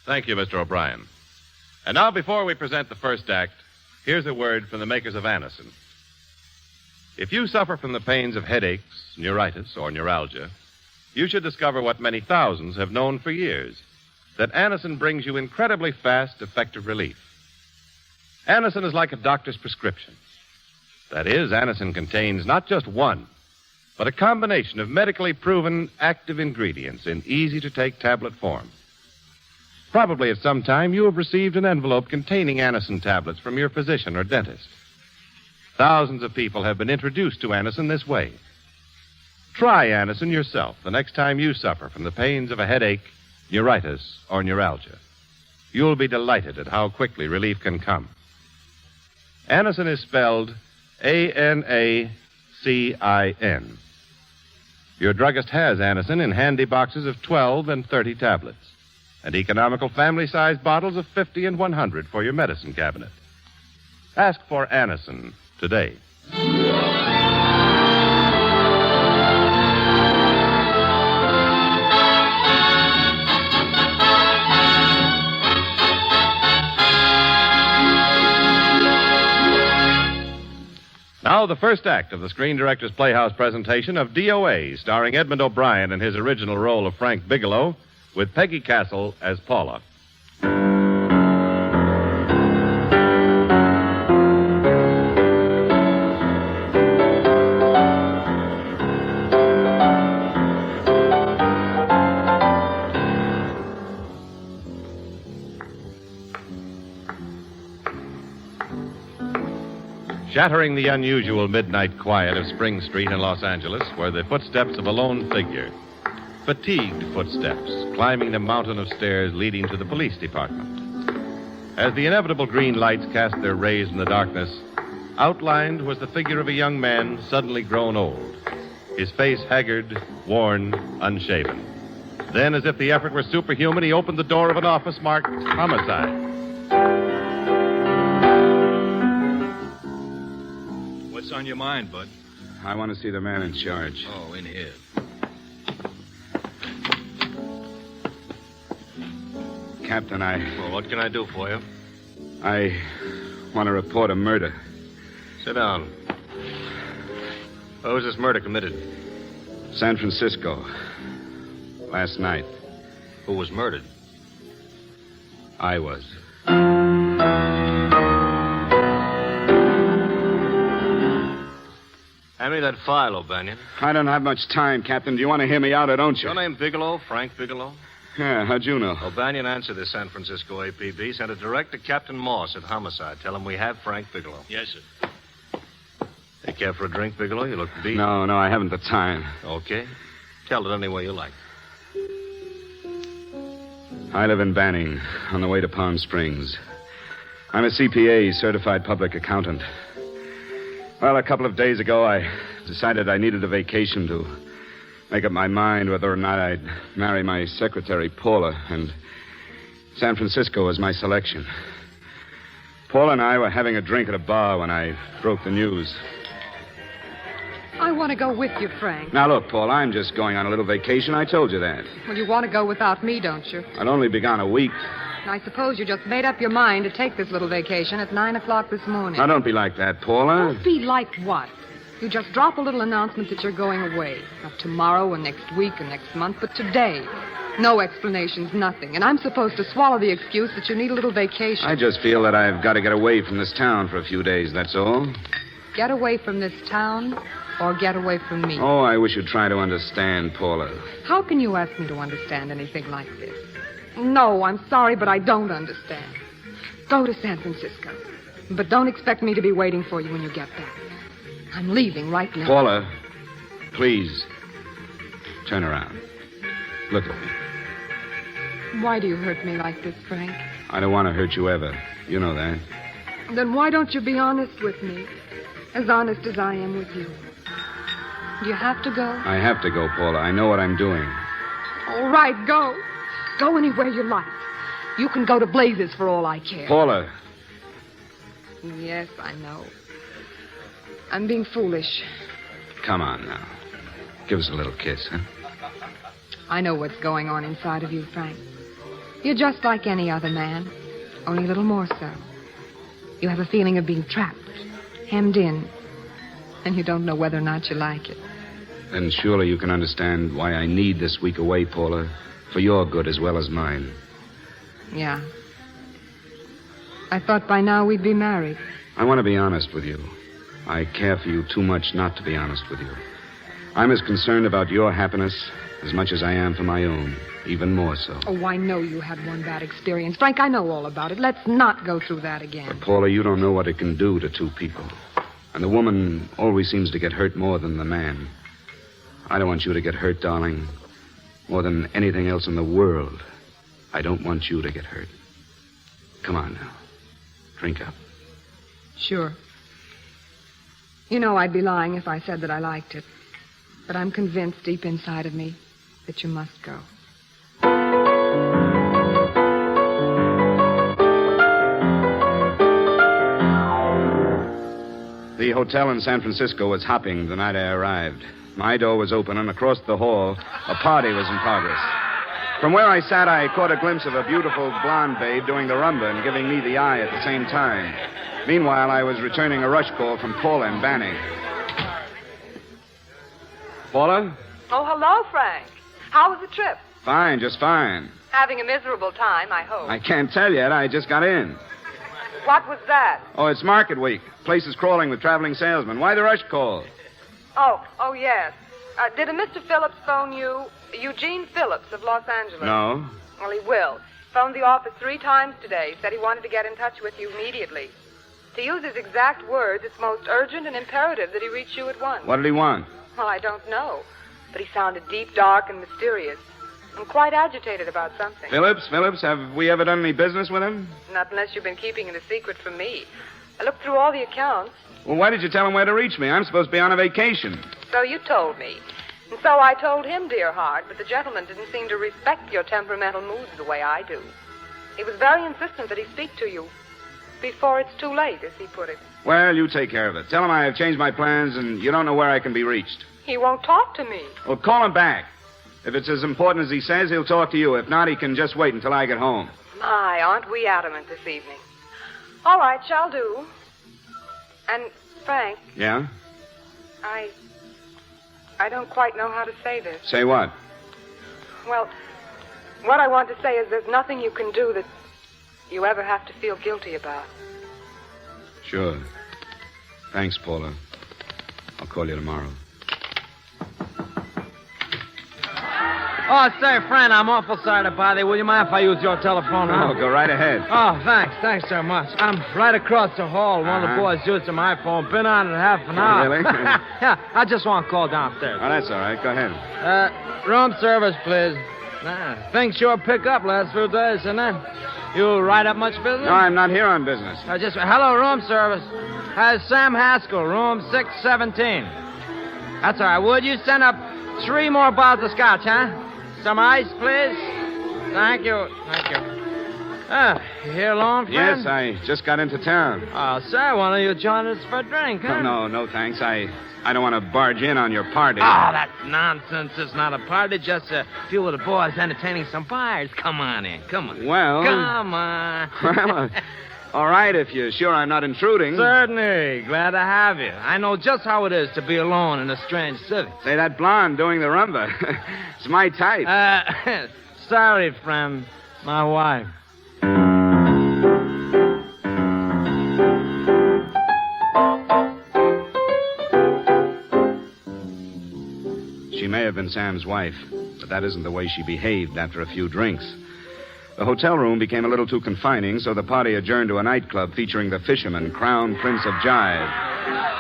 Thank you, Mr. O'Brien. And now, before we present the first act, here's a word from the makers of Anacin. If you suffer from the pains of headaches, neuritis, or neuralgia, you should discover what many thousands have known for years, that Anacin brings you incredibly fast, effective relief. Anacin is like a doctor's prescription. That is, Anacin contains not just one, but a combination of medically proven active ingredients in easy-to-take tablet form. Probably at some time you have received an envelope containing Anacin tablets from your physician or dentist. Thousands of people have been introduced to Anacin this way. Try Anacin yourself the next time you suffer from the pains of a headache, neuritis, or neuralgia. You'll be delighted at how quickly relief can come. Anacin is spelled A-N-A-C-I-N. Your druggist has Anacin in handy boxes of 12 and 30 tablets, and economical family-sized bottles of 50 and 100 for your medicine cabinet. Ask for Anacin today. Now, the first act of the Screen Directors Playhouse presentation of DOA, starring Edmund O'Brien in his original role of Frank Bigelow, with Peggy Castle as Paula. Shattering the unusual midnight quiet of Spring Street in Los Angeles were the footsteps of a lone figure. Fatigued footsteps, climbing the mountain of stairs leading to the police department. As the inevitable green lights cast their rays in the darkness, outlined was the figure of a young man suddenly grown old. His face haggard, worn, unshaven. Then, as if the effort were superhuman, he opened the door of an office marked Homicide. What's on your mind, Bud? I want to see the man in charge. Oh, in here. Captain, Well, what can I do for you? I want to report a murder. Sit down. Where was this murder committed? San Francisco. Last night. Who was murdered? I was. Hand me that file, O'Banion. I don't have much time, Captain. Do you want to hear me out or don't you? Your name Bigelow? Frank Bigelow? Yeah, how'd you know? O'Banion answered the San Francisco APB. Sent it direct to Captain Moss at Homicide. Tell him we have Frank Bigelow. Yes, sir. You care for a drink, Bigelow? You look beat. No, I haven't the time. Okay. Tell it any way you like. I live in Banning, on the way to Palm Springs. I'm a CPA, certified public accountant. Well, a couple of days ago, I decided I needed a vacation to make up my mind whether or not I'd marry my secretary, Paula, and San Francisco was my selection. Paula and I were having a drink at a bar when I broke the news. I want to go with you, Frank. Now, look, Paula, I'm just going on a little vacation. I told you that. Well, you want to go without me, don't you? I'd only be gone a week. I suppose you just made up your mind to take this little vacation at 9 o'clock this morning. Now, don't be like that, Paula. Don't be like what? You just drop a little announcement that you're going away. Not tomorrow or next week or next month, but today. No explanations, nothing. And I'm supposed to swallow the excuse that you need a little vacation. I just feel that I've got to get away from this town for a few days, that's all. Get away from this town or get away from me? Oh, I wish you'd try to understand, Paula. How can you ask me to understand anything like this? No, I'm sorry, but I don't understand. Go to San Francisco. But don't expect me to be waiting for you when you get back. I'm leaving right now. Paula, please, turn around. Look at me. Why do you hurt me like this, Frank? I don't want to hurt you ever. You know that. Then why don't you be honest with me? As honest as I am with you. Do you have to go? I have to go, Paula. I know what I'm doing. All right, go. Go anywhere you like. You can go to blazes for all I care. Paula. Yes, I know. I'm being foolish. Come on now. Give us a little kiss, huh? I know what's going on inside of you, Frank. You're just like any other man, only a little more so. You have a feeling of being trapped, hemmed in, and you don't know whether or not you like it. Then surely you can understand why I need this week away, Paula, for your good as well as mine. Yeah. I thought by now we'd be married. I want to be honest with you. I care for you too much not to be honest with you. I'm as concerned about your happiness as much as I am for my own, even more so. Oh, I know you had one bad experience. Frank, I know all about it. Let's not go through that again. But, Paula, you don't know what it can do to two people. And the woman always seems to get hurt more than the man. I don't want you to get hurt, darling. More than anything else in the world, I don't want you to get hurt. Come on now. Drink up. Sure. You know I'd be lying if I said that I liked it. But I'm convinced deep inside of me that you must go. The hotel in San Francisco was hopping the night I arrived. My door was open, and across the hall, a party was in progress. From where I sat, I caught a glimpse of a beautiful blonde babe doing the rumba and giving me the eye at the same time. Meanwhile, I was returning a rush call from Paula in Banning. Paula? Oh, hello, Frank. How was the trip? Fine, just fine. Having a miserable time, I hope. I can't tell yet. I just got in. What was that? Oh, it's market week. Place is crawling with traveling salesmen. Why the rush call? Oh, yes. Did a Mr. Phillips phone you? Eugene Phillips of Los Angeles. No. Well, he will. Phoned the office 3 times today. Said he wanted to get in touch with you immediately. To use his exact words, it's most urgent and imperative that he reach you at once. What did he want? Well, I don't know. But he sounded deep, dark, and mysterious. I'm quite agitated about something. Phillips, have we ever done any business with him? Not unless you've been keeping it a secret from me. I looked through all the accounts. Well, why did you tell him where to reach me? I'm supposed to be on a vacation. So you told me. And so I told him, dear heart, but the gentleman didn't seem to respect your temperamental moods the way I do. He was very insistent that he speak to you before it's too late, as he put it. Well, you take care of it. Tell him I have changed my plans and you don't know where I can be reached. He won't talk to me. Well, call him back. If it's as important as he says, he'll talk to you. If not, he can just wait until I get home. My, aren't we adamant this evening? All right, shall do. And, Frank. Yeah? I don't quite know how to say this. Say what? Well, what I want to say is there's nothing you can do that you ever have to feel guilty about. Sure. Thanks, Paula. I'll call you tomorrow. Oh, say, friend, I'm awful sorry to bother you. Will you mind if I use your telephone? Oh, go right ahead. Oh, thanks. Thanks so much. I'm right across the hall. One of the boys using my phone. Been on it half an hour. Really? Yeah, I just want to call downstairs. Oh, that's all right. Go ahead. Room service, please. Things sure pick up last few days, didn't they? You write up much business? No, I'm not here on business. Hello, room service. Sam Haskell, room 617. That's all right. Would you send up 3 more bottles of scotch, huh? Some ice, please. Thank you. You here alone, friend? Yes, I just got into town. Oh, sir, why don't you join us for a drink, huh? No, thanks. I don't want to barge in on your party. Oh, that's nonsense. It's not a party, just a few of the boys entertaining some buyers. Come on in. Come on. Well... Come on. Well, all right, if you're sure I'm not intruding. Certainly. Glad to have you. I know just how it is to be alone in a strange city. Say, that blonde doing the rumba. It's my type. Sorry, friend. My wife. She may have been Sam's wife, but that isn't the way she behaved after a few drinks. The hotel room became a little too confining, so the party adjourned to a nightclub featuring the fisherman, Crown Prince of Jive.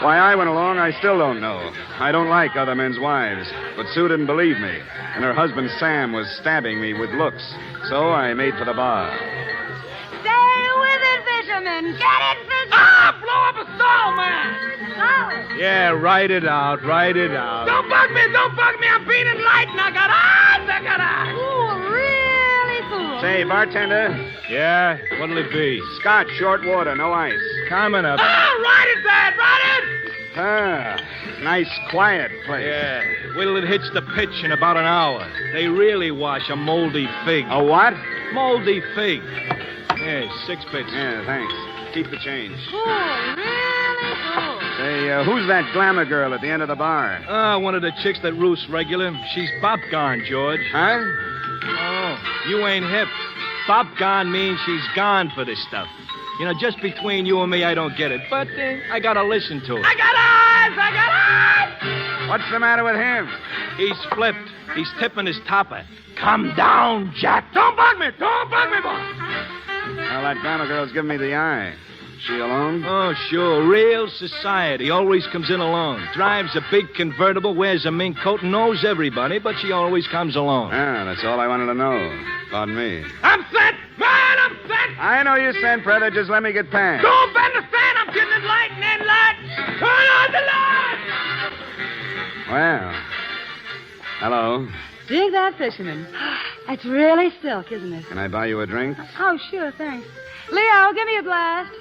Why I went along, I still don't know. I don't like other men's wives, but Sue didn't believe me, and her husband Sam was stabbing me with looks, so I made for the bar. Stay with it, fisherman. Get it, fisherman. Ah, blow up a stall, man. Solid. Yeah, write it out. Don't bug me. I'm being enlightened. I got eyes. Ooh, really cool. Say, bartender. Yeah, what'll it be? Scotch, short water, no ice. Coming up. Ride it, Dad. Nice, quiet place. Yeah, wait till it hits the pitch in about an hour. They really wash a moldy fig. A what? Moldy fig. Yeah, 6 bits. Yeah, thanks. Keep the change. Cool, really cool. Say, who's that glamour girl at the end of the bar? One of the chicks that roosts regular. She's bop-gone, George. Huh? Oh, you ain't hip. Bop-gone means she's gone for this stuff. You know, just between you and me, I don't get it. But I gotta listen to it. I got eyes. What's the matter with him? He's flipped. He's tipping his topper. Come down, Jack. Don't bug me, boy. Well, that glamour girl's giving me the eye. She alone? Oh, sure. Real society. Always comes in alone. Drives a big convertible, wears a mink coat, and knows everybody, but she always comes alone. Ah, that's all I wanted to know. Pardon me. I'm set. Man, I'm set. I know you're sent, brother. Just let me get past. Don't bend the stand. I'm getting enlightened. Turn on the light. Well, hello. Dig that, fisherman. That's really silk, isn't it? Can I buy you a drink? Oh, sure, thanks. Leo, give me a blast.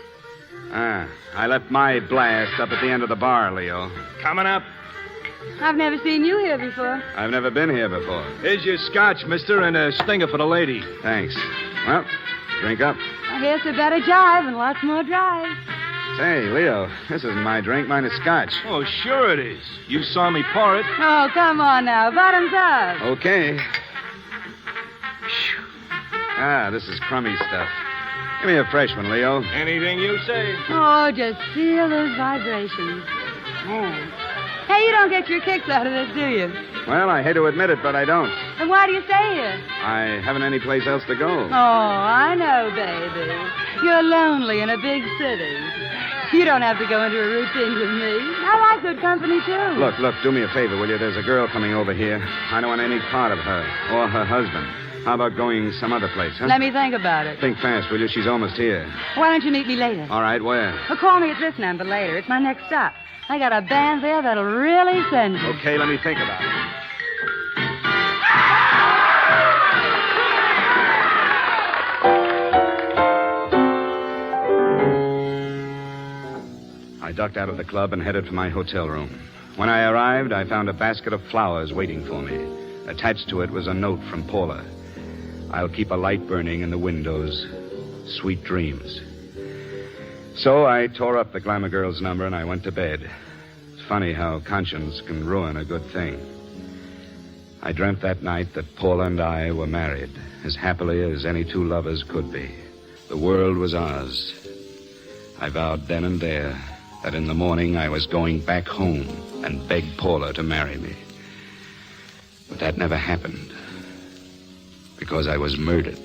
I left my blast up at the end of the bar, Leo. Coming up. I've never seen you here before. I've never been here before. Here's your scotch, mister, and a stinger for the lady. Thanks. Well, drink up. I guess a better jive and lots more drive. Say, Leo, this isn't my drink. Mine is scotch. Oh, sure it is. You saw me pour it. Oh, come on now. Bottoms up. Okay. This is crummy stuff. Give me a fresh one, Leo. Anything you say. Oh, just feel those vibrations. Man. Hey, you don't get your kicks out of this, do you? Well, I hate to admit it, but I don't. Then why do you stay here? I haven't any place else to go. Oh, I know, baby. You're lonely in a big city. You don't have to go into a routine with me. I like good company, too. Look, do me a favor, will you? There's a girl coming over here. I don't want any part of her or her husband. How about going some other place, huh? Let me think about it. Think fast, will you? She's almost here. Why don't you meet me later? All right, where? Well, call me at this number later. It's my next stop. I got a band there that'll really send you. Okay, let me think about it. I ducked out of the club and headed for my hotel room. When I arrived, I found a basket of flowers waiting for me. Attached to it was a note from Paula. I'll keep a light burning in the windows. Sweet dreams. So I tore up the glamour girl's number and I went to bed. It's funny how conscience can ruin a good thing. I dreamt that night that Paula and I were married, as happily as any two lovers could be. The world was ours. I vowed then and there that in the morning I was going back home and beg Paula to marry me. But that never happened, because I was murdered.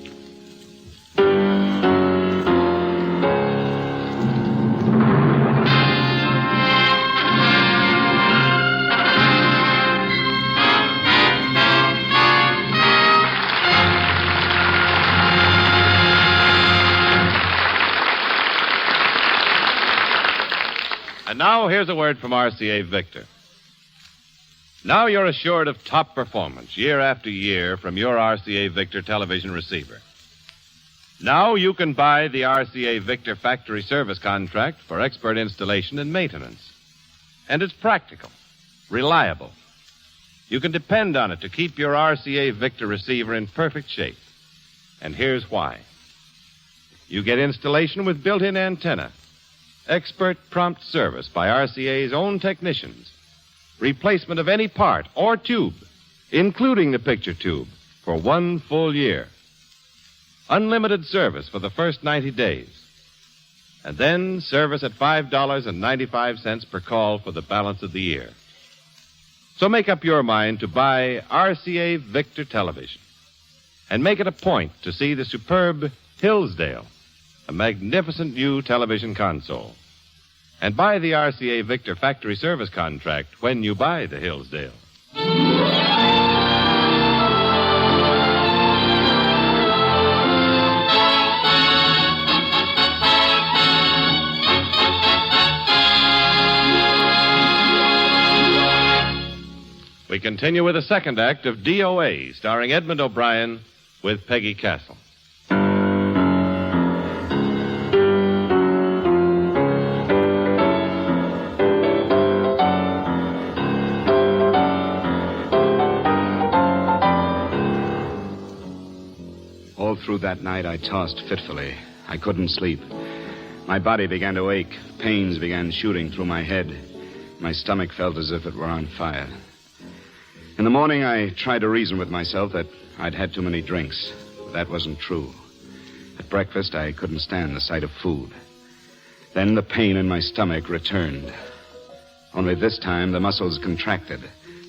And now, here's a word from RCA Victor. Now you're assured of top performance year after year from your RCA Victor television receiver. Now you can buy the RCA Victor factory service contract for expert installation and maintenance. And it's practical, reliable. You can depend on it to keep your RCA Victor receiver in perfect shape. And here's why. You get installation with built-in antenna, expert prompt service by RCA's own technicians, replacement of any part or tube, including the picture tube, for 1 full year. Unlimited service for the first 90 days. And then service at $5.95 per call for the balance of the year. So make up your mind to buy RCA Victor television. And make it a point to see the superb Hillsdale, a magnificent new television console. And buy the RCA Victor factory service contract when you buy the Hillsdale. We continue with the second act of DOA, starring Edmund O'Brien with Peggy Castle. All through that night, I tossed fitfully. I couldn't sleep. My body began to ache. Pains began shooting through my head. My stomach felt as if it were on fire. In the morning, I tried to reason with myself that I'd had too many drinks. But that wasn't true. At breakfast, I couldn't stand the sight of food. Then the pain in my stomach returned. Only this time, the muscles contracted,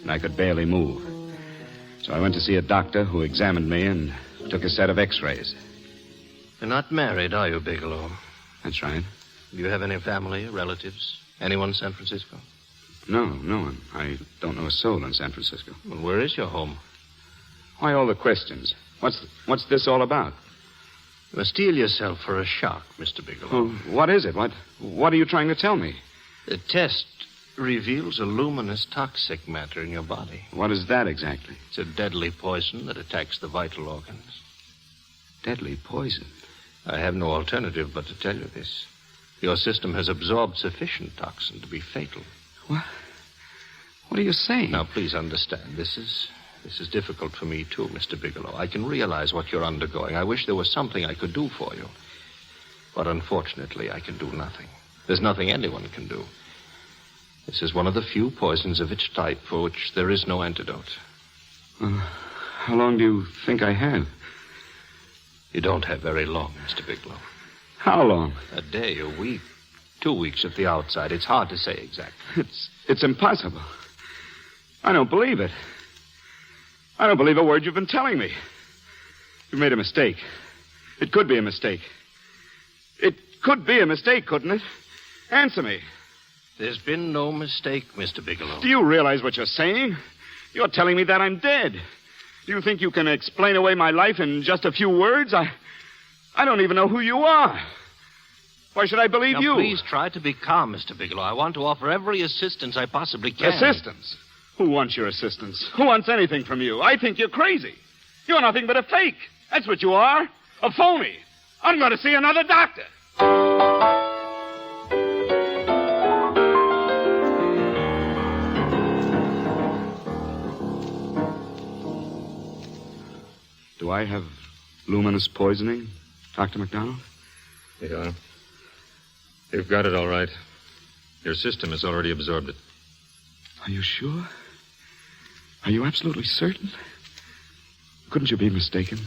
and I could barely move. So I went to see a doctor who examined me and took a set of x-rays. You're not married, are you, Bigelow? That's right. Do you have any family, relatives? Anyone in San Francisco? No one. I don't know a soul in San Francisco. Well, where is your home? Why all the questions? What's this all about? You must steel yourself for a shock, Mr. Bigelow. Oh, what is it? What are you trying to tell me? The test reveals a luminous toxic matter in your body. What is that exactly? It's a deadly poison that attacks the vital organs. Deadly poison? I have no alternative but to tell you this. Your system has absorbed sufficient toxin to be fatal. What are you saying? Now, please understand. This is difficult for me, too, Mr. Bigelow. I can realize what you're undergoing. I wish there was something I could do for you. But unfortunately, I can do nothing. There's nothing anyone can do. This is one of the few poisons of its type for which there is no antidote. How long do you think I have? You don't have very long, Mr. Bigelow. How long? A day, a week, 2 weeks at the outside. It's hard to say exactly. It's impossible. I don't believe it. I don't believe a word you've been telling me. You've made a mistake. It could be a mistake. It could be a mistake, couldn't it? Answer me. There's been no mistake, Mr. Bigelow. Do you realize what you're saying? You're telling me that I'm dead. Do you think you can explain away my life in just a few words? I don't even know who you are. Why should I believe now, you? Please try to be calm, Mr. Bigelow. I want to offer every assistance I possibly can. Assistance? Who wants your assistance? Who wants anything from you? I think you're crazy. You're nothing but a fake. That's what you are. A phony. I'm going to see another doctor. Do I have luminous poisoning, Dr. McDonald? Yeah. You've got it all right. Your system has already absorbed it. Are you sure? Are you absolutely certain? Couldn't you be mistaken?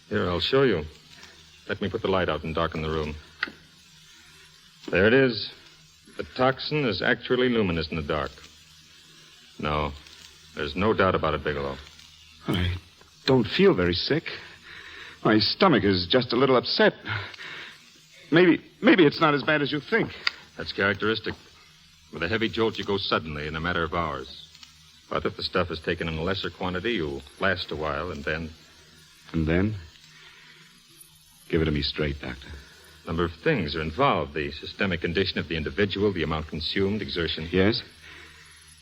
Here, I'll show you. Let me put the light out and darken the room. There it is. The toxin is actually luminous in the dark. No, there's no doubt about it, Bigelow. I don't feel very sick. My stomach is just a little upset. Maybe it's not as bad as you think. That's characteristic. With a heavy jolt, you go suddenly in a matter of hours. But if the stuff is taken in a lesser quantity, you'll last a while, and then... And then? Give it to me straight, Doctor. A number of things are involved. The systemic condition of the individual, the amount consumed, exertion. Yes?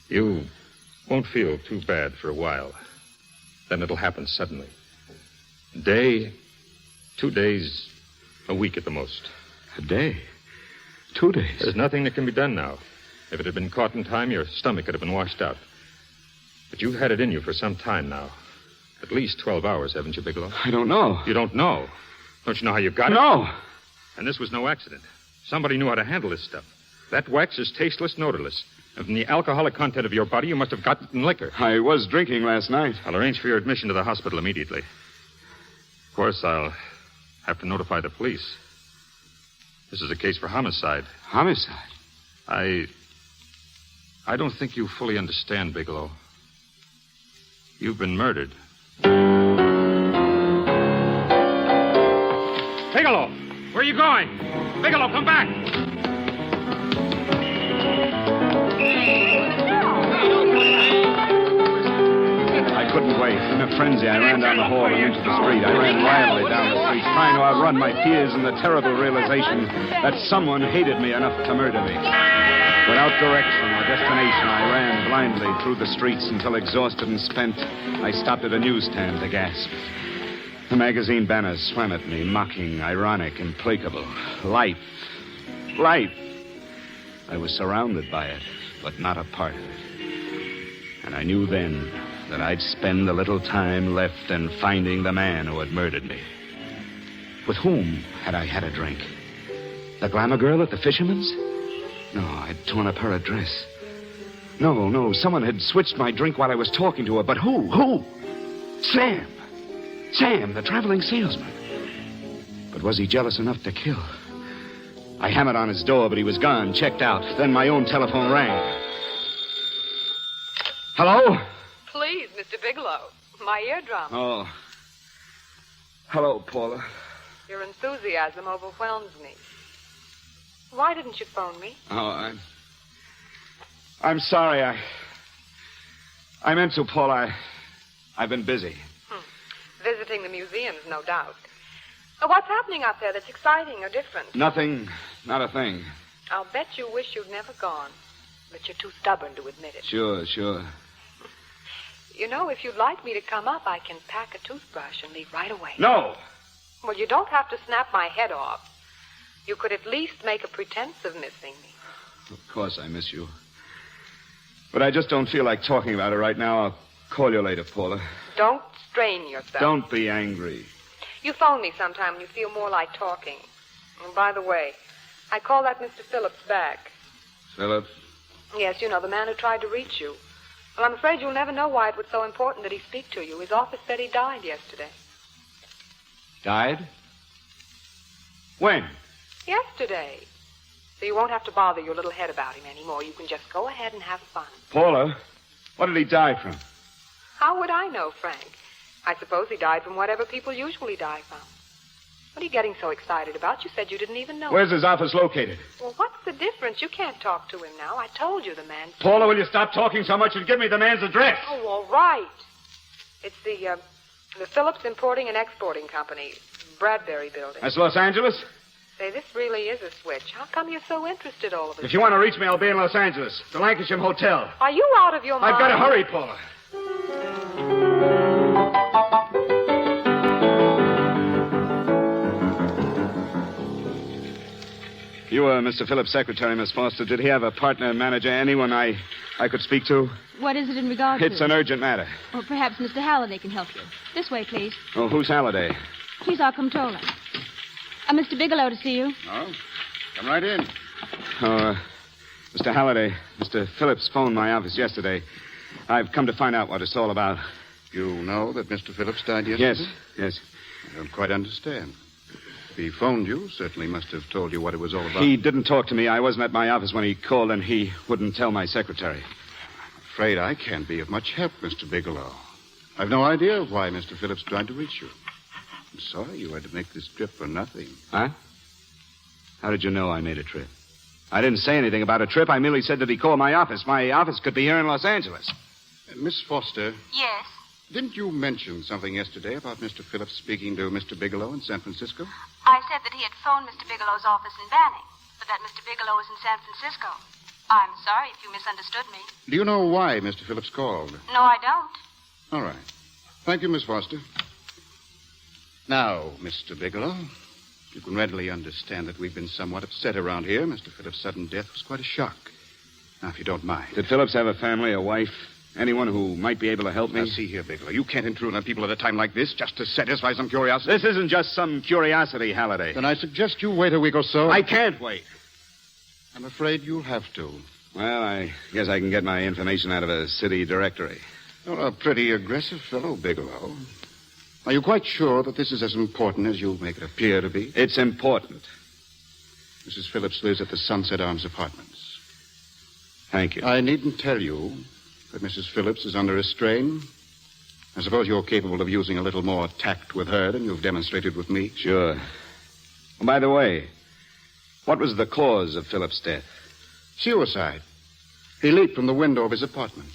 You won't feel too bad for a while. Then it'll happen suddenly. A day, 2 days, a week at the most. A day? 2 days? There's nothing that can be done now. If it had been caught in time, your stomach could have been washed out. But you've had it in you for some time now. At least 12 hours, haven't you, Bigelow? I don't know. You don't know? Don't you know how you got it? No. And this was no accident. Somebody knew how to handle this stuff. That wax is tasteless, and odorless. And from the alcoholic content of your body, you must have gotten it in liquor. I was drinking last night. I'll arrange for your admission to the hospital immediately. Of course, I'll have to notify the police. This is a case for homicide. Homicide? I don't think you fully understand, Bigelow. You've been murdered. Bigelow! Where are you going? Bigelow, come back! I couldn't wait. In a frenzy, I ran down the hall and into the street. I ran wildly down the street, trying to outrun my fears and the terrible realization that someone hated me enough to murder me. Without direction or destination, I ran blindly through the streets until, exhausted and spent, I stopped at a newsstand to gasp. The magazine banners swam at me, mocking, ironic, implacable. Life. Life. I was surrounded by it, but not a part of it. And I knew then that I'd spend the little time left in finding the man who had murdered me. With whom had I had a drink? The glamour girl at the fisherman's? No, I'd torn up her address. No, someone had switched my drink while I was talking to her, but who? Who? Sam, the traveling salesman. But was he jealous enough to kill? I hammered on his door, but he was gone, checked out. Then my own telephone rang. Hello? Please, Mr. Bigelow. My eardrum. Oh. Hello, Paula. Your enthusiasm overwhelms me. Why didn't you phone me? Oh, I'm sorry. I meant to, Paula. I've been busy. Visiting the museums, no doubt. What's happening out there that's exciting or different? Nothing. Not a thing. I'll bet you wish you'd never gone. But you're too stubborn to admit it. Sure. You know, if you'd like me to come up, I can pack a toothbrush and leave right away. No! Well, you don't have to snap my head off. You could at least make a pretense of missing me. Of course I miss you. But I just don't feel like talking about it right now. I'll call you later, Paula. Don't strain yourself. Don't be angry. You phone me sometime when you feel more like talking. And by the way, I call that Mr. Phillips back. Phillips? Yes, you know, the man who tried to reach you. Well, I'm afraid you'll never know why it was so important that he speak to you. His office said he died yesterday. Died? When? Yesterday. So you won't have to bother your little head about him anymore. You can just go ahead and have fun. Paula, what did he die from? How would I know, Frank? I suppose he died from whatever people usually die from. What are you getting so excited about? You said you didn't even know. Where's his office located? Well, what's the difference? You can't talk to him now. I told you the man. Paula, will you stop talking so much and give me the man's address? Oh, all right. It's the Phillips Importing and Exporting Company, Bradbury Building. That's Los Angeles? Say, this really is a switch. How come you're so interested all of a sudden? If you want to reach me, I'll be in Los Angeles, the Lancashire Hotel. Are you out of your mind? I've got to hurry, Paula. You were Mr. Phillips' secretary, Miss Foster. Did he have a partner, manager, anyone I could speak to? What is it in regard to? It's an urgent matter. Well, perhaps Mr. Halliday can help you. This way, please. Oh, who's Halliday? He's our comptroller. Mr. Bigelow to see you. Oh, come right in. Oh, Mr. Halliday, Mr. Phillips phoned my office yesterday. I've come to find out what it's all about. You know that Mr. Phillips died yesterday? Yes. I don't quite understand. If he phoned you, certainly must have told you what it was all about. He didn't talk to me. I wasn't at my office when he called, and he wouldn't tell my secretary. I'm afraid I can't be of much help, Mr. Bigelow. I've no idea why Mr. Phillips tried to reach you. I'm sorry you had to make this trip for nothing. Huh? How did you know I made a trip? I didn't say anything about a trip. I merely said that he called my office. My office could be here in Los Angeles. Miss Foster. Yes? Didn't you mention something yesterday about Mr. Phillips speaking to Mr. Bigelow in San Francisco? I said that he had phoned Mr. Bigelow's office in Banning, but that Mr. Bigelow was in San Francisco. I'm sorry if you misunderstood me. Do you know why Mr. Phillips called? No, I don't. All right. Thank you, Miss Foster. Now, Mr. Bigelow, you can readily understand that we've been somewhat upset around here. Mr. Phillips' sudden death was quite a shock. Now, if you don't mind. Did Phillips have a family, a wife? Anyone who might be able to help me? Now, see here, Bigelow. You can't intrude on people at a time like this just to satisfy some curiosity. This isn't just some curiosity, Halliday. Then I suggest you wait a week or so. I can't wait. I'm afraid you'll have to. Well, I guess I can get my information out of a city directory. You're a pretty aggressive fellow, Bigelow. Are you quite sure that this is as important as you make it appear to be? It's important. Mrs. Phillips lives at the Sunset Arms Apartments. Thank you. I needn't tell you that Mrs. Phillips is under a strain. I suppose you're capable of using a little more tact with her than you've demonstrated with me. Sure. Oh, by the way, what was the cause of Phillips' death? Suicide. He leaped from the window of his apartment.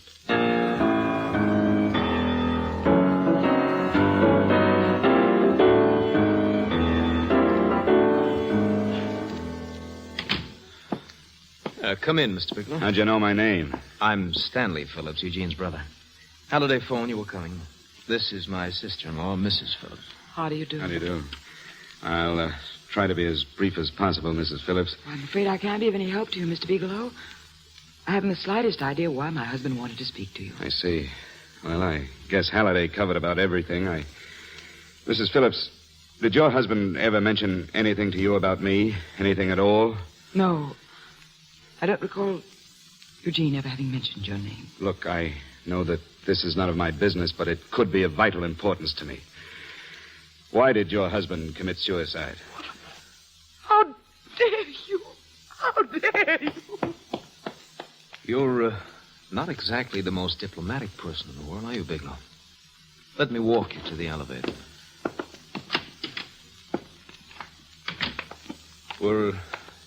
Come in, Mr. Bigelow. How'd you know my name? I'm Stanley Phillips, Eugene's brother. Halliday phoned you were coming. This is my sister-in-law, Mrs. Phillips. How do you do? How do you do? I'll try to be as brief as possible, Mrs. Phillips. I'm afraid I can't be of any help to you, Mr. Bigelow. I haven't the slightest idea why my husband wanted to speak to you. I see. Well, I guess Halliday covered about everything. Mrs. Phillips, did your husband ever mention anything to you about me? Anything at all? No. I don't recall Eugene ever having mentioned your name. Look, I know that this is none of my business, but it could be of vital importance to me. Why did your husband commit suicide? How dare you? How dare you? You're not exactly the most diplomatic person in the world, are you, Bigelow? Let me walk you to the elevator. Were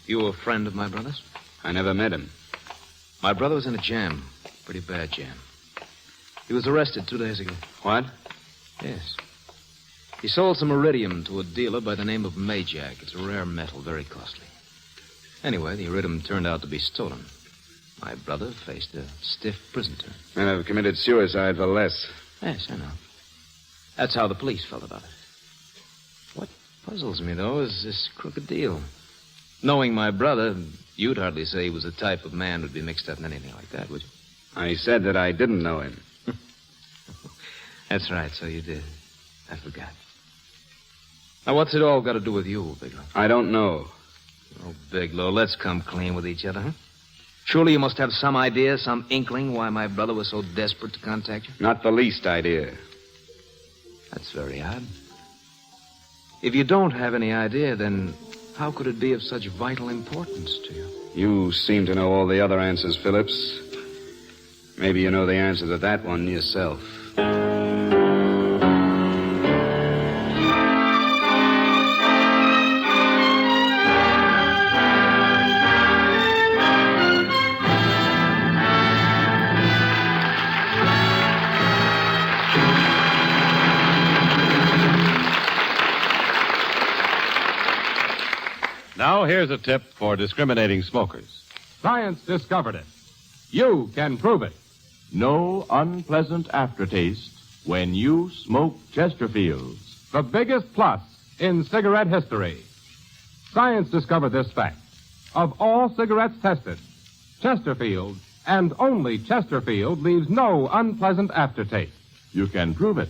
you a friend of my brother's? I never met him. My brother was in a jam. Pretty bad jam. He was arrested 2 days ago. What? Yes. He sold some iridium to a dealer by the name of Magee. It's a rare metal, very costly. Anyway, the iridium turned out to be stolen. My brother faced a stiff prison term. Men have committed suicide for less. Yes, I know. That's how the police felt about it. What puzzles me, though, is this crooked deal. Knowing my brother, you'd hardly say he was the type of man who'd be mixed up in anything like that, would you? I said that I didn't know him. That's right, so you did. I forgot. Now, what's it all got to do with you, Bigelow? I don't know. Oh, Bigelow, let's come clean with each other, huh? Surely you must have some idea, some inkling why my brother was so desperate to contact you? Not the least idea. That's very odd. If you don't have any idea, then how could it be of such vital importance to you? You seem to know all the other answers, Phillips. Maybe you know the answer to that one yourself. Now, here's a tip for discriminating smokers. Science discovered it. You can prove it. No unpleasant aftertaste when you smoke Chesterfields, the biggest plus in cigarette history. Science discovered this fact. Of all cigarettes tested, Chesterfield, and only Chesterfield, leaves no unpleasant aftertaste. You can prove it.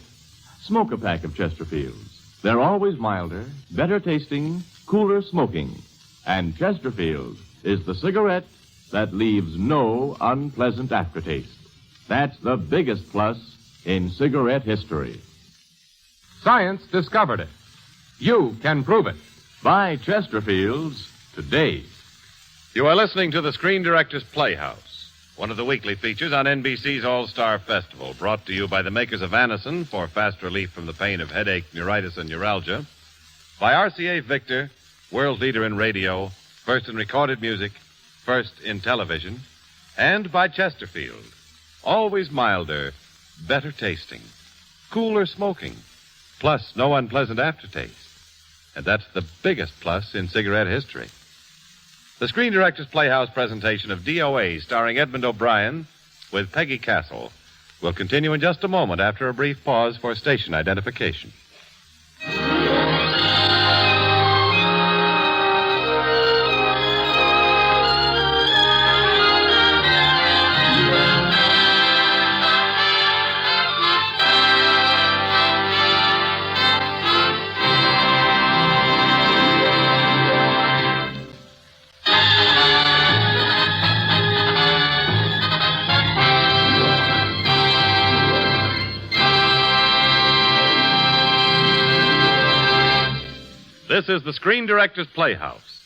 Smoke a pack of Chesterfields. They're always milder, better tasting, cooler smoking. And Chesterfield is the cigarette that leaves no unpleasant aftertaste. That's the biggest plus in cigarette history. Science discovered it. You can prove it. Buy Chesterfields today. You are listening to the Screen Directors Playhouse, one of the weekly features on NBC's All-Star Festival, brought to you by the makers of Anacin for fast relief from the pain of headache, neuritis, and neuralgia, by RCA Victor, world leader in radio, first in recorded music, first in television, and by Chesterfield, always milder, better tasting, cooler smoking, plus no unpleasant aftertaste. And that's the biggest plus in cigarette history. The Screen Directors Playhouse presentation of DOA, starring Edmund O'Brien, with Peggy Castle, will continue in just a moment after a brief pause for station identification. This is the Screen Directors Playhouse.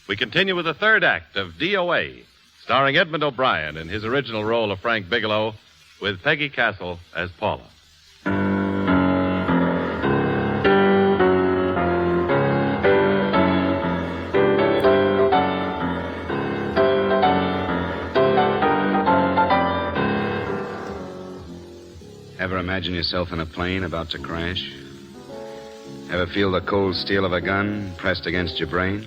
We continue with the third act of DOA, starring Edmund O'Brien in his original role of Frank Bigelow, with Peggy Castle as Paula. Ever imagine yourself in a plane about to crash? Ever feel the cold steel of a gun pressed against your brain?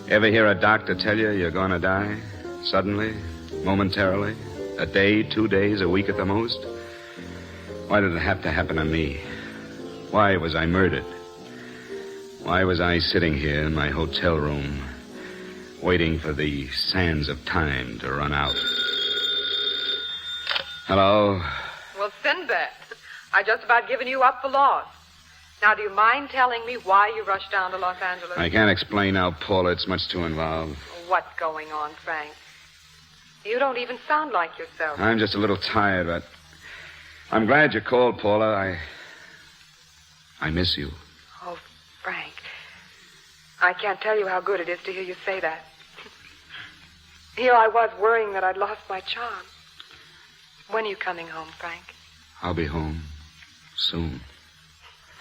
Ever hear a doctor tell you you're going to die? Suddenly, momentarily, a day, 2 days, a week at the most? Why did it have to happen to me? Why was I murdered? Why was I sitting here in my hotel room, waiting for the sands of time to run out? Hello? Well, Sinbad, I just about given you up for lost. Now, do you mind telling me why you rushed down to Los Angeles? I can't explain now, Paula. It's much too involved. What's going on, Frank? You don't even sound like yourself. I'm just a little tired, but I'm glad you called, Paula. I miss you. Oh, Frank, I can't tell you how good it is to hear you say that. Here I was worrying that I'd lost my charm. When are you coming home, Frank? I'll be home soon.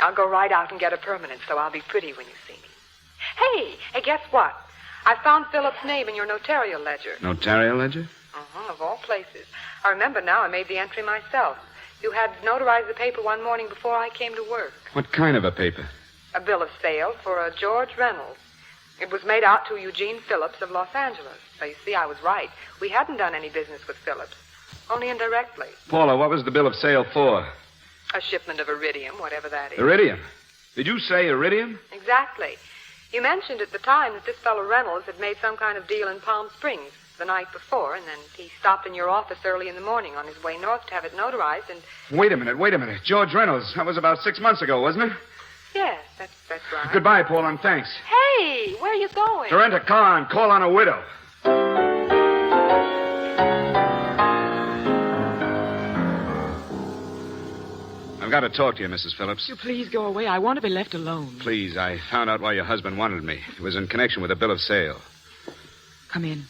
I'll go right out and get a permanent, so I'll be pretty when you see me. Hey, guess what? I found Philip's name in your notarial ledger. Notarial ledger? Of all places. I remember now I made the entry myself. You had notarized the paper one morning before I came to work. What kind of a paper? A bill of sale for a George Reynolds. It was made out to Eugene Phillips of Los Angeles. So you see, I was right. We hadn't done any business with Phillips, only indirectly. Paula, what was the bill of sale for? A shipment of iridium, whatever that is. Iridium? Did you say iridium? Exactly. You mentioned at the time that this fellow Reynolds had made some kind of deal in Palm Springs the night before, and then he stopped in your office early in the morning on his way north to have it notarized, and... Wait a minute. George Reynolds. That was about 6 months ago, wasn't it? Yes, that's right. Goodbye, Paula, and thanks. Hey, where are you going? To rent a car and call on a widow. I've got to talk to you, Mrs. Phillips. You please go away. I want to be left alone. Please, I found out why your husband wanted me. It was in connection with a bill of sale. Come in.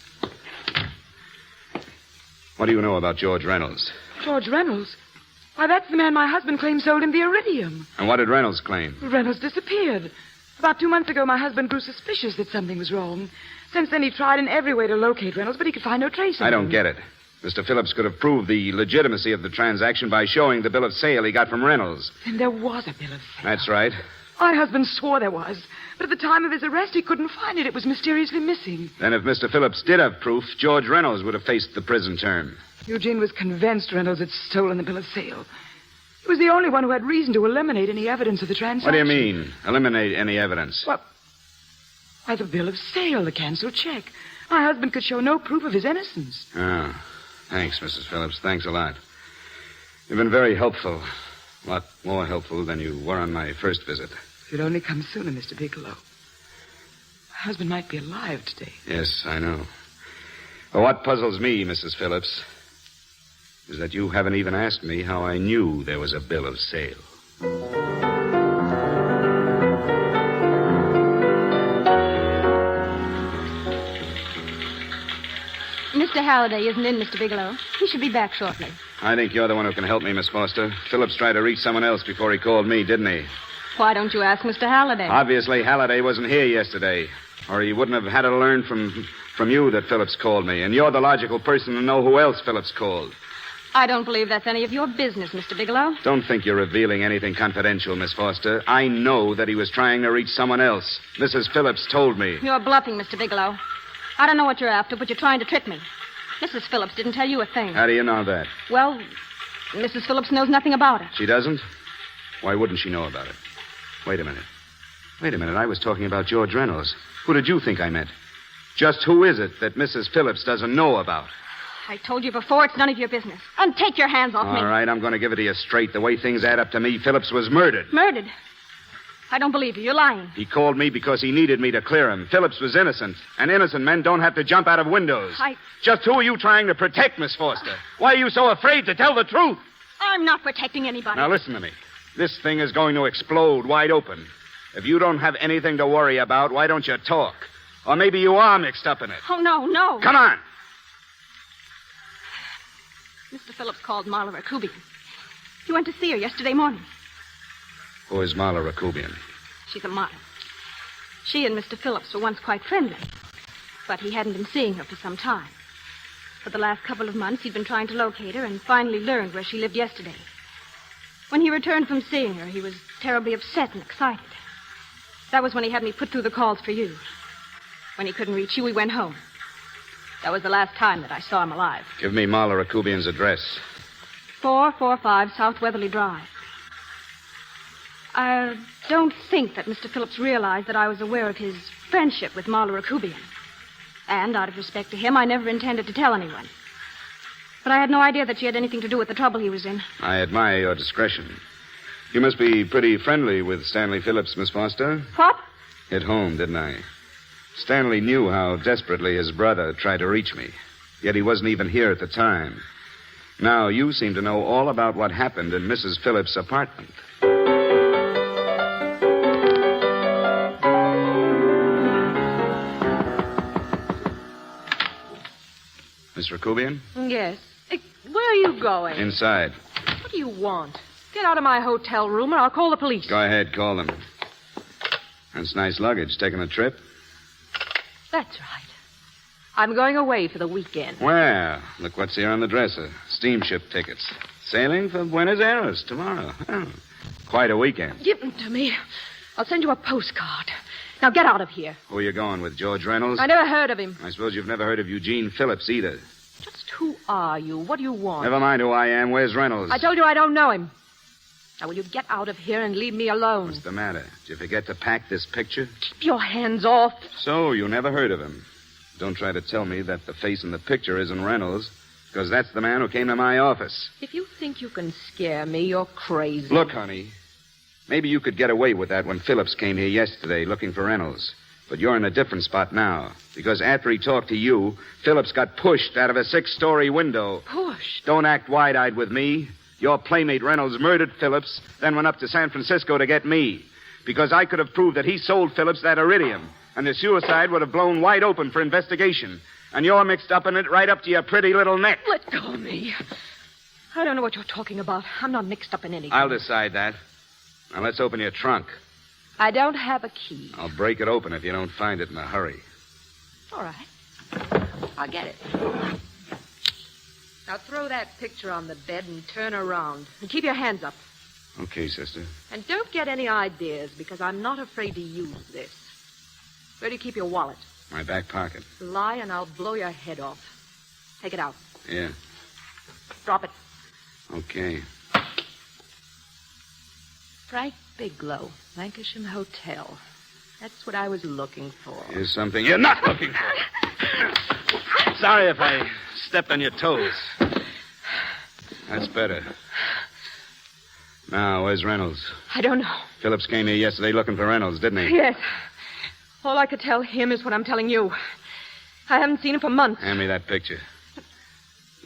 What do you know about George Reynolds? George Reynolds? Why, that's the man my husband claimed sold him the iridium. And what did Reynolds claim? Reynolds disappeared. About 2 months ago, my husband grew suspicious that something was wrong. Since then, he tried in every way to locate Reynolds, but he could find no trace of him. I don't get it. Mr. Phillips could have proved the legitimacy of the transaction by showing the bill of sale he got from Reynolds. Then there was a bill of sale. That's right. My husband swore there was. But at the time of his arrest, he couldn't find it. It was mysteriously missing. Then if Mr. Phillips did have proof, George Reynolds would have faced the prison term. Eugene was convinced Reynolds had stolen the bill of sale. He was the only one who had reason to eliminate any evidence of the transaction. What do you mean, eliminate any evidence? Well, why, the bill of sale, the canceled check. My husband could show no proof of his innocence. Oh, thanks, Mrs. Phillips. Thanks a lot. You've been very helpful. A lot more helpful than you were on my first visit. If you'd only come sooner, Mr. Bigelow. My husband might be alive today. Yes, I know. But what puzzles me, Mrs. Phillips, is that you haven't even asked me how I knew there was a bill of sale. Mr. Halliday isn't in, Mr. Bigelow. He should be back shortly. I think you're the one who can help me, Miss Foster. Phillips tried to reach someone else before he called me, didn't he? Why don't you ask Mr. Halliday? Obviously, Halliday wasn't here yesterday, or he wouldn't have had to learn from you that Phillips called me, and you're the logical person to know who else Phillips called. I don't believe that's any of your business, Mr. Bigelow. Don't think you're revealing anything confidential, Miss Foster. I know that he was trying to reach someone else. Mrs. Phillips told me. You're bluffing, Mr. Bigelow. I don't know what you're after, but you're trying to trick me. Mrs. Phillips didn't tell you a thing. How do you know that? Well, Mrs. Phillips knows nothing about it. She doesn't? Why wouldn't she know about it? Wait a minute. I was talking about George Reynolds. Who did you think I meant? Just who is it that Mrs. Phillips doesn't know about? I told you before, it's none of your business. And take your hands off me. All right, I'm going to give it to you straight. The way things add up to me, Phillips was murdered. Murdered? I don't believe you. You're lying. He called me because he needed me to clear him. Phillips was innocent, and innocent men don't have to jump out of windows. Just who are you trying to protect, Miss Foster? Why are you so afraid to tell the truth? I'm not protecting anybody. Now, listen to me. This thing is going to explode wide open. If you don't have anything to worry about, why don't you talk? Or maybe you are mixed up in it. Oh, no. Come on. Mr. Phillips called Marla Rakubian. He went to see her yesterday morning. Who is Marla Rakubian? She's a model. She and Mr. Phillips were once quite friendly, but he hadn't been seeing her for some time. For the last couple of months, he'd been trying to locate her and finally learned where she lived yesterday. When he returned from seeing her, he was terribly upset and excited. That was when he had me put through the calls for you. When he couldn't reach you, we went home. That was the last time that I saw him alive. Give me Marla Rakubian's address. 445 South Weatherly Drive. I don't think that Mr. Phillips realized that I was aware of his friendship with Marla Rakubian. And out of respect to him, I never intended to tell anyone. But I had no idea that she had anything to do with the trouble he was in. I admire your discretion. You must be pretty friendly with Stanley Phillips, Miss Foster. What? Hit home, didn't I? Stanley knew how desperately his brother tried to reach me. Yet he wasn't even here at the time. Now you seem to know all about what happened in Mrs. Phillips' apartment. Miss Rakubian? Yes. Where are you going? Inside. What do you want? Get out of my hotel room or I'll call the police. Go ahead, call them. That's nice luggage. Taking a trip? That's right. I'm going away for the weekend. Well, look what's here on the dresser. Steamship tickets. Sailing for Buenos Aires tomorrow. Oh, quite a weekend. Give them to me. I'll send you a postcard. Now get out of here. Who are you going with, George Reynolds? I never heard of him. I suppose you've never heard of Eugene Phillips either. Just who are you? What do you want? Never mind who I am. Where's Reynolds? I told you I don't know him. Now, will you get out of here and leave me alone? What's the matter? Did you forget to pack this picture? Keep your hands off. So, you never heard of him. Don't try to tell me that the face in the picture isn't Reynolds, because that's the man who came to my office. If you think you can scare me, you're crazy. Look, honey, maybe you could get away with that when Phillips came here yesterday looking for Reynolds. But you're in a different spot now, because after he talked to you, Phillips got pushed out of a 6-story window. Pushed? Don't act wide-eyed with me. Your playmate Reynolds murdered Phillips, then went up to San Francisco to get me. Because I could have proved that he sold Phillips that iridium, and the suicide would have blown wide open for investigation. And you're mixed up in it right up to your pretty little neck. Let go of me. I don't know what you're talking about. I'm not mixed up in anything. I'll decide that. Now, let's open your trunk. I don't have a key. I'll break it open if you don't find it in a hurry. All right. I'll get it. Now throw that picture on the bed and turn around. And keep your hands up. Okay, sister. And don't get any ideas, because I'm not afraid to use this. Where do you keep your wallet? My back pocket. Lie and I'll blow your head off. Take it out. Yeah. Drop it. Okay. Frank Bigelow, Lancashire Hotel. That's what I was looking for. Here's something you're not looking for. Sorry if I stepped on your toes. That's better. Now, where's Reynolds? I don't know. Phillips came here yesterday looking for Reynolds, didn't he? Yes. All I could tell him is what I'm telling you. I haven't seen him for months. Hand me that picture.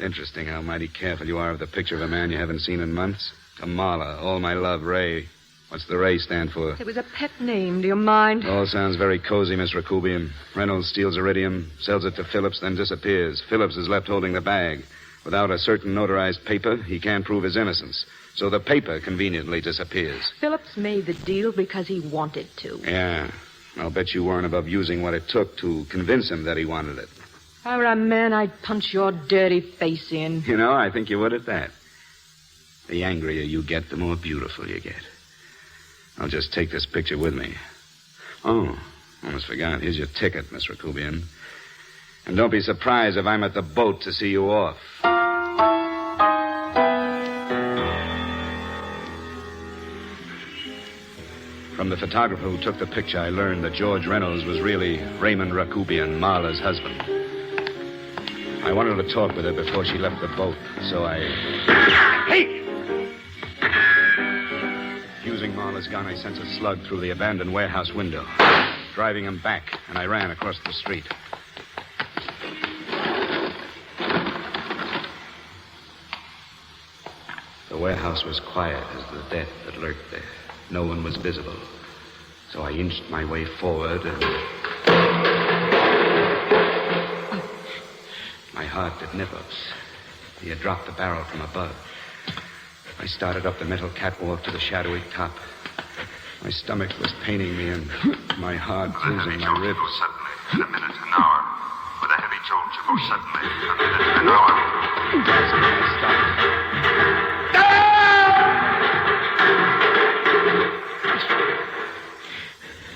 Interesting how mighty careful you are of the picture of a man you haven't seen in months. Kamala, all my love, Ray. What's the Ray stand for? It was a pet name. Do you mind? All sounds very cozy, Miss Rakubian. Reynolds steals iridium, sells it to Phillips, then disappears. Phillips is left holding the bag. Without a certain notarized paper, he can't prove his innocence. So the paper conveniently disappears. Phillips made the deal because he wanted to. Yeah. I'll bet you weren't above using what it took to convince him that he wanted it. If I were a man, I'd punch your dirty face in. You know, I think you would at that. The angrier you get, the more beautiful you get. I'll just take this picture with me. Oh, almost forgot. Here's your ticket, Miss Rakubian. And don't be surprised if I'm at the boat to see you off. From the photographer who took the picture, I learned that George Reynolds was really Raymond Rakubian, Marla's husband. I wanted to talk with her before she left the boat, so I... Hey! Using Marla's gun, I sent a slug through the abandoned warehouse window, driving him back, and I ran across the street. The warehouse was quiet as the death that lurked there. No one was visible. So I inched my way forward and... My heart did nip-ups. He had dropped the barrel from above. I started up the metal catwalk to the shadowy top. My stomach was paining me and my heart bruising my ribs. In a minute, an hour. With a heavy jolt, you go suddenly. In a minute, an hour. I stopped.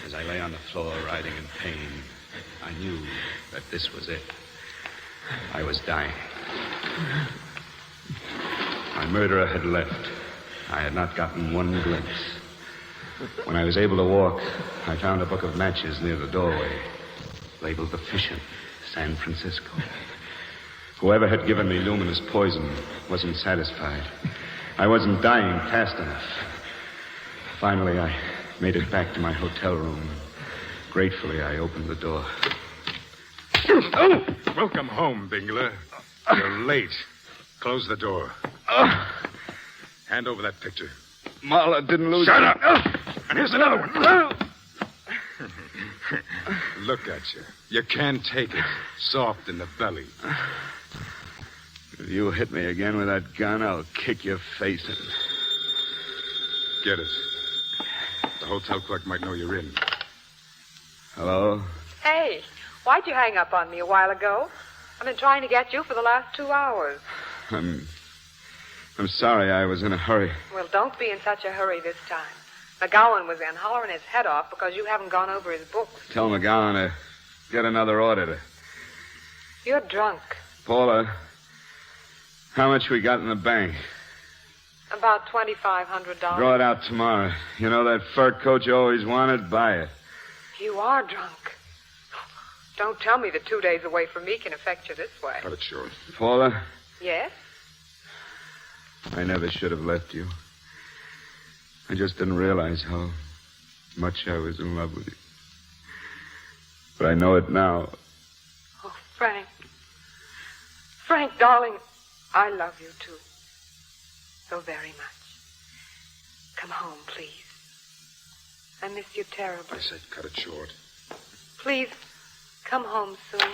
As I lay on the floor, writhing in pain, I knew that this was it. I was dying. My murderer had left. I had not gotten one glimpse. When I was able to walk, I found a book of matches near the doorway, labeled The Fisher, San Francisco. Whoever had given me luminous poison wasn't satisfied. I wasn't dying fast enough. Finally, I made it back to my hotel room. Gratefully, I opened the door. Oh! Welcome home, Bingler. You're late. Close the door. Hand over that picture. Marla didn't lose... Shut up! And here's another one. Look at you. You can't take it. Soft in the belly. If you hit me again with that gun, I'll kick your face in. Get it. The hotel clerk might know you're in. Hello? Hey, why'd you hang up on me a while ago? I've been trying to get you for the last 2 hours. I'm sorry. I was in a hurry. Well, don't be in such a hurry this time. McGowan was in, hollering his head off because you haven't gone over his books. Tell McGowan to get another order. You're drunk. Paula, how much we got in the bank? About $2,500. Draw it out tomorrow. You know that fur coat you always wanted? Buy it. You are drunk. Don't tell me that 2 days away from me can affect you this way. Cut it short. Paula? Yes? I never should have left you. I just didn't realize how much I was in love with you. But I know it now. Oh, Frank. Frank, darling, I love you, too. So very much. Come home, please. I miss you terribly. I said cut it short. Please, come home soon.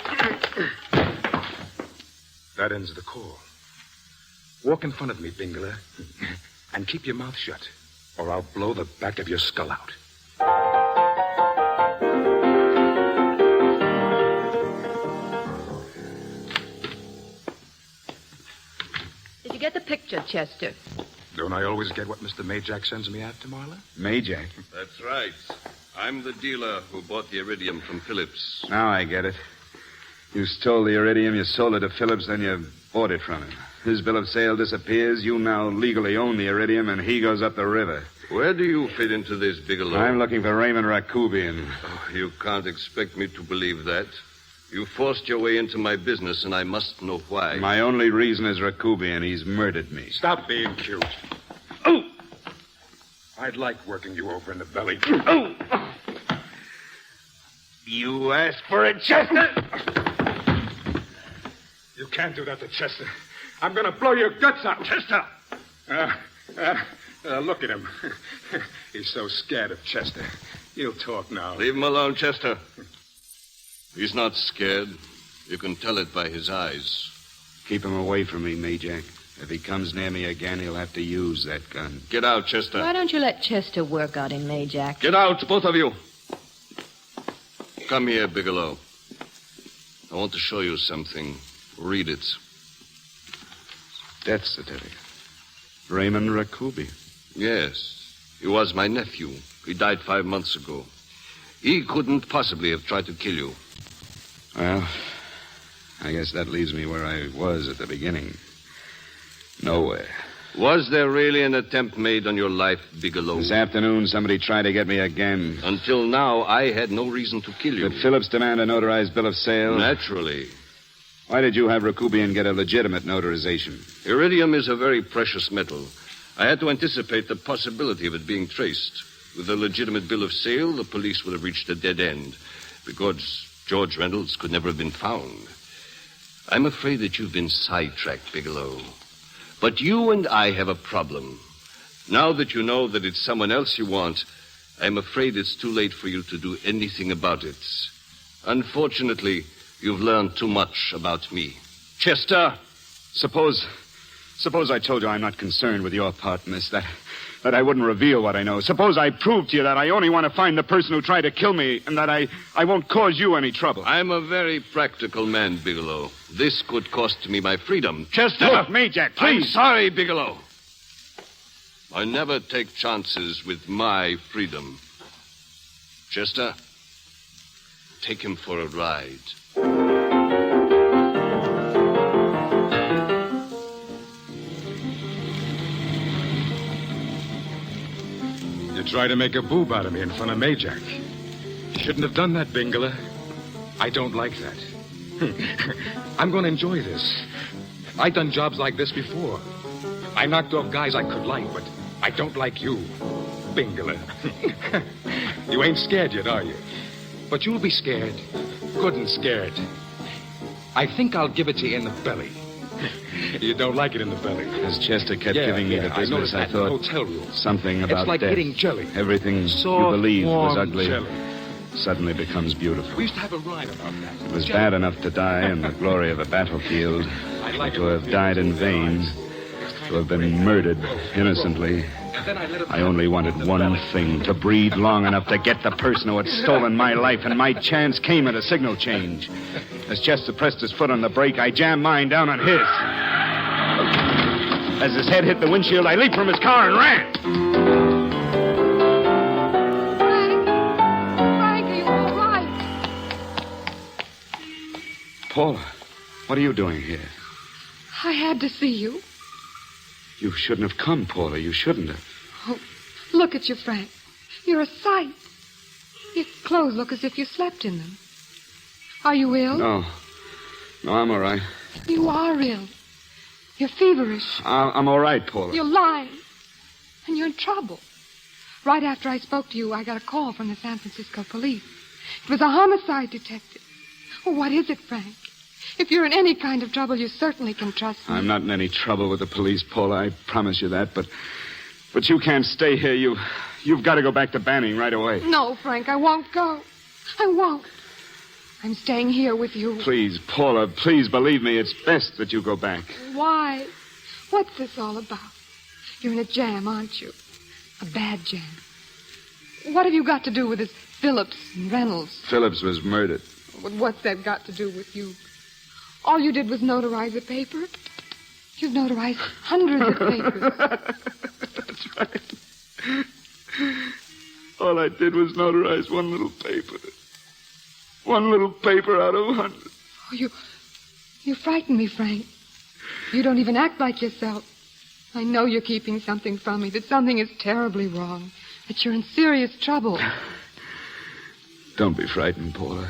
That ends the call. Walk in front of me, Bingler, and keep your mouth shut, or I'll blow the back of your skull out. Did you get the picture, Chester? Don't I always get what Mr. Majak sends me after, Marla? Majak? That's right. I'm the dealer who bought the iridium from Phillips. Now I get it. You stole the iridium, you sold it to Phillips, then you bought it from him. His bill of sale disappears, you now legally own the iridium, and he goes up the river. Where do you fit into this, Bigelow? I'm looking for Raymond Rakubian. Oh, you can't expect me to believe that. You forced your way into my business, and I must know why. My only reason is Rakubian. He's murdered me. Stop being cute. Oh! I'd like working you over in the belly. Oh! You asked for it, Chester! You can't do that to Chester. I'm going to blow your guts out. Chester! Look at him. He's so scared of Chester. He'll talk now. Leave him alone, Chester. He's not scared. You can tell it by his eyes. Keep him away from me, Majak. If he comes near me again, he'll have to use that gun. Get out, Chester. Why don't you let Chester work on him, Majak? Get out, both of you. Come here, Bigelow. I want to show you something. Read it. Death certificate. Raymond Rakubi. Yes. He was my nephew. He died 5 months ago. He couldn't possibly have tried to kill you. Well, I guess that leaves me where I was at the beginning. Nowhere. Was there really an attempt made on your life, Bigelow? This afternoon, somebody tried to get me again. Until now, I had no reason to kill you. Did Phillips demand a notarized bill of sale? Naturally. Why did you have Rakubian get a legitimate notarization? Iridium is a very precious metal. I had to anticipate the possibility of it being traced. With a legitimate bill of sale, the police would have reached a dead end, because George Reynolds could never have been found. I'm afraid that you've been sidetracked, Bigelow. But you and I have a problem. Now that you know that it's someone else you want, I'm afraid it's too late for you to do anything about it. Unfortunately, you've learned too much about me. Chester, suppose I told you I'm not concerned with your part in this, that I wouldn't reveal what I know. Suppose I proved to you that I only want to find the person who tried to kill me and that I won't cause you any trouble. I'm a very practical man, Bigelow. This could cost me my freedom. Chester! Look, Majak, please! I'm sorry, Bigelow. I never take chances with my freedom. Chester, take him for a ride. You tried to make a boob out of me in front of Majak. Shouldn't have done that, Bingler. I don't like that. I'm going to enjoy this. I've done jobs like this before. I knocked off guys I could like, but I don't like you, Bingler. You ain't scared yet, are you? But you'll be scared. Good and scared. I think I'll give it to you in the belly. You don't like it in the belly. As Chester kept giving me the business, I thought hotel room. Something about it's like death. getting jelly. Everything Soft, you believed was warm ugly jelly. suddenly becomes beautiful. We used to have a rhyme about that. It was bad enough to die in the glory of a battlefield, but to have died in vain, to have been murdered innocently. I only wanted one thing, to breathe long enough to get the person who had stolen my life, and my chance came at a signal change. As Chester pressed his foot on the brake, I jammed mine down on his. As his head hit the windshield, I leaped from his car and ran. Frank, are you all right? Paula, what are you doing here? I had to see you. You shouldn't have come, Paula. You shouldn't have. Oh, look at you, Frank. You're a sight. Your clothes look as if you slept in them. Are you ill? No, I'm all right. You are ill. You're feverish. I'm all right, Paula. You're lying. And you're in trouble. Right after I spoke to you, I got a call from the San Francisco police. It was a homicide detective. Oh, what is it, Frank? If you're in any kind of trouble, you certainly can trust me. I'm not in any trouble with the police, Paula. I promise you that. But you can't stay here. You've got to go back to Banning right away. No, Frank, I won't go. I won't. I'm staying here with you. Please, Paula, please believe me. It's best that you go back. Why? What's this all about? You're in a jam, aren't you? A bad jam. What have you got to do with this Phillips and Reynolds? Phillips was murdered. What's that got to do with you? All you did was notarize a paper. You've notarized hundreds of papers. That's right. All I did was notarize one little paper. One little paper out of 100. Oh, you frighten me, Frank. You don't even act like yourself. I know you're keeping something from me, that something is terribly wrong, that you're in serious trouble. Don't be frightened, Paula.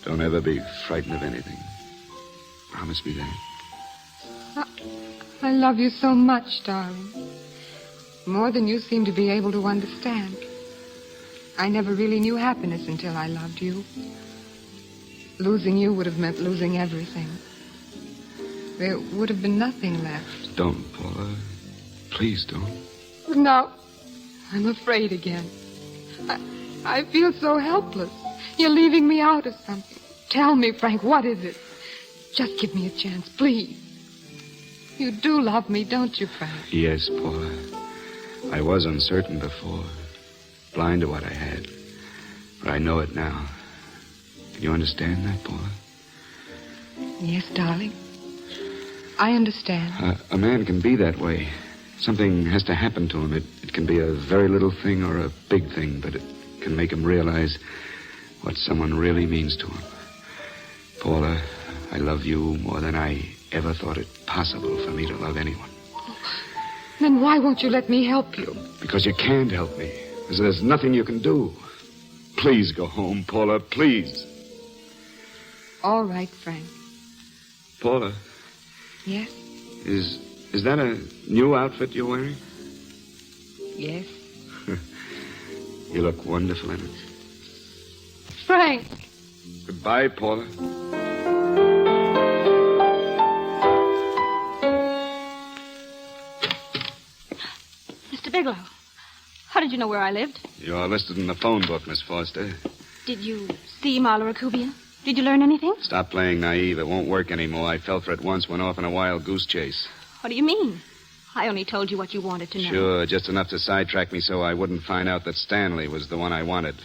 Don't ever be frightened of anything. Promise me that. I love you so much, darling. More than you seem to be able to understand. I never really knew happiness until I loved you. Losing you would have meant losing everything. There would have been nothing left. Don't, Paula. Please don't. No, I'm afraid again. I feel so helpless. You're leaving me out of something. Tell me, Frank, what is it? Just give me a chance, please. You do love me, don't you, Frank? Yes, Paula. I was uncertain before, blind to what I had. But I know it now. Can you understand that, Paula? Yes, darling. I understand. A man can be that way. Something has to happen to him. It can be a very little thing or a big thing, but it can make him realize what someone really means to him. Paula, I love you more than I ever thought it possible for me to love anyone. Then why won't you let me help you? Because you can't help me. Because there's nothing you can do. Please go home, Paula, please. All right, Frank. Paula. Yes? Is that a new outfit you're wearing? Yes. You look wonderful in it. Frank! Goodbye, Paula. Mr. Bigelow, how did you know where I lived? You're listed in the phone book, Miss Foster. Did you see Marla Rakubian? Did you learn anything? Stop playing naive. It won't work anymore. I fell for it once, went off on a wild goose chase. What do you mean? I only told you what you wanted to know. Sure, just enough to sidetrack me so I wouldn't find out that Stanley was the one I wanted.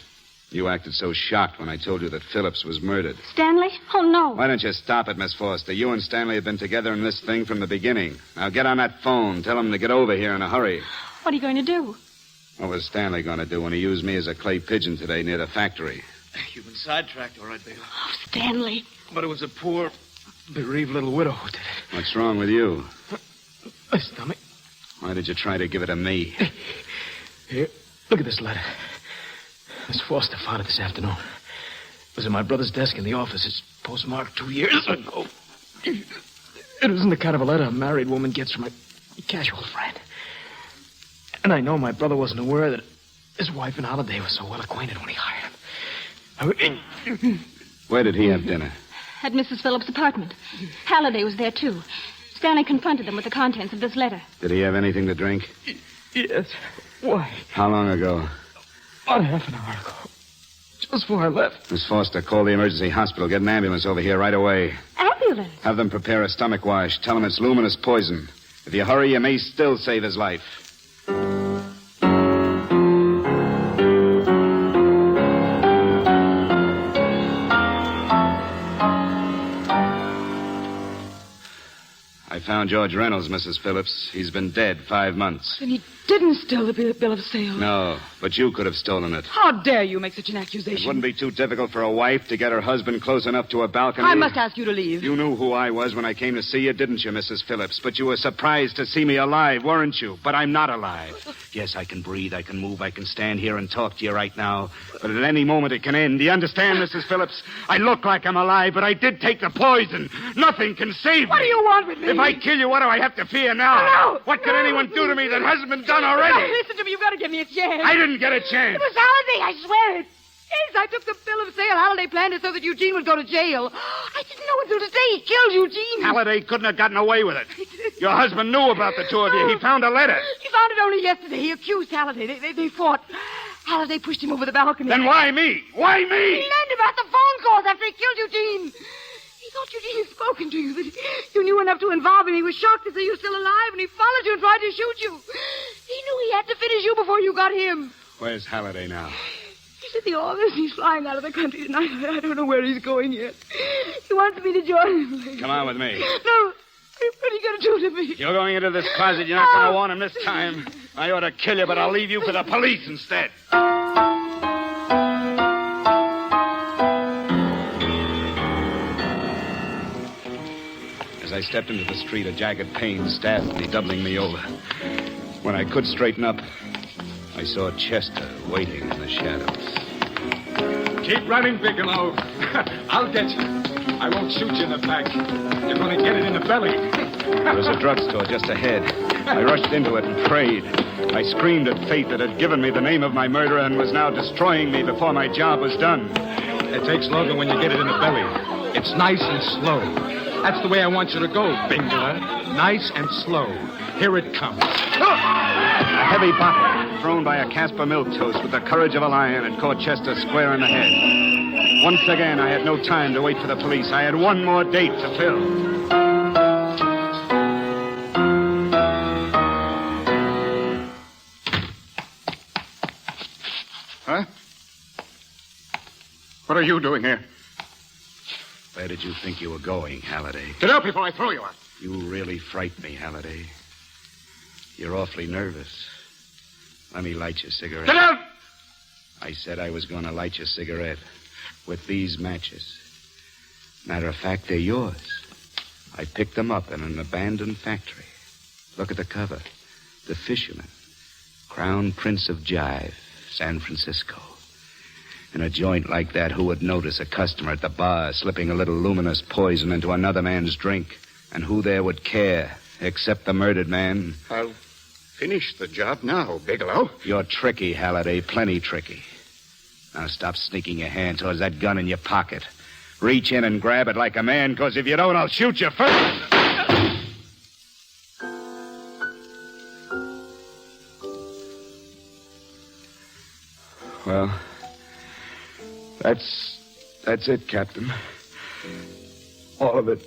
You acted so shocked when I told you that Phillips was murdered. Stanley? Oh, no. Why don't you stop it, Miss Foster? You and Stanley have been together in this thing from the beginning. Now get on that phone. Tell him to get over here in a hurry. What are you going to do? What was Stanley going to do when he used me as a clay pigeon today near the factory? You've been sidetracked, all right, Bigelow. Oh, Stanley. But it was a poor, bereaved little widow who did it. What's wrong with you? My stomach. Why did you try to give it to me? Here, look at this letter. Miss Foster found it this afternoon. It was in my brother's desk in the office. It's postmarked 2 years ago. It isn't the kind of a letter a married woman gets from a casual friend. And I know my brother wasn't aware that his wife and Holiday were so well acquainted when he hired him. Where did he have dinner? At Mrs. Phillips' apartment. Halliday was there, too. Stanley confronted them with the contents of this letter. Did he have anything to drink? Yes. Why? How long ago? About half an hour ago. Just before I left. Miss Foster, call the emergency hospital. Get an ambulance over here right away. Ambulance? Have them prepare a stomach wash. Tell them it's luminous poison. If you hurry, you may still save his life. I found George Reynolds, Mrs. Phillips. He's been dead 5 months. Then he didn't steal the bill of sale. No, but you could have stolen it. How dare you make such an accusation? It wouldn't be too difficult for a wife to get her husband close enough to a balcony. I must ask you to leave. You knew who I was when I came to see you, didn't you, Mrs. Phillips? But you were surprised to see me alive, weren't you? But I'm not alive. Yes, I can breathe, I can move, I can stand here and talk to you right now. But at any moment it can end. Do you understand, Mrs. Phillips? I look like I'm alive, but I did take the poison. Nothing can save me. What do you want with me? If I kill you, what do I have to fear now? No! What could anyone do to me that hasn't been done already? No, listen to me. You've got to give me a chance. I didn't get a chance. It was Holiday, I swear it. Yes, I took the bill of sale. Holiday planned it so that Eugene would go to jail. I didn't know until today he killed Eugene. Halliday couldn't have gotten away with it. Your husband knew about the two of you. He found a letter. He found it only yesterday. He accused Halliday. They fought. Halliday pushed him over the balcony. Then why me? Why me? He learned about the phone calls after he killed Eugene. He thought Eugene had spoken to you, that you knew enough to involve him. He was shocked to see you still alive, and he followed you and tried to shoot you. He knew he had to finish you before you got him. Where's Halliday now? He's at the office. He's flying out of the country tonight. I don't know where he's going yet. He wants me to join him, please. Come on with me. No. What are you going to do to me? You're going into this closet. You're not going to want him this time. I ought to kill you, but I'll leave you for the police instead. As I stepped into the street, a jagged pain stabbed me, doubling me over. When I could straighten up, I saw Chester waiting in the shadows. Keep running, Bigelow. I'll get you. I won't shoot you in the back. You're going to get it in the belly. There was a drugstore just ahead. I rushed into it and prayed. I screamed at fate that had given me the name of my murderer and was now destroying me before my job was done. It takes longer when you get it in the belly. It's nice and slow. That's the way I want you to go, Bingler. Nice and slow. Here it comes. A heavy bottle thrown by a Casper milk toast with the courage of a lion had caught Chester square in the head. Once again, I had no time to wait for the police. I had one more date to fill. Huh? What are you doing here? Where did you think you were going, Halliday? Get out before I throw you out. You really frighten me, Halliday. You're awfully nervous. Let me light your cigarette. Get out! I said I was going to light your cigarette with these matches. Matter of fact, they're yours. I picked them up in an abandoned factory. Look at the cover. The Fisherman. Crown Prince of Jive, San Francisco. In a joint like that, who would notice a customer at the bar slipping a little luminous poison into another man's drink? And who there would care, except the murdered man? I'll finish the job now, Bigelow. You're tricky, Halliday, plenty tricky. Now stop sneaking your hand towards that gun in your pocket. Reach in and grab it like a man, because if you don't, I'll shoot you first. Well, that's it, Captain. All of it.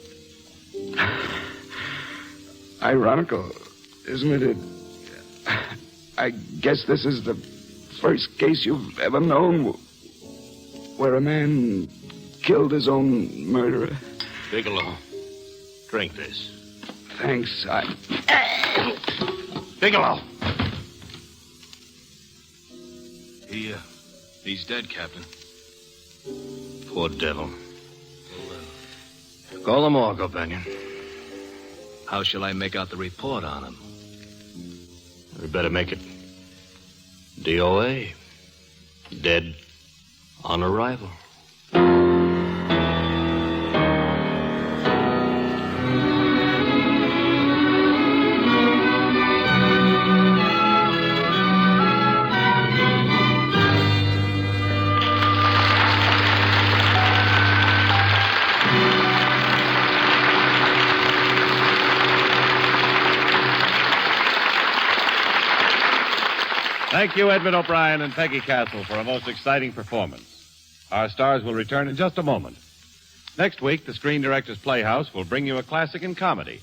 Ironical, isn't it? I guess this is the first case you've ever known where a man killed his own murderer. Bigelow, drink this. Thanks, Bigelow! He's dead, Captain. Poor devil. Call the morgue, O'Banion. How shall I make out the report on him? We better make it DOA. Dead on arrival. Thank you, Edmund O'Brien and Peggy Castle, for a most exciting performance. Our stars will return in just a moment. Next week, the Screen Directors Playhouse will bring you a classic in comedy.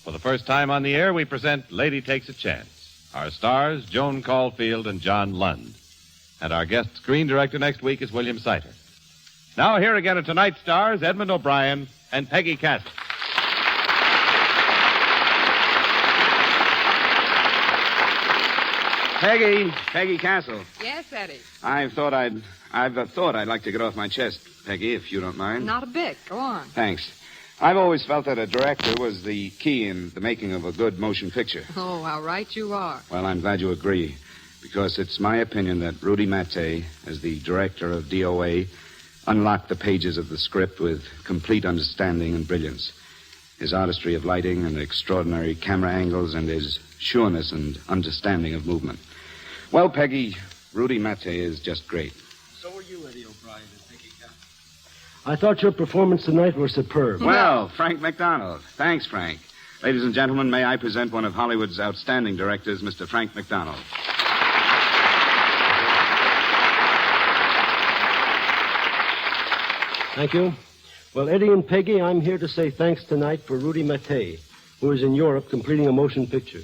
For the first time on the air, we present Lady Takes a Chance. Our stars, Joan Caulfield and John Lund. And our guest screen director next week is William Sider. Now, here again are tonight's stars, Edmund O'Brien and Peggy Castle. Peggy Castle. Yes, Eddie. I've thought I'd like to get off my chest, Peggy, if you don't mind. Not a bit. Go on. Thanks. I've always felt that a director was the key in the making of a good motion picture. Oh, how right you are. Well, I'm glad you agree, because it's my opinion that Rudy Mattei, as the director of DOA, unlocked the pages of the script with complete understanding and brilliance. His artistry of lighting and extraordinary camera angles and his sureness and understanding of movement. Well, Peggy, Rudy Mattei is just great. So are you, Eddie O'Brien and Peggy Castle. I thought your performance tonight was superb. Well, Frank McDonald. Thanks, Frank. Ladies and gentlemen, may I present one of Hollywood's outstanding directors, Mr. Frank McDonald. Thank you. Well, Eddie and Peggy, I'm here to say thanks tonight for Rudy Mattei, who is in Europe completing a motion picture.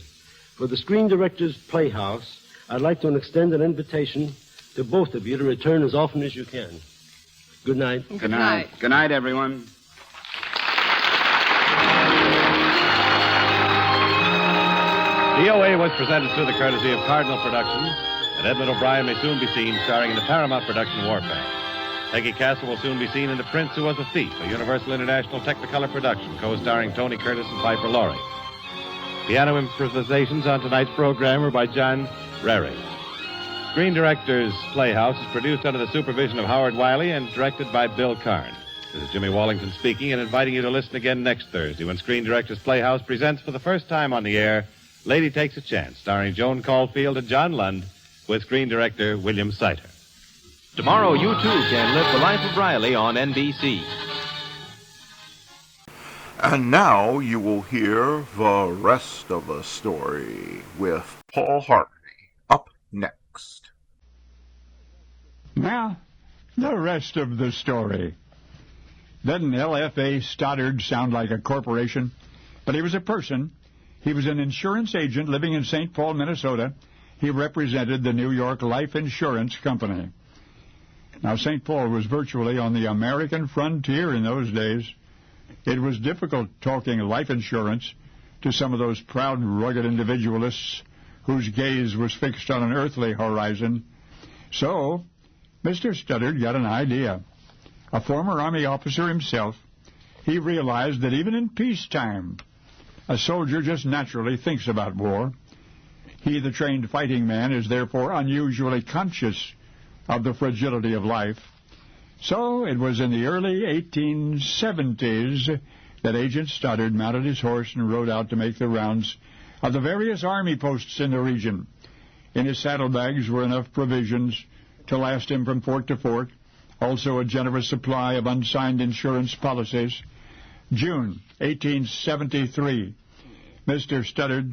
For the Screen Directors Playhouse, I'd like to extend an invitation to both of you to return as often as you can. Good night. Good night. Good night, everyone. DOA was presented through the courtesy of Cardinal Productions, and Edmund O'Brien may soon be seen starring in the Paramount production Warfare. Peggy Castle will soon be seen in The Prince Who Was a Thief, a Universal International Technicolor production co-starring Tony Curtis and Piper Laurie. Piano improvisations on tonight's program were by John Rary. Screen Directors Playhouse is produced under the supervision of Howard Wiley and directed by Bill Karn. This is Jimmy Wallington speaking and inviting you to listen again next Thursday when Screen Directors Playhouse presents for the first time on the air Lady Takes a Chance, starring Joan Caulfield and John Lund, with screen director William Sider. Tomorrow, you too can live the life of Riley on NBC. And now you will hear the rest of the story with Paul Harvey up next. Now, the rest of the story. Doesn't LFA Stoddard sound like a corporation? But he was a person. He was an insurance agent living in St. Paul, Minnesota. He represented the New York Life Insurance Company. Now, St. Paul was virtually on the American frontier in those days. It was difficult talking life insurance to some of those proud, rugged individualists whose gaze was fixed on an earthly horizon. So, Mr. Stoddard got an idea. A former Army officer himself, he realized that even in peacetime, a soldier just naturally thinks about war. He, the trained fighting man, is therefore unusually conscious of the fragility of life. So it was in the early 1870s that Agent Stoddard mounted his horse and rode out to make the rounds of the various army posts in the region. In his saddlebags were enough provisions to last him from fort to fort, also a generous supply of unsigned insurance policies. June 1873, Mr. Stoddard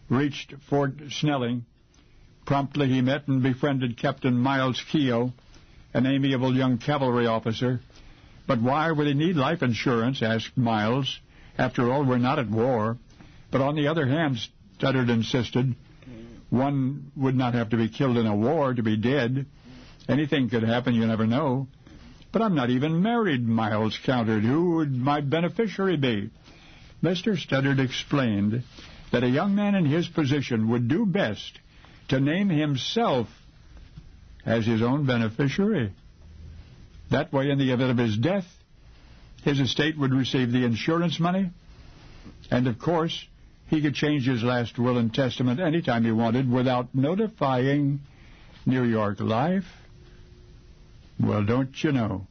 reached Fort Snelling. Promptly he met and befriended Captain Miles Keogh, an amiable young cavalry officer. But why would he need life insurance, asked Miles. After all, we're not at war. But on the other hand, Stoddard insisted, one would not have to be killed in a war to be dead. Anything could happen, you never know. But I'm not even married, Miles countered. Who would my beneficiary be? Mr. Stoddard explained that a young man in his position would do best to name himself as his own beneficiary. That way, in the event of his death, his estate would receive the insurance money, and of course, he could change his last will and testament anytime he wanted without notifying New York Life. Well, don't you know?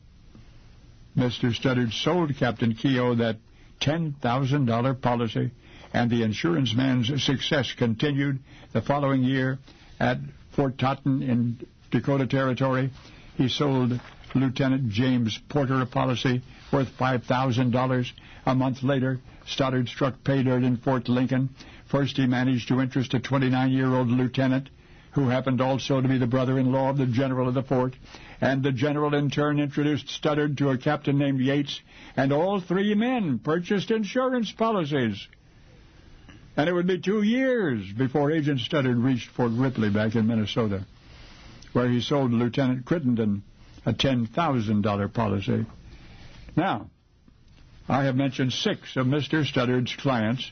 Mr. Stoddard sold Captain Keogh that $10,000 policy, and the insurance man's success continued the following year at Fort Totten in Dakota Territory. He sold Lieutenant James Porter a policy worth $5,000. A month later, Stoddard struck pay dirt in Fort Lincoln. First, he managed to interest a 29-year-old lieutenant who happened also to be the brother-in-law of the general of the fort, and the general in turn introduced Stoddard to a captain named Yates, and all three men purchased insurance policies. And it would be 2 years before Agent Stoddard reached Fort Ripley back in Minnesota, where he sold Lieutenant Crittenden a $10,000 policy. Now, I have mentioned 6 of Mr. Stoddard's clients,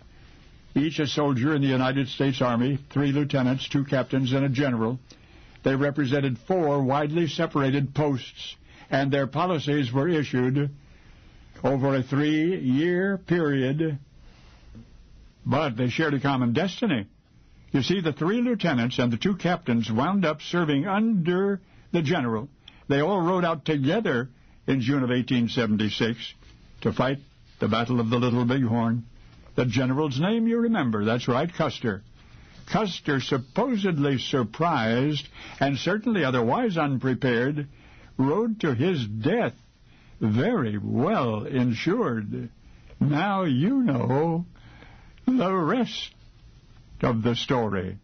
each a soldier in the United States Army, 3 lieutenants, 2 captains, and a general. They represented 4 widely separated posts, and their policies were issued over a 3-year period, but they shared a common destiny. You see, the 3 lieutenants and the 2 captains wound up serving under the general. They all rode out together in June of 1876 to fight the Battle of the Little Bighorn. The general's name, you remember, that's right, Custer. Custer, supposedly surprised and certainly otherwise unprepared, rode to his death very well insured. Now you know the rest of the story.